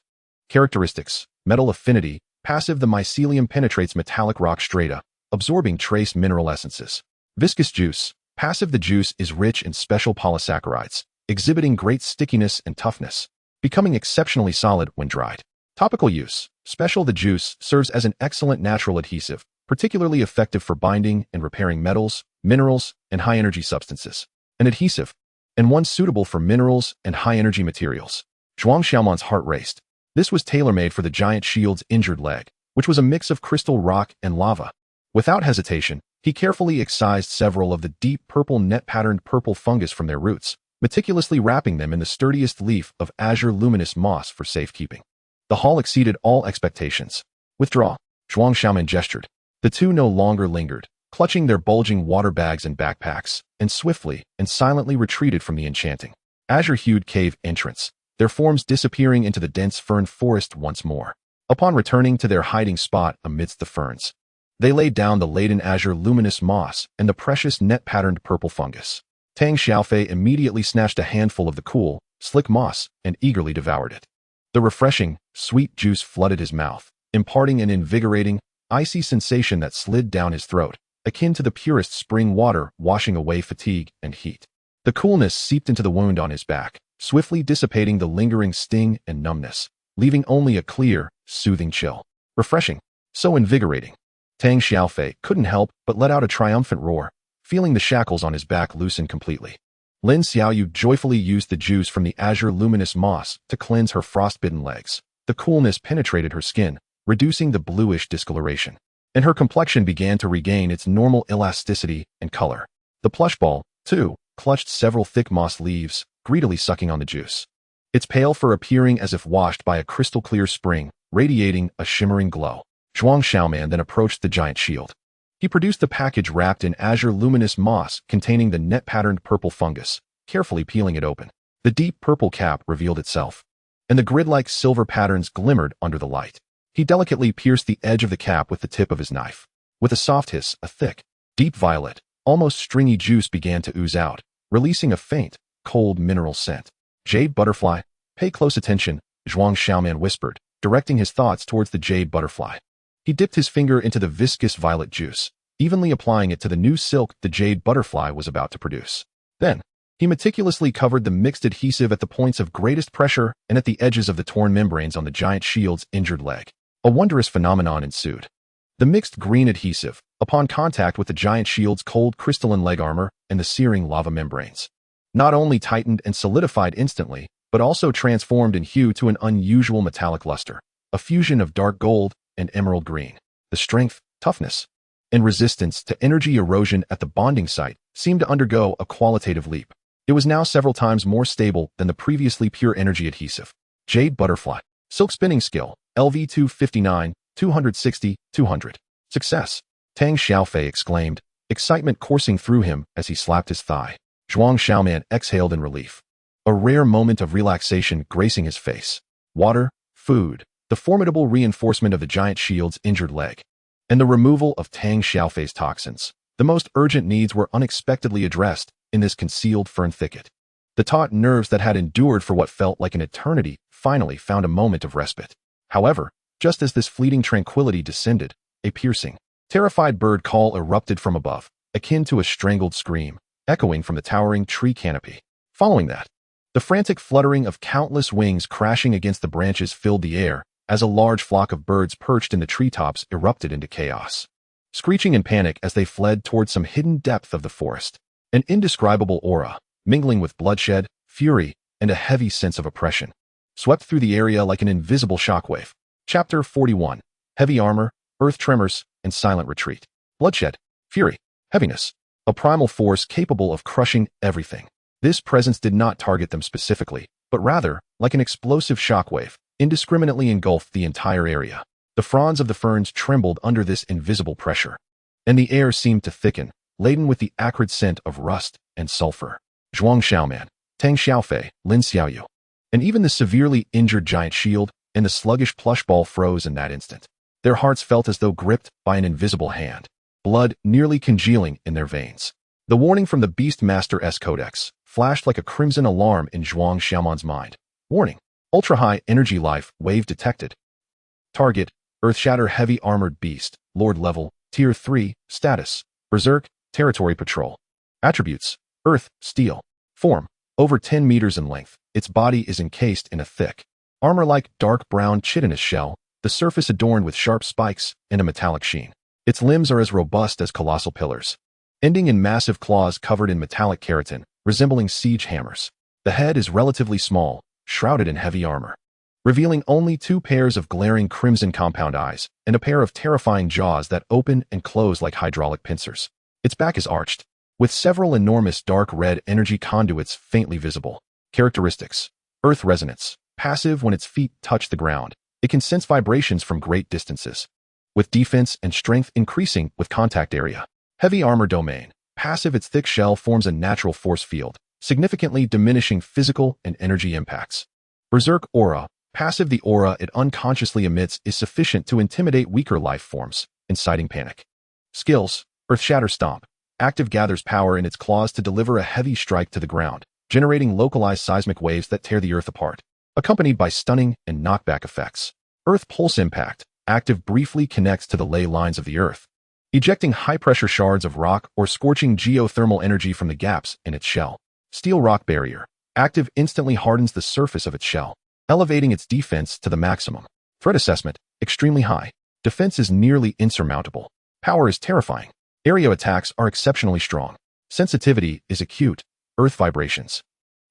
Characteristics: metal affinity. Passive: the mycelium penetrates metallic rock strata, absorbing trace mineral essences. Viscous juice. Passive: the juice is rich in special polysaccharides, exhibiting great stickiness and toughness, becoming exceptionally solid when dried. Topical use. Special: the juice serves as an excellent natural adhesive, particularly effective for binding and repairing metals, minerals, and high-energy substances. An adhesive, and one suitable for minerals and high-energy materials. Zhuang Xiaoman's heart raced. This was tailor-made for the giant shield's injured leg, which was a mix of crystal rock and lava. Without hesitation, he carefully excised several of the deep purple net-patterned purple fungus from their roots, meticulously wrapping them in the sturdiest leaf of azure luminous moss for safekeeping. The haul exceeded all expectations. "Withdraw," Zhuang Xiaoman gestured. The two no longer lingered, clutching their bulging water bags and backpacks, and swiftly and silently retreated from the enchanting, azure-hued cave entrance, their forms disappearing into the dense fern forest once more. Upon returning to their hiding spot amidst the ferns, they laid down the laden azure luminous moss and the precious net-patterned purple fungus. Tang Xiaofei immediately snatched a handful of the cool, slick moss and eagerly devoured it. The refreshing, sweet juice flooded his mouth, imparting an invigorating, icy sensation that slid down his throat, akin to the purest spring water washing away fatigue and heat. The coolness seeped into the wound on his back, swiftly dissipating the lingering sting and numbness, leaving only a clear, soothing chill. Refreshing, so invigorating. Tang Xiaofei couldn't help but let out a triumphant roar, feeling the shackles on his back loosen completely. Lin Xiaoyu joyfully used the juice from the azure luminous moss to cleanse her frostbitten legs, The coolness penetrated her skin, reducing the bluish discoloration, and her complexion began to regain its normal elasticity and color. The plush ball, too, clutched several thick moss leaves, greedily sucking on the juice, its pale fur appearing as if washed by a crystal-clear spring, radiating a shimmering glow. Zhuang Xiaoman then approached the giant shield. He produced the package wrapped in azure luminous moss containing the net-patterned purple fungus, carefully peeling it open. The deep purple cap revealed itself, and the grid-like silver patterns glimmered under the light. He delicately pierced the edge of the cap with the tip of his knife. With a soft hiss, a thick, deep violet, almost stringy juice began to ooze out, releasing a faint, cold mineral scent. Jade butterfly, pay close attention, Zhuang Xiaoman whispered, directing his thoughts towards the jade butterfly. He dipped his finger into the viscous violet juice, evenly applying it to the new silk the jade butterfly was about to produce. Then, he meticulously covered the mixed adhesive at the points of greatest pressure and at the edges of the torn membranes on the giant shield's injured leg. A wondrous phenomenon ensued. The mixed green adhesive, upon contact with the giant shield's cold crystalline leg armor and the searing lava membranes, not only tightened and solidified instantly, but also transformed in hue to an unusual metallic luster, a fusion of dark gold and emerald green. The strength, toughness, and resistance to energy erosion at the bonding site seemed to undergo a qualitative leap. It was now several times more stable than the previously pure energy adhesive. Jade butterfly, silk spinning skill, LV 259, 260, 200. Success! Tang Xiaofei exclaimed, excitement coursing through him as he slapped his thigh. Zhuang Xiaoman exhaled in relief, a rare moment of relaxation gracing his face. Water, food, the formidable reinforcement of the giant shield's injured leg, and the removal of Tang Xiaofei's toxins. The most urgent needs were unexpectedly addressed in this concealed fern thicket. The taut nerves that had endured for what felt like an eternity finally found a moment of respite. However, just as this fleeting tranquility descended, a piercing, terrified bird call erupted from above, akin to a strangled scream, echoing from the towering tree canopy. Following that, the frantic fluttering of countless wings crashing against the branches filled the air as a large flock of birds perched in the treetops erupted into chaos, screeching in panic as they fled towards some hidden depth of the forest. An indescribable aura, mingling with bloodshed, fury, and a heavy sense of oppression, swept through the area like an invisible shockwave. Chapter 41. Heavy armor, earth tremors, and silent retreat. Bloodshed, fury, heaviness. A primal force capable of crushing everything. This presence did not target them specifically, but rather, like an explosive shockwave, indiscriminately engulfed the entire area. The fronds of the ferns trembled under this invisible pressure, and the air seemed to thicken, laden with the acrid scent of rust and sulfur. Zhuang Xiaoman, Tang Xiaofei, Lin Xiaoyu, and even the severely injured giant shield and the sluggish plush ball froze in that instant. Their hearts felt as though gripped by an invisible hand, blood nearly congealing in their veins. The warning from the Beastmaster Codex flashed like a crimson alarm in Zhuang Xiaoman's mind. Warning: ultra-high energy life wave detected. Target: Earthshatter Heavy Armored Beast, Lord level, Tier 3, status: Berserk, Territory Patrol. Attributes: Earth, Steel. Form: over 10 meters in length. Its body is encased in a thick, armor-like dark brown chitinous shell, the surface adorned with sharp spikes and a metallic sheen. Its limbs are as robust as colossal pillars, ending in massive claws covered in metallic keratin, resembling siege hammers. The head is relatively small, shrouded in heavy armor, revealing only 2 pairs of glaring crimson compound eyes and a pair of terrifying jaws that open and close like hydraulic pincers. Its back is arched, with several enormous dark red energy conduits faintly visible. Characteristics: Earth resonance. Passive when its feet touch the ground. It can sense vibrations from great distances, with defense and strength increasing with contact area. Heavy armor domain. Passive, its thick shell forms a natural force field, significantly diminishing physical and energy impacts. Berserk aura. Passive, the aura it unconsciously emits is sufficient to intimidate weaker life forms, inciting panic. Skills: Earthshatter Stomp. Active, gathers power in its claws to deliver a heavy strike to the ground, generating localized seismic waves that tear the earth apart, accompanied by stunning and knockback effects. Earth Pulse Impact. Active, briefly connects to the ley lines of the earth, ejecting high-pressure shards of rock or scorching geothermal energy from the gaps in its shell. Steel Rock Barrier. Active, instantly hardens the surface of its shell, elevating its defense to the maximum. Threat Assessment. Extremely high. Defense is nearly insurmountable. Power is terrifying. Area attacks are exceptionally strong. Sensitivity is acute. Earth vibrations.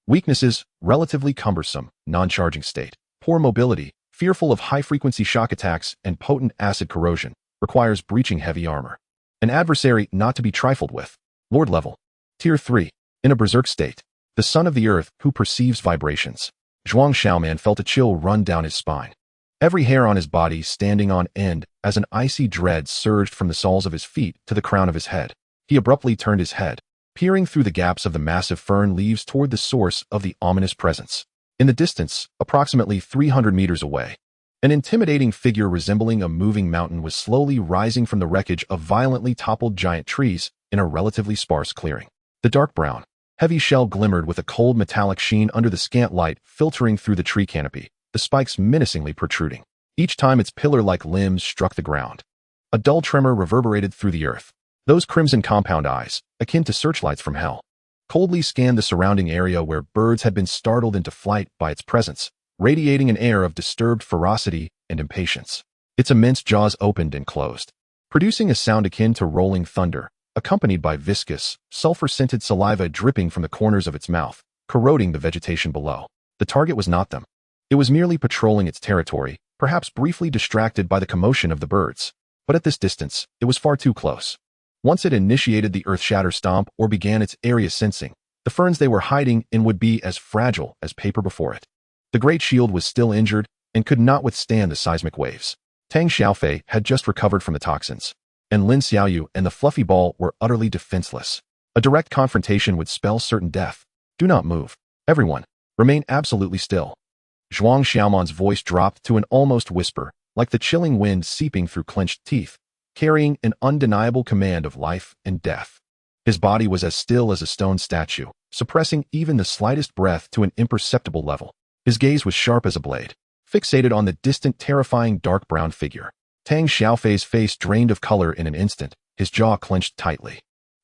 Weaknesses: relatively cumbersome, non-charging state, poor mobility, fearful of high-frequency shock attacks and potent acid corrosion, requires breaching heavy armor. An adversary not to be trifled with. Lord level. Tier 3. In a berserk state. The son of the earth who perceives vibrations. Zhuang Xiaoman felt a chill run down his spine. Every hair on his body standing on end as an icy dread surged from the soles of his feet to the crown of his head. He abruptly turned his head, peering through the gaps of the massive fern leaves toward the source of the ominous presence. In the distance, approximately 300 meters away, an intimidating figure resembling a moving mountain was slowly rising from the wreckage of violently toppled giant trees in a relatively sparse clearing. The dark brown, heavy shell glimmered with a cold metallic sheen under the scant light filtering through the tree canopy, the spikes menacingly protruding. Each time its pillar-like limbs struck the ground, a dull tremor reverberated through the earth. Those crimson compound eyes, akin to searchlights from hell, coldly scanned the surrounding area where birds had been startled into flight by its presence, radiating an air of disturbed ferocity and impatience. Its immense jaws opened and closed, producing a sound akin to rolling thunder, accompanied by viscous, sulfur-scented saliva dripping from the corners of its mouth, corroding the vegetation below. The target was not them. It was merely patrolling its territory, perhaps briefly distracted by the commotion of the birds. But at this distance, it was far too close. Once it initiated the earth-shatter stomp or began its area sensing, the ferns they were hiding in would be as fragile as paper before it. The great shield was still injured and could not withstand the seismic waves. Tang Xiaofei had just recovered from the toxins, and Lin Xiaoyu and the fluffy ball were utterly defenseless. A direct confrontation would spell certain death. Do not move. Everyone, remain absolutely still. Zhuang Xiaoman's voice dropped to an almost whisper, like the chilling wind seeping through clenched teeth, carrying an undeniable command of life and death. His body was as still as a stone statue, suppressing even the slightest breath to an imperceptible level. His gaze was sharp as a blade, fixated on the distant, terrifying dark brown figure. Tang Xiaofei's face drained of color in an instant, his jaw clenched tightly,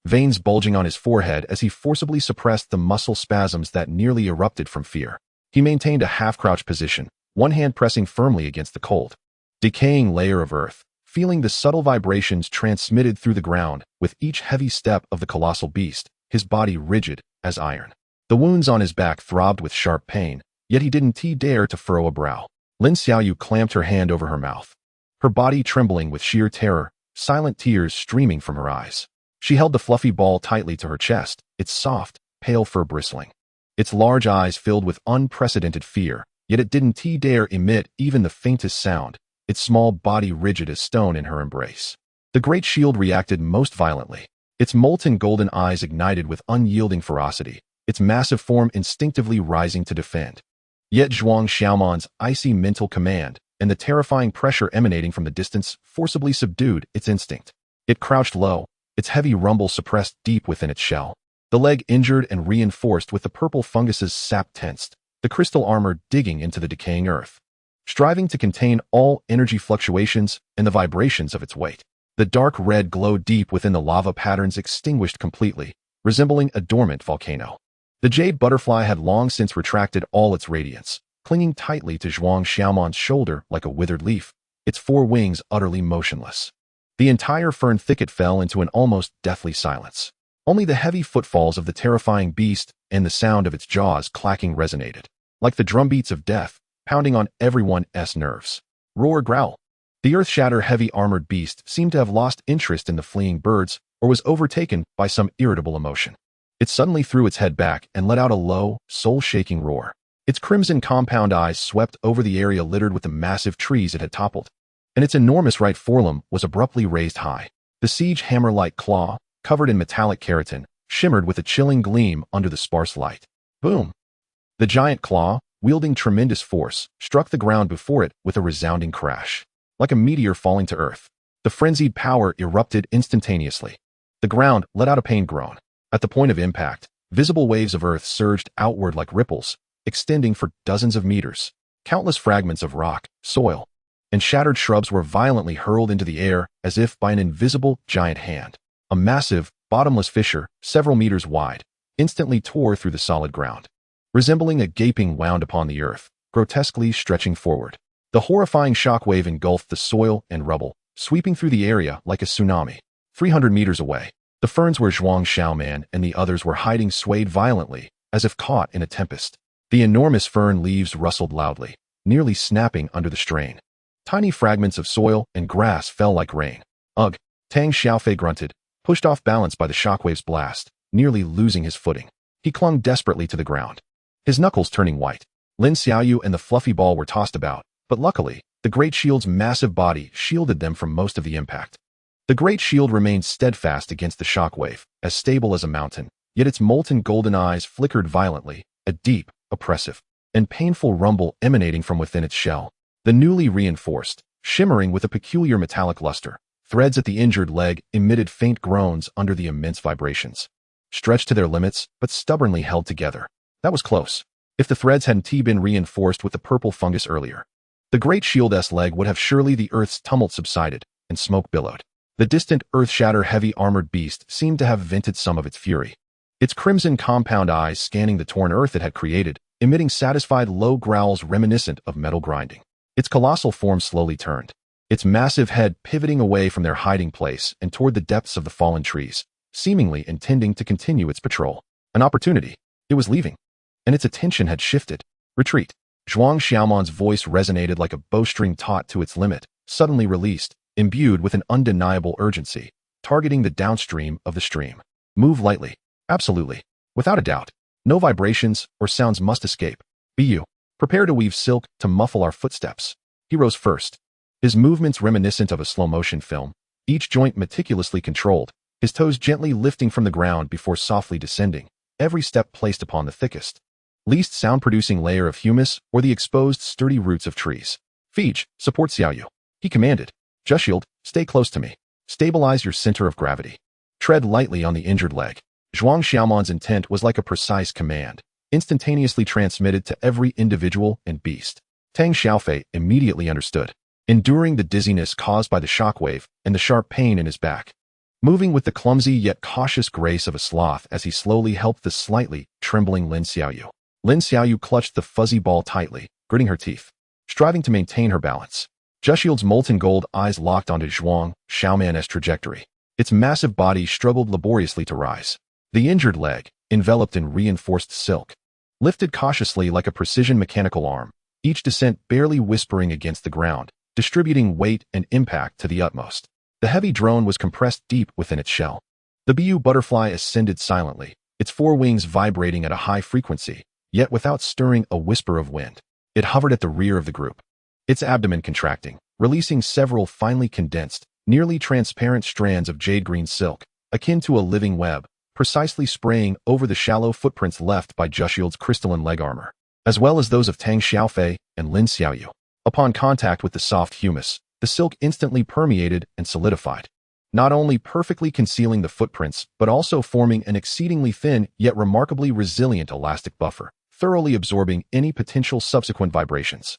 veins bulging on his forehead as he forcibly suppressed the muscle spasms that nearly erupted from fear. He maintained a half-crouch position, one hand pressing firmly against the cold, decaying layer of earth, feeling the subtle vibrations transmitted through the ground with each heavy step of the colossal beast, his body rigid as iron. The wounds on his back throbbed with sharp pain, yet he didn't dare to furrow a brow. Lin Xiaoyu clamped her hand over her mouth, her body trembling with sheer terror, silent tears streaming from her eyes. She held the fluffy ball tightly to her chest, its soft, pale fur bristling. Its large eyes filled with unprecedented fear, yet it didn't dare emit even the faintest sound, its small body rigid as stone in her embrace. The great shield reacted most violently. Its molten golden eyes ignited with unyielding ferocity, its massive form instinctively rising to defend. Yet Zhuang Xiaoman's icy mental command and the terrifying pressure emanating from the distance forcibly subdued its instinct. It crouched low, its heavy rumble suppressed deep within its shell. The leg injured and reinforced with the purple fungus's sap tensed, the crystal armor digging into the decaying earth, striving to contain all energy fluctuations and the vibrations of its weight. The dark red glow deep within the lava patterns extinguished completely, resembling a dormant volcano. The jade butterfly had long since retracted all its radiance, clinging tightly to Zhuang Xiaoman's shoulder like a withered leaf, its four wings utterly motionless. The entire fern thicket fell into an almost deathly silence. Only the heavy footfalls of the terrifying beast and the sound of its jaws clacking resonated, like the drumbeats of death, pounding on everyone's nerves. Roar, growl. The earth-shatter heavy armored beast seemed to have lost interest in the fleeing birds or was overtaken by some irritable emotion. It suddenly threw its head back and let out a low, soul-shaking roar. Its crimson compound eyes swept over the area littered with the massive trees it had toppled, and its enormous right forelimb was abruptly raised high. The siege hammer-like claw, covered in metallic keratin, shimmered with a chilling gleam under the sparse light. Boom! The giant claw, wielding tremendous force, struck the ground before it with a resounding crash. Like a meteor falling to earth, the frenzied power erupted instantaneously. The ground let out a pained groan. At the point of impact, visible waves of earth surged outward like ripples, extending for dozens of meters. Countless fragments of rock, soil, and shattered shrubs were violently hurled into the air as if by an invisible giant hand. A massive, bottomless fissure, several meters wide, instantly tore through the solid ground, resembling a gaping wound upon the earth, grotesquely stretching forward. The horrifying shockwave engulfed the soil and rubble, sweeping through the area like a tsunami. 300 meters away, the ferns where Zhuang Xiaoman and the others were hiding swayed violently, as if caught in a tempest. The enormous fern leaves rustled loudly, nearly snapping under the strain. Tiny fragments of soil and grass fell like rain. Ugh! Tang Xiaofei grunted, pushed off balance by the shockwave's blast, nearly losing his footing. He clung desperately to the ground, his knuckles turning white. Lin Xiaoyu and the fluffy ball were tossed about, but luckily, the Great Shield's massive body shielded them from most of the impact. The Great Shield remained steadfast against the shockwave, as stable as a mountain, yet its molten golden eyes flickered violently, a deep, oppressive, and painful rumble emanating from within its shell. The newly reinforced, shimmering with a peculiar metallic luster, threads at the injured leg emitted faint groans under the immense vibrations. Stretched to their limits, but stubbornly held together. That was close. If the threads hadn't been reinforced with the purple fungus earlier, the Great Shield's leg would have surely the Earth's tumult subsided, and smoke billowed. The distant Earth-shatter heavy armored beast seemed to have vented some of its fury. Its crimson compound eyes scanning the torn earth it had created, emitting satisfied low growls reminiscent of metal grinding. Its colossal form slowly turned, its massive head pivoting away from their hiding place and toward the depths of the fallen trees, seemingly intending to continue its patrol. An opportunity. It was leaving, and its attention had shifted. Retreat. Zhuang Xiaoman's voice resonated like a bowstring taut to its limit, suddenly released, imbued with an undeniable urgency, targeting the downstream of the stream. Move lightly. Absolutely. Without a doubt. No vibrations or sounds must escape. Bu. Prepare to weave silk to muffle our footsteps. He rose first, his movements reminiscent of a slow-motion film, each joint meticulously controlled, his toes gently lifting from the ground before softly descending, every step placed upon the thickest, least sound-producing layer of humus or the exposed sturdy roots of trees. Fij, support Xiaoyu. He commanded. Jushield, stay close to me. Stabilize your center of gravity. Tread lightly on the injured leg. Zhuang Xiaoman's intent was like a precise command, instantaneously transmitted to every individual and beast. Tang Xiaofei immediately understood, enduring the dizziness caused by the shockwave and the sharp pain in his back, moving with the clumsy yet cautious grace of a sloth as he slowly helped the slightly trembling Lin Xiaoyu. Lin Xiaoyu clutched the fuzzy ball tightly, gritting her teeth, striving to maintain her balance. Jushield's molten gold eyes locked onto Zhuang Xiaoman's trajectory. Its massive body struggled laboriously to rise. The injured leg, enveloped in reinforced silk, lifted cautiously like a precision mechanical arm, each descent barely whispering against the ground, distributing weight and impact to the utmost. The heavy drone was compressed deep within its shell. The Bu butterfly ascended silently, its forewings vibrating at a high frequency, yet without stirring a whisper of wind. It hovered at the rear of the group, its abdomen contracting, releasing several finely condensed, nearly transparent strands of jade-green silk, akin to a living web, precisely spraying over the shallow footprints left by Jushield's crystalline leg armor, as well as those of Tang Xiaofei and Lin Xiaoyu. Upon contact with the soft humus, the silk instantly permeated and solidified, not only perfectly concealing the footprints, but also forming an exceedingly thin yet remarkably resilient elastic buffer, thoroughly absorbing any potential subsequent vibrations.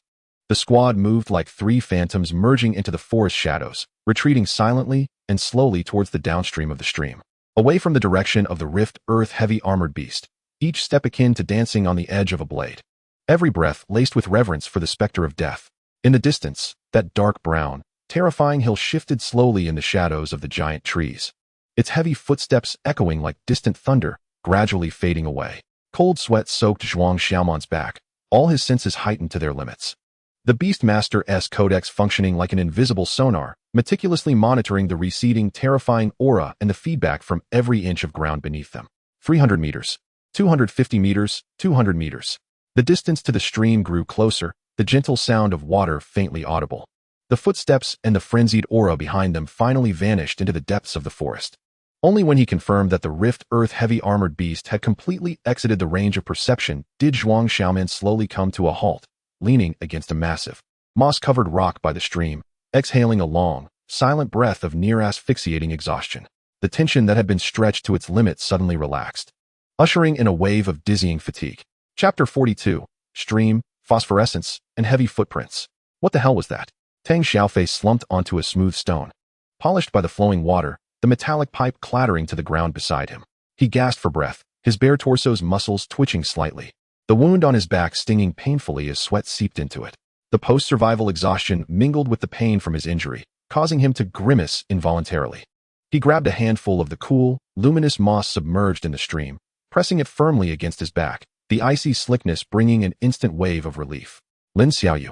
The squad moved like three phantoms merging into the forest shadows, retreating silently and slowly towards the downstream of the stream, away from the direction of the rift earth-heavy armored beast, each step akin to dancing on the edge of a blade. Every breath laced with reverence for the specter of death. In the distance, that dark brown, terrifying hill shifted slowly in the shadows of the giant trees, its heavy footsteps echoing like distant thunder, gradually fading away. Cold sweat soaked Zhuang Xiaoman's back, all his senses heightened to their limits. The Beastmaster's codex functioning like an invisible sonar, meticulously monitoring the receding, terrifying aura and the feedback from every inch of ground beneath them. 300 meters, 250 meters, 200 meters. The distance to the stream grew closer, the gentle sound of water faintly audible. The footsteps and the frenzied aura behind them finally vanished into the depths of the forest. Only when he confirmed that the rift earth-heavy armored beast had completely exited the range of perception did Zhuang Xiaoman slowly come to a halt, leaning against a massive, moss-covered rock by the stream, exhaling a long, silent breath of near-asphyxiating exhaustion. The tension that had been stretched to its limit suddenly relaxed, ushering in a wave of dizzying fatigue. Chapter 42. Stream, Phosphorescence, and Heavy Footprints. What the hell was that? Tang Xiaofei slumped onto a smooth stone, polished by the flowing water, the metallic pipe clattering to the ground beside him. He gasped for breath, his bare torso's muscles twitching slightly, the wound on his back stinging painfully as sweat seeped into it. The post-survival exhaustion mingled with the pain from his injury, causing him to grimace involuntarily. He grabbed a handful of the cool, luminous moss submerged in the stream, pressing it firmly against his back, the icy slickness bringing an instant wave of relief. Lin Xiaoyu.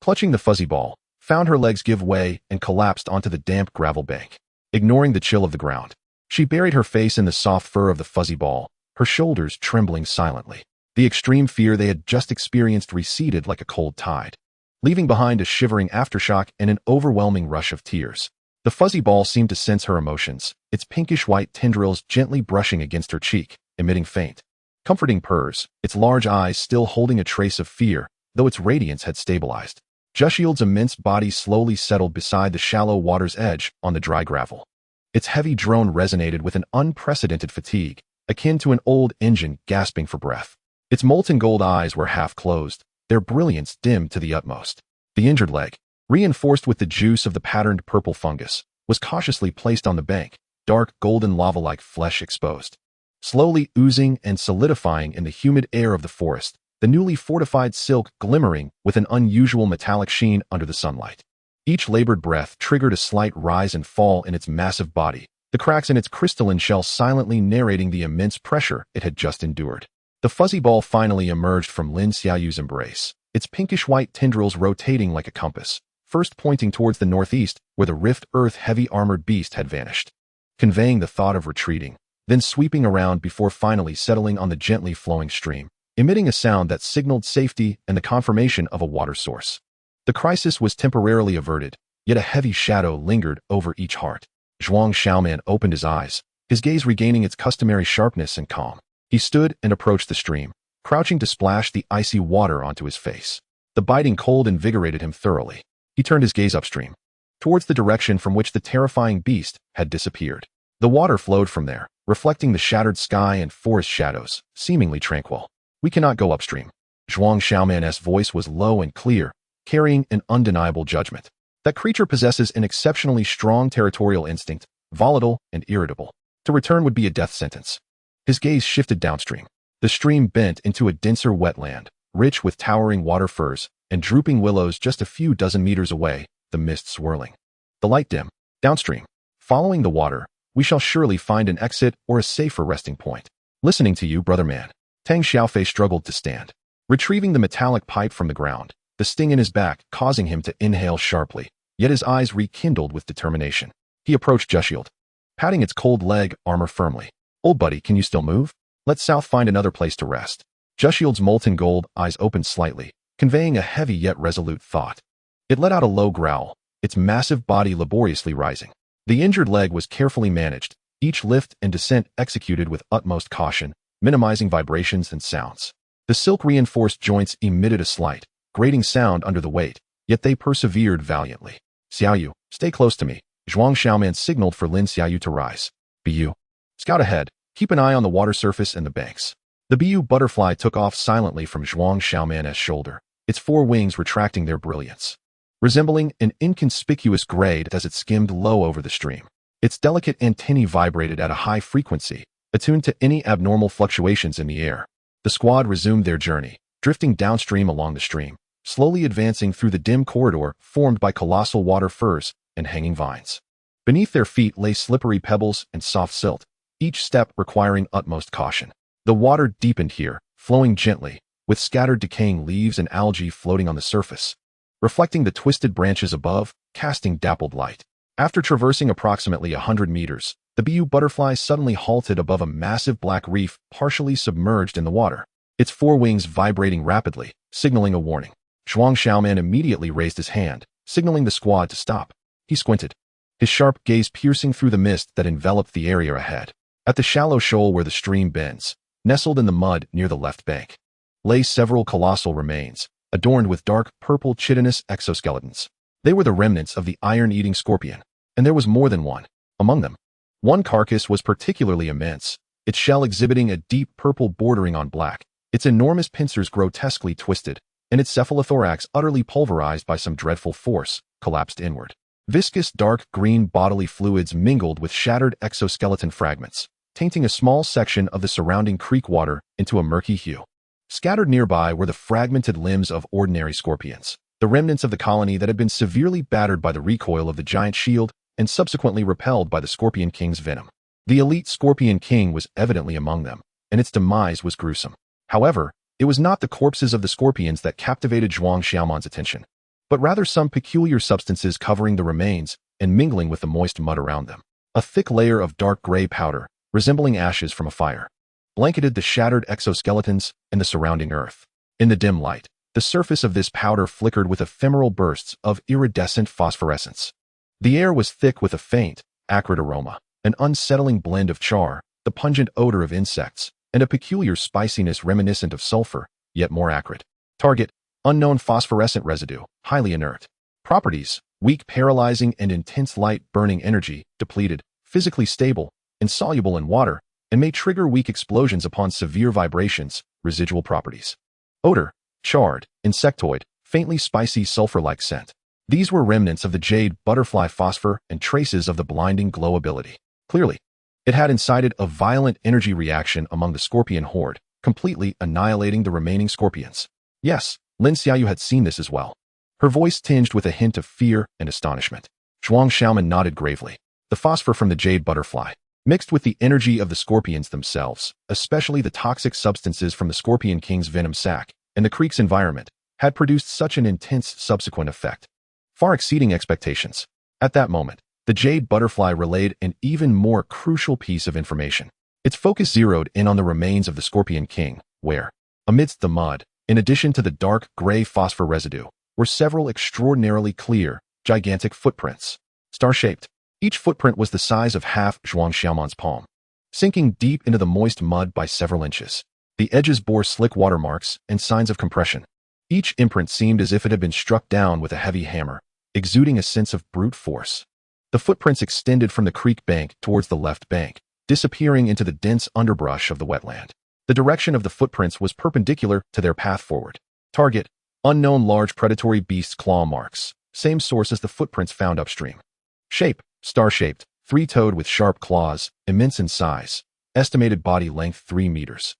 clutching the fuzzy ball, found her legs give way and collapsed onto the damp gravel bank. Ignoring the chill of the ground, she buried her face in the soft fur of the fuzzy ball, her shoulders trembling silently. The extreme fear they had just experienced receded like a cold tide, leaving behind a shivering aftershock and an overwhelming rush of tears. The fuzzy ball seemed to sense her emotions, its pinkish-white tendrils gently brushing against her cheek, emitting faint, comforting purrs, its large eyes still holding a trace of fear, though its radiance had stabilized. Jushield's immense body slowly settled beside the shallow water's edge on the dry gravel. Its heavy drone resonated with an unprecedented fatigue, akin to an old engine gasping for breath. Its molten gold eyes were half closed, their brilliance dimmed to the utmost. The injured leg, reinforced with the juice of the patterned purple fungus, was cautiously placed on the bank, dark golden lava-like flesh exposed. Slowly oozing and solidifying in the humid air of the forest, the newly fortified silk glimmering with an unusual metallic sheen under the sunlight. Each labored breath triggered a slight rise and fall in its massive body, the cracks in its crystalline shell silently narrating the immense pressure it had just endured. The fuzzy ball finally emerged from Lin Xiaoyu's embrace, its pinkish-white tendrils rotating like a compass, first pointing towards the northeast where the Rift Earth heavy armored beast had vanished, conveying the thought of retreating, then sweeping around before finally settling on the gently flowing stream, emitting a sound that signaled safety and the confirmation of a water source. The crisis was temporarily averted, yet a heavy shadow lingered over each heart. Zhuang Xiaoman opened his eyes, his gaze regaining its customary sharpness and calm. He stood and approached the stream, crouching to splash the icy water onto his face. The biting cold invigorated him thoroughly. He turned his gaze upstream, towards the direction from which the terrifying beast had disappeared. The water flowed from there, reflecting the shattered sky and forest shadows, seemingly tranquil. "We cannot go upstream." Zhuang Xiaoman's voice was low and clear, carrying an undeniable judgment. That creature possesses an exceptionally strong territorial instinct, volatile and irritable. To return would be a death sentence. His gaze shifted downstream. The stream bent into a denser wetland, rich with towering water firs and drooping willows just a few dozen meters away, the mist swirling. The light dim. Downstream, following the water, we shall surely find an exit or a safer resting point. "Listening to you, brother man." Tang Xiaofei struggled to stand, retrieving the metallic pipe from the ground, the sting in his back causing him to inhale sharply, yet his eyes rekindled with determination. He approached Jushield, patting its cold leg armor firmly. "Old buddy, can you still move? Let's south find another place to rest." Jushield's molten gold eyes opened slightly, conveying a heavy yet resolute thought. It let out a low growl, its massive body laboriously rising. The injured leg was carefully managed, each lift and descent executed with utmost caution, minimizing vibrations and sounds. The silk-reinforced joints emitted a slight, grating sound under the weight, yet they persevered valiantly. "Xiaoyu, stay close to me." Zhuang Xiaoman signaled for Lin Xiaoyu to rise. "Bu. Scout ahead, keep an eye on the water surface and the banks." The Bu butterfly took off silently from Zhuang Xiaoman's shoulder, its four wings retracting their brilliance, resembling an inconspicuous gray as it skimmed low over the stream. Its delicate antennae vibrated at a high frequency, attuned to any abnormal fluctuations in the air. The squad resumed their journey, drifting downstream along the stream, slowly advancing through the dim corridor formed by colossal water firs and hanging vines. Beneath their feet lay slippery pebbles and soft silt, each step requiring utmost caution. The water deepened here, flowing gently, with scattered decaying leaves and algae floating on the surface, reflecting the twisted branches above, casting dappled light. After traversing approximately 100 meters, the Bu butterfly suddenly halted above a massive black reef partially submerged in the water, its four wings vibrating rapidly, signaling a warning. Zhuang Xiaoman immediately raised his hand, signaling the squad to stop. He squinted, his sharp gaze piercing through the mist that enveloped the area ahead. At the shallow shoal where the stream bends, nestled in the mud near the left bank, lay several colossal remains, adorned with dark purple chitinous exoskeletons. They were the remnants of the iron-eating scorpion, and there was more than one among them. One carcass was particularly immense, its shell exhibiting a deep purple bordering on black, its enormous pincers grotesquely twisted, and its cephalothorax utterly pulverized by some dreadful force, collapsed inward. Viscous dark green bodily fluids mingled with shattered exoskeleton fragments, tainting a small section of the surrounding creek water into a murky hue. Scattered nearby were the fragmented limbs of ordinary scorpions, the remnants of the colony that had been severely battered by the recoil of the giant shield and subsequently repelled by the Scorpion King's venom. The elite Scorpion King was evidently among them, and its demise was gruesome. However, it was not the corpses of the scorpions that captivated Zhuang Xiaoman's attention. but rather some peculiar substances covering the remains and mingling with the moist mud around them. A thick layer of dark gray powder, resembling ashes from a fire, blanketed the shattered exoskeletons and the surrounding earth. In the dim light, the surface of this powder flickered with ephemeral bursts of iridescent phosphorescence. The air was thick with a faint, acrid aroma, an unsettling blend of char, the pungent odor of insects, and a peculiar spiciness reminiscent of sulfur, yet more acrid. Target: unknown phosphorescent residue, highly inert. Properties: weak, paralyzing, and intense light burning energy, depleted, physically stable, insoluble in water, and may trigger weak explosions upon severe vibrations. Residual properties: odor: charred, insectoid, faintly spicy sulfur-like scent. These were remnants of the jade butterfly phosphor and traces of the blinding glow ability. Clearly, it had incited a violent energy reaction among the scorpion horde, completely annihilating the remaining scorpions. Yes, Lin Xiaoyu had seen this as well. Her voice tinged with a hint of fear and astonishment. Zhuang Xiaoman nodded gravely. The phosphor from the jade butterfly, mixed with the energy of the scorpions themselves, especially the toxic substances from the Scorpion King's venom sac, and the creek's environment, had produced such an intense subsequent effect, far exceeding expectations. At that moment, the jade butterfly relayed an even more crucial piece of information. Its focus zeroed in on the remains of the Scorpion King, where, amidst the mud, in addition to the dark gray phosphor residue, were several extraordinarily clear, gigantic footprints, star-shaped. Each footprint was the size of half Zhuang Xiaoman's palm, sinking deep into the moist mud by several inches. The edges bore slick watermarks and signs of compression. Each imprint seemed as if it had been struck down with a heavy hammer, exuding a sense of brute force. The footprints extended from the creek bank towards the left bank, disappearing into the dense underbrush of the wetland. The direction of the footprints was perpendicular to their path forward. Target: unknown large predatory beast's claw marks, same source as the footprints found upstream. Shape: star-shaped, three-toed with sharp claws, immense in size. Estimated body length 3 meters.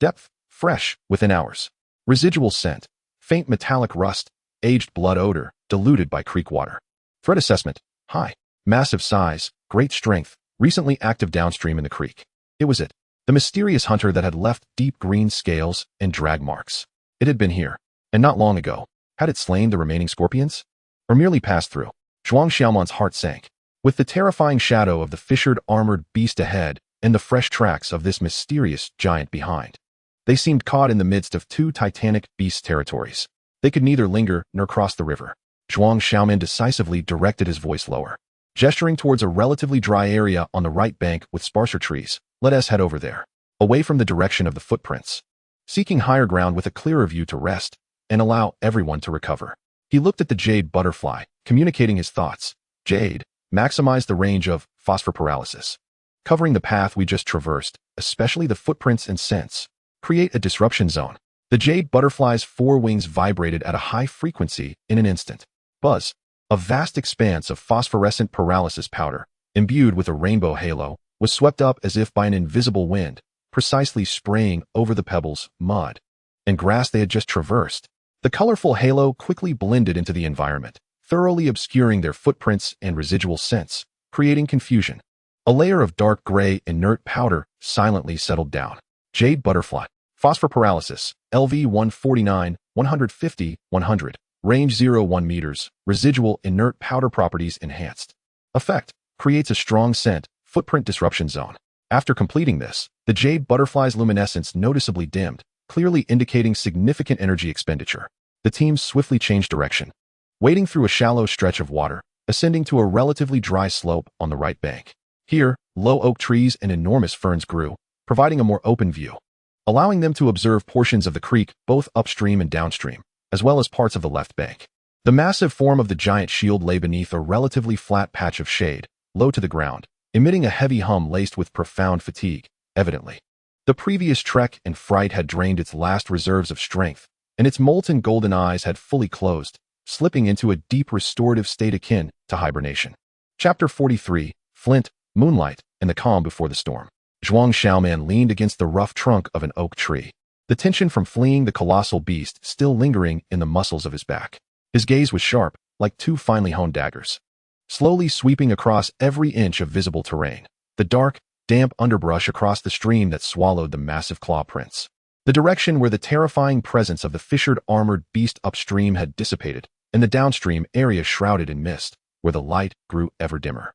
Depth: fresh, within hours. Residual scent: faint metallic rust, aged blood odor, diluted by creek water. Threat assessment: high. Massive size, great strength, recently active downstream in the creek. It was it, the mysterious hunter that had left deep green scales and drag marks. It had been here, and not long ago. Had it slain the remaining scorpions? Or merely passed through? Zhuang Xiaoman's heart sank. With the terrifying shadow of the fissured armored beast ahead and the fresh tracks of this mysterious giant behind, they seemed caught in the midst of two titanic beast territories. They could neither linger nor cross the river. Zhuang Xiaoman decisively directed his voice lower. Gesturing towards a relatively dry area on the right bank with sparser trees, let us head over there, away from the direction of the footprints, seeking higher ground with a clearer view to rest and allow everyone to recover. He looked at the jade butterfly, communicating his thoughts. Jade, maximize the range of phosphor paralysis, covering the path we just traversed, especially the footprints and scents. Create a disruption zone. The jade butterfly's 4 wings vibrated at a high frequency in an instant. Buzz. A vast expanse of phosphorescent paralysis powder, imbued with a rainbow halo, was swept up as if by an invisible wind, precisely spraying over the pebbles, mud, and grass they had just traversed. The colorful halo quickly blended into the environment, thoroughly obscuring their footprints and residual scents, creating confusion. A layer of dark gray, inert powder silently settled down. Jade butterfly. Phosphor paralysis. LV 149, 150, 100. Range 0-1 meters. Residual inert powder properties enhanced. Effect: creates a strong scent, footprint disruption zone. After completing this, the jade butterfly's luminescence noticeably dimmed, clearly indicating significant energy expenditure. The team swiftly changed direction, wading through a shallow stretch of water, ascending to a relatively dry slope on the right bank. Here, low oak trees and enormous ferns grew, providing a more open view, allowing them to observe portions of the creek both upstream and downstream, as well as parts of the left bank. The massive form of the giant shield lay beneath a relatively flat patch of shade, low to the ground, emitting a heavy hum laced with profound fatigue, evidently. The previous trek and fright had drained its last reserves of strength, and its molten golden eyes had fully closed, slipping into a deep restorative state akin to hibernation. Chapter 43, Flint, Moonlight, and the Calm Before the Storm. Zhuang Xiaoman leaned against the rough trunk of an oak tree, the tension from fleeing the colossal beast still lingering in the muscles of his back. His gaze was sharp, like 2 finely honed daggers, slowly sweeping across every inch of visible terrain. The dark, damp underbrush across the stream that swallowed the massive claw prints. The direction where the terrifying presence of the fissured armored beast upstream had dissipated, and the downstream area shrouded in mist, where the light grew ever dimmer.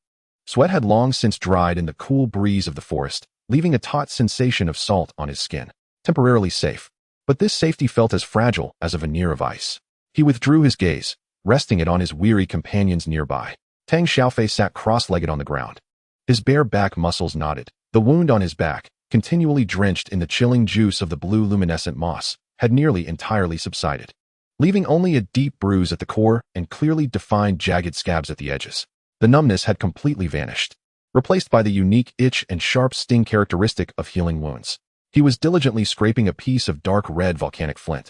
Sweat had long since dried in the cool breeze of the forest, leaving a taut sensation of salt on his skin. Temporarily safe. But this safety felt as fragile as a veneer of ice. He withdrew his gaze, resting it on his weary companions nearby. Tang Xiaofei sat cross-legged on the ground. His bare back muscles knotted. The wound on his back, continually drenched in the chilling juice of the blue luminescent moss, had nearly entirely subsided, leaving only a deep bruise at the core and clearly defined jagged scabs at the edges. The numbness had completely vanished, replaced by the unique itch and sharp sting characteristic of healing wounds. He was diligently scraping a piece of dark red volcanic flint,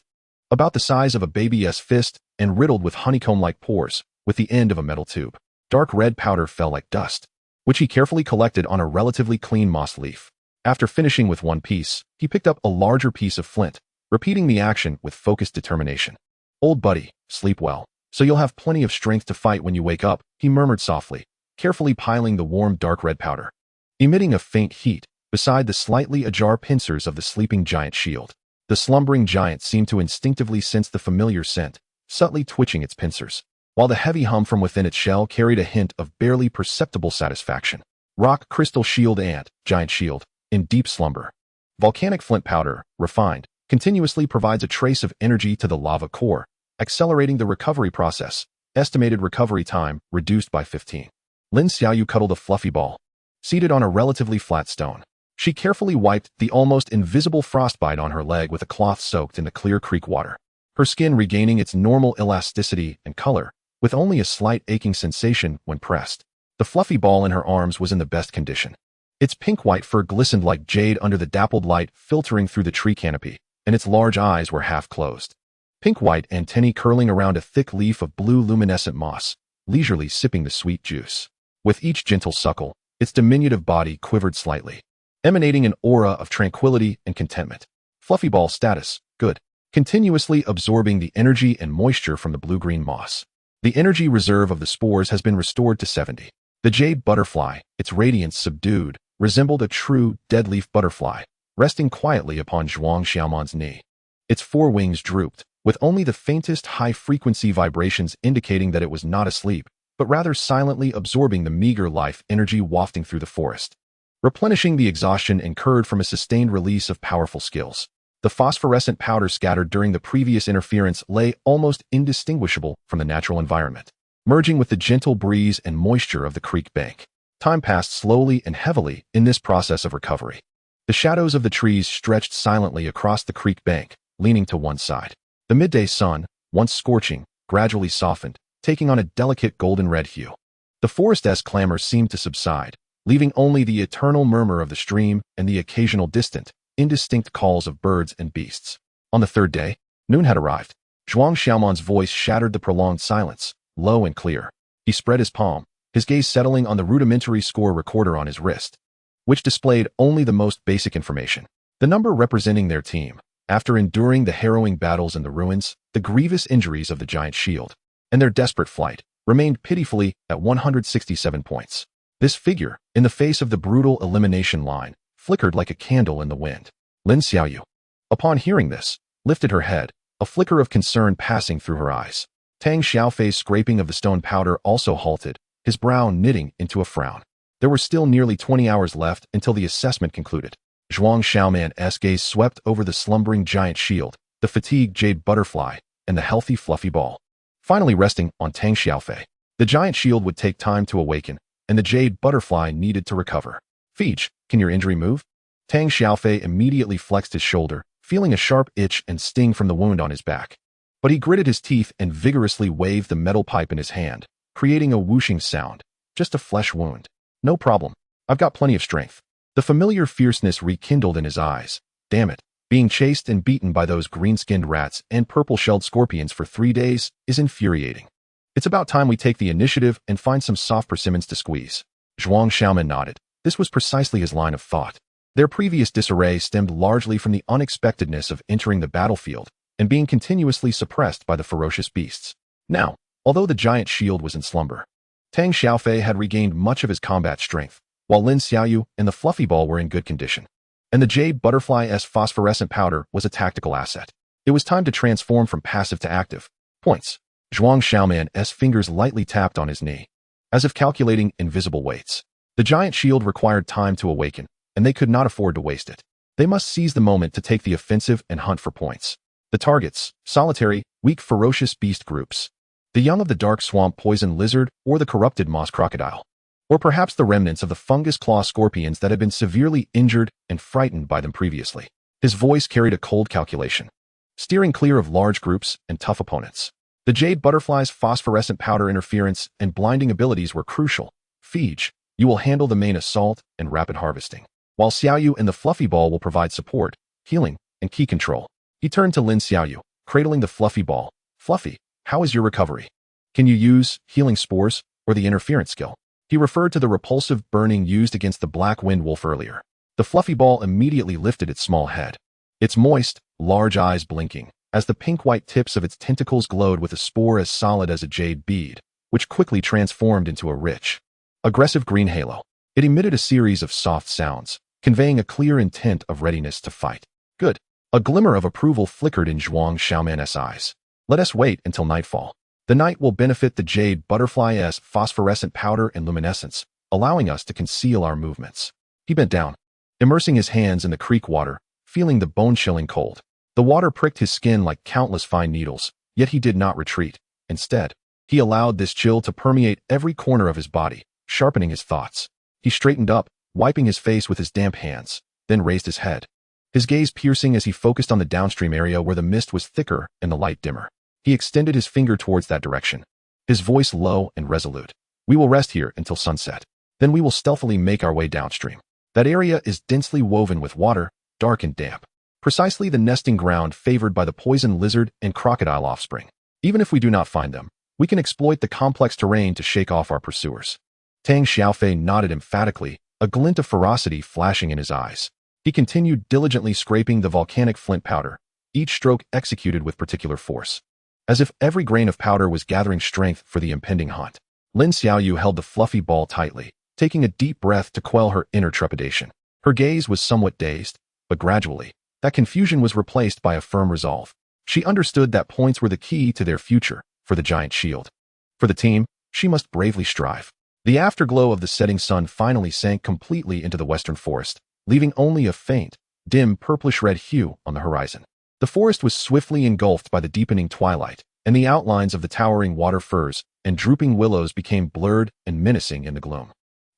about the size of a baby's fist and riddled with honeycomb-like pores, with the end of a metal tube. Dark red powder fell like dust, which he carefully collected on a relatively clean moss leaf. After finishing with one piece, he picked up a larger piece of flint, repeating the action with focused determination. "Old buddy, sleep well, so you'll have plenty of strength to fight when you wake up," he murmured softly, carefully piling the warm dark red powder, emitting a faint heat, beside the slightly ajar pincers of the sleeping giant shield. The slumbering giant seemed to instinctively sense the familiar scent, subtly twitching its pincers, while the heavy hum from within its shell carried a hint of barely perceptible satisfaction. Rock crystal shield ant, giant shield, in deep slumber. Volcanic flint powder, refined, continuously provides a trace of energy to the lava core, accelerating the recovery process. Estimated recovery time reduced by 15. Lin Xiaoyu cuddled a fluffy ball, seated on a relatively flat stone. She carefully wiped the almost invisible frostbite on her leg with a cloth soaked in the clear creek water, her skin regaining its normal elasticity and color, with only a slight aching sensation when pressed. The fluffy ball in her arms was in the best condition. Its pink-white fur glistened like jade under the dappled light filtering through the tree canopy, and its large eyes were half closed. Pink-white antennae curling around a thick leaf of blue luminescent moss, leisurely sipping the sweet juice. With each gentle suckle, its diminutive body quivered slightly, emanating an aura of tranquility and contentment. Fluffy ball status, good. Continuously absorbing the energy and moisture from the blue-green moss. The energy reserve of the spores has been restored to 70. The jade butterfly, its radiance subdued, resembled a true dead-leaf butterfly, resting quietly upon Zhuang Xiaoman's knee. Its forewings drooped, with only the faintest high-frequency vibrations indicating that it was not asleep, but rather silently absorbing the meager life energy wafting through the forest, replenishing the exhaustion incurred from a sustained release of powerful skills. The phosphorescent powder scattered during the previous interference lay almost indistinguishable from the natural environment, merging with the gentle breeze and moisture of the creek bank. Time passed slowly and heavily in this process of recovery. The shadows of the trees stretched silently across the creek bank, leaning to one side. The midday sun, once scorching, gradually softened, taking on a delicate golden-red hue. The forest's clamor seemed to subside, leaving only the eternal murmur of the stream and the occasional distant, indistinct calls of birds and beasts. On the third day, noon had arrived. Zhuang Xiaoman's voice shattered the prolonged silence, low and clear. He spread his palm, his gaze settling on the rudimentary score recorder on his wrist, which displayed only the most basic information. The number representing their team, after enduring the harrowing battles in the ruins, the grievous injuries of the giant shield, and their desperate flight, remained pitifully at 167 points. This figure, in the face of the brutal elimination line, flickered like a candle in the wind. Lin Xiaoyu, upon hearing this, lifted her head, a flicker of concern passing through her eyes. Tang Xiaofei's scraping of the stone powder also halted, his brow knitting into a frown. There were still nearly 20 hours left until the assessment concluded. Zhuang Xiaoman's gaze swept over the slumbering giant shield, the fatigued jade butterfly, and the healthy fluffy ball, finally resting on Tang Xiaofei. The giant shield would take time to awaken, and the jade butterfly needed to recover. "Feej, can your injury move?" Tang Xiaofei immediately flexed his shoulder, feeling a sharp itch and sting from the wound on his back. But he gritted his teeth and vigorously waved the metal pipe in his hand, creating a whooshing sound. "Just a flesh wound. No problem. I've got plenty of strength." The familiar fierceness rekindled in his eyes. Damn it, being chased and beaten by those green-skinned rats and purple-shelled scorpions for 3 days is infuriating. It's about time we take the initiative and find some soft persimmons to squeeze. Zhuang Xiaoman nodded. This was precisely his line of thought. Their previous disarray stemmed largely from the unexpectedness of entering the battlefield and being continuously suppressed by the ferocious beasts. Now, although the giant shield was in slumber, Tang Xiaofei had regained much of his combat strength, while Lin Xiaoyu and the fluffy ball were in good condition. And the jade butterfly's phosphorescent powder was a tactical asset. It was time to transform from passive to active. Points. Zhuang Xiaoman's fingers lightly tapped on his knee, as if calculating invisible weights. The giant shield required time to awaken, and they could not afford to waste it. They must seize the moment to take the offensive and hunt for points. The targets: solitary, weak, ferocious beast groups. The young of the dark swamp poison lizard or the corrupted moss crocodile. Or perhaps the remnants of the fungus claw scorpions that had been severely injured and frightened by them previously. His voice carried a cold calculation, steering clear of large groups and tough opponents. The jade butterfly's phosphorescent powder interference and blinding abilities were crucial. Fij, you will handle the main assault and rapid harvesting, while Xiaoyu and the fluffy ball will provide support, healing, and key control. He turned to Lin Xiaoyu, cradling the fluffy ball. Fluffy, how is your recovery? Can you use healing spores or the interference skill? He referred to the repulsive burning used against the black wind wolf earlier. The fluffy ball immediately lifted its small head, its moist, large eyes blinking, as the pink-white tips of its tentacles glowed with a spore as solid as a jade bead, which quickly transformed into a rich, aggressive green halo. It emitted a series of soft sounds, conveying a clear intent of readiness to fight. Good. A glimmer of approval flickered in Zhuang Xiaoman's eyes. Let us wait until nightfall. The night will benefit the jade butterfly's phosphorescent powder and luminescence, allowing us to conceal our movements. He bent down, immersing his hands in the creek water, feeling the bone-chilling cold. The water pricked his skin like countless fine needles, yet he did not retreat. Instead, he allowed this chill to permeate every corner of his body, sharpening his thoughts. He straightened up, wiping his face with his damp hands, then raised his head, his gaze piercing as he focused on the downstream area where the mist was thicker and the light dimmer. He extended his finger towards that direction, his voice low and resolute. We will rest here until sunset. Then we will stealthily make our way downstream. That area is densely woven with water, dark and damp. Precisely the nesting ground favored by the poison lizard and crocodile offspring. Even if we do not find them, we can exploit the complex terrain to shake off our pursuers. Tang Xiaofei nodded emphatically, a glint of ferocity flashing in his eyes. He continued diligently scraping the volcanic flint powder, each stroke executed with particular force, as if every grain of powder was gathering strength for the impending hunt. Lin Xiaoyu held the fluffy ball tightly, taking a deep breath to quell her inner trepidation. Her gaze was somewhat dazed, but gradually, that confusion was replaced by a firm resolve. She understood that points were the key to their future, for the giant shield. For the team, she must bravely strive. The afterglow of the setting sun finally sank completely into the western forest, leaving only a faint, dim purplish-red hue on the horizon. The forest was swiftly engulfed by the deepening twilight, and the outlines of the towering water firs and drooping willows became blurred and menacing in the gloom.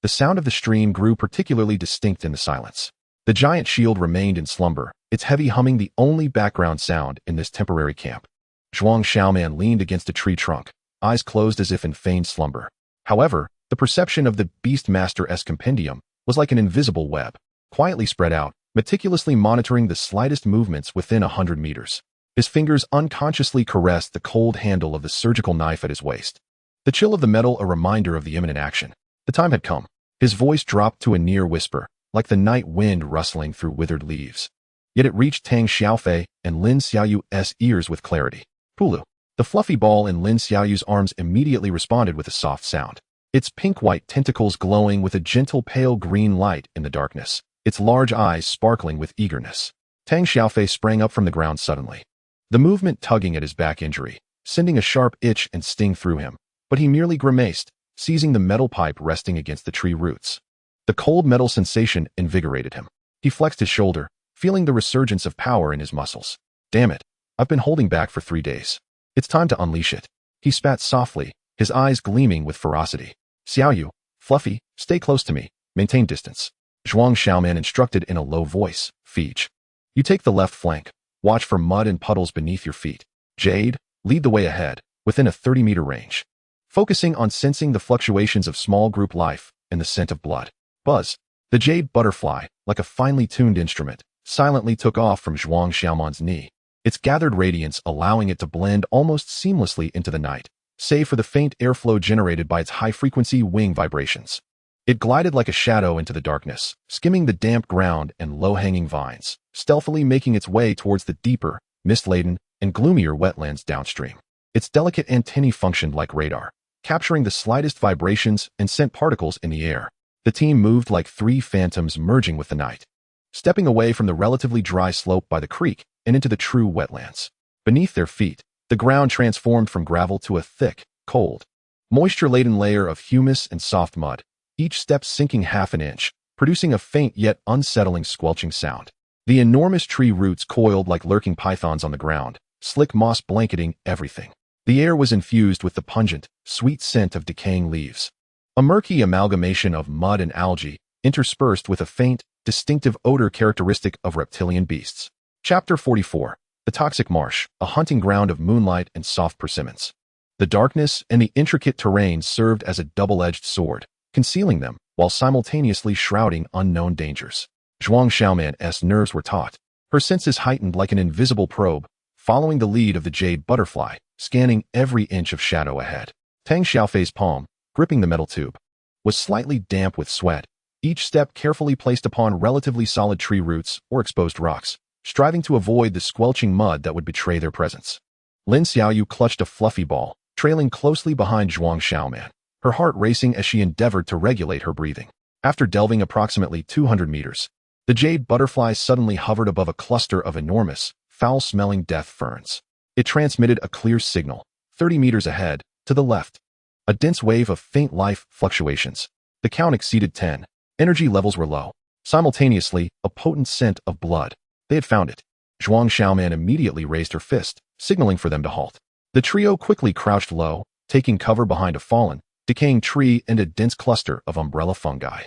The sound of the stream grew particularly distinct in the silence. The giant shield remained in slumber, its heavy humming the only background sound in this temporary camp. Zhuang Xiaoman leaned against a tree trunk, eyes closed as if in feigned slumber. However, the perception of the beastmaster's compendium was like an invisible web, quietly spread out, meticulously monitoring the slightest movements within 100 meters. His fingers unconsciously caressed the cold handle of the surgical knife at his waist. The chill of the metal a reminder of the imminent action. The time had come. His voice dropped to a near whisper, like the night wind rustling through withered leaves. Yet it reached Tang Xiaofei and Lin Xiaoyu's ears with clarity. Pulu. The fluffy ball in Lin Xiaoyu's arms immediately responded with a soft sound, its pink-white tentacles glowing with a gentle pale green light in the darkness, its large eyes sparkling with eagerness. Tang Xiaofei sprang up from the ground suddenly, the movement tugging at his back injury, sending a sharp itch and sting through him, but he merely grimaced, seizing the metal pipe resting against the tree roots. The cold metal sensation invigorated him. He flexed his shoulder, feeling the resurgence of power in his muscles. Damn it, I've been holding back for 3 days. It's time to unleash it. He spat softly, his eyes gleaming with ferocity. Xiaoyu, Fluffy, stay close to me, maintain distance. Zhuang Xiaoman instructed in a low voice. Fij. You take the left flank. Watch for mud and puddles beneath your feet. Jade, lead the way ahead, within a 30-meter range, focusing on sensing the fluctuations of small group life and the scent of blood. Buzz. The jade butterfly, like a finely tuned instrument, silently took off from Zhuang Xiaoman's knee, its gathered radiance allowing it to blend almost seamlessly into the night, save for the faint airflow generated by its high-frequency wing vibrations. It glided like a shadow into the darkness, skimming the damp ground and low-hanging vines, stealthily making its way towards the deeper, mist-laden, and gloomier wetlands downstream. Its delicate antennae functioned like radar, capturing the slightest vibrations and sent particles in the air. The team moved like 3 phantoms merging with the night, stepping away from the relatively dry slope by the creek and into the true wetlands. Beneath their feet, The ground transformed from gravel to a thick, cold, moisture-laden layer of humus and soft mud, each step sinking half an inch, producing a faint yet unsettling squelching sound. The enormous tree roots coiled like lurking pythons on the ground, slick moss blanketing everything. The air was infused with the pungent, sweet scent of decaying leaves. A murky amalgamation of mud and algae, interspersed with a faint, distinctive odor characteristic of reptilian beasts. Chapter 44. The Toxic Marsh, a hunting ground of moonlight and soft persimmons. The darkness and the intricate terrain served as a double-edged sword, concealing them while simultaneously shrouding unknown dangers. Zhuang Xiaoman's nerves were taut, her senses heightened like an invisible probe, following the lead of the jade butterfly, scanning every inch of shadow ahead. Tang Xiaofei's palm, gripping the metal tube, was slightly damp with sweat, each step carefully placed upon relatively solid tree roots or exposed rocks, striving to avoid the squelching mud that would betray their presence. Lin Xiaoyu clutched a fluffy ball, trailing closely behind Zhuang Xiaoman, her heart racing as she endeavored to regulate her breathing. After delving approximately 200 meters, the jade butterfly suddenly hovered above a cluster of enormous, foul-smelling death ferns. It transmitted a clear signal, 30 meters ahead, to the left. A dense wave of faint life fluctuations. The count exceeded 10. Energy levels were low. Simultaneously, a potent scent of blood. They had found it. Zhuang Xiaoman immediately raised her fist, signaling for them to halt. The trio quickly crouched low, taking cover behind a fallen, decaying tree and a dense cluster of umbrella fungi.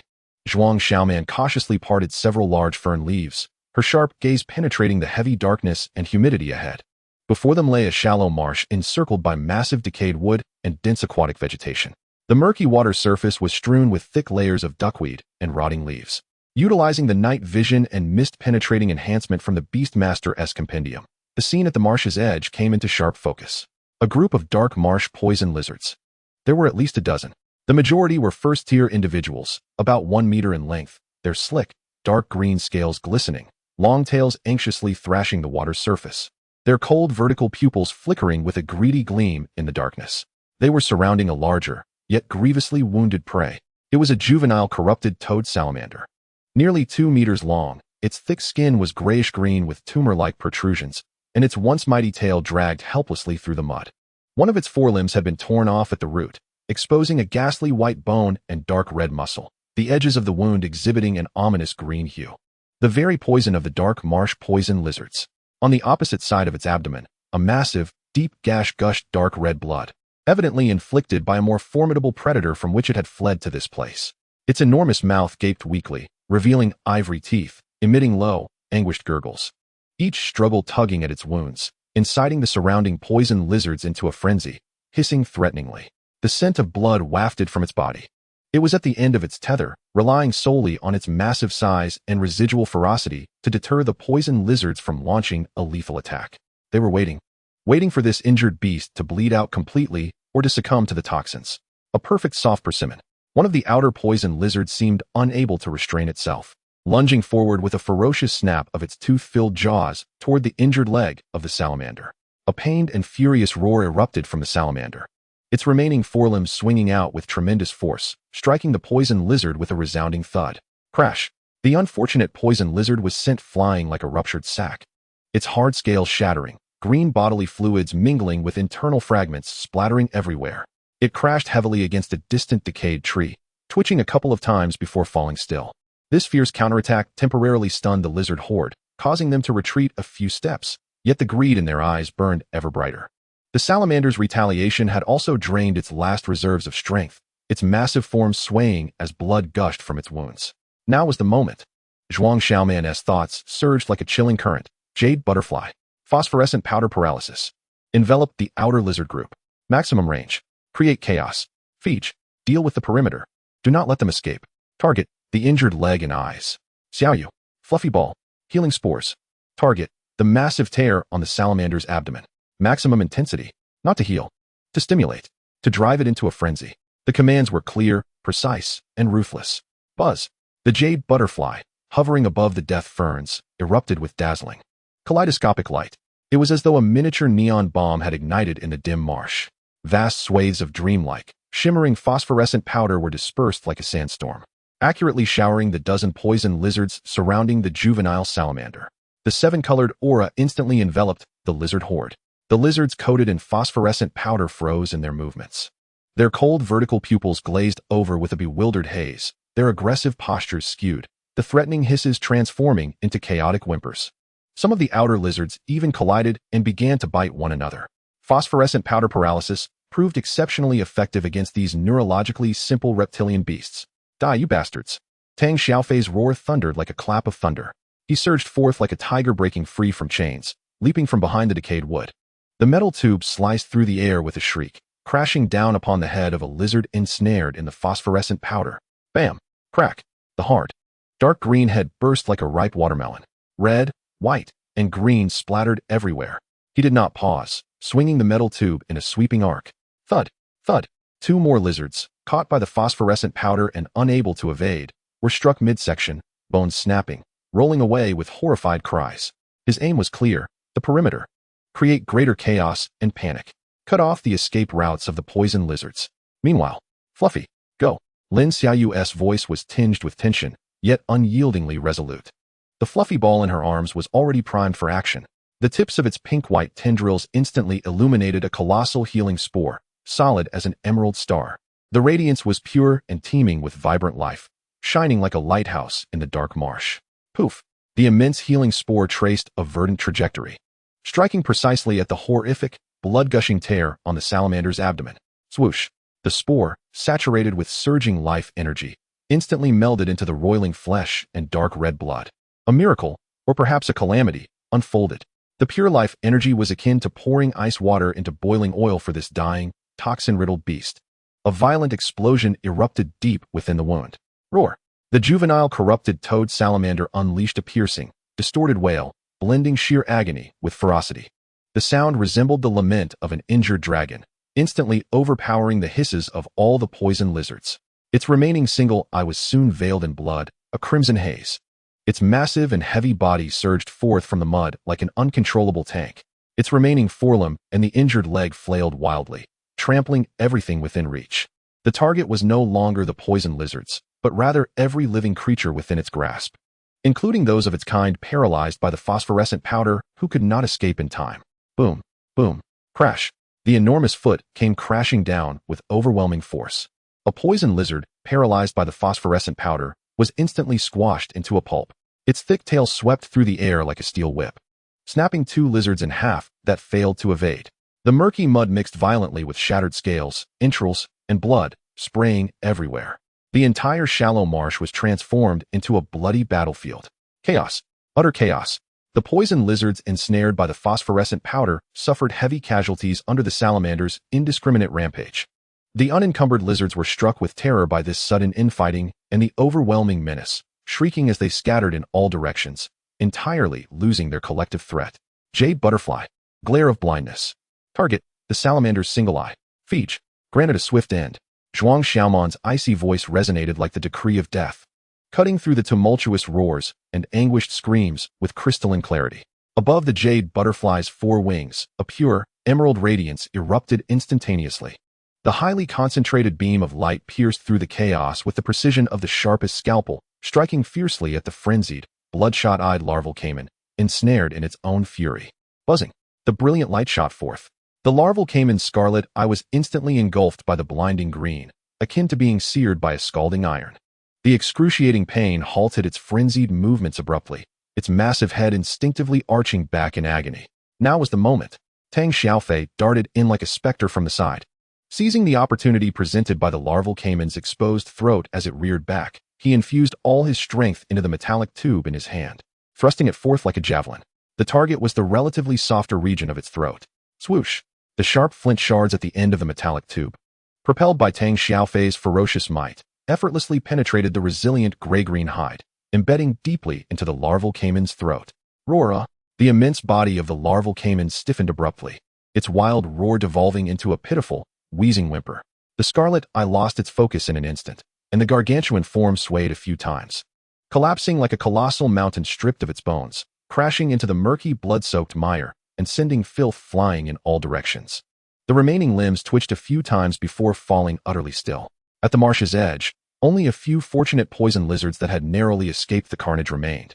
Zhuang Xiaoman cautiously parted several large fern leaves, her sharp gaze penetrating the heavy darkness and humidity ahead. Before them lay a shallow marsh encircled by massive decayed wood and dense aquatic vegetation. The murky water surface was strewn with thick layers of duckweed and rotting leaves. Utilizing the night vision and mist-penetrating enhancement from the Beastmaster's compendium, the scene at the marsh's edge came into sharp focus. A group of dark marsh poison lizards. There were at least a dozen. The majority were first-tier individuals, about 1 meter in length, their slick, dark green scales glistening, long tails anxiously thrashing the water's surface, their cold vertical pupils flickering with a greedy gleam in the darkness. They were surrounding a larger, yet grievously wounded prey. It was a juvenile corrupted toad salamander. Nearly 2 meters long, its thick skin was grayish-green with tumor-like protrusions, and its once mighty tail dragged helplessly through the mud. One of its forelimbs had been torn off at the root, exposing a ghastly white bone and dark red muscle, the edges of the wound exhibiting an ominous green hue. The very poison of the dark marsh poison lizards. On the opposite side of its abdomen, a massive, deep gash gushed dark red blood, evidently inflicted by a more formidable predator from which it had fled to this place. Its enormous mouth gaped weakly, revealing ivory teeth, emitting low, anguished gurgles. Each struggle tugging at its wounds, inciting the surrounding poison lizards into a frenzy, hissing threateningly. The scent of blood wafted from its body. It was at the end of its tether, relying solely on its massive size and residual ferocity to deter the poison lizards from launching a lethal attack. They were waiting for this injured beast to bleed out completely or to succumb to the toxins. A perfect soft persimmon. One of the outer poison lizards seemed unable to restrain itself, lunging forward with a ferocious snap of its tooth-filled jaws toward the injured leg of the salamander. A pained and furious roar erupted from the salamander, its remaining forelimbs swinging out with tremendous force, striking the poison lizard with a resounding thud. Crash! The unfortunate poison lizard was sent flying like a ruptured sack, its hard scales shattering, green bodily fluids mingling with internal fragments splattering everywhere. It crashed heavily against a distant decayed tree, twitching a couple of times before falling still. This fierce counterattack temporarily stunned the lizard horde, causing them to retreat a few steps, yet the greed in their eyes burned ever brighter. The salamander's retaliation had also drained its last reserves of strength, its massive form swaying as blood gushed from its wounds. Now was the moment. Zhuang Xiaoman's thoughts surged like a chilling current. Jade butterfly. Phosphorescent powder paralysis. Envelop the outer lizard group. Maximum range. Create chaos. Feech. Deal with the perimeter. Do not let them escape. Target. The injured leg and eyes. Xiaoyu. Fluffy ball. Healing spores. Target. The massive tear on the salamander's abdomen. Maximum intensity. Not to heal. To stimulate. To drive it into a frenzy. The commands were clear, precise, and ruthless. Buzz. The jade butterfly, hovering above the death ferns, erupted with dazzling, kaleidoscopic light. It was as though a miniature neon bomb had ignited in the dim marsh. Vast swathes of dreamlike, shimmering phosphorescent powder were dispersed like a sandstorm, accurately showering the dozen poison lizards surrounding the juvenile salamander. The seven-colored aura instantly enveloped the lizard horde. The lizards coated in phosphorescent powder froze in their movements. Their cold vertical pupils glazed over with a bewildered haze, their aggressive postures skewed, the threatening hisses transforming into chaotic whimpers. Some of the outer lizards even collided and began to bite one another. Phosphorescent powder paralysis proved exceptionally effective against these neurologically simple reptilian beasts. Die, you bastards! Tang Xiaofei's roar thundered like a clap of thunder. He surged forth like a tiger breaking free from chains, leaping from behind the decayed wood. The metal tube sliced through the air with a shriek, crashing down upon the head of a lizard ensnared in the phosphorescent powder. Bam! Crack! The hard, dark green head burst like a ripe watermelon. Red, white, and green splattered everywhere. He did not pause, swinging the metal tube in a sweeping arc. Thud! Thud! 2 more lizards, caught by the phosphorescent powder and unable to evade, were struck midsection, bones snapping, rolling away with horrified cries. His aim was clear: the perimeter. Create greater chaos and panic. Cut off the escape routes of the poison lizards. Meanwhile, Fluffy, go. Lin Xiaoyu's voice was tinged with tension, yet unyieldingly resolute. The fluffy ball in her arms was already primed for action. The tips of its pink-white tendrils instantly illuminated a colossal healing spore, solid as an emerald star. The radiance was pure and teeming with vibrant life, shining like a lighthouse in the dark marsh. Poof! The immense healing spore traced a verdant trajectory, striking precisely at the horrific, blood-gushing tear on the salamander's abdomen. Swoosh! The spore, saturated with surging life energy, instantly melded into the roiling flesh and dark red blood. A miracle, or perhaps a calamity, unfolded. The pure life energy was akin to pouring ice water into boiling oil for this dying, toxin-riddled beast. A violent explosion erupted deep within the wound. Roar! The juvenile corrupted toad salamander unleashed a piercing, distorted wail, blending sheer agony with ferocity. The sound resembled the lament of an injured dragon, instantly overpowering the hisses of all the poison lizards. Its remaining single eye was soon veiled in blood, a crimson haze. Its massive and heavy body surged forth from the mud like an uncontrollable tank. Its remaining forelimb and the injured leg flailed wildly, trampling everything within reach. The target was no longer the poison lizards, but rather every living creature within its grasp, including those of its kind paralyzed by the phosphorescent powder who could not escape in time. Boom, boom, crash. The enormous foot came crashing down with overwhelming force. A poison lizard, paralyzed by the phosphorescent powder, was instantly squashed into a pulp. Its thick tail swept through the air like a steel whip, snapping 2 lizards in half that failed to evade. The murky mud mixed violently with shattered scales, entrails, and blood, spraying everywhere. The entire shallow marsh was transformed into a bloody battlefield. Chaos. Utter chaos. The poison lizards ensnared by the phosphorescent powder suffered heavy casualties under the salamander's indiscriminate rampage. The unencumbered lizards were struck with terror by this sudden infighting and the overwhelming menace, shrieking as they scattered in all directions, entirely losing their collective threat. Jade butterfly. Glare of blindness. Target, the salamander's single eye. Feech. Granted a swift end. Zhuang Xiaoman's icy voice resonated like the decree of death, cutting through the tumultuous roars and anguished screams with crystalline clarity. Above the jade butterfly's 4 wings, a pure, emerald radiance erupted instantaneously. The highly concentrated beam of light pierced through the chaos with the precision of the sharpest scalpel, striking fiercely at the frenzied, bloodshot-eyed larval caiman, ensnared in its own fury. Buzzing. The brilliant light shot forth. The larval caiman's scarlet eye was instantly engulfed by the blinding green, akin to being seared by a scalding iron. The excruciating pain halted its frenzied movements abruptly, its massive head instinctively arching back in agony. Now was the moment. Tang Xiaofei darted in like a specter from the side. Seizing the opportunity presented by the larval caiman's exposed throat as it reared back, he infused all his strength into the metallic tube in his hand, thrusting it forth like a javelin. The target was the relatively softer region of its throat. Swoosh! The sharp flint shards at the end of the metallic tube, propelled by Tang Xiaofei's ferocious might, effortlessly penetrated the resilient gray-green hide, embedding deeply into the larval caiman's throat. Roar! The immense body of the larval caiman stiffened abruptly, its wild roar devolving into a pitiful, wheezing whimper. The scarlet eye lost its focus in an instant, and the gargantuan form swayed a few times, collapsing like a colossal mountain stripped of its bones, crashing into the murky, blood-soaked mire, and sending filth flying in all directions. The remaining limbs twitched a few times before falling utterly still. At the marsh's edge, only a few fortunate poison lizards that had narrowly escaped the carnage remained,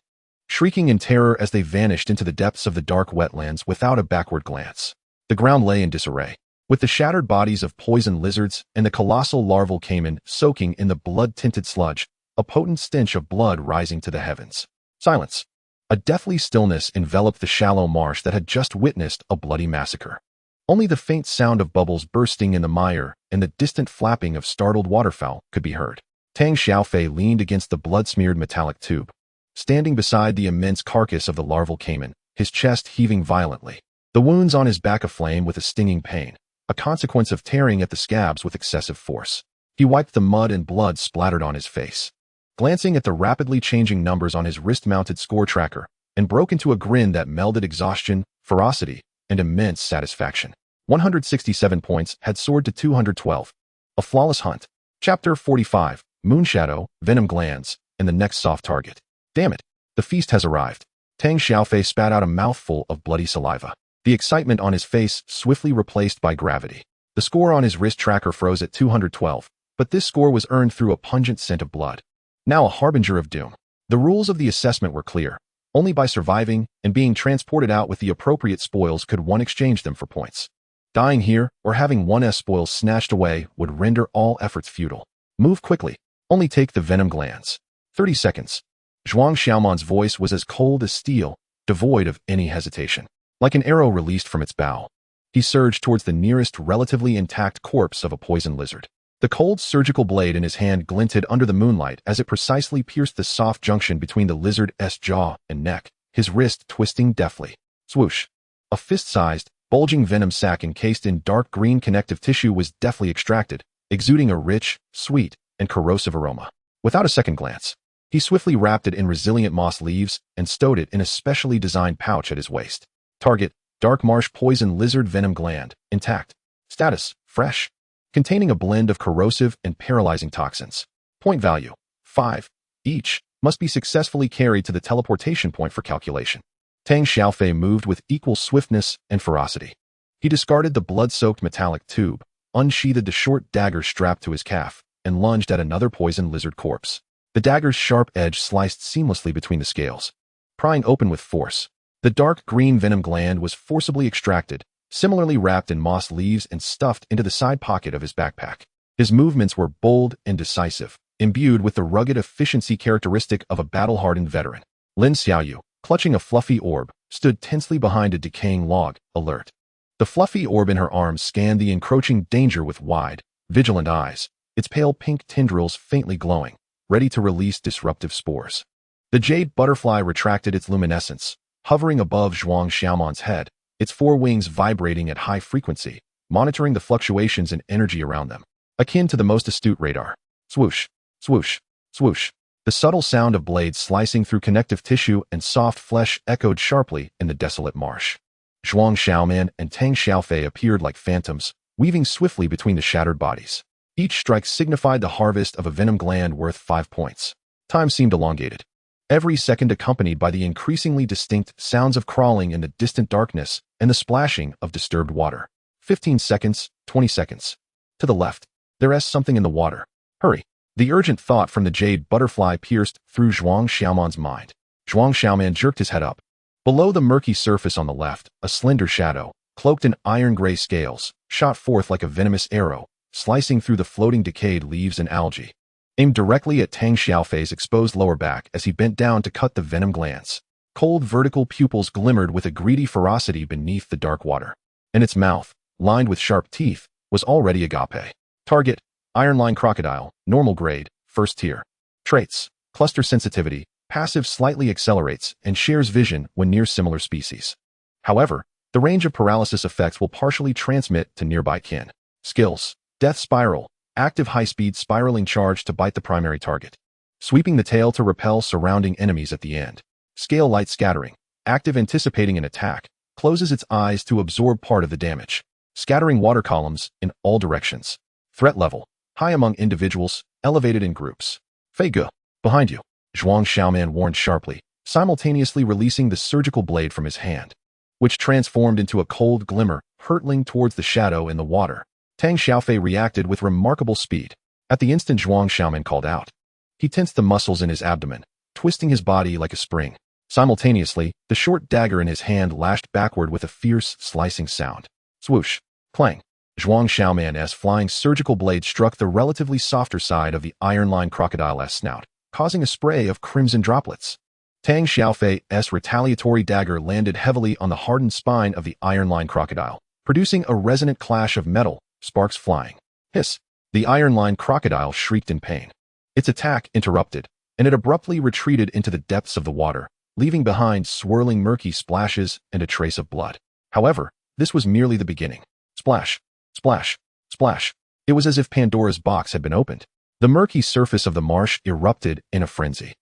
shrieking in terror as they vanished into the depths of the dark wetlands without a backward glance. The ground lay in disarray, with the shattered bodies of poison lizards and the colossal larval caiman soaking in the blood-tinted sludge, a potent stench of blood rising to the heavens. Silence. A deathly stillness enveloped the shallow marsh that had just witnessed a bloody massacre. Only the faint sound of bubbles bursting in the mire and the distant flapping of startled waterfowl could be heard. Tang Xiaofei leaned against the blood-smeared metallic tube, standing beside the immense carcass of the larval caiman, his chest heaving violently. The wounds on his back aflame with a stinging pain, a consequence of tearing at the scabs with excessive force. He wiped the mud and blood splattered on his face, glancing at the rapidly changing numbers on his wrist-mounted score tracker, and broke into a grin that melded exhaustion, ferocity, and immense satisfaction. 167 points had soared to 212. A flawless hunt. Chapter 45, Moonshadow, Venom Glands, and the next soft target. Damn it, the feast has arrived. Tang Xiaofei spat out a mouthful of bloody saliva. The excitement on his face swiftly replaced by gravity. The score on his wrist tracker froze at 212, but this score was earned through a pungent scent of blood. Now a harbinger of doom. The rules of the assessment were clear. Only by surviving and being transported out with the appropriate spoils could one exchange them for points. Dying here or having 1's spoils snatched away would render all efforts futile. Move quickly. Only take the venom glands. 30 seconds. Zhuang Xiaoman's voice was as cold as steel, devoid of any hesitation. Like an arrow released from its bow, he surged towards the nearest relatively intact corpse of a poison lizard. The cold surgical blade in his hand glinted under the moonlight as it precisely pierced the soft junction between the lizard's jaw and neck, his wrist twisting deftly. Swoosh. A fist-sized, bulging venom sac encased in dark green connective tissue was deftly extracted, exuding a rich, sweet, and corrosive aroma. Without a second glance, he swiftly wrapped it in resilient moss leaves and stowed it in a specially designed pouch at his waist. Target, dark marsh poison lizard venom gland, intact. Status, fresh. Containing a blend of corrosive and paralyzing toxins. Point value, 5. Each must be successfully carried to the teleportation point for calculation. Tang Xiaofei moved with equal swiftness and ferocity. He discarded the blood-soaked metallic tube, unsheathed the short dagger strapped to his calf, and lunged at another poison lizard corpse. The dagger's sharp edge sliced seamlessly between the scales, prying open with force. The dark green venom gland was forcibly extracted, similarly wrapped in moss leaves and stuffed into the side pocket of his backpack. His movements were bold and decisive, imbued with the rugged efficiency characteristic of a battle-hardened veteran. Lin Xiaoyu, clutching a fluffy orb, stood tensely behind a decaying log, alert. The fluffy orb in her arms scanned the encroaching danger with wide, vigilant eyes, its pale pink tendrils faintly glowing, ready to release disruptive spores. The jade butterfly retracted its luminescence, hovering above Zhuang Xiaoman's head, its four wings vibrating at high frequency, monitoring the fluctuations in energy around them, akin to the most astute radar. Swoosh, swoosh, swoosh. The subtle sound of blades slicing through connective tissue and soft flesh echoed sharply in the desolate marsh. Zhuang Xiaoman and Tang Xiaofei appeared like phantoms, weaving swiftly between the shattered bodies. Each strike signified the harvest of a venom gland worth 5 points. Time seemed elongated, every second accompanied by the increasingly distinct sounds of crawling in the distant darkness and the splashing of disturbed water. 15 seconds, 20 seconds. To the left, there's something in the water. Hurry. The urgent thought from the jade butterfly pierced through Zhuang Xiaoman's mind. Zhuang Xiaoman jerked his head up. Below the murky surface on the left, a slender shadow, cloaked in iron-gray scales, shot forth like a venomous arrow, slicing through the floating decayed leaves and algae. Aimed directly at Tang Xiaofei's exposed lower back as he bent down to cut the venom glands. Cold vertical pupils glimmered with a greedy ferocity beneath the dark water. And its mouth, lined with sharp teeth, was already agape. Target, iron-line crocodile, normal grade, first tier. Traits, cluster sensitivity, passive slightly accelerates and shares vision when near similar species. However, the range of paralysis effects will partially transmit to nearby kin. Skills, death spiral, active high-speed spiraling charge to bite the primary target. Sweeping the tail to repel surrounding enemies at the end. Scale light scattering, active anticipating an attack, closes its eyes to absorb part of the damage. Scattering water columns in all directions. Threat level, high among individuals, elevated in groups. Fei Ge, behind you, Zhuang Xiaoman warned sharply, simultaneously releasing the surgical blade from his hand, which transformed into a cold glimmer, hurtling towards the shadow in the water. Tang Xiaofei reacted with remarkable speed. At the instant Zhuang Xiaoman called out, he tensed the muscles in his abdomen, twisting his body like a spring. Simultaneously, the short dagger in his hand lashed backward with a fierce, slicing sound. Swoosh. Clang. Zhuang Xiaoman's flying surgical blade struck the relatively softer side of the iron-lined crocodile's snout, causing a spray of crimson droplets. Tang Xiaofei's retaliatory dagger landed heavily on the hardened spine of the iron-lined crocodile, producing a resonant clash of metal, sparks flying. Hiss! The iron-lined crocodile shrieked in pain. Its attack interrupted, and it abruptly retreated into the depths of the water, leaving behind swirling murky splashes and a trace of blood. However, this was merely the beginning. Splash! Splash! Splash! It was as if Pandora's box had been opened. The murky surface of the marsh erupted in a frenzy.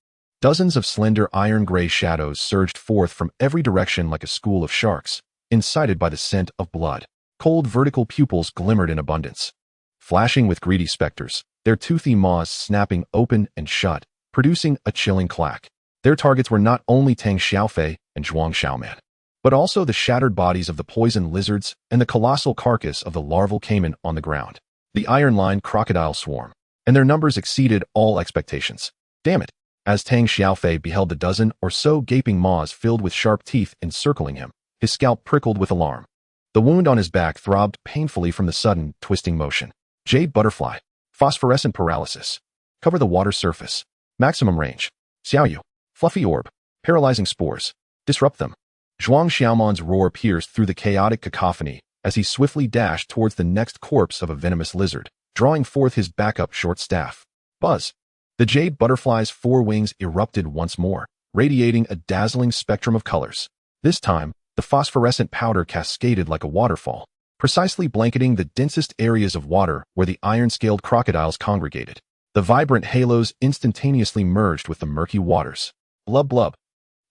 Dozens of slender iron-gray shadows surged forth from every direction like a school of sharks, incited by the scent of blood. Cold vertical pupils glimmered in abundance, flashing with greedy specters, their toothy maws snapping open and shut, producing a chilling clack. Their targets were not only Tang Xiaofei and Zhuang Xiaoman, but also the shattered bodies of the poison lizards and the colossal carcass of the larval caiman on the ground. The iron-lined crocodile swarm, and their numbers exceeded all expectations. Damn it! As Tang Xiaofei beheld the dozen or so gaping maws filled with sharp teeth encircling him, his scalp prickled with alarm. The wound on his back throbbed painfully from the sudden, twisting motion. Jade butterfly. Phosphorescent paralysis. Cover the water surface. Maximum range. Xiaoyu. Fluffy orb. Paralyzing spores. Disrupt them. Zhuang Xiaoman's roar pierced through the chaotic cacophony as he swiftly dashed towards the next corpse of a venomous lizard, drawing forth his backup short staff. Buzz. The jade butterfly's four wings erupted once more, radiating a dazzling spectrum of colors. This time, the phosphorescent powder cascaded like a waterfall, precisely blanketing the densest areas of water where the iron-scaled crocodiles congregated. The vibrant halos instantaneously merged with the murky waters. Blub blub.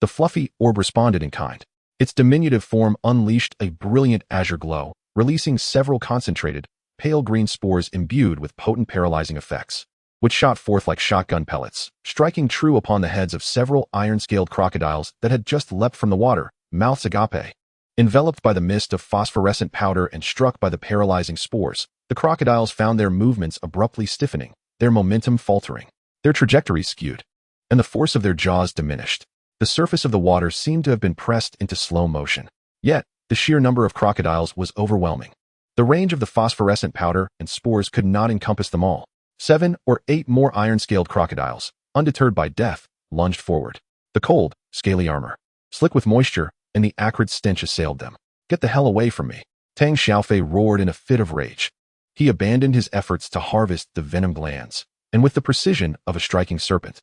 The fluffy orb responded in kind. Its diminutive form unleashed a brilliant azure glow, releasing several concentrated, pale green spores imbued with potent paralyzing effects, which shot forth like shotgun pellets, striking true upon the heads of several iron-scaled crocodiles that had just leapt from the water, mouths agape. Enveloped by the mist of phosphorescent powder and struck by the paralyzing spores, the crocodiles found their movements abruptly stiffening, their momentum faltering, their trajectories skewed, and the force of their jaws diminished. The surface of the water seemed to have been pressed into slow motion. Yet, the sheer number of crocodiles was overwhelming. The range of the phosphorescent powder and spores could not encompass them all. 7 or 8 more iron-scaled crocodiles, undeterred by death, lunged forward. The cold, scaly armor, slick with moisture, and the acrid stench assailed them. Get the hell away from me! Tang Xiaofei roared in a fit of rage. He abandoned his efforts to harvest the venom glands, and with the precision of a striking serpent,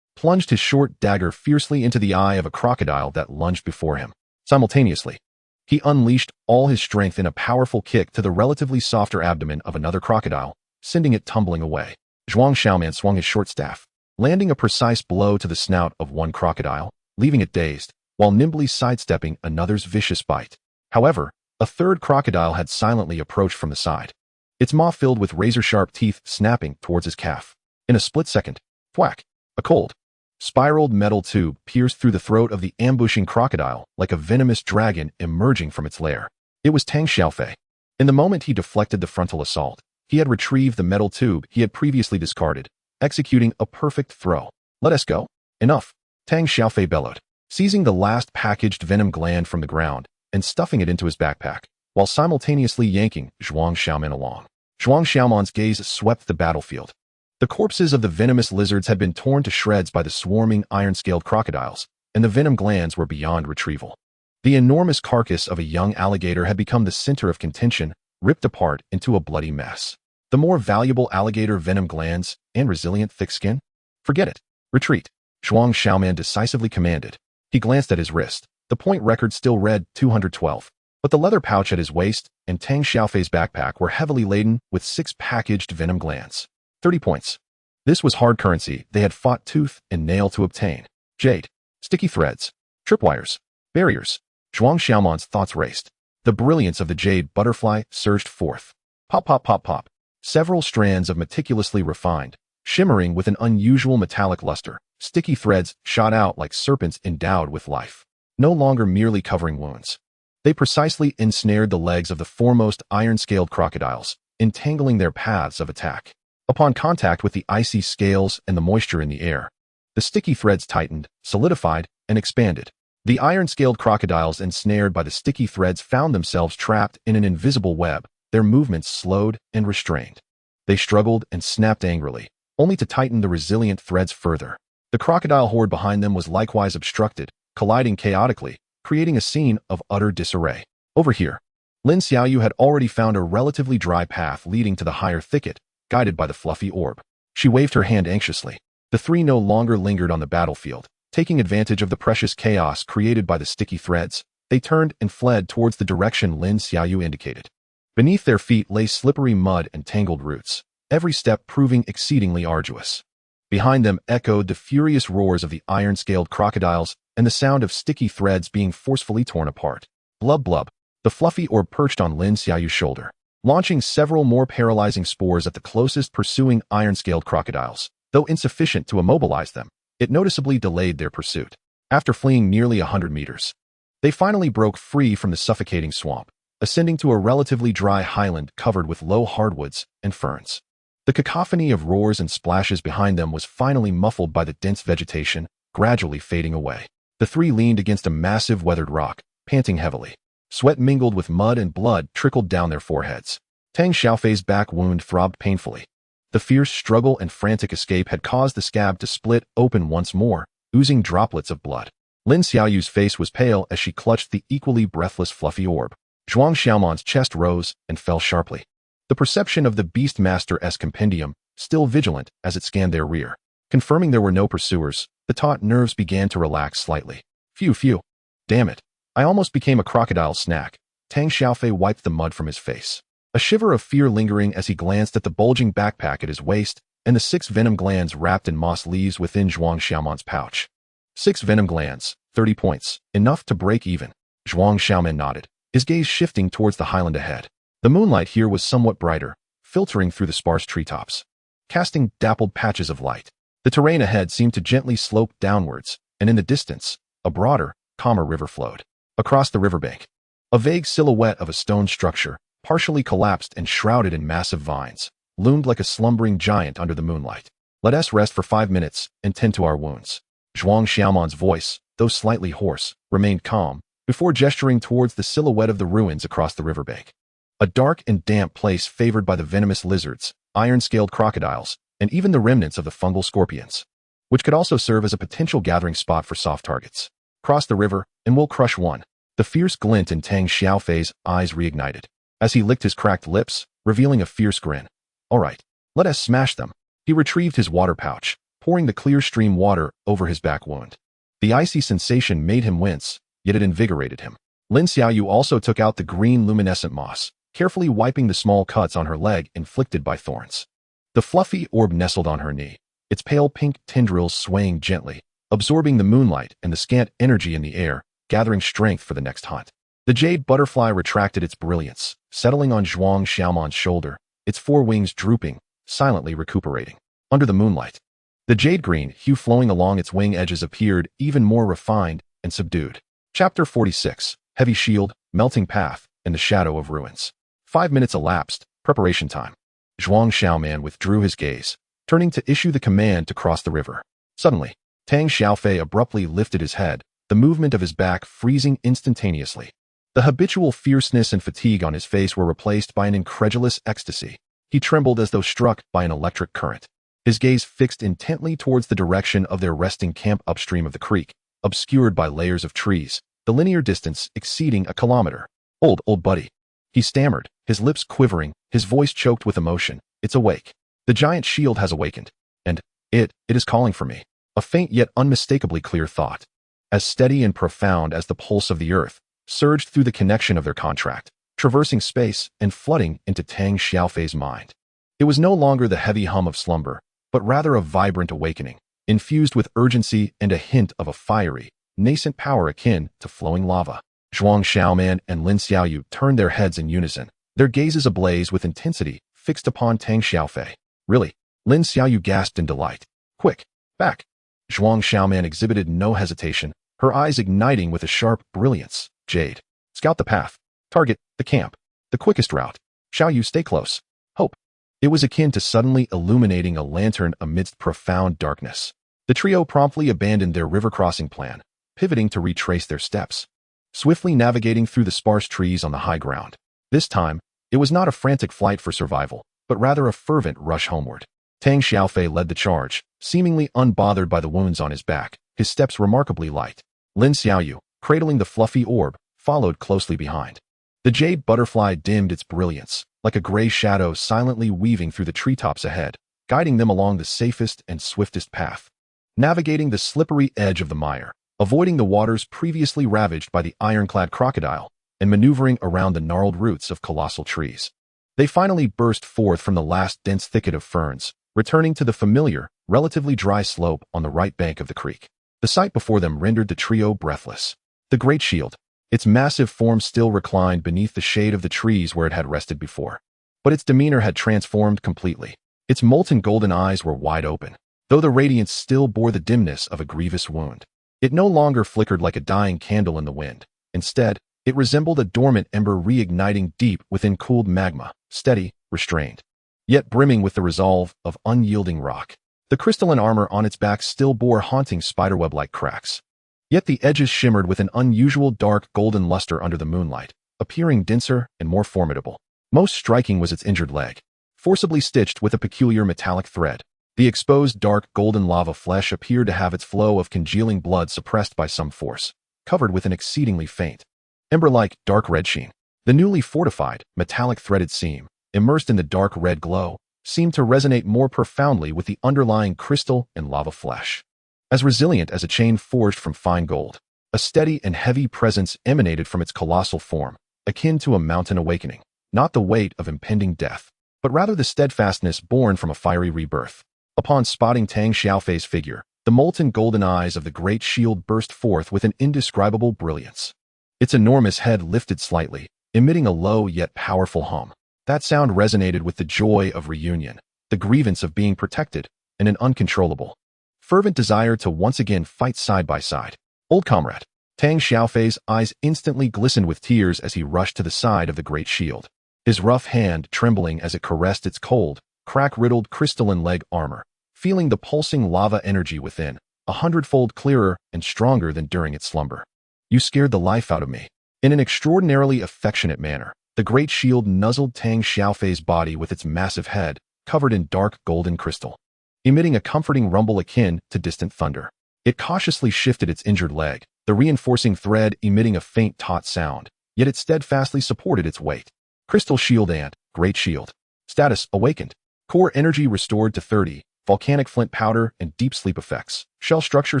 plunged his short dagger fiercely into the eye of a crocodile that lunged before him. Simultaneously, he unleashed all his strength in a powerful kick to the relatively softer abdomen of another crocodile, sending it tumbling away. Zhuang Xiaoman swung his short staff, landing a precise blow to the snout of one crocodile, leaving it dazed, while nimbly sidestepping another's vicious bite. However, a third crocodile had silently approached from the side, its maw filled with razor-sharp teeth snapping towards his calf. In a split second, thwack, a cold, spiraled metal tube pierced through the throat of the ambushing crocodile like a venomous dragon emerging from its lair. It was Tang Xiaofei. In the moment he deflected the frontal assault, he had retrieved the metal tube he had previously discarded, executing a perfect throw. Let us go. Enough, Tang Xiaofei bellowed, seizing the last packaged venom gland from the ground and stuffing it into his backpack, while simultaneously yanking Zhuang Xiaoman along. Zhuang Xiaoman's gaze swept the battlefield. The corpses of the venomous lizards had been torn to shreds by the swarming iron-scaled crocodiles, and the venom glands were beyond retrieval. The enormous carcass of a young alligator had become the center of contention, ripped apart into a bloody mess. The more valuable alligator venom glands and resilient thick skin? Forget it. Retreat. Zhuang Xiaoman decisively commanded. He glanced at his wrist. The point record still read 212. But the leather pouch at his waist and Tang Xiaofei's backpack were heavily laden with 6 packaged venom glands. 30 points. This was hard currency they had fought tooth and nail to obtain. Jade. Sticky threads. Tripwires. Barriers. Zhuang Xiaoman's thoughts raced. The brilliance of the jade butterfly surged forth. Pop, pop, pop, pop. Several strands of meticulously refined, shimmering with an unusual metallic luster, sticky threads shot out like serpents endowed with life, no longer merely covering wounds. They precisely ensnared the legs of the foremost iron-scaled crocodiles, entangling their paths of attack. Upon contact with the icy scales and the moisture in the air, the sticky threads tightened, solidified, and expanded, The iron-scaled crocodiles ensnared by the sticky threads found themselves trapped in an invisible web, their movements slowed and restrained. They struggled and snapped angrily, only to tighten the resilient threads further. The crocodile horde behind them was likewise obstructed, colliding chaotically, creating a scene of utter disarray. Over here, Lin Xiaoyu had already found a relatively dry path leading to the higher thicket, guided by the fluffy orb. She waved her hand anxiously. The three no longer lingered on the battlefield. Taking advantage of the precious chaos created by the sticky threads, they turned and fled towards the direction Lin Xiaoyu indicated. Beneath their feet lay slippery mud and tangled roots, every step proving exceedingly arduous. Behind them echoed the furious roars of the iron-scaled crocodiles and the sound of sticky threads being forcefully torn apart. Blub blub. The fluffy orb perched on Lin Xiaoyu's shoulder, launching several more paralyzing spores at the closest pursuing iron-scaled crocodiles. Though insufficient to immobilize them, it noticeably delayed their pursuit. After fleeing nearly 100 meters, they finally broke free from the suffocating swamp, ascending to a relatively dry highland covered with low hardwoods and ferns. The cacophony of roars and splashes behind them was finally muffled by the dense vegetation, gradually fading away. The three leaned against a massive weathered rock, panting heavily. Sweat mingled with mud and blood trickled down their foreheads. Tang Xiaofei's back wound throbbed painfully. The fierce struggle and frantic escape had caused the scab to split open once more, oozing droplets of blood. Lin Xiaoyu's face was pale as she clutched the equally breathless fluffy orb. Zhuang Xiaoman's chest rose and fell sharply. The perception of the beastmaster's compendium, still vigilant as it scanned their rear, confirming there were no pursuers, the taut nerves began to relax slightly. Phew. Damn it. I almost became a crocodile snack. Tang Xiaofei wiped the mud from his face. A shiver of fear lingering as he glanced at the bulging backpack at his waist and the 6 venom glands wrapped in moss leaves within Zhuang Xiaoman's pouch. 6 venom glands, 30 points, enough to break even. Zhuang Xiaoman nodded, his gaze shifting towards the highland ahead. The moonlight here was somewhat brighter, filtering through the sparse treetops, casting dappled patches of light. The terrain ahead seemed to gently slope downwards, and in the distance, a broader, calmer river flowed. Across the riverbank, a vague silhouette of a stone structure, partially collapsed and shrouded in massive vines, loomed like a slumbering giant under the moonlight. Let us rest for 5 minutes and tend to our wounds. Zhuang Xiaoman's voice, though slightly hoarse, remained calm, before gesturing towards the silhouette of the ruins across the riverbank. A dark and damp place favored by the venomous lizards, iron-scaled crocodiles, and even the remnants of the fungal scorpions, which could also serve as a potential gathering spot for soft targets. Cross the river, and we'll crush one. The fierce glint in Tang Xiaofei's eyes reignited, as he licked his cracked lips, revealing a fierce grin. All right, let us smash them. He retrieved his water pouch, pouring the clear stream water over his back wound. The icy sensation made him wince, yet it invigorated him. Lin Xiaoyu also took out the green luminescent moss, carefully wiping the small cuts on her leg inflicted by thorns. The fluffy orb nestled on her knee, its pale pink tendrils swaying gently, absorbing the moonlight and the scant energy in the air, gathering strength for the next hunt. The jade butterfly retracted its brilliance, settling on Zhuang Xiaoman's shoulder, its 4 wings drooping, silently recuperating. Under the moonlight, the jade green hue flowing along its wing edges appeared even more refined and subdued. Chapter 46, Heavy Shield, Melting Path, and the Shadow of Ruins. 5 minutes elapsed, preparation time. Zhuang Xiaoman withdrew his gaze, turning to issue the command to cross the river. Suddenly, Tang Xiaofei abruptly lifted his head, the movement of his back freezing instantaneously. The habitual fierceness and fatigue on his face were replaced by an incredulous ecstasy. He trembled as though struck by an electric current. His gaze fixed intently towards the direction of their resting camp upstream of the creek, obscured by layers of trees, the linear distance exceeding a kilometer. Old buddy. He stammered, his lips quivering, his voice choked with emotion. It's awake. The giant shield has awakened. And it is calling for me. A faint yet unmistakably clear thought, as steady and profound as the pulse of the earth, surged through the connection of their contract, traversing space and flooding into Tang Xiaofei's mind. It was no longer the heavy hum of slumber, but rather a vibrant awakening, infused with urgency and a hint of a fiery, nascent power akin to flowing lava. Zhuang Xiaoman and Lin Xiaoyu turned their heads in unison, their gazes ablaze with intensity, fixed upon Tang Xiaofei. Really? Lin Xiaoyu gasped in delight. Quick, back. Zhuang Xiaoman exhibited no hesitation, her eyes igniting with a sharp brilliance. Jade. Scout the path. Target the camp. The quickest route. Xiaoyu, stay close. Hope. It was akin to suddenly illuminating a lantern amidst profound darkness. The trio promptly abandoned their river crossing plan, pivoting to retrace their steps, swiftly navigating through the sparse trees on the high ground. This time, it was not a frantic flight for survival, but rather a fervent rush homeward. Tang Xiaofei led the charge, seemingly unbothered by the wounds on his back, his steps remarkably light. Lin Xiaoyu, cradling the fluffy orb, followed closely behind. The jade butterfly dimmed its brilliance, like a gray shadow silently weaving through the treetops ahead, guiding them along the safest and swiftest path. Navigating the slippery edge of the mire, avoiding the waters previously ravaged by the ironclad crocodile, and maneuvering around the gnarled roots of colossal trees. They finally burst forth from the last dense thicket of ferns, returning to the familiar, relatively dry slope on the right bank of the creek. The sight before them rendered the trio breathless. The great shield, its massive form still reclined beneath the shade of the trees where it had rested before. But its demeanor had transformed completely. Its molten golden eyes were wide open, though the radiance still bore the dimness of a grievous wound. It no longer flickered like a dying candle in the wind. Instead, it resembled a dormant ember reigniting deep within cooled magma, steady, restrained, yet brimming with the resolve of unyielding rock. The crystalline armor on its back still bore haunting spiderweb-like cracks. Yet the edges shimmered with an unusual dark golden luster under the moonlight, appearing denser and more formidable. Most striking was its injured leg, forcibly stitched with a peculiar metallic thread. The exposed dark golden lava flesh appeared to have its flow of congealing blood suppressed by some force, covered with an exceedingly faint, ember-like dark red sheen. The newly fortified, metallic threaded seam, immersed in the dark red glow, seemed to resonate more profoundly with the underlying crystal and lava flesh. As resilient as a chain forged from fine gold, a steady and heavy presence emanated from its colossal form, akin to a mountain awakening, not the weight of impending death, but rather the steadfastness born from a fiery rebirth. Upon spotting Tang Xiaofei's figure, the molten golden eyes of the great shield burst forth with an indescribable brilliance. Its enormous head lifted slightly, emitting a low yet powerful hum. That sound resonated with the joy of reunion, the grievance of being protected, and an uncontrollable, fervent desire to once again fight side by side. Old comrade. Tang Xiaofei's eyes instantly glistened with tears as he rushed to the side of the great shield, his rough hand trembling as it caressed its cold, crack-riddled crystalline leg armor, feeling the pulsing lava energy within, 100-fold clearer and stronger than during its slumber. You scared the life out of me. In an extraordinarily affectionate manner, the great shield nuzzled Tang Xiaofei's body with its massive head, covered in dark golden crystal. Emitting a comforting rumble akin to distant thunder, it cautiously shifted its injured leg, the reinforcing thread emitting a faint taut sound, yet it steadfastly supported its weight. Crystal shield and great shield. Status awakened. Core energy restored to 30, volcanic flint powder and deep sleep effects. Shell structure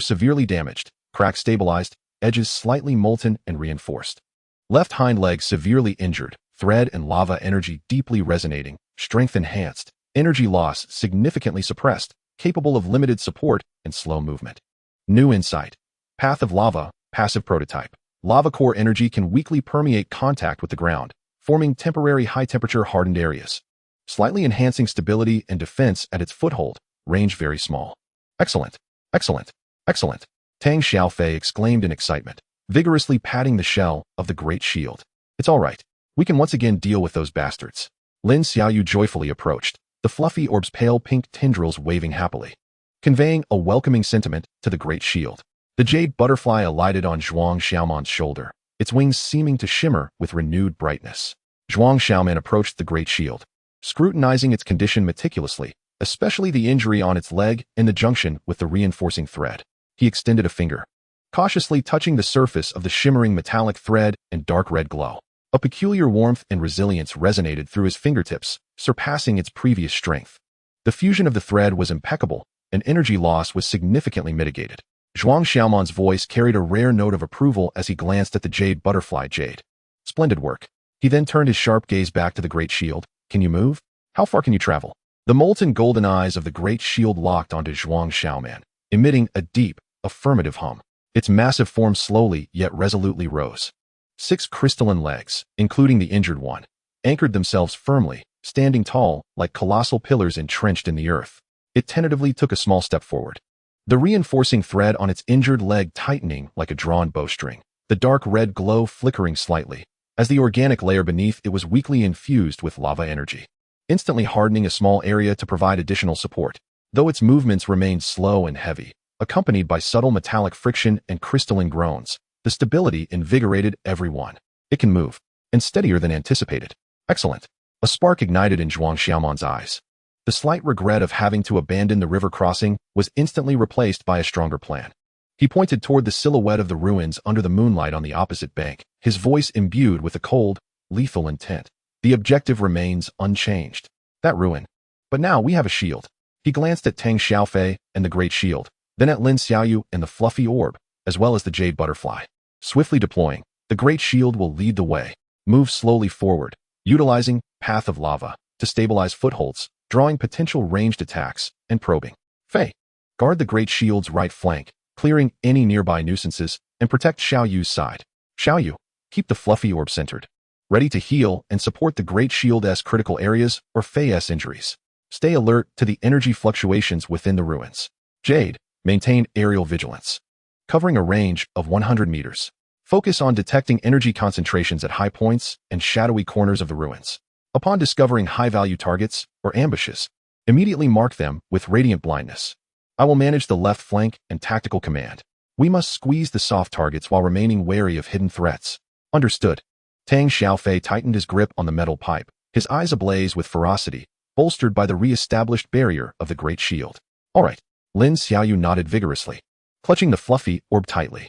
severely damaged, crack stabilized, edges slightly molten and reinforced. Left hind leg severely injured, thread and lava energy deeply resonating, strength enhanced, energy loss significantly suppressed, capable of limited support and slow movement. New insight. Path of lava, passive prototype. Lava core energy can weakly permeate contact with the ground, forming temporary high-temperature hardened areas, slightly enhancing stability and defense at its foothold. Range very small. Excellent, excellent, excellent, Tang Xiaofei exclaimed in excitement, vigorously patting the shell of the great shield. It's all right. We can once again deal with those bastards. Lin Xiaoyu joyfully approached, the fluffy orb's pale pink tendrils waving happily, conveying a welcoming sentiment to the great shield. The jade butterfly alighted on Zhuang Xiaoman's shoulder, its wings seeming to shimmer with renewed brightness. Zhuang Xiaoman approached the great shield, scrutinizing its condition meticulously, especially the injury on its leg and the junction with the reinforcing thread. He extended a finger, cautiously touching the surface of the shimmering metallic thread and dark red glow. A peculiar warmth and resilience resonated through his fingertips, surpassing its previous strength. The fusion of the thread was impeccable, and energy loss was significantly mitigated. Zhuang Xiaoman's voice carried a rare note of approval as he glanced at the jade butterfly jade. Splendid work. He then turned his sharp gaze back to the great shield. Can you move? How far can you travel? The molten golden eyes of the great shield locked onto Zhuang Xiaoman, emitting a deep, affirmative hum. Its massive form slowly yet resolutely rose. 6 crystalline legs, including the injured one, anchored themselves firmly, standing tall like colossal pillars entrenched in the earth. It tentatively took a small step forward, the reinforcing thread on its injured leg tightening like a drawn bowstring, the dark red glow flickering slightly, as the organic layer beneath it was weakly infused with lava energy, instantly hardening a small area to provide additional support. Though its movements remained slow and heavy, accompanied by subtle metallic friction and crystalline groans. The stability invigorated everyone. It can move, and steadier than anticipated. Excellent. A spark ignited in Zhuang Xiaoman's eyes. The slight regret of having to abandon the river crossing was instantly replaced by a stronger plan. He pointed toward the silhouette of the ruins under the moonlight on the opposite bank, his voice imbued with a cold, lethal intent. The objective remains unchanged. That ruin. But now we have a shield. He glanced at Tang Xiaofei and the Great Shield, then at Lin Xiaoyu and the Fluffy Orb, as well as the Jade Butterfly. Swiftly deploying, the Great Shield will lead the way. Move slowly forward, utilizing Path of Lava to stabilize footholds, drawing potential ranged attacks, and probing. Fei, guard the Great Shield's right flank, clearing any nearby nuisances, and protect Xiaoyu's side. Xiaoyu, keep the Fluffy Orb centered, ready to heal and support the Great Shield's critical areas or Fei's injuries. Stay alert to the energy fluctuations within the ruins. Jade, maintain aerial vigilance, covering a range of 100 meters. Focus on detecting energy concentrations at high points and shadowy corners of the ruins. Upon discovering high-value targets or ambushes, immediately mark them with radiant blindness. I will manage the left flank and tactical command. We must squeeze the soft targets while remaining wary of hidden threats. Understood. Tang Xiaofei tightened his grip on the metal pipe, his eyes ablaze with ferocity, bolstered by the re-established barrier of the Great Shield. All right. Lin Xiaoyu nodded vigorously, clutching the Fluffy Orb tightly.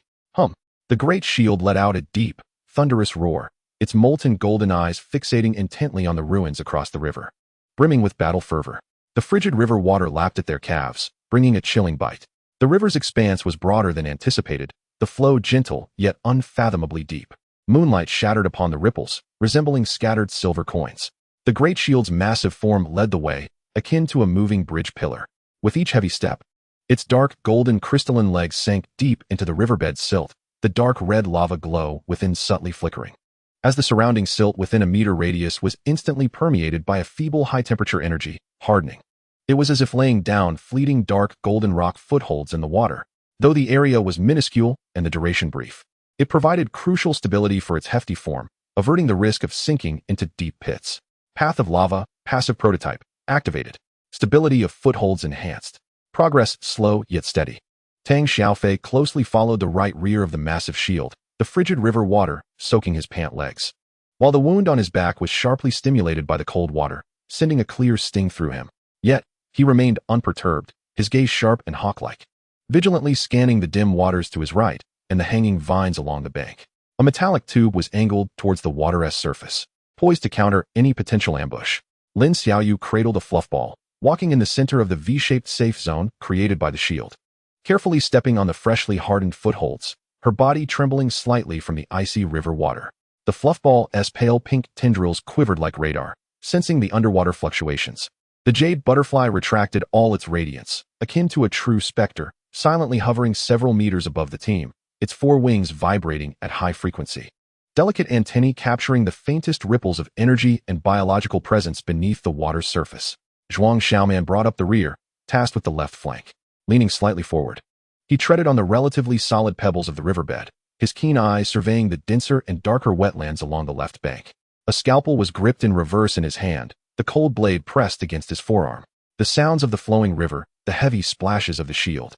The Great Shield let out a deep, thunderous roar, its molten golden eyes fixating intently on the ruins across the river. Brimming with battle fervor, the frigid river water lapped at their calves, bringing a chilling bite. The river's expanse was broader than anticipated, the flow gentle yet unfathomably deep. Moonlight shattered upon the ripples, resembling scattered silver coins. The Great Shield's massive form led the way, akin to a moving bridge pillar. With each heavy step, its dark, golden crystalline legs sank deep into the riverbed's silt, the dark red lava glow within subtly flickering. As the surrounding silt within a meter radius was instantly permeated by a feeble high-temperature energy, hardening. It was as if laying down fleeting dark golden rock footholds in the water. Though the area was minuscule and the duration brief, it provided crucial stability for its hefty form, averting the risk of sinking into deep pits. Path of Lava, passive prototype, activated. Stability of footholds enhanced. Progress slow yet steady. Tang Xiaofei closely followed the right rear of the massive shield, the frigid river water soaking his pant legs. While the wound on his back was sharply stimulated by the cold water, sending a clear sting through him. Yet, he remained unperturbed, his gaze sharp and hawk-like, vigilantly scanning the dim waters to his right and the hanging vines along the bank. A metallic tube was angled towards the water's surface, poised to counter any potential ambush. Lin Xiaoyu cradled a fluff ball, walking in the center of the V-shaped safe zone created by the shield. Carefully stepping on the freshly hardened footholds, her body trembling slightly from the icy river water. The fluff ball's pale pink tendrils quivered like radar, sensing the underwater fluctuations. The jade butterfly retracted all its radiance, akin to a true specter, silently hovering several meters above the team, its four wings vibrating at high frequency. Delicate antennae capturing the faintest ripples of energy and biological presence beneath the water's surface. Zhuang Xiaoman brought up the rear, tasked with the left flank. Leaning slightly forward, he treaded on the relatively solid pebbles of the riverbed, his keen eyes surveying the denser and darker wetlands along the left bank. A scalpel was gripped in reverse in his hand, the cold blade pressed against his forearm. The sounds of the flowing river, the heavy splashes of the shield,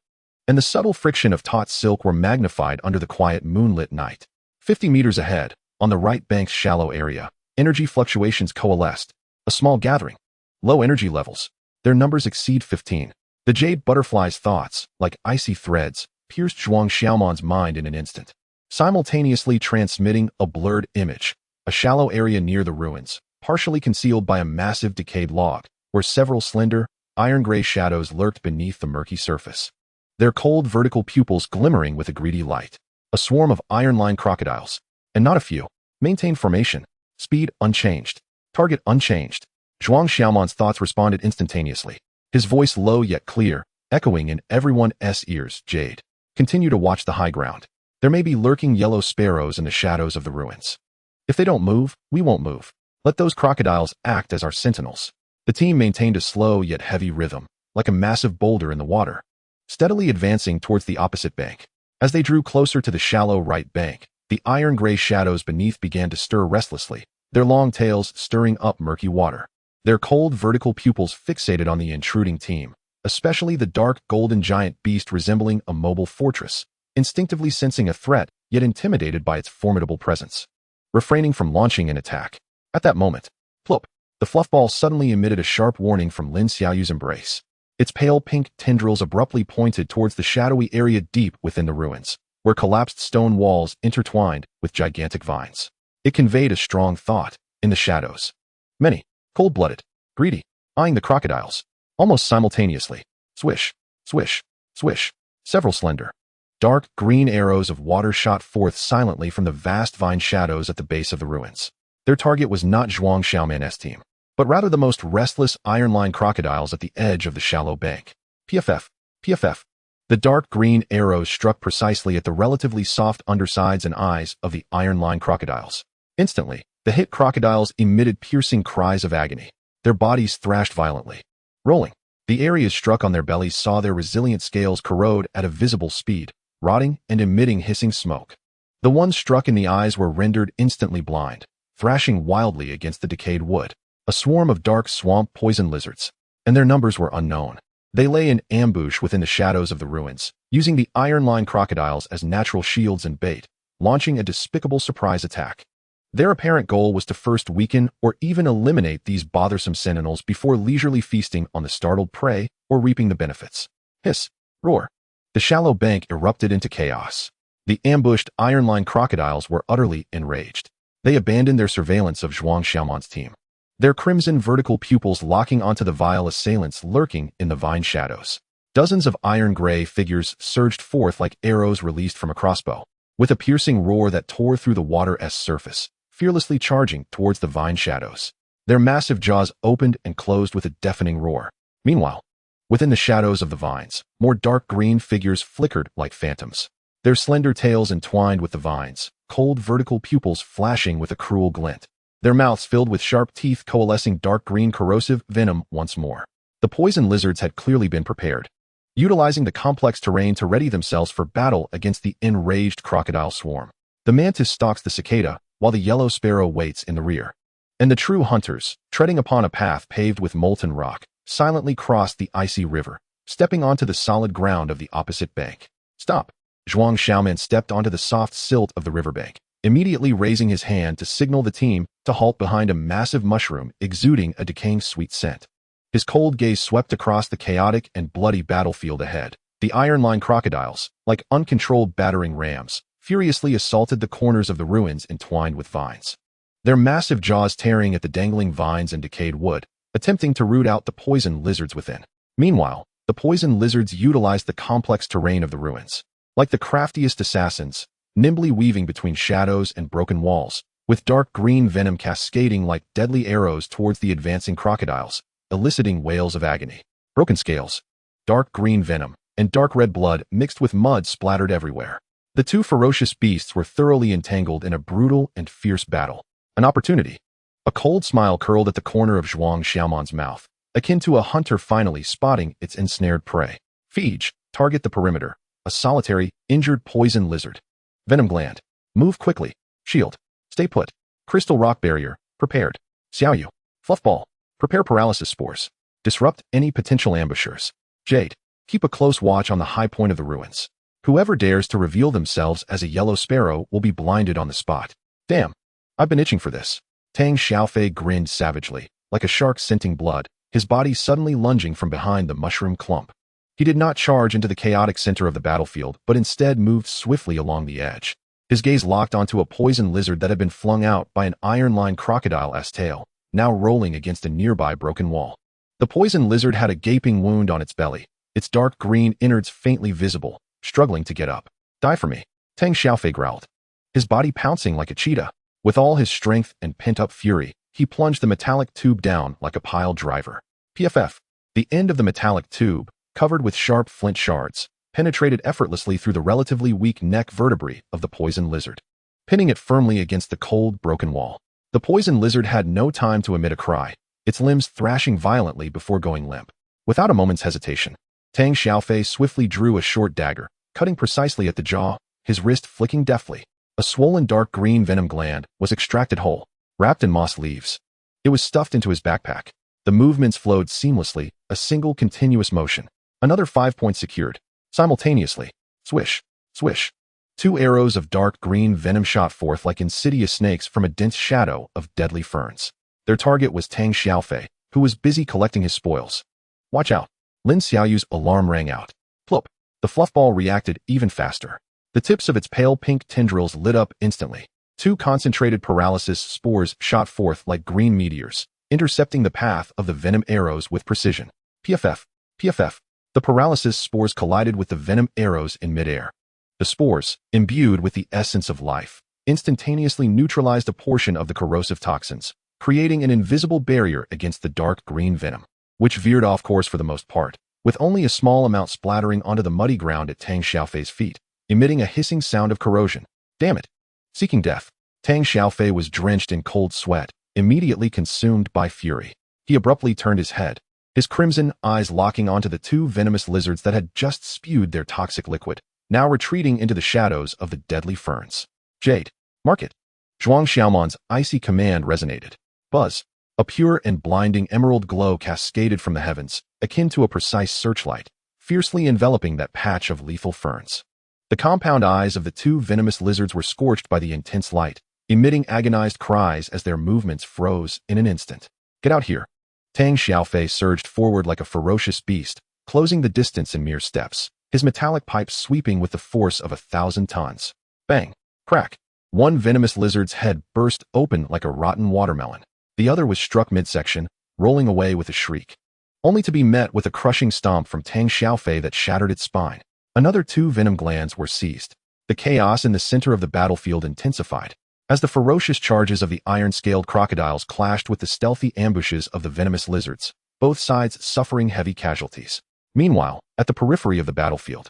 and the subtle friction of taut silk were magnified under the quiet moonlit night. 50 meters ahead, on the right bank's shallow area, energy fluctuations coalesced. A small gathering. Low energy levels. Their numbers exceed 15. The jade butterfly's thoughts, like icy threads, pierced Zhuang Xiaoman's mind in an instant, simultaneously transmitting a blurred image. A shallow area near the ruins, partially concealed by a massive decayed log, where several slender, iron-gray shadows lurked beneath the murky surface, their cold vertical pupils glimmering with a greedy light. A swarm of iron-lined crocodiles, and not a few. Maintain formation. Speed unchanged. Target unchanged. Zhuang Xiaoman's thoughts responded instantaneously, his voice low yet clear, echoing in everyone's ears. Jade, continue to watch the high ground. There may be lurking yellow sparrows in the shadows of the ruins. If they don't move, we won't move. Let those crocodiles act as our sentinels. The team maintained a slow yet heavy rhythm, like a massive boulder in the water, steadily advancing towards the opposite bank. As they drew closer to the shallow right bank, the iron-gray shadows beneath began to stir restlessly, their long tails stirring up murky water. Their cold vertical pupils fixated on the intruding team, especially the dark golden giant beast resembling a mobile fortress, instinctively sensing a threat, yet intimidated by its formidable presence. Refraining from launching an attack. At that moment, plop, the fluff ball suddenly emitted a sharp warning from Lin Xiaoyu's embrace. Its pale pink tendrils abruptly pointed towards the shadowy area deep within the ruins, where collapsed stone walls intertwined with gigantic vines. It conveyed a strong thought. In the shadows, many, cold-blooded, greedy, eyeing the crocodiles, almost simultaneously. Swish, swish, swish. Several slender, dark green arrows of water shot forth silently from the vast vine shadows at the base of the ruins. Their target was not Zhuang Xiaoman's team, but rather the most restless iron-line crocodiles at the edge of the shallow bank. PFF, PFF. The dark green arrows struck precisely at the relatively soft undersides and eyes of the iron-line crocodiles. Instantly, the hit crocodiles emitted piercing cries of agony. Their bodies thrashed violently. Rolling, the areas struck on their bellies saw their resilient scales corrode at a visible speed, rotting and emitting hissing smoke. The ones struck in the eyes were rendered instantly blind, thrashing wildly against the decayed wood. A swarm of dark swamp poison lizards, and their numbers were unknown. They lay in ambush within the shadows of the ruins, using the iron-line crocodiles as natural shields and bait, launching a despicable surprise attack. Their apparent goal was to first weaken or even eliminate these bothersome sentinels before leisurely feasting on the startled prey or reaping the benefits. Hiss, roar. The shallow bank erupted into chaos. The ambushed iron-line crocodiles were utterly enraged. They abandoned their surveillance of Zhuang Xiaoman's team, their crimson vertical pupils locking onto the vile assailants lurking in the vine shadows. Dozens of iron-gray figures surged forth like arrows released from a crossbow, with a piercing roar that tore through the water's surface, fearlessly charging towards the vine shadows. Their massive jaws opened and closed with a deafening roar. Meanwhile, within the shadows of the vines, more dark green figures flickered like phantoms, their slender tails entwined with the vines, cold vertical pupils flashing with a cruel glint, their mouths filled with sharp teeth coalescing dark green corrosive venom once more. The poison lizards had clearly been prepared, utilizing the complex terrain to ready themselves for battle against the enraged crocodile swarm. The mantis stalks the cicada, while the yellow sparrow waits in the rear. And the true hunters, treading upon a path paved with molten rock, silently crossed the icy river, stepping onto the solid ground of the opposite bank. Stop! Zhuang Xiaoman stepped onto the soft silt of the riverbank, immediately raising his hand to signal the team to halt behind a massive mushroom exuding a decaying sweet scent. His cold gaze swept across the chaotic and bloody battlefield ahead. The iron-line crocodiles, like uncontrolled battering rams, furiously assaulted the corners of the ruins entwined with vines, their massive jaws tearing at the dangling vines and decayed wood, attempting to root out the poison lizards within. Meanwhile, the poison lizards utilized the complex terrain of the ruins, like the craftiest assassins, nimbly weaving between shadows and broken walls, with dark green venom cascading like deadly arrows towards the advancing crocodiles, eliciting wails of agony. Broken scales, dark green venom, and dark red blood mixed with mud splattered everywhere. The two ferocious beasts were thoroughly entangled in a brutal and fierce battle. An opportunity. A cold smile curled at the corner of Zhuang Xiaoman's mouth, akin to a hunter finally spotting its ensnared prey. Feige, target the perimeter. A solitary, injured poison lizard. Venom gland. Move quickly. Shield. Stay put. Crystal rock barrier. Prepared. Xiaoyu. Fluffball. Prepare paralysis spores. Disrupt any potential ambushers. Jade. Keep a close watch on the high point of the ruins. Whoever dares to reveal themselves as a yellow sparrow will be blinded on the spot. Damn. I've been itching for this. Tang Xiaofei grinned savagely, like a shark scenting blood, his body suddenly lunging from behind the mushroom clump. He did not charge into the chaotic center of the battlefield, but instead moved swiftly along the edge. His gaze locked onto a poison lizard that had been flung out by an iron-lined crocodile's tail, now rolling against a nearby broken wall. The poison lizard had a gaping wound on its belly, its dark green innards faintly visible, struggling to get up. Die for me, Tang Xiaofei growled, his body pouncing like a cheetah. With all his strength and pent-up fury, he plunged the metallic tube down like a pile driver. PFF. The end of the metallic tube, covered with sharp flint shards, penetrated effortlessly through the relatively weak neck vertebrae of the poison lizard, pinning it firmly against the cold, broken wall. The poison lizard had no time to emit a cry, its limbs thrashing violently before going limp. Without a moment's hesitation, Tang Xiaofei swiftly drew a short dagger, cutting precisely at the jaw, his wrist flicking deftly. A swollen dark green venom gland was extracted whole, wrapped in moss leaves. It was stuffed into his backpack. The movements flowed seamlessly, a single continuous motion. Another 5 points secured. Simultaneously, swish, swish. 2 arrows of dark green venom shot forth like insidious snakes from a dense shadow of deadly ferns. Their target was Tang Xiaofei, who was busy collecting his spoils. Watch out. Lin Xiaoyu's alarm rang out. Plop. The fluffball reacted even faster. The tips of its pale pink tendrils lit up instantly. 2 concentrated paralysis spores shot forth like green meteors, intercepting the path of the venom arrows with precision. PFF. PFF. The paralysis spores collided with the venom arrows in midair. The spores, imbued with the essence of life, instantaneously neutralized a portion of the corrosive toxins, creating an invisible barrier against the dark green venom, which veered off course for the most part, with only a small amount splattering onto the muddy ground at Tang Xiaofei's feet, emitting a hissing sound of corrosion. Damn it! Seeking death, Tang Xiaofei was drenched in cold sweat, immediately consumed by fury. He abruptly turned his head, his crimson eyes locking onto the 2 venomous lizards that had just spewed their toxic liquid, now retreating into the shadows of the deadly ferns. Jade, mark it. Zhuang Xiaoman's icy command resonated. Buzz. A pure and blinding emerald glow cascaded from the heavens, akin to a precise searchlight, fiercely enveloping that patch of lethal ferns. The compound eyes of the 2 venomous lizards were scorched by the intense light, emitting agonized cries as their movements froze in an instant. Get out here. Tang Xiaofei surged forward like a ferocious beast, closing the distance in mere steps, his metallic pipe sweeping with the force of 1,000 tons. Bang! Crack! 1 venomous lizard's head burst open like a rotten watermelon. The other was struck midsection, rolling away with a shriek, only to be met with a crushing stomp from Tang Xiaofei that shattered its spine. Another 2 venom glands were seized. The chaos in the center of the battlefield intensified, as the ferocious charges of the iron-scaled crocodiles clashed with the stealthy ambushes of the venomous lizards, both sides suffering heavy casualties. Meanwhile, at the periphery of the battlefield,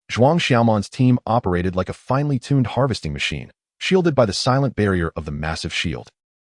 Zhuang Xiaoman's team operated like a finely tuned harvesting machine, shielded by the silent barrier of the massive shield,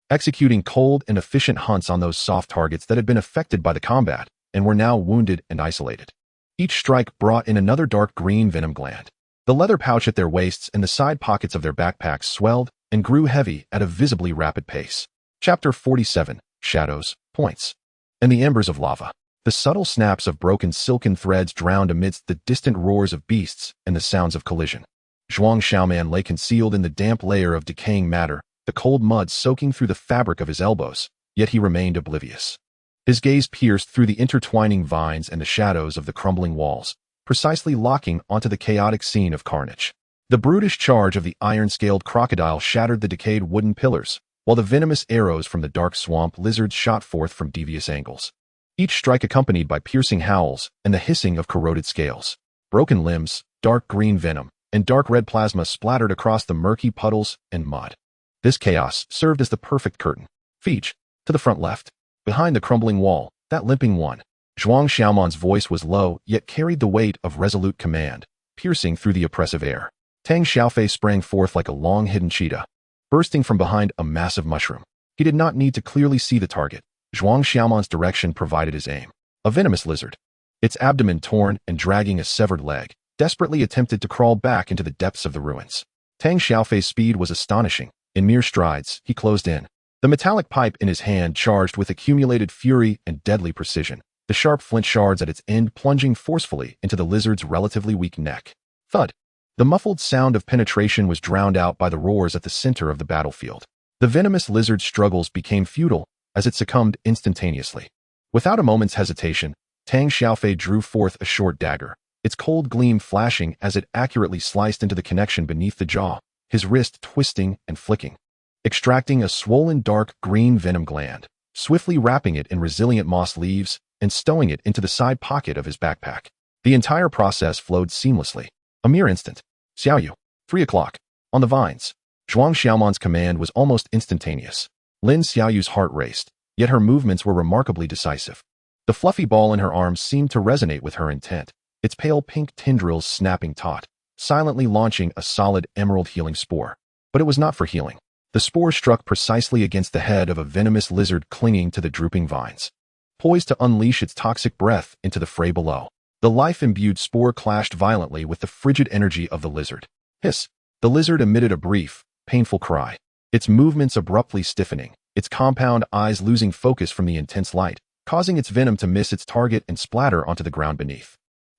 executing cold and efficient hunts on those soft targets that had been affected by the combat and were now wounded and isolated. Each strike brought in another dark green venom gland. The leather pouch at their waists and the side pockets of their backpacks swelled and grew heavy at a visibly rapid pace. Chapter 47, Shadows, Points, and the Embers of Lava. The subtle snaps of broken silken threads drowned amidst the distant roars of beasts and the sounds of collision. Zhuang Xiaoman lay concealed in the damp layer of decaying matter, the cold mud soaking through the fabric of his elbows, yet he remained oblivious. His gaze pierced through the intertwining vines and the shadows of the crumbling walls, precisely locking onto the chaotic scene of carnage. The brutish charge of the iron-scaled crocodile shattered the decayed wooden pillars, while the venomous arrows from the dark swamp lizards shot forth from devious angles, each strike accompanied by piercing howls and the hissing of corroded scales. Broken limbs, dark green venom, and dark red plasma splattered across the murky puddles and mud. This chaos served as the perfect curtain. Feech, to the front left, behind the crumbling wall, that limping one. Zhuang Xiaoman's voice was low, yet carried the weight of resolute command, piercing through the oppressive air. Tang Xiaofei sprang forth like a long-hidden cheetah, bursting from behind a massive mushroom. He did not need to clearly see the target. Zhuang Xiaoman's direction provided his aim. A venomous lizard, its abdomen torn and dragging a severed leg, desperately attempted to crawl back into the depths of the ruins. Tang Xiaofei's speed was astonishing. In mere strides, he closed in, the metallic pipe in his hand charged with accumulated fury and deadly precision, the sharp flint shards at its end plunging forcefully into the lizard's relatively weak neck. Thud! The muffled sound of penetration was drowned out by the roars at the center of the battlefield. The venomous lizard's struggles became futile as it succumbed instantaneously. Without a moment's hesitation, Tang Xiaofei drew forth a short dagger, its cold gleam flashing as it accurately sliced into the connection beneath the jaw, his wrist twisting and flicking, extracting a swollen dark green venom gland, swiftly wrapping it in resilient moss leaves and stowing it into the side pocket of his backpack. The entire process flowed seamlessly. A mere instant. Xiaoyu, 3 o'clock. On the vines. Zhuang Xiaoman's command was almost instantaneous. Lin Xiaoyu's heart raced, yet her movements were remarkably decisive. The fluffy ball in her arms seemed to resonate with her intent, its pale pink tendrils snapping taut, silently launching a solid emerald healing spore. But it was not for healing. The spore struck precisely against the head of a venomous lizard clinging to the drooping vines, poised to unleash its toxic breath into the fray below. The life-imbued spore clashed violently with the frigid energy of the lizard. Hiss! The lizard emitted a brief, painful cry, its movements abruptly stiffening, its compound eyes losing focus from the intense light, causing its venom to miss its target and splatter onto the ground beneath.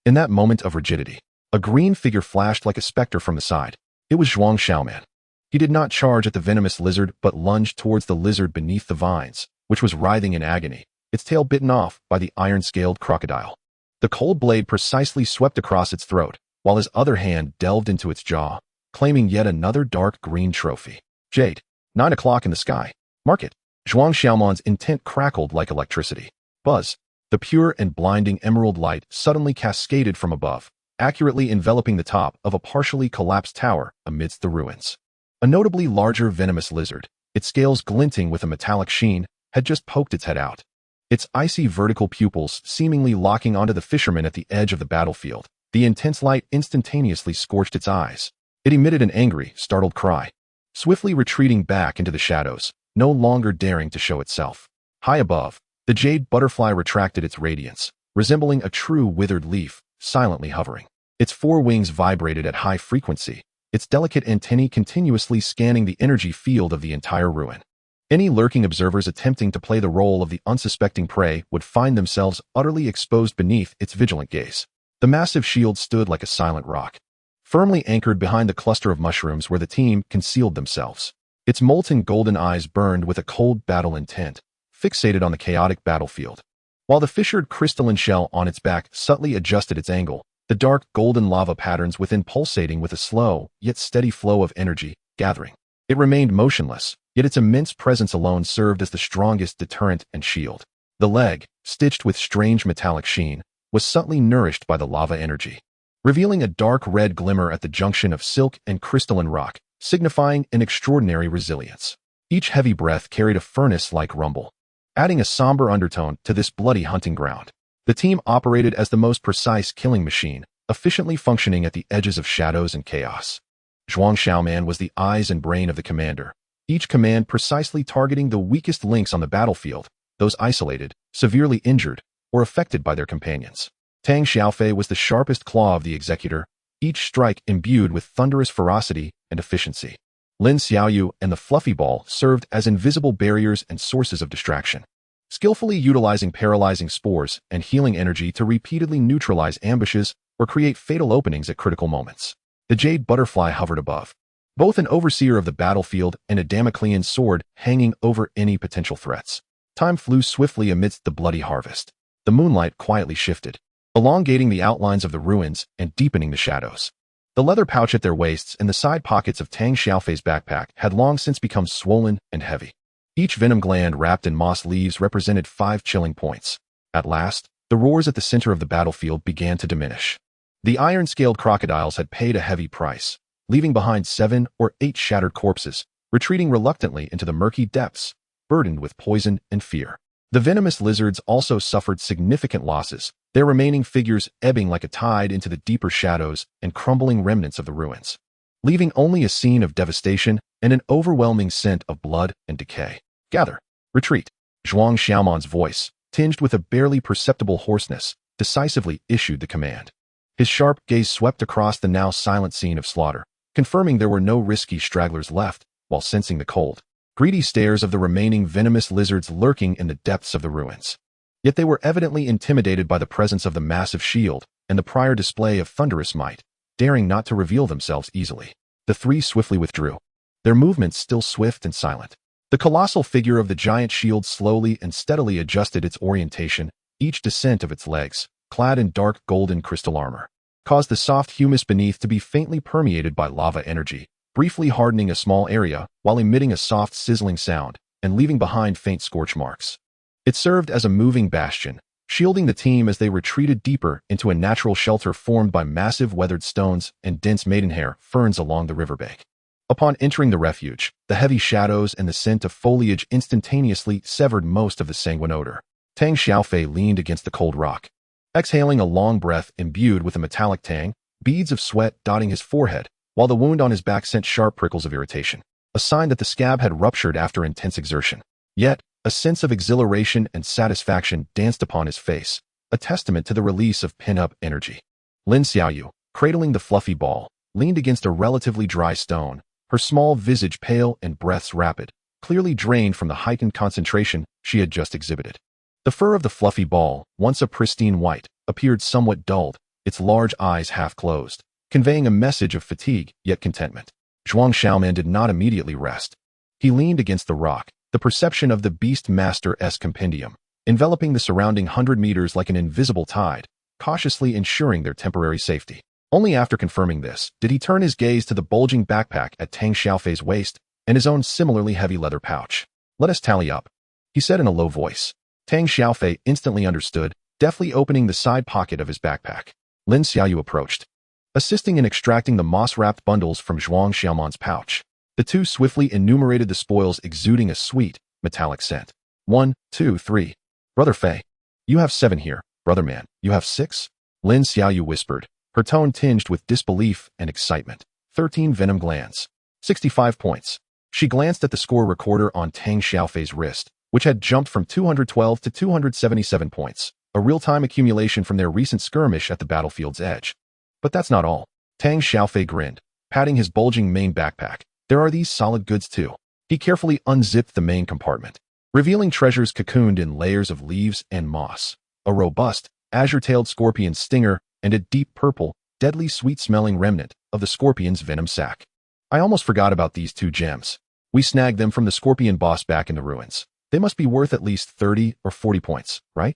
In that moment of rigidity, a green figure flashed like a specter from the side. It was Zhuang Xiaoman. He did not charge at the venomous lizard but lunged towards the lizard beneath the vines, which was writhing in agony, its tail bitten off by the iron-scaled crocodile. The cold blade precisely swept across its throat, while his other hand delved into its jaw, claiming yet another dark green trophy. Jade. 9 o'clock in the sky. Mark it. Zhuang Xiaoman's intent crackled like electricity. Buzz. The pure and blinding emerald light suddenly cascaded from above, accurately enveloping the top of a partially collapsed tower amidst the ruins. A notably larger venomous lizard, its scales glinting with a metallic sheen, had just poked its head out. Its icy vertical pupils seemingly locking onto the fisherman at the edge of the battlefield. The intense light instantaneously scorched its eyes. It emitted an angry, startled cry, swiftly retreating back into the shadows, no longer daring to show itself. High above, the jade butterfly retracted its radiance, resembling a true withered leaf, silently hovering. Its four wings vibrated at high frequency, its delicate antennae continuously scanning the energy field of the entire ruin. Any lurking observers attempting to play the role of the unsuspecting prey would find themselves utterly exposed beneath its vigilant gaze. The massive shield stood like a silent rock, firmly anchored behind the cluster of mushrooms where the team concealed themselves. Its molten golden eyes burned with a cold battle intent, fixated on the chaotic battlefield. While the fissured crystalline shell on its back subtly adjusted its angle, the dark golden lava patterns within pulsating with a slow, yet steady flow of energy, gathering. It remained motionless, yet its immense presence alone served as the strongest deterrent and shield. The leg, stitched with strange metallic sheen, was subtly nourished by the lava energy, revealing a dark red glimmer at the junction of silk and crystalline rock, signifying an extraordinary resilience. Each heavy breath carried a furnace-like rumble, adding a somber undertone to this bloody hunting ground. The team operated as the most precise killing machine, efficiently functioning at the edges of shadows and chaos. Zhuang Xiaoman was the eyes and brain of the commander, each command precisely targeting the weakest links on the battlefield, those isolated, severely injured, or affected by their companions. Tang Xiaofei was the sharpest claw of the executor, each strike imbued with thunderous ferocity and efficiency. Lin Xiaoyu and the fluffy ball served as invisible barriers and sources of distraction, skillfully utilizing paralyzing spores and healing energy to repeatedly neutralize ambushes or create fatal openings at critical moments. The jade butterfly hovered above, both an overseer of the battlefield and a Damoclean sword hanging over any potential threats. Time flew swiftly amidst the bloody harvest. The moonlight quietly shifted, elongating the outlines of the ruins and deepening the shadows. The leather pouch at their waists and the side pockets of Tang Xiaofei's backpack had long since become swollen and heavy. Each venom gland wrapped in moss leaves represented 5 chilling points. At last, the roars at the center of the battlefield began to diminish. The iron-scaled crocodiles had paid a heavy price, leaving behind 7 or 8 shattered corpses, retreating reluctantly into the murky depths, burdened with poison and fear. The venomous lizards also suffered significant losses, their remaining figures ebbing like a tide into the deeper shadows and crumbling remnants of the ruins, leaving only a scene of devastation and an overwhelming scent of blood and decay. Gather. Retreat. Zhuang Xiaoman's voice, tinged with a barely perceptible hoarseness, decisively issued the command. His sharp gaze swept across the now silent scene of slaughter, confirming there were no risky stragglers left, while sensing the cold, greedy stares of the remaining venomous lizards lurking in the depths of the ruins. Yet they were evidently intimidated by the presence of the massive shield and the prior display of thunderous might, daring not to reveal themselves easily. The 3 swiftly withdrew, their movements still swift and silent. The colossal figure of the giant shield slowly and steadily adjusted its orientation, each descent of its legs, clad in dark golden crystal armor, caused the soft humus beneath to be faintly permeated by lava energy, briefly hardening a small area while emitting a soft sizzling sound and leaving behind faint scorch marks. It served as a moving bastion, shielding the team as they retreated deeper into a natural shelter formed by massive weathered stones and dense maidenhair ferns along the riverbank. Upon entering the refuge, the heavy shadows and the scent of foliage instantaneously severed most of the sanguine odor. Tang Xiaofei leaned against the cold rock, exhaling a long breath imbued with a metallic tang, beads of sweat dotting his forehead, while the wound on his back sent sharp prickles of irritation, a sign that the scab had ruptured after intense exertion. Yet, a sense of exhilaration and satisfaction danced upon his face, a testament to the release of pent-up energy. Lin Xiaoyu, cradling the fluffy ball, leaned against a relatively dry stone, her small visage pale and breaths rapid, clearly drained from the heightened concentration she had just exhibited. The fur of the fluffy ball, once a pristine white, appeared somewhat dulled, its large eyes half closed, conveying a message of fatigue yet contentment. Zhuang Xiaoman did not immediately rest. He leaned against the rock, the perception of the beastmaster's compendium, enveloping the surrounding 100 meters like an invisible tide, cautiously ensuring their temporary safety. Only after confirming this did he turn his gaze to the bulging backpack at Tang Xiaofei's waist and his own similarly heavy leather pouch. "Let us tally up," he said in a low voice. Tang Xiaofei instantly understood, deftly opening the side pocket of his backpack. Lin Xiaoyu approached, assisting in extracting the moss-wrapped bundles from Zhuang Xiaoman's pouch. The two swiftly enumerated the spoils, exuding a sweet, metallic scent. 1, 2, 3. "Brother Fei, you have 7 here. Brother Man, you have 6? Lin Xiaoyu whispered, her tone tinged with disbelief and excitement. 13 venom glands. 65 points. She glanced at the score recorder on Tang Xiaofei's wrist, which had jumped from 212 to 277 points, a real-time accumulation from their recent skirmish at the battlefield's edge. But that's not all. Tang Xiaofei grinned, patting his bulging main backpack. There are these solid goods too. He carefully unzipped the main compartment, revealing treasures cocooned in layers of leaves and moss. A robust, azure-tailed scorpion stinger and a deep purple, deadly sweet-smelling remnant of the scorpion's venom sac. I almost forgot about these 2 gems. We snagged them from the scorpion boss back in the ruins. They must be worth at least 30 or 40 points, right?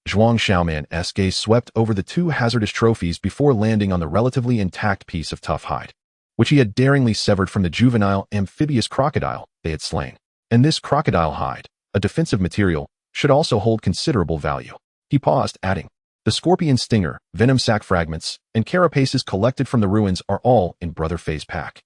Zhuang Xiaoman's gaze swept over the 2 hazardous trophies before landing on the relatively intact piece of tough hide, which he had daringly severed from the juvenile amphibious crocodile they had slain. And this crocodile hide, a defensive material, should also hold considerable value. He paused, adding, "The scorpion stinger, venom sac fragments, and carapaces collected from the ruins are all in Brother Fei's pack.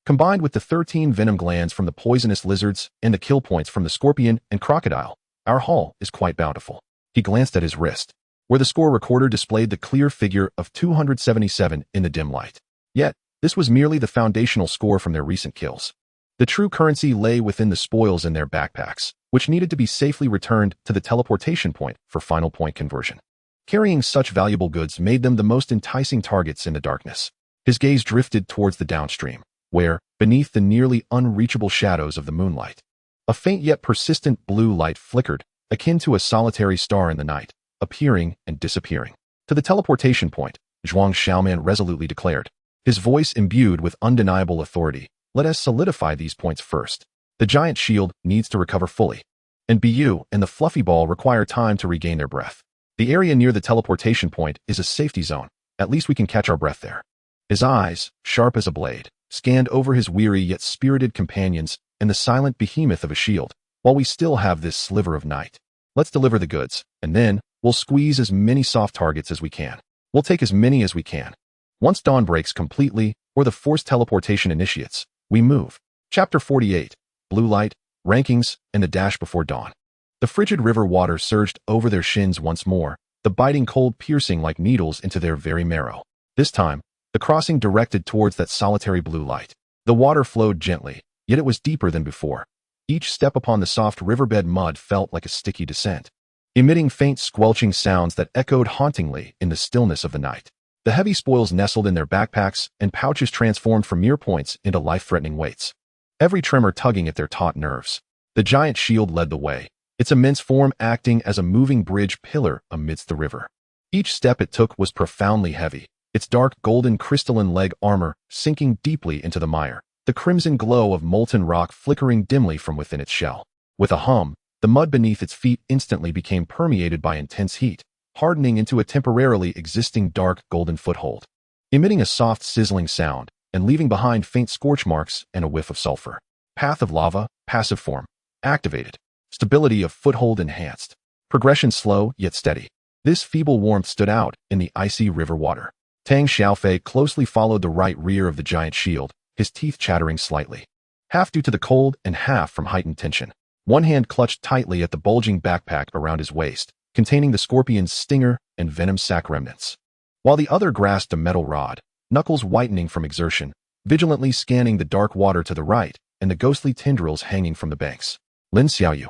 Combined with the 13 venom glands from the poisonous lizards and the kill points from the scorpion and crocodile, our haul is quite bountiful." He glanced at his wrist, where the score recorder displayed the clear figure of 277 in the dim light. Yet, this was merely the foundational score from their recent kills. The true currency lay within the spoils in their backpacks, which needed to be safely returned to the teleportation point for final point conversion. Carrying such valuable goods made them the most enticing targets in the darkness. His gaze drifted towards the downstream, where, beneath the nearly unreachable shadows of the moonlight, a faint yet persistent blue light flickered, akin to a solitary star in the night, appearing and disappearing. "To the teleportation point," Zhuang Xiaoman resolutely declared, his voice imbued with undeniable authority. "Let us solidify these points first. The giant shield needs to recover fully, and Bu and the fluffy ball require time to regain their breath. The area near the teleportation point is a safety zone. At least we can catch our breath there." His eyes, sharp as a blade, scanned over his weary yet spirited companions and the silent behemoth of a shield. "While we still have this sliver of night, let's deliver the goods, and then we'll squeeze as many soft targets as we can. We'll take as many as we can. Once dawn breaks completely, or the forced teleportation initiates, we move." Chapter 48, Blue Light, Rankings, and the Dash Before Dawn. The frigid river water surged over their shins once more, the biting cold piercing like needles into their very marrow. This time, the crossing directed towards that solitary blue light. The water flowed gently, yet it was deeper than before. Each step upon the soft riverbed mud felt like a sticky descent, emitting faint squelching sounds that echoed hauntingly in the stillness of the night. The heavy spoils nestled in their backpacks and pouches transformed from mere points into life-threatening weights, every tremor tugging at their taut nerves. The giant shield led the way, its immense form acting as a moving bridge pillar amidst the river. Each step it took was profoundly heavy, its dark golden crystalline leg armor sinking deeply into the mire, the crimson glow of molten rock flickering dimly from within its shell. With a hum, the mud beneath its feet instantly became permeated by intense heat, hardening into a temporarily existing dark golden foothold, emitting a soft sizzling sound and leaving behind faint scorch marks and a whiff of sulfur. Path of lava, passive form, activated. Stability of foothold enhanced. Progression slow yet steady. This feeble warmth stood out in the icy river water. Tang Xiaofei closely followed the right rear of the giant shield, his teeth chattering slightly, half due to the cold and half from heightened tension. One hand clutched tightly at the bulging backpack around his waist, containing the scorpion's stinger and venom sac remnants, while the other grasped a metal rod, knuckles whitening from exertion, vigilantly scanning the dark water to the right and the ghostly tendrils hanging from the banks. Lin Xiaoyu,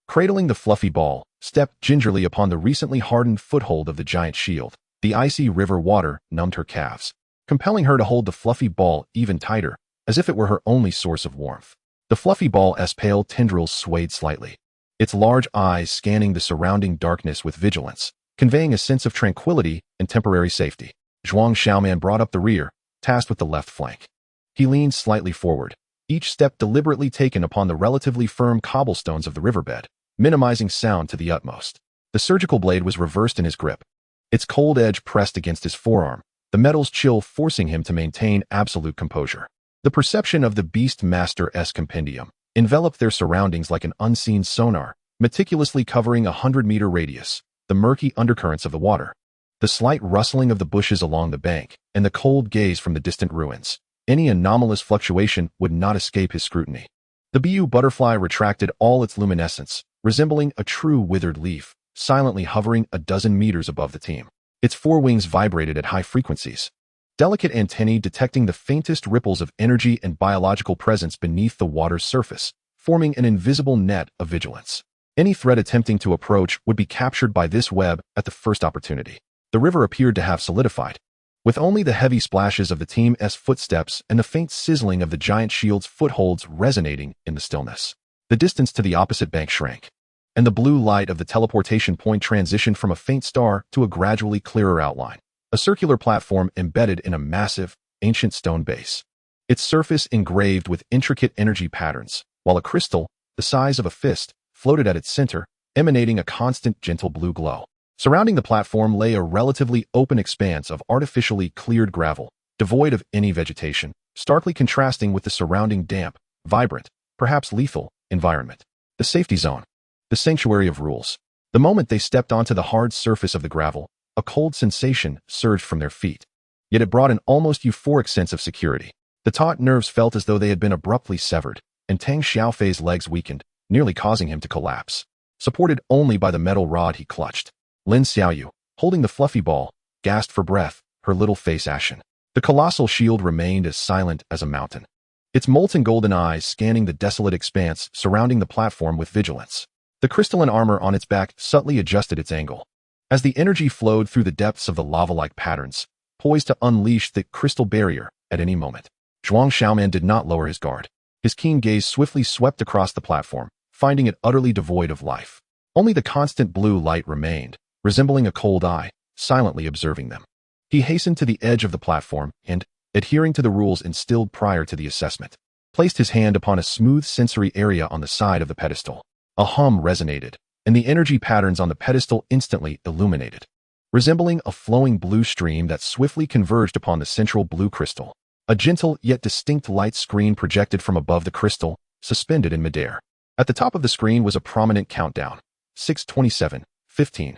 cradling the fluffy ball, stepped gingerly upon the recently hardened foothold of the giant shield. The icy river water numbed her calves, compelling her to hold the fluffy ball even tighter, as if it were her only source of warmth. The fluffy ball's pale tendrils swayed slightly, its large eyes scanning the surrounding darkness with vigilance, conveying a sense of tranquility and temporary safety. Zhuang Xiaoman brought up the rear, tasked with the left flank. He leaned slightly forward, each step deliberately taken upon the relatively firm cobblestones of the riverbed, minimizing sound to the utmost. The surgical blade was reversed in his grip, its cold edge pressed against his forearm, the metal's chill forcing him to maintain absolute composure. The perception of the Beastmaster's compendium enveloped their surroundings like an unseen sonar, meticulously covering a 100-meter radius, the murky undercurrents of the water, the slight rustling of the bushes along the bank, and the cold gaze from the distant ruins. Any anomalous fluctuation would not escape his scrutiny. The BU butterfly retracted all its luminescence, resembling a true withered leaf, silently hovering a dozen meters above the team. Its forewings vibrated at high frequencies, delicate antennae detecting the faintest ripples of energy and biological presence beneath the water's surface, forming an invisible net of vigilance. Any threat attempting to approach would be captured by this web at the first opportunity. The river appeared to have solidified, with only the heavy splashes of the team's footsteps and the faint sizzling of the giant shield's footholds resonating in the stillness. The distance to the opposite bank shrank, and the blue light of the teleportation point transitioned from a faint star to a gradually clearer outline, a circular platform embedded in a massive, ancient stone base, its surface engraved with intricate energy patterns, while a crystal, the size of a fist, floated at its center, emanating a constant gentle blue glow. Surrounding the platform lay a relatively open expanse of artificially cleared gravel, devoid of any vegetation, starkly contrasting with the surrounding damp, vibrant, perhaps lethal, environment. The safety zone. The sanctuary of rules. The moment they stepped onto the hard surface of the gravel, a cold sensation surged from their feet. Yet it brought an almost euphoric sense of security. The taut nerves felt as though they had been abruptly severed, and Tang Xiaofei's legs weakened, nearly causing him to collapse. Supported only by the metal rod he clutched, Lin Xiaoyu, holding the fluffy ball, gasped for breath, her little face ashen. The colossal shield remained as silent as a mountain, its molten golden eyes scanning the desolate expanse surrounding the platform with vigilance. The crystalline armor on its back subtly adjusted its angle, as the energy flowed through the depths of the lava-like patterns, poised to unleash the crystal barrier at any moment. Zhuang Xiaoman did not lower his guard. His keen gaze swiftly swept across the platform, finding it utterly devoid of life. Only the constant blue light remained, resembling a cold eye, silently observing them. He hastened to the edge of the platform and, adhering to the rules instilled prior to the assessment, placed his hand upon a smooth sensory area on the side of the pedestal. A hum resonated, and the energy patterns on the pedestal instantly illuminated, resembling a flowing blue stream that swiftly converged upon the central blue crystal. A gentle yet distinct light screen projected from above the crystal, suspended in midair. At the top of the screen was a prominent countdown. 6:27:15.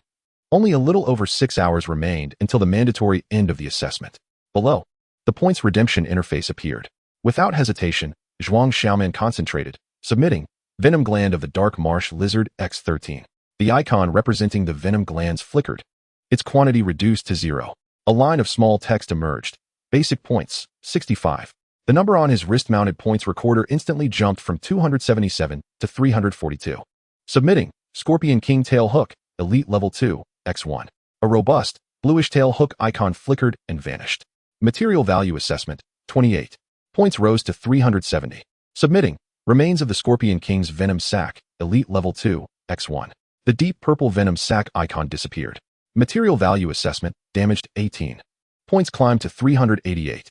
Only a little over 6 hours remained until the mandatory end of the assessment. Below, the points redemption interface appeared. Without hesitation, Zhuang Xiaoman concentrated, submitting Venom Gland of the Dark Marsh Lizard X13. The icon representing the venom glands flickered, its quantity reduced to 0. A line of small text emerged. Basic points, 65. The number on his wrist-mounted points recorder instantly jumped from 277 to 342. Submitting Scorpion King Tail Hook, Elite Level 2, X1. A robust, bluish tail hook icon flickered and vanished. Material Value Assessment, 28. Points rose to 370. Submitting Remains of the Scorpion King's Venom Sac, Elite Level 2, X1. The deep purple Venom Sac icon disappeared. Material Value Assessment, damaged 18. Points climbed to 388.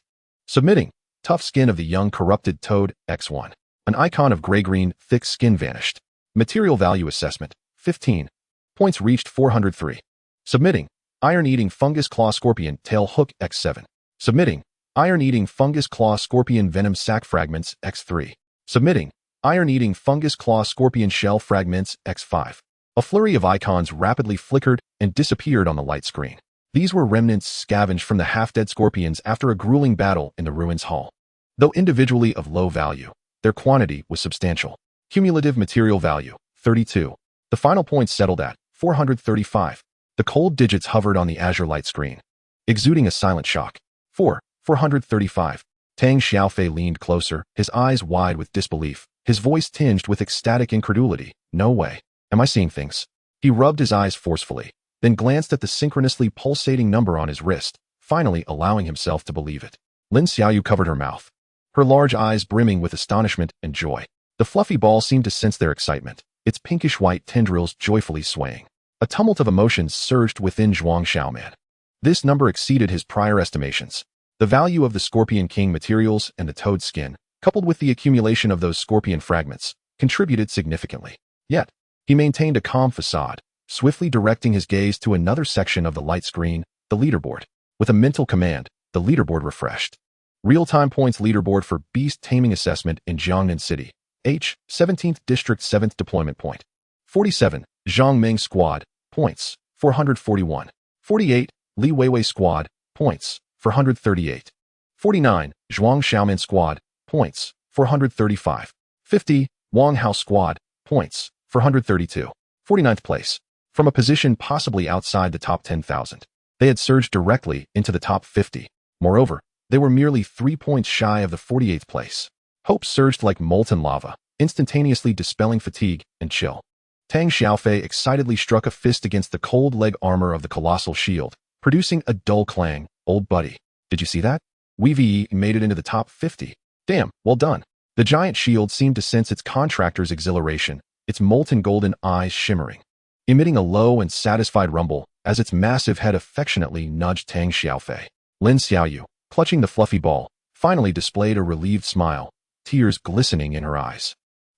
Submitting Tough Skin of the Young Corrupted Toad, X1. An icon of gray-green, thick skin vanished. Material Value Assessment, 15. Points reached 403. Submitting Iron-Eating Fungus Claw Scorpion Tail Hook, X7. Submitting Iron-Eating Fungus Claw Scorpion Venom Sac Fragments, X3. Submitting Iron-Eating Fungus Claw Scorpion Shell Fragments, X5. A flurry of icons rapidly flickered and disappeared on the light screen. These were remnants scavenged from the half-dead scorpions after a grueling battle in the ruins hall. Though individually of low value, their quantity was substantial. Cumulative Material Value, 32. The final points settled at 435. The cold digits hovered on the azure light screen, exuding a silent shock. 435. Tang Xiaofei leaned closer, his eyes wide with disbelief, his voice tinged with ecstatic incredulity. No way. Am I seeing things? He rubbed his eyes forcefully, then glanced at the synchronously pulsating number on his wrist, finally allowing himself to believe it. Lin Xiaoyu covered her mouth, her large eyes brimming with astonishment and joy. The fluffy ball seemed to sense their excitement, its pinkish-white tendrils joyfully swaying. A tumult of emotions surged within Zhuang Xiaoman. This number exceeded his prior estimations. The value of the Scorpion King materials and the toad skin, coupled with the accumulation of those scorpion fragments, contributed significantly. Yet, he maintained a calm facade, swiftly directing his gaze to another section of the light screen, the leaderboard. With a mental command, the leaderboard refreshed. Real-time points leaderboard for Beast Taming assessment in Jiangnan City. H. 17th District 7th Deployment Point. 47. Zhangming Squad. Points. 441. 48. Li Weiwei Squad. Points. 438. 49. Zhuang Xiaoman Squad. Points. 435. 50. Wang Hao Squad. Points. 432. 49th place. From a position possibly outside the top 10,000. They had surged directly into the top 50. Moreover, they were merely 3 points shy of the 48th place. Hope surged like molten lava, instantaneously dispelling fatigue and chill. Tang Xiaofei excitedly struck a fist against the cold leg armor of the colossal shield, producing a dull clang. Old buddy, did you see that? We made it into the top 50. Damn, well done. The giant shield seemed to sense its contractor's exhilaration, its molten golden eyes shimmering, emitting a low and satisfied rumble as its massive head affectionately nudged Tang Xiaofei. Lin Xiaoyu, clutching the fluffy ball, finally displayed a relieved smile, tears glistening in her eyes.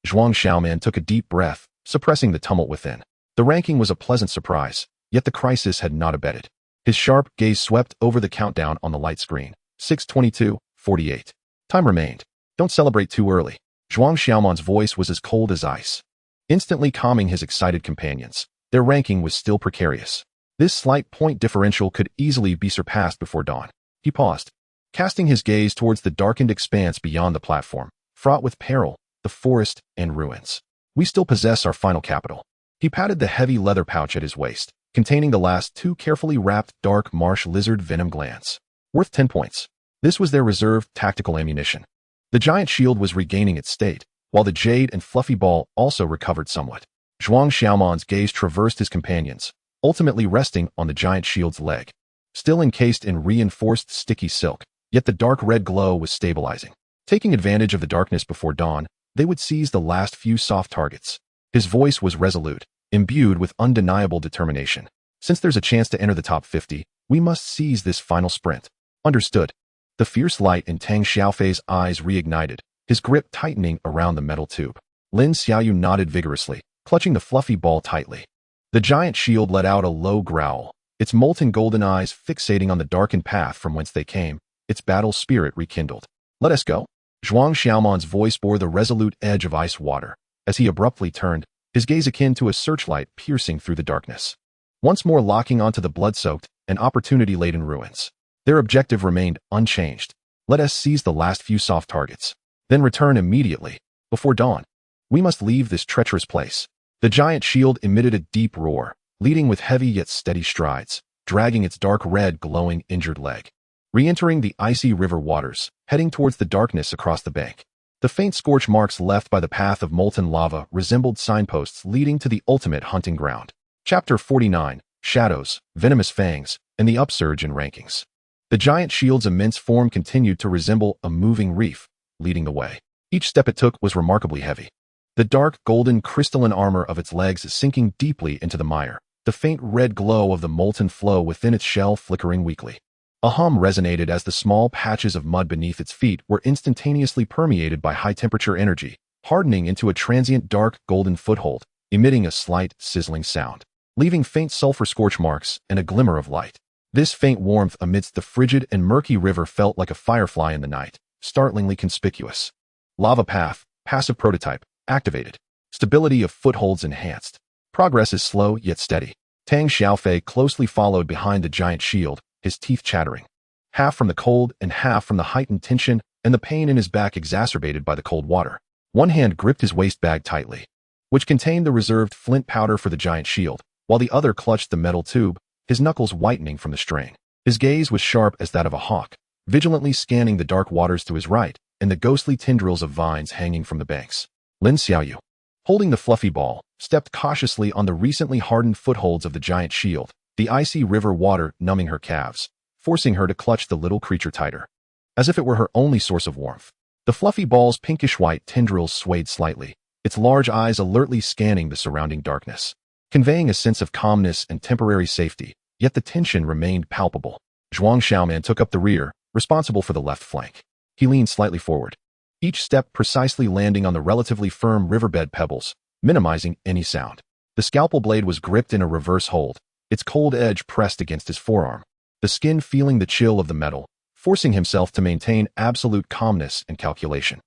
Zhuang Xiaoman took a deep breath, suppressing the tumult within. The ranking was a pleasant surprise, yet the crisis had not abated. His sharp gaze swept over the countdown on the light screen. 6:22:48. Time remained. Don't celebrate too early. Zhuang Xiaoman's voice was as cold as ice, instantly calming his excited companions. Their ranking was still precarious. This slight point differential could easily be surpassed before dawn. He paused, casting his gaze towards the darkened expanse beyond the platform, fraught with peril, the forest, and ruins. We still possess our final capital. He patted the heavy leather pouch at his waist, containing the last 2 carefully wrapped dark marsh lizard venom glands. Worth 10 points. This was their reserved tactical ammunition. The giant shield was regaining its state, while the jade and fluffy ball also recovered somewhat. Zhuang Xiaoman's gaze traversed his companions, ultimately resting on the giant shield's leg. Still encased in reinforced sticky silk, yet the dark red glow was stabilizing. Taking advantage of the darkness before dawn, they would seize the last few soft targets. His voice was resolute, imbued with undeniable determination. Since there's a chance to enter the top 50, we must seize this final sprint. Understood. The fierce light in Tang Xiaofei's eyes reignited, his grip tightening around the metal tube. Lin Xiaoyu nodded vigorously, clutching the fluffy ball tightly. The giant shield let out a low growl, its molten golden eyes fixating on the darkened path from whence they came, its battle spirit rekindled. Let us go. Zhuang Xiaoman's voice bore the resolute edge of ice water, as he abruptly turned, his gaze akin to a searchlight piercing through the darkness. Once more locking onto the blood-soaked and opportunity-laden ruins. Their objective remained unchanged. Let us seize the last few soft targets, then return immediately, before dawn. We must leave this treacherous place. The giant shield emitted a deep roar, leading with heavy yet steady strides, dragging its dark red glowing injured leg. Re-entering the icy river waters, heading towards the darkness across the bank. The faint scorch marks left by the path of molten lava resembled signposts leading to the ultimate hunting ground. Chapter 49, Shadows, Venomous Fangs, and the Upsurge in Rankings. The giant shield's immense form continued to resemble a moving reef, leading the way. Each step it took was remarkably heavy. The dark, golden, crystalline armor of its legs sinking deeply into the mire, the faint red glow of the molten flow within its shell flickering weakly. A hum resonated as the small patches of mud beneath its feet were instantaneously permeated by high-temperature energy, hardening into a transient dark, golden foothold, emitting a slight, sizzling sound, leaving faint sulfur scorch marks and a glimmer of light. This faint warmth amidst the frigid and murky river felt like a firefly in the night, startlingly conspicuous. Lava path, passive prototype, activated. Stability of footholds enhanced. Progress is slow yet steady. Tang Xiaofei closely followed behind the giant shield, his teeth chattering. Half from the cold and half from the heightened tension and the pain in his back exacerbated by the cold water. One hand gripped his waist bag tightly, which contained the reserved flint powder for the giant shield, while the other clutched the metal tube, his knuckles whitening from the strain. His gaze was sharp as that of a hawk, vigilantly scanning the dark waters to his right and the ghostly tendrils of vines hanging from the banks. Lin Xiaoyu, holding the fluffy ball, stepped cautiously on the recently hardened footholds of the giant shield, the icy river water numbing her calves, forcing her to clutch the little creature tighter, as if it were her only source of warmth. The fluffy ball's pinkish-white tendrils swayed slightly, its large eyes alertly scanning the surrounding darkness, conveying a sense of calmness and temporary safety, yet the tension remained palpable. Zhuang Xiaoman took up the rear, responsible for the left flank. He leaned slightly forward, each step precisely landing on the relatively firm riverbed pebbles, minimizing any sound. The scalpel blade was gripped in a reverse hold, its cold edge pressed against his forearm, the skin feeling the chill of the metal, forcing himself to maintain absolute calmness and calculation.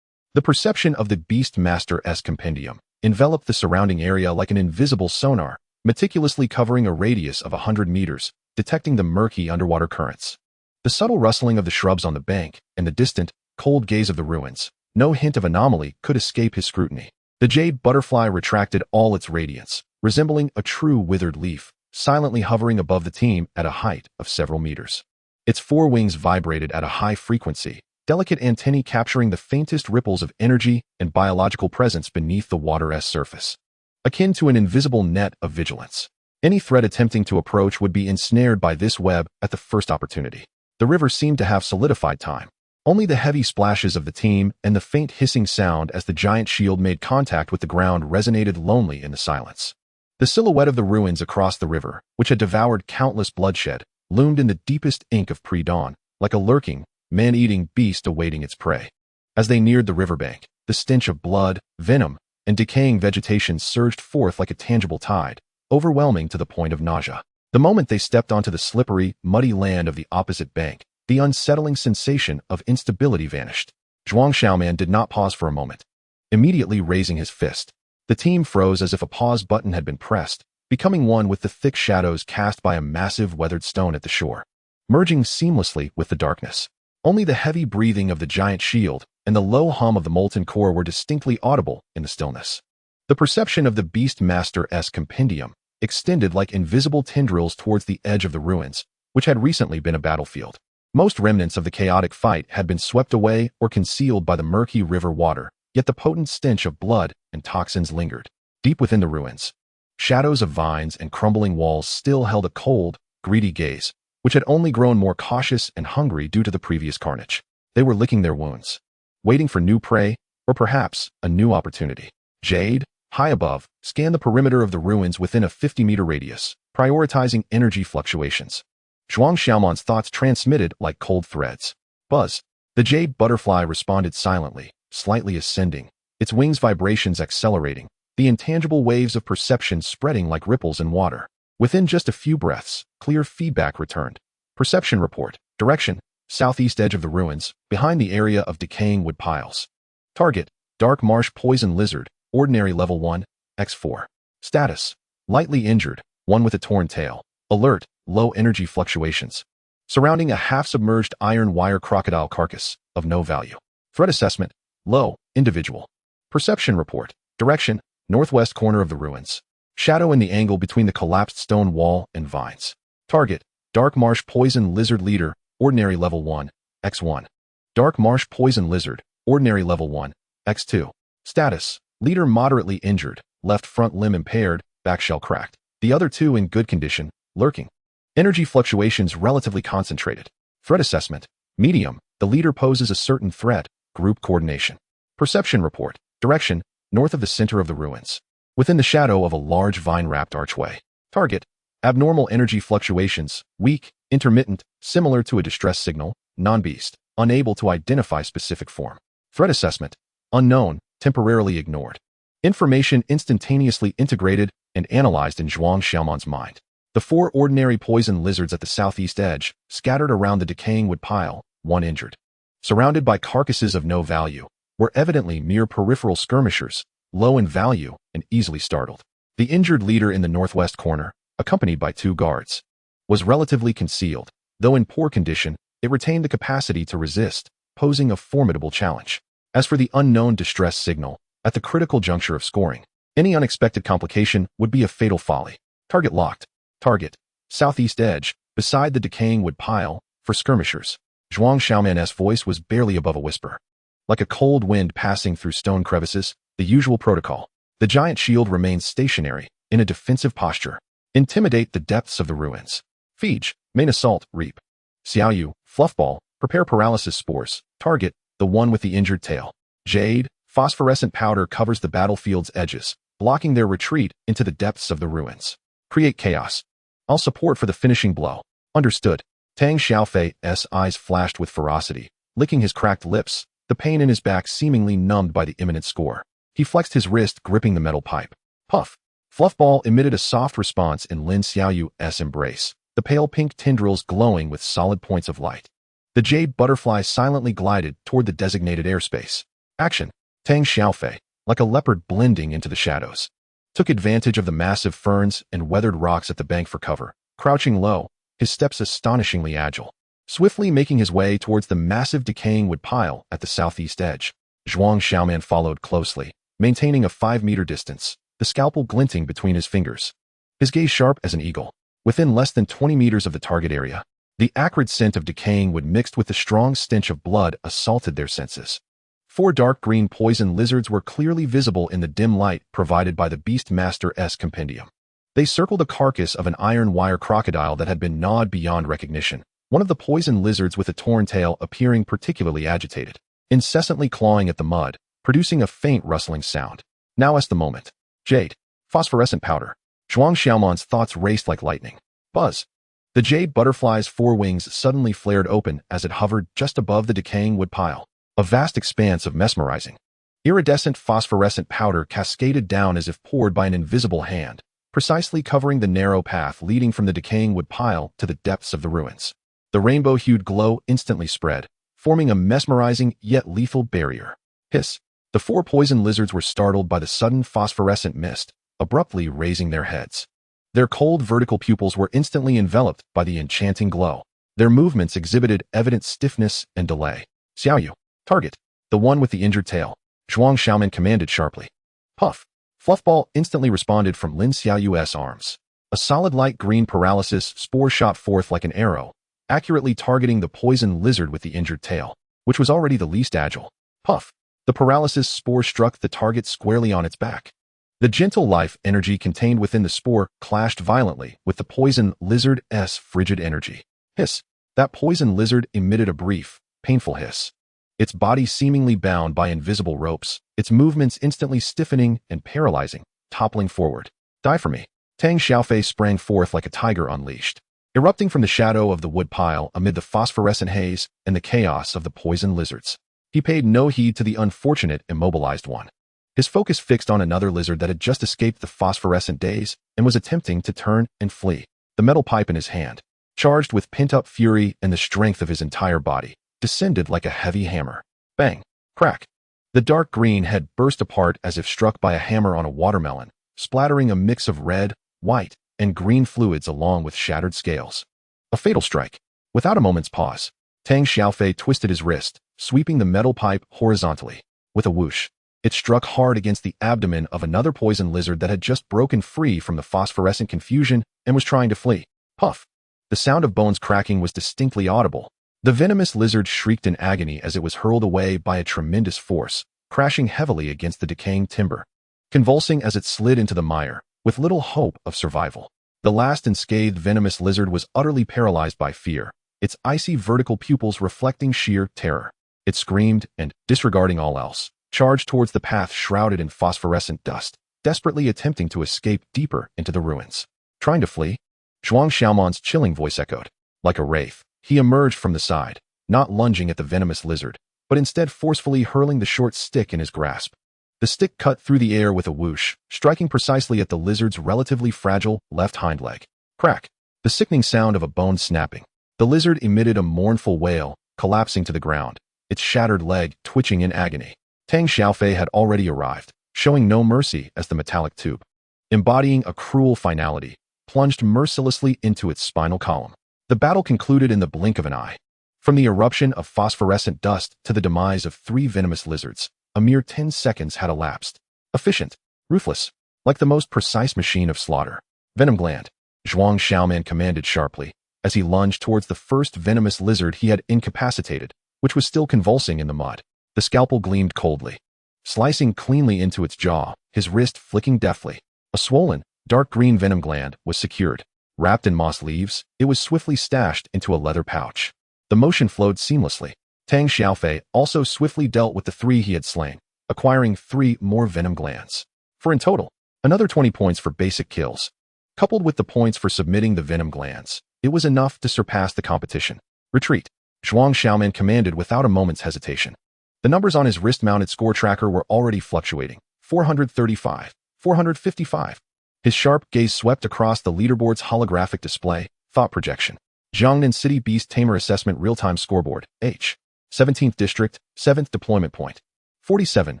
The perception of the Beastmaster's compendium enveloped the surrounding area like an invisible sonar, meticulously covering a radius of 100 meters, detecting the murky underwater currents. The subtle rustling of the shrubs on the bank and the distant, cold gaze of the ruins, no hint of anomaly could escape his scrutiny. The jade butterfly retracted all its radiance, resembling a true withered leaf, silently hovering above the team at a height of several meters. Its forewings vibrated at a high frequency, delicate antennae capturing the faintest ripples of energy and biological presence beneath the water's surface. Akin to an invisible net of vigilance, any threat attempting to approach would be ensnared by this web at the first opportunity. The river seemed to have solidified time. Only the heavy splashes of the team and the faint hissing sound as the giant shield made contact with the ground resonated lonely in the silence. The silhouette of the ruins across the river, which had devoured countless bloodshed, loomed in the deepest ink of pre-dawn, like a lurking, man-eating beast awaiting its prey. As they neared the riverbank, the stench of blood, venom, and decaying vegetation surged forth like a tangible tide, overwhelming to the point of nausea. The moment they stepped onto the slippery, muddy land of the opposite bank, the unsettling sensation of instability vanished. Zhuang Xiaoman did not pause for a moment. Immediately raising his fist, the team froze as if a pause button had been pressed, becoming one with the thick shadows cast by a massive weathered stone at the shore, merging seamlessly with the darkness. Only the heavy breathing of the giant shield and the low hum of the molten core were distinctly audible in the stillness. The perception of the Beastmaster's compendium extended like invisible tendrils towards the edge of the ruins, which had recently been a battlefield. Most remnants of the chaotic fight had been swept away or concealed by the murky river water, yet the potent stench of blood and toxins lingered. Deep within the ruins, shadows of vines and crumbling walls still held a cold, greedy gaze, which had only grown more cautious and hungry due to the previous carnage. They were licking their wounds, waiting for new prey, or perhaps a new opportunity. Jade, high above, scanned the perimeter of the ruins within a 50-meter radius, prioritizing energy fluctuations. Zhuang Xiaoman's thoughts transmitted like cold threads. Buzz. The jade butterfly responded silently, slightly ascending, its wings vibrations accelerating, the intangible waves of perception spreading like ripples in water. Within just a few breaths, clear feedback returned. Perception report. Direction: southeast edge of the ruins, behind the area of decaying wood piles. Target: dark marsh poison lizard, ordinary level 1, X4. Status: lightly injured, one with a torn tail. Alert: low energy fluctuations. Surrounding a half-submerged iron wire crocodile carcass, of no value. Threat assessment: low, individual. Perception report. Direction: northwest corner of the ruins. Shadow in the angle between the collapsed stone wall and vines. Target: dark marsh poison lizard leader, ordinary level 1, X1. Dark marsh poison lizard, ordinary level 1, X2. Status: leader moderately injured, left front limb impaired, back shell cracked. The other two in good condition, lurking. Energy fluctuations relatively concentrated. Threat assessment: medium. The leader poses a certain threat. Group coordination. Perception report. Direction: north of the center of the ruins. Within the shadow of a large vine-wrapped archway. Target: abnormal energy fluctuations, weak, intermittent, similar to a distress signal, non-beast, unable to identify specific form. Threat assessment: unknown, temporarily ignored. Information instantaneously integrated and analyzed in Zhuang Xiaoman's mind. The 4 ordinary poison lizards at the southeast edge, scattered around the decaying wood pile, one injured. Surrounded by carcasses of no value, were evidently mere peripheral skirmishers, low in value and easily startled. The injured leader in the northwest corner, accompanied by 2 guards, was relatively concealed. Though in poor condition, it retained the capacity to resist, posing a formidable challenge. As for the unknown distress signal, at the critical juncture of scoring, any unexpected complication would be a fatal folly. Target locked. Target: southeast edge, beside the decaying wood pile, for skirmishers. Zhuang Xiaoman's voice was barely above a whisper. Like a cold wind passing through stone crevices, the usual protocol. The giant shield remained stationary, in a defensive posture. Intimidate the depths of the ruins. Feige, main assault, reap. Xiaoyu, fluffball, prepare paralysis spores. Target: the one with the injured tail. Jade, phosphorescent powder covers the battlefield's edges, blocking their retreat into the depths of the ruins. Create chaos. I'll support for the finishing blow. Understood. Tang Xiaofei's eyes flashed with ferocity, licking his cracked lips, the pain in his back seemingly numbed by the imminent score. He flexed his wrist, gripping the metal pipe. Puff. Fluffball emitted a soft response in Lin Xiaoyu's embrace, the pale pink tendrils glowing with solid points of light. The jade butterfly silently glided toward the designated airspace. Action. Tang Xiaofei, like a leopard blending into the shadows, took advantage of the massive ferns and weathered rocks at the bank for cover, crouching low, his steps astonishingly agile, swiftly making his way towards the massive decaying wood pile at the southeast edge. Zhuang Xiaoman followed closely, maintaining a 5-meter distance, the scalpel glinting between his fingers. His gaze sharp as an eagle. Within less than 20 meters of the target area, the acrid scent of decaying wood mixed with the strong stench of blood assaulted their senses. 4 dark green poison lizards were clearly visible in the dim light provided by the beastmaster's compendium. They circled a carcass of an iron wire crocodile that had been gnawed beyond recognition, one of the poison lizards with a torn tail appearing particularly agitated, incessantly clawing at the mud, producing a faint rustling sound. Now's the moment. Jade. Phosphorescent powder. Zhuang Xiaoman's thoughts raced like lightning. Buzz. The jade butterfly's 4 wings suddenly flared open as it hovered just above the decaying wood pile, a vast expanse of mesmerizing, iridescent phosphorescent powder cascaded down as if poured by an invisible hand, precisely covering the narrow path leading from the decaying wood pile to the depths of the ruins. The rainbow-hued glow instantly spread, forming a mesmerizing yet lethal barrier. Hiss. The 4 poison lizards were startled by the sudden phosphorescent mist, abruptly raising their heads. Their cold vertical pupils were instantly enveloped by the enchanting glow. Their movements exhibited evident stiffness and delay. Xiaoyu. Target. The one with the injured tail. Zhuang Xiaoman commanded sharply. Puff. Fluffball instantly responded from Lin Xiaoyu's arms. A solid light green paralysis spore shot forth like an arrow, accurately targeting the poison lizard with the injured tail, which was already the least agile. Puff. The paralysis spore struck the target squarely on its back. The gentle life energy contained within the spore clashed violently with the poison lizard's frigid energy. Hiss. That poison lizard emitted a brief, painful hiss, its body seemingly bound by invisible ropes, its movements instantly stiffening and paralyzing, toppling forward. Die for me. Tang Xiaofei sprang forth like a tiger unleashed, erupting from the shadow of the wood pile amid the phosphorescent haze and the chaos of the poison lizards. He paid no heed to the unfortunate immobilized one, his focus fixed on another lizard that had just escaped the phosphorescent daze and was attempting to turn and flee. The metal pipe in his hand, charged with pent-up fury and the strength of his entire body, descended like a heavy hammer. Bang! Crack! The dark green head burst apart as if struck by a hammer on a watermelon, splattering a mix of red, white, and green fluids along with shattered scales. A fatal strike. Without a moment's pause, Tang Xiaofei twisted his wrist, sweeping the metal pipe horizontally. With a whoosh, it struck hard against the abdomen of another poison lizard that had just broken free from the phosphorescent confusion and was trying to flee. Puff! The sound of bones cracking was distinctly audible. The venomous lizard shrieked in agony as it was hurled away by a tremendous force, crashing heavily against the decaying timber, convulsing as it slid into the mire, with little hope of survival. The last unscathed venomous lizard was utterly paralyzed by fear, its icy vertical pupils reflecting sheer terror. It screamed and, disregarding all else, charged towards the path shrouded in phosphorescent dust, desperately attempting to escape deeper into the ruins. Trying to flee? Zhuang Xiaoman's chilling voice echoed. Like a wraith, he emerged from the side, not lunging at the venomous lizard, but instead forcefully hurling the short stick in his grasp. The stick cut through the air with a whoosh, striking precisely at the lizard's relatively fragile left hind leg. Crack! The sickening sound of a bone snapping. The lizard emitted a mournful wail, collapsing to the ground, its shattered leg twitching in agony. Tang Xiaofei had already arrived, showing no mercy as the metallic tube, embodying a cruel finality, plunged mercilessly into its spinal column. The battle concluded in the blink of an eye. From the eruption of phosphorescent dust to the demise of 3 venomous lizards, a mere 10 seconds had elapsed. Efficient, ruthless, like the most precise machine of slaughter. Venom gland, Zhuang Xiaoman commanded sharply, as he lunged towards the first venomous lizard he had incapacitated, which was still convulsing in the mud. The scalpel gleamed coldly, slicing cleanly into its jaw, his wrist flicking deftly. A swollen, dark green venom gland was secured. Wrapped in moss leaves, it was swiftly stashed into a leather pouch. The motion flowed seamlessly. Tang Xiaofei also swiftly dealt with the 3 he had slain, acquiring 3 more venom glands. For in total, another 20 points for basic kills. Coupled with the points for submitting the venom glands, it was enough to surpass the competition. Retreat. Zhuang Xiaoman commanded without a moment's hesitation. The numbers on his wrist-mounted score tracker were already fluctuating. 435, 455. His sharp gaze swept across the leaderboard's holographic display, thought projection. Jiangnan City Beast Tamer Assessment Real-Time Scoreboard, H. 17th District, 7th Deployment Point. 47.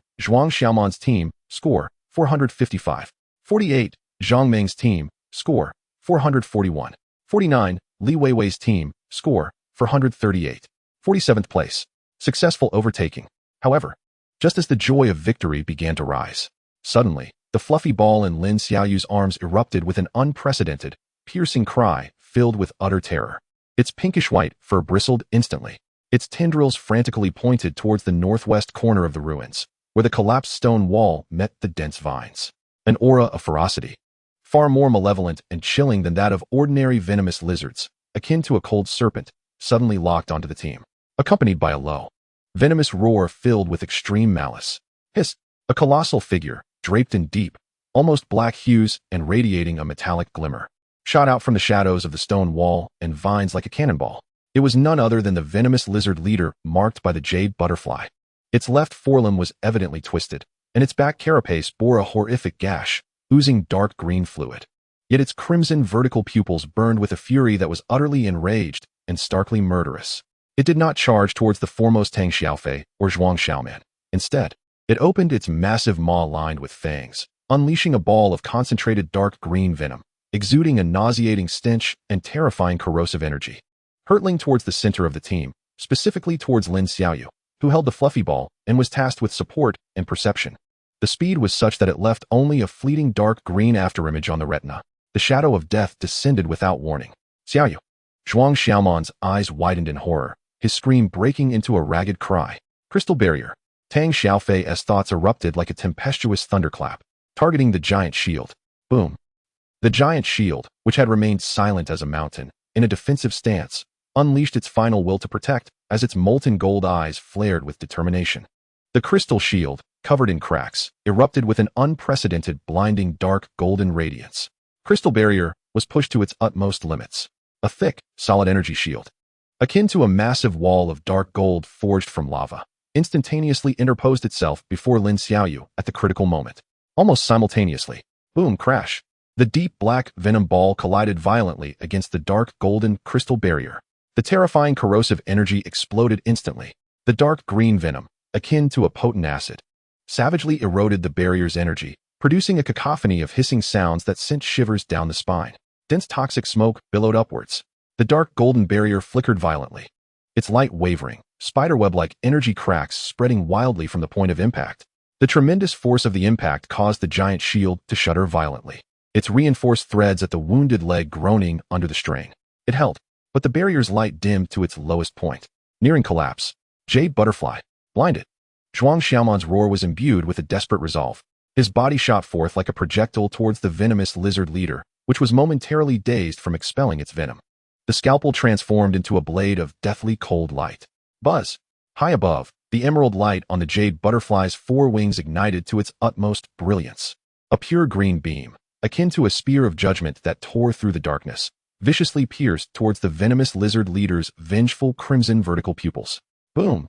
Zhuang Xiaoman's team, score, 455. 48. Zhang Meng's team, score, 441. 49. Li Weiwei's team, score, 438. 47th place. Successful overtaking. However, just as the joy of victory began to rise, suddenly, the fluffy ball in Lin Xiaoyu's arms erupted with an unprecedented, piercing cry filled with utter terror. Its pinkish-white fur bristled instantly. Its tendrils frantically pointed towards the northwest corner of the ruins, where the collapsed stone wall met the dense vines. An aura of ferocity, far more malevolent and chilling than that of ordinary venomous lizards, akin to a cold serpent, suddenly locked onto the team, accompanied by a low, venomous roar filled with extreme malice. Hiss! A colossal figure, draped in deep, almost black hues and radiating a metallic glimmer, shot out from the shadows of the stone wall and vines like a cannonball. It was none other than the venomous lizard leader marked by the jade butterfly. Its left forelimb was evidently twisted, and its back carapace bore a horrific gash, oozing dark green fluid. Yet its crimson vertical pupils burned with a fury that was utterly enraged and starkly murderous. It did not charge towards the foremost Tang Xiaofei or Zhuang Xiaoman. Instead, it opened its massive maw lined with fangs, unleashing a ball of concentrated dark green venom, exuding a nauseating stench and terrifying corrosive energy. Hurtling towards the center of the team, specifically towards Lin Xiaoyu, who held the fluffy ball and was tasked with support and perception. The speed was such that it left only a fleeting dark green afterimage on the retina. The shadow of death descended without warning. Xiaoyu. Zhuang Xiaoman's eyes widened in horror, his scream breaking into a ragged cry. Crystal barrier. Tang Xiaofei's thoughts erupted like a tempestuous thunderclap, targeting the giant shield. Boom. The giant shield, which had remained silent as a mountain, in a defensive stance, unleashed its final will to protect as its molten gold eyes flared with determination. The crystal shield, covered in cracks, erupted with an unprecedented blinding dark golden radiance. Crystal barrier was pushed to its utmost limits. A thick, solid energy shield, akin to a massive wall of dark gold forged from lava, instantaneously interposed itself before Lin Xiaoyu at the critical moment. Almost simultaneously, boom, crash. The deep black venom ball collided violently against the dark golden crystal barrier. The terrifying corrosive energy exploded instantly. The dark green venom, akin to a potent acid, savagely eroded the barrier's energy, producing a cacophony of hissing sounds that sent shivers down the spine. Dense toxic smoke billowed upwards. The dark golden barrier flickered violently, its light wavering, spiderweb-like energy cracks spreading wildly from the point of impact. The tremendous force of the impact caused the giant shield to shudder violently, its reinforced threads at the wounded leg groaning under the strain. It held, but the barrier's light dimmed to its lowest point, nearing collapse. Jade butterfly, blinded. Zhuang Xiaoman's roar was imbued with a desperate resolve. His body shot forth like a projectile towards the venomous lizard leader, which was momentarily dazed from expelling its venom. The scalpel transformed into a blade of deathly cold light. Buzz! High above, the emerald light on the jade butterfly's four wings ignited to its utmost brilliance. A pure green beam, akin to a spear of judgment that tore through the darkness, viciously pierced towards the venomous lizard leader's vengeful crimson vertical pupils. Boom!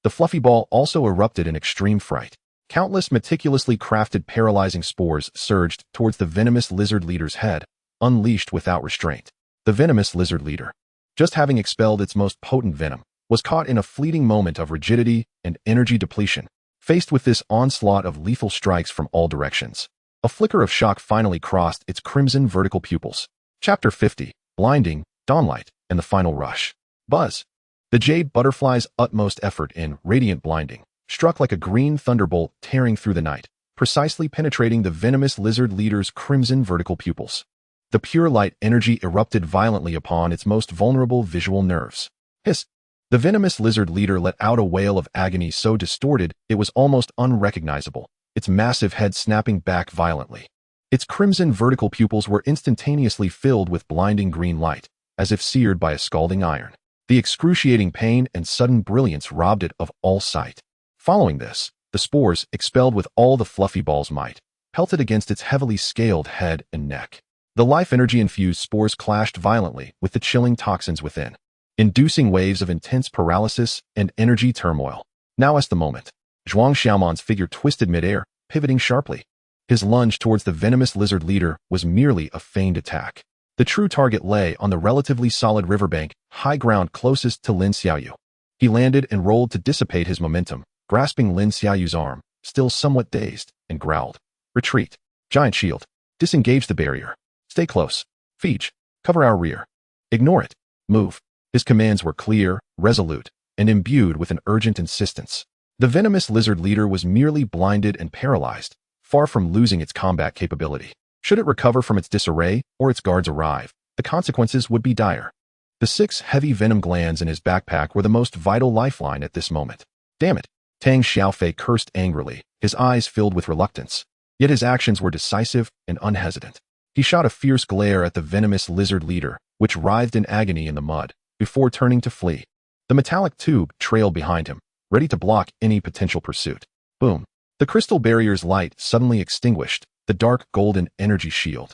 The fluffy ball also erupted in extreme fright. Countless meticulously crafted paralyzing spores surged towards the venomous lizard leader's head, unleashed without restraint. The venomous lizard leader, just having expelled its most potent venom, was caught in a fleeting moment of rigidity and energy depletion. Faced with this onslaught of lethal strikes from all directions, a flicker of shock finally crossed its crimson vertical pupils. Chapter 50, Blinding, Dawnlight, and the Final Rush. Buzz! The jade butterfly's utmost effort in radiant blinding struck like a green thunderbolt tearing through the night, precisely penetrating the venomous lizard leader's crimson vertical pupils. The pure light energy erupted violently upon its most vulnerable visual nerves. Hiss! The venomous lizard leader let out a wail of agony so distorted it was almost unrecognizable, its massive head snapping back violently. Its crimson vertical pupils were instantaneously filled with blinding green light, as if seared by a scalding iron. The excruciating pain and sudden brilliance robbed it of all sight. Following this, the spores, expelled with all the fluffy ball's might, pelted against its heavily scaled head and neck. The life energy-infused spores clashed violently with the chilling toxins within, inducing waves of intense paralysis and energy turmoil. Now is the moment. Zhuang Xiaoman's figure twisted midair, pivoting sharply. His lunge towards the venomous lizard leader was merely a feigned attack. The true target lay on the relatively solid riverbank, high ground closest to Lin Xiaoyu. He landed and rolled to dissipate his momentum, grasping Lin Xiaoyu's arm, still somewhat dazed, and growled. Retreat. Giant shield. Disengage the barrier. Stay close. Feige. Cover our rear. Ignore it. Move. His commands were clear, resolute, and imbued with an urgent insistence. The venomous lizard leader was merely blinded and paralyzed, far from losing its combat capability. Should it recover from its disarray or its guards arrive, the consequences would be dire. The 6 heavy venom glands in his backpack were the most vital lifeline at this moment. Damn it! Tang Xiaofei cursed angrily, his eyes filled with reluctance. Yet his actions were decisive and unhesitant. He shot a fierce glare at the venomous lizard leader, which writhed in agony in the mud, before turning to flee. The metallic tube trailed behind him, ready to block any potential pursuit. Boom. The crystal barrier's light suddenly extinguished, the dark golden energy shield,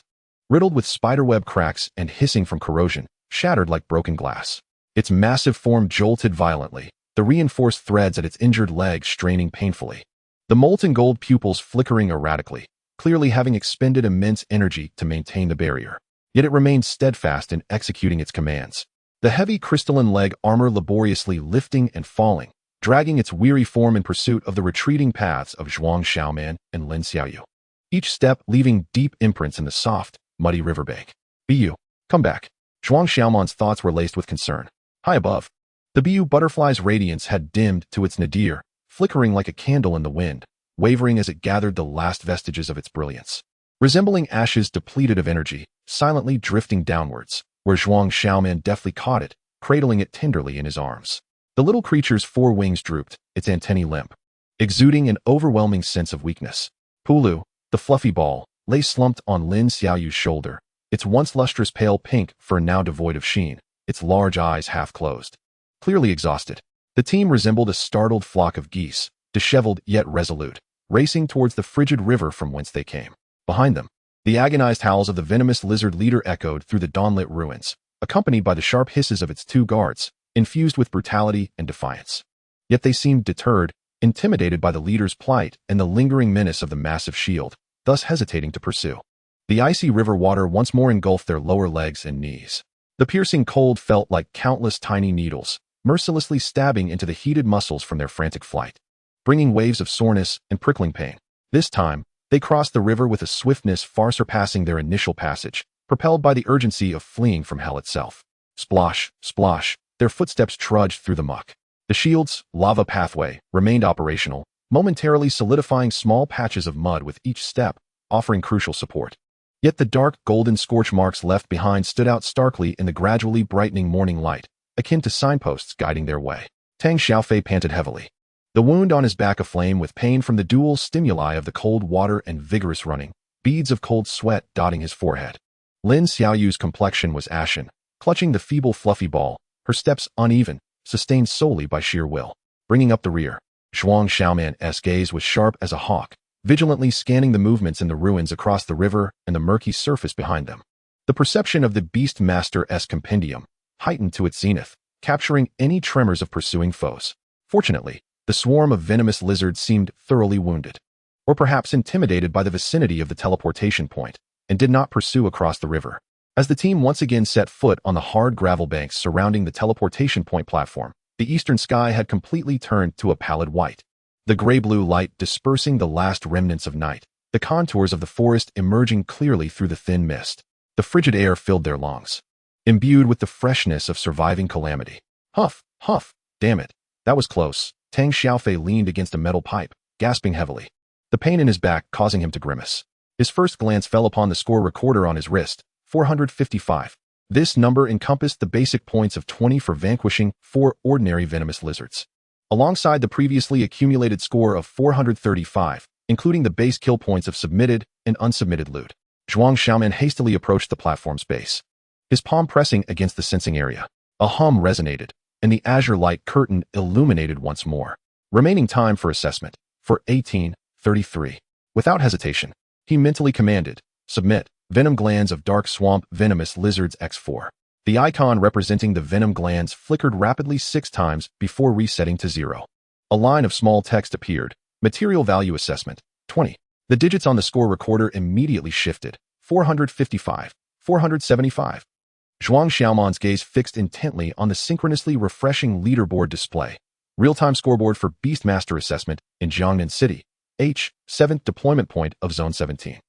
riddled with spiderweb cracks and hissing from corrosion, shattered like broken glass. Its massive form jolted violently, the reinforced threads at its injured leg straining painfully. The molten gold pupils flickering erratically, clearly having expended immense energy to maintain the barrier. Yet it remained steadfast in executing its commands. The heavy crystalline leg armor laboriously lifting and falling, dragging its weary form in pursuit of the retreating paths of Zhuang Xiaoman and Lin Xiaoyu. Each step leaving deep imprints in the soft, muddy riverbank. Bu, come back. Zhuang Xiaoman's thoughts were laced with concern. High above, the Bu butterfly's radiance had dimmed to its nadir, flickering like a candle in the wind, wavering as it gathered the last vestiges of its brilliance. Resembling ashes depleted of energy, silently drifting downwards, where Zhuang Xiaoman deftly caught it, cradling it tenderly in his arms. The little creature's 4 wings drooped, its antennae limp, exuding an overwhelming sense of weakness. Pulu, the fluffy ball, lay slumped on Lin Xiaoyu's shoulder, its once lustrous pale pink fur now devoid of sheen, its large eyes half closed. Clearly exhausted, the team resembled a startled flock of geese, disheveled yet resolute, racing towards the frigid river from whence they came. Behind them, the agonized howls of the venomous lizard leader echoed through the dawnlit ruins, accompanied by the sharp hisses of its 2 guards, infused with brutality and defiance. Yet they seemed deterred, intimidated by the leader's plight and the lingering menace of the massive shield, thus hesitating to pursue. The icy river water once more engulfed their lower legs and knees. The piercing cold felt like countless tiny needles, mercilessly stabbing into the heated muscles from their frantic flight, bringing waves of soreness and prickling pain. This time, they crossed the river with a swiftness far surpassing their initial passage, propelled by the urgency of fleeing from hell itself. Splosh, splosh, their footsteps trudged through the muck. The shield's lava pathway remained operational, momentarily solidifying small patches of mud with each step, offering crucial support. Yet the dark golden scorch marks left behind stood out starkly in the gradually brightening morning light, akin to signposts guiding their way. Tang Xiaofei panted heavily, the wound on his back aflame with pain from the dual stimuli of the cold water and vigorous running, beads of cold sweat dotting his forehead. Lin Xiaoyu's complexion was ashen, clutching the feeble fluffy ball, her steps uneven, sustained solely by sheer will. Bringing up the rear, Zhuang Xiaoman's gaze was sharp as a hawk, vigilantly scanning the movements in the ruins across the river and the murky surface behind them. The perception of the beastmaster's compendium heightened to its zenith, capturing any tremors of pursuing foes. Fortunately, the swarm of venomous lizards seemed thoroughly wounded, or perhaps intimidated by the vicinity of the teleportation point, and did not pursue across the river. As the team once again set foot on the hard gravel banks surrounding the teleportation point platform, the eastern sky had completely turned to a pallid white. The gray-blue light dispersing the last remnants of night, the contours of the forest emerging clearly through the thin mist. The frigid air filled their lungs, imbued with the freshness of surviving calamity. Huff, huff, damn it, that was close. Tang Xiaofei leaned against a metal pipe, gasping heavily, the pain in his back causing him to grimace. His first glance fell upon the score recorder on his wrist, 455. This number encompassed the basic points of 20 for vanquishing 4 ordinary venomous lizards, alongside the previously accumulated score of 435, including the base kill points of submitted and unsubmitted loot. Zhuang Xiaoman hastily approached the platform's base, his palm pressing against the sensing area. A hum resonated, and the azure light curtain illuminated once more. Remaining time for assessment, for 1833. Without hesitation, he mentally commanded, submit. Venom glands of dark swamp venomous lizards X4. The icon representing the venom glands flickered rapidly 6 times before resetting to 0. A line of small text appeared. Material value assessment, 20. The digits on the score recorder immediately shifted. 455, 475. Zhuang Xiaoman's gaze fixed intently on the synchronously refreshing leaderboard display. Real-time scoreboard for Beastmaster assessment in Jiangnan City. H, 7th deployment point of Zone 17.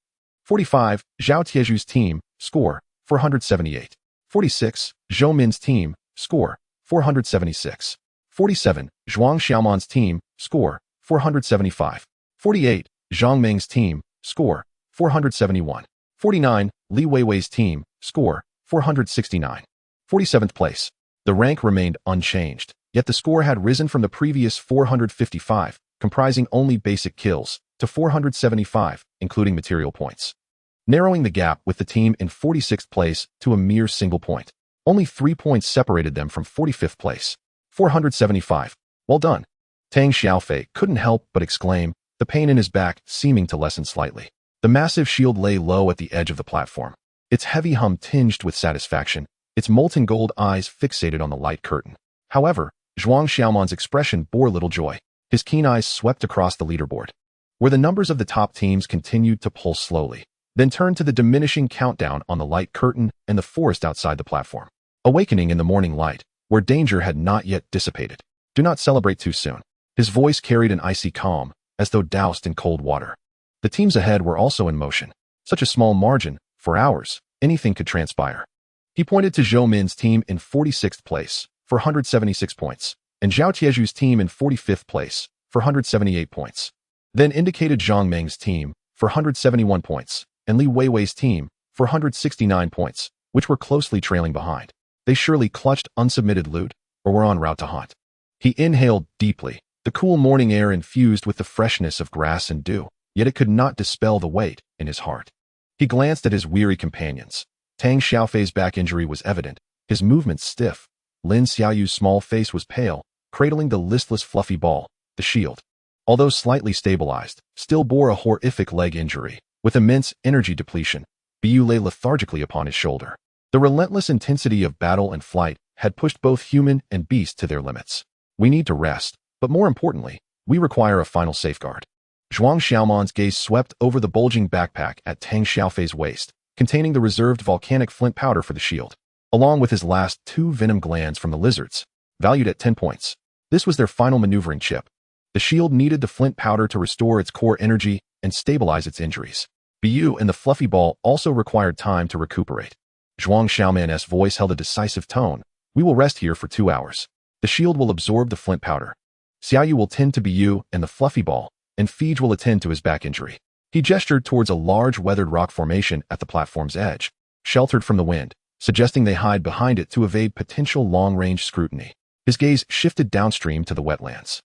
45, Zhao Tieju's team, score, 478. 46, Zhou Min's team, score, 476. 47, Zhuang Xiaoman's team, score, 475. 48, Zhang Meng's team, score, 471. 49, Li Weiwei's team, score, 469. 47th place. The rank remained unchanged, yet the score had risen from the previous 455, comprising only basic kills, to 475, including material points, narrowing the gap with the team in 46th place to a mere single point. Only 3 points separated them from 45th place. 475. Well done. Tang Xiaofei couldn't help but exclaim, the pain in his back seeming to lessen slightly. The massive shield lay low at the edge of the platform, its heavy hum tinged with satisfaction, its molten gold eyes fixated on the light curtain. However, Zhuang Xiaoman's expression bore little joy. His keen eyes swept across the leaderboard, where the numbers of the top teams continued to pulse slowly, then turned to the diminishing countdown on the light curtain and the forest outside the platform. Awakening in the morning light, where danger had not yet dissipated. Do not celebrate too soon. His voice carried an icy calm, as though doused in cold water. The teams ahead were also in motion. Such a small margin, for hours, anything could transpire. He pointed to Zhou Min's team in 46th place, for 176 points, and Zhao Tieju's team in 45th place, for 178 points. Then indicated Zhang Meng's team, for 171 points, and Li Weiwei's team, for 169 points, which were closely trailing behind. They surely clutched unsubmitted loot, or were en route to hunt. He inhaled deeply, the cool morning air infused with the freshness of grass and dew, yet it could not dispel the weight in his heart. He glanced at his weary companions. Tang Xiaofei's back injury was evident, his movements stiff. Lin Xiaoyu's small face was pale, cradling the listless fluffy ball, the shield. Although slightly stabilized, still bore a horrific leg injury. With immense energy depletion, Biyu lay lethargically upon his shoulder. The relentless intensity of battle and flight had pushed both human and beast to their limits. We need to rest, but more importantly, we require a final safeguard. Zhuang Xiaoman's gaze swept over the bulging backpack at Tang Xiaofei's waist, containing the reserved volcanic flint powder for the shield, along with his last 2 venom glands from the lizards, valued at 10 points. This was their final maneuvering chip. The shield needed the flint powder to restore its core energy and stabilize its injuries. Biyu and the fluffy ball also required time to recuperate. Zhuang Xiaoman's voice held a decisive tone. We will rest here for 2 hours. The shield will absorb the flint powder. Xiaoyu will tend to Biyu and the fluffy ball, and Fij will attend to his back injury. He gestured towards a large weathered rock formation at the platform's edge, sheltered from the wind, suggesting they hide behind it to evade potential long-range scrutiny. His gaze shifted downstream to the wetlands.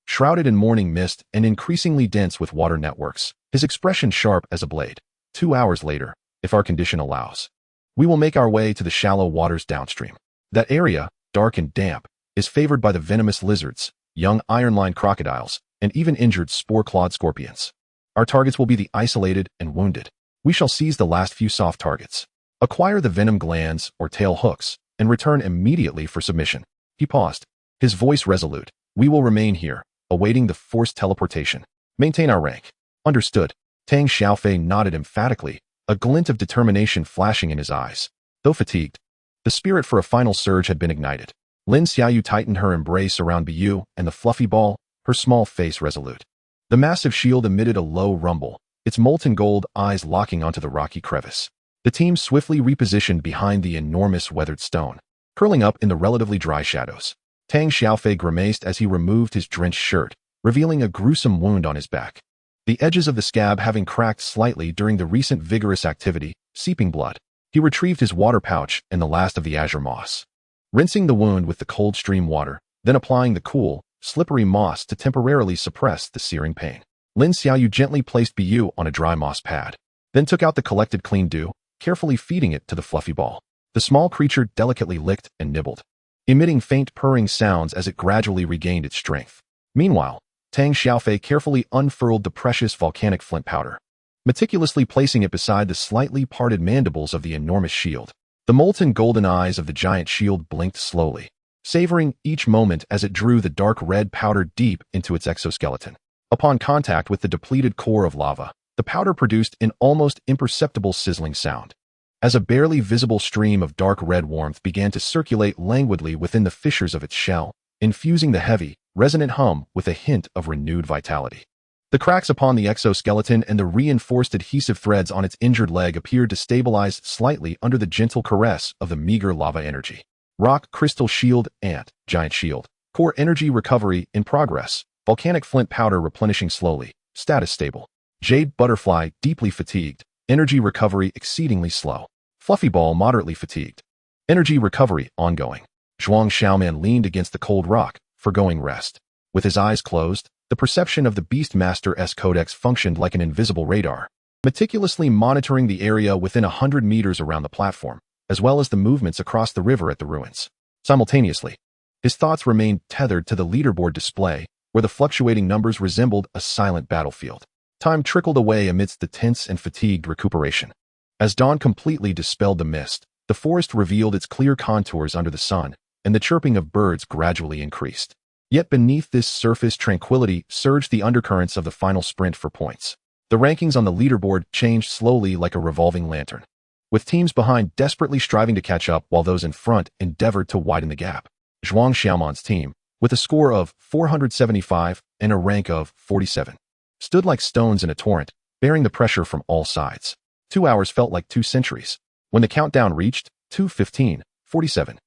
Shrouded in morning mist and increasingly dense with water networks, his expression sharp as a blade. 2 hours later, if our condition allows, we will make our way to the shallow waters downstream. That area, dark and damp, is favored by the venomous lizards, young iron-lined crocodiles, and even injured spore-clawed scorpions. Our targets will be the isolated and wounded. We shall seize the last few soft targets, acquire the venom glands or tail hooks, and return immediately for submission. He paused, his voice resolute. We will remain here, awaiting the forced teleportation. Maintain our rank. Understood. Tang Xiaofei nodded emphatically, a glint of determination flashing in his eyes. Though fatigued, the spirit for a final surge had been ignited. Lin Xiaoyu tightened her embrace around Biyu and the fluffy ball, her small face resolute. The massive shield emitted a low rumble, its molten gold eyes locking onto the rocky crevice. The team swiftly repositioned behind the enormous weathered stone, curling up in the relatively dry shadows. Tang Xiaofei grimaced as he removed his drenched shirt, revealing a gruesome wound on his back. The edges of the scab having cracked slightly during the recent vigorous activity, seeping blood. He retrieved his water pouch and the last of the azure moss, rinsing the wound with the cold stream water, then applying the cool, slippery moss to temporarily suppress the searing pain. Lin Xiaoyu gently placed Biyu on a dry moss pad, then took out the collected clean dew, carefully feeding it to the fluffy ball. The small creature delicately licked and nibbled, emitting faint purring sounds as it gradually regained its strength. Meanwhile, Tang Xiaofei carefully unfurled the precious volcanic flint powder. meticulously placing it beside the slightly parted mandibles of the enormous shield. The molten golden eyes of the giant shield blinked slowly, savoring each moment as it drew the dark red powder deep into its exoskeleton. Upon contact with the depleted core of lava, the powder produced an almost imperceptible sizzling sound, as a barely visible stream of dark red warmth began to circulate languidly within the fissures of its shell, infusing the heavy, resonant hum with a hint of renewed vitality. The cracks upon the exoskeleton and the reinforced adhesive threads on its injured leg appeared to stabilize slightly under the gentle caress of the meager lava energy. Rock, crystal shield, ant, giant shield. Core energy recovery in progress. Volcanic flint powder replenishing slowly. Status stable. Jade butterfly deeply fatigued. Energy recovery exceedingly slow. Fluffy ball moderately fatigued. Energy recovery ongoing. Zhuang Xiaoman leaned against the cold rock, foregoing rest. With his eyes closed, the perception of the Beastmaster Codex functioned like an invisible radar, meticulously monitoring the area within 100 meters around the platform, as well as the movements across the river at the ruins. Simultaneously, his thoughts remained tethered to the leaderboard display, where the fluctuating numbers resembled a silent battlefield. Time trickled away amidst the tense and fatigued recuperation. As dawn completely dispelled the mist, the forest revealed its clear contours under the sun, and the chirping of birds gradually increased. Yet beneath this surface tranquility surged the undercurrents of the final sprint for points. The rankings on the leaderboard changed slowly like a revolving lantern, with teams behind desperately striving to catch up while those in front endeavored to widen the gap. Zhuang Xiaoman's team, with a score of 475 and a rank of 47, stood like stones in a torrent, bearing the pressure from all sides. 2 hours felt like 2 centuries. When the countdown reached 2:15:47,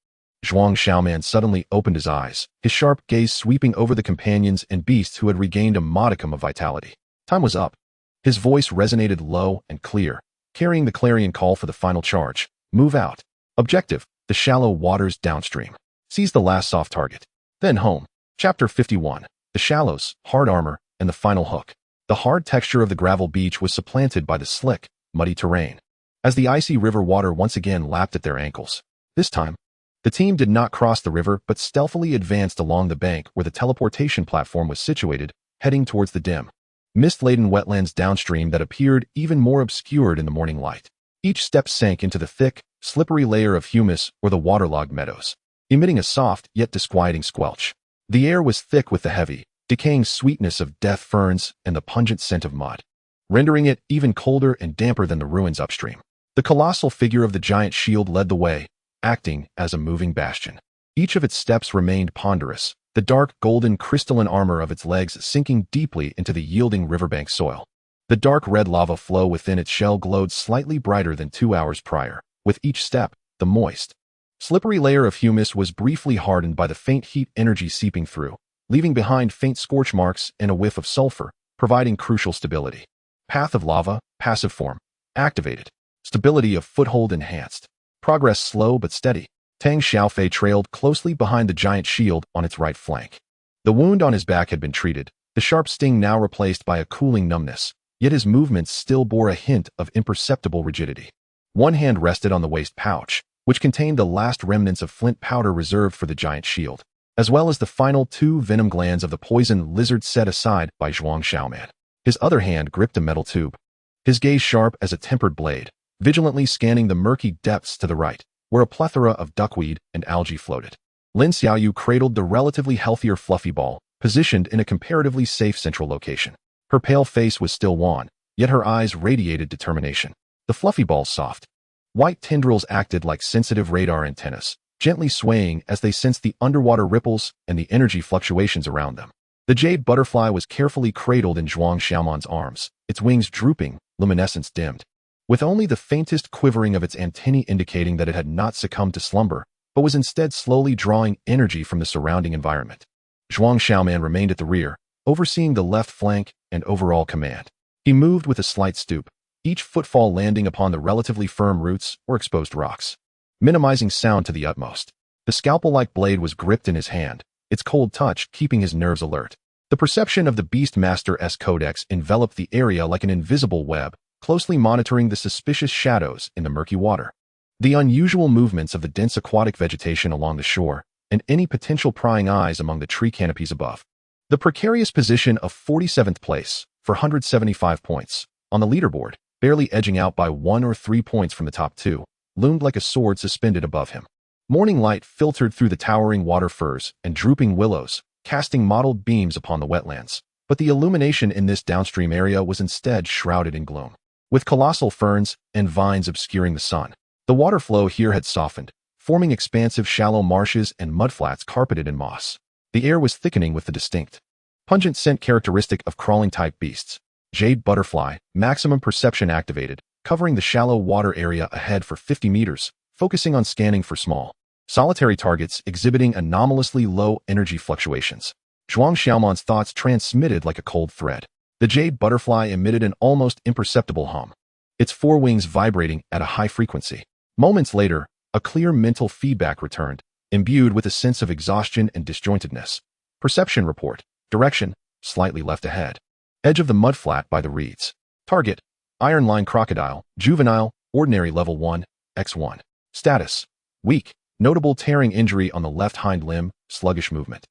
Zhuang Xiaoman suddenly opened his eyes, his sharp gaze sweeping over the companions and beasts who had regained a modicum of vitality. Time was up. His voice resonated low and clear, carrying the clarion call for the final charge. Move out. Objective: the shallow waters downstream. Seize the last soft target. Then home. Chapter 51. The shallows, hard armor, and the final hook. The hard texture of the gravel beach was supplanted by the slick, muddy terrain, as the icy river water once again lapped at their ankles. This time, the team did not cross the river but stealthily advanced along the bank where the teleportation platform was situated, heading towards the dim, mist-laden wetlands downstream that appeared even more obscured in the morning light. Each step sank into the thick, slippery layer of humus or the waterlogged meadows, emitting a soft yet disquieting squelch. The air was thick with the heavy, decaying sweetness of death ferns and the pungent scent of mud, rendering it even colder and damper than the ruins upstream. The colossal figure of the giant shield led the way, acting as a moving bastion. Each of its steps remained ponderous, the dark golden crystalline armor of its legs sinking deeply into the yielding riverbank soil. The dark red lava flow within its shell glowed slightly brighter than 2 hours prior. With each step, the moist, slippery layer of humus was briefly hardened by the faint heat energy seeping through, leaving behind faint scorch marks and a whiff of sulfur, providing crucial stability. Path of lava, passive form, activated. Stability of foothold enhanced. Progress slow but steady. Tang Xiaofei trailed closely behind the giant shield on its right flank. The wound on his back had been treated, the sharp sting now replaced by a cooling numbness, yet his movements still bore a hint of imperceptible rigidity. One hand rested on the waist pouch, which contained the last remnants of flint powder reserved for the giant shield, as well as the final 2 venom glands of the poison lizard set aside by Zhuang Xiaoman. His other hand gripped a metal tube, his gaze sharp as a tempered blade, vigilantly scanning the murky depths to the right, where a plethora of duckweed and algae floated. Lin Xiaoyu cradled the relatively healthier fluffy ball, positioned in a comparatively safe central location. Her pale face was still wan, yet her eyes radiated determination. The fluffy ball's soft, white tendrils acted like sensitive radar antennas, gently swaying as they sensed the underwater ripples and the energy fluctuations around them. The jade butterfly was carefully cradled in Zhuang Xiaoman's arms, its wings drooping, luminescence dimmed, with only the faintest quivering of its antennae indicating that it had not succumbed to slumber, but was instead slowly drawing energy from the surrounding environment. Zhuang Xiaoman remained at the rear, overseeing the left flank and overall command. He moved with a slight stoop, each footfall landing upon the relatively firm roots or exposed rocks, minimizing sound to the utmost. The scalpel-like blade was gripped in his hand, its cold touch keeping his nerves alert. The perception of the Beastmaster Codex enveloped the area like an invisible web, closely monitoring the suspicious shadows in the murky water, the unusual movements of the dense aquatic vegetation along the shore, and any potential prying eyes among the tree canopies above. The precarious position of 47th place, for 175 points, On the leaderboard, barely edging out by 1 or 3 points from the top 2, loomed like a sword suspended above him. Morning light filtered through the towering water firs and drooping willows, casting mottled beams upon the wetlands. But the illumination in this downstream area was instead shrouded in gloom. With colossal ferns and vines obscuring the sun, the water flow here had softened, forming expansive shallow marshes and mudflats carpeted in moss. The air was thickening with the distinct, pungent scent characteristic of crawling-type beasts. Jade butterfly, maximum perception activated, covering the shallow water area ahead for 50 meters, focusing on scanning for small, solitary targets exhibiting anomalously low energy fluctuations. Zhuang Xiaoman's thoughts transmitted like a cold thread. The jade butterfly emitted an almost imperceptible hum, its forewings vibrating at a high frequency. Moments later, a clear mental feedback returned, imbued with a sense of exhaustion and disjointedness. Perception report. Direction, slightly left ahead. Edge of the mudflat by the reeds. Target, iron line crocodile, juvenile, ordinary level 1, X1. Status, weak, notable tearing injury on the left hind limb, sluggish movement.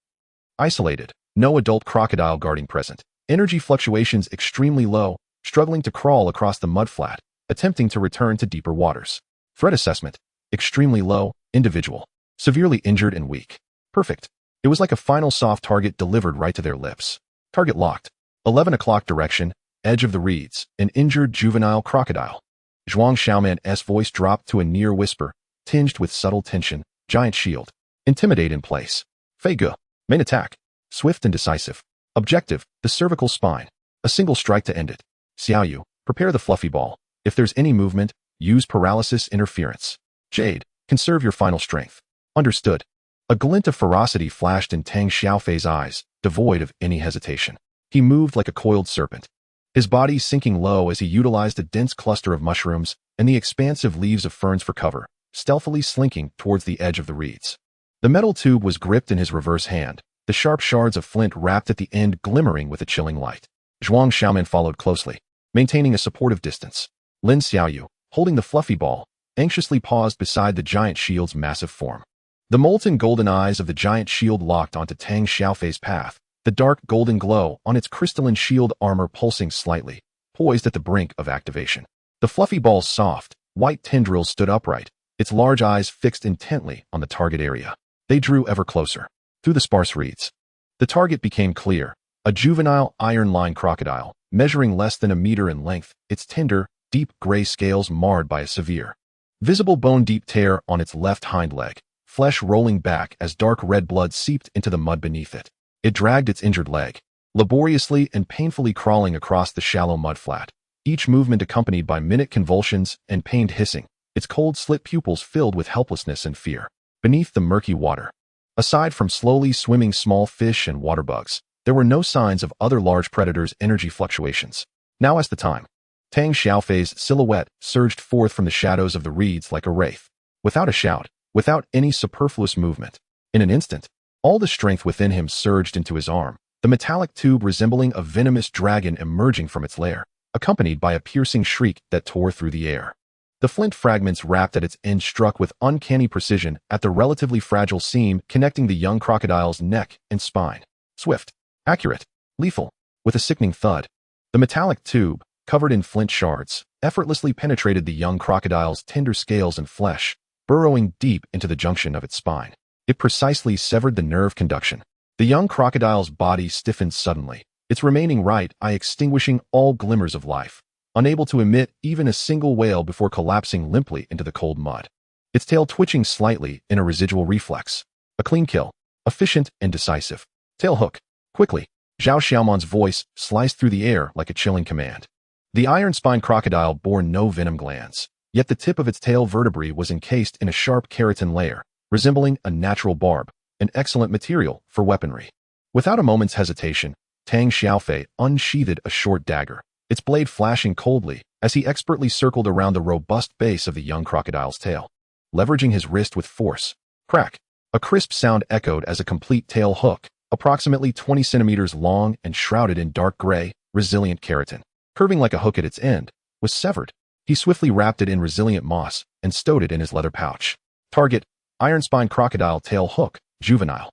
Isolated, no adult crocodile guarding present. Energy fluctuations extremely low, struggling to crawl across the mudflat, attempting to return to deeper waters. Threat assessment, extremely low, individual, severely injured and weak. Perfect. It was like a final soft target delivered right to their lips. Target locked. 11 o'clock direction, edge of the reeds, an injured juvenile crocodile. Zhuang Xiaoman's voice dropped to a near whisper, tinged with subtle tension. Giant shield. Intimidate in place. Fei Ge. Main attack. Swift and decisive. Objective, the cervical spine. A single strike to end it. Xiaoyu, prepare the fluffy ball. If there's any movement, use paralysis interference. Jade, conserve your final strength. Understood. A glint of ferocity flashed in Tang Xiaofei's eyes, devoid of any hesitation. He moved like a coiled serpent, his body sinking low as he utilized a dense cluster of mushrooms and the expansive leaves of ferns for cover, stealthily slinking towards the edge of the reeds. The metal tube was gripped in his reverse hand, the sharp shards of flint wrapped at the end glimmering with a chilling light. Zhuang Xiaoman followed closely, maintaining a supportive distance. Lin Xiaoyu, holding the fluffy ball, anxiously paused beside the giant shield's massive form. The molten golden eyes of the giant shield locked onto Tang Xiaofei's path, the dark golden glow on its crystalline shield armor pulsing slightly, poised at the brink of activation. The fluffy ball's soft, white tendrils stood upright, its large eyes fixed intently on the target area. They drew ever closer. Through the sparse reeds, the target became clear, a juvenile iron-line crocodile, measuring less than a meter in length, its tender, deep gray scales marred by a severe, visible bone-deep tear on its left hind leg, flesh rolling back as dark red blood seeped into the mud beneath it. It dragged its injured leg, laboriously and painfully crawling across the shallow mudflat, each movement accompanied by minute convulsions and pained hissing, its cold slit pupils filled with helplessness and fear. Beneath the murky water, aside from slowly swimming small fish and water bugs, there were no signs of other large predators' energy fluctuations. Now is the time. Tang Xiaofei's silhouette surged forth from the shadows of the reeds like a wraith, without a shout, without any superfluous movement. In an instant, all the strength within him surged into his arm, the metallic tube resembling a venomous dragon emerging from its lair, accompanied by a piercing shriek that tore through the air. The flint fragments wrapped at its end struck with uncanny precision at the relatively fragile seam connecting the young crocodile's neck and spine. Swift, accurate, lethal. With a sickening thud, the metallic tube, covered in flint shards, effortlessly penetrated the young crocodile's tender scales and flesh, burrowing deep into the junction of its spine. It precisely severed the nerve conduction. The young crocodile's body stiffened suddenly, its remaining right eye extinguishing all glimmers of life, unable to emit even a single wail before collapsing limply into the cold mud. Its tail twitching slightly in a residual reflex. A clean kill, efficient and decisive. Tail hook, quickly. Zhao Xiaoman's voice sliced through the air like a chilling command. The iron-spined crocodile bore no venom glands, yet the tip of its tail vertebrae was encased in a sharp keratin layer, resembling a natural barb, an excellent material for weaponry. Without a moment's hesitation, Tang Xiaofei unsheathed a short dagger, its blade flashing coldly as he expertly circled around the robust base of the young crocodile's tail. Leveraging his wrist with force, crack! A crisp sound echoed as a complete tail hook, approximately 20 centimeters long and shrouded in dark gray, resilient keratin, curving like a hook at its end, was severed. He swiftly wrapped it in resilient moss and stowed it in his leather pouch. Target, iron-spined crocodile tail hook, juvenile.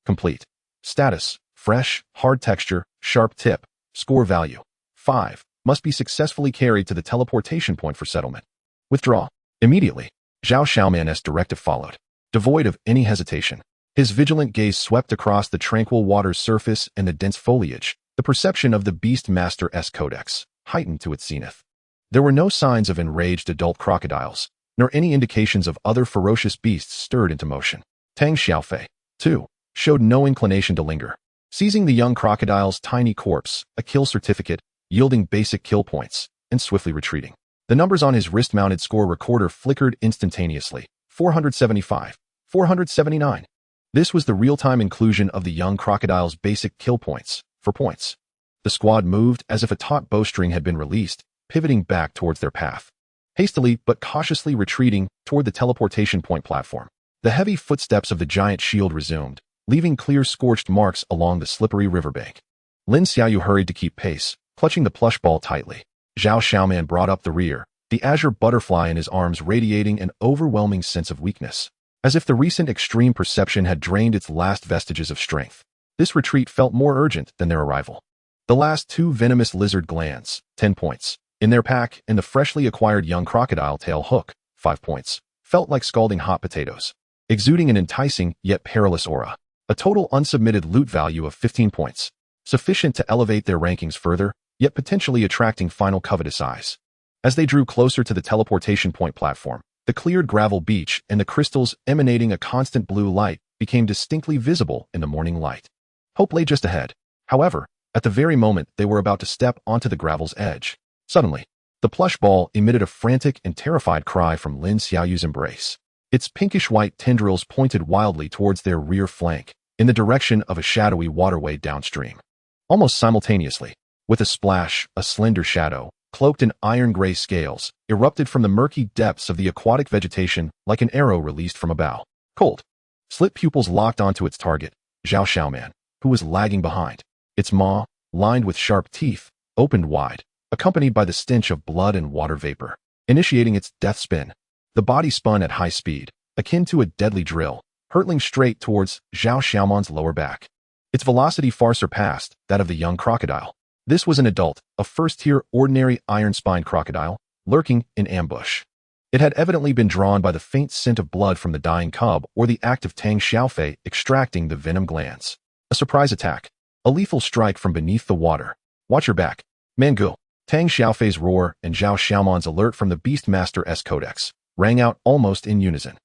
Complete. Status, fresh, hard texture, sharp tip. Score value, 5. must be successfully carried to the teleportation point for settlement. Withdraw. Immediately, Zhao Xiaoman's directive followed. Devoid of any hesitation, his vigilant gaze swept across the tranquil water's surface and the dense foliage. The perception of the Beastmaster's Codex heightened to its zenith. There were no signs of enraged adult crocodiles, nor any indications of other ferocious beasts stirred into motion. Tang Xiaofei, too, showed no inclination to linger. Seizing the young crocodile's tiny corpse, a kill certificate, yielding basic kill points, and swiftly retreating. The numbers on his wrist-mounted score recorder flickered instantaneously. 475, 479. This was the real-time inclusion of the young crocodile's basic kill points. For points. The squad moved as if a taut bowstring had been released, pivoting back towards their path. Hastily but cautiously retreating toward the teleportation point platform. The heavy footsteps of the giant shield resumed, leaving clear scorched marks along the slippery riverbank. Lin Xiaoyu hurried to keep pace, clutching the plush ball tightly. Zhao Xiaoman brought up the rear, the azure butterfly in his arms radiating an overwhelming sense of weakness. As if the recent extreme perception had drained its last vestiges of strength. This retreat felt more urgent than their arrival. The last two venomous lizard glands, 10 points, in their pack, and the freshly acquired young crocodile tail hook, 5 points, felt like scalding hot potatoes, exuding an enticing yet perilous aura. A total unsubmitted loot value of 15 points, sufficient to elevate their rankings further, yet potentially attracting final covetous eyes. As they drew closer to the teleportation point platform, the cleared gravel beach and the crystals emanating a constant blue light became distinctly visible in the morning light. Hope lay just ahead. However, at the very moment they were about to step onto the gravel's edge, suddenly, the plush ball emitted a frantic and terrified cry from Lin Xiaoyu's embrace. Its pinkish-white tendrils pointed wildly towards their rear flank, in the direction of a shadowy waterway downstream. Almost simultaneously, with a splash, a slender shadow, cloaked in iron-gray scales, erupted from the murky depths of the aquatic vegetation like an arrow released from a bow. Cold. Slit pupils locked onto its target, Zhao Xiaoman, who was lagging behind. Its maw, lined with sharp teeth, opened wide, accompanied by the stench of blood and water vapor, initiating its death spin. The body spun at high speed, akin to a deadly drill, hurtling straight towards Zhao Xiaoman's lower back. Its velocity far surpassed that of the young crocodile. This was an adult, a first-tier ordinary iron-spined crocodile, lurking in ambush. It had evidently been drawn by the faint scent of blood from the dying cub or the act of Tang Xiaofei extracting the venom glands. A surprise attack. A lethal strike from beneath the water. Watch your back. Mangu. Tang Xiaofei's roar and Zhao Xiaoman's alert from the Beastmaster's Codex rang out almost in unison.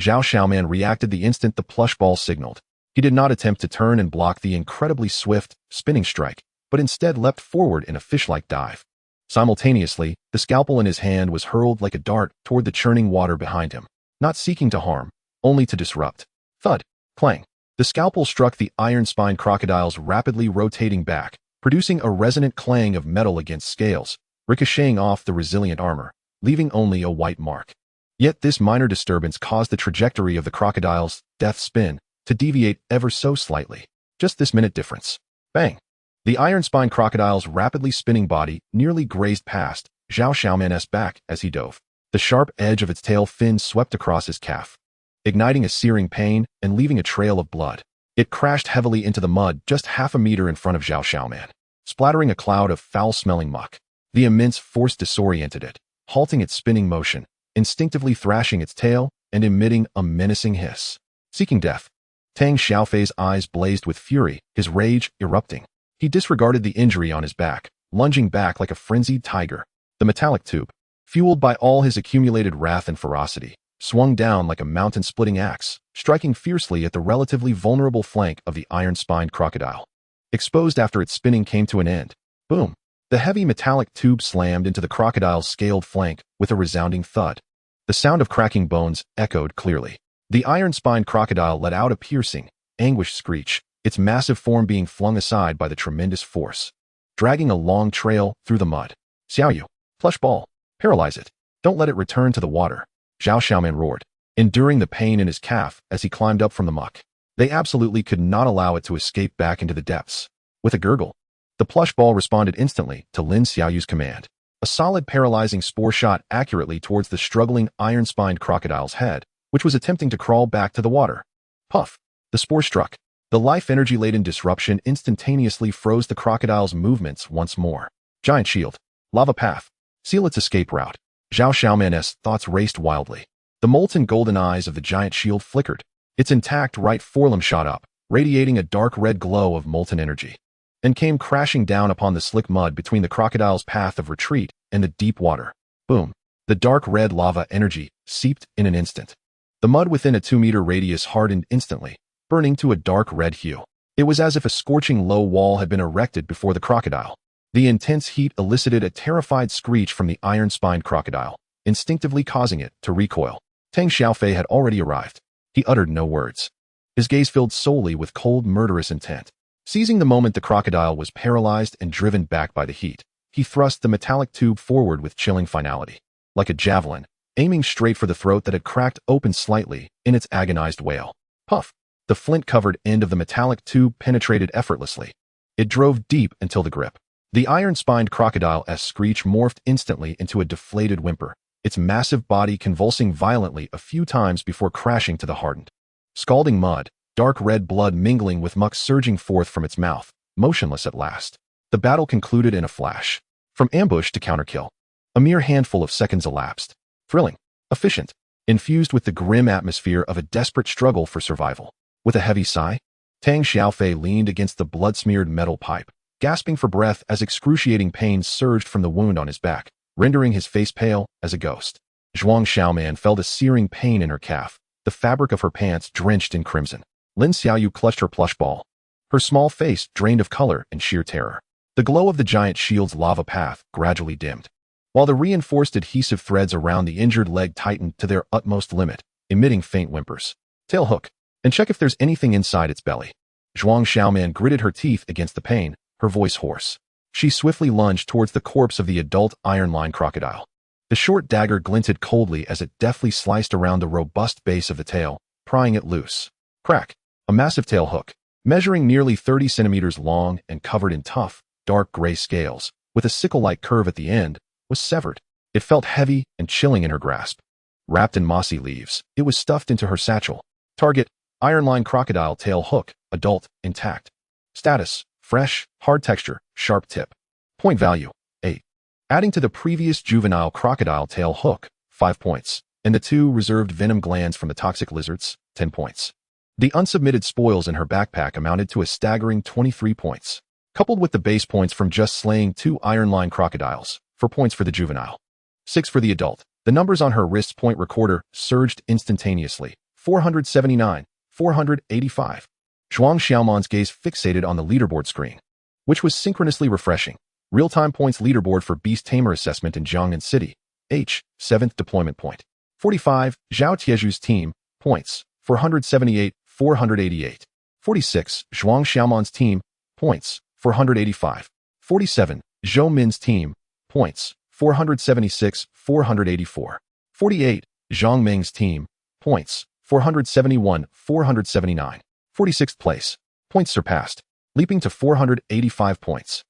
Zhao Xiaoman reacted the instant the plush ball signaled. He did not attempt to turn and block the incredibly swift, spinning strike, but instead leapt forward in a fish-like dive. Simultaneously, the scalpel in his hand was hurled like a dart toward the churning water behind him, not seeking to harm, only to disrupt. Thud. Clang. The scalpel struck the iron-spined crocodile's rapidly rotating back, producing a resonant clang of metal against scales, ricocheting off the resilient armor, leaving only a white mark. Yet this minor disturbance caused the trajectory of the crocodile's death spin to deviate ever so slightly. Just this minute difference. Bang! The iron-spined crocodile's rapidly spinning body nearly grazed past Zhao Xiaoman's back as he dove. The sharp edge of its tail fin swept across his calf, igniting a searing pain and leaving a trail of blood. It crashed heavily into the mud just half a meter in front of Zhao Xiaoman, splattering a cloud of foul-smelling muck. The immense force disoriented it, halting its spinning motion, instinctively thrashing its tail and emitting a menacing hiss. Seeking death. Tang Xiaofei's eyes blazed with fury, his rage erupting. He disregarded the injury on his back, lunging back like a frenzied tiger. The metallic tube, fueled by all his accumulated wrath and ferocity, swung down like a mountain-splitting axe, striking fiercely at the relatively vulnerable flank of the iron-spined crocodile. Exposed after its spinning came to an end. Boom! The heavy metallic tube slammed into the crocodile's scaled flank with a resounding thud. The sound of cracking bones echoed clearly. The iron-spined crocodile let out a piercing, anguished screech, its massive form being flung aside by the tremendous force, dragging a long trail through the mud. Xiaoyu, plush ball, paralyze it. Don't let it return to the water. Zhao Xiaoman roared, enduring the pain in his calf as he climbed up from the muck. They absolutely could not allow it to escape back into the depths. With a gurgle, the plush ball responded instantly to Lin Xiaoyu's command. A solid paralyzing spore shot accurately towards the struggling iron-spined crocodile's head, which was attempting to crawl back to the water. Puff! The spore struck. The life-energy-laden disruption instantaneously froze the crocodile's movements once more. Giant shield. Lava path. Seal its escape route. Zhao Xiaoman's thoughts raced wildly. The molten golden eyes of the giant shield flickered. Its intact right forelimb shot up, radiating a dark red glow of molten energy, and came crashing down upon the slick mud between the crocodile's path of retreat and the deep water. Boom. The dark red lava energy seeped in an instant. The mud within a 2-meter radius hardened instantly, burning to a dark red hue. It was as if a scorching low wall had been erected before the crocodile. The intense heat elicited a terrified screech from the iron-spined crocodile, instinctively causing it to recoil. Tang Xiaofei had already arrived. He uttered no words. His gaze filled solely with cold, murderous intent. Seizing the moment the crocodile was paralyzed and driven back by the heat, he thrust the metallic tube forward with chilling finality. Like a javelin, aiming straight for the throat that had cracked open slightly in its agonized wail. Puff! The flint-covered end of the metallic tube penetrated effortlessly. It drove deep until the grip. The iron-spined crocodile's screech morphed instantly into a deflated whimper, its massive body convulsing violently a few times before crashing to the hardened, scalding mud, dark red blood mingling with muck surging forth from its mouth, motionless at last. The battle concluded in a flash. From ambush to counterkill. A mere handful of seconds elapsed. Thrilling, efficient, infused with the grim atmosphere of a desperate struggle for survival. With a heavy sigh, Tang Xiaofei leaned against the blood-smeared metal pipe, gasping for breath as excruciating pain surged from the wound on his back, rendering his face pale as a ghost. Zhuang Xiaoman felt a searing pain in her calf, the fabric of her pants drenched in crimson. Lin Xiaoyu clutched her plush ball, her small face drained of color and sheer terror. The glow of the giant shield's lava path gradually dimmed, while the reinforced adhesive threads around the injured leg tightened to their utmost limit, emitting faint whimpers. Tail hook, and check if there's anything inside its belly. Zhuang Xiaoman gritted her teeth against the pain, her voice hoarse. She swiftly lunged towards the corpse of the adult iron-lined crocodile. The short dagger glinted coldly as it deftly sliced around the robust base of the tail, prying it loose. Crack! A massive tail hook, measuring nearly 30 centimeters long and covered in tough, dark gray scales, with a sickle-like curve at the end, was severed. It felt heavy and chilling in her grasp. Wrapped in mossy leaves, it was stuffed into her satchel. Target, iron-lined crocodile tail hook, adult, intact. Status, fresh, hard texture, sharp tip. Point value, 8. Adding to the previous juvenile crocodile tail hook, 5 points, and the 2 reserved venom glands from the toxic lizards, 10 points. The unsubmitted spoils in her backpack amounted to a staggering 23 points, coupled with the base points from just slaying 2 iron-lined crocodiles, 4 points for the juvenile, 6 for the adult. The numbers on her wrist's point recorder surged instantaneously, 479, 485. Zhuang Xiaoman's gaze fixated on the leaderboard screen, which was synchronously refreshing. Real-time points leaderboard for Beast Tamer assessment in Jiangnan City. H, 7th deployment point. 45, Zhao Tieju's team, points, 478, 488. 46, Zhuang Xiaoman's team, points, 485. 47, Zhou Min's team, points, 476, 484. 48, Zhang Meng's team, points, 471, 479. 46th place. Points surpassed, leaping to 485 points,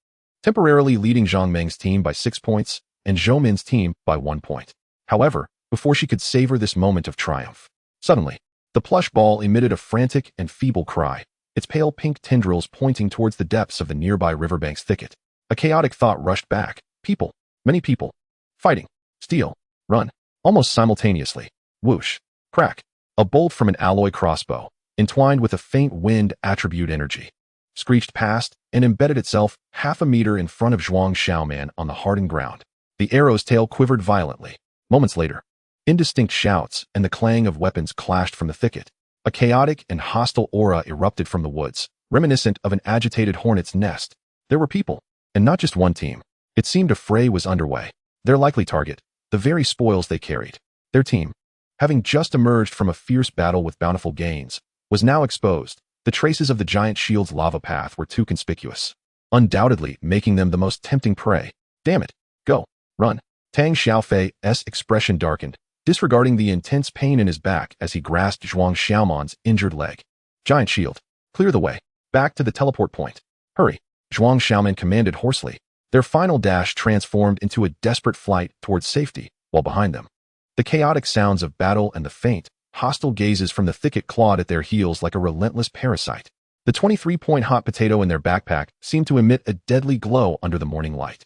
temporarily leading Zhang Meng's team by 6 points and Zhou Min's team by 1 point. However, before she could savor this moment of triumph, suddenly, the plush ball emitted a frantic and feeble cry, its pale pink tendrils pointing towards the depths of the nearby riverbank's thicket. A chaotic thought rushed back. People, many people, fighting, steal, run, almost simultaneously. Whoosh, crack, a bolt from an alloy crossbow, entwined with a faint wind attribute energy, screeched past and embedded itself half a meter in front of Zhuang Xiaoman on the hardened ground. The arrow's tail quivered violently. Moments later, indistinct shouts and the clang of weapons clashed from the thicket. A chaotic and hostile aura erupted from the woods, reminiscent of an agitated hornet's nest. There were people, and not just one team. It seemed a fray was underway. Their likely target, the very spoils they carried. Their team, having just emerged from a fierce battle with bountiful gains, was now exposed. The traces of the giant shield's lava path were too conspicuous, undoubtedly making them the most tempting prey. Damn it, go, run. Tang Xiaofei's expression darkened, disregarding the intense pain in his back as he grasped Zhuang Xiaoman's injured leg. Giant shield, clear the way, back to the teleport point. Hurry, Zhuang Xiaoman commanded hoarsely. Their final dash transformed into a desperate flight towards safety, while behind them, the chaotic sounds of battle and the faint, hostile gazes from the thicket clawed at their heels like a relentless parasite. The 23-point hot potato in their backpack seemed to emit a deadly glow under the morning light.